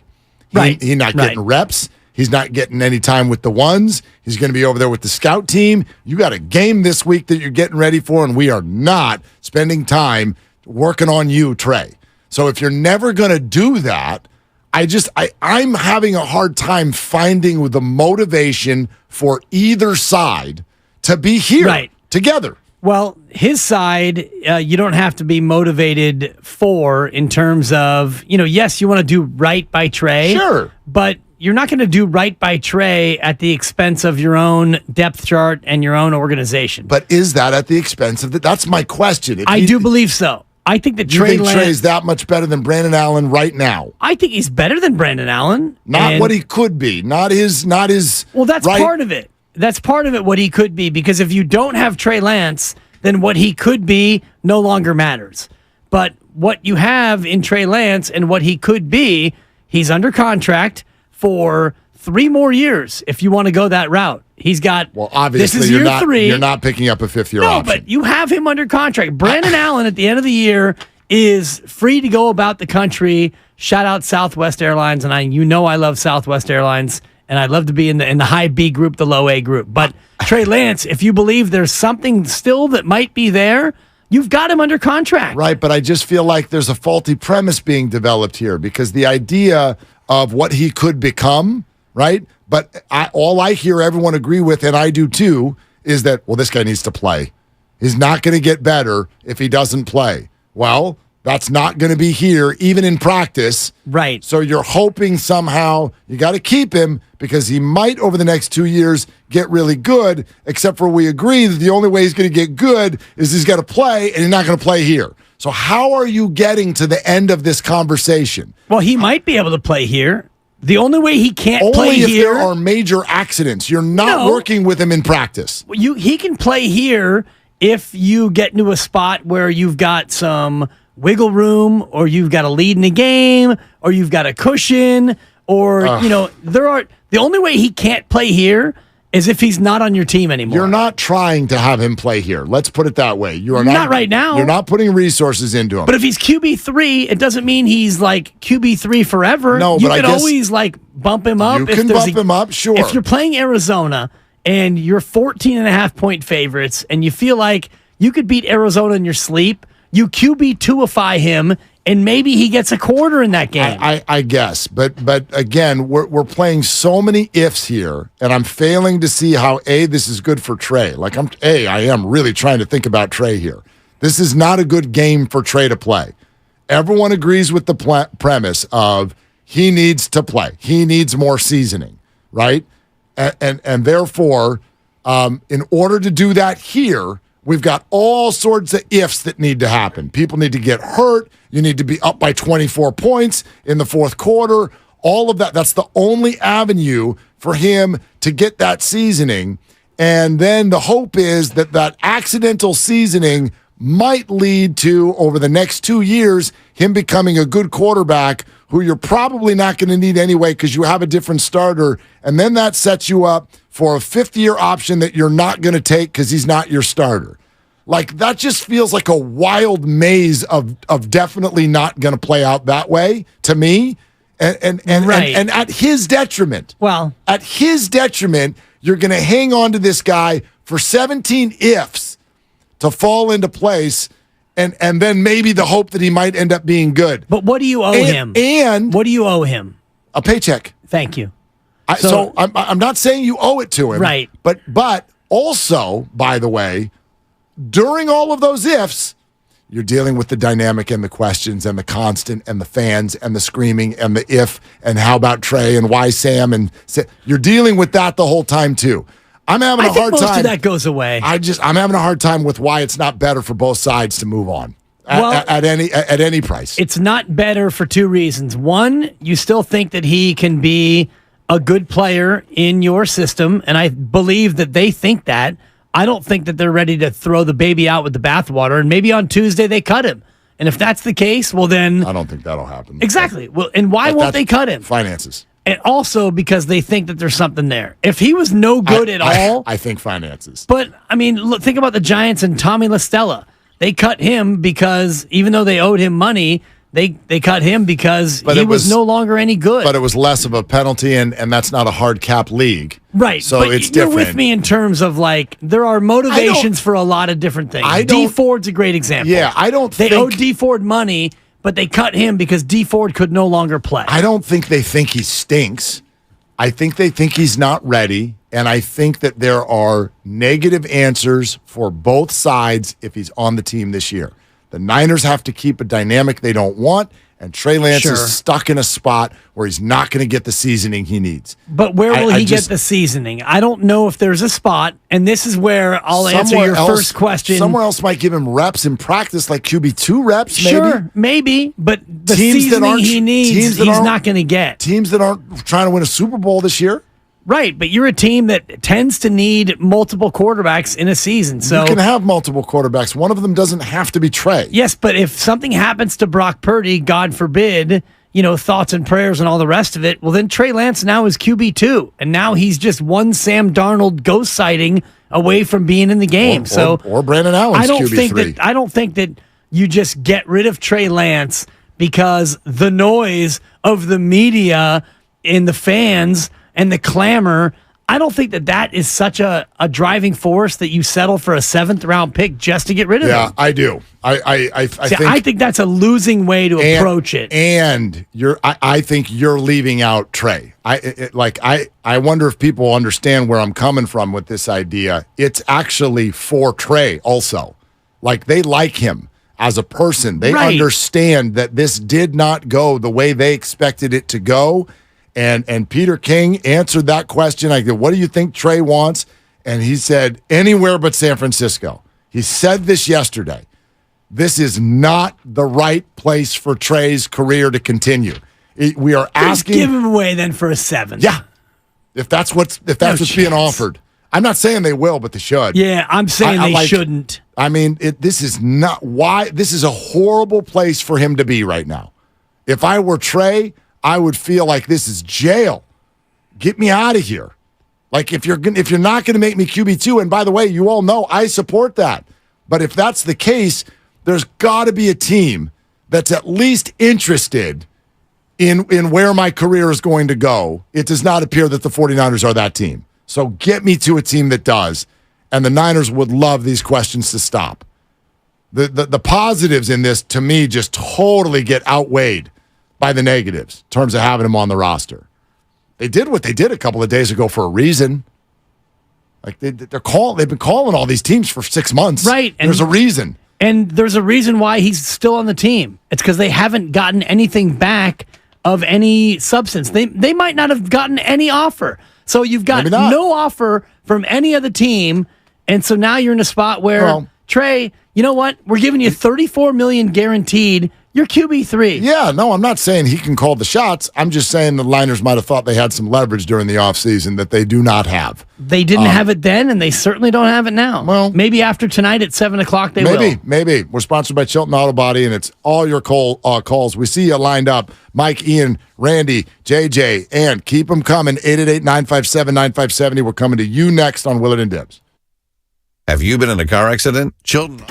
He's not getting reps. He's not getting any time with the ones. He's going to be over there with the scout team. You got a game this week that you're getting ready for, and we are not spending time working on you, Trey. So if you're never going to do that, I'm having a hard time finding the motivation for either side to be here together. Well, his side, you don't have to be motivated for in terms of, yes, you want to do right by Trey. Sure. But you're not going to do right by Trey at the expense of your own depth chart and your own organization. But is that at the expense of that's my question. I do believe so. I think that Trey's that much better than Brandon Allen right now. I think he's better than Brandon Allen. Not what he could be. Not his. Well, that's part of it. That's part of it, what he could be, because if you don't have Trey Lance, then what he could be no longer matters. But what you have in Trey Lance and what he could be, he's under contract for 3 more years if you want to go that route. He's got, obviously, this is year 3. You're not picking up a 5th-year option. No, but you have him under contract. Brandon Allen at the end of the year is free to go about the country. Shout out Southwest Airlines, and I love Southwest Airlines, and I'd love to be in the high B group, the low A group. But Trey Lance, if you believe there's something still that might be there, you've got him under contract. Right, but I just feel like there's a faulty premise being developed here, because the idea of what he could become, right? But all I hear everyone agree with, and I do too, is that, this guy needs to play. He's not going to get better if he doesn't play. Well, That's not going to be here, even in practice. Right. So you're hoping somehow you got to keep him because he might, over the next 2 years, get really good, except for we agree that the only way he's going to get good is he's got to play, and he's not going to play here. So how are you getting to the end of this conversation? Well, he might be able to play here. The only way he can't only play if here... there are major accidents. You're not working with him in practice. He can play here if you get into a spot where you've got some wiggle room, or you've got a lead in the game, or you've got a cushion, or, the only way he can't play here is if he's not on your team anymore. You're not trying to have him play here. Let's put it that way. You are not right now. You're not putting resources into him. But if he's QB3, it doesn't mean he's like QB3 forever. No, you but can always bump him up. You can bump him up, sure. If you're playing Arizona and you're 14.5-point favorites and you feel like you could beat Arizona in your sleep, you QB2ify him, and maybe he gets a quarter in that game. I guess, but again, we're playing so many ifs here, and I'm failing to see how this is good for Trey. I am really trying to think about Trey here. This is not a good game for Trey to play. Everyone agrees with the premise of he needs to play. He needs more seasoning, right? And therefore, in order to do that here, we've got all sorts of ifs that need to happen. People need to get hurt. You need to be up by 24 points in the fourth quarter. All of that. That's the only avenue for him to get that seasoning. And then the hope is that accidental seasoning might lead to, over the next 2 years, him becoming a good quarterback who you're probably not going to need anyway because you have a different starter. And then that sets you up for a fifth-year option that you're not going to take because he's not your starter. That just feels like a wild maze of definitely not going to play out that way to me. And at his detriment. Well, at his detriment, you're going to hang on to this guy for 17 ifs to fall into place. And then maybe the hope that he might end up being good. But what do you owe him? And what do you owe him? A paycheck. Thank you. So I'm not saying you owe it to him. Right. But also, by the way, during all of those ifs, you're dealing with the dynamic and the questions and the constant and the fans and the screaming and the if and how about Trey and why Sam and you're dealing with that the whole time too. I'm having a hard time. Most of that goes away. I'm having a hard time with why it's not better for both sides to move on at any price. It's not better for two reasons. One, you still think that he can be a good player in your system, and I believe that they think that. I don't think that they're ready to throw the baby out with the bathwater, and maybe on Tuesday they cut him. And if that's the case, well then... I don't think that'll happen. Exactly. Well, and why won't they cut him? Finances. And also because they think that there's something there. If he was no good at all... I think finances. But, I mean, look, think about the Giants and Tommy LaStella. They cut him because, even though they owed him money... They cut him because he was no longer any good. But it was less of a penalty, and that's not a hard cap league. Right. So but it's you're different. With me in terms of, there are motivations for a lot of different things. D Ford's a great example. Yeah, I don't think... They owed D Ford money, but they cut him because D Ford could no longer play. I don't think they think he stinks. I think they think he's not ready, and I think that there are negative answers for both sides if he's on the team this year. The Niners have to keep a dynamic they don't want, and Trey Lance is stuck in a spot where he's not going to get the seasoning he needs. But where will he get the seasoning? I don't know if there's a spot, and this is where I'll answer your first question. Somewhere else might give him reps in practice, like QB2 reps, maybe. Sure, maybe, but the seasoning he needs, he's not going to get. Teams that aren't trying to win a Super Bowl this year? Right, but you're a team that tends to need multiple quarterbacks in a season. So you can have multiple quarterbacks. One of them doesn't have to be Trey. Yes, but if something happens to Brock Purdy, God forbid, thoughts and prayers and all the rest of it, well, then Trey Lance now is QB2, and now he's just one Sam Darnold ghost sighting away from being in the game. Or Brandon Allen's QB3. I don't think that you just get rid of Trey Lance because the noise of the media and the fans and the clamor, I don't think that is such a driving force that you settle for a 7th-round pick just to get rid of him. Yeah, I do. I think that's a losing way to approach it. And I think you're leaving out Trey. I wonder if people understand where I'm coming from with this idea. It's actually for Trey also. They like him. as a person. They Right. understand that this did not go the way they expected it to go. And Peter King answered that question. I go, what do you think Trey wants? And he said, anywhere but San Francisco. He said this yesterday. This is not the right place for Trey's career to continue. We are asking. Just give him away then for a 7. Yeah. If that's what's being offered. I'm not saying they will, but they should. Yeah, I'm saying they shouldn't. I mean, this is not why. This is a horrible place for him to be right now. If I were Trey, I would feel like this is jail. Get me out of here. Like if you're not going to make me QB2, and by the way, you all know I support that. But if that's the case, there's got to be a team that's at least interested in where my career is going to go. It does not appear that the 49ers are that team. So get me to a team that does. And the Niners would love these questions to stop. The positives in this, to me, just totally get outweighed by the negatives in terms of having him on the roster. They did what they did a couple of days ago for a reason. Like they've been calling all these teams for 6 months. Right. There's a reason. And there's a reason why he's still on the team. It's because they haven't gotten anything back of any substance. They might not have gotten any offer. So you've got no offer from any other team. And so now you're in a spot where, Trey, you know what? We're giving you $34 million guaranteed. You're QB3. Yeah, no, I'm not saying he can call the shots. I'm just saying the Niners might have thought they had some leverage during the offseason that they do not have. They didn't have it then, and they certainly don't have it now. Well, maybe after tonight at 7 o'clock they will. Maybe. We're sponsored by Chilton Auto Body, and it's all your calls. We see you lined up. Mike, Ian, Randy, JJ, and keep them coming. 888-957-9570. We're coming to you next on Willard and Dibs. Have you been in a car accident? Chilton.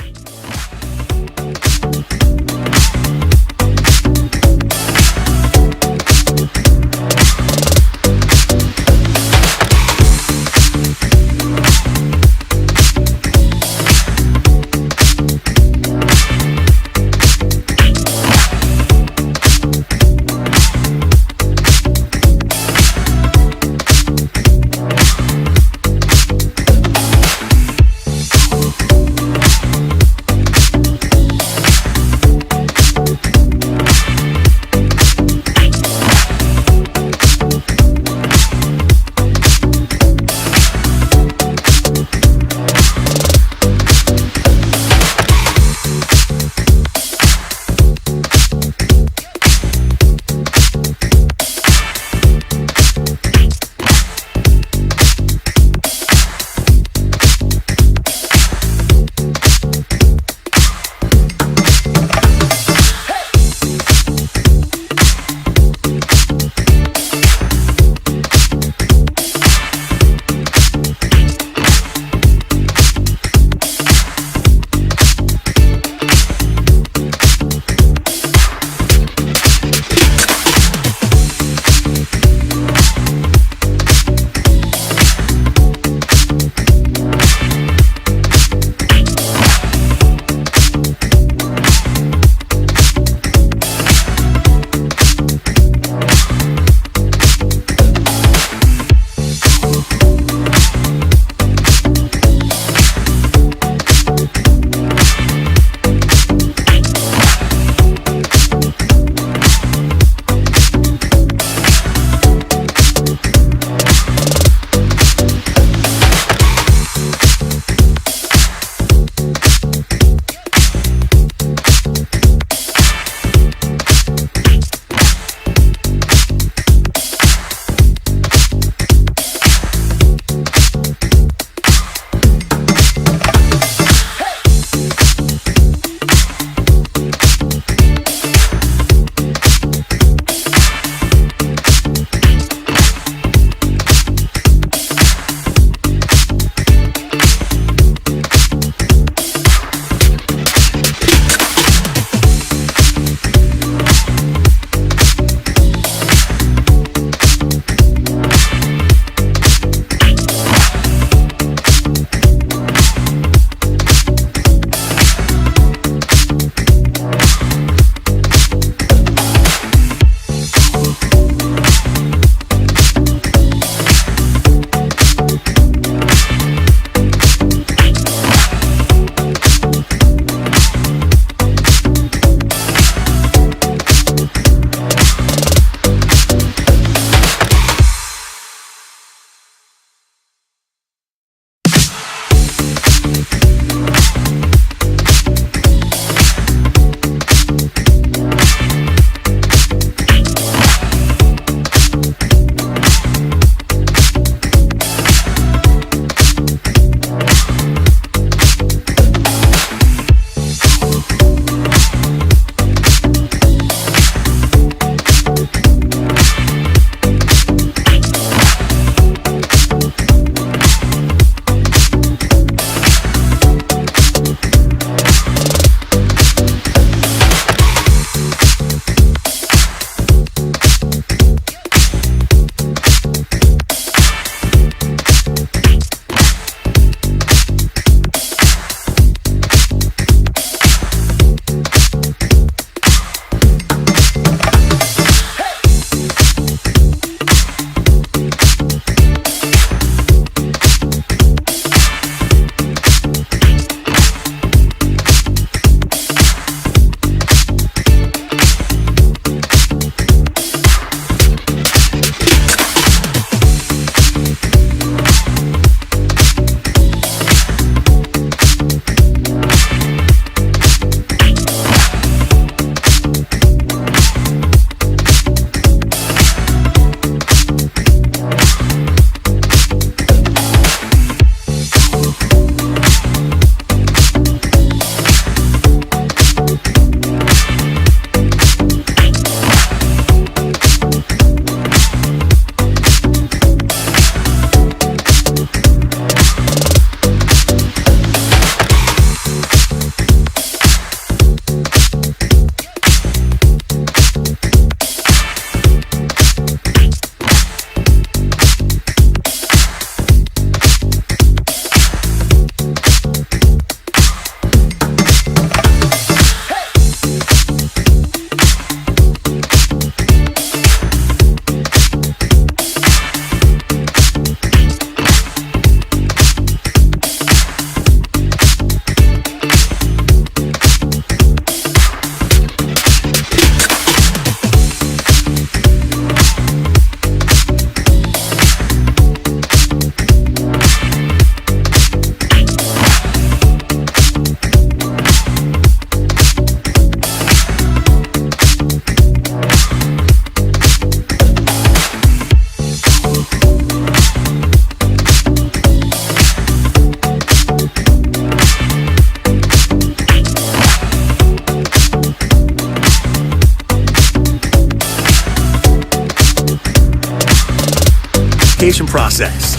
application process.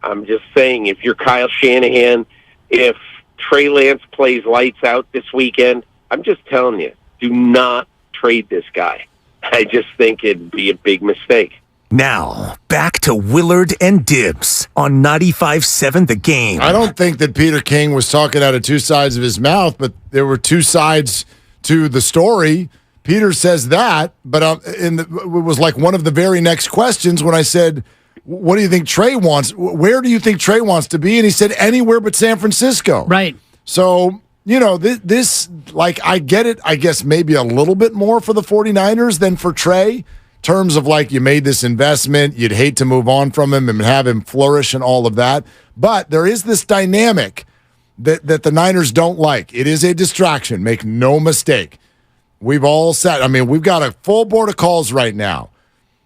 I'm just saying, if you're Kyle Shanahan, if Trey Lance plays lights out this weekend, I'm just telling you, do not trade this guy. I just think it'd be a big mistake. Now, back to Willard and Dibbs on 95.7 The Game. I don't think that Peter King was talking out of two sides of his mouth, but there were two sides to the story. Peter says that, but it was like one of the very next questions when I said, what do you think Trey wants? Where do you think Trey wants to be? And he said anywhere but San Francisco. Right. So, this like, I get it, I guess maybe a little bit more for the 49ers than for Trey. Terms of like, you made this investment, you'd hate to move on from him and have him flourish and all of that. But there is this dynamic that the Niners don't like. It is a distraction, make no mistake. We've all said, we've got a full board of calls right now.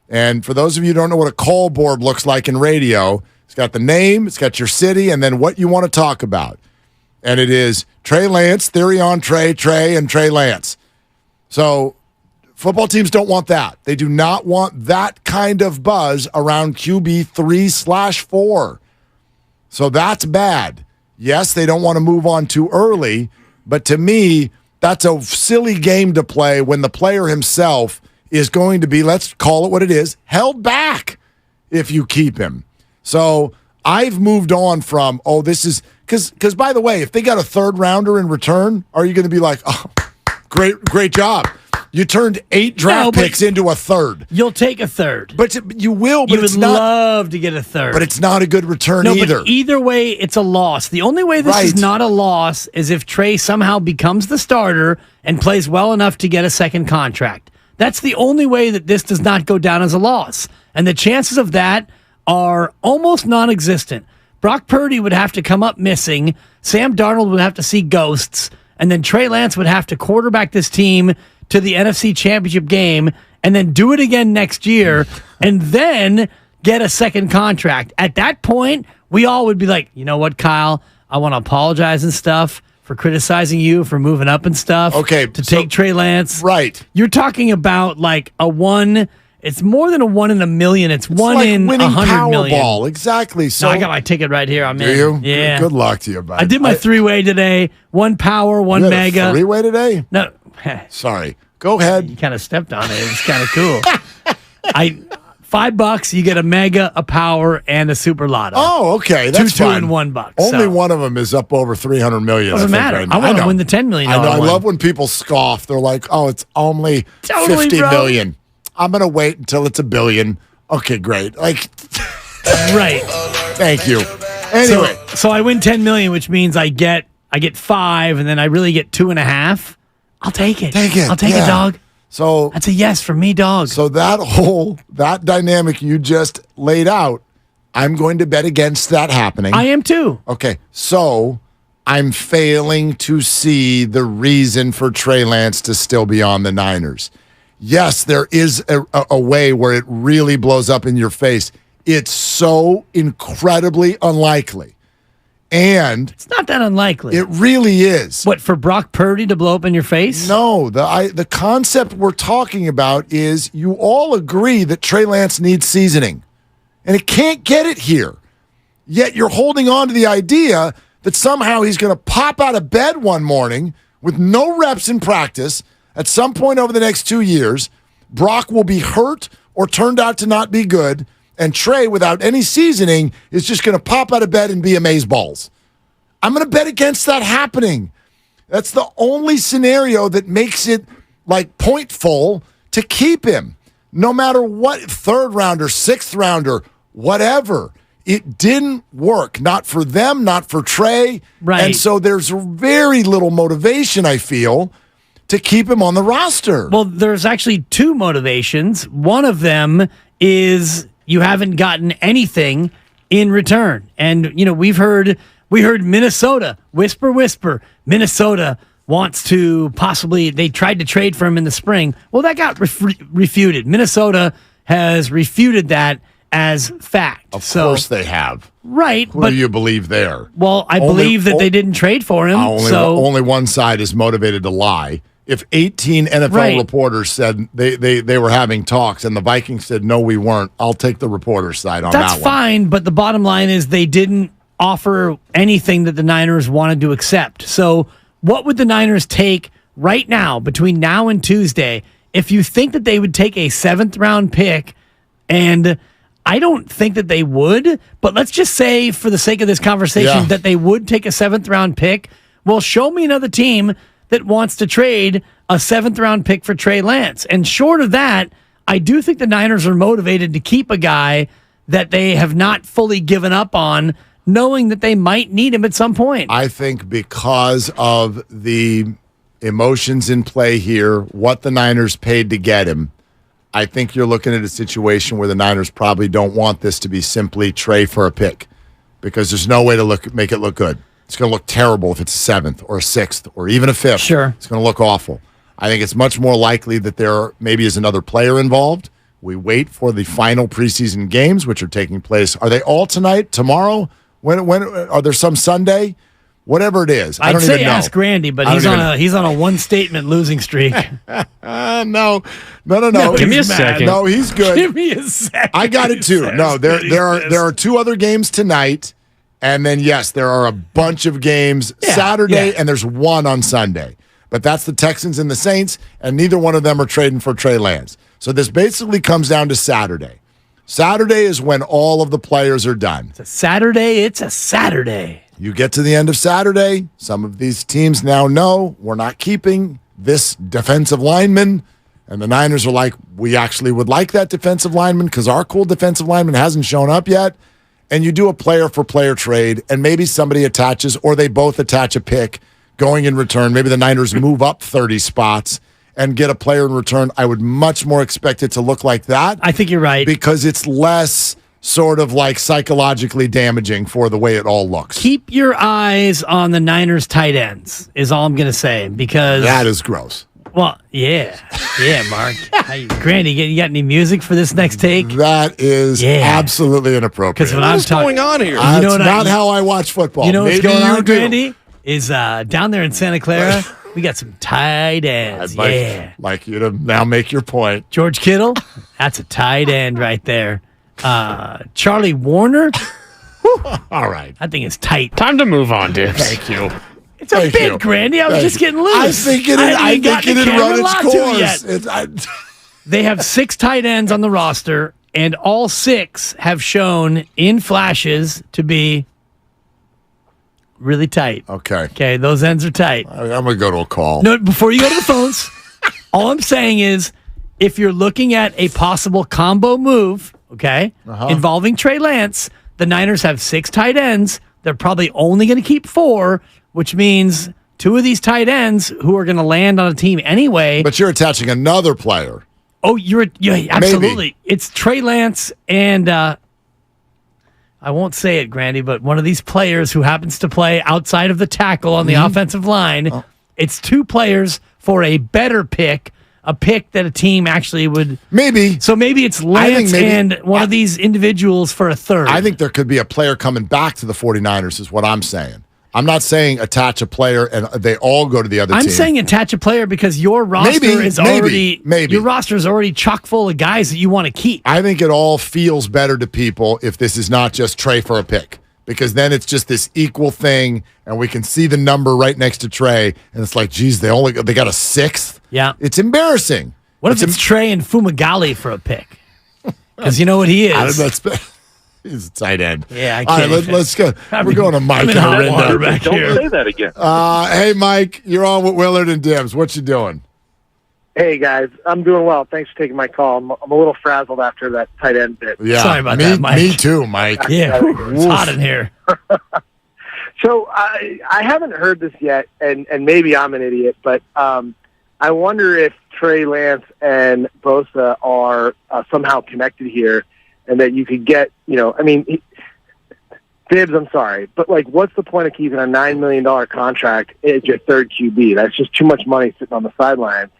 And for those of you who don't know what a call board looks like in radio, it's got the name, it's got your city, and then what you want to talk about. And it is Trey Lance, theory on Trey, and Trey Lance. So football teams don't want that. They do not want that kind of buzz around QB 3/4. So that's bad. Yes, they don't want to move on too early, but to me, that's a silly game to play when the player himself is going to be, let's call it what it is, held back if you keep him. So I've moved on from, this is, because by the way, if they got a third rounder in return, are you going to be like, oh, great job. You turned 8 draft picks into a third. You'll take a third. But you will, but it's not. You would love to get a third. But it's not a good return either. But either way, it's a loss. The only way this is not a loss is if Trey somehow becomes the starter and plays well enough to get a second contract. That's the only way that this does not go down as a loss. And the chances of that are almost non-existent. Brock Purdy would have to come up missing. Sam Darnold would have to see ghosts. And then Trey Lance would have to quarterback this team to the NFC Championship game and then do it again next year and then get a second contract. At that point, we all would be like, you know what, Kyle? I want to apologize and stuff for criticizing you for moving up and stuff. Okay. To take Trey Lance. Right. You're talking about like a one. It's more than a 1 in a million. It's one like in 100 million. Powerball. Exactly. So I got my ticket right here. I'm in. Do you? Yeah. Good luck to you, bud. I did my three-way today. 1 power, 1 mega. A 3-way today? No. Sorry. Go ahead. You kind of stepped on it. It was kind of cool. $5, you get a mega, a power, and a super lotto. Oh, okay. That's two fine. and $1. Only one of them is up over 300 million. Doesn't matter. Right I want to win the $10 million. I know. I one. love when people scoff. They're like, "Oh, it's only 50 million. I'm gonna wait until it's $1 billion." Okay, great. Like, right. Thank you. Anyway, so I win 10 million, which means I get 5, and then I really get 2.5. I'll take it. I'll take it, dog. So that's a yes for me, dog. So that dynamic you just laid out, I'm going to bet against that happening. I am too. Okay, so I'm failing to see the reason for Trey Lance to still be on the Niners. Yes, there is a way where it really blows up in your face. It's so incredibly unlikely. And it's not that unlikely. It really is. What, for Brock Purdy to blow up in your face? No, the concept we're talking about is you all agree that Trey Lance needs seasoning. And it can't get it here. Yet you're holding on to the idea that somehow he's going to pop out of bed one morning with no reps in practice at some point over the next 2 years. Brock will be hurt or turned out to not be good. And Trey, without any seasoning, is just going to pop out of bed and be amazeballs. I'm going to bet against that happening. That's the only scenario that makes it like pointful to keep him. No matter what, 3rd rounder, 6th rounder, whatever. It didn't work. Not for them, not for Trey. Right. And so there's very little motivation, I feel, to keep him on the roster. Well, there's actually 2 motivations. One of them is you haven't gotten anything in return. And, we heard Minnesota, whisper, Minnesota wants to they tried to trade for him in the spring. Well, that got refuted. Minnesota has refuted that as fact. Of course they have. Right. Who do you believe there? Well, I believe that they didn't trade for him. Only one side is motivated to lie. If 18 NFL reporters said they were having talks and the Vikings said, no, we weren't, I'll take the reporter's side on that one. That's fine, but the bottom line is they didn't offer anything that the Niners wanted to accept. So what would the Niners take right now, between now and Tuesday, if you think that they would take a 7th-round pick? And I don't think that they would, but let's just say for the sake of this conversation that they would take a 7th-round pick. Well, show me another team that wants to trade a 7th-round pick for Trey Lance. And short of that, I do think the Niners are motivated to keep a guy that they have not fully given up on, knowing that they might need him at some point. I think because of the emotions in play here, what the Niners paid to get him, I think you're looking at a situation where the Niners probably don't want this to be simply Trey for a pick, because there's no way to make it look good. It's going to look terrible if it's a 7th or a 6th or even a 5th. Sure. It's going to look awful. I think it's much more likely that there maybe is another player involved. We wait for the final preseason games, which are taking place. Are they all tonight, tomorrow? When are there some Sunday? Whatever it is. I don't even know. Ask Randy, but he's on a one-statement losing streak. No. Give me a second. No, he's good. Give me a second. I got it too. No, there are 2 other games tonight. And then, yes, there are a bunch of games Saturday, and there's 1 on Sunday. But that's the Texans and the Saints, and neither one of them are trading for Trey Lance. So this basically comes down to Saturday. Saturday is when all of the players are done. It's a Saturday. You get to the end of Saturday, some of these teams now know we're not keeping this defensive lineman. And the Niners are like, we actually would like that defensive lineman because our cool defensive lineman hasn't shown up yet. And you do a player-for-player trade, and maybe somebody attaches, or they both attach a pick going in return. Maybe the Niners move up 30 spots and get a player in return. I would much more expect it to look like that. I think you're right. Because it's less sort of like psychologically damaging for the way it all looks. Keep your eyes on the Niners tight ends is all I'm going to say, because that is gross. Well, yeah, Mark. Granny, you got any music for this next take? That is absolutely inappropriate. Because what's going on here? That's not how I watch football. You know what's going on, Grandy? Is down there in Santa Clara, we got some tight ends. I'd like you to now make your point. George Kittle, that's a tight end right there. Charlie Warner. All right. I think it's tight. Time to move on, dude. Thank you. It's a bit, Grandy. I was just getting loose. I think it run its course. They have 6 tight ends on the roster, and all 6 have shown in flashes to be really tight. Okay, those ends are tight. I'm going to go to a call. No, before you go to the phones, all I'm saying is if you're looking at a possible combo move, involving Trey Lance, the Niners have 6 tight ends. They're probably only going to keep 4, which means 2 of these tight ends who are going to land on a team anyway. But you're attaching another player. Oh, absolutely. Maybe. It's Trey Lance and I won't say it, Grandy, but one of these players who happens to play outside of the tackle on the offensive line. Oh. It's 2 players for a better pick. A pick that a team actually would... Maybe. So maybe it's Lance and one of these individuals for a 3rd. I think there could be a player coming back to the 49ers is what I'm saying. I'm not saying attach a player and they all go to the other team. I'm saying attach a player because your roster is your roster is already chock full of guys that you want to keep. I think it all feels better to people if this is not just Trey for a pick, because then it's just this equal thing, and we can see the number right next to Trey, and it's like, geez, they got a 6th. Yeah, it's embarrassing. What if it's Trey and Fumagalli for a pick? Because you know what he is. He's a tight end. Yeah, I can't. All right, let's go. We're going to Mike and Arinda. Don't say that again. Hey, Mike, you're on with Willard and Dibs. What you doing? Hey, guys. I'm doing well. Thanks for taking my call. I'm a little frazzled after that tight end bit. Yeah, sorry about that, Mike. Me too, Mike. Yeah, it's hot in here. So I haven't heard this yet, and maybe I'm an idiot, but I wonder if Trey Lance and Bosa are somehow connected here, and that you could get, Dibs, I'm sorry, but what's the point of keeping a $9 million contract as your 3rd QB? That's just too much money sitting on the sidelines.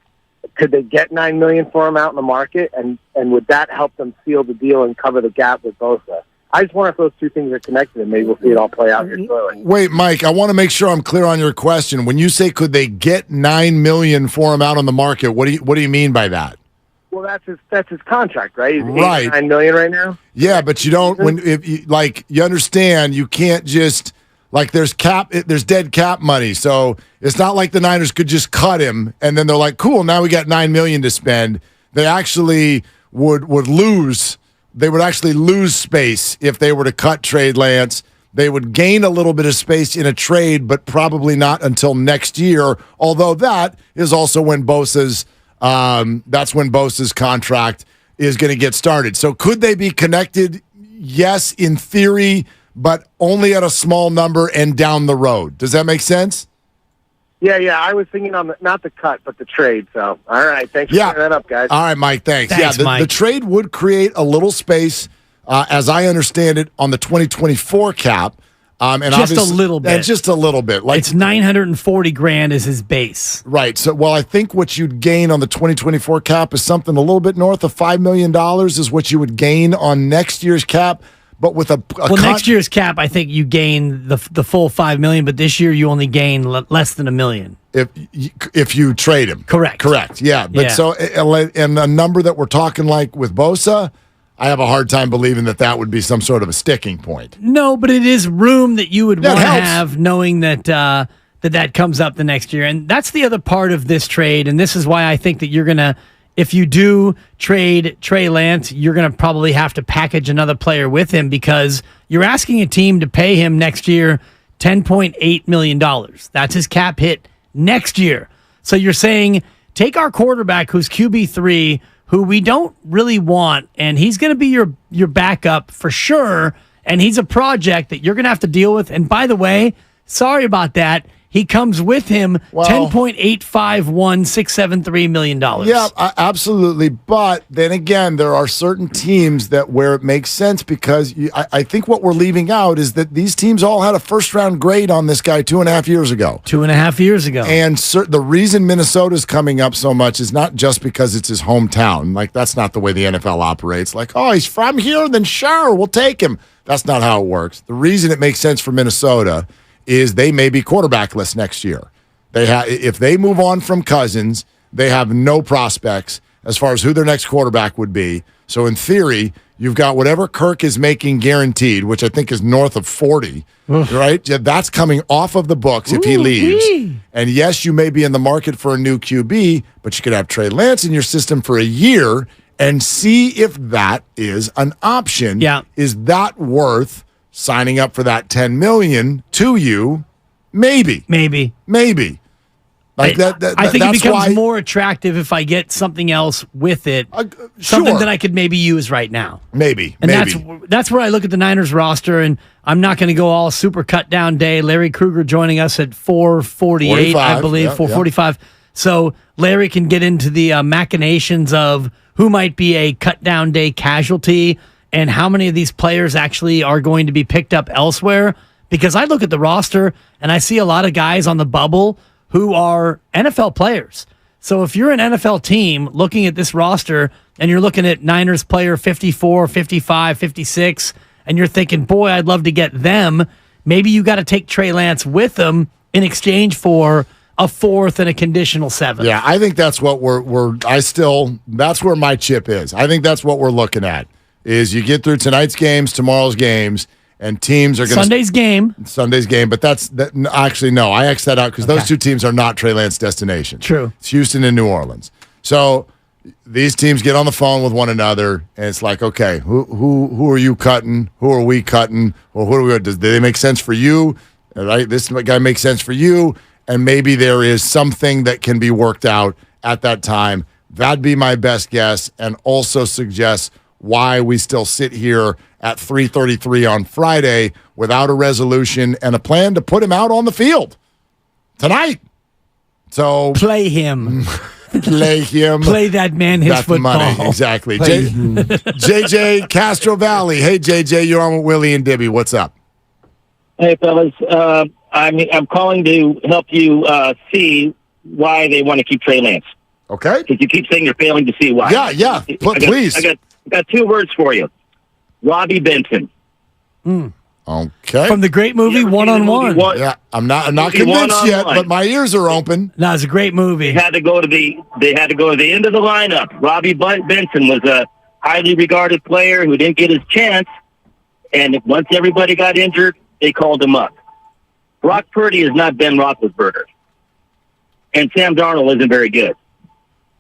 Could they get $9 million for him out in the market, and would that help them seal the deal and cover the gap with Bosa? I just wonder if those two things are connected, and maybe we'll see it all play out here shortly. Wait, Mike, I want to make sure I'm clear on your question. When you say could they get $9 million for him out on the market, what do you mean by that? Well, that's his contract, right? He's right. $9 million right now. Yeah, but you don't you understand you can't just there's dead cap money, so it's not like the Niners could just cut him and then they're like, cool, now we got $9 million to spend. They actually would lose. They would actually lose space if they were to cut Trey Lance. They would gain a little bit of space in a trade, but probably not until next year. Although that is also when Bosa's contract is going to get started. So could they be connected? Yes, in theory, but only at a small number and down the road. Does that make sense? Yeah. I was thinking on not the cut, but the trade. So, all right. Thanks for clearing that up, guys. All right, Mike, thanks. Mike. The trade would create a little space, as I understand it, on the 2024 cap. And just a little bit. And just a little bit. It's $940,000 is his base. Right. So, I think what you'd gain on the 2024 cap is something a little bit north of $5 million is what you would gain on next year's cap. But with next year's cap, I think you gain the full $5 million, but this year you only gain less than $1 million. If you trade him. Correct. Yeah. But so, and a number that we're talking like with Bosa, I have a hard time believing that would be some sort of a sticking point. No, but it is room that you would want to have, knowing that that comes up the next year. And that's the other part of this trade, and this is why I think that you're going to, if you do trade Trey Lance, you're going to probably have to package another player with him because you're asking a team to pay him next year $10.8 million. That's his cap hit next year. So you're saying, take our quarterback who's QB3, who we don't really want, and he's going to be your backup for sure, and he's a project that you're going to have to deal with. And by the way, sorry about that. He comes with him $10.851,673 million. Yeah, absolutely. But then again, there are certain teams where it makes sense because I think what we're leaving out is that these teams all had a first-round grade on this guy 2.5 years ago. 2.5 years ago. And the reason Minnesota's coming up so much is not just because it's his hometown. That's not the way the NFL operates. He's from here, then sure, we'll take him. That's not how it works. The reason it makes sense for Minnesota is they may be quarterbackless next year. If they move on from Cousins, they have no prospects as far as who their next quarterback would be. So in theory, you've got whatever Kirk is making guaranteed, which I think is north of 40, right? Yeah, that's coming off of the books if he leaves. And yes, you may be in the market for a new QB, but you could have Trey Lance in your system for a year and see if that is an option. Yeah. Is that worth signing up for that $10 million to you? Maybe. I think it becomes more attractive if I get something else with it, something that I could maybe use right now. Maybe. That's where I look at the Niners roster, and I'm not going to go all super cut down day. Larry Krueger joining us at 4:48, I believe, 4:45. So Larry can get into the machinations of who might be a cut down day casualty and how many of these players actually are going to be picked up elsewhere. Because I look at the roster and I see a lot of guys on the bubble who are NFL players. So if you're an NFL team looking at this roster and you're looking at Niners player 54, 55, 56, and you're thinking, boy, I'd love to get them, maybe you got to take Trey Lance with them in exchange for a fourth and a conditional seventh. Yeah, I think that's what that's where my chip is. I think that's what we're looking at. Is you get through tonight's games, tomorrow's games, and teams are going to... Sunday's game, but actually, no, I X that out because those two teams are not Trey Lance destinations. True. It's Houston and New Orleans. So these teams get on the phone with one another, and it's like, okay, who are you cutting? Who are we cutting? Or who do they make sense for you? Right? This guy makes sense for you, and maybe there is something that can be worked out at that time. That'd be my best guess, and also suggest why we still sit here at 3:33 on Friday without a resolution and a plan to put him out on the field tonight. So play him. Play him. Play that man his football. Money. Exactly. JJ Castro Valley. Hey, JJ, you're on with Willie and Dibby. What's up? Hey, fellas. I'm calling to help you see why they want to keep Trey Lance. Okay. Because you keep saying you're failing to see why. Yeah. Please. I got 2 words for you. Robbie Benson. Okay. From the great movie One on One. Yeah, I'm not convinced yet, but my ears are open. No, it's a great movie. They had to go to the end of the lineup. Robbie Benson was a highly regarded player who didn't get his chance, and once everybody got injured, they called him up. Brock Purdy is not Ben Roethlisberger, and Sam Darnold isn't very good.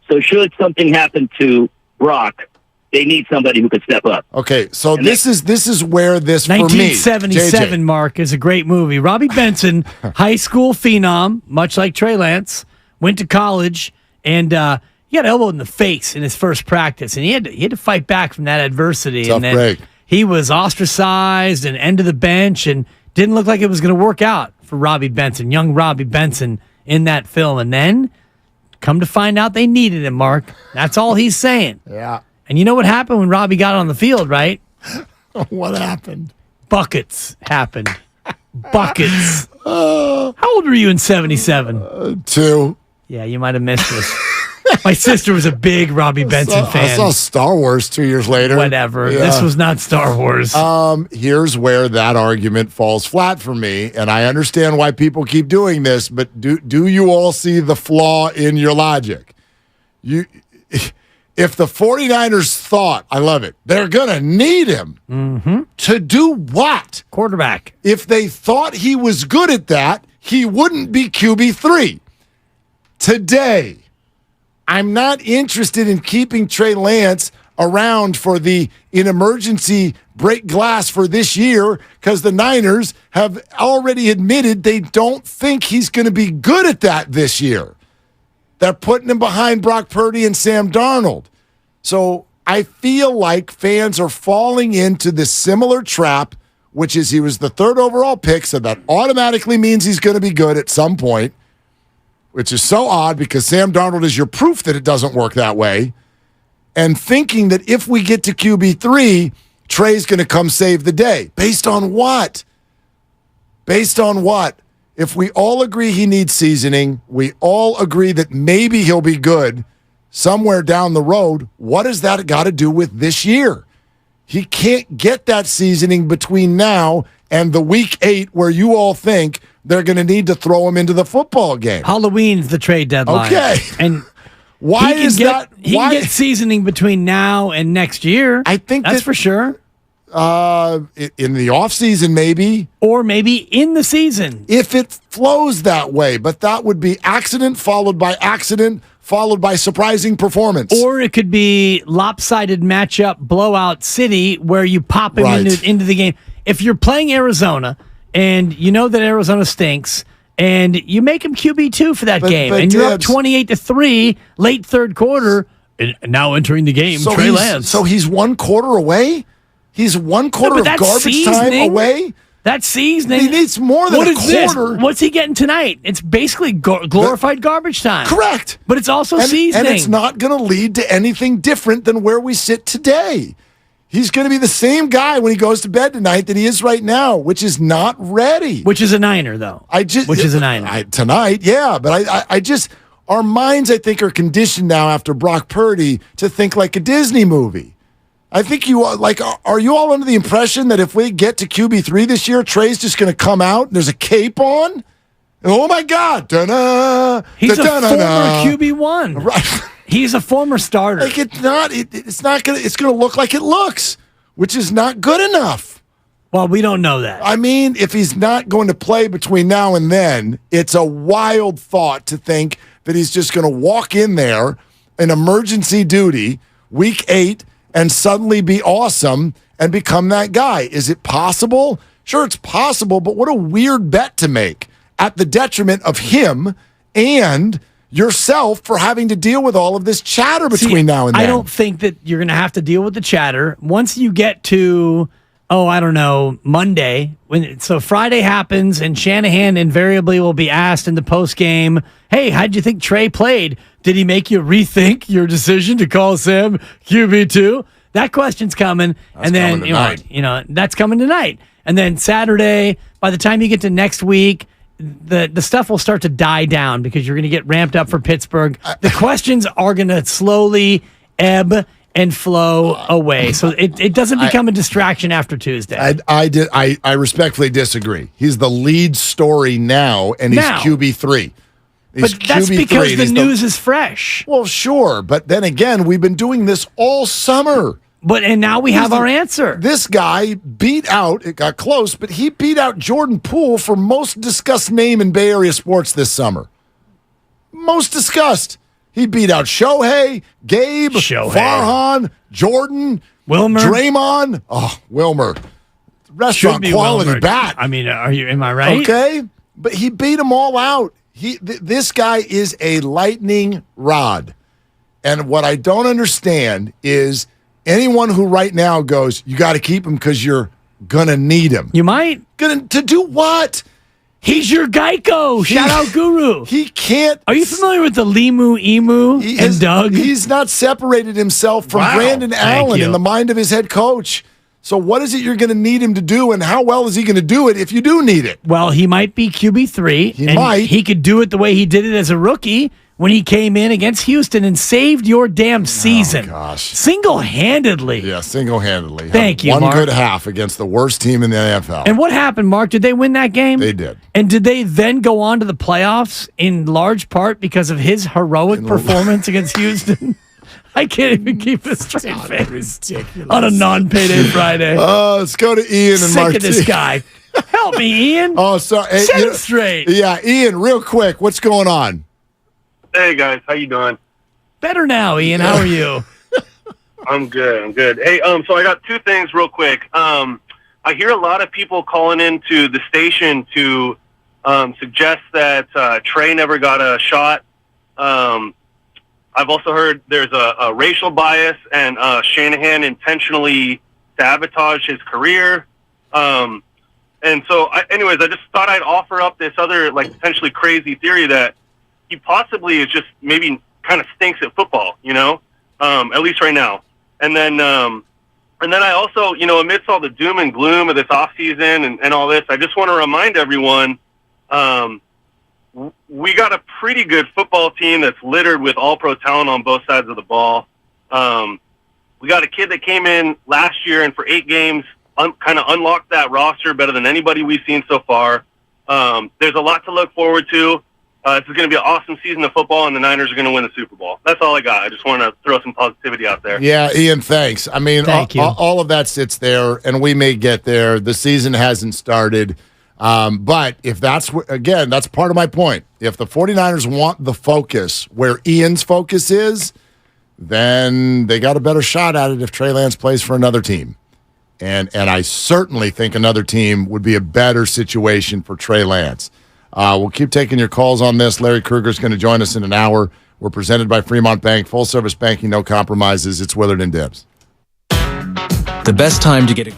So should something happen to Brock, they need somebody who could step up. Okay, so this is where this 1977, for me, Mark, is a great movie. Robbie Benson, high school phenom, much like Trey Lance, went to college, and he got elbowed in the face in his first practice, and he had to fight back from that adversity. Tough and then break. He was ostracized and end of the bench, and didn't look like it was going to work out for Robbie Benson, young Robbie Benson, in that film. And then, come to find out, they needed him, Mark. That's all he's saying. Yeah. And you know what happened when Robbie got on the field, right? What happened? Buckets happened. Buckets. How old were you in 77? 2. Yeah, you might have missed this. My sister was a big Robbie Benson fan. I saw Star Wars 2 years later. Whatever. Yeah. This was not Star Wars. Here's where that argument falls flat for me, and I understand why people keep doing this, but do you all see the flaw in your logic? If the 49ers thought, I love it, they're going to need him to do what? Quarterback. If they thought he was good at that, he wouldn't be QB3. Today, I'm not interested in keeping Trey Lance around for in emergency break glass for this year because the Niners have already admitted they don't think he's going to be good at that this year. They're putting him behind Brock Purdy and Sam Darnold. So I feel like fans are falling into this similar trap, which is he was the 3rd overall pick, so that automatically means he's going to be good at some point, which is so odd because Sam Darnold is your proof that it doesn't work that way, and thinking that if we get to QB3, Trey's going to come save the day. Based on what? Based on what? If we all agree he needs seasoning, we all agree that maybe he'll be good somewhere down the road, what has that got to do with this year? He can't get that seasoning between now and the week 8 where you all think they're going to need to throw him into the football game. Halloween's the trade deadline. Okay. And why is that? He can get seasoning between now and next year. I think that's for sure. In the offseason, maybe. Or maybe in the season. If it flows that way. But that would be accident followed by accident followed by surprising performance. Or it could be lopsided matchup, blowout city, where you pop him into the game. If you're playing Arizona and you know that Arizona stinks, and you make him QB2 for that game, and you're up 28-3 late third quarter, and now entering the game, Trey Lance. So he's 1 quarter away? He's 1 quarter of garbage time away? That's seasoning. He needs more than a quarter. What's he getting tonight? It's basically glorified garbage time. Correct. But it's also seasoning. And it's not going to lead to anything different than where we sit today. He's going to be the same guy when he goes to bed tonight that he is right now, which is not ready. Which is a Niner, though. Tonight, yeah. But I just, our minds, I think, are conditioned now after Brock Purdy to think like a Disney movie. I think are you all under the impression that if we get to QB3 this year, Trey's just going to come out and there's a cape on? And, oh my God. Da-da, he's a former QB1. Right. He's a former starter. Like it's going to look like it looks, which is not good enough. Well, we don't know that. I mean, if he's not going to play between now and then, it's a wild thought to think that he's just going to walk in there in emergency duty, week 8, and suddenly be awesome and become that guy. Is it possible? Sure, it's possible, but what a weird bet to make at the detriment of him and yourself for having to deal with all of this chatter between now and then. I don't think that you're going to have to deal with the chatter. Once you get to, Monday, so Friday happens and Shanahan invariably will be asked in the postgame, hey, how'd you think Trey played? Did he make you rethink your decision to call Sam QB2? That question's coming. That's coming tonight. That's coming tonight. And then Saturday, by the time you get to next week, the stuff will start to die down because you're going to get ramped up for Pittsburgh. The questions are going to slowly ebb and flow away, so it doesn't become a distraction after Tuesday. I respectfully disagree. He's the lead story now, and he's QB3. But that's because the news is fresh. Well, sure, but then again, we've been doing this all summer. And now we have our answer. This guy beat out, it got close, but he beat out Jordan Poole for most discussed name in Bay Area sports this summer. Most discussed. He beat out Shohei, Gabe, Farhan, Jordan, Wilmer, Draymond. Oh, Wilmer. Restaurant quality Wilmer. bat. I mean, am I right? Okay, but he beat them all out. This guy is a lightning rod. And what I don't understand is anyone who right now goes, you got to keep him because you're going to need him. You might. To do what? He's your Geico. Shout out Guru. He can't. Are you familiar with the Limu, Emu, and Doug? He's not separated himself from Brandon Allen in the mind of his head coach. So what is it you're going to need him to do, and how well is he going to do it if you do need it? Well, he might be QB3. He might. He could do it the way he did it as a rookie when he came in against Houston and saved your damn season. Oh, gosh. Single-handedly. Yeah, single-handedly. Thank you, One Mark. good half against the worst team in the NFL. And what happened, Mark? Did they win that game? They did. And did they then go on to the playoffs in large part because of his heroic performance against Houston? I can't even keep a straight face ridiculous. On a non-payday Friday. Let's go to Ian and Sick Mark. of this guy. Help me, Ian. Oh, sorry. Hey, Set it straight. Yeah, Ian, real quick, what's going on? Hey guys, how you doing? Better now, Ian. How are you? I'm good. Hey, so I got two things real quick. I hear a lot of people calling into the station to suggest that Trey never got a shot. I've also heard there's a racial bias and Shanahan intentionally sabotaged his career. And so, anyways, I just thought I'd offer up this other, potentially crazy theory that he possibly is just maybe kind of stinks at football, at least right now. And then I also, amidst all the doom and gloom of this offseason and all this, I just want to remind everyone, we got a pretty good football team that's littered with all-pro talent on both sides of the ball. We got a kid that came in last year and for 8 games kind of unlocked that roster better than anybody we've seen so far. There's a lot to look forward to. This is going to be an awesome season of football, and the Niners are going to win the Super Bowl. That's all I got. I just want to throw some positivity out there. Yeah, Ian, thanks. I mean, all of that sits there, and we may get there. The season hasn't started. But if that's part of my point. If the 49ers want the focus where Ian's focus is, then they got a better shot at it if Trey Lance plays for another team. And I certainly think another team would be a better situation for Trey Lance. We'll keep taking your calls on this. Larry Krueger's going to join us in an hour. We're presented by Fremont Bank. Full-service banking, no compromises. It's Willard and Dibs. The best time to get it.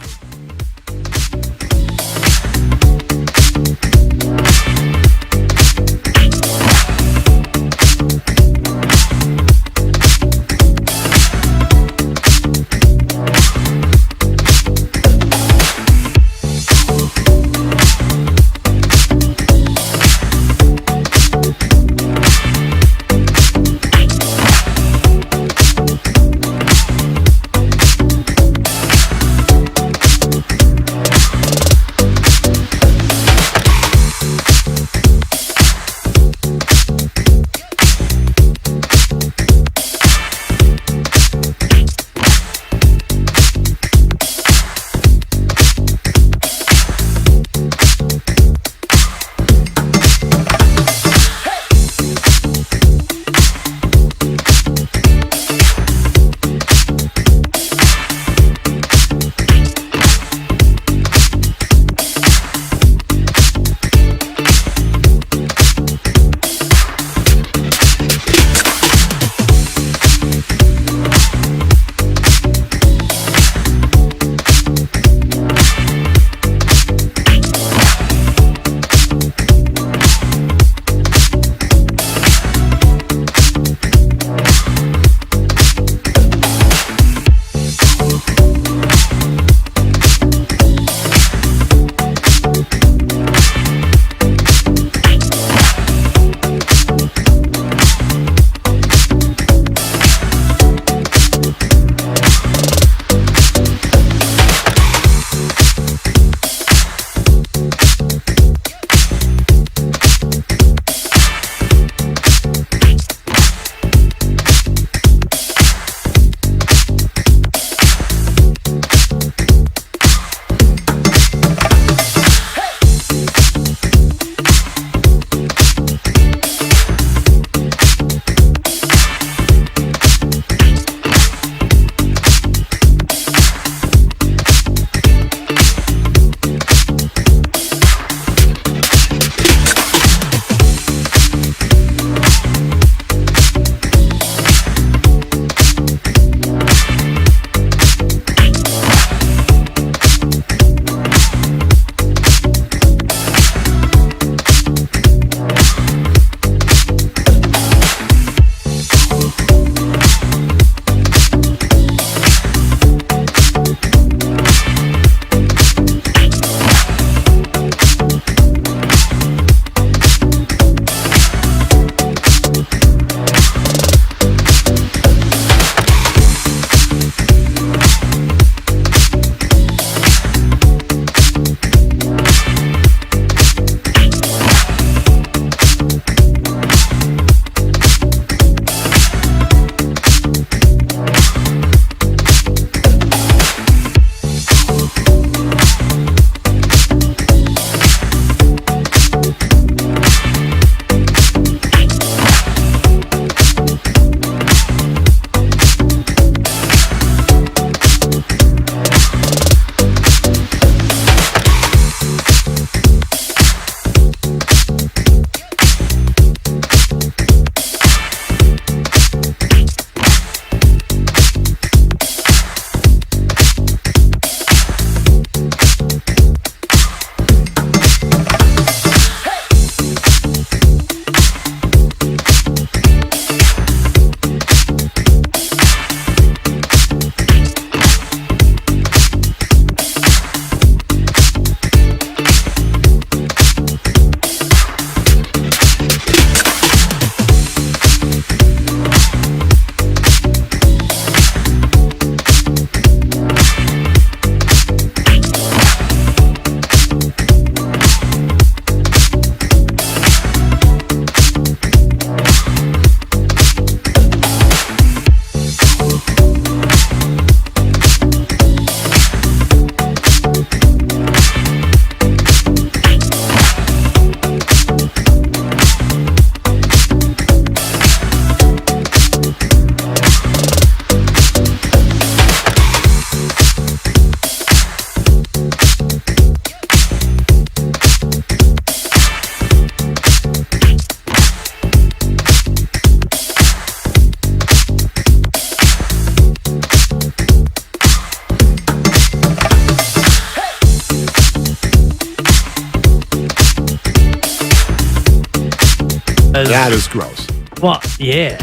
That is gross. Well, yeah,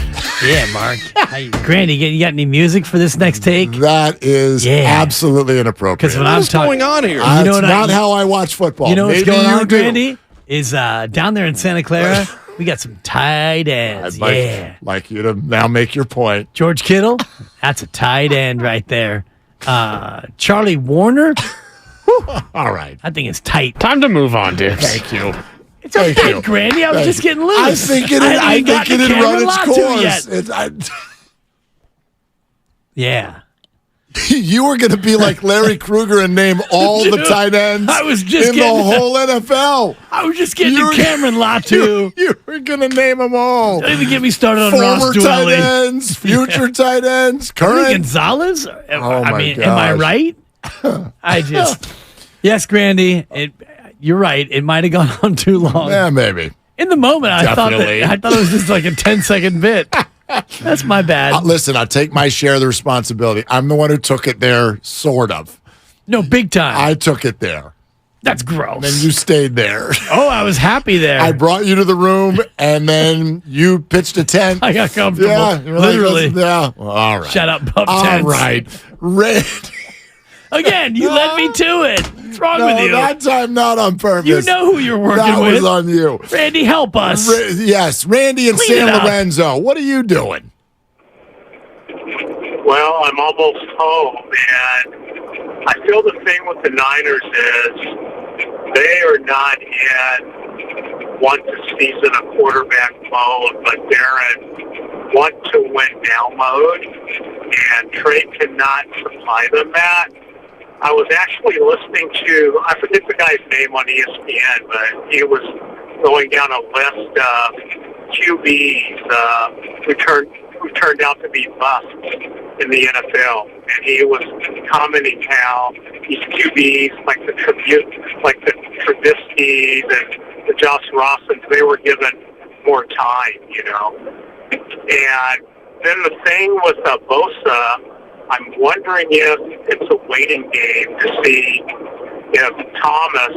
Mark. Grandy, you got any music for this next take? That is absolutely inappropriate. Because when I'm talking on here? That's not how I watch football. You know what's Maybe going on, you do. Grandy? Is down there in Santa Clara, we got some tight ends. I'd like you to now make your point. George Kittle, that's a tight end right there. Charlie Warner. All right. I think it's tight. Time to move on, Dibs. Thank you. It's okay, Grandy. I was just getting loose. I think it had run its course. Yeah. You were going to be like Larry Krueger and name all the tight ends I was just in the whole NFL. I was just getting to Cameron Latu. You were going to name them all. Don't even get me started on Former Ross tight Dwelly. ends, future tight ends, current. Gonzalez? Oh my am I gosh. right? Yes, Grandy. You're right. It might have gone on too long. Yeah, maybe. In the moment, I thought Definitely. it was just like a 10-second bit. That's my bad. Listen, I take my share of the responsibility. I'm the one who took it there, sort of. No, big time. I took it there. That's gross. And then you stayed there. Oh, I was happy there. I brought you to the room, and then you pitched a tent. I got comfortable. Yeah, you're Literally. yeah. Well, all right. Shut up, pup All tents. right. Red. Again, you led me to it. What's wrong No, with you? that time not on purpose. You know who you're working that with. was on you. Randy, help us. Yes, Randy and Clean San it up. Lorenzo. What are you doing? Well, I'm almost home, and I feel the thing with the Niners is they are not in want-to-season a quarterback mode, but they're in want-to-win-now mode, and Trey cannot supply them that. I was actually listening to, I forget the guy's name on ESPN, but he was going down a list of QBs who turned out to be busts in the NFL, and he was commenting how these QBs, like the Trubisky's and the Josh Rossens, they were given more time, you know. And then the thing with Bosa, I'm wondering if it's a waiting game to see if Thomas,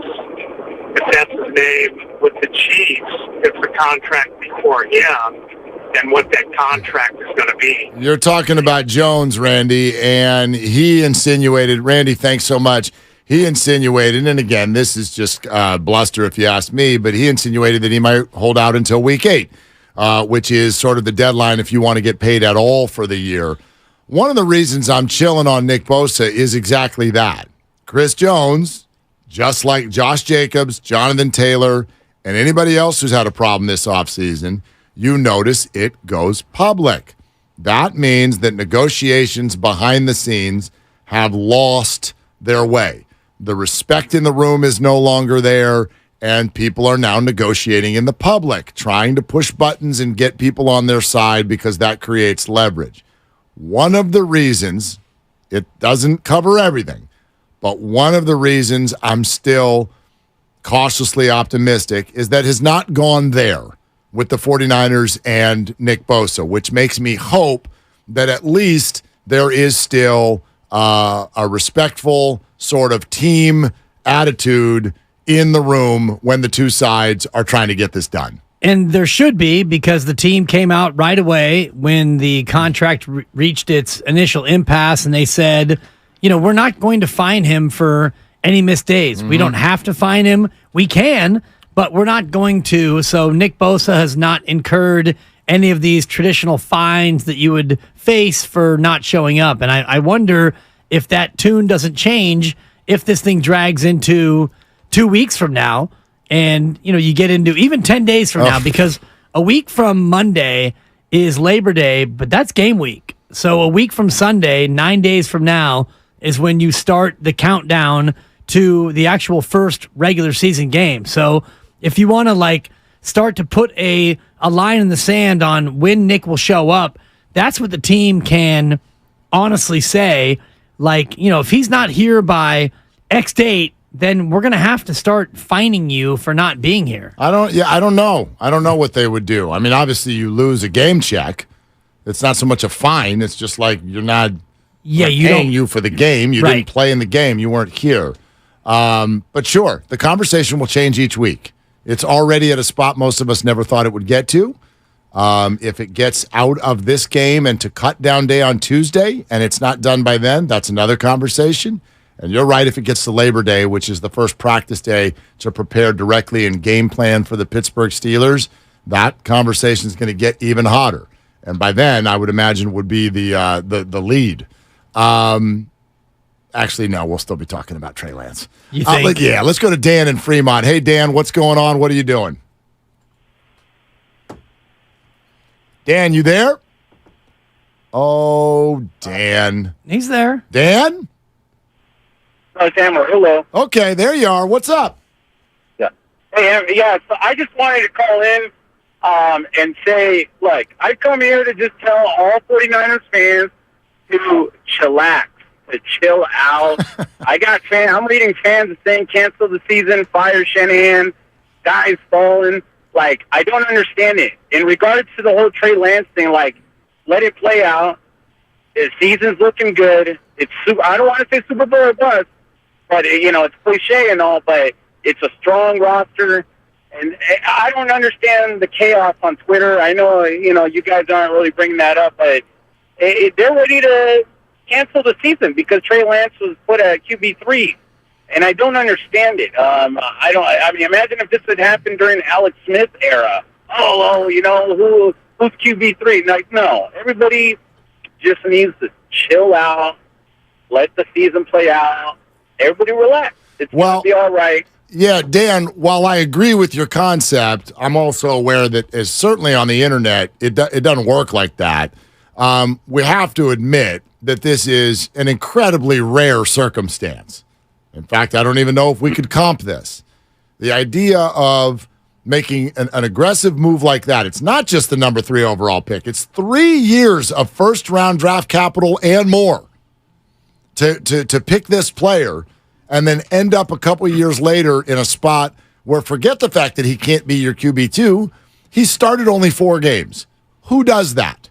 if that's his name, with the Chiefs, if the contract before him, and what that contract is going to be. You're talking about Jones, Randy, and he insinuated, Randy, thanks so much. He insinuated, and again, this is just bluster if you ask me, but he insinuated that he might hold out until week 8, which is sort of the deadline if you want to get paid at all for the year. One of the reasons I'm chilling on Nick Bosa is exactly that. Chris Jones, just like Josh Jacobs, Jonathan Taylor, and anybody else who's had a problem this offseason, you notice it goes public. That means that negotiations behind the scenes have lost their way. The respect in the room is no longer there, and people are now negotiating in the public, trying to push buttons and get people on their side because that creates leverage. One of the reasons, it doesn't cover everything, but one of the reasons I'm still cautiously optimistic is that has not gone there with the 49ers and Nick Bosa, which makes me hope that at least there is still a respectful sort of team attitude in the room when the two sides are trying to get this done. And there should be, because the team came out right away when the contract reached its initial impasse, and they said, we're not going to fine him for any missed days. We don't have to fine him. We can, but we're not going to. So Nick Bosa has not incurred any of these traditional fines that you would face for not showing up. And I wonder if that tune doesn't change if this thing drags into 2 weeks from now. And, you get into even 10 days from now, because a week from Monday is Labor Day, but that's game week. So a week from Sunday, 9 days from now, is when you start the countdown to the actual first regular season game. So if you want to start to put a line in the sand on when Nick will show up, that's what the team can honestly say. If he's not here by X date, then we're going to have to start fining you for not being here. I don't know. I don't know what they would do. I mean, obviously you lose a game check. It's not so much a fine. It's just like you're not paying you for the game. You didn't play in the game. You weren't here. But sure, the conversation will change each week. It's already at a spot most of us never thought it would get to. If it gets out of this game and to cut down day on Tuesday and it's not done by then, that's another conversation. And you're right, if it gets to Labor Day, which is the first practice day to prepare directly and game plan for the Pittsburgh Steelers, that conversation is going to get even hotter. And by then, I would imagine would be the lead. Actually, no, we'll still be talking about Trey Lance. You think? Let's go to Dan in Fremont. Hey, Dan, what's going on? What are you doing? Dan, you there? Oh, Dan. He's there. Dan? Tamara, hello. Okay, there you are. What's up? Yeah. Hey, yeah, so I just wanted to call in and say, look, I come here to just tell all 49ers fans to chillax, to chill out. I'm reading fans saying cancel the season, fire Shanahan, guys falling. Like, I don't understand it. In regards to the whole Trey Lance thing, like, let it play out. The season's looking good. I don't want to say Super Bowl or bust, but, it's cliche and all, but it's a strong roster. And I don't understand the chaos on Twitter. I know, you guys aren't really bringing that up, but they're ready to cancel the season because Trey Lance was put at QB3. And I don't understand it. Imagine if this had happened during Alex Smith's era. Who's QB3? Like, no. Everybody just needs to chill out, let the season play out. Everybody relax. It's going to be all right. Yeah, Dan, while I agree with your concept, I'm also aware that certainly on the internet, it doesn't work like that. We have to admit that this is an incredibly rare circumstance. In fact, I don't even know if we could comp this. The idea of making an aggressive move like that, it's not just the number 3 overall pick. It's 3 years of first-round draft capital and more to pick this player and then end up a couple years later in a spot where, forget the fact that he can't be your QB2, he started only 4 games. Who does that?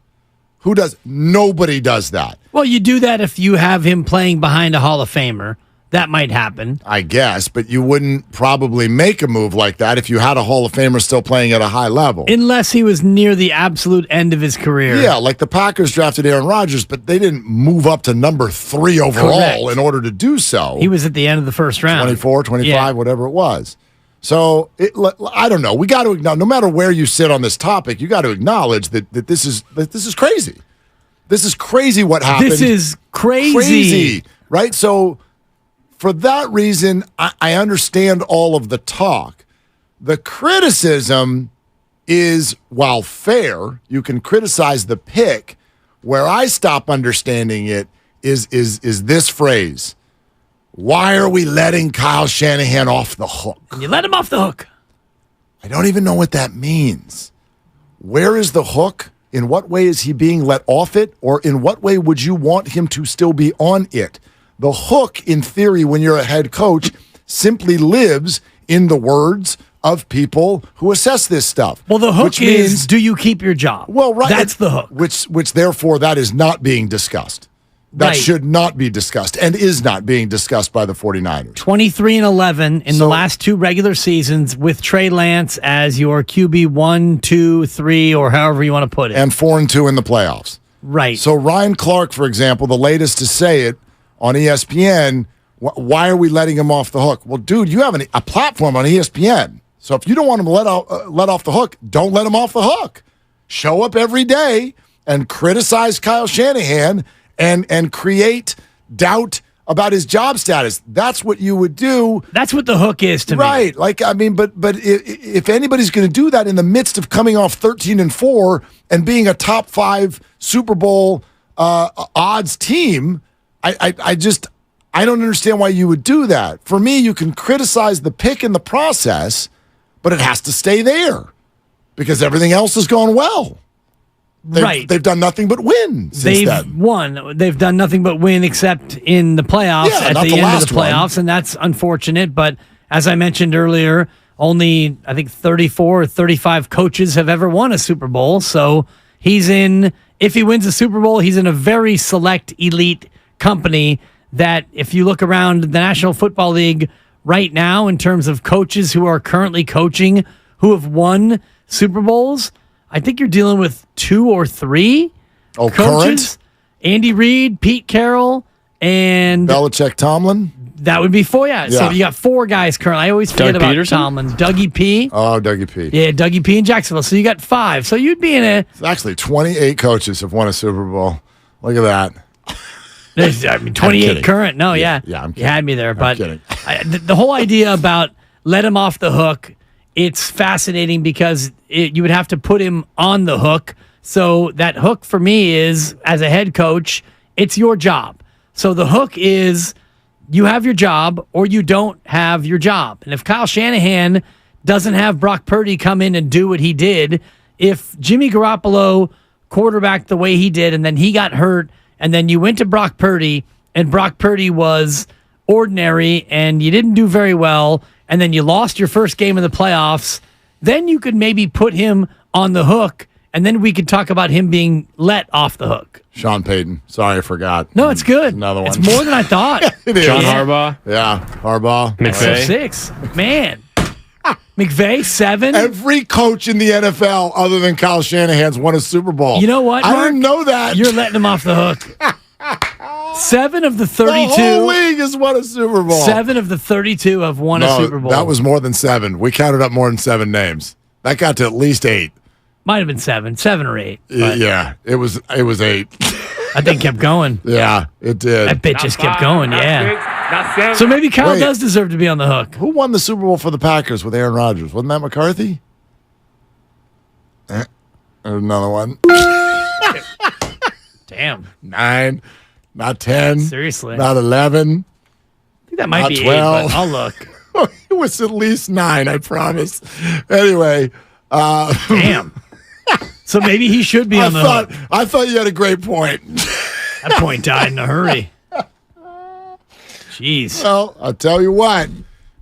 Nobody does that. Well, you do that if you have him playing behind a Hall of Famer. That might happen. I guess, but you wouldn't probably make a move like that if you had a Hall of Famer still playing at a high level. Unless he was near the absolute end of his career. Yeah, like the Packers drafted Aaron Rodgers, but they didn't move up to number 3 overall Correct. In order to do so. He was at the end of the first round. 24, 25, whatever it was. So, I don't know. We got to acknowledge, no matter where you sit on this topic, you got to acknowledge that this is crazy. This is crazy what happened. This is crazy. Crazy, right? So, for that reason, I understand all of the talk. The criticism is, while fair, you can criticize the pick. Where I stop understanding it is this phrase. Why are we letting Kyle Shanahan off the hook? You let him off the hook. I don't even know what that means. Where is the hook? In what way is he being let off it? Or in what way would you want him to still be on it? The hook, in theory, when you're a head coach, simply lives in the words of people who assess this stuff. Well, the hook is, do you keep your job? Well, right. That's the hook. Which therefore, that is not being discussed. That should not be discussed and is not being discussed by the 49ers. 23-11 in the last 2 regular seasons with Trey Lance as your QB 1, 2, 3, or however you want to put it. And 4-2 in the playoffs. Right. So Ryan Clark, for example, the latest to say it on ESPN, why are we letting him off the hook? Well, dude, you have a platform on ESPN. So if you don't want him to let off the hook, don't let him off the hook. Show up every day and criticize Kyle Shanahan and create doubt about his job status. That's what you would do. That's what the hook is to me. Right. Like, I mean, but if anybody's going to do that in the midst of coming off 13-4 and being a top 5 Super Bowl odds team, I don't understand why you would do that. For me, you can criticize the pick in the process, but it has to stay there because everything else has gone well. They've done nothing but win since then. Won. They've done nothing but win except in the playoffs at the end of the playoffs, and that's unfortunate. But as I mentioned earlier, only, I think, 34 or 35 coaches have ever won a Super Bowl. So if he wins a Super Bowl, he's in a very select elite company that, if you look around the National Football League right now in terms of coaches who are currently coaching who have won Super Bowls, I think you're dealing with 2 or 3 coaches. Current? Andy Reid, Pete Carroll, and Belichick, Tomlin? That would be 4, yeah. So you got 4 guys currently. I always forget about Peterson? Tomlin. Dougie P. Oh, Dougie P. Yeah, Dougie P in Jacksonville. So you got 5. So you'd be in a... It's actually 28 coaches have won a Super Bowl. Look at that. There's, 28 current. No, yeah. Yeah, I'm kidding. You had me there. But kidding. The whole idea about let him off the hook, it's fascinating because you would have to put him on the hook. So that hook for me is, as a head coach, it's your job. So the hook is you have your job or you don't have your job. And if Kyle Shanahan doesn't have Brock Purdy come in and do what he did, if Jimmy Garoppolo quarterbacked the way he did and then he got hurt and then you went to Brock Purdy and Brock Purdy was ordinary and you didn't do very well and then you lost your first game of the playoffs, then you could maybe put him on the hook and then we could talk about him being let off the hook. Sean Payton. Sorry, I forgot. No, it's good. Another one. It's more than I thought. It is. John Harbaugh. Yeah, Harbaugh. McVay. So 6. Man. McVay, 7. Every coach in the NFL other than Kyle Shanahan's won a Super Bowl. You know what, I Mark? didn't know that. You're letting him off the hook. 7 of the 32. The whole league has won a Super Bowl. 7 of the 32 have won a Super Bowl. That was more than 7. We counted up more than 7 names. That got to at least 8. Might have been 7 or 8. but Yeah, it was 8. I think kept going. Yeah, it did. That bit just kept going, yeah. So maybe Kyle does deserve to be on the hook. Who won the Super Bowl for the Packers with Aaron Rodgers? Wasn't that McCarthy? Another one. Damn. 9, not 10. Seriously. Not 11. I think that might not be 12. 8, but I'll look. It was at least 9, I promise. Anyway. Damn. So maybe he should be on the hook. I thought you had a great point. That point died in a hurry. Jeez. Well, I'll tell you what.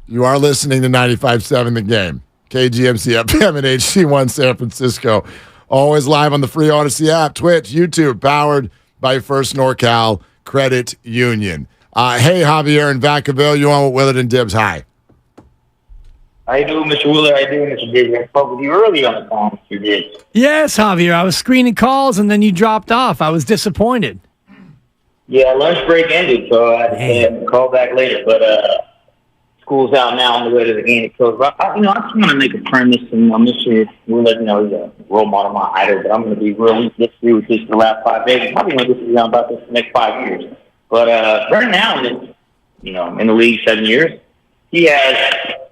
You are listening to 95.7 The Game. KGMC FM and HD1 San Francisco. Always live on the free Odyssey app, Twitch, YouTube, powered by First NorCal Credit Union. Hey, Javier in Vacaville. You on with Willard and Dibbs? Hi. How you doing, Mr. Wheeler? How you doing, Mr. Dibbs? I spoke with you early on the phone, Mr. Dibbs. Yes, Javier. I was screening calls and then you dropped off. I was disappointed. Yeah, lunch break ended, so I had to call back later. But school's out now on the way to the game. So, I just want to make a premise, and Mr. Wheeler, he's a role model, my idol, but I'm going to be real disagree with this for the last 5 days. I'm probably going to disagree about this for the next 5 years. But right now, in the league 7 years, he has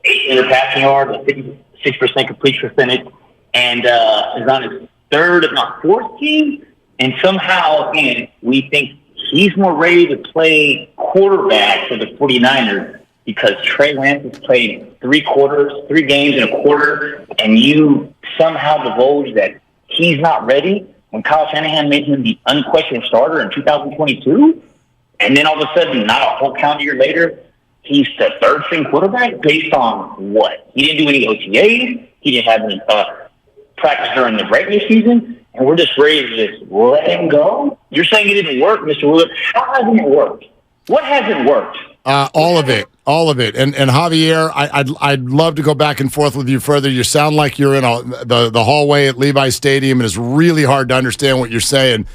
800 passing yards, a 56% completion percentage, and is on his 3rd, if not 4th team. And somehow, again, we think he's more ready to play quarterback for the 49ers because Trey Lance has played 3 games and a quarter, and you somehow divulge that he's not ready when Kyle Shanahan made him the unquestioned starter in 2022, and then all of a sudden, not a whole calendar year later, he's the 3rd-string quarterback based on what? He didn't do any OTAs. He didn't have any practice during the regular season, and we're just ready to just let him go? You're saying it didn't work, Mr. Willard. How hasn't it worked? What hasn't worked? All of it. And Javier, I'd love to go back and forth with you further. You sound like you're in the hallway at Levi Stadium, and it's really hard to understand what you're saying.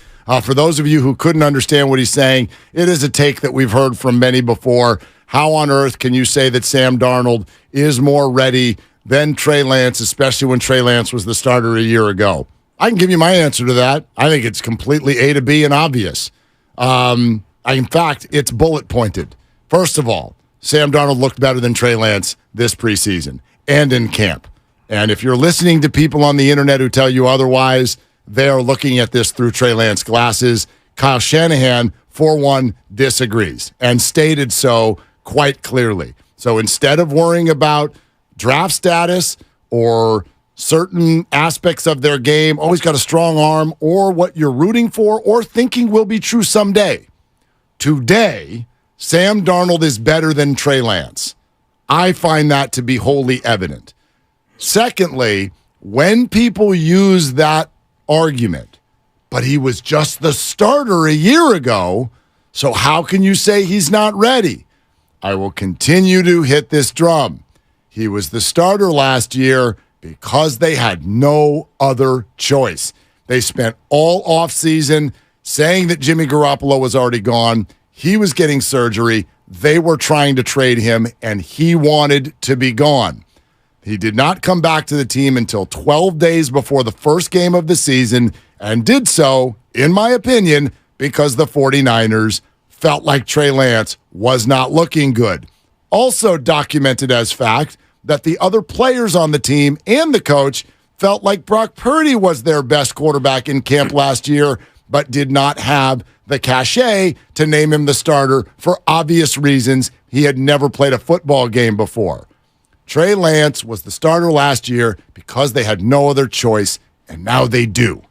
For those of you who couldn't understand what he's saying, it is a take that we've heard from many before. How on earth can you say that Sam Darnold is more ready than Trey Lance, especially when Trey Lance was the starter a year ago? I can give you my answer to that. I think it's completely A to B and obvious. In fact, it's bullet pointed. First of all, Sam Darnold looked better than Trey Lance this preseason and in camp. And if you're listening to people on the internet who tell you otherwise, they are looking at this through Trey Lance glasses. Kyle Shanahan, for one, disagrees and stated so quite clearly. So instead of worrying about draft status or certain aspects of their game, always got a strong arm, or what you're rooting for or thinking will be true someday, today, Sam Darnold is better than Trey Lance. I find that to be wholly evident. Secondly, when people use that argument, but he was just the starter a year ago, so how can you say he's not ready? I will continue to hit this drum. He was the starter last year because they had no other choice. They spent all offseason saying that Jimmy Garoppolo was already gone. He was getting surgery. They were trying to trade him, and he wanted to be gone. He did not come back to the team until 12 days before the first game of the season, and did so, in my opinion, because the 49ers felt like Trey Lance was not looking good. Also documented as fact that the other players on the team and the coach felt like Brock Purdy was their best quarterback in camp last year, but did not have the cachet to name him the starter for obvious reasons. He had never played a football game before. Trey Lance was the starter last year because they had no other choice, and now they do.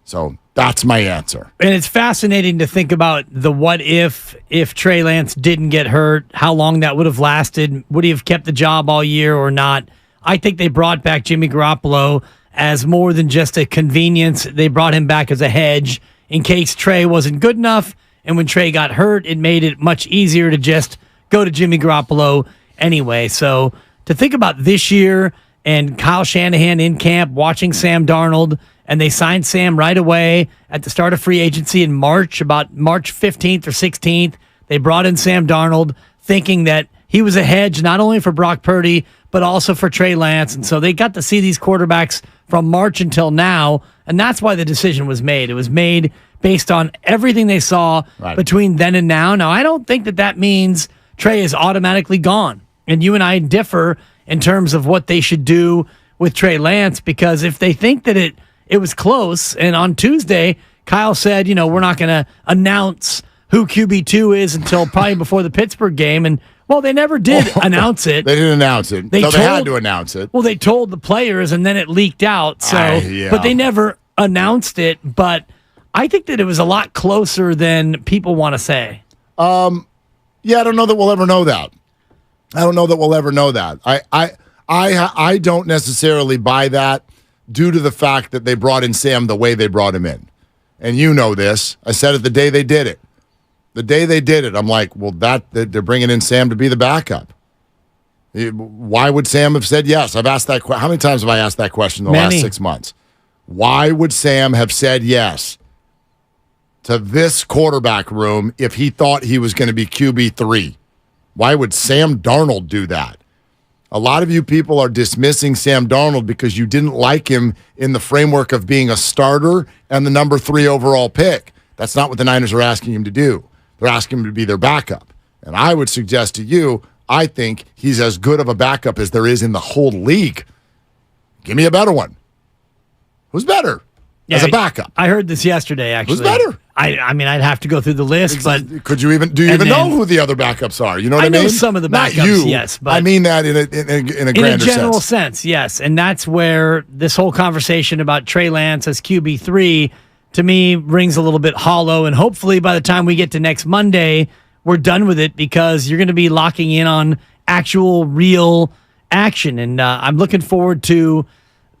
So that's my answer. And it's fascinating to think about the what if Trey Lance didn't get hurt, how long that would have lasted. Would he have kept the job all year or not? I think they brought back Jimmy Garoppolo as more than just a convenience. They brought him back as a hedge in case Trey wasn't good enough. And when Trey got hurt, it made it much easier to just go to Jimmy Garoppolo anyway. So to think about this year and Kyle Shanahan in camp watching Sam Darnold, and they signed Sam right away at the start of free agency in March, about March 15th or 16th. They brought in Sam Darnold thinking that he was a hedge not only for Brock Purdy, but also for Trey Lance. And so they got to see these quarterbacks from March until now, and that's why the decision was made. It was made based on everything they saw between then and now. Now, I don't think that means Trey is automatically gone. And you and I differ in terms of what they should do with Trey Lance, because if they think that it was close, and on Tuesday, Kyle said, we're not going to announce who QB2 is until probably before the Pittsburgh game. And, well, they never did announce it. They didn't announce it. They had to announce it. Well, they told the players, and then it leaked out. So, But they never announced it. But I think that it was a lot closer than people want to say. Yeah, I don't know that we'll ever know that. I don't necessarily buy that due to the fact that they brought in Sam the way they brought him in. And you know this. I said it the day they did it. I'm like, well, they're bringing in Sam to be the backup. Why would Sam have said yes? I've asked that question. How many times have I asked that question in the last 6 months? Why would Sam have said yes to this quarterback room if he thought he was going to be QB3? Why would Sam Darnold do that? A lot of you people are dismissing Sam Darnold because you didn't like him in the framework of being a starter and the number 3 overall pick. That's not what the Niners are asking him to do. They're asking him to be their backup. And I would suggest to you, I think he's as good of a backup as there is in the whole league. Give me a better one. Who's better as a backup? I heard this yesterday, actually. Who's better? I mean, I'd have to go through the list, but do you even know who the other backups are? You know what I mean? I know some of the backups, Not you. yes. But I mean that in a grander general sense, yes. And that's where this whole conversation about Trey Lance as QB3, to me, rings a little bit hollow. And hopefully by the time we get to next Monday, we're done with it, because you're going to be locking in on actual, real action. And I'm looking forward to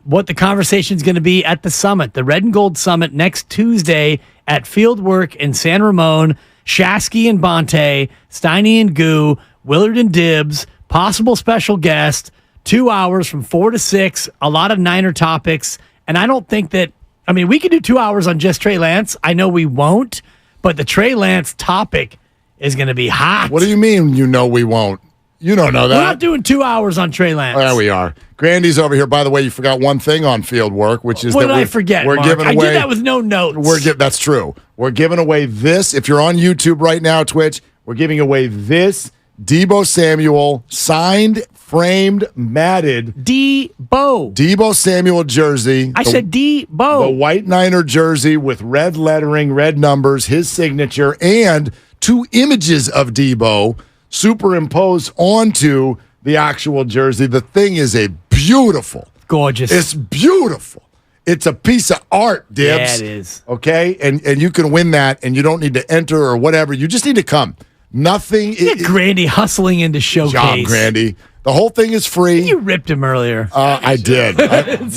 what the conversation is going to be at the summit, the Red and Gold Summit next Tuesday at Fieldwork in San Ramon. Shasky and Bonte, Steiny and Goo, Willard and Dibbs, possible special guest, 2 hours from 4 to 6, a lot of Niner topics. And I don't think that, we could do 2 hours on just Trey Lance. I know we won't, but the Trey Lance topic is going to be hot. What do you mean we won't? You don't know that. We're not doing 2 hours on Trey Lance. There we are. Grandy's over here. By the way, you forgot one thing on field work, which is what did I forget, Mark? Giving away. I did that with no notes. That's true. We're giving away this. If you're on YouTube right now, Twitch, we're giving away this Deebo Samuel signed, framed, matted Deebo Samuel jersey. I said Deebo. The white Niner jersey with red lettering, red numbers, his signature, and 2 images of Deebo superimposed onto the actual jersey. The thing is gorgeous. It's beautiful. It's a piece of art, Dibs. Yeah, it is. Okay? And you can win that, and you don't need to enter or whatever. You just need to come. Nothing. Grandy hustling into showcase. Job, Grandy. The whole thing is free. You ripped him earlier. I did.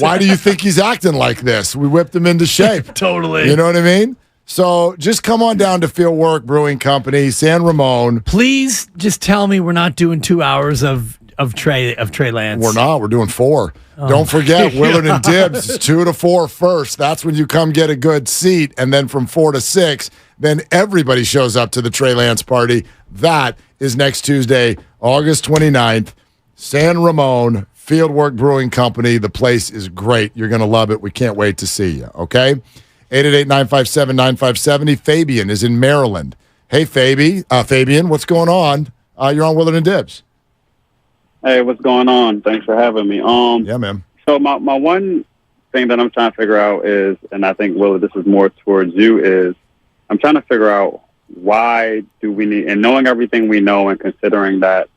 Why do you think he's acting like this? We whipped him into shape. Totally. You know what I mean? So just come on down to Fieldwork Brewing Company, San Ramon. Please just tell me we're not doing 2 hours of Trey Lance. We're not. We're doing 4. Oh. Don't forget, Willard and Dibbs is 2 to 4 first. That's when you come get a good seat. And then from 4 to 6, then everybody shows up to the Trey Lance party. That is next Tuesday, August 29th, San Ramon, Fieldwork Brewing Company. The place is great. You're going to love it. We can't wait to see you, okay? 888-957-9570. Fabian is in Maryland. Hey, Fabian, what's going on? You're on Willard and Dibbs. Hey, what's going on? Thanks for having me. Yeah, man. So my one thing that I'm trying to figure out is, and I think, Willard, this is more towards you, is I'm trying to figure out why do we need, and knowing everything we know and considering that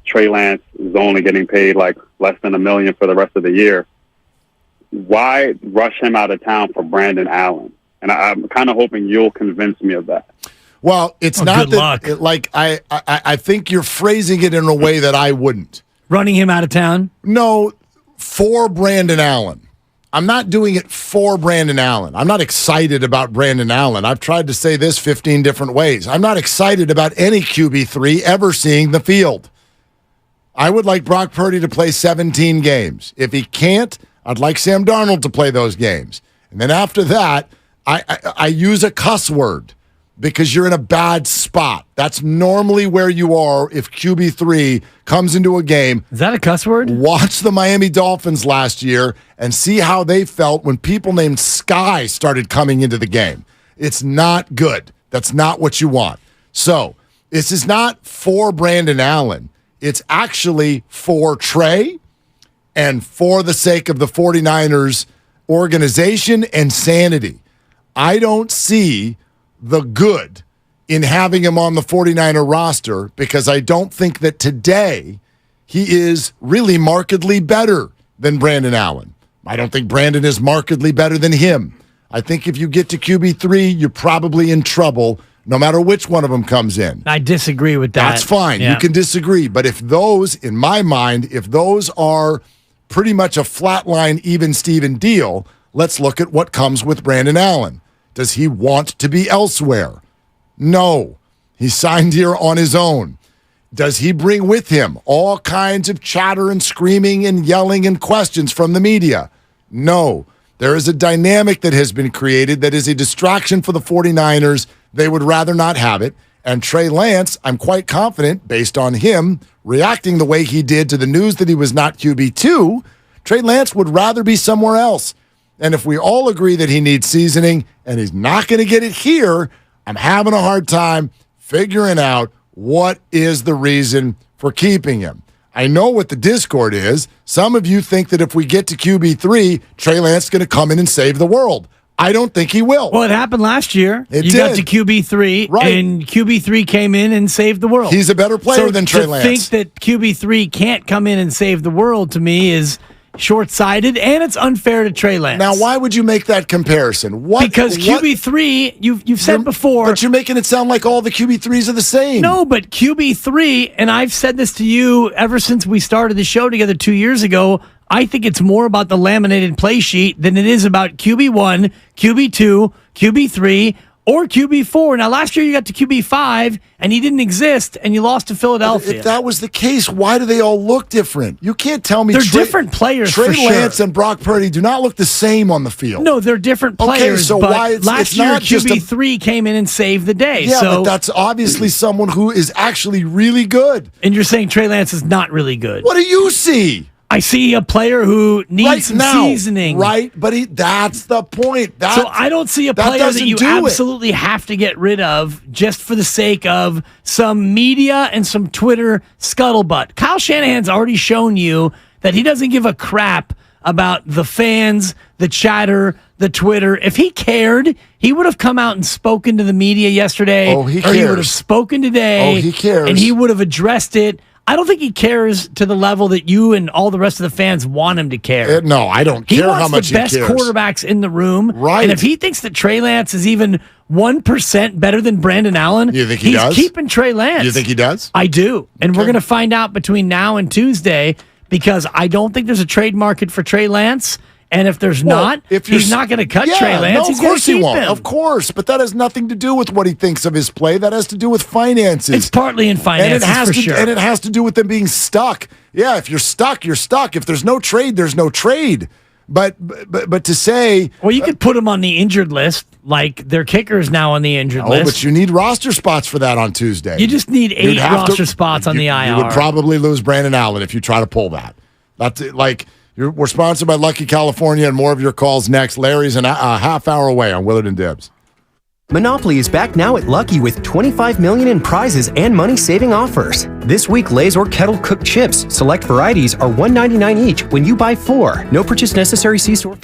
Trey Lance is only getting paid like less than $1 million for the rest of the year, why rush him out of town for Brandon Allen? And I'm kind of hoping you'll convince me of that. Well, it's not that. I think you're phrasing it in a way that I wouldn't. Running him out of town? No, for Brandon Allen. I'm not doing it for Brandon Allen. I'm not excited about Brandon Allen. I've tried to say this 15 different ways. I'm not excited about any QB3 ever seeing the field. I would like Brock Purdy to play 17 games. If he can't, I'd like Sam Darnold to play those games. And then after that, I use a cuss word because you're in a bad spot. That's normally where you are if QB3 comes into a game. Is that a cuss word? Watch the Miami Dolphins last year and see how they felt when people named Sky started coming into the game. It's not good. That's not what you want. So this is not for Brandon Allen. It's actually for Trey and for the sake of the 49ers organization and sanity. I don't see the good in having him on the 49er roster because I don't think that today he is really markedly better than Brandon Allen. I don't think Brandon is markedly better than him. I think if you get to QB3, you're probably in trouble no matter which one of them comes in. I disagree with that. That's fine. Yeah. You can disagree. But if those, in my mind, if those are pretty much a flatline, even Steven deal, let's look at what comes with Brandon Allen. Does he want to be elsewhere? No. He signed here on his own. Does he bring with him all kinds of chatter and screaming and yelling and questions from the media? No. There is a dynamic that has been created that is a distraction for the 49ers. They would rather not have it. And Trey Lance, I'm quite confident, based on him reacting the way he did to the news that he was not QB2, Trey Lance would rather be somewhere else. And if we all agree that he needs seasoning and he's not going to get it here, I'm having a hard time figuring out what is the reason for keeping him. I know what the discord is. Some of you think that if we get to QB3, Trey Lance is going to come in and save the world. I don't think he will. Well, it happened last year. You got to QB3, right, and QB3 came in and saved the world. He's a better player than Trey Lance. To think that QB3 can't come in and save the world, to me, is short-sighted, and it's unfair to Trey Lance. Now, why would you make that comparison? Because QB3, you've said before... But you're making it sound like all the QB3s are the same. No, but QB3, and I've said this to you ever since we started the show together 2 years ago, I think it's more about the laminated play sheet than it is about QB1, QB2, QB3, or QB4. Now, last year you got to QB5, and he didn't exist, and you lost to Philadelphia. If that was the case, why do they all look different? You can't tell me they're different players. Trey for Lance sure. and Brock Purdy do not look the same on the field. No, they're different players. Okay, so but why last year QB3 came in and saved the day. Yeah, so, but that's obviously someone who is actually really good. And you're saying Trey Lance is not really good. What do you see? I see a player who needs some seasoning. Right, but that's the point. So I don't see a player that you absolutely have to get rid of just for the sake of some media and some Twitter scuttlebutt. Kyle Shanahan's already shown you that he doesn't give a crap about the fans, the chatter, the Twitter. If he cared, he would have come out and spoken to the media yesterday. Oh, he or cares. he would have spoken today. Oh, he cares. And he would have addressed it. I don't think he cares to the level that you and all the rest of the fans want him to care. No, I don't care how much he cares. He wants the best quarterbacks in the room. Right. And if he thinks that Trey Lance is even 1% better than Brandon Allen, you think he he's does? keeping Trey Lance. You think he does? I do. And we're going to find out between now and Tuesday because I don't think there's a trade market for Trey Lance. And if there's not, he's not going to cut Trey Lance. No, of He's going course to he keep won't. him. Of course, but that has nothing to do with what he thinks of his play. That has to do with finances. It's partly in finances, for sure. And it has to do with them being stuck. Yeah, if you're stuck, you're stuck. If there's no trade, there's no trade. But to say, well, you could put him on the injured list, like their kicker is now on the injured list. But you need roster spots for that on Tuesday. You just need 8 roster spots on the IR. You would probably lose Brandon Allen if you try to pull that. That's like. We're sponsored by Lucky California, and more of your calls next. Larry's a half hour away on Willard and Dibs. Monopoly is back now at Lucky with $25 million in prizes and money-saving offers. This week, Lay's or Kettle cooked chips, select varieties, are $1.99 each when you buy 4. No purchase necessary. See store.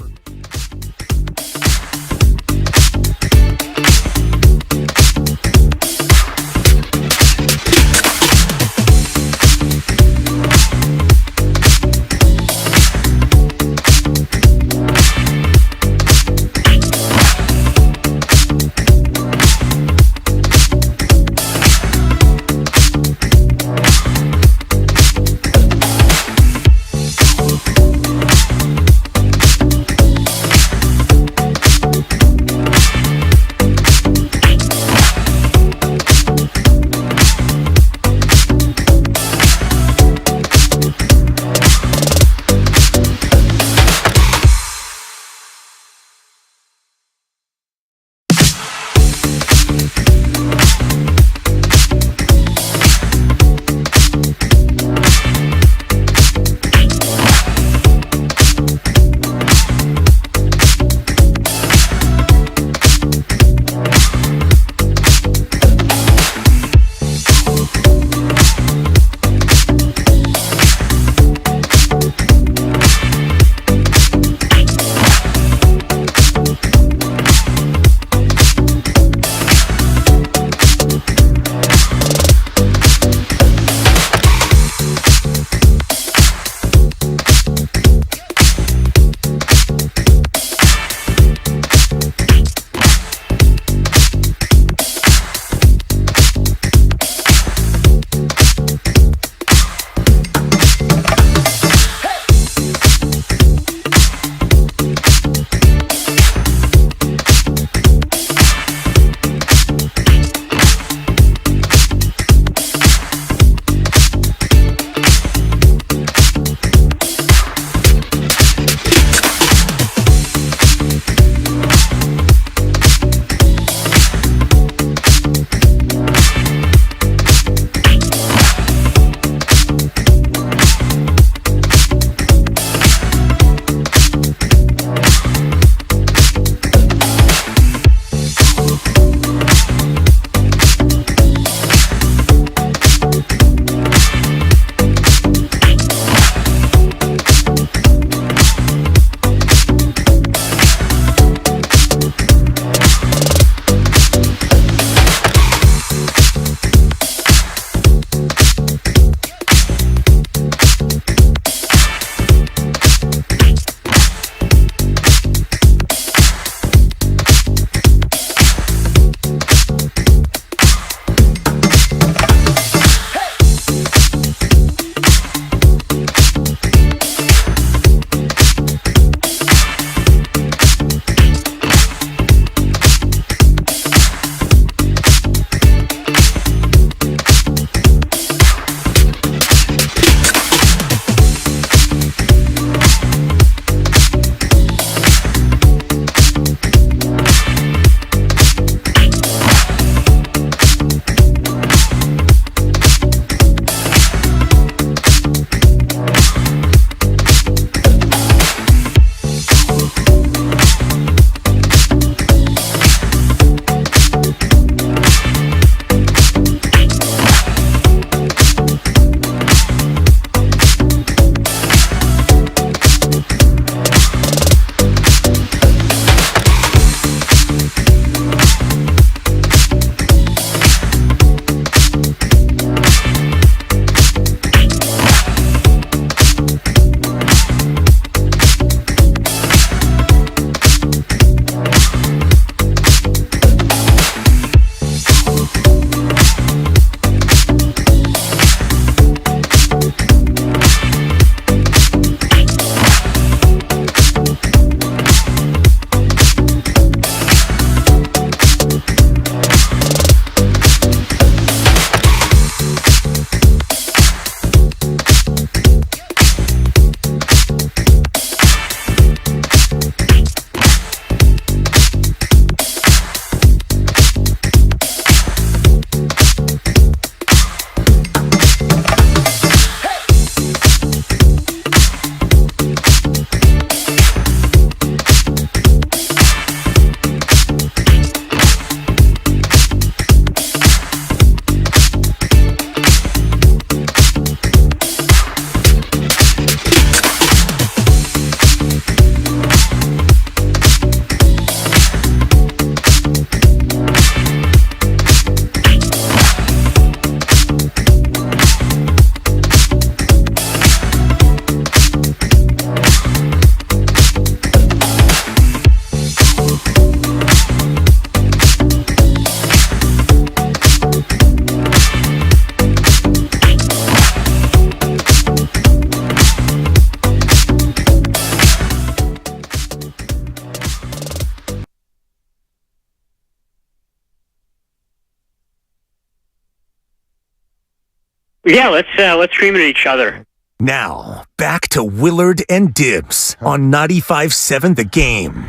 Yeah, let's scream at each other. Now, back to Willard and Dibs on 95.7 The Game.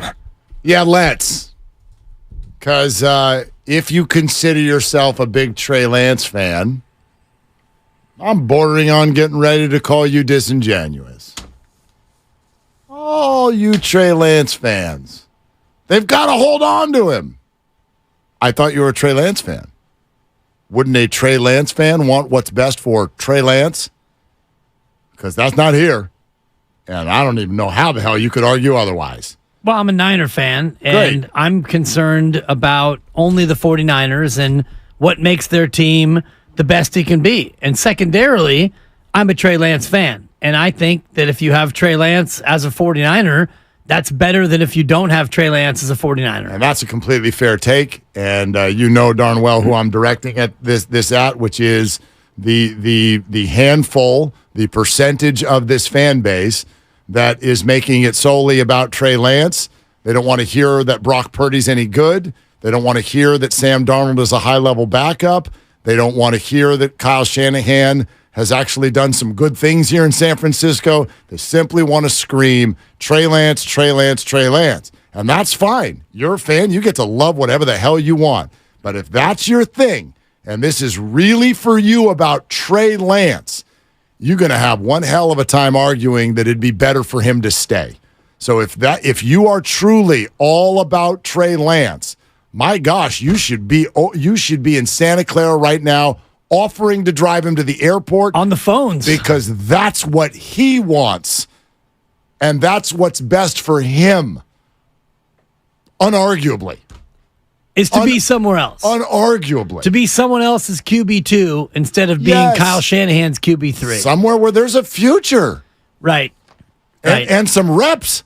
Yeah, let's. Because if you consider yourself a big Trey Lance fan, I'm bordering on getting ready to call you disingenuous. All you Trey Lance fans, they've got to hold on to him. I thought you were a Trey Lance fan. Wouldn't a Trey Lance fan want what's best for Trey Lance? Because that's not here. And I don't even know how the hell you could argue otherwise. Well, I'm a Niner fan, and Great. I'm concerned about only the 49ers and what makes their team the best he can be. And secondarily, I'm a Trey Lance fan. And I think that if you have Trey Lance as a 49er, that's better than if you don't have Trey Lance as a 49er. And that's a completely fair take. And you know darn well who I'm directing at this at, which is the handful, the percentage of this fan base that is making it solely about Trey Lance. They don't want to hear that Brock Purdy's any good. They don't want to hear that Sam Darnold is a high-level backup. They don't want to hear that Kyle Shanahan has actually done some good things here in San Francisco. They simply want to scream, Trey Lance, Trey Lance, Trey Lance. And that's fine. You're a fan. You get to love whatever the hell you want. But if that's your thing, and this is really for you about Trey Lance, you're going to have one hell of a time arguing that it'd be better for him to stay. So if you are truly all about Trey Lance, my gosh, you should be in Santa Clara right now offering to drive him to the airport on the phones, because that's what he wants, and that's what's best for him. Unarguably, is to be somewhere else. Unarguably, to be someone else's QB2 instead of being Kyle Shanahan's QB3. Somewhere where there's a future, right? And some reps.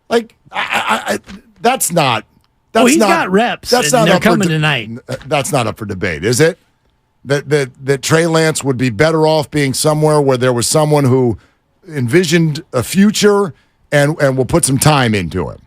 Like that's not. That's he's not, got reps. That's and not they're up for coming tonight. That's not up for debate, is it? That Trey Lance would be better off being somewhere where there was someone who envisioned a future and will put some time into it.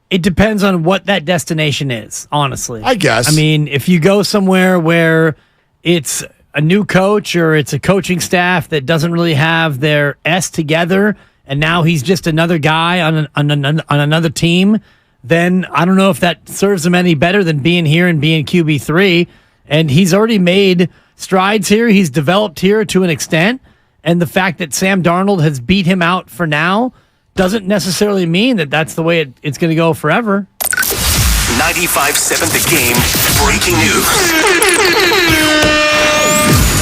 It depends on what that destination is, honestly. I guess. I mean, if you go somewhere where it's a new coach or it's a coaching staff that doesn't really have their S together, and now he's just another guy on another team, then I don't know if that serves him any better than being here and being QB3. And he's already made strides here. He's developed here to an extent. And the fact that Sam Darnold has beat him out for now doesn't necessarily mean that that's the way it's going to go forever. 95.7 The Game breaking news.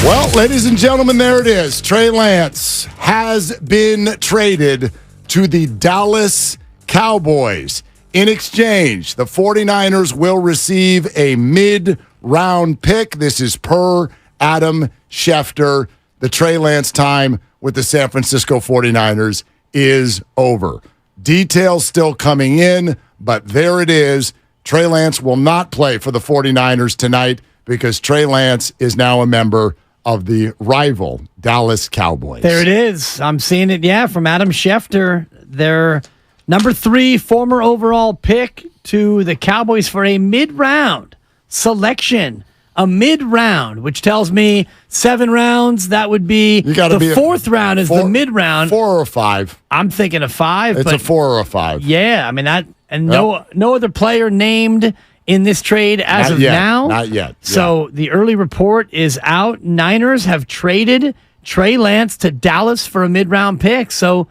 Well, ladies and gentlemen, there it is. Trey Lance has been traded to the Dallas Cowboys. In exchange, the 49ers will receive a mid-round pick. This is per Adam Schefter. The Trey Lance time with the San Francisco 49ers is over. Details still coming in, but there it is. Trey Lance will not play for the 49ers tonight because Trey Lance is now a member of the rival Dallas Cowboys. There it is. I'm seeing it, from Adam Schefter. Their number 3 former overall pick to the Cowboys for a mid-round selection. A mid-round, which tells me 7 rounds, that would be the fourth round is the mid-round. 4 or 5. I'm thinking a 5. It's a 4 or a 5. Yeah, I mean that, and no other player named in this trade as of now. Not yet. So the early report is out. Niners have traded Trey Lance to Dallas for a mid-round pick. So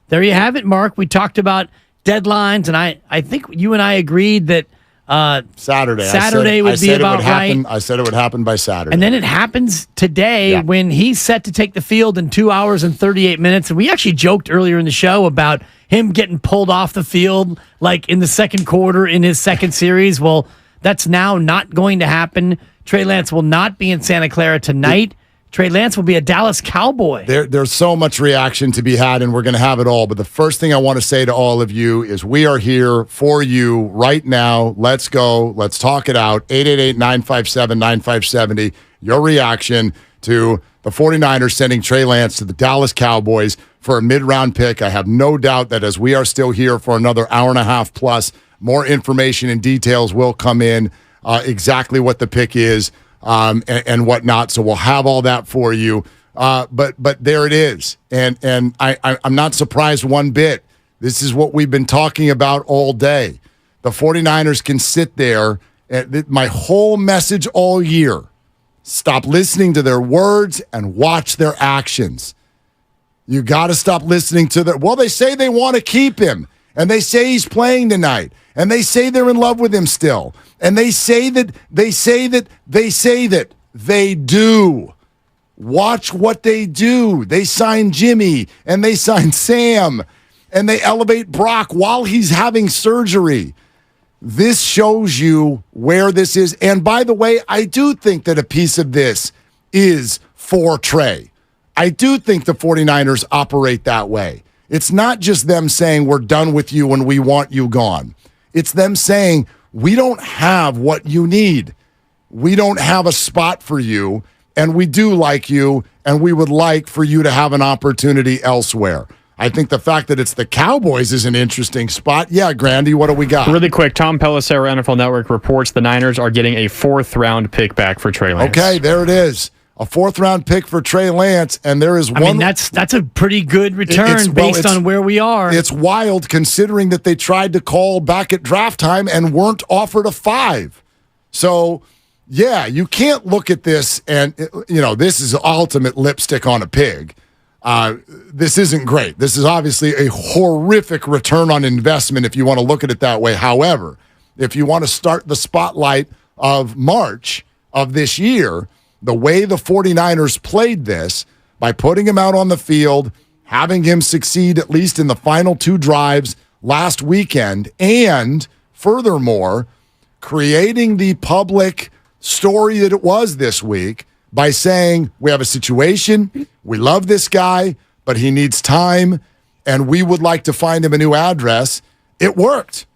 there you have it, Mark. We talked about deadlines, and I think you and I agreed that Saturday would be about right. I said it would happen by Saturday. And then it happens today when he's set to take the field in 2 hours and 38 minutes. And we actually joked earlier in the show about him getting pulled off the field like in the second quarter in his second series. Well, that's now not going to happen. Trey Lance will not be in Santa Clara tonight. Trey Lance will be a Dallas Cowboy. There's so much reaction to be had, and we're going to have it all. But the first thing I want to say to all of you is we are here for you right now. Let's go. Let's talk it out. 888-957-9570. Your reaction to the 49ers sending Trey Lance to the Dallas Cowboys for a mid-round pick. I have no doubt that as we are still here for another hour and a half plus, more information and details will come in, exactly what the pick is. And whatnot. So we'll have all that for you. But there it is. And I'm not surprised one bit. This is what we've been talking about all day. The 49ers can sit there. And my whole message all year, stop listening to their words and watch their actions. You got to stop listening to their, well, they say they want to keep him, and they say he's playing tonight, and they say they're in love with him still, and they say that they do. Watch what they do. They sign Jimmy, and they sign Sam, and they elevate Brock while he's having surgery. This shows you where this is. And by the way, I do think that a piece of this is for Trey. I do think the 49ers operate that way. It's not just them saying we're done with you and we want you gone. It's them saying we don't have what you need. We don't have a spot for you, and we do like you, and we would like for you to have an opportunity elsewhere. I think the fact that it's the Cowboys is an interesting spot. Yeah, Grandy, what do we got? Really quick, Tom Pelissero, NFL Network, reports the Niners are getting a 4th-round pick back for Trey Lance. Okay, there it is. A 4th-round pick for Trey Lance, and there is one. I mean, that's a pretty good return based on where we are. It's wild considering that they tried to call back at draft time and weren't offered a 5. So, yeah, you can't look at this and, this is ultimate lipstick on a pig. This isn't great. This is obviously a horrific return on investment if you want to look at it that way. However, if you want to start the spotlight of March of this year, the way the 49ers played this, by putting him out on the field, having him succeed at least in the final 2 drives last weekend, and furthermore, creating the public story that it was this week, by saying we have a situation, we love this guy, but he needs time, and we would like to find him a new address. It worked.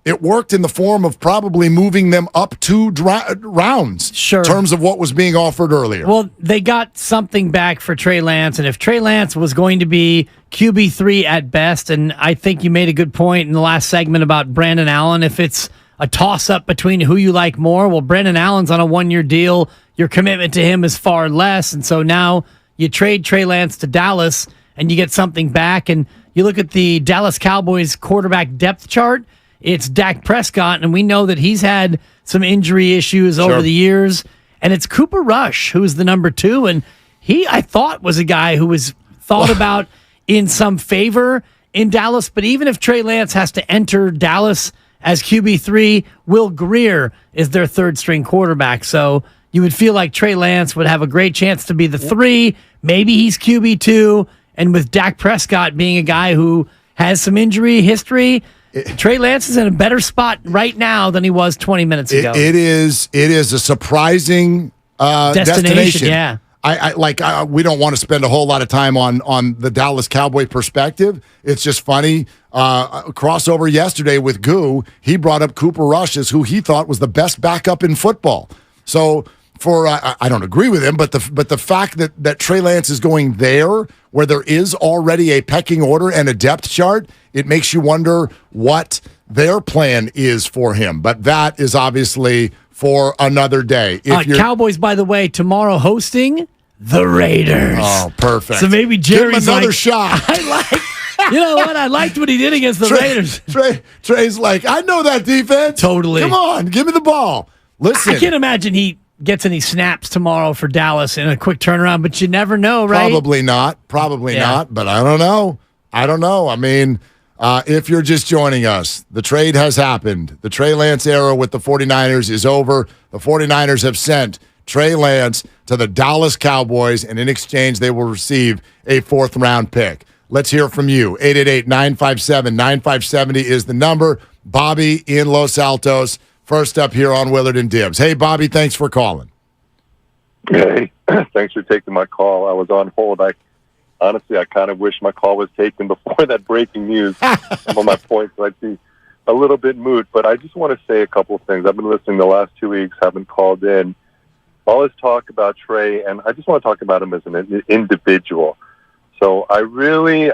It worked in the form of probably moving them up 2 rounds in terms of what was being offered earlier. Well, they got something back for Trey Lance, and if Trey Lance was going to be QB3 at best, and I think you made a good point in the last segment about Brandon Allen, if it's a toss-up between who you like more, well, Brandon Allen's on a 1-year deal. Your commitment to him is far less, and so now you trade Trey Lance to Dallas, and you get something back, and you look at the Dallas Cowboys quarterback depth chart, it's Dak Prescott, and we know that he's had some injury issues over the years, and it's Cooper Rush, who is the number 2, and he, I thought, was a guy who was thought about in some favor in Dallas, but even if Trey Lance has to enter Dallas as QB3, Will Grier is their 3rd-string quarterback, so you would feel like Trey Lance would have a great chance to be the 3. Maybe he's QB2. And with Dak Prescott being a guy who has some injury history, Trey Lance is in a better spot right now than he was 20 minutes ago. It is a surprising destination. Yeah. We don't want to spend a whole lot of time on the Dallas Cowboy perspective. It's just funny. Crossover yesterday with Goo, he brought up Cooper Rush as who he thought was the best backup in football. So I don't agree with him, but the fact that Trey Lance is going there where there is already a pecking order and a depth chart, it makes you wonder what their plan is for him. But that is obviously for another day. Cowboys, by the way, tomorrow hosting the Raiders. Oh, perfect. So maybe Jerry's give him another shot. You know what? I liked what he did against the Raiders. Trey's like, I know that defense. Totally. Come on, give me the ball. Listen. I can't imagine he gets any snaps tomorrow for Dallas in a quick turnaround, but you never know, right? Probably not, but I don't know. I mean, if you're just joining us, the trade has happened. The Trey Lance era with the 49ers is over. The 49ers have sent Trey Lance to the Dallas Cowboys, and in exchange, they will receive a 4th-round pick. Let's hear from you. 888-957-9570 is the number. Bobby in Los Altos, first up here on Willard and Dibs. Hey, Bobby, thanks for calling. Hey, thanks for taking my call. I was on hold. Honestly, I kind of wish my call was taken before that breaking news. Some of my points might be a little bit moot, but I just want to say a couple of things. I've been listening the last 2 weeks, haven't called in. All this talk about Trey, and I just want to talk about him as an individual. So I really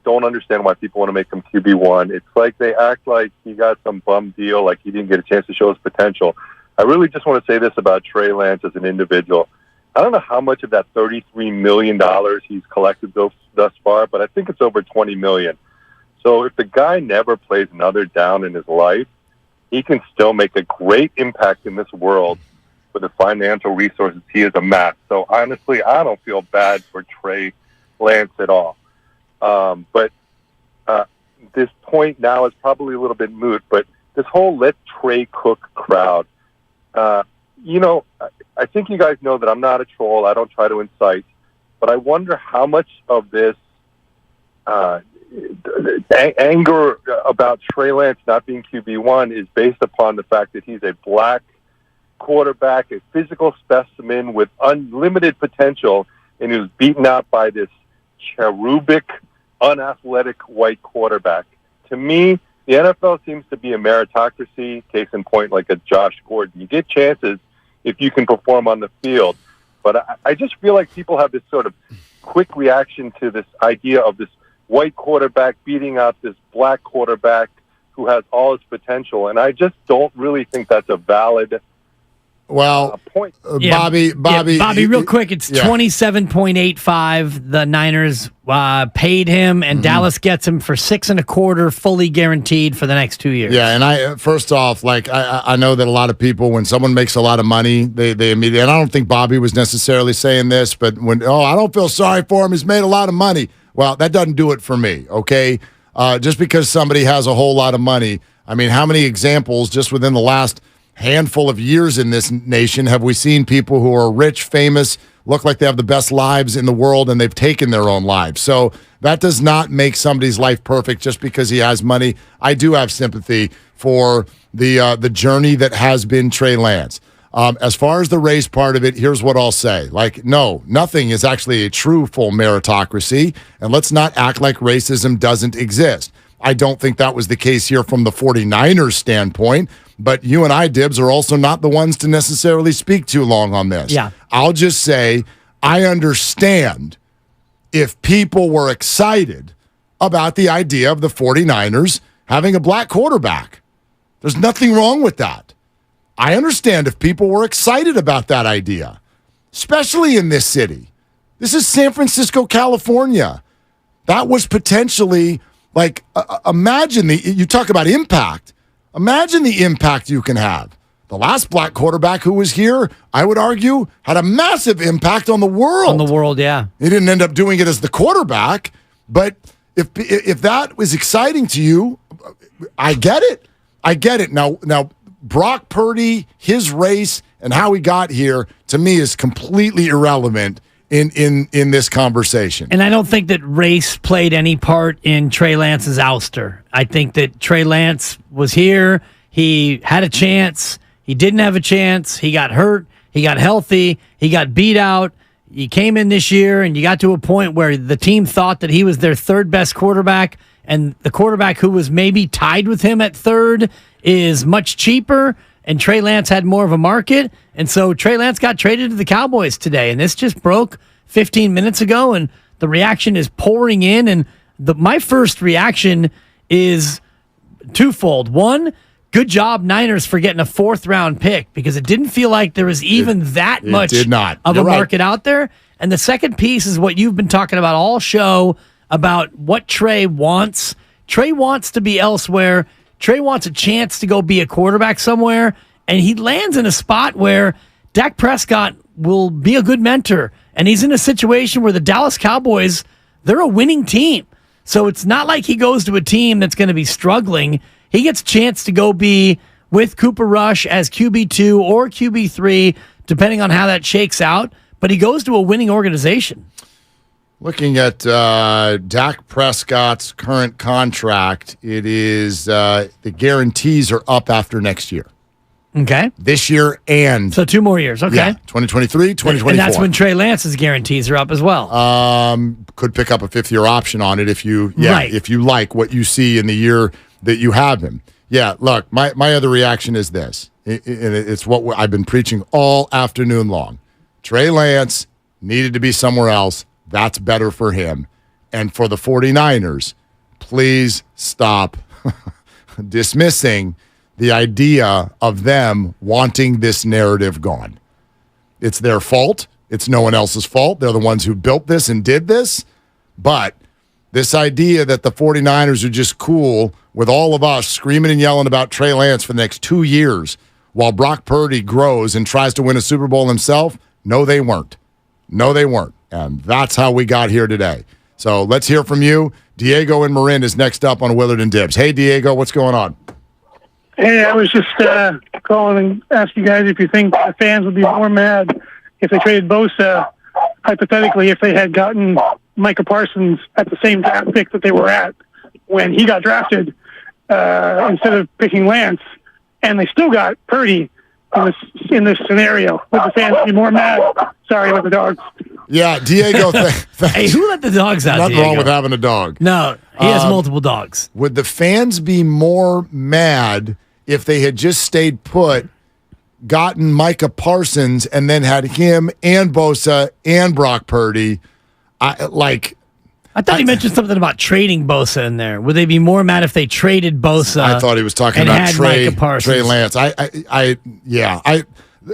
don't understand why people want to make him QB1. It's like they act like he got some bum deal, like he didn't get a chance to show his potential. I really just want to say this about Trey Lance as an individual. I don't know how much of that $33 million he's collected thus far, but I think it's over $20 million. So if the guy never plays another down in his life, he can still make a great impact in this world with the financial resources he has amassed. So honestly, I don't feel bad for Trey Lance at all. But this point now is probably a little bit moot, but this whole let Trey cook crowd, I think you guys know that I'm not a troll. I don't try to incite, but I wonder how much of this anger about Trey Lance not being QB1 is based upon the fact that he's a black quarterback, a physical specimen with unlimited potential, and he was beaten out by this cherubic, unathletic white quarterback. To me, the NFL seems to be a meritocracy, case in point, like a Josh Gordon. You get chances if you can perform on the field. But I just feel like people have this sort of quick reaction to this idea of this white quarterback beating out this black quarterback who has all his potential. And I just don't really think that's a valid point. Bobby, real quick, it's 27.85. The Niners paid him, and Dallas gets him for $6.25, fully guaranteed for the next 2 years. Yeah, and first off, I know that a lot of people, when someone makes a lot of money, they immediately, and I don't think Bobby was necessarily saying this, but I don't feel sorry for him, he's made a lot of money. Well, that doesn't do it for me, okay? Just because somebody has a whole lot of money, I mean, how many examples just within the last handful of years in this nation have we seen people who are rich, famous, look like they have the best lives in the world, and they've taken their own lives. So that does not make somebody's life perfect just because he has money. I do have sympathy for the journey that has been Trey Lance. As far as the race part of it, here's what I'll say. No, nothing is actually a true full meritocracy, and let's not act like racism doesn't exist. I don't think that was the case here from the 49ers standpoint, but you and I, Dibs, are also not the ones to necessarily speak too long on this. Yeah. I'll just say I understand if people were excited about the idea of the 49ers having a black quarterback. There's nothing wrong with that. I understand if people were excited about that idea, especially in this city. This is San Francisco, California. That was potentially imagine you talk about impact. Imagine the impact you can have. The last black quarterback who was here, I would argue, had a massive impact on the world. On the world, yeah. He didn't end up doing it as the quarterback, but if that was exciting to you, I get it. I get it. Now Brock Purdy, his race, and how he got here, to me, is completely irrelevant in this conversation. And I don't think that race played any part in Trey Lance's ouster. I think that Trey Lance was here. He had a chance. He didn't have a chance. He got hurt. He got healthy. He got beat out. He came in this year, and you got to a point where the team thought that he was their third best quarterback, and the quarterback who was maybe tied with him at third is much cheaper, and Trey Lance had more of a market, and so Trey Lance got traded to the Cowboys today, and this just broke 15 minutes ago, and the reaction is pouring in, and my first reaction is twofold. One, good job, Niners, for getting a fourth-round pick, because it didn't feel like there was even that much of a market out there. And the second piece is what you've been talking about all show about what Trey wants. Trey wants to be elsewhere. Trey wants a chance to go be a quarterback somewhere, and he lands in a spot where Dak Prescott will be a good mentor, and he's in a situation where the Dallas Cowboys, they're a winning team. So it's not like he goes to a team that's going to be struggling. He gets a chance to go be with Cooper Rush as QB2 or QB3, depending on how that shakes out, but he goes to a winning organization. Looking at Dak Prescott's current contract, it is the guarantees are up after next year. Okay. This year and... So 2 more years, okay. Yeah, 2023, 2024. And that's when Trey Lance's guarantees are up as well. Could pick up a 5th-year option on it if you like what you see in the year that you have him. Yeah, look, my other reaction is this. It's what I've been preaching all afternoon long. Trey Lance needed to be somewhere else. That's better for him. And for the 49ers, please stop dismissing the idea of them wanting this narrative gone. It's their fault. It's no one else's fault. They're the ones who built this and did this. But this idea that the 49ers are just cool with all of us screaming and yelling about Trey Lance for the next 2 years while Brock Purdy grows and tries to win a Super Bowl himself, no, they weren't. No, they weren't. And that's how we got here today. So let's hear from you. Diego and Marin is next up on Willard and Dibs. Hey, Diego, what's going on? Hey, I was just calling and ask you guys if you think the fans would be more mad if they traded Bosa, hypothetically, if they had gotten Micah Parsons at the same draft pick that they were at when he got drafted, instead of picking Lance, and they still got Purdy in this scenario. Would the fans be more mad? Sorry about the dogs. Yeah, Diego. Hey, who let the dogs out? Nothing Diego? wrong with having a dog. No, he has multiple dogs. Would the fans be more mad if they had just stayed put, gotten Micah Parsons, and then had him and Bosa and Brock Purdy? I thought he mentioned something about trading Bosa in there. Would they be more mad if they traded Bosa? I thought he was talking and about had Trey Micah Lance.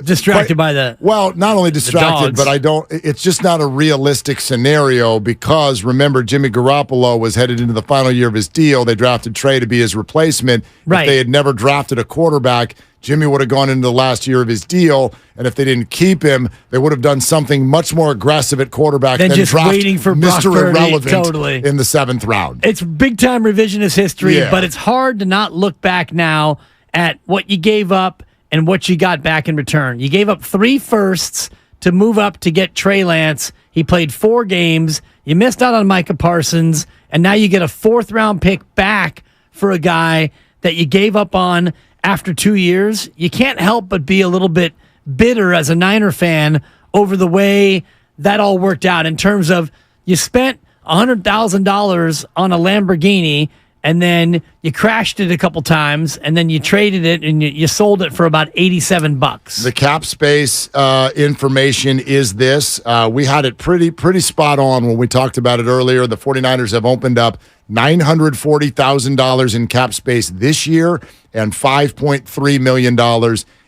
Distracted by the not only distracted, but it's just not a realistic scenario because remember, Jimmy Garoppolo was headed into the final year of his deal. They drafted Trey to be his replacement. Right. If they had never drafted a quarterback, Jimmy would have gone into the last year of his deal, and if they didn't keep him, they would have done something much more aggressive at quarterback than just draft waiting for Mr. Brock Purdy, Irrelevant totally. in the 7th round. It's big time revisionist history, but it's hard to not look back now at what you gave up and what you got back in return. You gave up 3 firsts to move up to get Trey Lance. He played 4 games. You missed out on Micah Parsons, and now you get a 4th round pick back for a guy that you gave up on after 2 years. You can't help but be a little bit bitter as a Niner fan over the way that all worked out in terms of you spent $100,000 on a Lamborghini and then you crashed it a couple times, and then you traded it, and you sold it for about $87. The cap space information is this. We had it pretty spot on when we talked about it earlier. The 49ers have opened up $940,000 in cap space this year and $5.3 million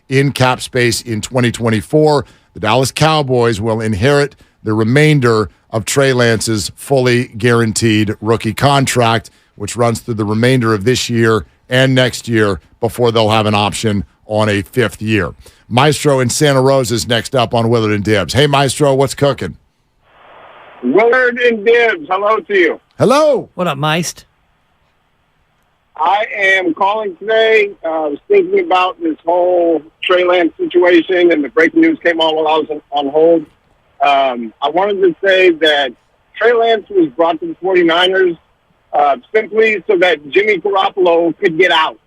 in cap space in 2024. The Dallas Cowboys will inherit the remainder of Trey Lance's fully guaranteed rookie contract, which runs through the remainder of this year and next year before they'll have an option on a 5th year. Maestro in Santa Rosa is next up on Willard and Dibs. Hey, Maestro, what's cooking? Willard and Dibs, hello to you. Hello. What up, Meist? I am calling today. I was thinking about this whole Trey Lance situation, and the breaking news came on while I was on hold. I wanted to say that Trey Lance was brought to the 49ers simply so that Jimmy Garoppolo could get out.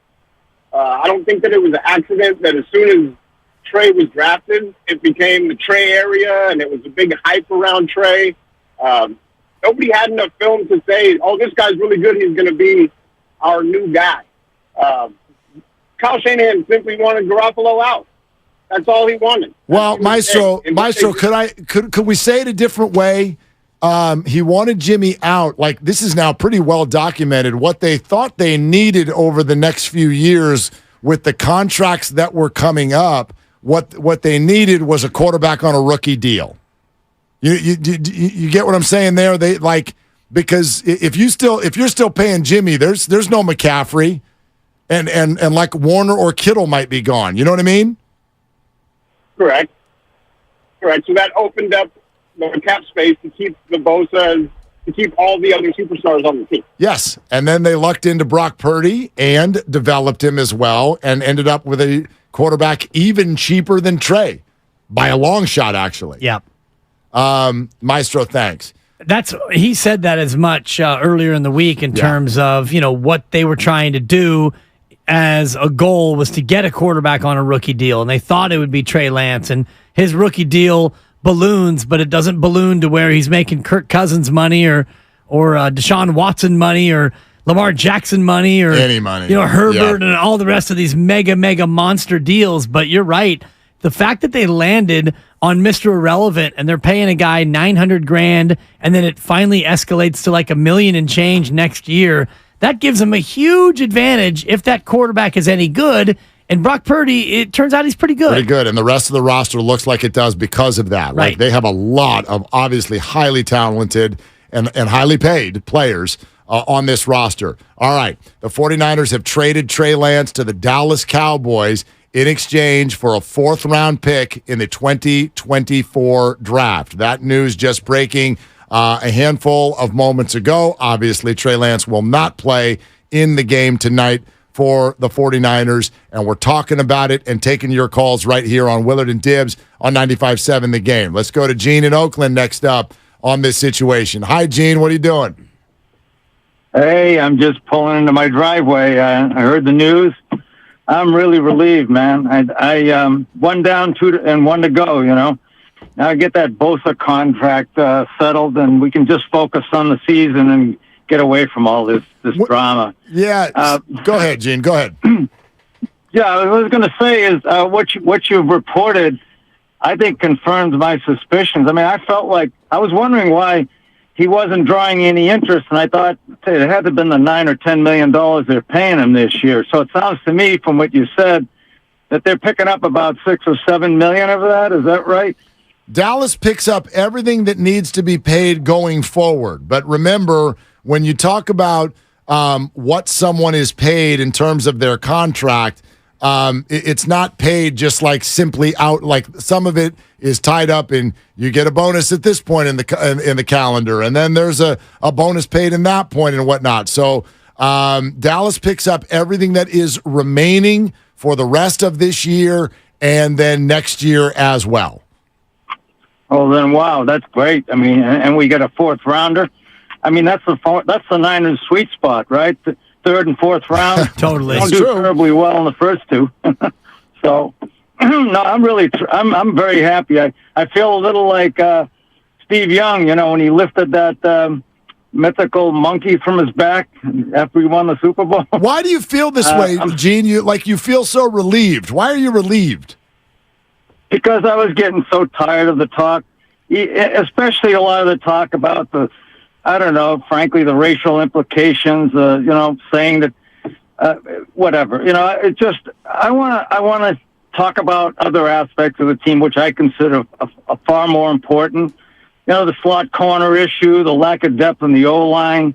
I don't think that it was an accident that as soon as Trey was drafted, it became the Trey area, and it was a big hype around Trey. Nobody had enough film to say, oh, this guy's really good, he's going to be our new guy. Kyle Shanahan simply wanted Garoppolo out. That's all he wanted. Well, Maestro, could we say it a different way? He wanted Jimmy out. Like, this is now pretty well documented. What they thought they needed over the next few years with the contracts that were coming up, what they needed was a quarterback on a rookie deal. You get what I'm saying there? They because if you're still paying Jimmy, there's no McCaffrey, and like Warner or Kittle might be gone. You know what I mean? Correct. So that opened up the cap space to keep the Bosa, to keep all the other superstars on the team. Yes, and then they lucked into Brock Purdy and developed him as well and ended up with a quarterback even cheaper than Trey by a long shot, actually. Yep. Maestro, thanks. He said that as much earlier in the week in terms of, what they were trying to do as a goal was to get a quarterback on a rookie deal, and they thought it would be Trey Lance, and his rookie deal balloons, but it doesn't balloon to where he's making Kirk Cousins money or Deshaun Watson money or Lamar Jackson money or any money. Herbert and all the rest of these mega monster deals. But you're right. The fact that they landed on Mr. Irrelevant and they're paying a guy $900,000 and then it finally escalates to like $1 million and change next year, that gives them a huge advantage if that quarterback is any good And Brock Purdy, it turns out he's pretty good. Pretty good. And the rest of the roster looks like it does because of that. Right. Like they have a lot of obviously highly talented and highly paid players on this roster. All right. The 49ers have traded Trey Lance to the Dallas Cowboys in exchange for a 4th-round pick in the 2024 draft. That news just breaking a handful of moments ago. Obviously, Trey Lance will not play in the game tonight for the 49ers, and we're talking about it and taking your calls right here on Willard and Dibbs on 95.7 The Game. Let's go to Gene in Oakland next up on this situation. Hi, Gene. What are you doing? Hey, I'm just pulling into my driveway. I heard the news. I'm really relieved, man. I one down, 2 and 1 to go, Now I get that Bosa contract settled, and we can just focus on the season and get away from all this drama. Yeah. Go ahead, Gene. Go ahead. Yeah, what I was going to say is what you've reported, I think, confirms my suspicions. I mean, I felt like I was wondering why he wasn't drawing any interest, and I thought it had to have been the $9 or $10 million they're paying him this year. So it sounds to me, from what you said, that they're picking up about $6 or $7 million of that. Is that right? Dallas picks up everything that needs to be paid going forward. But remember, when you talk about what someone is paid in terms of their contract, it's not paid just like simply out. Like some of it is tied up in you get a bonus at this point in the calendar, and then there's a bonus paid in that point and whatnot. So Dallas picks up everything that is remaining for the rest of this year and then next year as well. Oh, then wow, that's great. I mean, and we get a 4th rounder. I mean, that's the Niners' sweet spot, right? The 3rd and 4th round. Totally, don't do terribly well in the first 2. So, no, I'm very happy. I feel a little like Steve Young, when he lifted that mythical monkey from his back after he won the Super Bowl. Why do you feel this way, Gene? You feel so relieved. Why are you relieved? Because I was getting so tired of the talk, especially a lot of the talk about frankly, the racial implications, saying that, whatever, it just, I want to talk about other aspects of the team, which I consider a far more important. The slot corner issue, the lack of depth in the O-line, is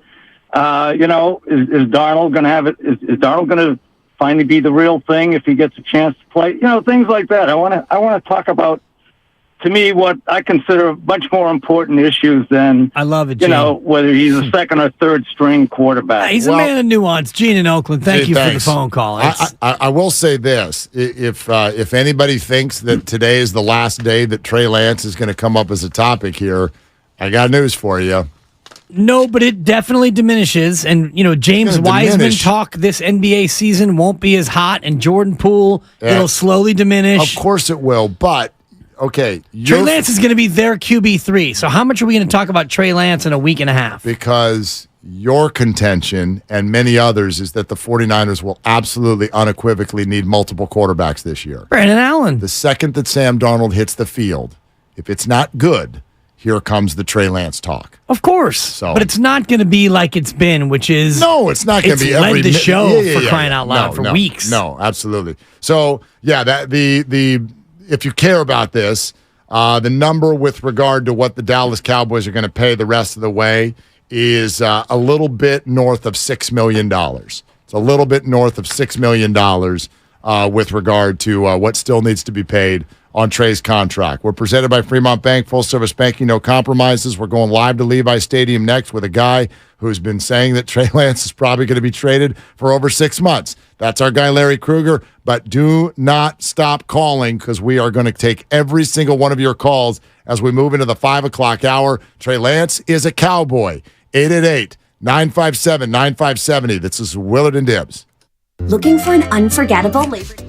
Darnold going to have it? Is Darnold going to finally be the real thing if he gets a chance to play? Things like that. I want to talk about, to me, what I consider much more important issues than I love it, Gene. Whether he's a 2nd or 3rd string quarterback. He's a man of nuance. Gene in Oakland, thank you for the phone call. I will say this: if anybody thinks that today is the last day that Trey Lance is going to come up as a topic here, I got news for you. No, but it definitely diminishes. And, James Wiseman talk this NBA season won't be as hot, and Jordan Poole, it'll slowly diminish. Of course it will, but okay. Trey Lance is going to be their QB3. So how much are we going to talk about Trey Lance in a week and a half? Because your contention and many others is that the 49ers will absolutely unequivocally need multiple quarterbacks this year. Brandon Allen. The second that Sam Darnold hits the field, if it's not good, here comes the Trey Lance talk. Of course. But it's not going to be like it's been, which is... No, it's not going to be every... It's led the show for crying out loud for weeks. No, absolutely. So, yeah, if you care about this, the number with regard to what the Dallas Cowboys are going to pay the rest of the way is a little bit north of $6 million. It's a little bit north of $6 million with regard to what still needs to be paid on Trey's contract. We're presented by Fremont Bank, full-service banking, no compromises. We're going live to Levi Stadium next with a guy who's been saying that Trey Lance is probably going to be traded for over 6 months. That's our guy, Larry Krueger. But do not stop calling, because we are going to take every single one of your calls as we move into the 5 o'clock hour. Trey Lance is a Cowboy. 888-957-9570. This is Willard and Dibbs. Looking for an unforgettable Labor Day?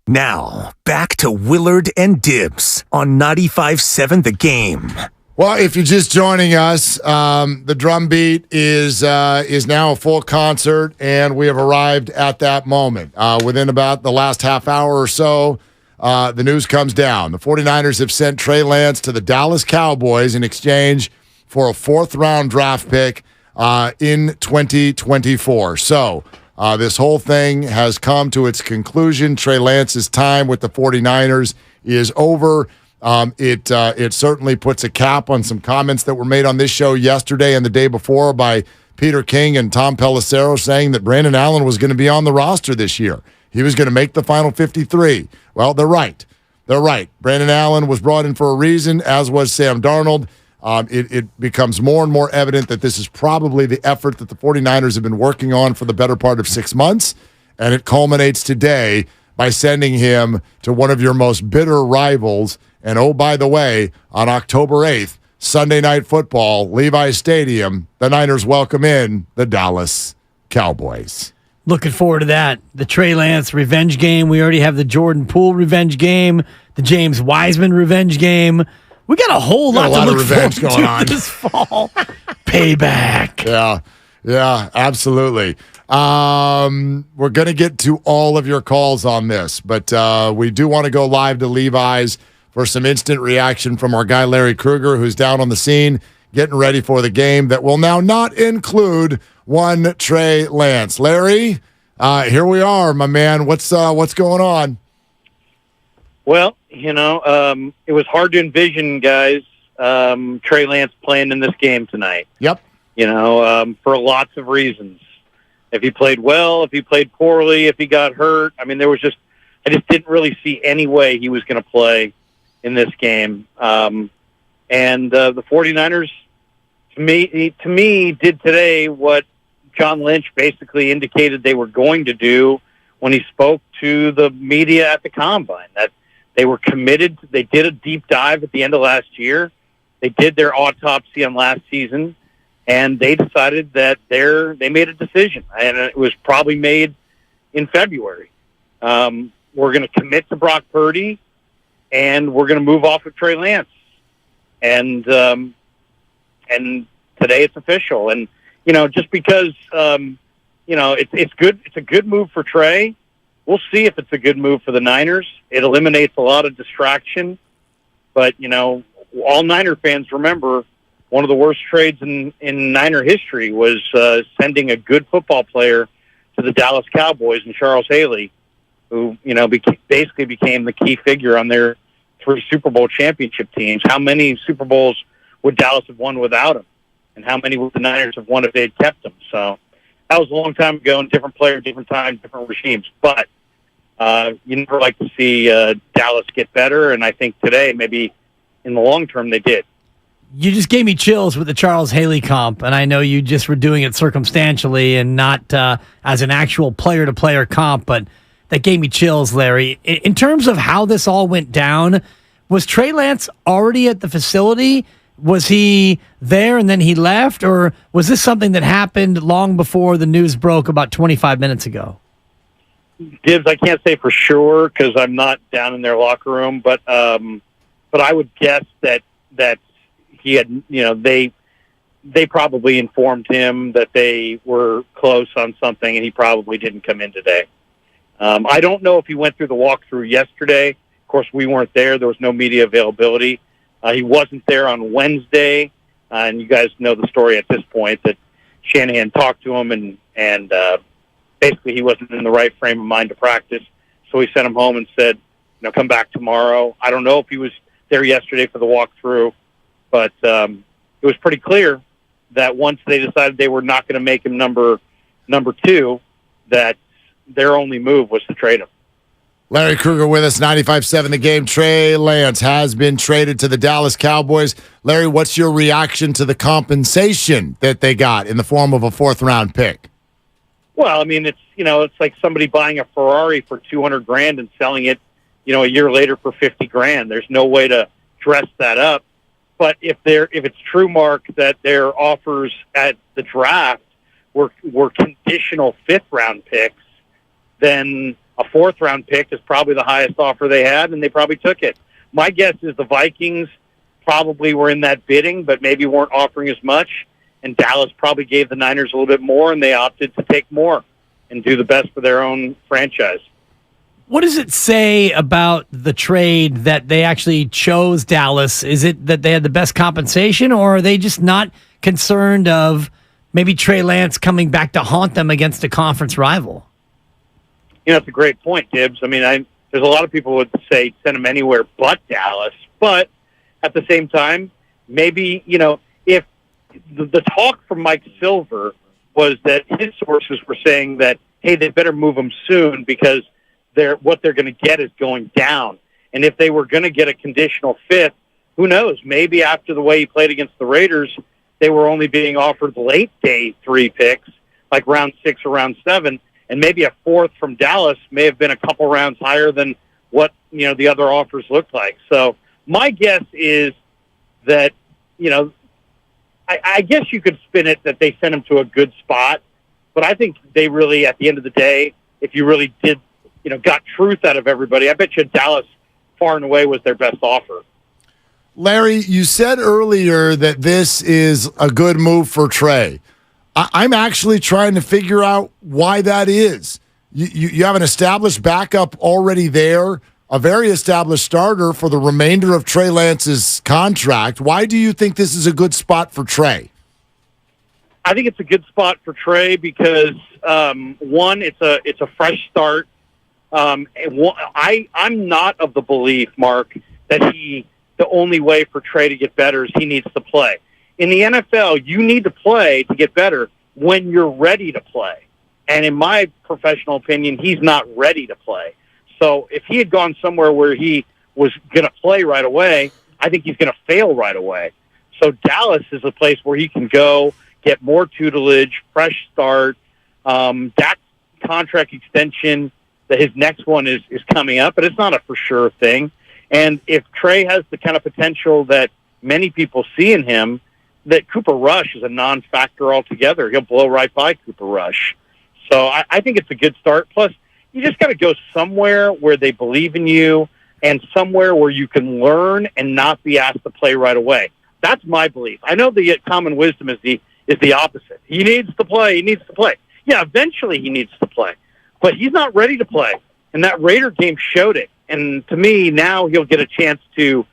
Now, back to Willard and Dibs on 95.7 The Game. Well, if you're just joining us, the drum beat is now a full concert, and we have arrived at that moment. Within about the last half hour or so, the news comes down. The 49ers have sent Trey Lance to the Dallas Cowboys in exchange for a fourth-round draft pick in 2024. So this whole thing has come to its conclusion. Trey Lance's time with the 49ers is over. It certainly puts a cap on some comments that were made on this show yesterday and the day before by Peter King and Tom Pelissero saying that Brandon Allen was going to be on the roster this year. He was going to make the final 53. Well, they're right. They're right. Brandon Allen was brought in for a reason, as was Sam Darnold. It becomes more and more evident that this is probably the effort that the 49ers have been working on for the better part of 6 months, and it culminates today by sending him to one of your most bitter rivals. And oh, by the way, on October 8th, Sunday Night Football, Levi's Stadium, the Niners welcome in the Dallas Cowboys. Looking forward to that. The Trey Lance revenge game. We already have the Jordan Poole revenge game, the James Wiseman revenge game. We got a whole lot to look forward to this fall. Payback. Yeah, absolutely. We're going to get to all of your calls on this, but we do want to go live to Levi's for some instant reaction from our guy Larry Krueger, who's down on the scene, getting ready for the game that will now not include one Trey Lance. Larry, here we are, my man. What's going on? Well, it was hard to envision, guys, Trey Lance playing in this game tonight. Yep. For lots of reasons. If he played well, if he played poorly, if he got hurt. I mean, I just didn't really see any way he was going to play in this game. And the 49ers, to me, did today what John Lynch basically indicated they were going to do when he spoke to the media at the Combine, that they were committed. They did a deep dive at the end of last year. They did their autopsy on last season, and they decided that they made a decision, and it was probably made in February. We're going to commit to Brock Purdy, and we're going to move off of Trey Lance. And today it's official. And, just because, it's good. It's a good move for Trey. We'll see if it's a good move for the Niners. It eliminates a lot of distraction. But, all Niner fans remember one of the worst trades in Niner history was sending a good football player to the Dallas Cowboys and Charles Haley, who, basically became the key figure on their 3 Super Bowl championship teams. How many Super Bowls would Dallas have won without him? And how many would the Niners have won if they'd kept him? So that was a long time ago, and different player, different time, different regimes. But you never like to see Dallas get better, and I think today, maybe in the long term, they did. You just gave me chills with the Charles Haley comp, and I know you just were doing it circumstantially and not as an actual player-to-player comp, but that gave me chills, Larry. In terms of how this all went down, was Trey Lance already at the facility? Was he there and then he left, or was this something that happened long before the news broke about 25 minutes ago? Dibs, I can't say for sure because I'm not down in their locker room, but I would guess that he had, they probably informed him that they were close on something, and he probably didn't come in today. I don't know if he went through the walkthrough yesterday. Of course, we weren't there. There was no media availability. He wasn't there on Wednesday, and you guys know the story at this point that Shanahan talked to him, and basically he wasn't in the right frame of mind to practice, so he sent him home and said, come back tomorrow. I don't know if he was there yesterday for the walkthrough, but it was pretty clear that once they decided they were not going to make him number 2, that their only move was to trade him. Larry Krueger with us, 95.7 The Game. Trey Lance has been traded to the Dallas Cowboys. Larry, what's your reaction to the compensation that they got in the form of a 4th-round pick? Well, I mean, it's like somebody buying a Ferrari for $200,000 and selling it, a year later for $50,000. There's no way to dress that up. But if it's true, Mark, that their offers at the draft were conditional 5th-round picks, then a fourth-round pick is probably the highest offer they had, and they probably took it. My guess is the Vikings probably were in that bidding, but maybe weren't offering as much, and Dallas probably gave the Niners a little bit more, and they opted to take more and do the best for their own franchise. What does it say about the trade that they actually chose Dallas? Is it that they had the best compensation, or are they just not concerned of maybe Trey Lance coming back to haunt them against a conference rival? That's a great point, Gibbs. I mean, there's a lot of people would say send him anywhere but Dallas, but at the same time, maybe, if the talk from Mike Silver was that his sources were saying that, hey, they better move him soon because what they're going to get is going down. And if they were going to get a conditional fifth, who knows? Maybe after the way he played against the Raiders, they were only being offered late day 3 picks, like round 6 or round 7, and maybe a fourth from Dallas may have been a couple rounds higher than what the other offers looked like. So my guess is that I guess you could spin it that they sent him to a good spot, but I think they really, at the end of the day, if you really did, got truth out of everybody, I bet you Dallas far and away was their best offer. Larry, you said earlier that this is a good move for Trey. I'm actually trying to figure out why that is. You have an established backup already there, a very established starter for the remainder of Trey Lance's contract. Why do you think this is a good spot for Trey? I think it's a good spot for Trey because, one, it's a fresh start. I'm not of the belief, Mark, that the only way for Trey to get better is he needs to play. In the NFL, you need to play to get better when you're ready to play. And in my professional opinion, he's not ready to play. So if he had gone somewhere where he was going to play right away, I think he's going to fail right away. So Dallas is a place where he can go, get more tutelage, fresh start. That contract extension, that his next one is coming up, but it's not a for sure thing. And if Trey has the kind of potential that many people see in him, that Cooper Rush is a non-factor altogether. He'll blow right by Cooper Rush. So I think it's a good start. Plus, you just got to go somewhere where they believe in you and somewhere where you can learn and not be asked to play right away. That's my belief. I know the common wisdom is the opposite. He needs to play. He needs to play. Yeah, eventually he needs to play. But he's not ready to play. And that Raider game showed it. And to me, now he'll get a chance to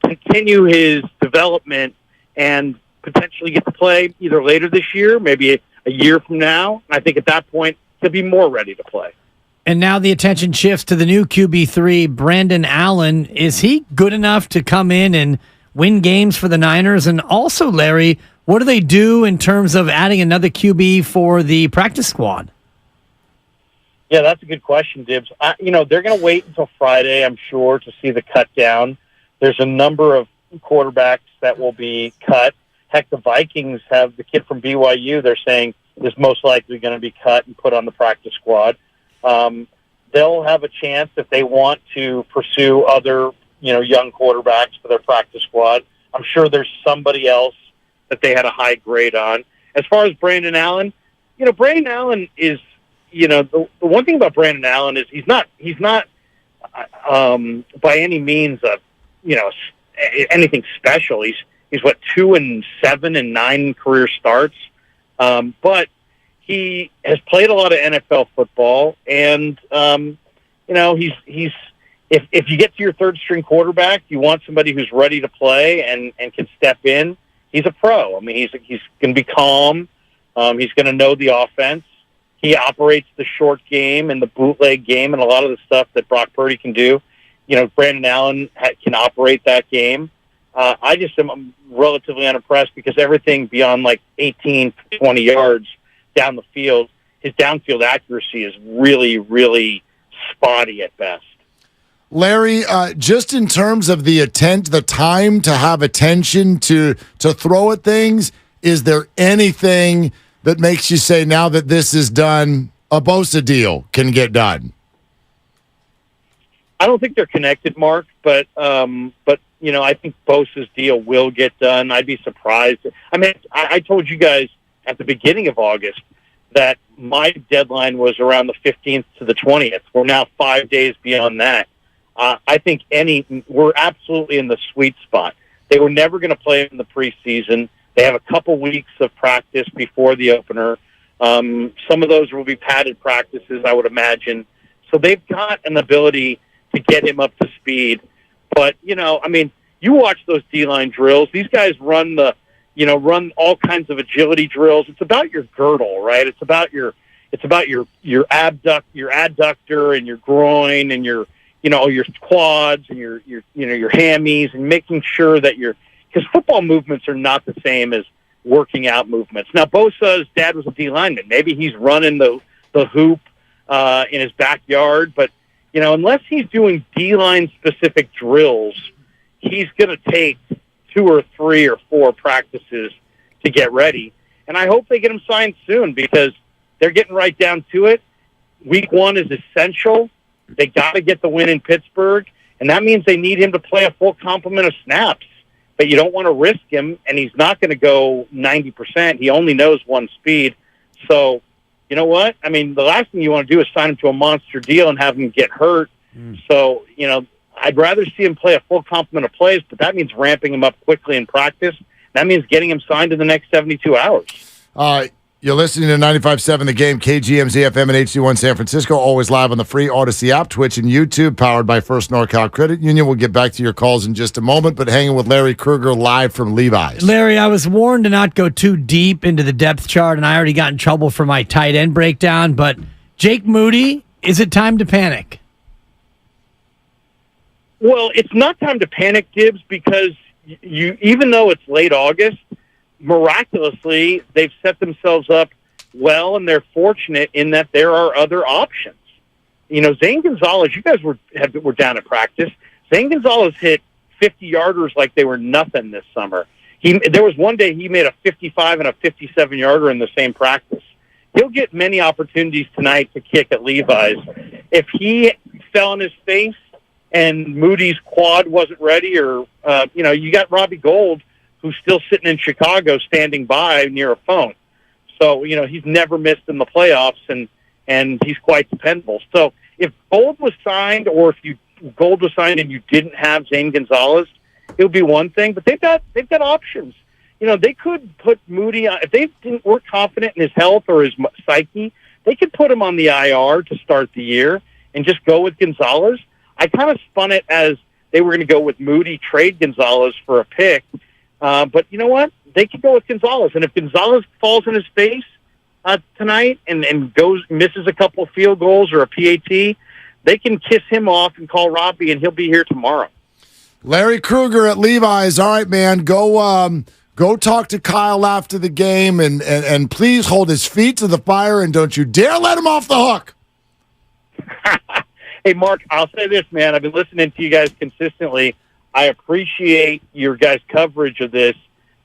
continue his development and potentially get to play either later this year, maybe a year from now. And I think at that point, he'll be more ready to play. And now the attention shifts to the new QB3, Brandon Allen. Is he good enough to come in and win games for the Niners? And also, Larry, what do they do in terms of adding another QB for the practice squad? Yeah, that's a good question, Dibs. They're going to wait until Friday, I'm sure, to see the cut down. There's a number of quarterbacks that will be cut. Heck, the Vikings have the kid from BYU they're saying is most likely going to be cut and put on the practice squad. They'll have a chance if they want to pursue other, young quarterbacks for their practice squad. I'm sure there's somebody else that they had a high grade on. As far as Brandon Allen, Brandon Allen is, the one thing about Brandon Allen is he's not by any means anything special. He's what, 2-7 and 9 career starts. But he has played a lot of NFL football, and he's if you get to your third string quarterback, you want somebody who's ready to play and can step in. He's a pro. I mean, he's going to be calm. He's going to know the offense. He operates the short game and the bootleg game and a lot of the stuff that Brock Purdy can do. Brandon Allen can operate that game. I just am relatively unimpressed because everything beyond like 18, 20 yards down the field, his downfield accuracy is really, really spotty at best. Larry, just in terms of the time to have attention to throw at things, is there anything that makes you say now that this is done, a Bosa deal can get done? I don't think they're connected, Mark, but I think Bosa's deal will get done. I'd be surprised. I mean, I told you guys at the beginning of August that my deadline was around the 15th to the 20th. We're now 5 days beyond that. I think we're absolutely in the sweet spot. They were never going to play in the preseason. They have a couple weeks of practice before the opener. Some of those will be padded practices, I would imagine. So they've got an ability to get him up to speed. But, you watch those D-line drills. These guys run run all kinds of agility drills. It's about your girdle, right? It's about your adductor and your groin and your quads and your hammies, and making sure that because football movements are not the same as working out movements. Now, Bosa's dad was a D lineman. Maybe he's running the hoop in his backyard, but unless he's doing D-line specific drills, he's going to take 2 or 3 or 4 practices to get ready. And I hope they get him signed soon, because they're getting right down to it. Week 1 is essential. They got to get the win in Pittsburgh, and that means they need him to play a full complement of snaps. But you don't want to risk him, and he's not going to go 90%. He only knows one speed. So, you know what? I mean, the last thing you want to do is sign him to a monster deal and have him get hurt. So, I'd rather see him play a full complement of plays, but that means ramping him up quickly in practice. That means getting him signed in the next 72 hours. You're listening to 95.7 The Game, KGMZ FM and HD1 San Francisco, always live on the free Odyssey app, Twitch, and YouTube, powered by First NorCal Credit Union. We'll get back to your calls in just a moment, but hanging with Larry Krueger live from Levi's. Larry, I was warned to not go too deep into the depth chart, and I already got in trouble for my tight end breakdown, but Jake Moody, is it time to panic? Well, it's not time to panic, Gibbs, because even though it's late August, miraculously, they've set themselves up well, and they're fortunate in that there are other options. Zane Gonzalez, you guys were down at practice. Zane Gonzalez hit 50-yarders like they were nothing this summer. There was one day he made a 55 and a 57-yarder in the same practice. He'll get many opportunities tonight to kick at Levi's. If he fell on his face and Moody's quad wasn't ready, or, you got Robbie Gould, who's still sitting in Chicago standing by near a phone. So, he's never missed in the playoffs, and he's quite dependable. So if Gould was signed, or if Gould was signed and you didn't have Zane Gonzalez, it would be one thing, but they've got options. They could put Moody on, if they weren't confident in his health or his psyche, they could put him on the IR to start the year and just go with Gonzalez. I kind of spun it as they were going to go with Moody, trade Gonzalez for a pick. But you know what? They could go with Gonzalez. And if Gonzalez falls in his face tonight and misses a couple of field goals or a PAT, they can kiss him off and call Robbie, and he'll be here tomorrow. Larry Krueger at Levi's. All right, man. Go talk to Kyle after the game, and please hold his feet to the fire, and don't you dare let him off the hook. Hey, Mark, I'll say this, man. I've been listening to you guys consistently. I appreciate your guys' coverage of this.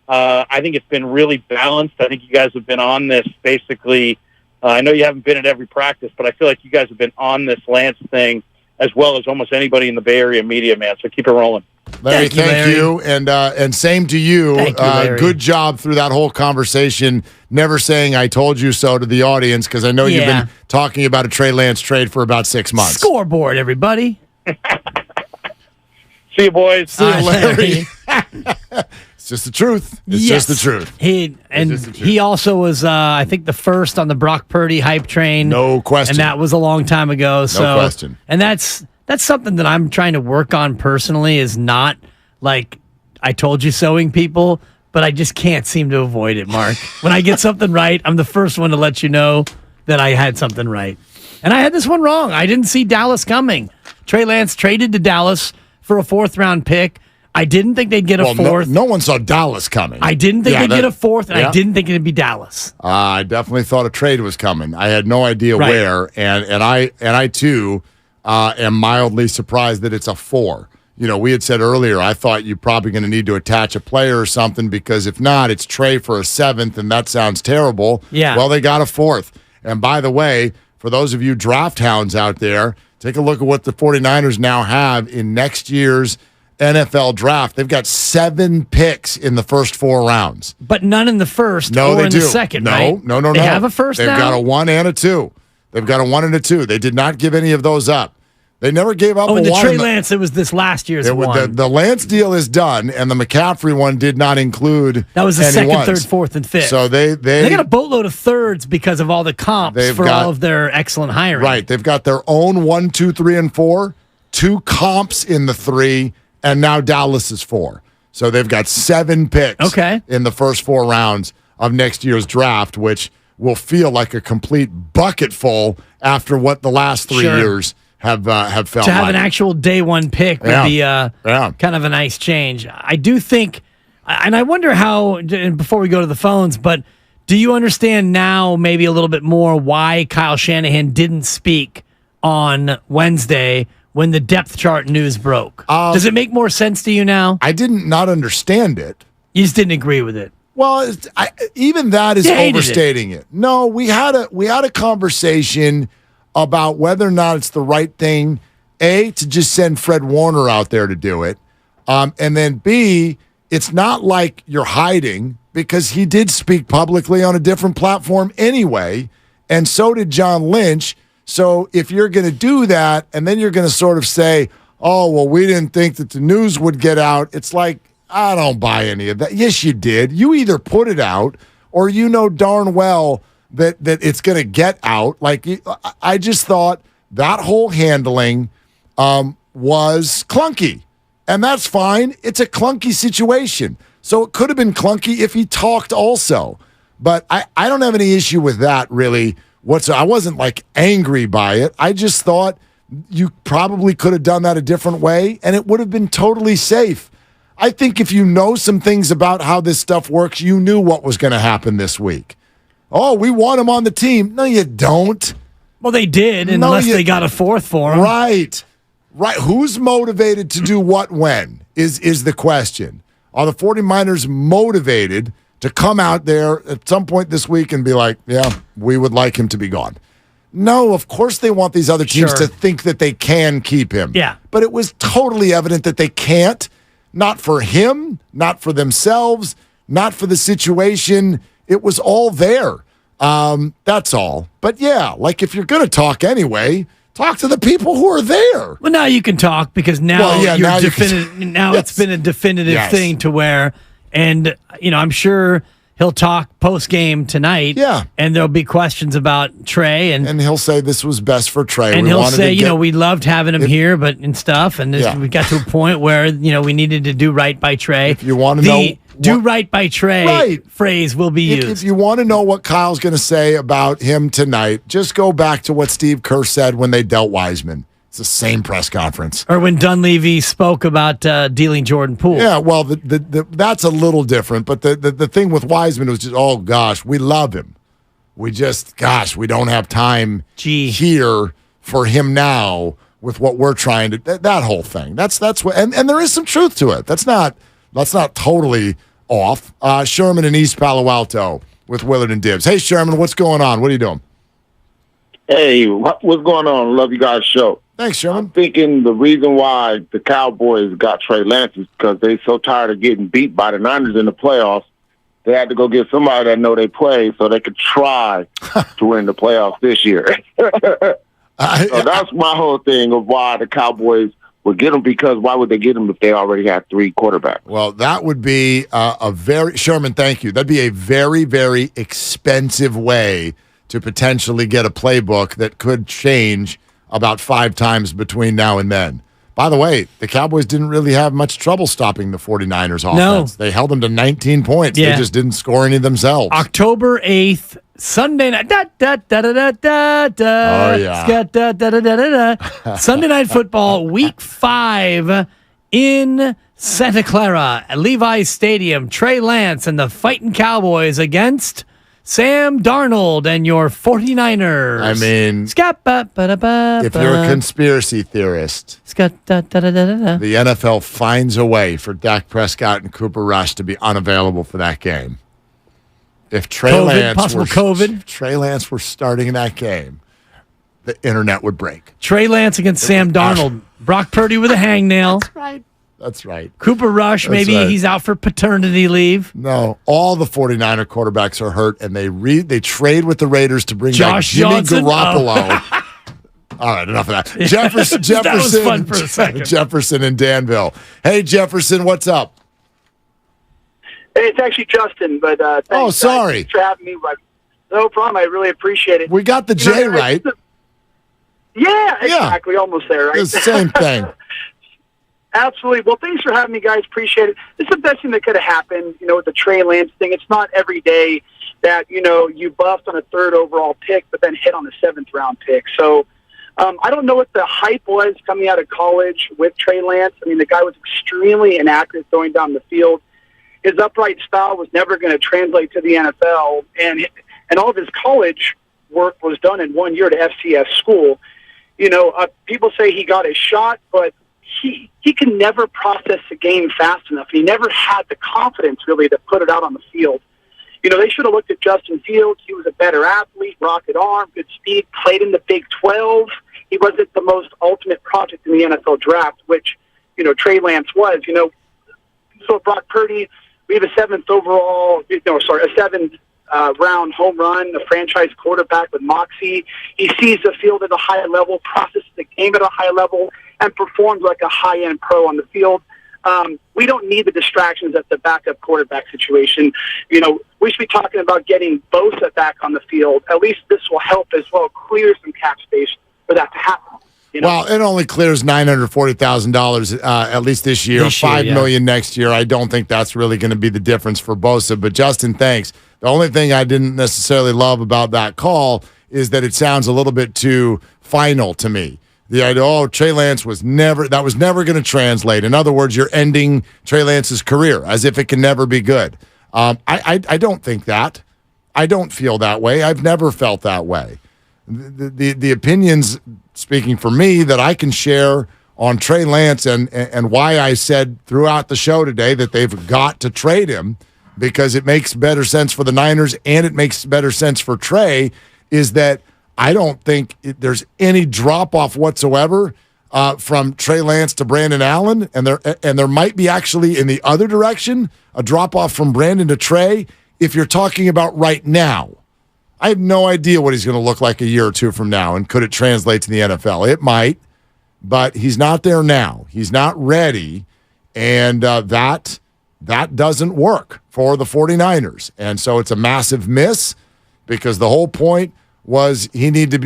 I think it's been really balanced. I think you guys have been on this basically. I know you haven't been at every practice, but I feel like you guys have been on this Lance thing as well as almost anybody in the Bay Area media, man. So keep it rolling. Larry, thank you. And same to you. Good job through that whole conversation, never saying I told you so to the audience, because I know you've been talking about a Trey Lance trade for about 6 months. Scoreboard, everybody. See you, boys. See you, Larry. It's just the truth. It's just the truth. He also was, I think, the first on the Brock Purdy hype train. No question. And that was a long time ago. No question. And that's something that I'm trying to work on personally, is not like I told you soing people, but I just can't seem to avoid it, Mark. When I get something right, I'm the first one to let you know that I had something right. And I had this one wrong. I didn't see Dallas coming. Trey Lance traded to Dallas for a 4th-round pick. I didn't think they'd get a 4th. No one saw Dallas coming. I didn't think they'd get a 4th, and I didn't think it'd be Dallas. I definitely thought a trade was coming. I had no idea where, and I too am mildly surprised that it's a 4. We had said earlier, I thought you're probably going to need to attach a player or something, because if not, it's Trey for a 7th, and that sounds terrible. Yeah. Well, they got a 4th. And by the way, for those of you draft hounds out there, take a look at what the 49ers now have in next year's NFL draft, they've got 7 picks in the first 4 rounds. But none in the first No, or they in do. the second, No, right? no. They have a first They've now? got a 1 and a 2. They've got a 1 and a 2. They did not give any of those up. They never gave up Oh, a and the 1. Trey Lance, it was this last year's one. The Lance deal is done, and the McCaffrey one did not include That was the any second, ones. third, fourth, and fifth. So they got a boatload of thirds because of all the comps for all of their excellent hiring. Right. They've got their own 1, 2, 3, and 4, 2 comps in the 3, and now Dallas is 4. So they've got 7 picks in the first 4 rounds of next year's draft, which will feel like a complete bucket full after what the last 3 years have felt To have like. an actual day one pick would be kind of a nice change. I do think, and I wonder how, and before we go to the phones, but do you understand now maybe a little bit more why Kyle Shanahan didn't speak on Wednesday when the depth chart news broke? Does it make more sense to you now? I didn't not understand it. You just didn't agree with it. Well, even that is You hated overstating it. No, we had a conversation about whether or not it's the right thing, A, to just send Fred Warner out there to do it, and then B, it's not like you're hiding because he did speak publicly on a different platform anyway, and so did John Lynch. So if you're going to do that, and then you're going to sort of say, oh, well, we didn't think that the news would get out, it's like, I don't buy any of that. Yes, you did. You either put it out or you know darn well that it's going to get out. Like, I just thought that whole handling was clunky. And that's fine. It's a clunky situation. So it could have been clunky if he talked also. But I don't have any issue with that, really. I wasn't, like, angry by it. I just thought you probably could have done that a different way, and it would have been totally safe. I think if you know some things about how this stuff works, you knew what was going to happen this week. Oh, we want him on the team. No, you don't. Well, they did, unless they got a 4th for him. Right. Who's motivated to do what when is the question. Are the 49ers motivated to come out there at some point this week and be like, yeah, we would like him to be gone? No, of course they want these other teams to think that they can keep him. Yeah. But it was totally evident that they can't. Not for him, not for themselves, not for the situation. It was all there. That's all. But yeah, like if you're going to talk anyway, talk to the people who are there. Well, now you can talk because now it's been a definitive thing to where, and I'm sure he'll talk post game tonight. Yeah, and there'll be questions about Trey, and he'll say this was best for Trey, and he'll say, we loved having him here, but and stuff, and we got to a point where we needed to do right by Trey. If you want to know. Do right by Trey phrase will be used. If you want to know what Kyle's going to say about him tonight, just go back to what Steve Kerr said when they dealt Wiseman. It's the same press conference. Or when Dunleavy spoke about dealing Jordan Poole. Yeah, well, that's a little different. But the thing with Wiseman was just, oh, gosh, we love him. We don't have time here for him now with what we're trying to, that whole thing. That's what, and there is some truth to it. That's not totally off. Sherman in East Palo Alto with Willard and Dibbs. Hey, Sherman, what's going on? What are you doing? Hey, what's going on? Love you guys' show. Thanks, Sherman. I'm thinking the reason why the Cowboys got Trey Lance is because they're so tired of getting beat by the Niners in the playoffs. They had to go get somebody that know they play so they could try to win the playoffs this year. So that's my whole thing of why the Cowboys would get him, because why would they get him if they already have 3 quarterbacks? Well, that would be Sherman, thank you. That'd be a very, very expensive way to potentially get a playbook that could change about 5 times between now and then. By the way, the Cowboys didn't really have much trouble stopping the 49ers offense. They held them to 19 points. Yeah. They just didn't score any themselves. October 8th, Sunday night. Oh, yeah. Sunday Night Football, Week 5 in Santa Clara at Levi's Stadium. Trey Lance and the Fighting Cowboys against Sam Darnold and your 49ers. I mean, if you're a conspiracy theorist, the NFL finds a way for Dak Prescott and Cooper Rush to be unavailable for that game. If Trey Lance were starting that game, the internet would break. Trey Lance against Sam Darnold. Brock Purdy with a hangnail. That's right. That's right. Cooper Rush, maybe he's out for paternity leave. No, all the 49er quarterbacks are hurt, and they trade with the Raiders to bring back Jimmy Garoppolo. Oh. All right, enough of that. Jefferson, that was fun for a second. Jefferson in Danville. Hey, Jefferson, what's up? Hey, it's actually Justin, but thanks, sorry. Thanks for having me. But no problem. I really appreciate it. We got the J right. Yeah, exactly. Almost there, right? It's the same thing. Absolutely. Well, thanks for having me, guys. Appreciate it. It's the best thing that could have happened, with the Trey Lance thing. It's not every day that, you buffed on a 3rd overall pick, but then hit on the 7th round pick. So I don't know what the hype was coming out of college with Trey Lance. I mean, the guy was extremely inaccurate going down the field. His upright style was never going to translate to the NFL, and all of his college work was done in 1 year at FCS school. People say he got a shot, but he can never process the game fast enough. He never had the confidence, really, to put it out on the field. They should have looked at Justin Fields. He was a better athlete, rocket arm, good speed, played in the Big 12. He wasn't the most ultimate project in the NFL draft, which, Trey Lance was. So Brock Purdy, we have a 7th round home run, a franchise quarterback with moxie. He sees the field at a high level, processes the game at a high level, and performs like a high-end pro on the field. We don't need the distractions at the backup quarterback situation. We should be talking about getting Bosa back on the field. At least this will help as well, clear some cap space for that to happen. Well, it only clears $940,000 at least this year, $5 million next year. I don't think that's really going to be the difference for Bosa. But Justin, thanks. The only thing I didn't necessarily love about that call is that it sounds a little bit too final to me. The idea, Trey Lance was never going to translate. In other words, you're ending Trey Lance's career as if it can never be good. I don't think that. I don't feel that way. I've never felt that way. The opinions, speaking for me, that I can share on Trey Lance and why I said throughout the show today that they've got to trade him because it makes better sense for the Niners and it makes better sense for Trey, is that I don't think there's any drop-off whatsoever from Trey Lance to Brandon Allen, and there might be actually in the other direction a drop-off from Brandon to Trey if you're talking about right now. I have no idea what he's going to look like a year or two from now, and could it translate to the NFL? It might, but he's not there now. He's not ready, and that doesn't work for the 49ers. And so it's a massive miss because the whole point was he needed to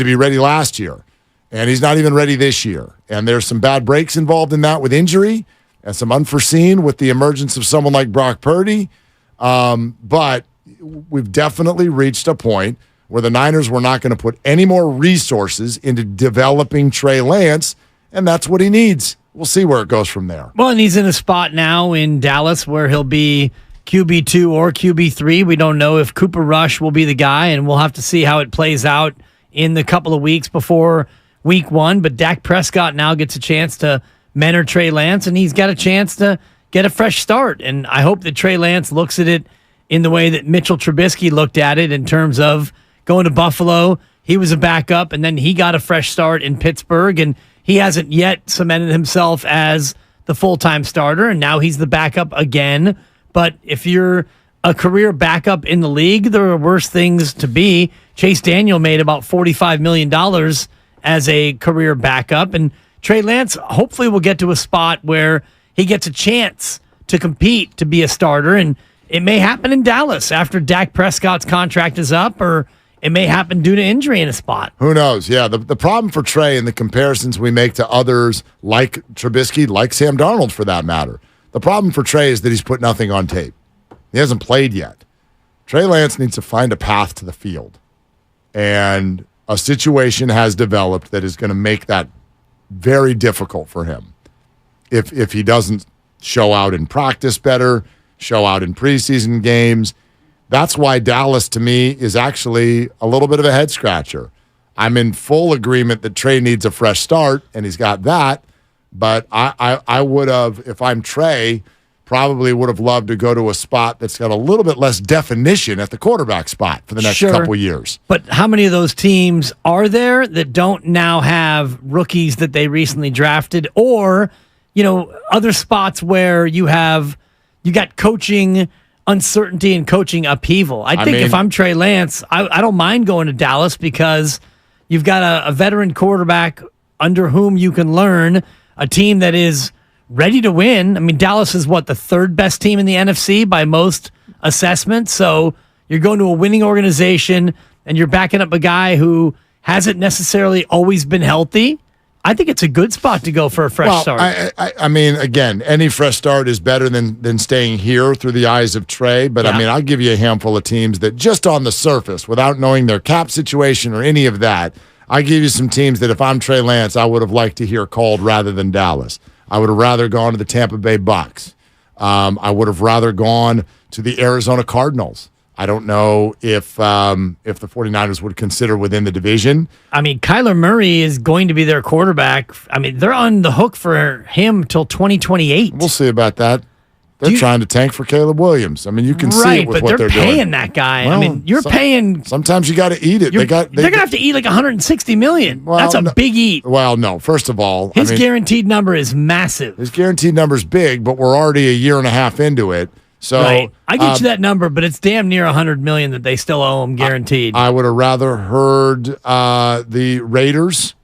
be ready last year, and he's not even ready this year. And there's some bad breaks involved in that with injury and some unforeseen with the emergence of someone like Brock Purdy. But we've definitely reached a point where the Niners were not going to put any more resources into developing Trey Lance, and that's what he needs. We'll see where it goes from there. Well, and he's in a spot now in Dallas where he'll be QB2 or QB3. We don't know if Cooper Rush will be the guy, and we'll have to see how it plays out in the couple of weeks before week 1. But Dak Prescott now gets a chance to mentor Trey Lance, and he's got a chance to get a fresh start. And I hope that Trey Lance looks at it in the way that Mitchell Trubisky looked at it in terms of going to Buffalo. He was a backup, and then he got a fresh start in Pittsburgh, and he hasn't yet cemented himself as the full-time starter, and now he's the backup again. But if you're a career backup in the league, there are worse things to be. Chase Daniel made about $45 million as a career backup, and Trey Lance hopefully will get to a spot where he gets a chance to compete to be a starter, and it may happen in Dallas after Dak Prescott's contract is up, or it may happen due to injury in a spot. Who knows? Yeah, the problem for Trey and the comparisons we make to others like Trubisky, like Sam Darnold for that matter, the problem for Trey is that he's put nothing on tape. He hasn't played yet. Trey Lance needs to find a path to the field. And a situation has developed that is going to make that very difficult for him. If he doesn't show out in practice better, show out in preseason games. That's why Dallas, to me, is actually a little bit of a head-scratcher. I'm in full agreement that Trey needs a fresh start, and he's got that. But I would have, if I'm Trey, probably would have loved to go to a spot that's got a little bit less definition at the quarterback spot for the next couple years. But how many of those teams are there that don't now have rookies that they recently drafted, or other spots where you got coaching uncertainty and coaching upheaval. I think if I'm Trey Lance, I don't mind going to Dallas because you've got a veteran quarterback under whom you can learn, a team that is ready to win. I mean, Dallas is the third best team in the NFC by most assessments. So you're going to a winning organization and you're backing up a guy who hasn't necessarily always been healthy. I think it's a good spot to go for a fresh start. I mean, again, any fresh start is better than staying here through the eyes of Trey. But, I mean, I'll give you a handful of teams that just on the surface, without knowing their cap situation or any of that, I give you some teams that if I'm Trey Lance, I would have liked to hear called rather than Dallas. I would have rather gone to the Tampa Bay Bucks. I would have rather gone to the Arizona Cardinals. I don't know if the 49ers would consider within the division. I mean, Kyler Murray is going to be their quarterback. I mean, they're on the hook for him till 2028. We'll see about that. They're trying to tank for Caleb Williams. I mean, you can see it with what they're doing. Right, but they're paying that guy. Well, I mean, you're paying. Sometimes you got to eat it. They're going to have to eat like $160 million. Well, that's a big eat. Well, no. First of all, his guaranteed number is massive. His guaranteed number is big, but we're already a year and a half into it. So right. I get you that number, but it's damn near $100 million that they still owe him guaranteed. I would have rather heard the Raiders.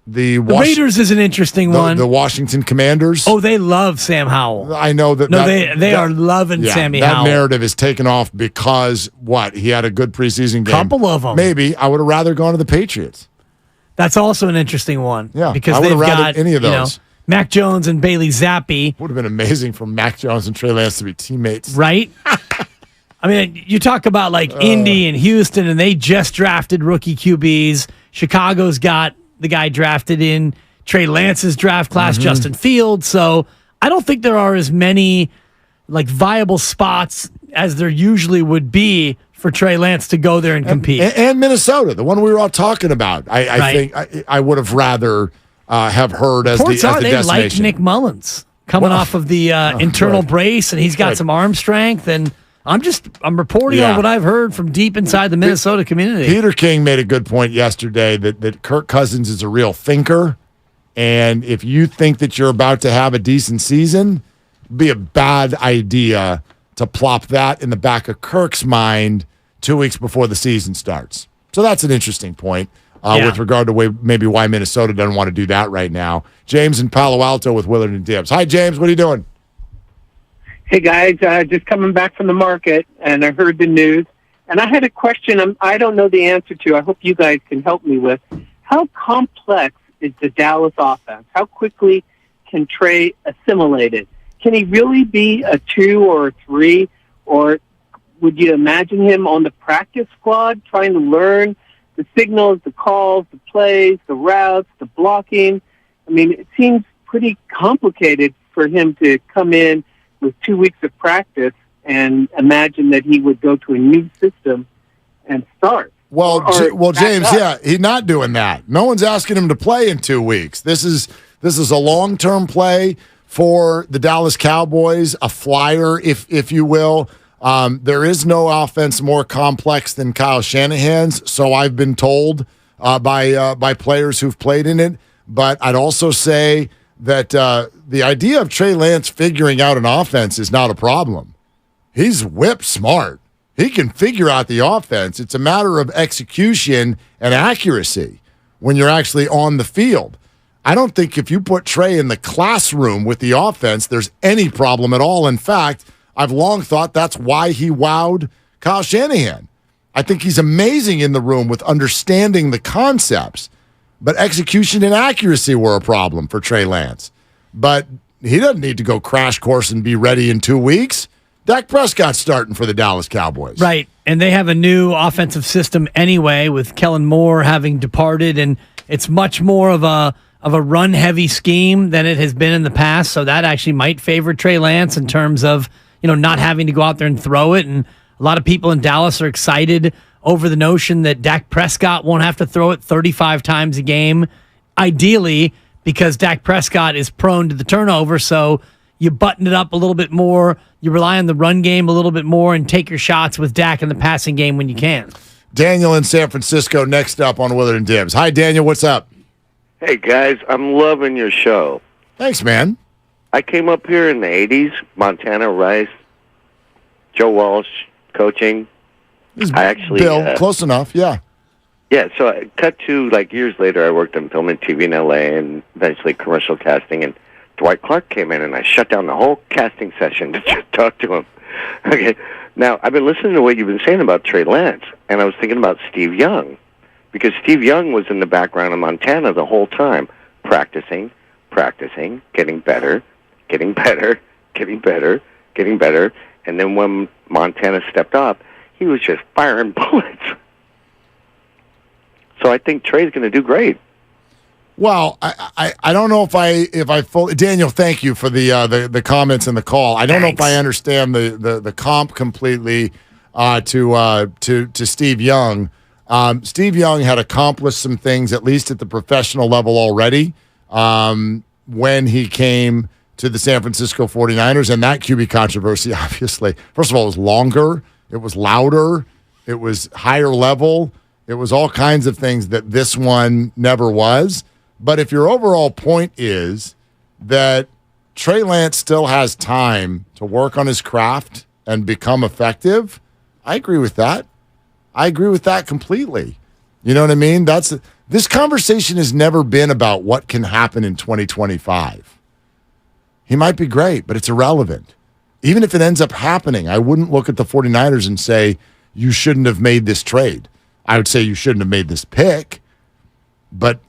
The Raiders is an interesting one. The Washington Commanders. Oh, they love Sam Howell. I know that. No, they are loving Sammy Howell. That narrative is taken off because he had a good preseason game. Couple of them. Maybe I would have rather gone to the Patriots. That's also an interesting one. Yeah, because they've got any of those. Mac Jones and Bailey Zappi. Would have been amazing for Mac Jones and Trey Lance to be teammates. Right? I mean, you talk about Indy and Houston, and they just drafted rookie QBs. Chicago's got the guy drafted in Trey Lance's draft class, Justin Fields. So I don't think there are as many viable spots as there usually would be for Trey Lance to go there and compete. And Minnesota, the one we were all talking about. I think I would have rather have heard as the destination. They like Nick Mullins coming off of the internal brace, and he's got some arm strength. And I'm reporting on what I've heard from deep inside the Minnesota community. Peter King made a good point yesterday that Kirk Cousins is a real thinker, and if you think that you're about to have a decent season, it'd be a bad idea to plop that in the back of Kirk's mind 2 weeks before the season starts. So that's an interesting point. With regard to maybe why Minnesota doesn't want to do that right now. James in Palo Alto with Willard and Dibbs. Hi, James. What are you doing? Hey, guys. Just coming back from the market, and I heard the news. And I had a question I don't know the answer to. I hope you guys can help me with. How complex is the Dallas offense? How quickly can Trey assimilate it? Can he really be a 2 or a 3? Or would you imagine him on the practice squad trying to learn the signals, the calls, the plays, the routes, the blocking? I mean, it seems pretty complicated for him to come in with 2 weeks of practice and imagine that he would go to a new system and start. Well, James, he's not doing that. No one's asking him to play in 2 weeks. This is a long-term play for the Dallas Cowboys, a flyer, if you will. There is no offense more complex than Kyle Shanahan's, so I've been told by players who've played in it. But I'd also say that the idea of Trey Lance figuring out an offense is not a problem. He's whip smart. He can figure out the offense. It's a matter of execution and accuracy when you're actually on the field. I don't think if you put Trey in the classroom with the offense, there's any problem at all. In fact, I've long thought that's why he wowed Kyle Shanahan. I think he's amazing in the room with understanding the concepts, but execution and accuracy were a problem for Trey Lance. But he doesn't need to go crash course and be ready in 2 weeks. Dak Prescott's starting for the Dallas Cowboys. Right, and they have a new offensive system anyway with Kellen Moore having departed, and it's much more of a run-heavy scheme than it has been in the past, so that actually might favor Trey Lance in terms of not having to go out there and throw it. And a lot of people in Dallas are excited over the notion that Dak Prescott won't have to throw it 35 times a game, ideally, because Dak Prescott is prone to the turnover. So you button it up a little bit more, you rely on the run game a little bit more, and take your shots with Dak in the passing game when you can. Daniel in San Francisco next up on Willard and Dibbs. Hi, Daniel. What's up? Hey, guys. I'm loving your show. Thanks, man. I came up here in the 80s, Montana, Rice, Joe Walsh coaching. I actually... Bill, close enough, yeah. Yeah, so I cut to, like, years later, I worked in film and TV in L.A. and eventually commercial casting, and Dwight Clark came in, and I shut down the whole casting session to just talk to him. Okay, now, I've been listening to what you've been saying about Trey Lance, and I was thinking about Steve Young, because Steve Young was in the background of Montana the whole time, practicing, getting better, getting better, and then when Montana stepped up, he was just firing bullets. So I think Trey's going to do great. Well, I don't know if I fully, Daniel, thank you for the comments and the call. I don't know if I understand the comp completely to Steve Young. Steve Young had accomplished some things, at least at the professional level already, when he came to the San Francisco 49ers, and that QB controversy, obviously, first of all, was longer, it was louder, it was higher level, it was all kinds of things that this one never was. But if your overall point is that Trey Lance still has time to work on his craft and become effective, I agree with that. I agree with that completely. You know what I mean? This conversation has never been about what can happen in 2025. He might be great, but it's irrelevant. Even if it ends up happening, I wouldn't look at the 49ers and say, you shouldn't have made this trade. I would say you shouldn't have made this pick, but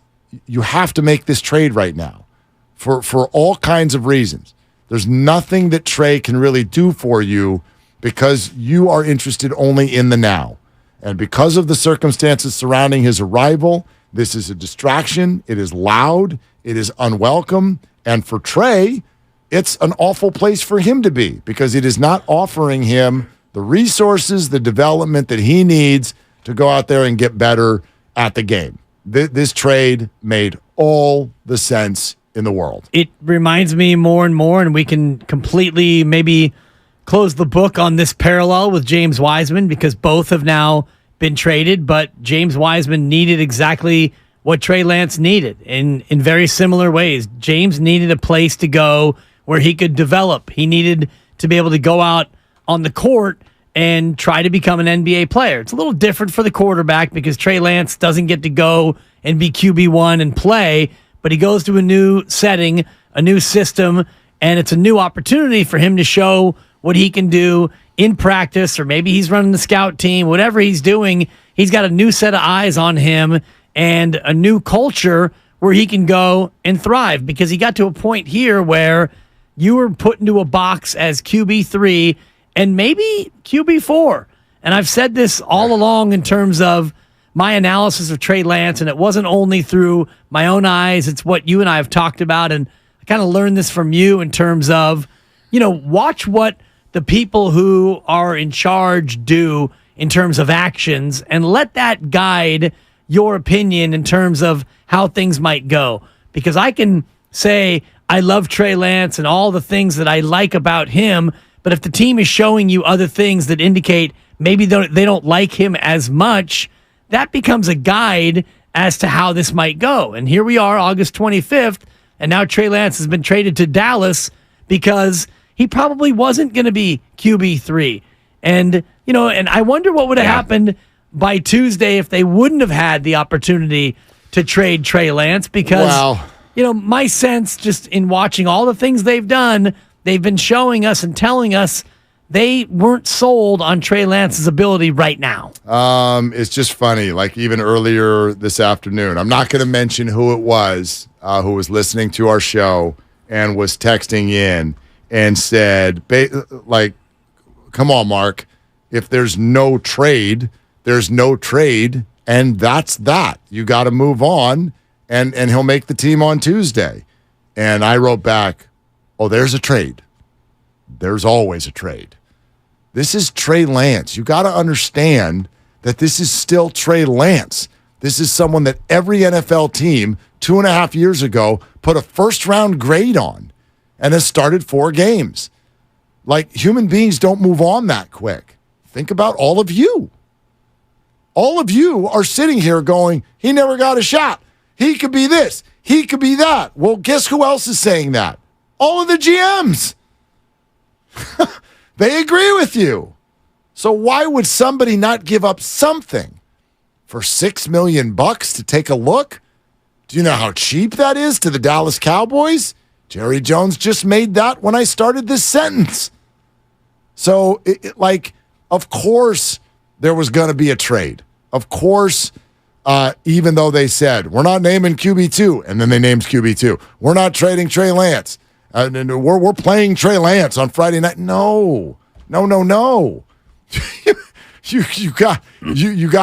you have to make this trade right now for all kinds of reasons. There's nothing that Trey can really do for you because you are interested only in the now. And because of the circumstances surrounding his arrival, this is a distraction. It is loud. It is unwelcome. And for Trey, it's an awful place for him to be because it is not offering him the resources, the development that he needs to go out there and get better at the game. This trade made all the sense in the world. It reminds me more and more, and we can completely maybe close the book on this parallel with James Wiseman because both have now been traded, but James Wiseman needed exactly what Trey Lance needed in very similar ways. James needed a place to go where he could develop. He needed to be able to go out on the court and try to become an NBA player. It's a little different for the quarterback because Trey Lance doesn't get to go and be QB1 and play, but he goes to a new setting, a new system, and it's a new opportunity for him to show what he can do in practice, or maybe he's running the scout team, whatever he's doing, he's got a new set of eyes on him and a new culture where he can go and thrive because he got to a point here where you were put into a box as QB3 and maybe QB4. And I've said this all along in terms of my analysis of Trey Lance, and it wasn't only through my own eyes. It's what you and I have talked about, and I kind of learned this from you in terms of, watch what the people who are in charge do in terms of actions and let that guide your opinion in terms of how things might go. Because I can say I love Trey Lance and all the things that I like about him, but if the team is showing you other things that indicate maybe they don't like him as much, that becomes a guide as to how this might go. And here we are, August 25th, and now Trey Lance has been traded to Dallas because he probably wasn't going to be QB3. And, and I wonder what would have happened by Tuesday if they wouldn't have had the opportunity to trade Trey Lance because, my sense just in watching all the things they've done, they've been showing us and telling us they weren't sold on Trey Lance's ability right now. It's just funny, like even earlier this afternoon, I'm not going to mention who it was who was listening to our show and was texting in and said, come on, Mark, if there's no trade, there's no trade, and that's that. You got to move on, and he'll make the team on Tuesday. And I wrote back, oh, there's a trade. There's always a trade. This is Trey Lance. You got to understand that this is still Trey Lance. This is someone that every NFL team 2.5 years ago put a first-round grade on and has started 4 games. Like, human beings don't move on that quick. Think about all of you. All of you are sitting here going, he never got a shot. He could be this. He could be that. Well, guess who else is saying that? All of the GMs. They agree with you. So why would somebody not give up something for $6 million to take a look? Do you know how cheap that is to the Dallas Cowboys? Jerry Jones just made that when I started this sentence. So, of course, there was going to be a trade. Of course, even though they said, we're not naming QB2, and then they named QB2. We're not trading Trey Lance. We're playing Trey Lance on Friday night. No. You got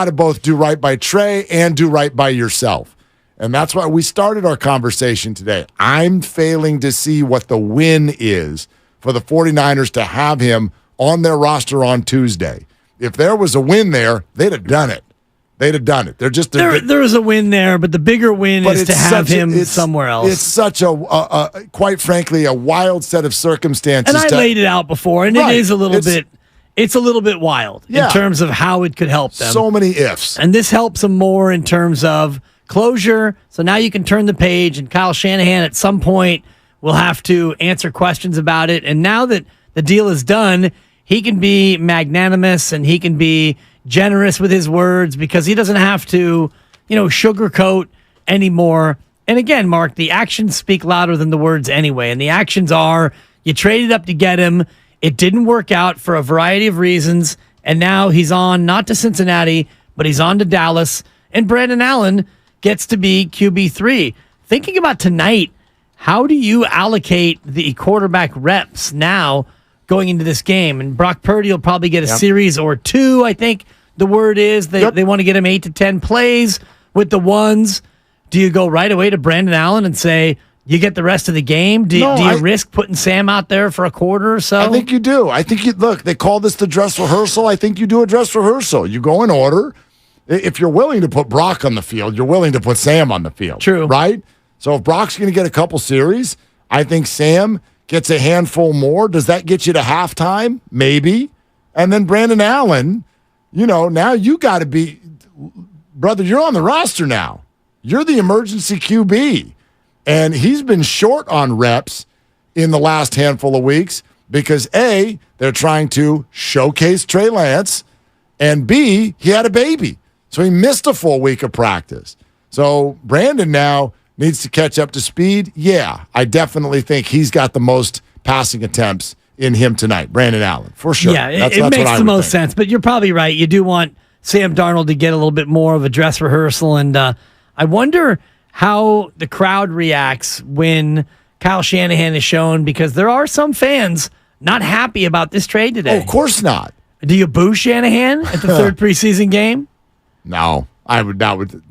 to both do right by Trey and do right by yourself. And that's why we started our conversation today. I'm failing to see what the win is for the 49ers to have him on their roster on Tuesday. If there was a win there, they'd have done it. There is a win there, but the bigger win is to have him somewhere else. It's such a quite frankly, a wild set of circumstances. And I laid it out before, and it is a little bit. It's a little bit wild in terms of how it could help them. So many ifs. And this helps them more in terms of closure. So now you can turn the page, and Kyle Shanahan at some point will have to answer questions about it. And now that the deal is done, he can be magnanimous and he can be generous with his words because he doesn't have to, sugarcoat anymore. And again, Mark, the actions speak louder than the words anyway. And the actions are you traded up to get him. It didn't work out for a variety of reasons. And now he's on not to Cincinnati, but he's on to Dallas. And Brandon Allen gets to be QB3. Thinking about tonight, how do you allocate the quarterback reps now going into this game? And Brock Purdy will probably get a series or two, I think the word is. They want to get him 8 to 10 plays with the ones. Do you go right away to Brandon Allen and say, you get the rest of the game? Do you risk putting Sam out there for a quarter or so? I think you do. Look, they call this the dress rehearsal. I think you do a dress rehearsal. You go in order. If you're willing to put Brock on the field, you're willing to put Sam on the field. True. Right? So if Brock's going to get a couple series, I think Sam gets a handful more. Does that get you to halftime? Maybe. And then Brandon Allen, now you got to be, brother, you're on the roster now. You're the emergency QB. And he's been short on reps in the last handful of weeks because A, they're trying to showcase Trey Lance, and B, he had a baby. So he missed a full week of practice. So Brandon now needs to catch up to speed. Yeah, I definitely think he's got the most passing attempts in him tonight, Brandon Allen, for sure. Yeah, it makes the most sense. But you're probably right. You do want Sam Darnold to get a little bit more of a dress rehearsal. And I wonder how the crowd reacts when Kyle Shanahan is shown, because there are some fans not happy about this trade today. Oh, of course not. Do you boo Shanahan at the third preseason game? No, I would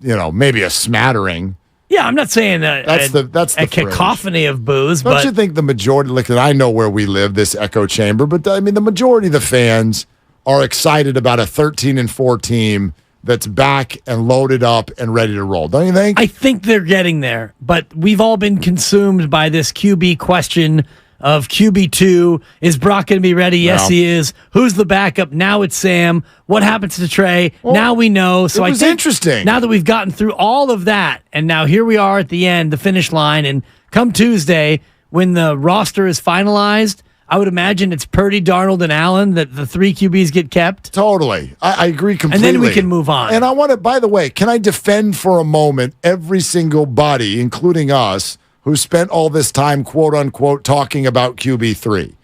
maybe a smattering. Yeah, I'm not saying that's the cacophony of boos. Don't you think the majority? Look, I know where we live, this echo chamber, but the majority of the fans are excited about a 13-4 team that's back and loaded up and ready to roll. Don't you think? I think they're getting there, but we've all been consumed by this QB question of QB2. Is Brock going to be ready? Yes, he is. Who's the backup? Now it's Sam. What happens to Trey? Well, now we know. So it was interesting. Now that we've gotten through all of that, and now here we are at the end, the finish line, and come Tuesday, when the roster is finalized, I would imagine it's Purdy, Darnold, and Allen that the three QBs get kept. Totally. I agree completely. And then we can move on. And I want to, by the way, can I defend for a moment every single buddy, including us, who spent all this time, quote unquote, talking about QB3.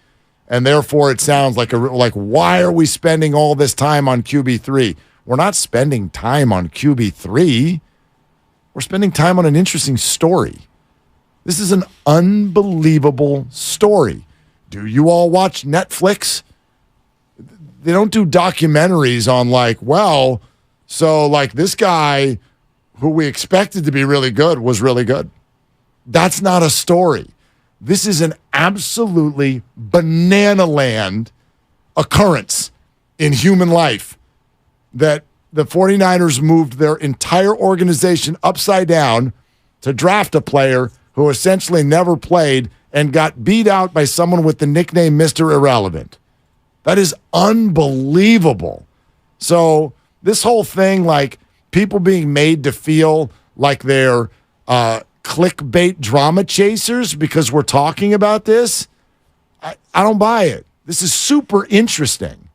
And therefore it sounds like why are we spending all this time on QB3? We're not spending time on QB3. We're spending time on an interesting story. This is an unbelievable story. Do you all watch Netflix? They don't do documentaries on this guy who we expected to be really good was really good. That's not a story. This is an absolutely banana land occurrence in human life that the 49ers moved their entire organization upside down to draft a player who essentially never played and got beat out by someone with the nickname Mr. Irrelevant. That is unbelievable. So this whole thing, people being made to feel like they're clickbait drama chasers because we're talking about this, I don't buy it. This is super interesting.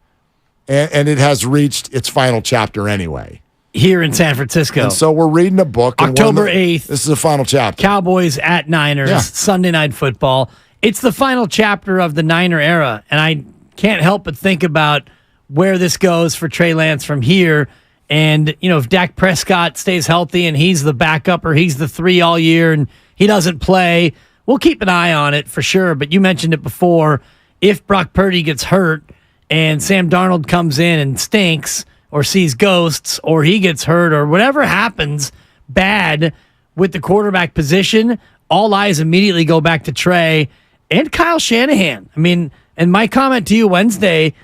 And it has reached its final chapter anyway. Here in San Francisco. And so we're reading a book. October 8th. This is the final chapter. Cowboys at Niners, Sunday Night Football. It's the final chapter of the Niner era, and I can't help but think about where this goes for Trey Lance from here. And, if Dak Prescott stays healthy and he's the backup or he's the 3 all year and he doesn't play, we'll keep an eye on it for sure. But you mentioned it before. If Brock Purdy gets hurt and Sam Darnold comes in and stinks or sees ghosts or he gets hurt or whatever happens bad with the quarterback position, all eyes immediately go back to Trey and Kyle Shanahan. I mean, and my comment to you Wednesday,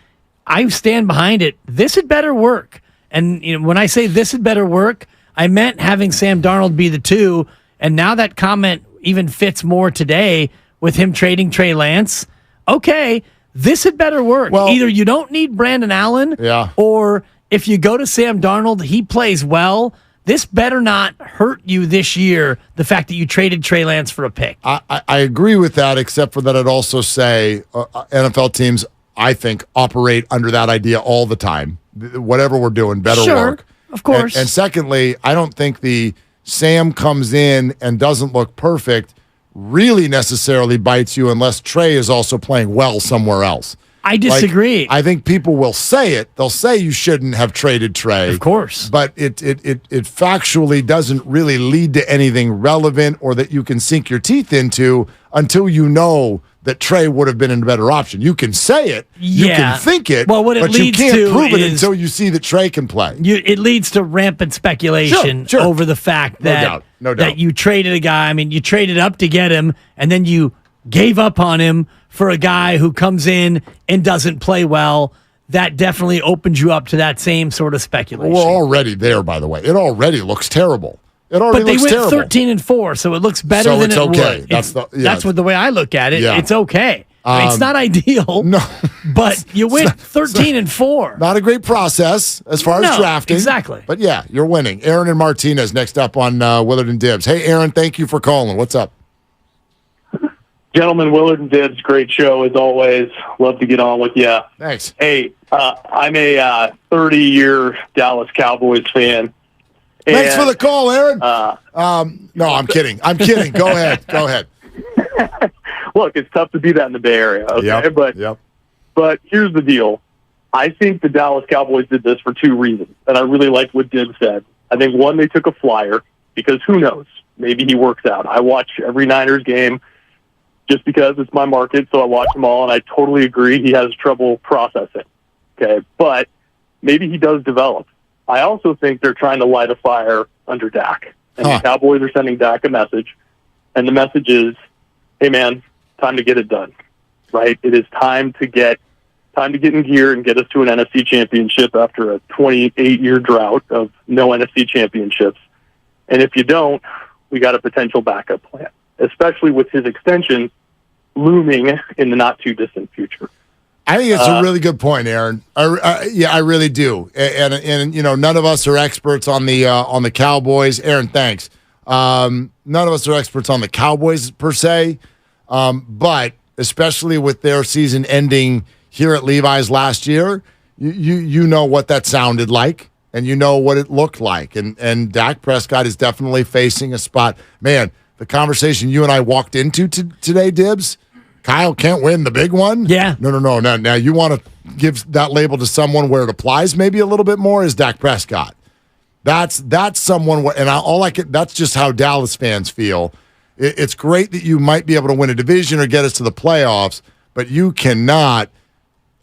I stand behind it. This had better work. And when I say this had better work, I meant having Sam Darnold be the 2. And now that comment even fits more today with him trading Trey Lance. Okay, this had better work. Well, either you don't need Brandon Allen, or if you go to Sam Darnold, he plays well. This better not hurt you this year, the fact that you traded Trey Lance for a pick. I agree with that, except for that I'd also say NFL teams, I think, operate under that idea all the time. Whatever we're doing, better work. Of course. And secondly, I don't think the Sam comes in and doesn't look perfect really necessarily bites you unless Trey is also playing well somewhere else. I disagree. I think people will say it. They'll say you shouldn't have traded Trey. Of course. But it factually doesn't really lead to anything relevant or that you can sink your teeth into until you know that Trey would have been a better option. You can say it, you can think it, well, what it but you leads can't to prove it is until you see that Trey can play. It leads to rampant speculation Sure. over the fact that, No doubt. that you traded a guy. I mean, you traded up to get him, and then you gave up on him for a guy who comes in and doesn't play well. That definitely opens you up to that same sort of speculation. We're already there, by the way. It already looks terrible. It already but they looks went terrible. 13-4, so it looks better So than it's it okay. would. That's what the way I look at it. Yeah. It's okay. I mean, it's not ideal. No, but you went 13-4. Not a great process as far as drafting. Exactly. But yeah, you're winning. Aaron and Martinez next up on Willard and Dibbs. Hey, Aaron, thank you for calling. What's up? Gentlemen, Willard and Dibbs, great show as always. Love to get on with you. Thanks. Hey, I'm a 30-year Dallas Cowboys fan. Thanks for the call, Aaron. No, I'm kidding. Go ahead. Look, it's tough to do that in the Bay Area. Okay? But here's the deal. I think the Dallas Cowboys did this for 2 reasons, and I really like what Dibbs said. I think, one, they took a flyer because who knows? Maybe he works out. I watch every Niners game just because it's my market, so I watch them all, and I totally agree he has trouble processing. Okay, but maybe he does develop. I also think they're trying to light a fire under Dak, and the Cowboys are sending Dak a message, and the message is, hey, man, time to get it done, right? It is time to get in gear and get us to an NFC championship after a 28-year drought of no NFC championships. And if you don't, we got a potential backup plan, especially with his extension looming in the not-too-distant future. I think it's a really good point, Aaron. I really do. And none of us are experts on the Cowboys. Aaron, thanks. None of us are experts on the Cowboys per se, but especially with their season ending here at Levi's last year, you know what that sounded like, and you know what it looked like. And Dak Prescott is definitely facing a spot. Man, the conversation you and I walked into today, Dibbs, Kyle can't win the big one? Yeah. No. Now you want to give that label to someone where it applies maybe a little bit more is Dak Prescott. That's someone, and that's just how Dallas fans feel. It's great that you might be able to win a division or get us to the playoffs, but you cannot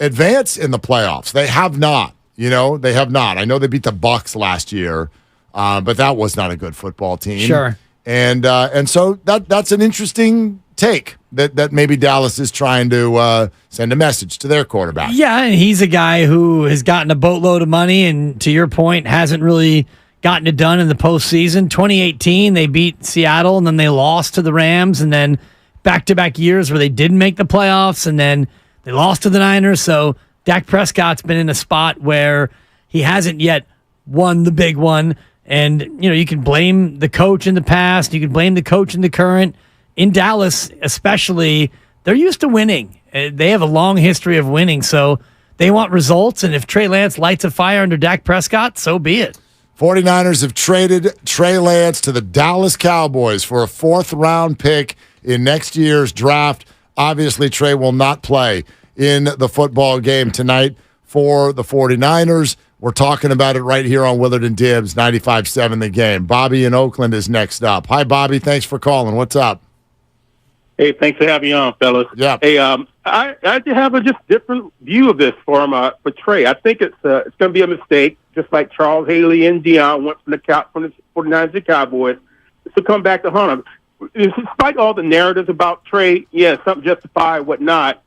advance in the playoffs. They have not. They have not. I know they beat the Bucs last year, but that was not a good football team. Sure. And so that's an interesting take that maybe Dallas is trying to send a message to their quarterback. Yeah, and he's a guy who has gotten a boatload of money and, to your point, hasn't really gotten it done in the postseason. 2018, they beat Seattle, and then they lost to the Rams, and then back-to-back years where they didn't make the playoffs, and then they lost to the Niners. So Dak Prescott's been in a spot where he hasn't yet won the big one. And, you can blame the coach in the past. You can blame the coach in the current. In Dallas, especially, they're used to winning. They have a long history of winning, so they want results. And if Trey Lance lights a fire under Dak Prescott, so be it. 49ers have traded Trey Lance to the Dallas Cowboys for a 4th-round pick in next year's draft. Obviously, Trey will not play in the football game tonight for the 49ers. We're talking about it right here on Willard and Dibbs, 95.7 The Game. Bobby in Oakland is next up. Hi, Bobby. Thanks for calling. What's up? Hey, thanks for having me on, fellas. Yeah. Hey, I have a just different view of this for Trey. I think it's going to be a mistake, just like Charles Haley and Dion went from the 49ers to the Cowboys to come back to hunt him. Despite all the narratives about Trey, something justified, whatnot,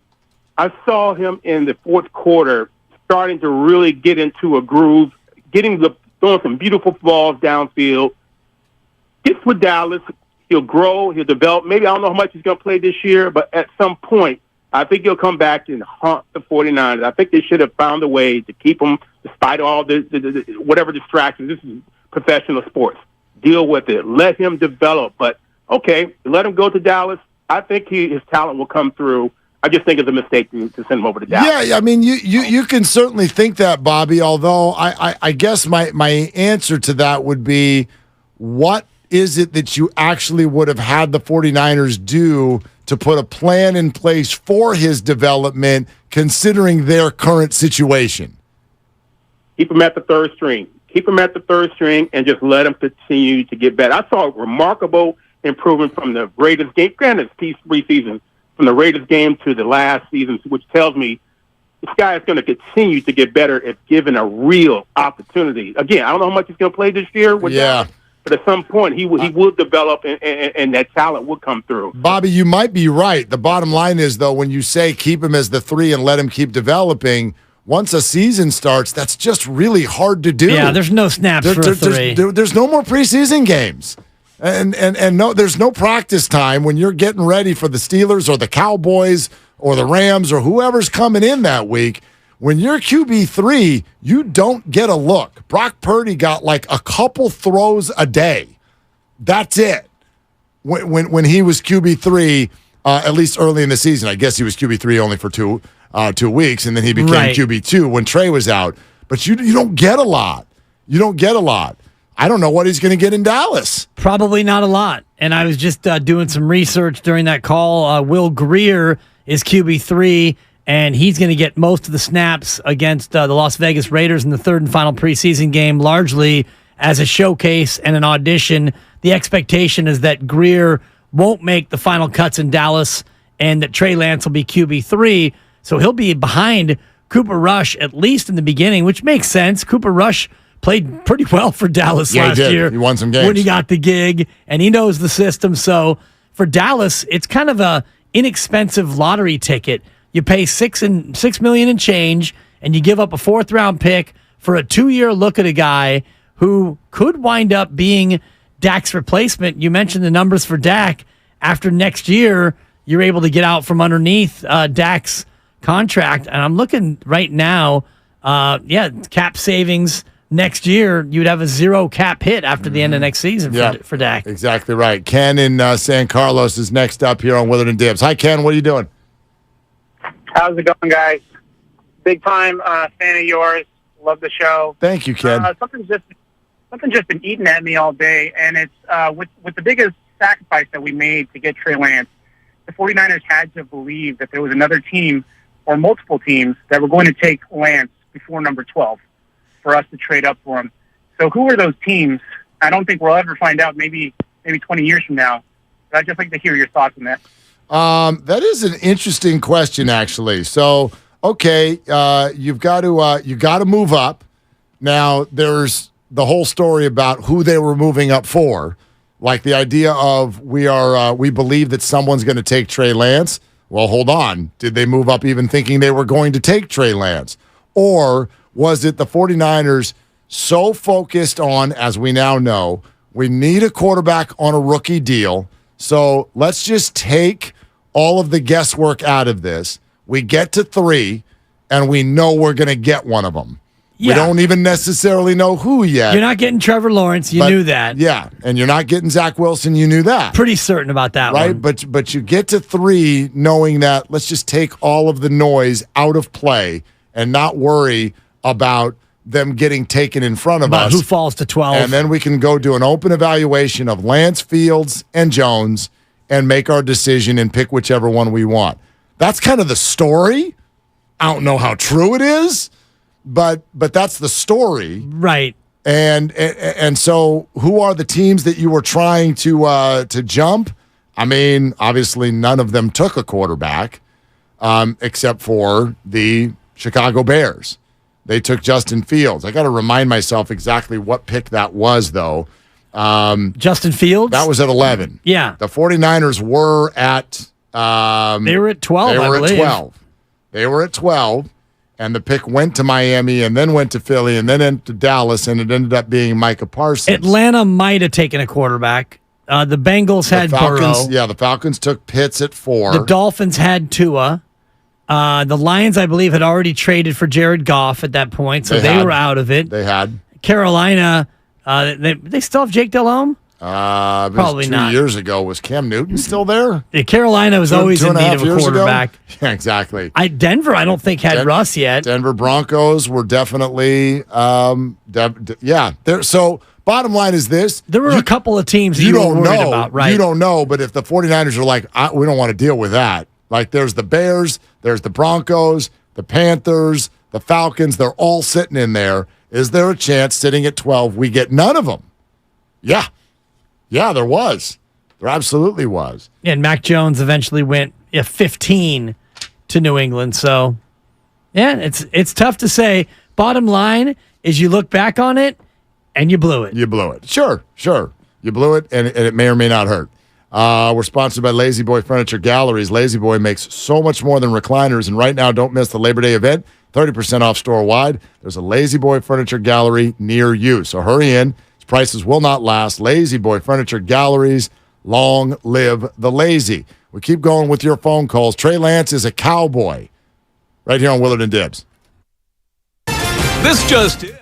I saw him in the fourth quarter starting to really get into a groove, throwing some beautiful balls downfield. Gets with Dallas. He'll grow. He'll develop. Maybe I don't know how much he's going to play this year, but at some point, I think he'll come back and haunt the 49ers. I think they should have found a way to keep him, despite all the whatever distractions. This is professional sports. Deal with it. Let him develop. But, okay, let him go to Dallas. I think his talent will come through. I just think it's a mistake to send him over to Dallas. Yeah, I mean, you can certainly think that, Bobby, although I guess my answer to that would be, what is it that you actually would have had the 49ers do to put a plan in place for his development, considering their current situation? Keep him at the third string. Keep him at the third string and just let him continue to get better. I saw a remarkable improvement from the Raiders game. Granted, it's preseason, from the Raiders game to the last season, which tells me this guy is going to continue to get better if given a real opportunity. Again, I don't know how much he's going to play this year with Dallas, but at some point he will develop and that talent will come through. Bobby, you might be right. The bottom line is, though, when you say keep him as the 3 and let him keep developing, once a season starts, that's just really hard to do. Yeah, there's no snaps for a 3. There's no more preseason games. And no, there's no practice time when you're getting ready for the Steelers or the Cowboys or the Rams or whoever's coming in that week. When you're QB3, you don't get a look. Brock Purdy got like a couple throws a day. That's it. When he was QB3, at least early in the season. I guess he was QB3 only for 2 weeks, and then he became QB2 when Trey was out. But you don't get a lot. You don't get a lot. I don't know what he's going to get in Dallas. Probably not a lot. And I was just doing some research during that call. Will Greer is QB3, and he's going to get most of the snaps against the Las Vegas Raiders in the 3rd and final preseason game, largely as a showcase and an audition. The expectation is that Greer won't make the final cuts in Dallas and that Trey Lance will be QB3, so he'll be behind Cooper Rush, at least in the beginning, which makes sense. Cooper Rush played pretty well for Dallas last year. He won some games when he got the gig, and he knows the system. So for Dallas, it's kind of a inexpensive lottery ticket. You pay $6 million and change, and you give up a 4th-round pick for a 2-year look at a guy who could wind up being Dak's replacement. You mentioned the numbers for Dak. After next year, you're able to get out from underneath Dak's contract. And I'm looking right now, cap savings. Next year, you'd have a 0 cap hit after the end of next season for Dak. Exactly right. Ken in San Carlos is next up here on Willard and Dibbs. Hi, Ken. What are you doing? How's it going, guys? Big time fan of yours. Love the show. Thank you, Ken. Something's just been eating at me all day, and it's with the biggest sacrifice that we made to get Trey Lance. The 49ers had to believe that there was another team or multiple teams that were going to take Lance before number 12. For us to trade up for him. So who are those teams? I don't think we'll ever find out, maybe 20 years from now. But I'd just like to hear your thoughts on that. That is an interesting question, actually. So, okay, you've got to move up. Now, there's the whole story about who they were moving up for. Like the idea of we believe that someone's going to take Trey Lance. Well, hold on. Did they move up even thinking they were going to take Trey Lance? Or was it the 49ers so focused on, as we now know, we need a quarterback on a rookie deal, so let's just take all of the guesswork out of this. We get to 3, and we know we're going to get one of them. We don't even necessarily know who yet. You're not getting Trevor Lawrence. You knew that. Yeah, and you're not getting Zach Wilson. You knew that. Pretty certain about that right? one. But you get to 3 knowing that let's just take all of the noise out of play and not worry about them getting taken in front of us. Who falls to 12. And then we can go do an open evaluation of Lance, Fields, and Jones and make our decision and pick whichever one we want. That's kind of the story. I don't know how true it is, but that's the story. Right. And so who are the teams that you were trying to jump? I mean, obviously none of them took a quarterback except for the Chicago Bears. They took Justin Fields. I got to remind myself exactly what pick that was, though. Justin Fields? That was at 11. Yeah. The 49ers were at... they were at 12, They were I believe. at 12. They were at 12, and the pick went to Miami and then went to Philly and then into Dallas, and it ended up being Micah Parsons. Atlanta might have taken a quarterback. The Bengals had Falcons, Burrow. Yeah, the Falcons took Pitts at 4. The Dolphins had Tua. The Lions, I believe, had already traded for Jared Goff at that point, so they were out of it. They had. Carolina, they still have Jake Delhomme? Probably 2 years ago. Was Cam Newton still there? Yeah, Carolina was always in need of a quarterback. Yeah, exactly. Denver, I don't think had Russ yet. Denver Broncos were definitely, So bottom line is this. There were a couple of teams that you were worried about, right? You don't know, but if the 49ers are like, we don't want to deal with that. Like there's the Bears, there's the Broncos, the Panthers, the Falcons. They're all sitting in there. Is there a chance sitting at 12 we get none of them? Yeah. Yeah, there was. There absolutely was. And Mac Jones eventually went 15 to New England. So, yeah, it's tough to say. Bottom line is you look back on it and you blew it. You blew it. Sure. You blew it, and it may or may not hurt. We're sponsored by Lazy Boy Furniture Galleries. Lazy Boy makes so much more than recliners, and right now, don't miss the Labor Day event. 30% off store-wide. There's a Lazy Boy Furniture Gallery near you, so hurry in. Its prices will not last. Lazy Boy Furniture Galleries, long live the lazy. We keep going with your phone calls. Trey Lance is a cowboy right here on Willard and Dibbs. This just in.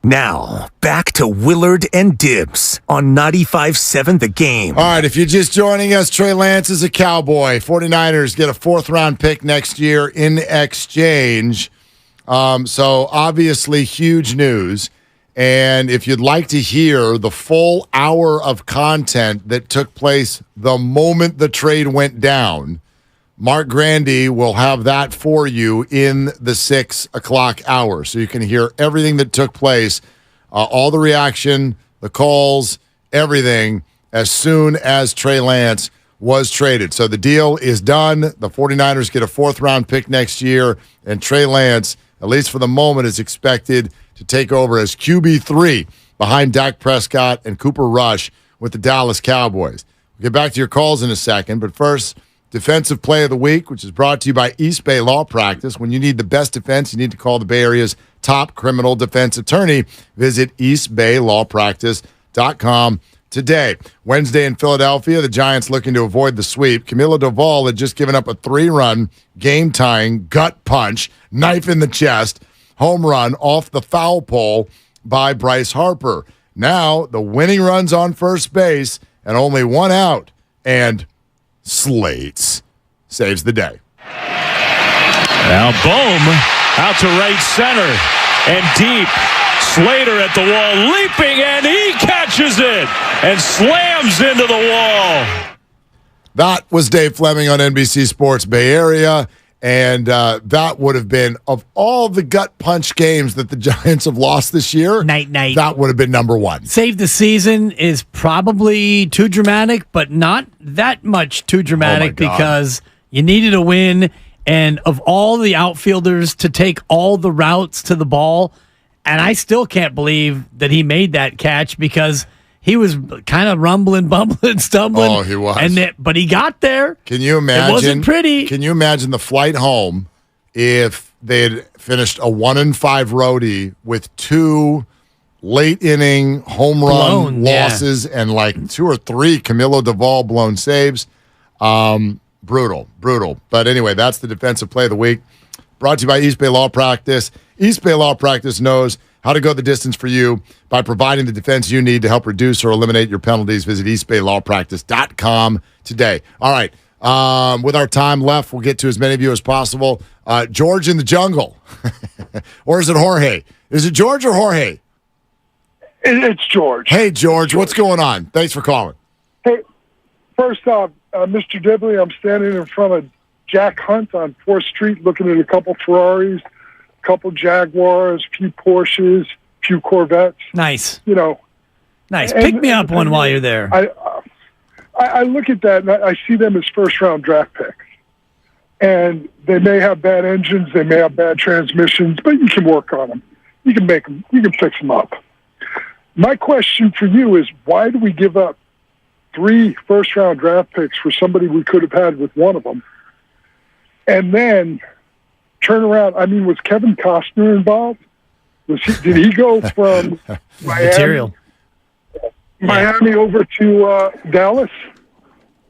Now, back to Willard and Dibs on 95.7 The Game. All right, if you're just joining us, Trey Lance is a Cowboy. 49ers get a 4th-round pick next year in exchange. So, obviously, huge news. And if you'd like to hear the full hour of content that took place the moment the trade went down, Mark Grandy will have that for you in the 6 o'clock hour. So you can hear everything that took place, all the reaction, the calls, everything, as soon as Trey Lance was traded. So the deal is done. The 49ers get a 4th-round pick next year, and Trey Lance, at least for the moment, is expected to take over as QB3 behind Dak Prescott and Cooper Rush with the Dallas Cowboys. We'll get back to your calls in a second, but first, Defensive Play of the Week, which is brought to you by East Bay Law Practice. When you need the best defense, you need to call the Bay Area's top criminal defense attorney. Visit eastbaylawpractice.com today. Wednesday in Philadelphia, the Giants looking to avoid the sweep. Camilo Doval had just given up a 3-run, game-tying, gut punch, knife in the chest, home run off the foul pole by Bryce Harper. Now, the winning run's on first base and only one out, and Slates saves the day. Now Bohm out to right center and deep. Slater at the wall, leaping, and he catches it and slams into the wall. That was Dave Fleming on NBC Sports Bay Area, and that would have been, of all the gut punch games that the Giants have lost this year, night. That would have been number one. Save the season is probably too dramatic, but not that much too dramatic because you needed a win, and of all the outfielders to take all the routes to the ball, and I still can't believe that he made that catch because he was kind of rumbling, bumbling, stumbling. Oh, he was. But he got there. Can you imagine? It wasn't pretty. Can you imagine the flight home if they had finished a 1-5 roadie with 2 late inning home run losses and like 2 or 3 Camilo Doval blown saves? Brutal. But anyway, that's the Defensive Play of the Week. Brought to you by East Bay Law Practice. East Bay Law Practice knows how to go the distance for you by providing the defense you need to help reduce or eliminate your penalties. Visit eastbaylawpractice.com today. All right. With our time left, we'll get to as many of you as possible. George in the jungle. Or is it Jorge? Is it George or Jorge? It's George. Hey, George. What's going on? Thanks for calling. Hey, first off, Mr. Dibley, I'm standing in front of Jack Hunt on 4th Street looking at a couple Ferraris, a couple Jaguars, a few Porsches, a few Corvettes. Nice. You know. Nice. Pick me up one while you're there. I look at that and I see them as 1st-round draft picks. And they may have bad engines, they may have bad transmissions, but you can work on them. You can make them, you can fix them up. My question for you is, why do we give up 3 first-round draft picks for somebody we could have had with one of them? And then turn around. I mean, was Kevin Costner involved? Did he go from Miami over to Dallas?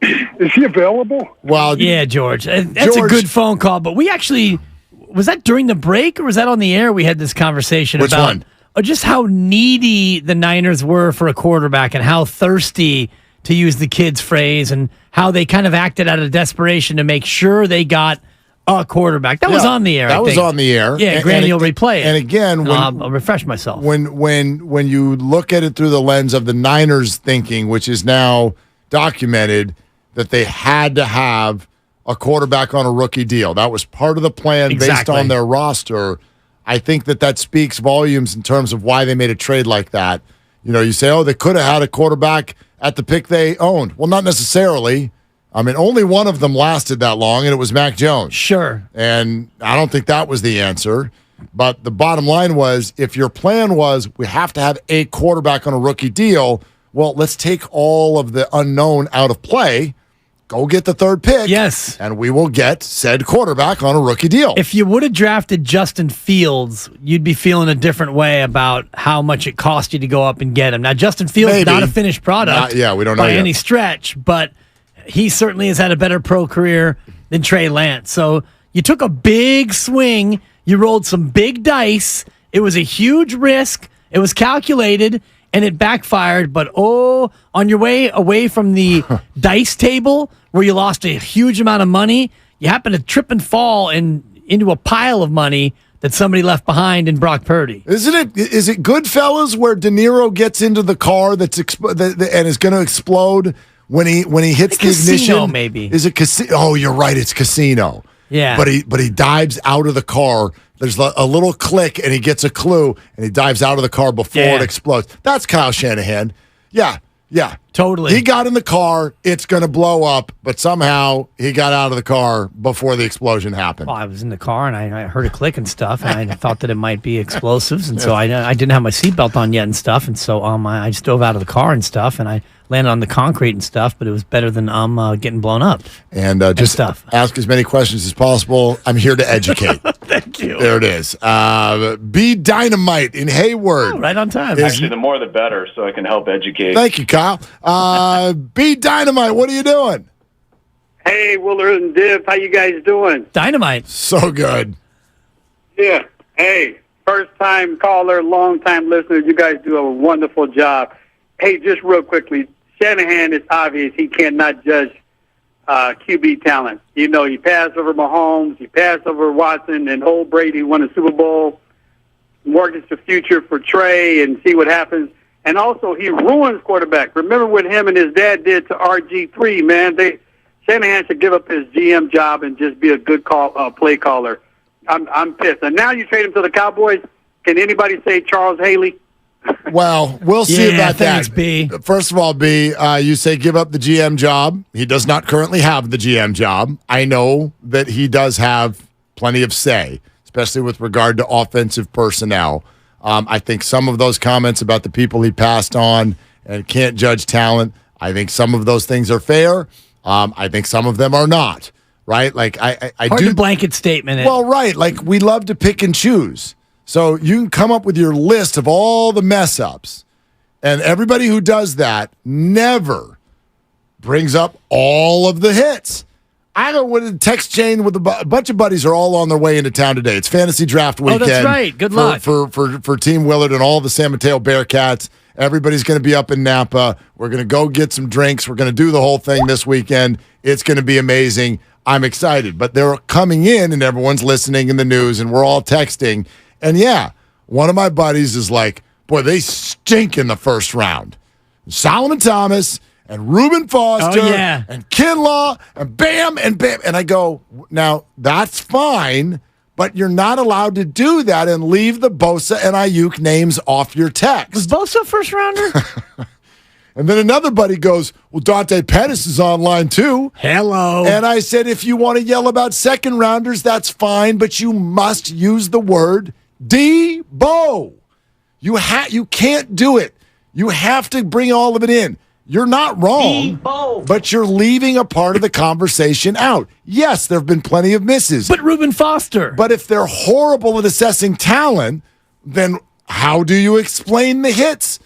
Is he available? Well, yeah, George. That's a good phone call. But we actually, was that during the break or was that on the air? We had this conversation about just how needy the Niners were for a quarterback and how thirsty, to use the kids' phrase, and how they kind of acted out of desperation to make sure they got a quarterback. That was on the air. That was on the air. Yeah, Granny will replay it. And again, I'll refresh myself. When you look at it through the lens of the Niners thinking, which is now documented, that they had to have a quarterback on a rookie deal. That was part of the plan based on their roster. I think that speaks volumes in terms of why they made a trade like that. You know, you say, oh, they could have had a quarterback at the pick they owned. Well, not necessarily. I mean, only one of them lasted that long, and it was Mac Jones. Sure. And I don't think that was the answer. But the bottom line was, if your plan was we have to have a quarterback on a rookie deal, well, let's take all of the unknown out of play, go get the 3rd pick. Yes. And we will get said quarterback on a rookie deal. If you would have drafted Justin Fields, you'd be feeling a different way about how much it cost you to go up and get him. Now, Justin Fields is not a finished product. We don't know by yet. any stretch, but he certainly has had a better pro career than Trey Lance. So you took a big swing. You rolled some big dice. It was a huge risk, It was calculated and it backfired, but on your way away from the dice table where you lost a huge amount of money, you happen to trip and fall into a pile of money that somebody left behind in Brock Purdy. Is it Goodfellas where De Niro gets into the car and is going to explode when he hits the ignition? Casino, maybe. Is it Casino? Oh, you're right. It's Casino. Yeah. But he dives out of the car. There's a little click, and he gets a clue, and he dives out of the car before it explodes. That's Kyle Shanahan. Yeah. Totally. He got in the car. It's going to blow up, but somehow he got out of the car before the explosion happened. Well, I was in the car, and I heard a click and stuff, and I thought that it might be explosives, and so I didn't have my seatbelt on yet and stuff, and so I just dove out of the car and stuff, and I landed on the concrete and stuff, but it was better than getting blown up. And just ask as many questions as possible. I'm here to educate. Thank you. There it is. Be Dynamite in Hayward. Oh, right on time. Actually, the more the better, so I can help educate. Thank you, Kyle. Be Dynamite. What are you doing? Hey, Willard and Div, how you guys doing? Dynamite. So good. Yeah. Hey, first-time caller, long-time listener. You guys do a wonderful job. Hey, just real quickly, Shanahan, it's obvious he cannot judge QB talent. You know, he passed over Mahomes, he passed over Watson, and old Brady won a Super Bowl. Mortgage the future for Trey and see what happens. And also, he ruins quarterback. Remember what him and his dad did to RG3, man. Shanahan should give up his GM job and just be a good play caller. I'm pissed. And now you trade him to the Cowboys. Can anybody say Charles Haley? Well, we'll see about thanks, that. B. First of all, B, you say give up the GM job. He does not currently have the GM job. I know that he does have plenty of say, especially with regard to offensive personnel. I think some of those comments about the people he passed on and can't judge talent, I think some of those things are fair. I think some of them are not, right? Like I Hard do to blanket statement. Well, right. Like we love to pick and choose. So you can come up with your list of all the mess ups, and everybody who does that never brings up all of the hits. I go with a text chain with a bunch of buddies are all on their way into town today. It's fantasy draft weekend. Oh, that's right. Good luck for Team Willard and all the San Mateo Bearcats. Everybody's going to be up in Napa. We're going to go get some drinks. We're going to do the whole thing this weekend. It's going to be amazing. I'm excited. But they're coming in, and everyone's listening in the news, and we're all texting. And yeah, one of my buddies is like, boy, they stink in the first round. Solomon Thomas and Reuben Foster and Kinlaw and bam. And I go, now that's fine, but you're not allowed to do that and leave the Bosa and Ayuk names off your text. Was Bosa a first rounder? And then another buddy goes, well, Dante Pettis is online too. Hello. And I said, if you want to yell about second rounders, that's fine, but you must use the word Debo. You can't do it. You have to bring all of it in. You're not wrong, but you're leaving a part of the conversation out. Yes, there have been plenty of misses. But Reuben Foster. But if they're horrible at assessing talent, then how do you explain the hits?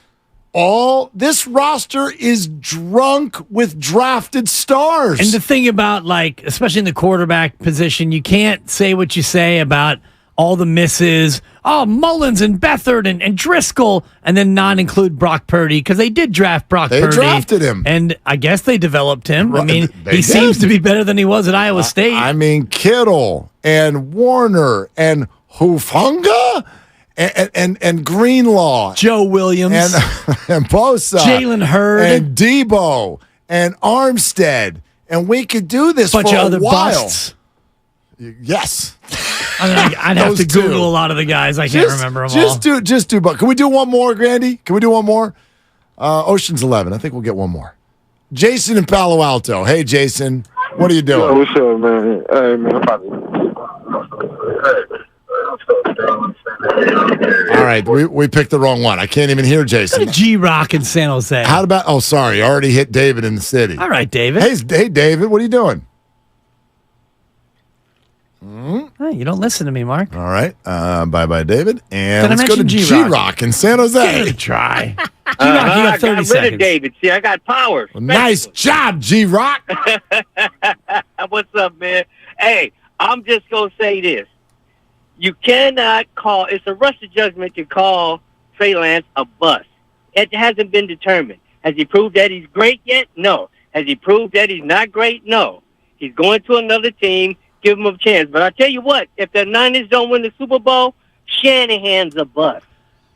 This roster is drunk with drafted stars. And the thing about, like, especially in the quarterback position, you can't say what you say about all the misses. Oh, Mullins and Beathard and Driscoll, and then not include Brock Purdy because they did draft Brock Purdy. They drafted him. And I guess they developed him. I mean, he seems to be better than he was at Iowa State. I mean, Kittle and Warner and Hufanga and Greenlaw. Joe Williams. And Bosa. Jalen Hurd. And Debo. And Armstead. And we could do this bunch for of a other while. Busts. Yes. I'd have to Google a lot of the guys. I can't remember them all. Just do. But can we do one more, Grandy? Can we do one more? Ocean's 11. I think we'll get one more. Jason in Palo Alto. Hey, Jason. What are you doing? Yo, what's up, man? Hey, man. All right. We picked the wrong one. I can't even hear Jason. G-Rock in San Jose. How about... Oh, sorry. I already hit David in the city. All right, David. Hey, David. What are you doing? Hey, you don't listen to me, Mark. All right. Bye-bye, David. And Did I let's go to mention G-Rock in San Jose. Give it a try. G-Rock, you I got 30 got rid seconds. of David. See, I got powers. Well, nice job, G-Rock. What's up, man? Hey, I'm just going to say this. You cannot call, it's a rush of judgment to call Trey Lance a bust. It hasn't been determined. Has he proved that he's great yet? No. Has he proved that he's not great? No. He's going to another team. Give him a chance. But I tell you what, if the Niners don't win the Super Bowl, Shanahan's a bust.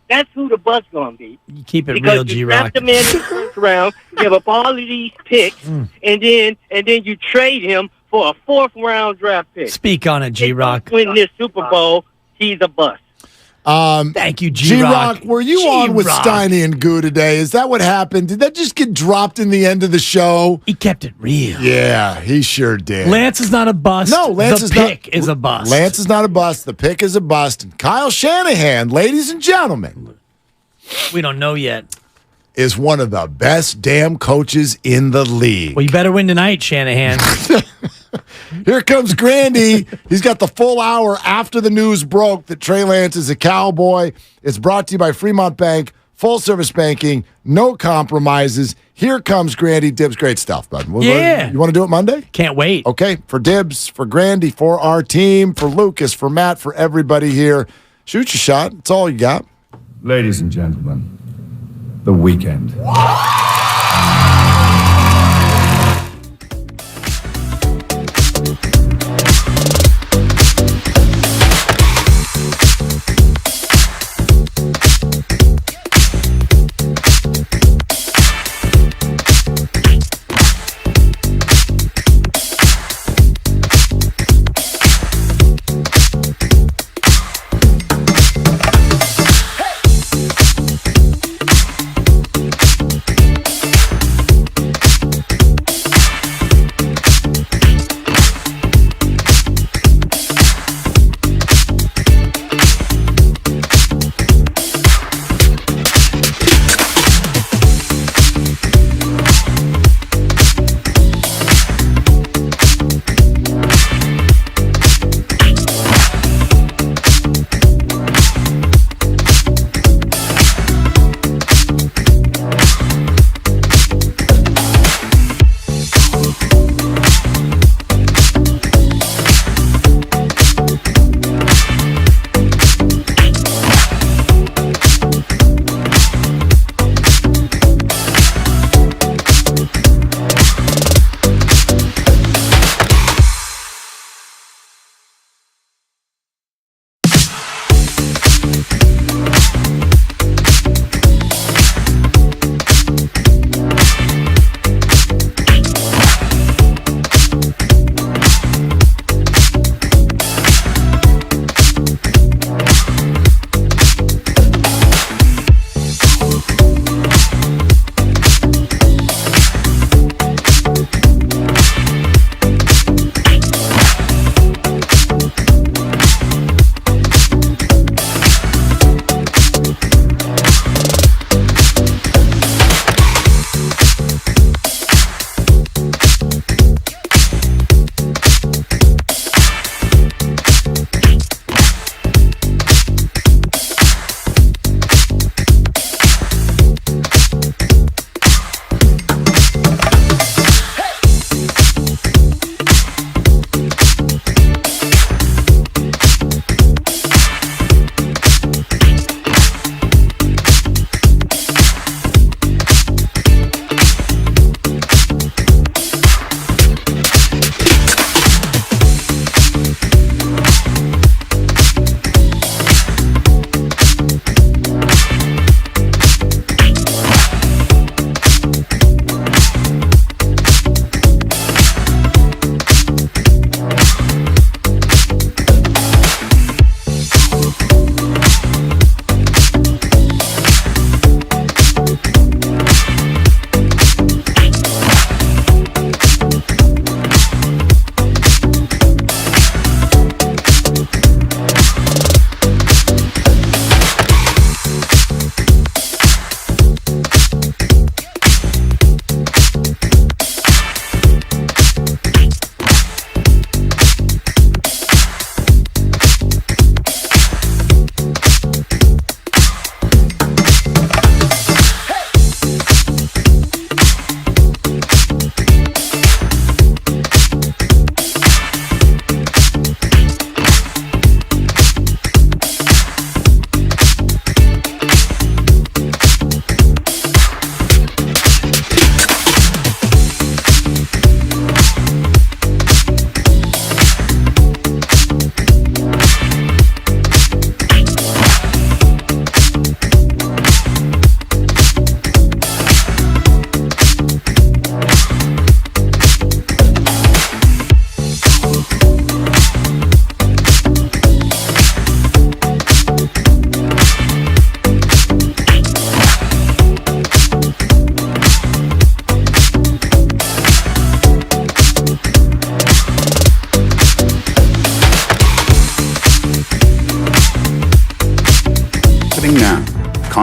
That's who the bust going to be. You keep it because real, G-Rock. Because you draft him in the first round, give up all of these picks, and then you trade him for a fourth-round draft pick. Speak on it, G-Rock. Win this Super Bowl, he's a bust. Thank you, G-Rock. Were you on with Steiny and Goo today? Is that what happened? Did that just get dropped in the end of the show? He kept it real. Yeah, he sure did. Lance is not a bust. No, Lance the is pick not, is a bust. Lance is not a bust. The pick is a bust. And Kyle Shanahan, ladies and gentlemen, we don't know yet, is one of the best damn coaches in the league. Well, you better win tonight, Shanahan. Here comes Grandy. He's got the full hour after the news broke that Trey Lance is a Cowboy. It's brought to you by Fremont Bank, full service banking, no compromises. Here comes Grandy. Dibs, great stuff, bud. Yeah. You want to do it Monday? Can't wait. Okay, for Dibs, for Grandy, for our team, for Lucas, for Matt, for everybody here. Shoot your shot. It's all you got. Ladies and gentlemen, the weekend.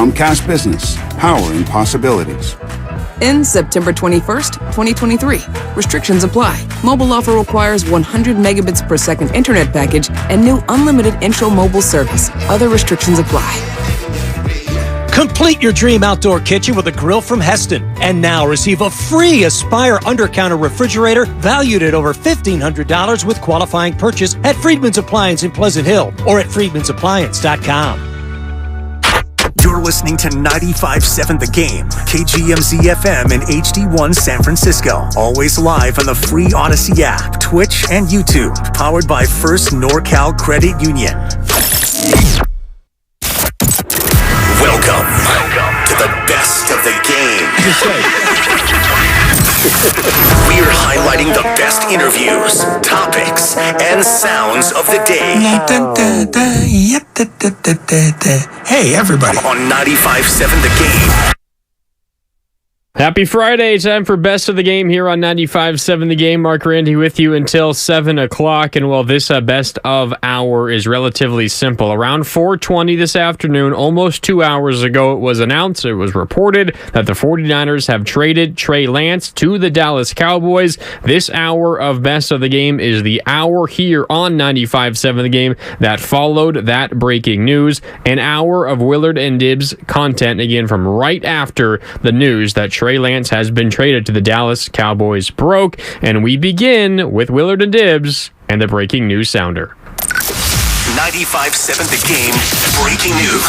Comcast Business, powering possibilities. Ends September 21st, 2023. Restrictions apply. Mobile offer requires 100 megabits per second internet package and new unlimited intro mobile service. Other restrictions apply. Complete your dream outdoor kitchen with a grill from Heston. And now receive a free Aspire under-counter refrigerator valued at over $1,500 with qualifying purchase at Friedman's Appliance in Pleasant Hill or at friedmansappliance.com. You're listening to 95.7 The Game, KGMZ FM and HD1 San Francisco. Always live on the free Odyssey app, Twitch, and YouTube. Powered by First NorCal Credit Union. Welcome to the best of the game. We're highlighting the best interviews, topics, and sounds of the day. Hey, everybody. On 95.7 The Game. Happy Friday. Time for Best of the Game here on 95.7 The Game. Mark Randy with you until 7 o'clock. And well, this best of hour is relatively simple. Around 4:20 this afternoon, almost 2 hours ago, it was announced, it was reported that the 49ers have traded Trey Lance to the Dallas Cowboys. This hour of Best of the Game is the hour here on 95.7 The Game that followed that breaking news. An hour of Willard and Dibbs content, again, from right after the news that Trey Lance has been traded to the Dallas Cowboys broke, and we begin with Willard and Dibbs and the breaking news sounder. 95.7 The Game, breaking news.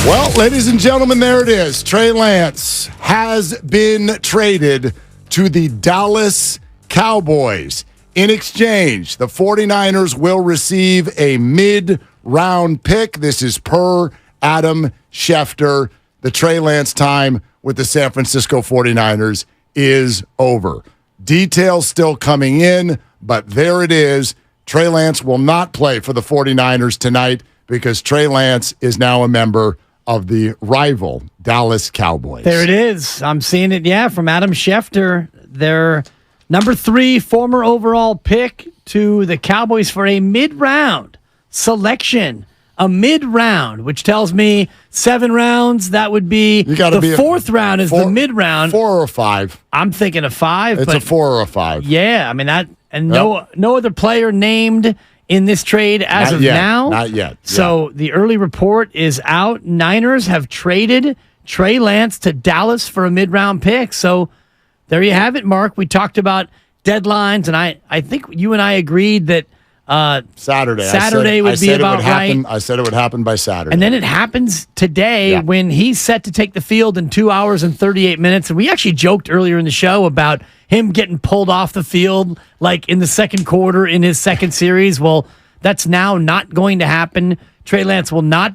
Well, ladies and gentlemen, there it is. Trey Lance has been traded to the Dallas Cowboys. In exchange, the 49ers will receive a mid-round pick. This is per Adam Schefter. The Trey Lance time with the San Francisco 49ers is over. Details still coming in, but there it is. Trey Lance will not play for the 49ers tonight because Trey Lance is now a member of the rival Dallas Cowboys. There it is. I'm seeing it, from Adam Schefter, their number 3 former overall pick to the Cowboys for a mid-round selection. A mid-round, which tells me 7 rounds, that would be the fourth round is the mid-round. 4 or 5. I'm thinking a 5. It's a 4 or a 5. Yeah, I mean, that, and no other player named in this trade as of now. Not yet. So the early report is out. Niners have traded Trey Lance to Dallas for a mid-round pick. So there you have it, Mark. We talked about deadlines, and I think you and I agreed that Saturday would be about right. I said it would happen by Saturday. And then it happens today when he's set to take the field in 2 hours and 38 minutes. And we actually joked earlier in the show about him getting pulled off the field like in the second quarter in his second series. Well, that's now not going to happen. Trey Lance will not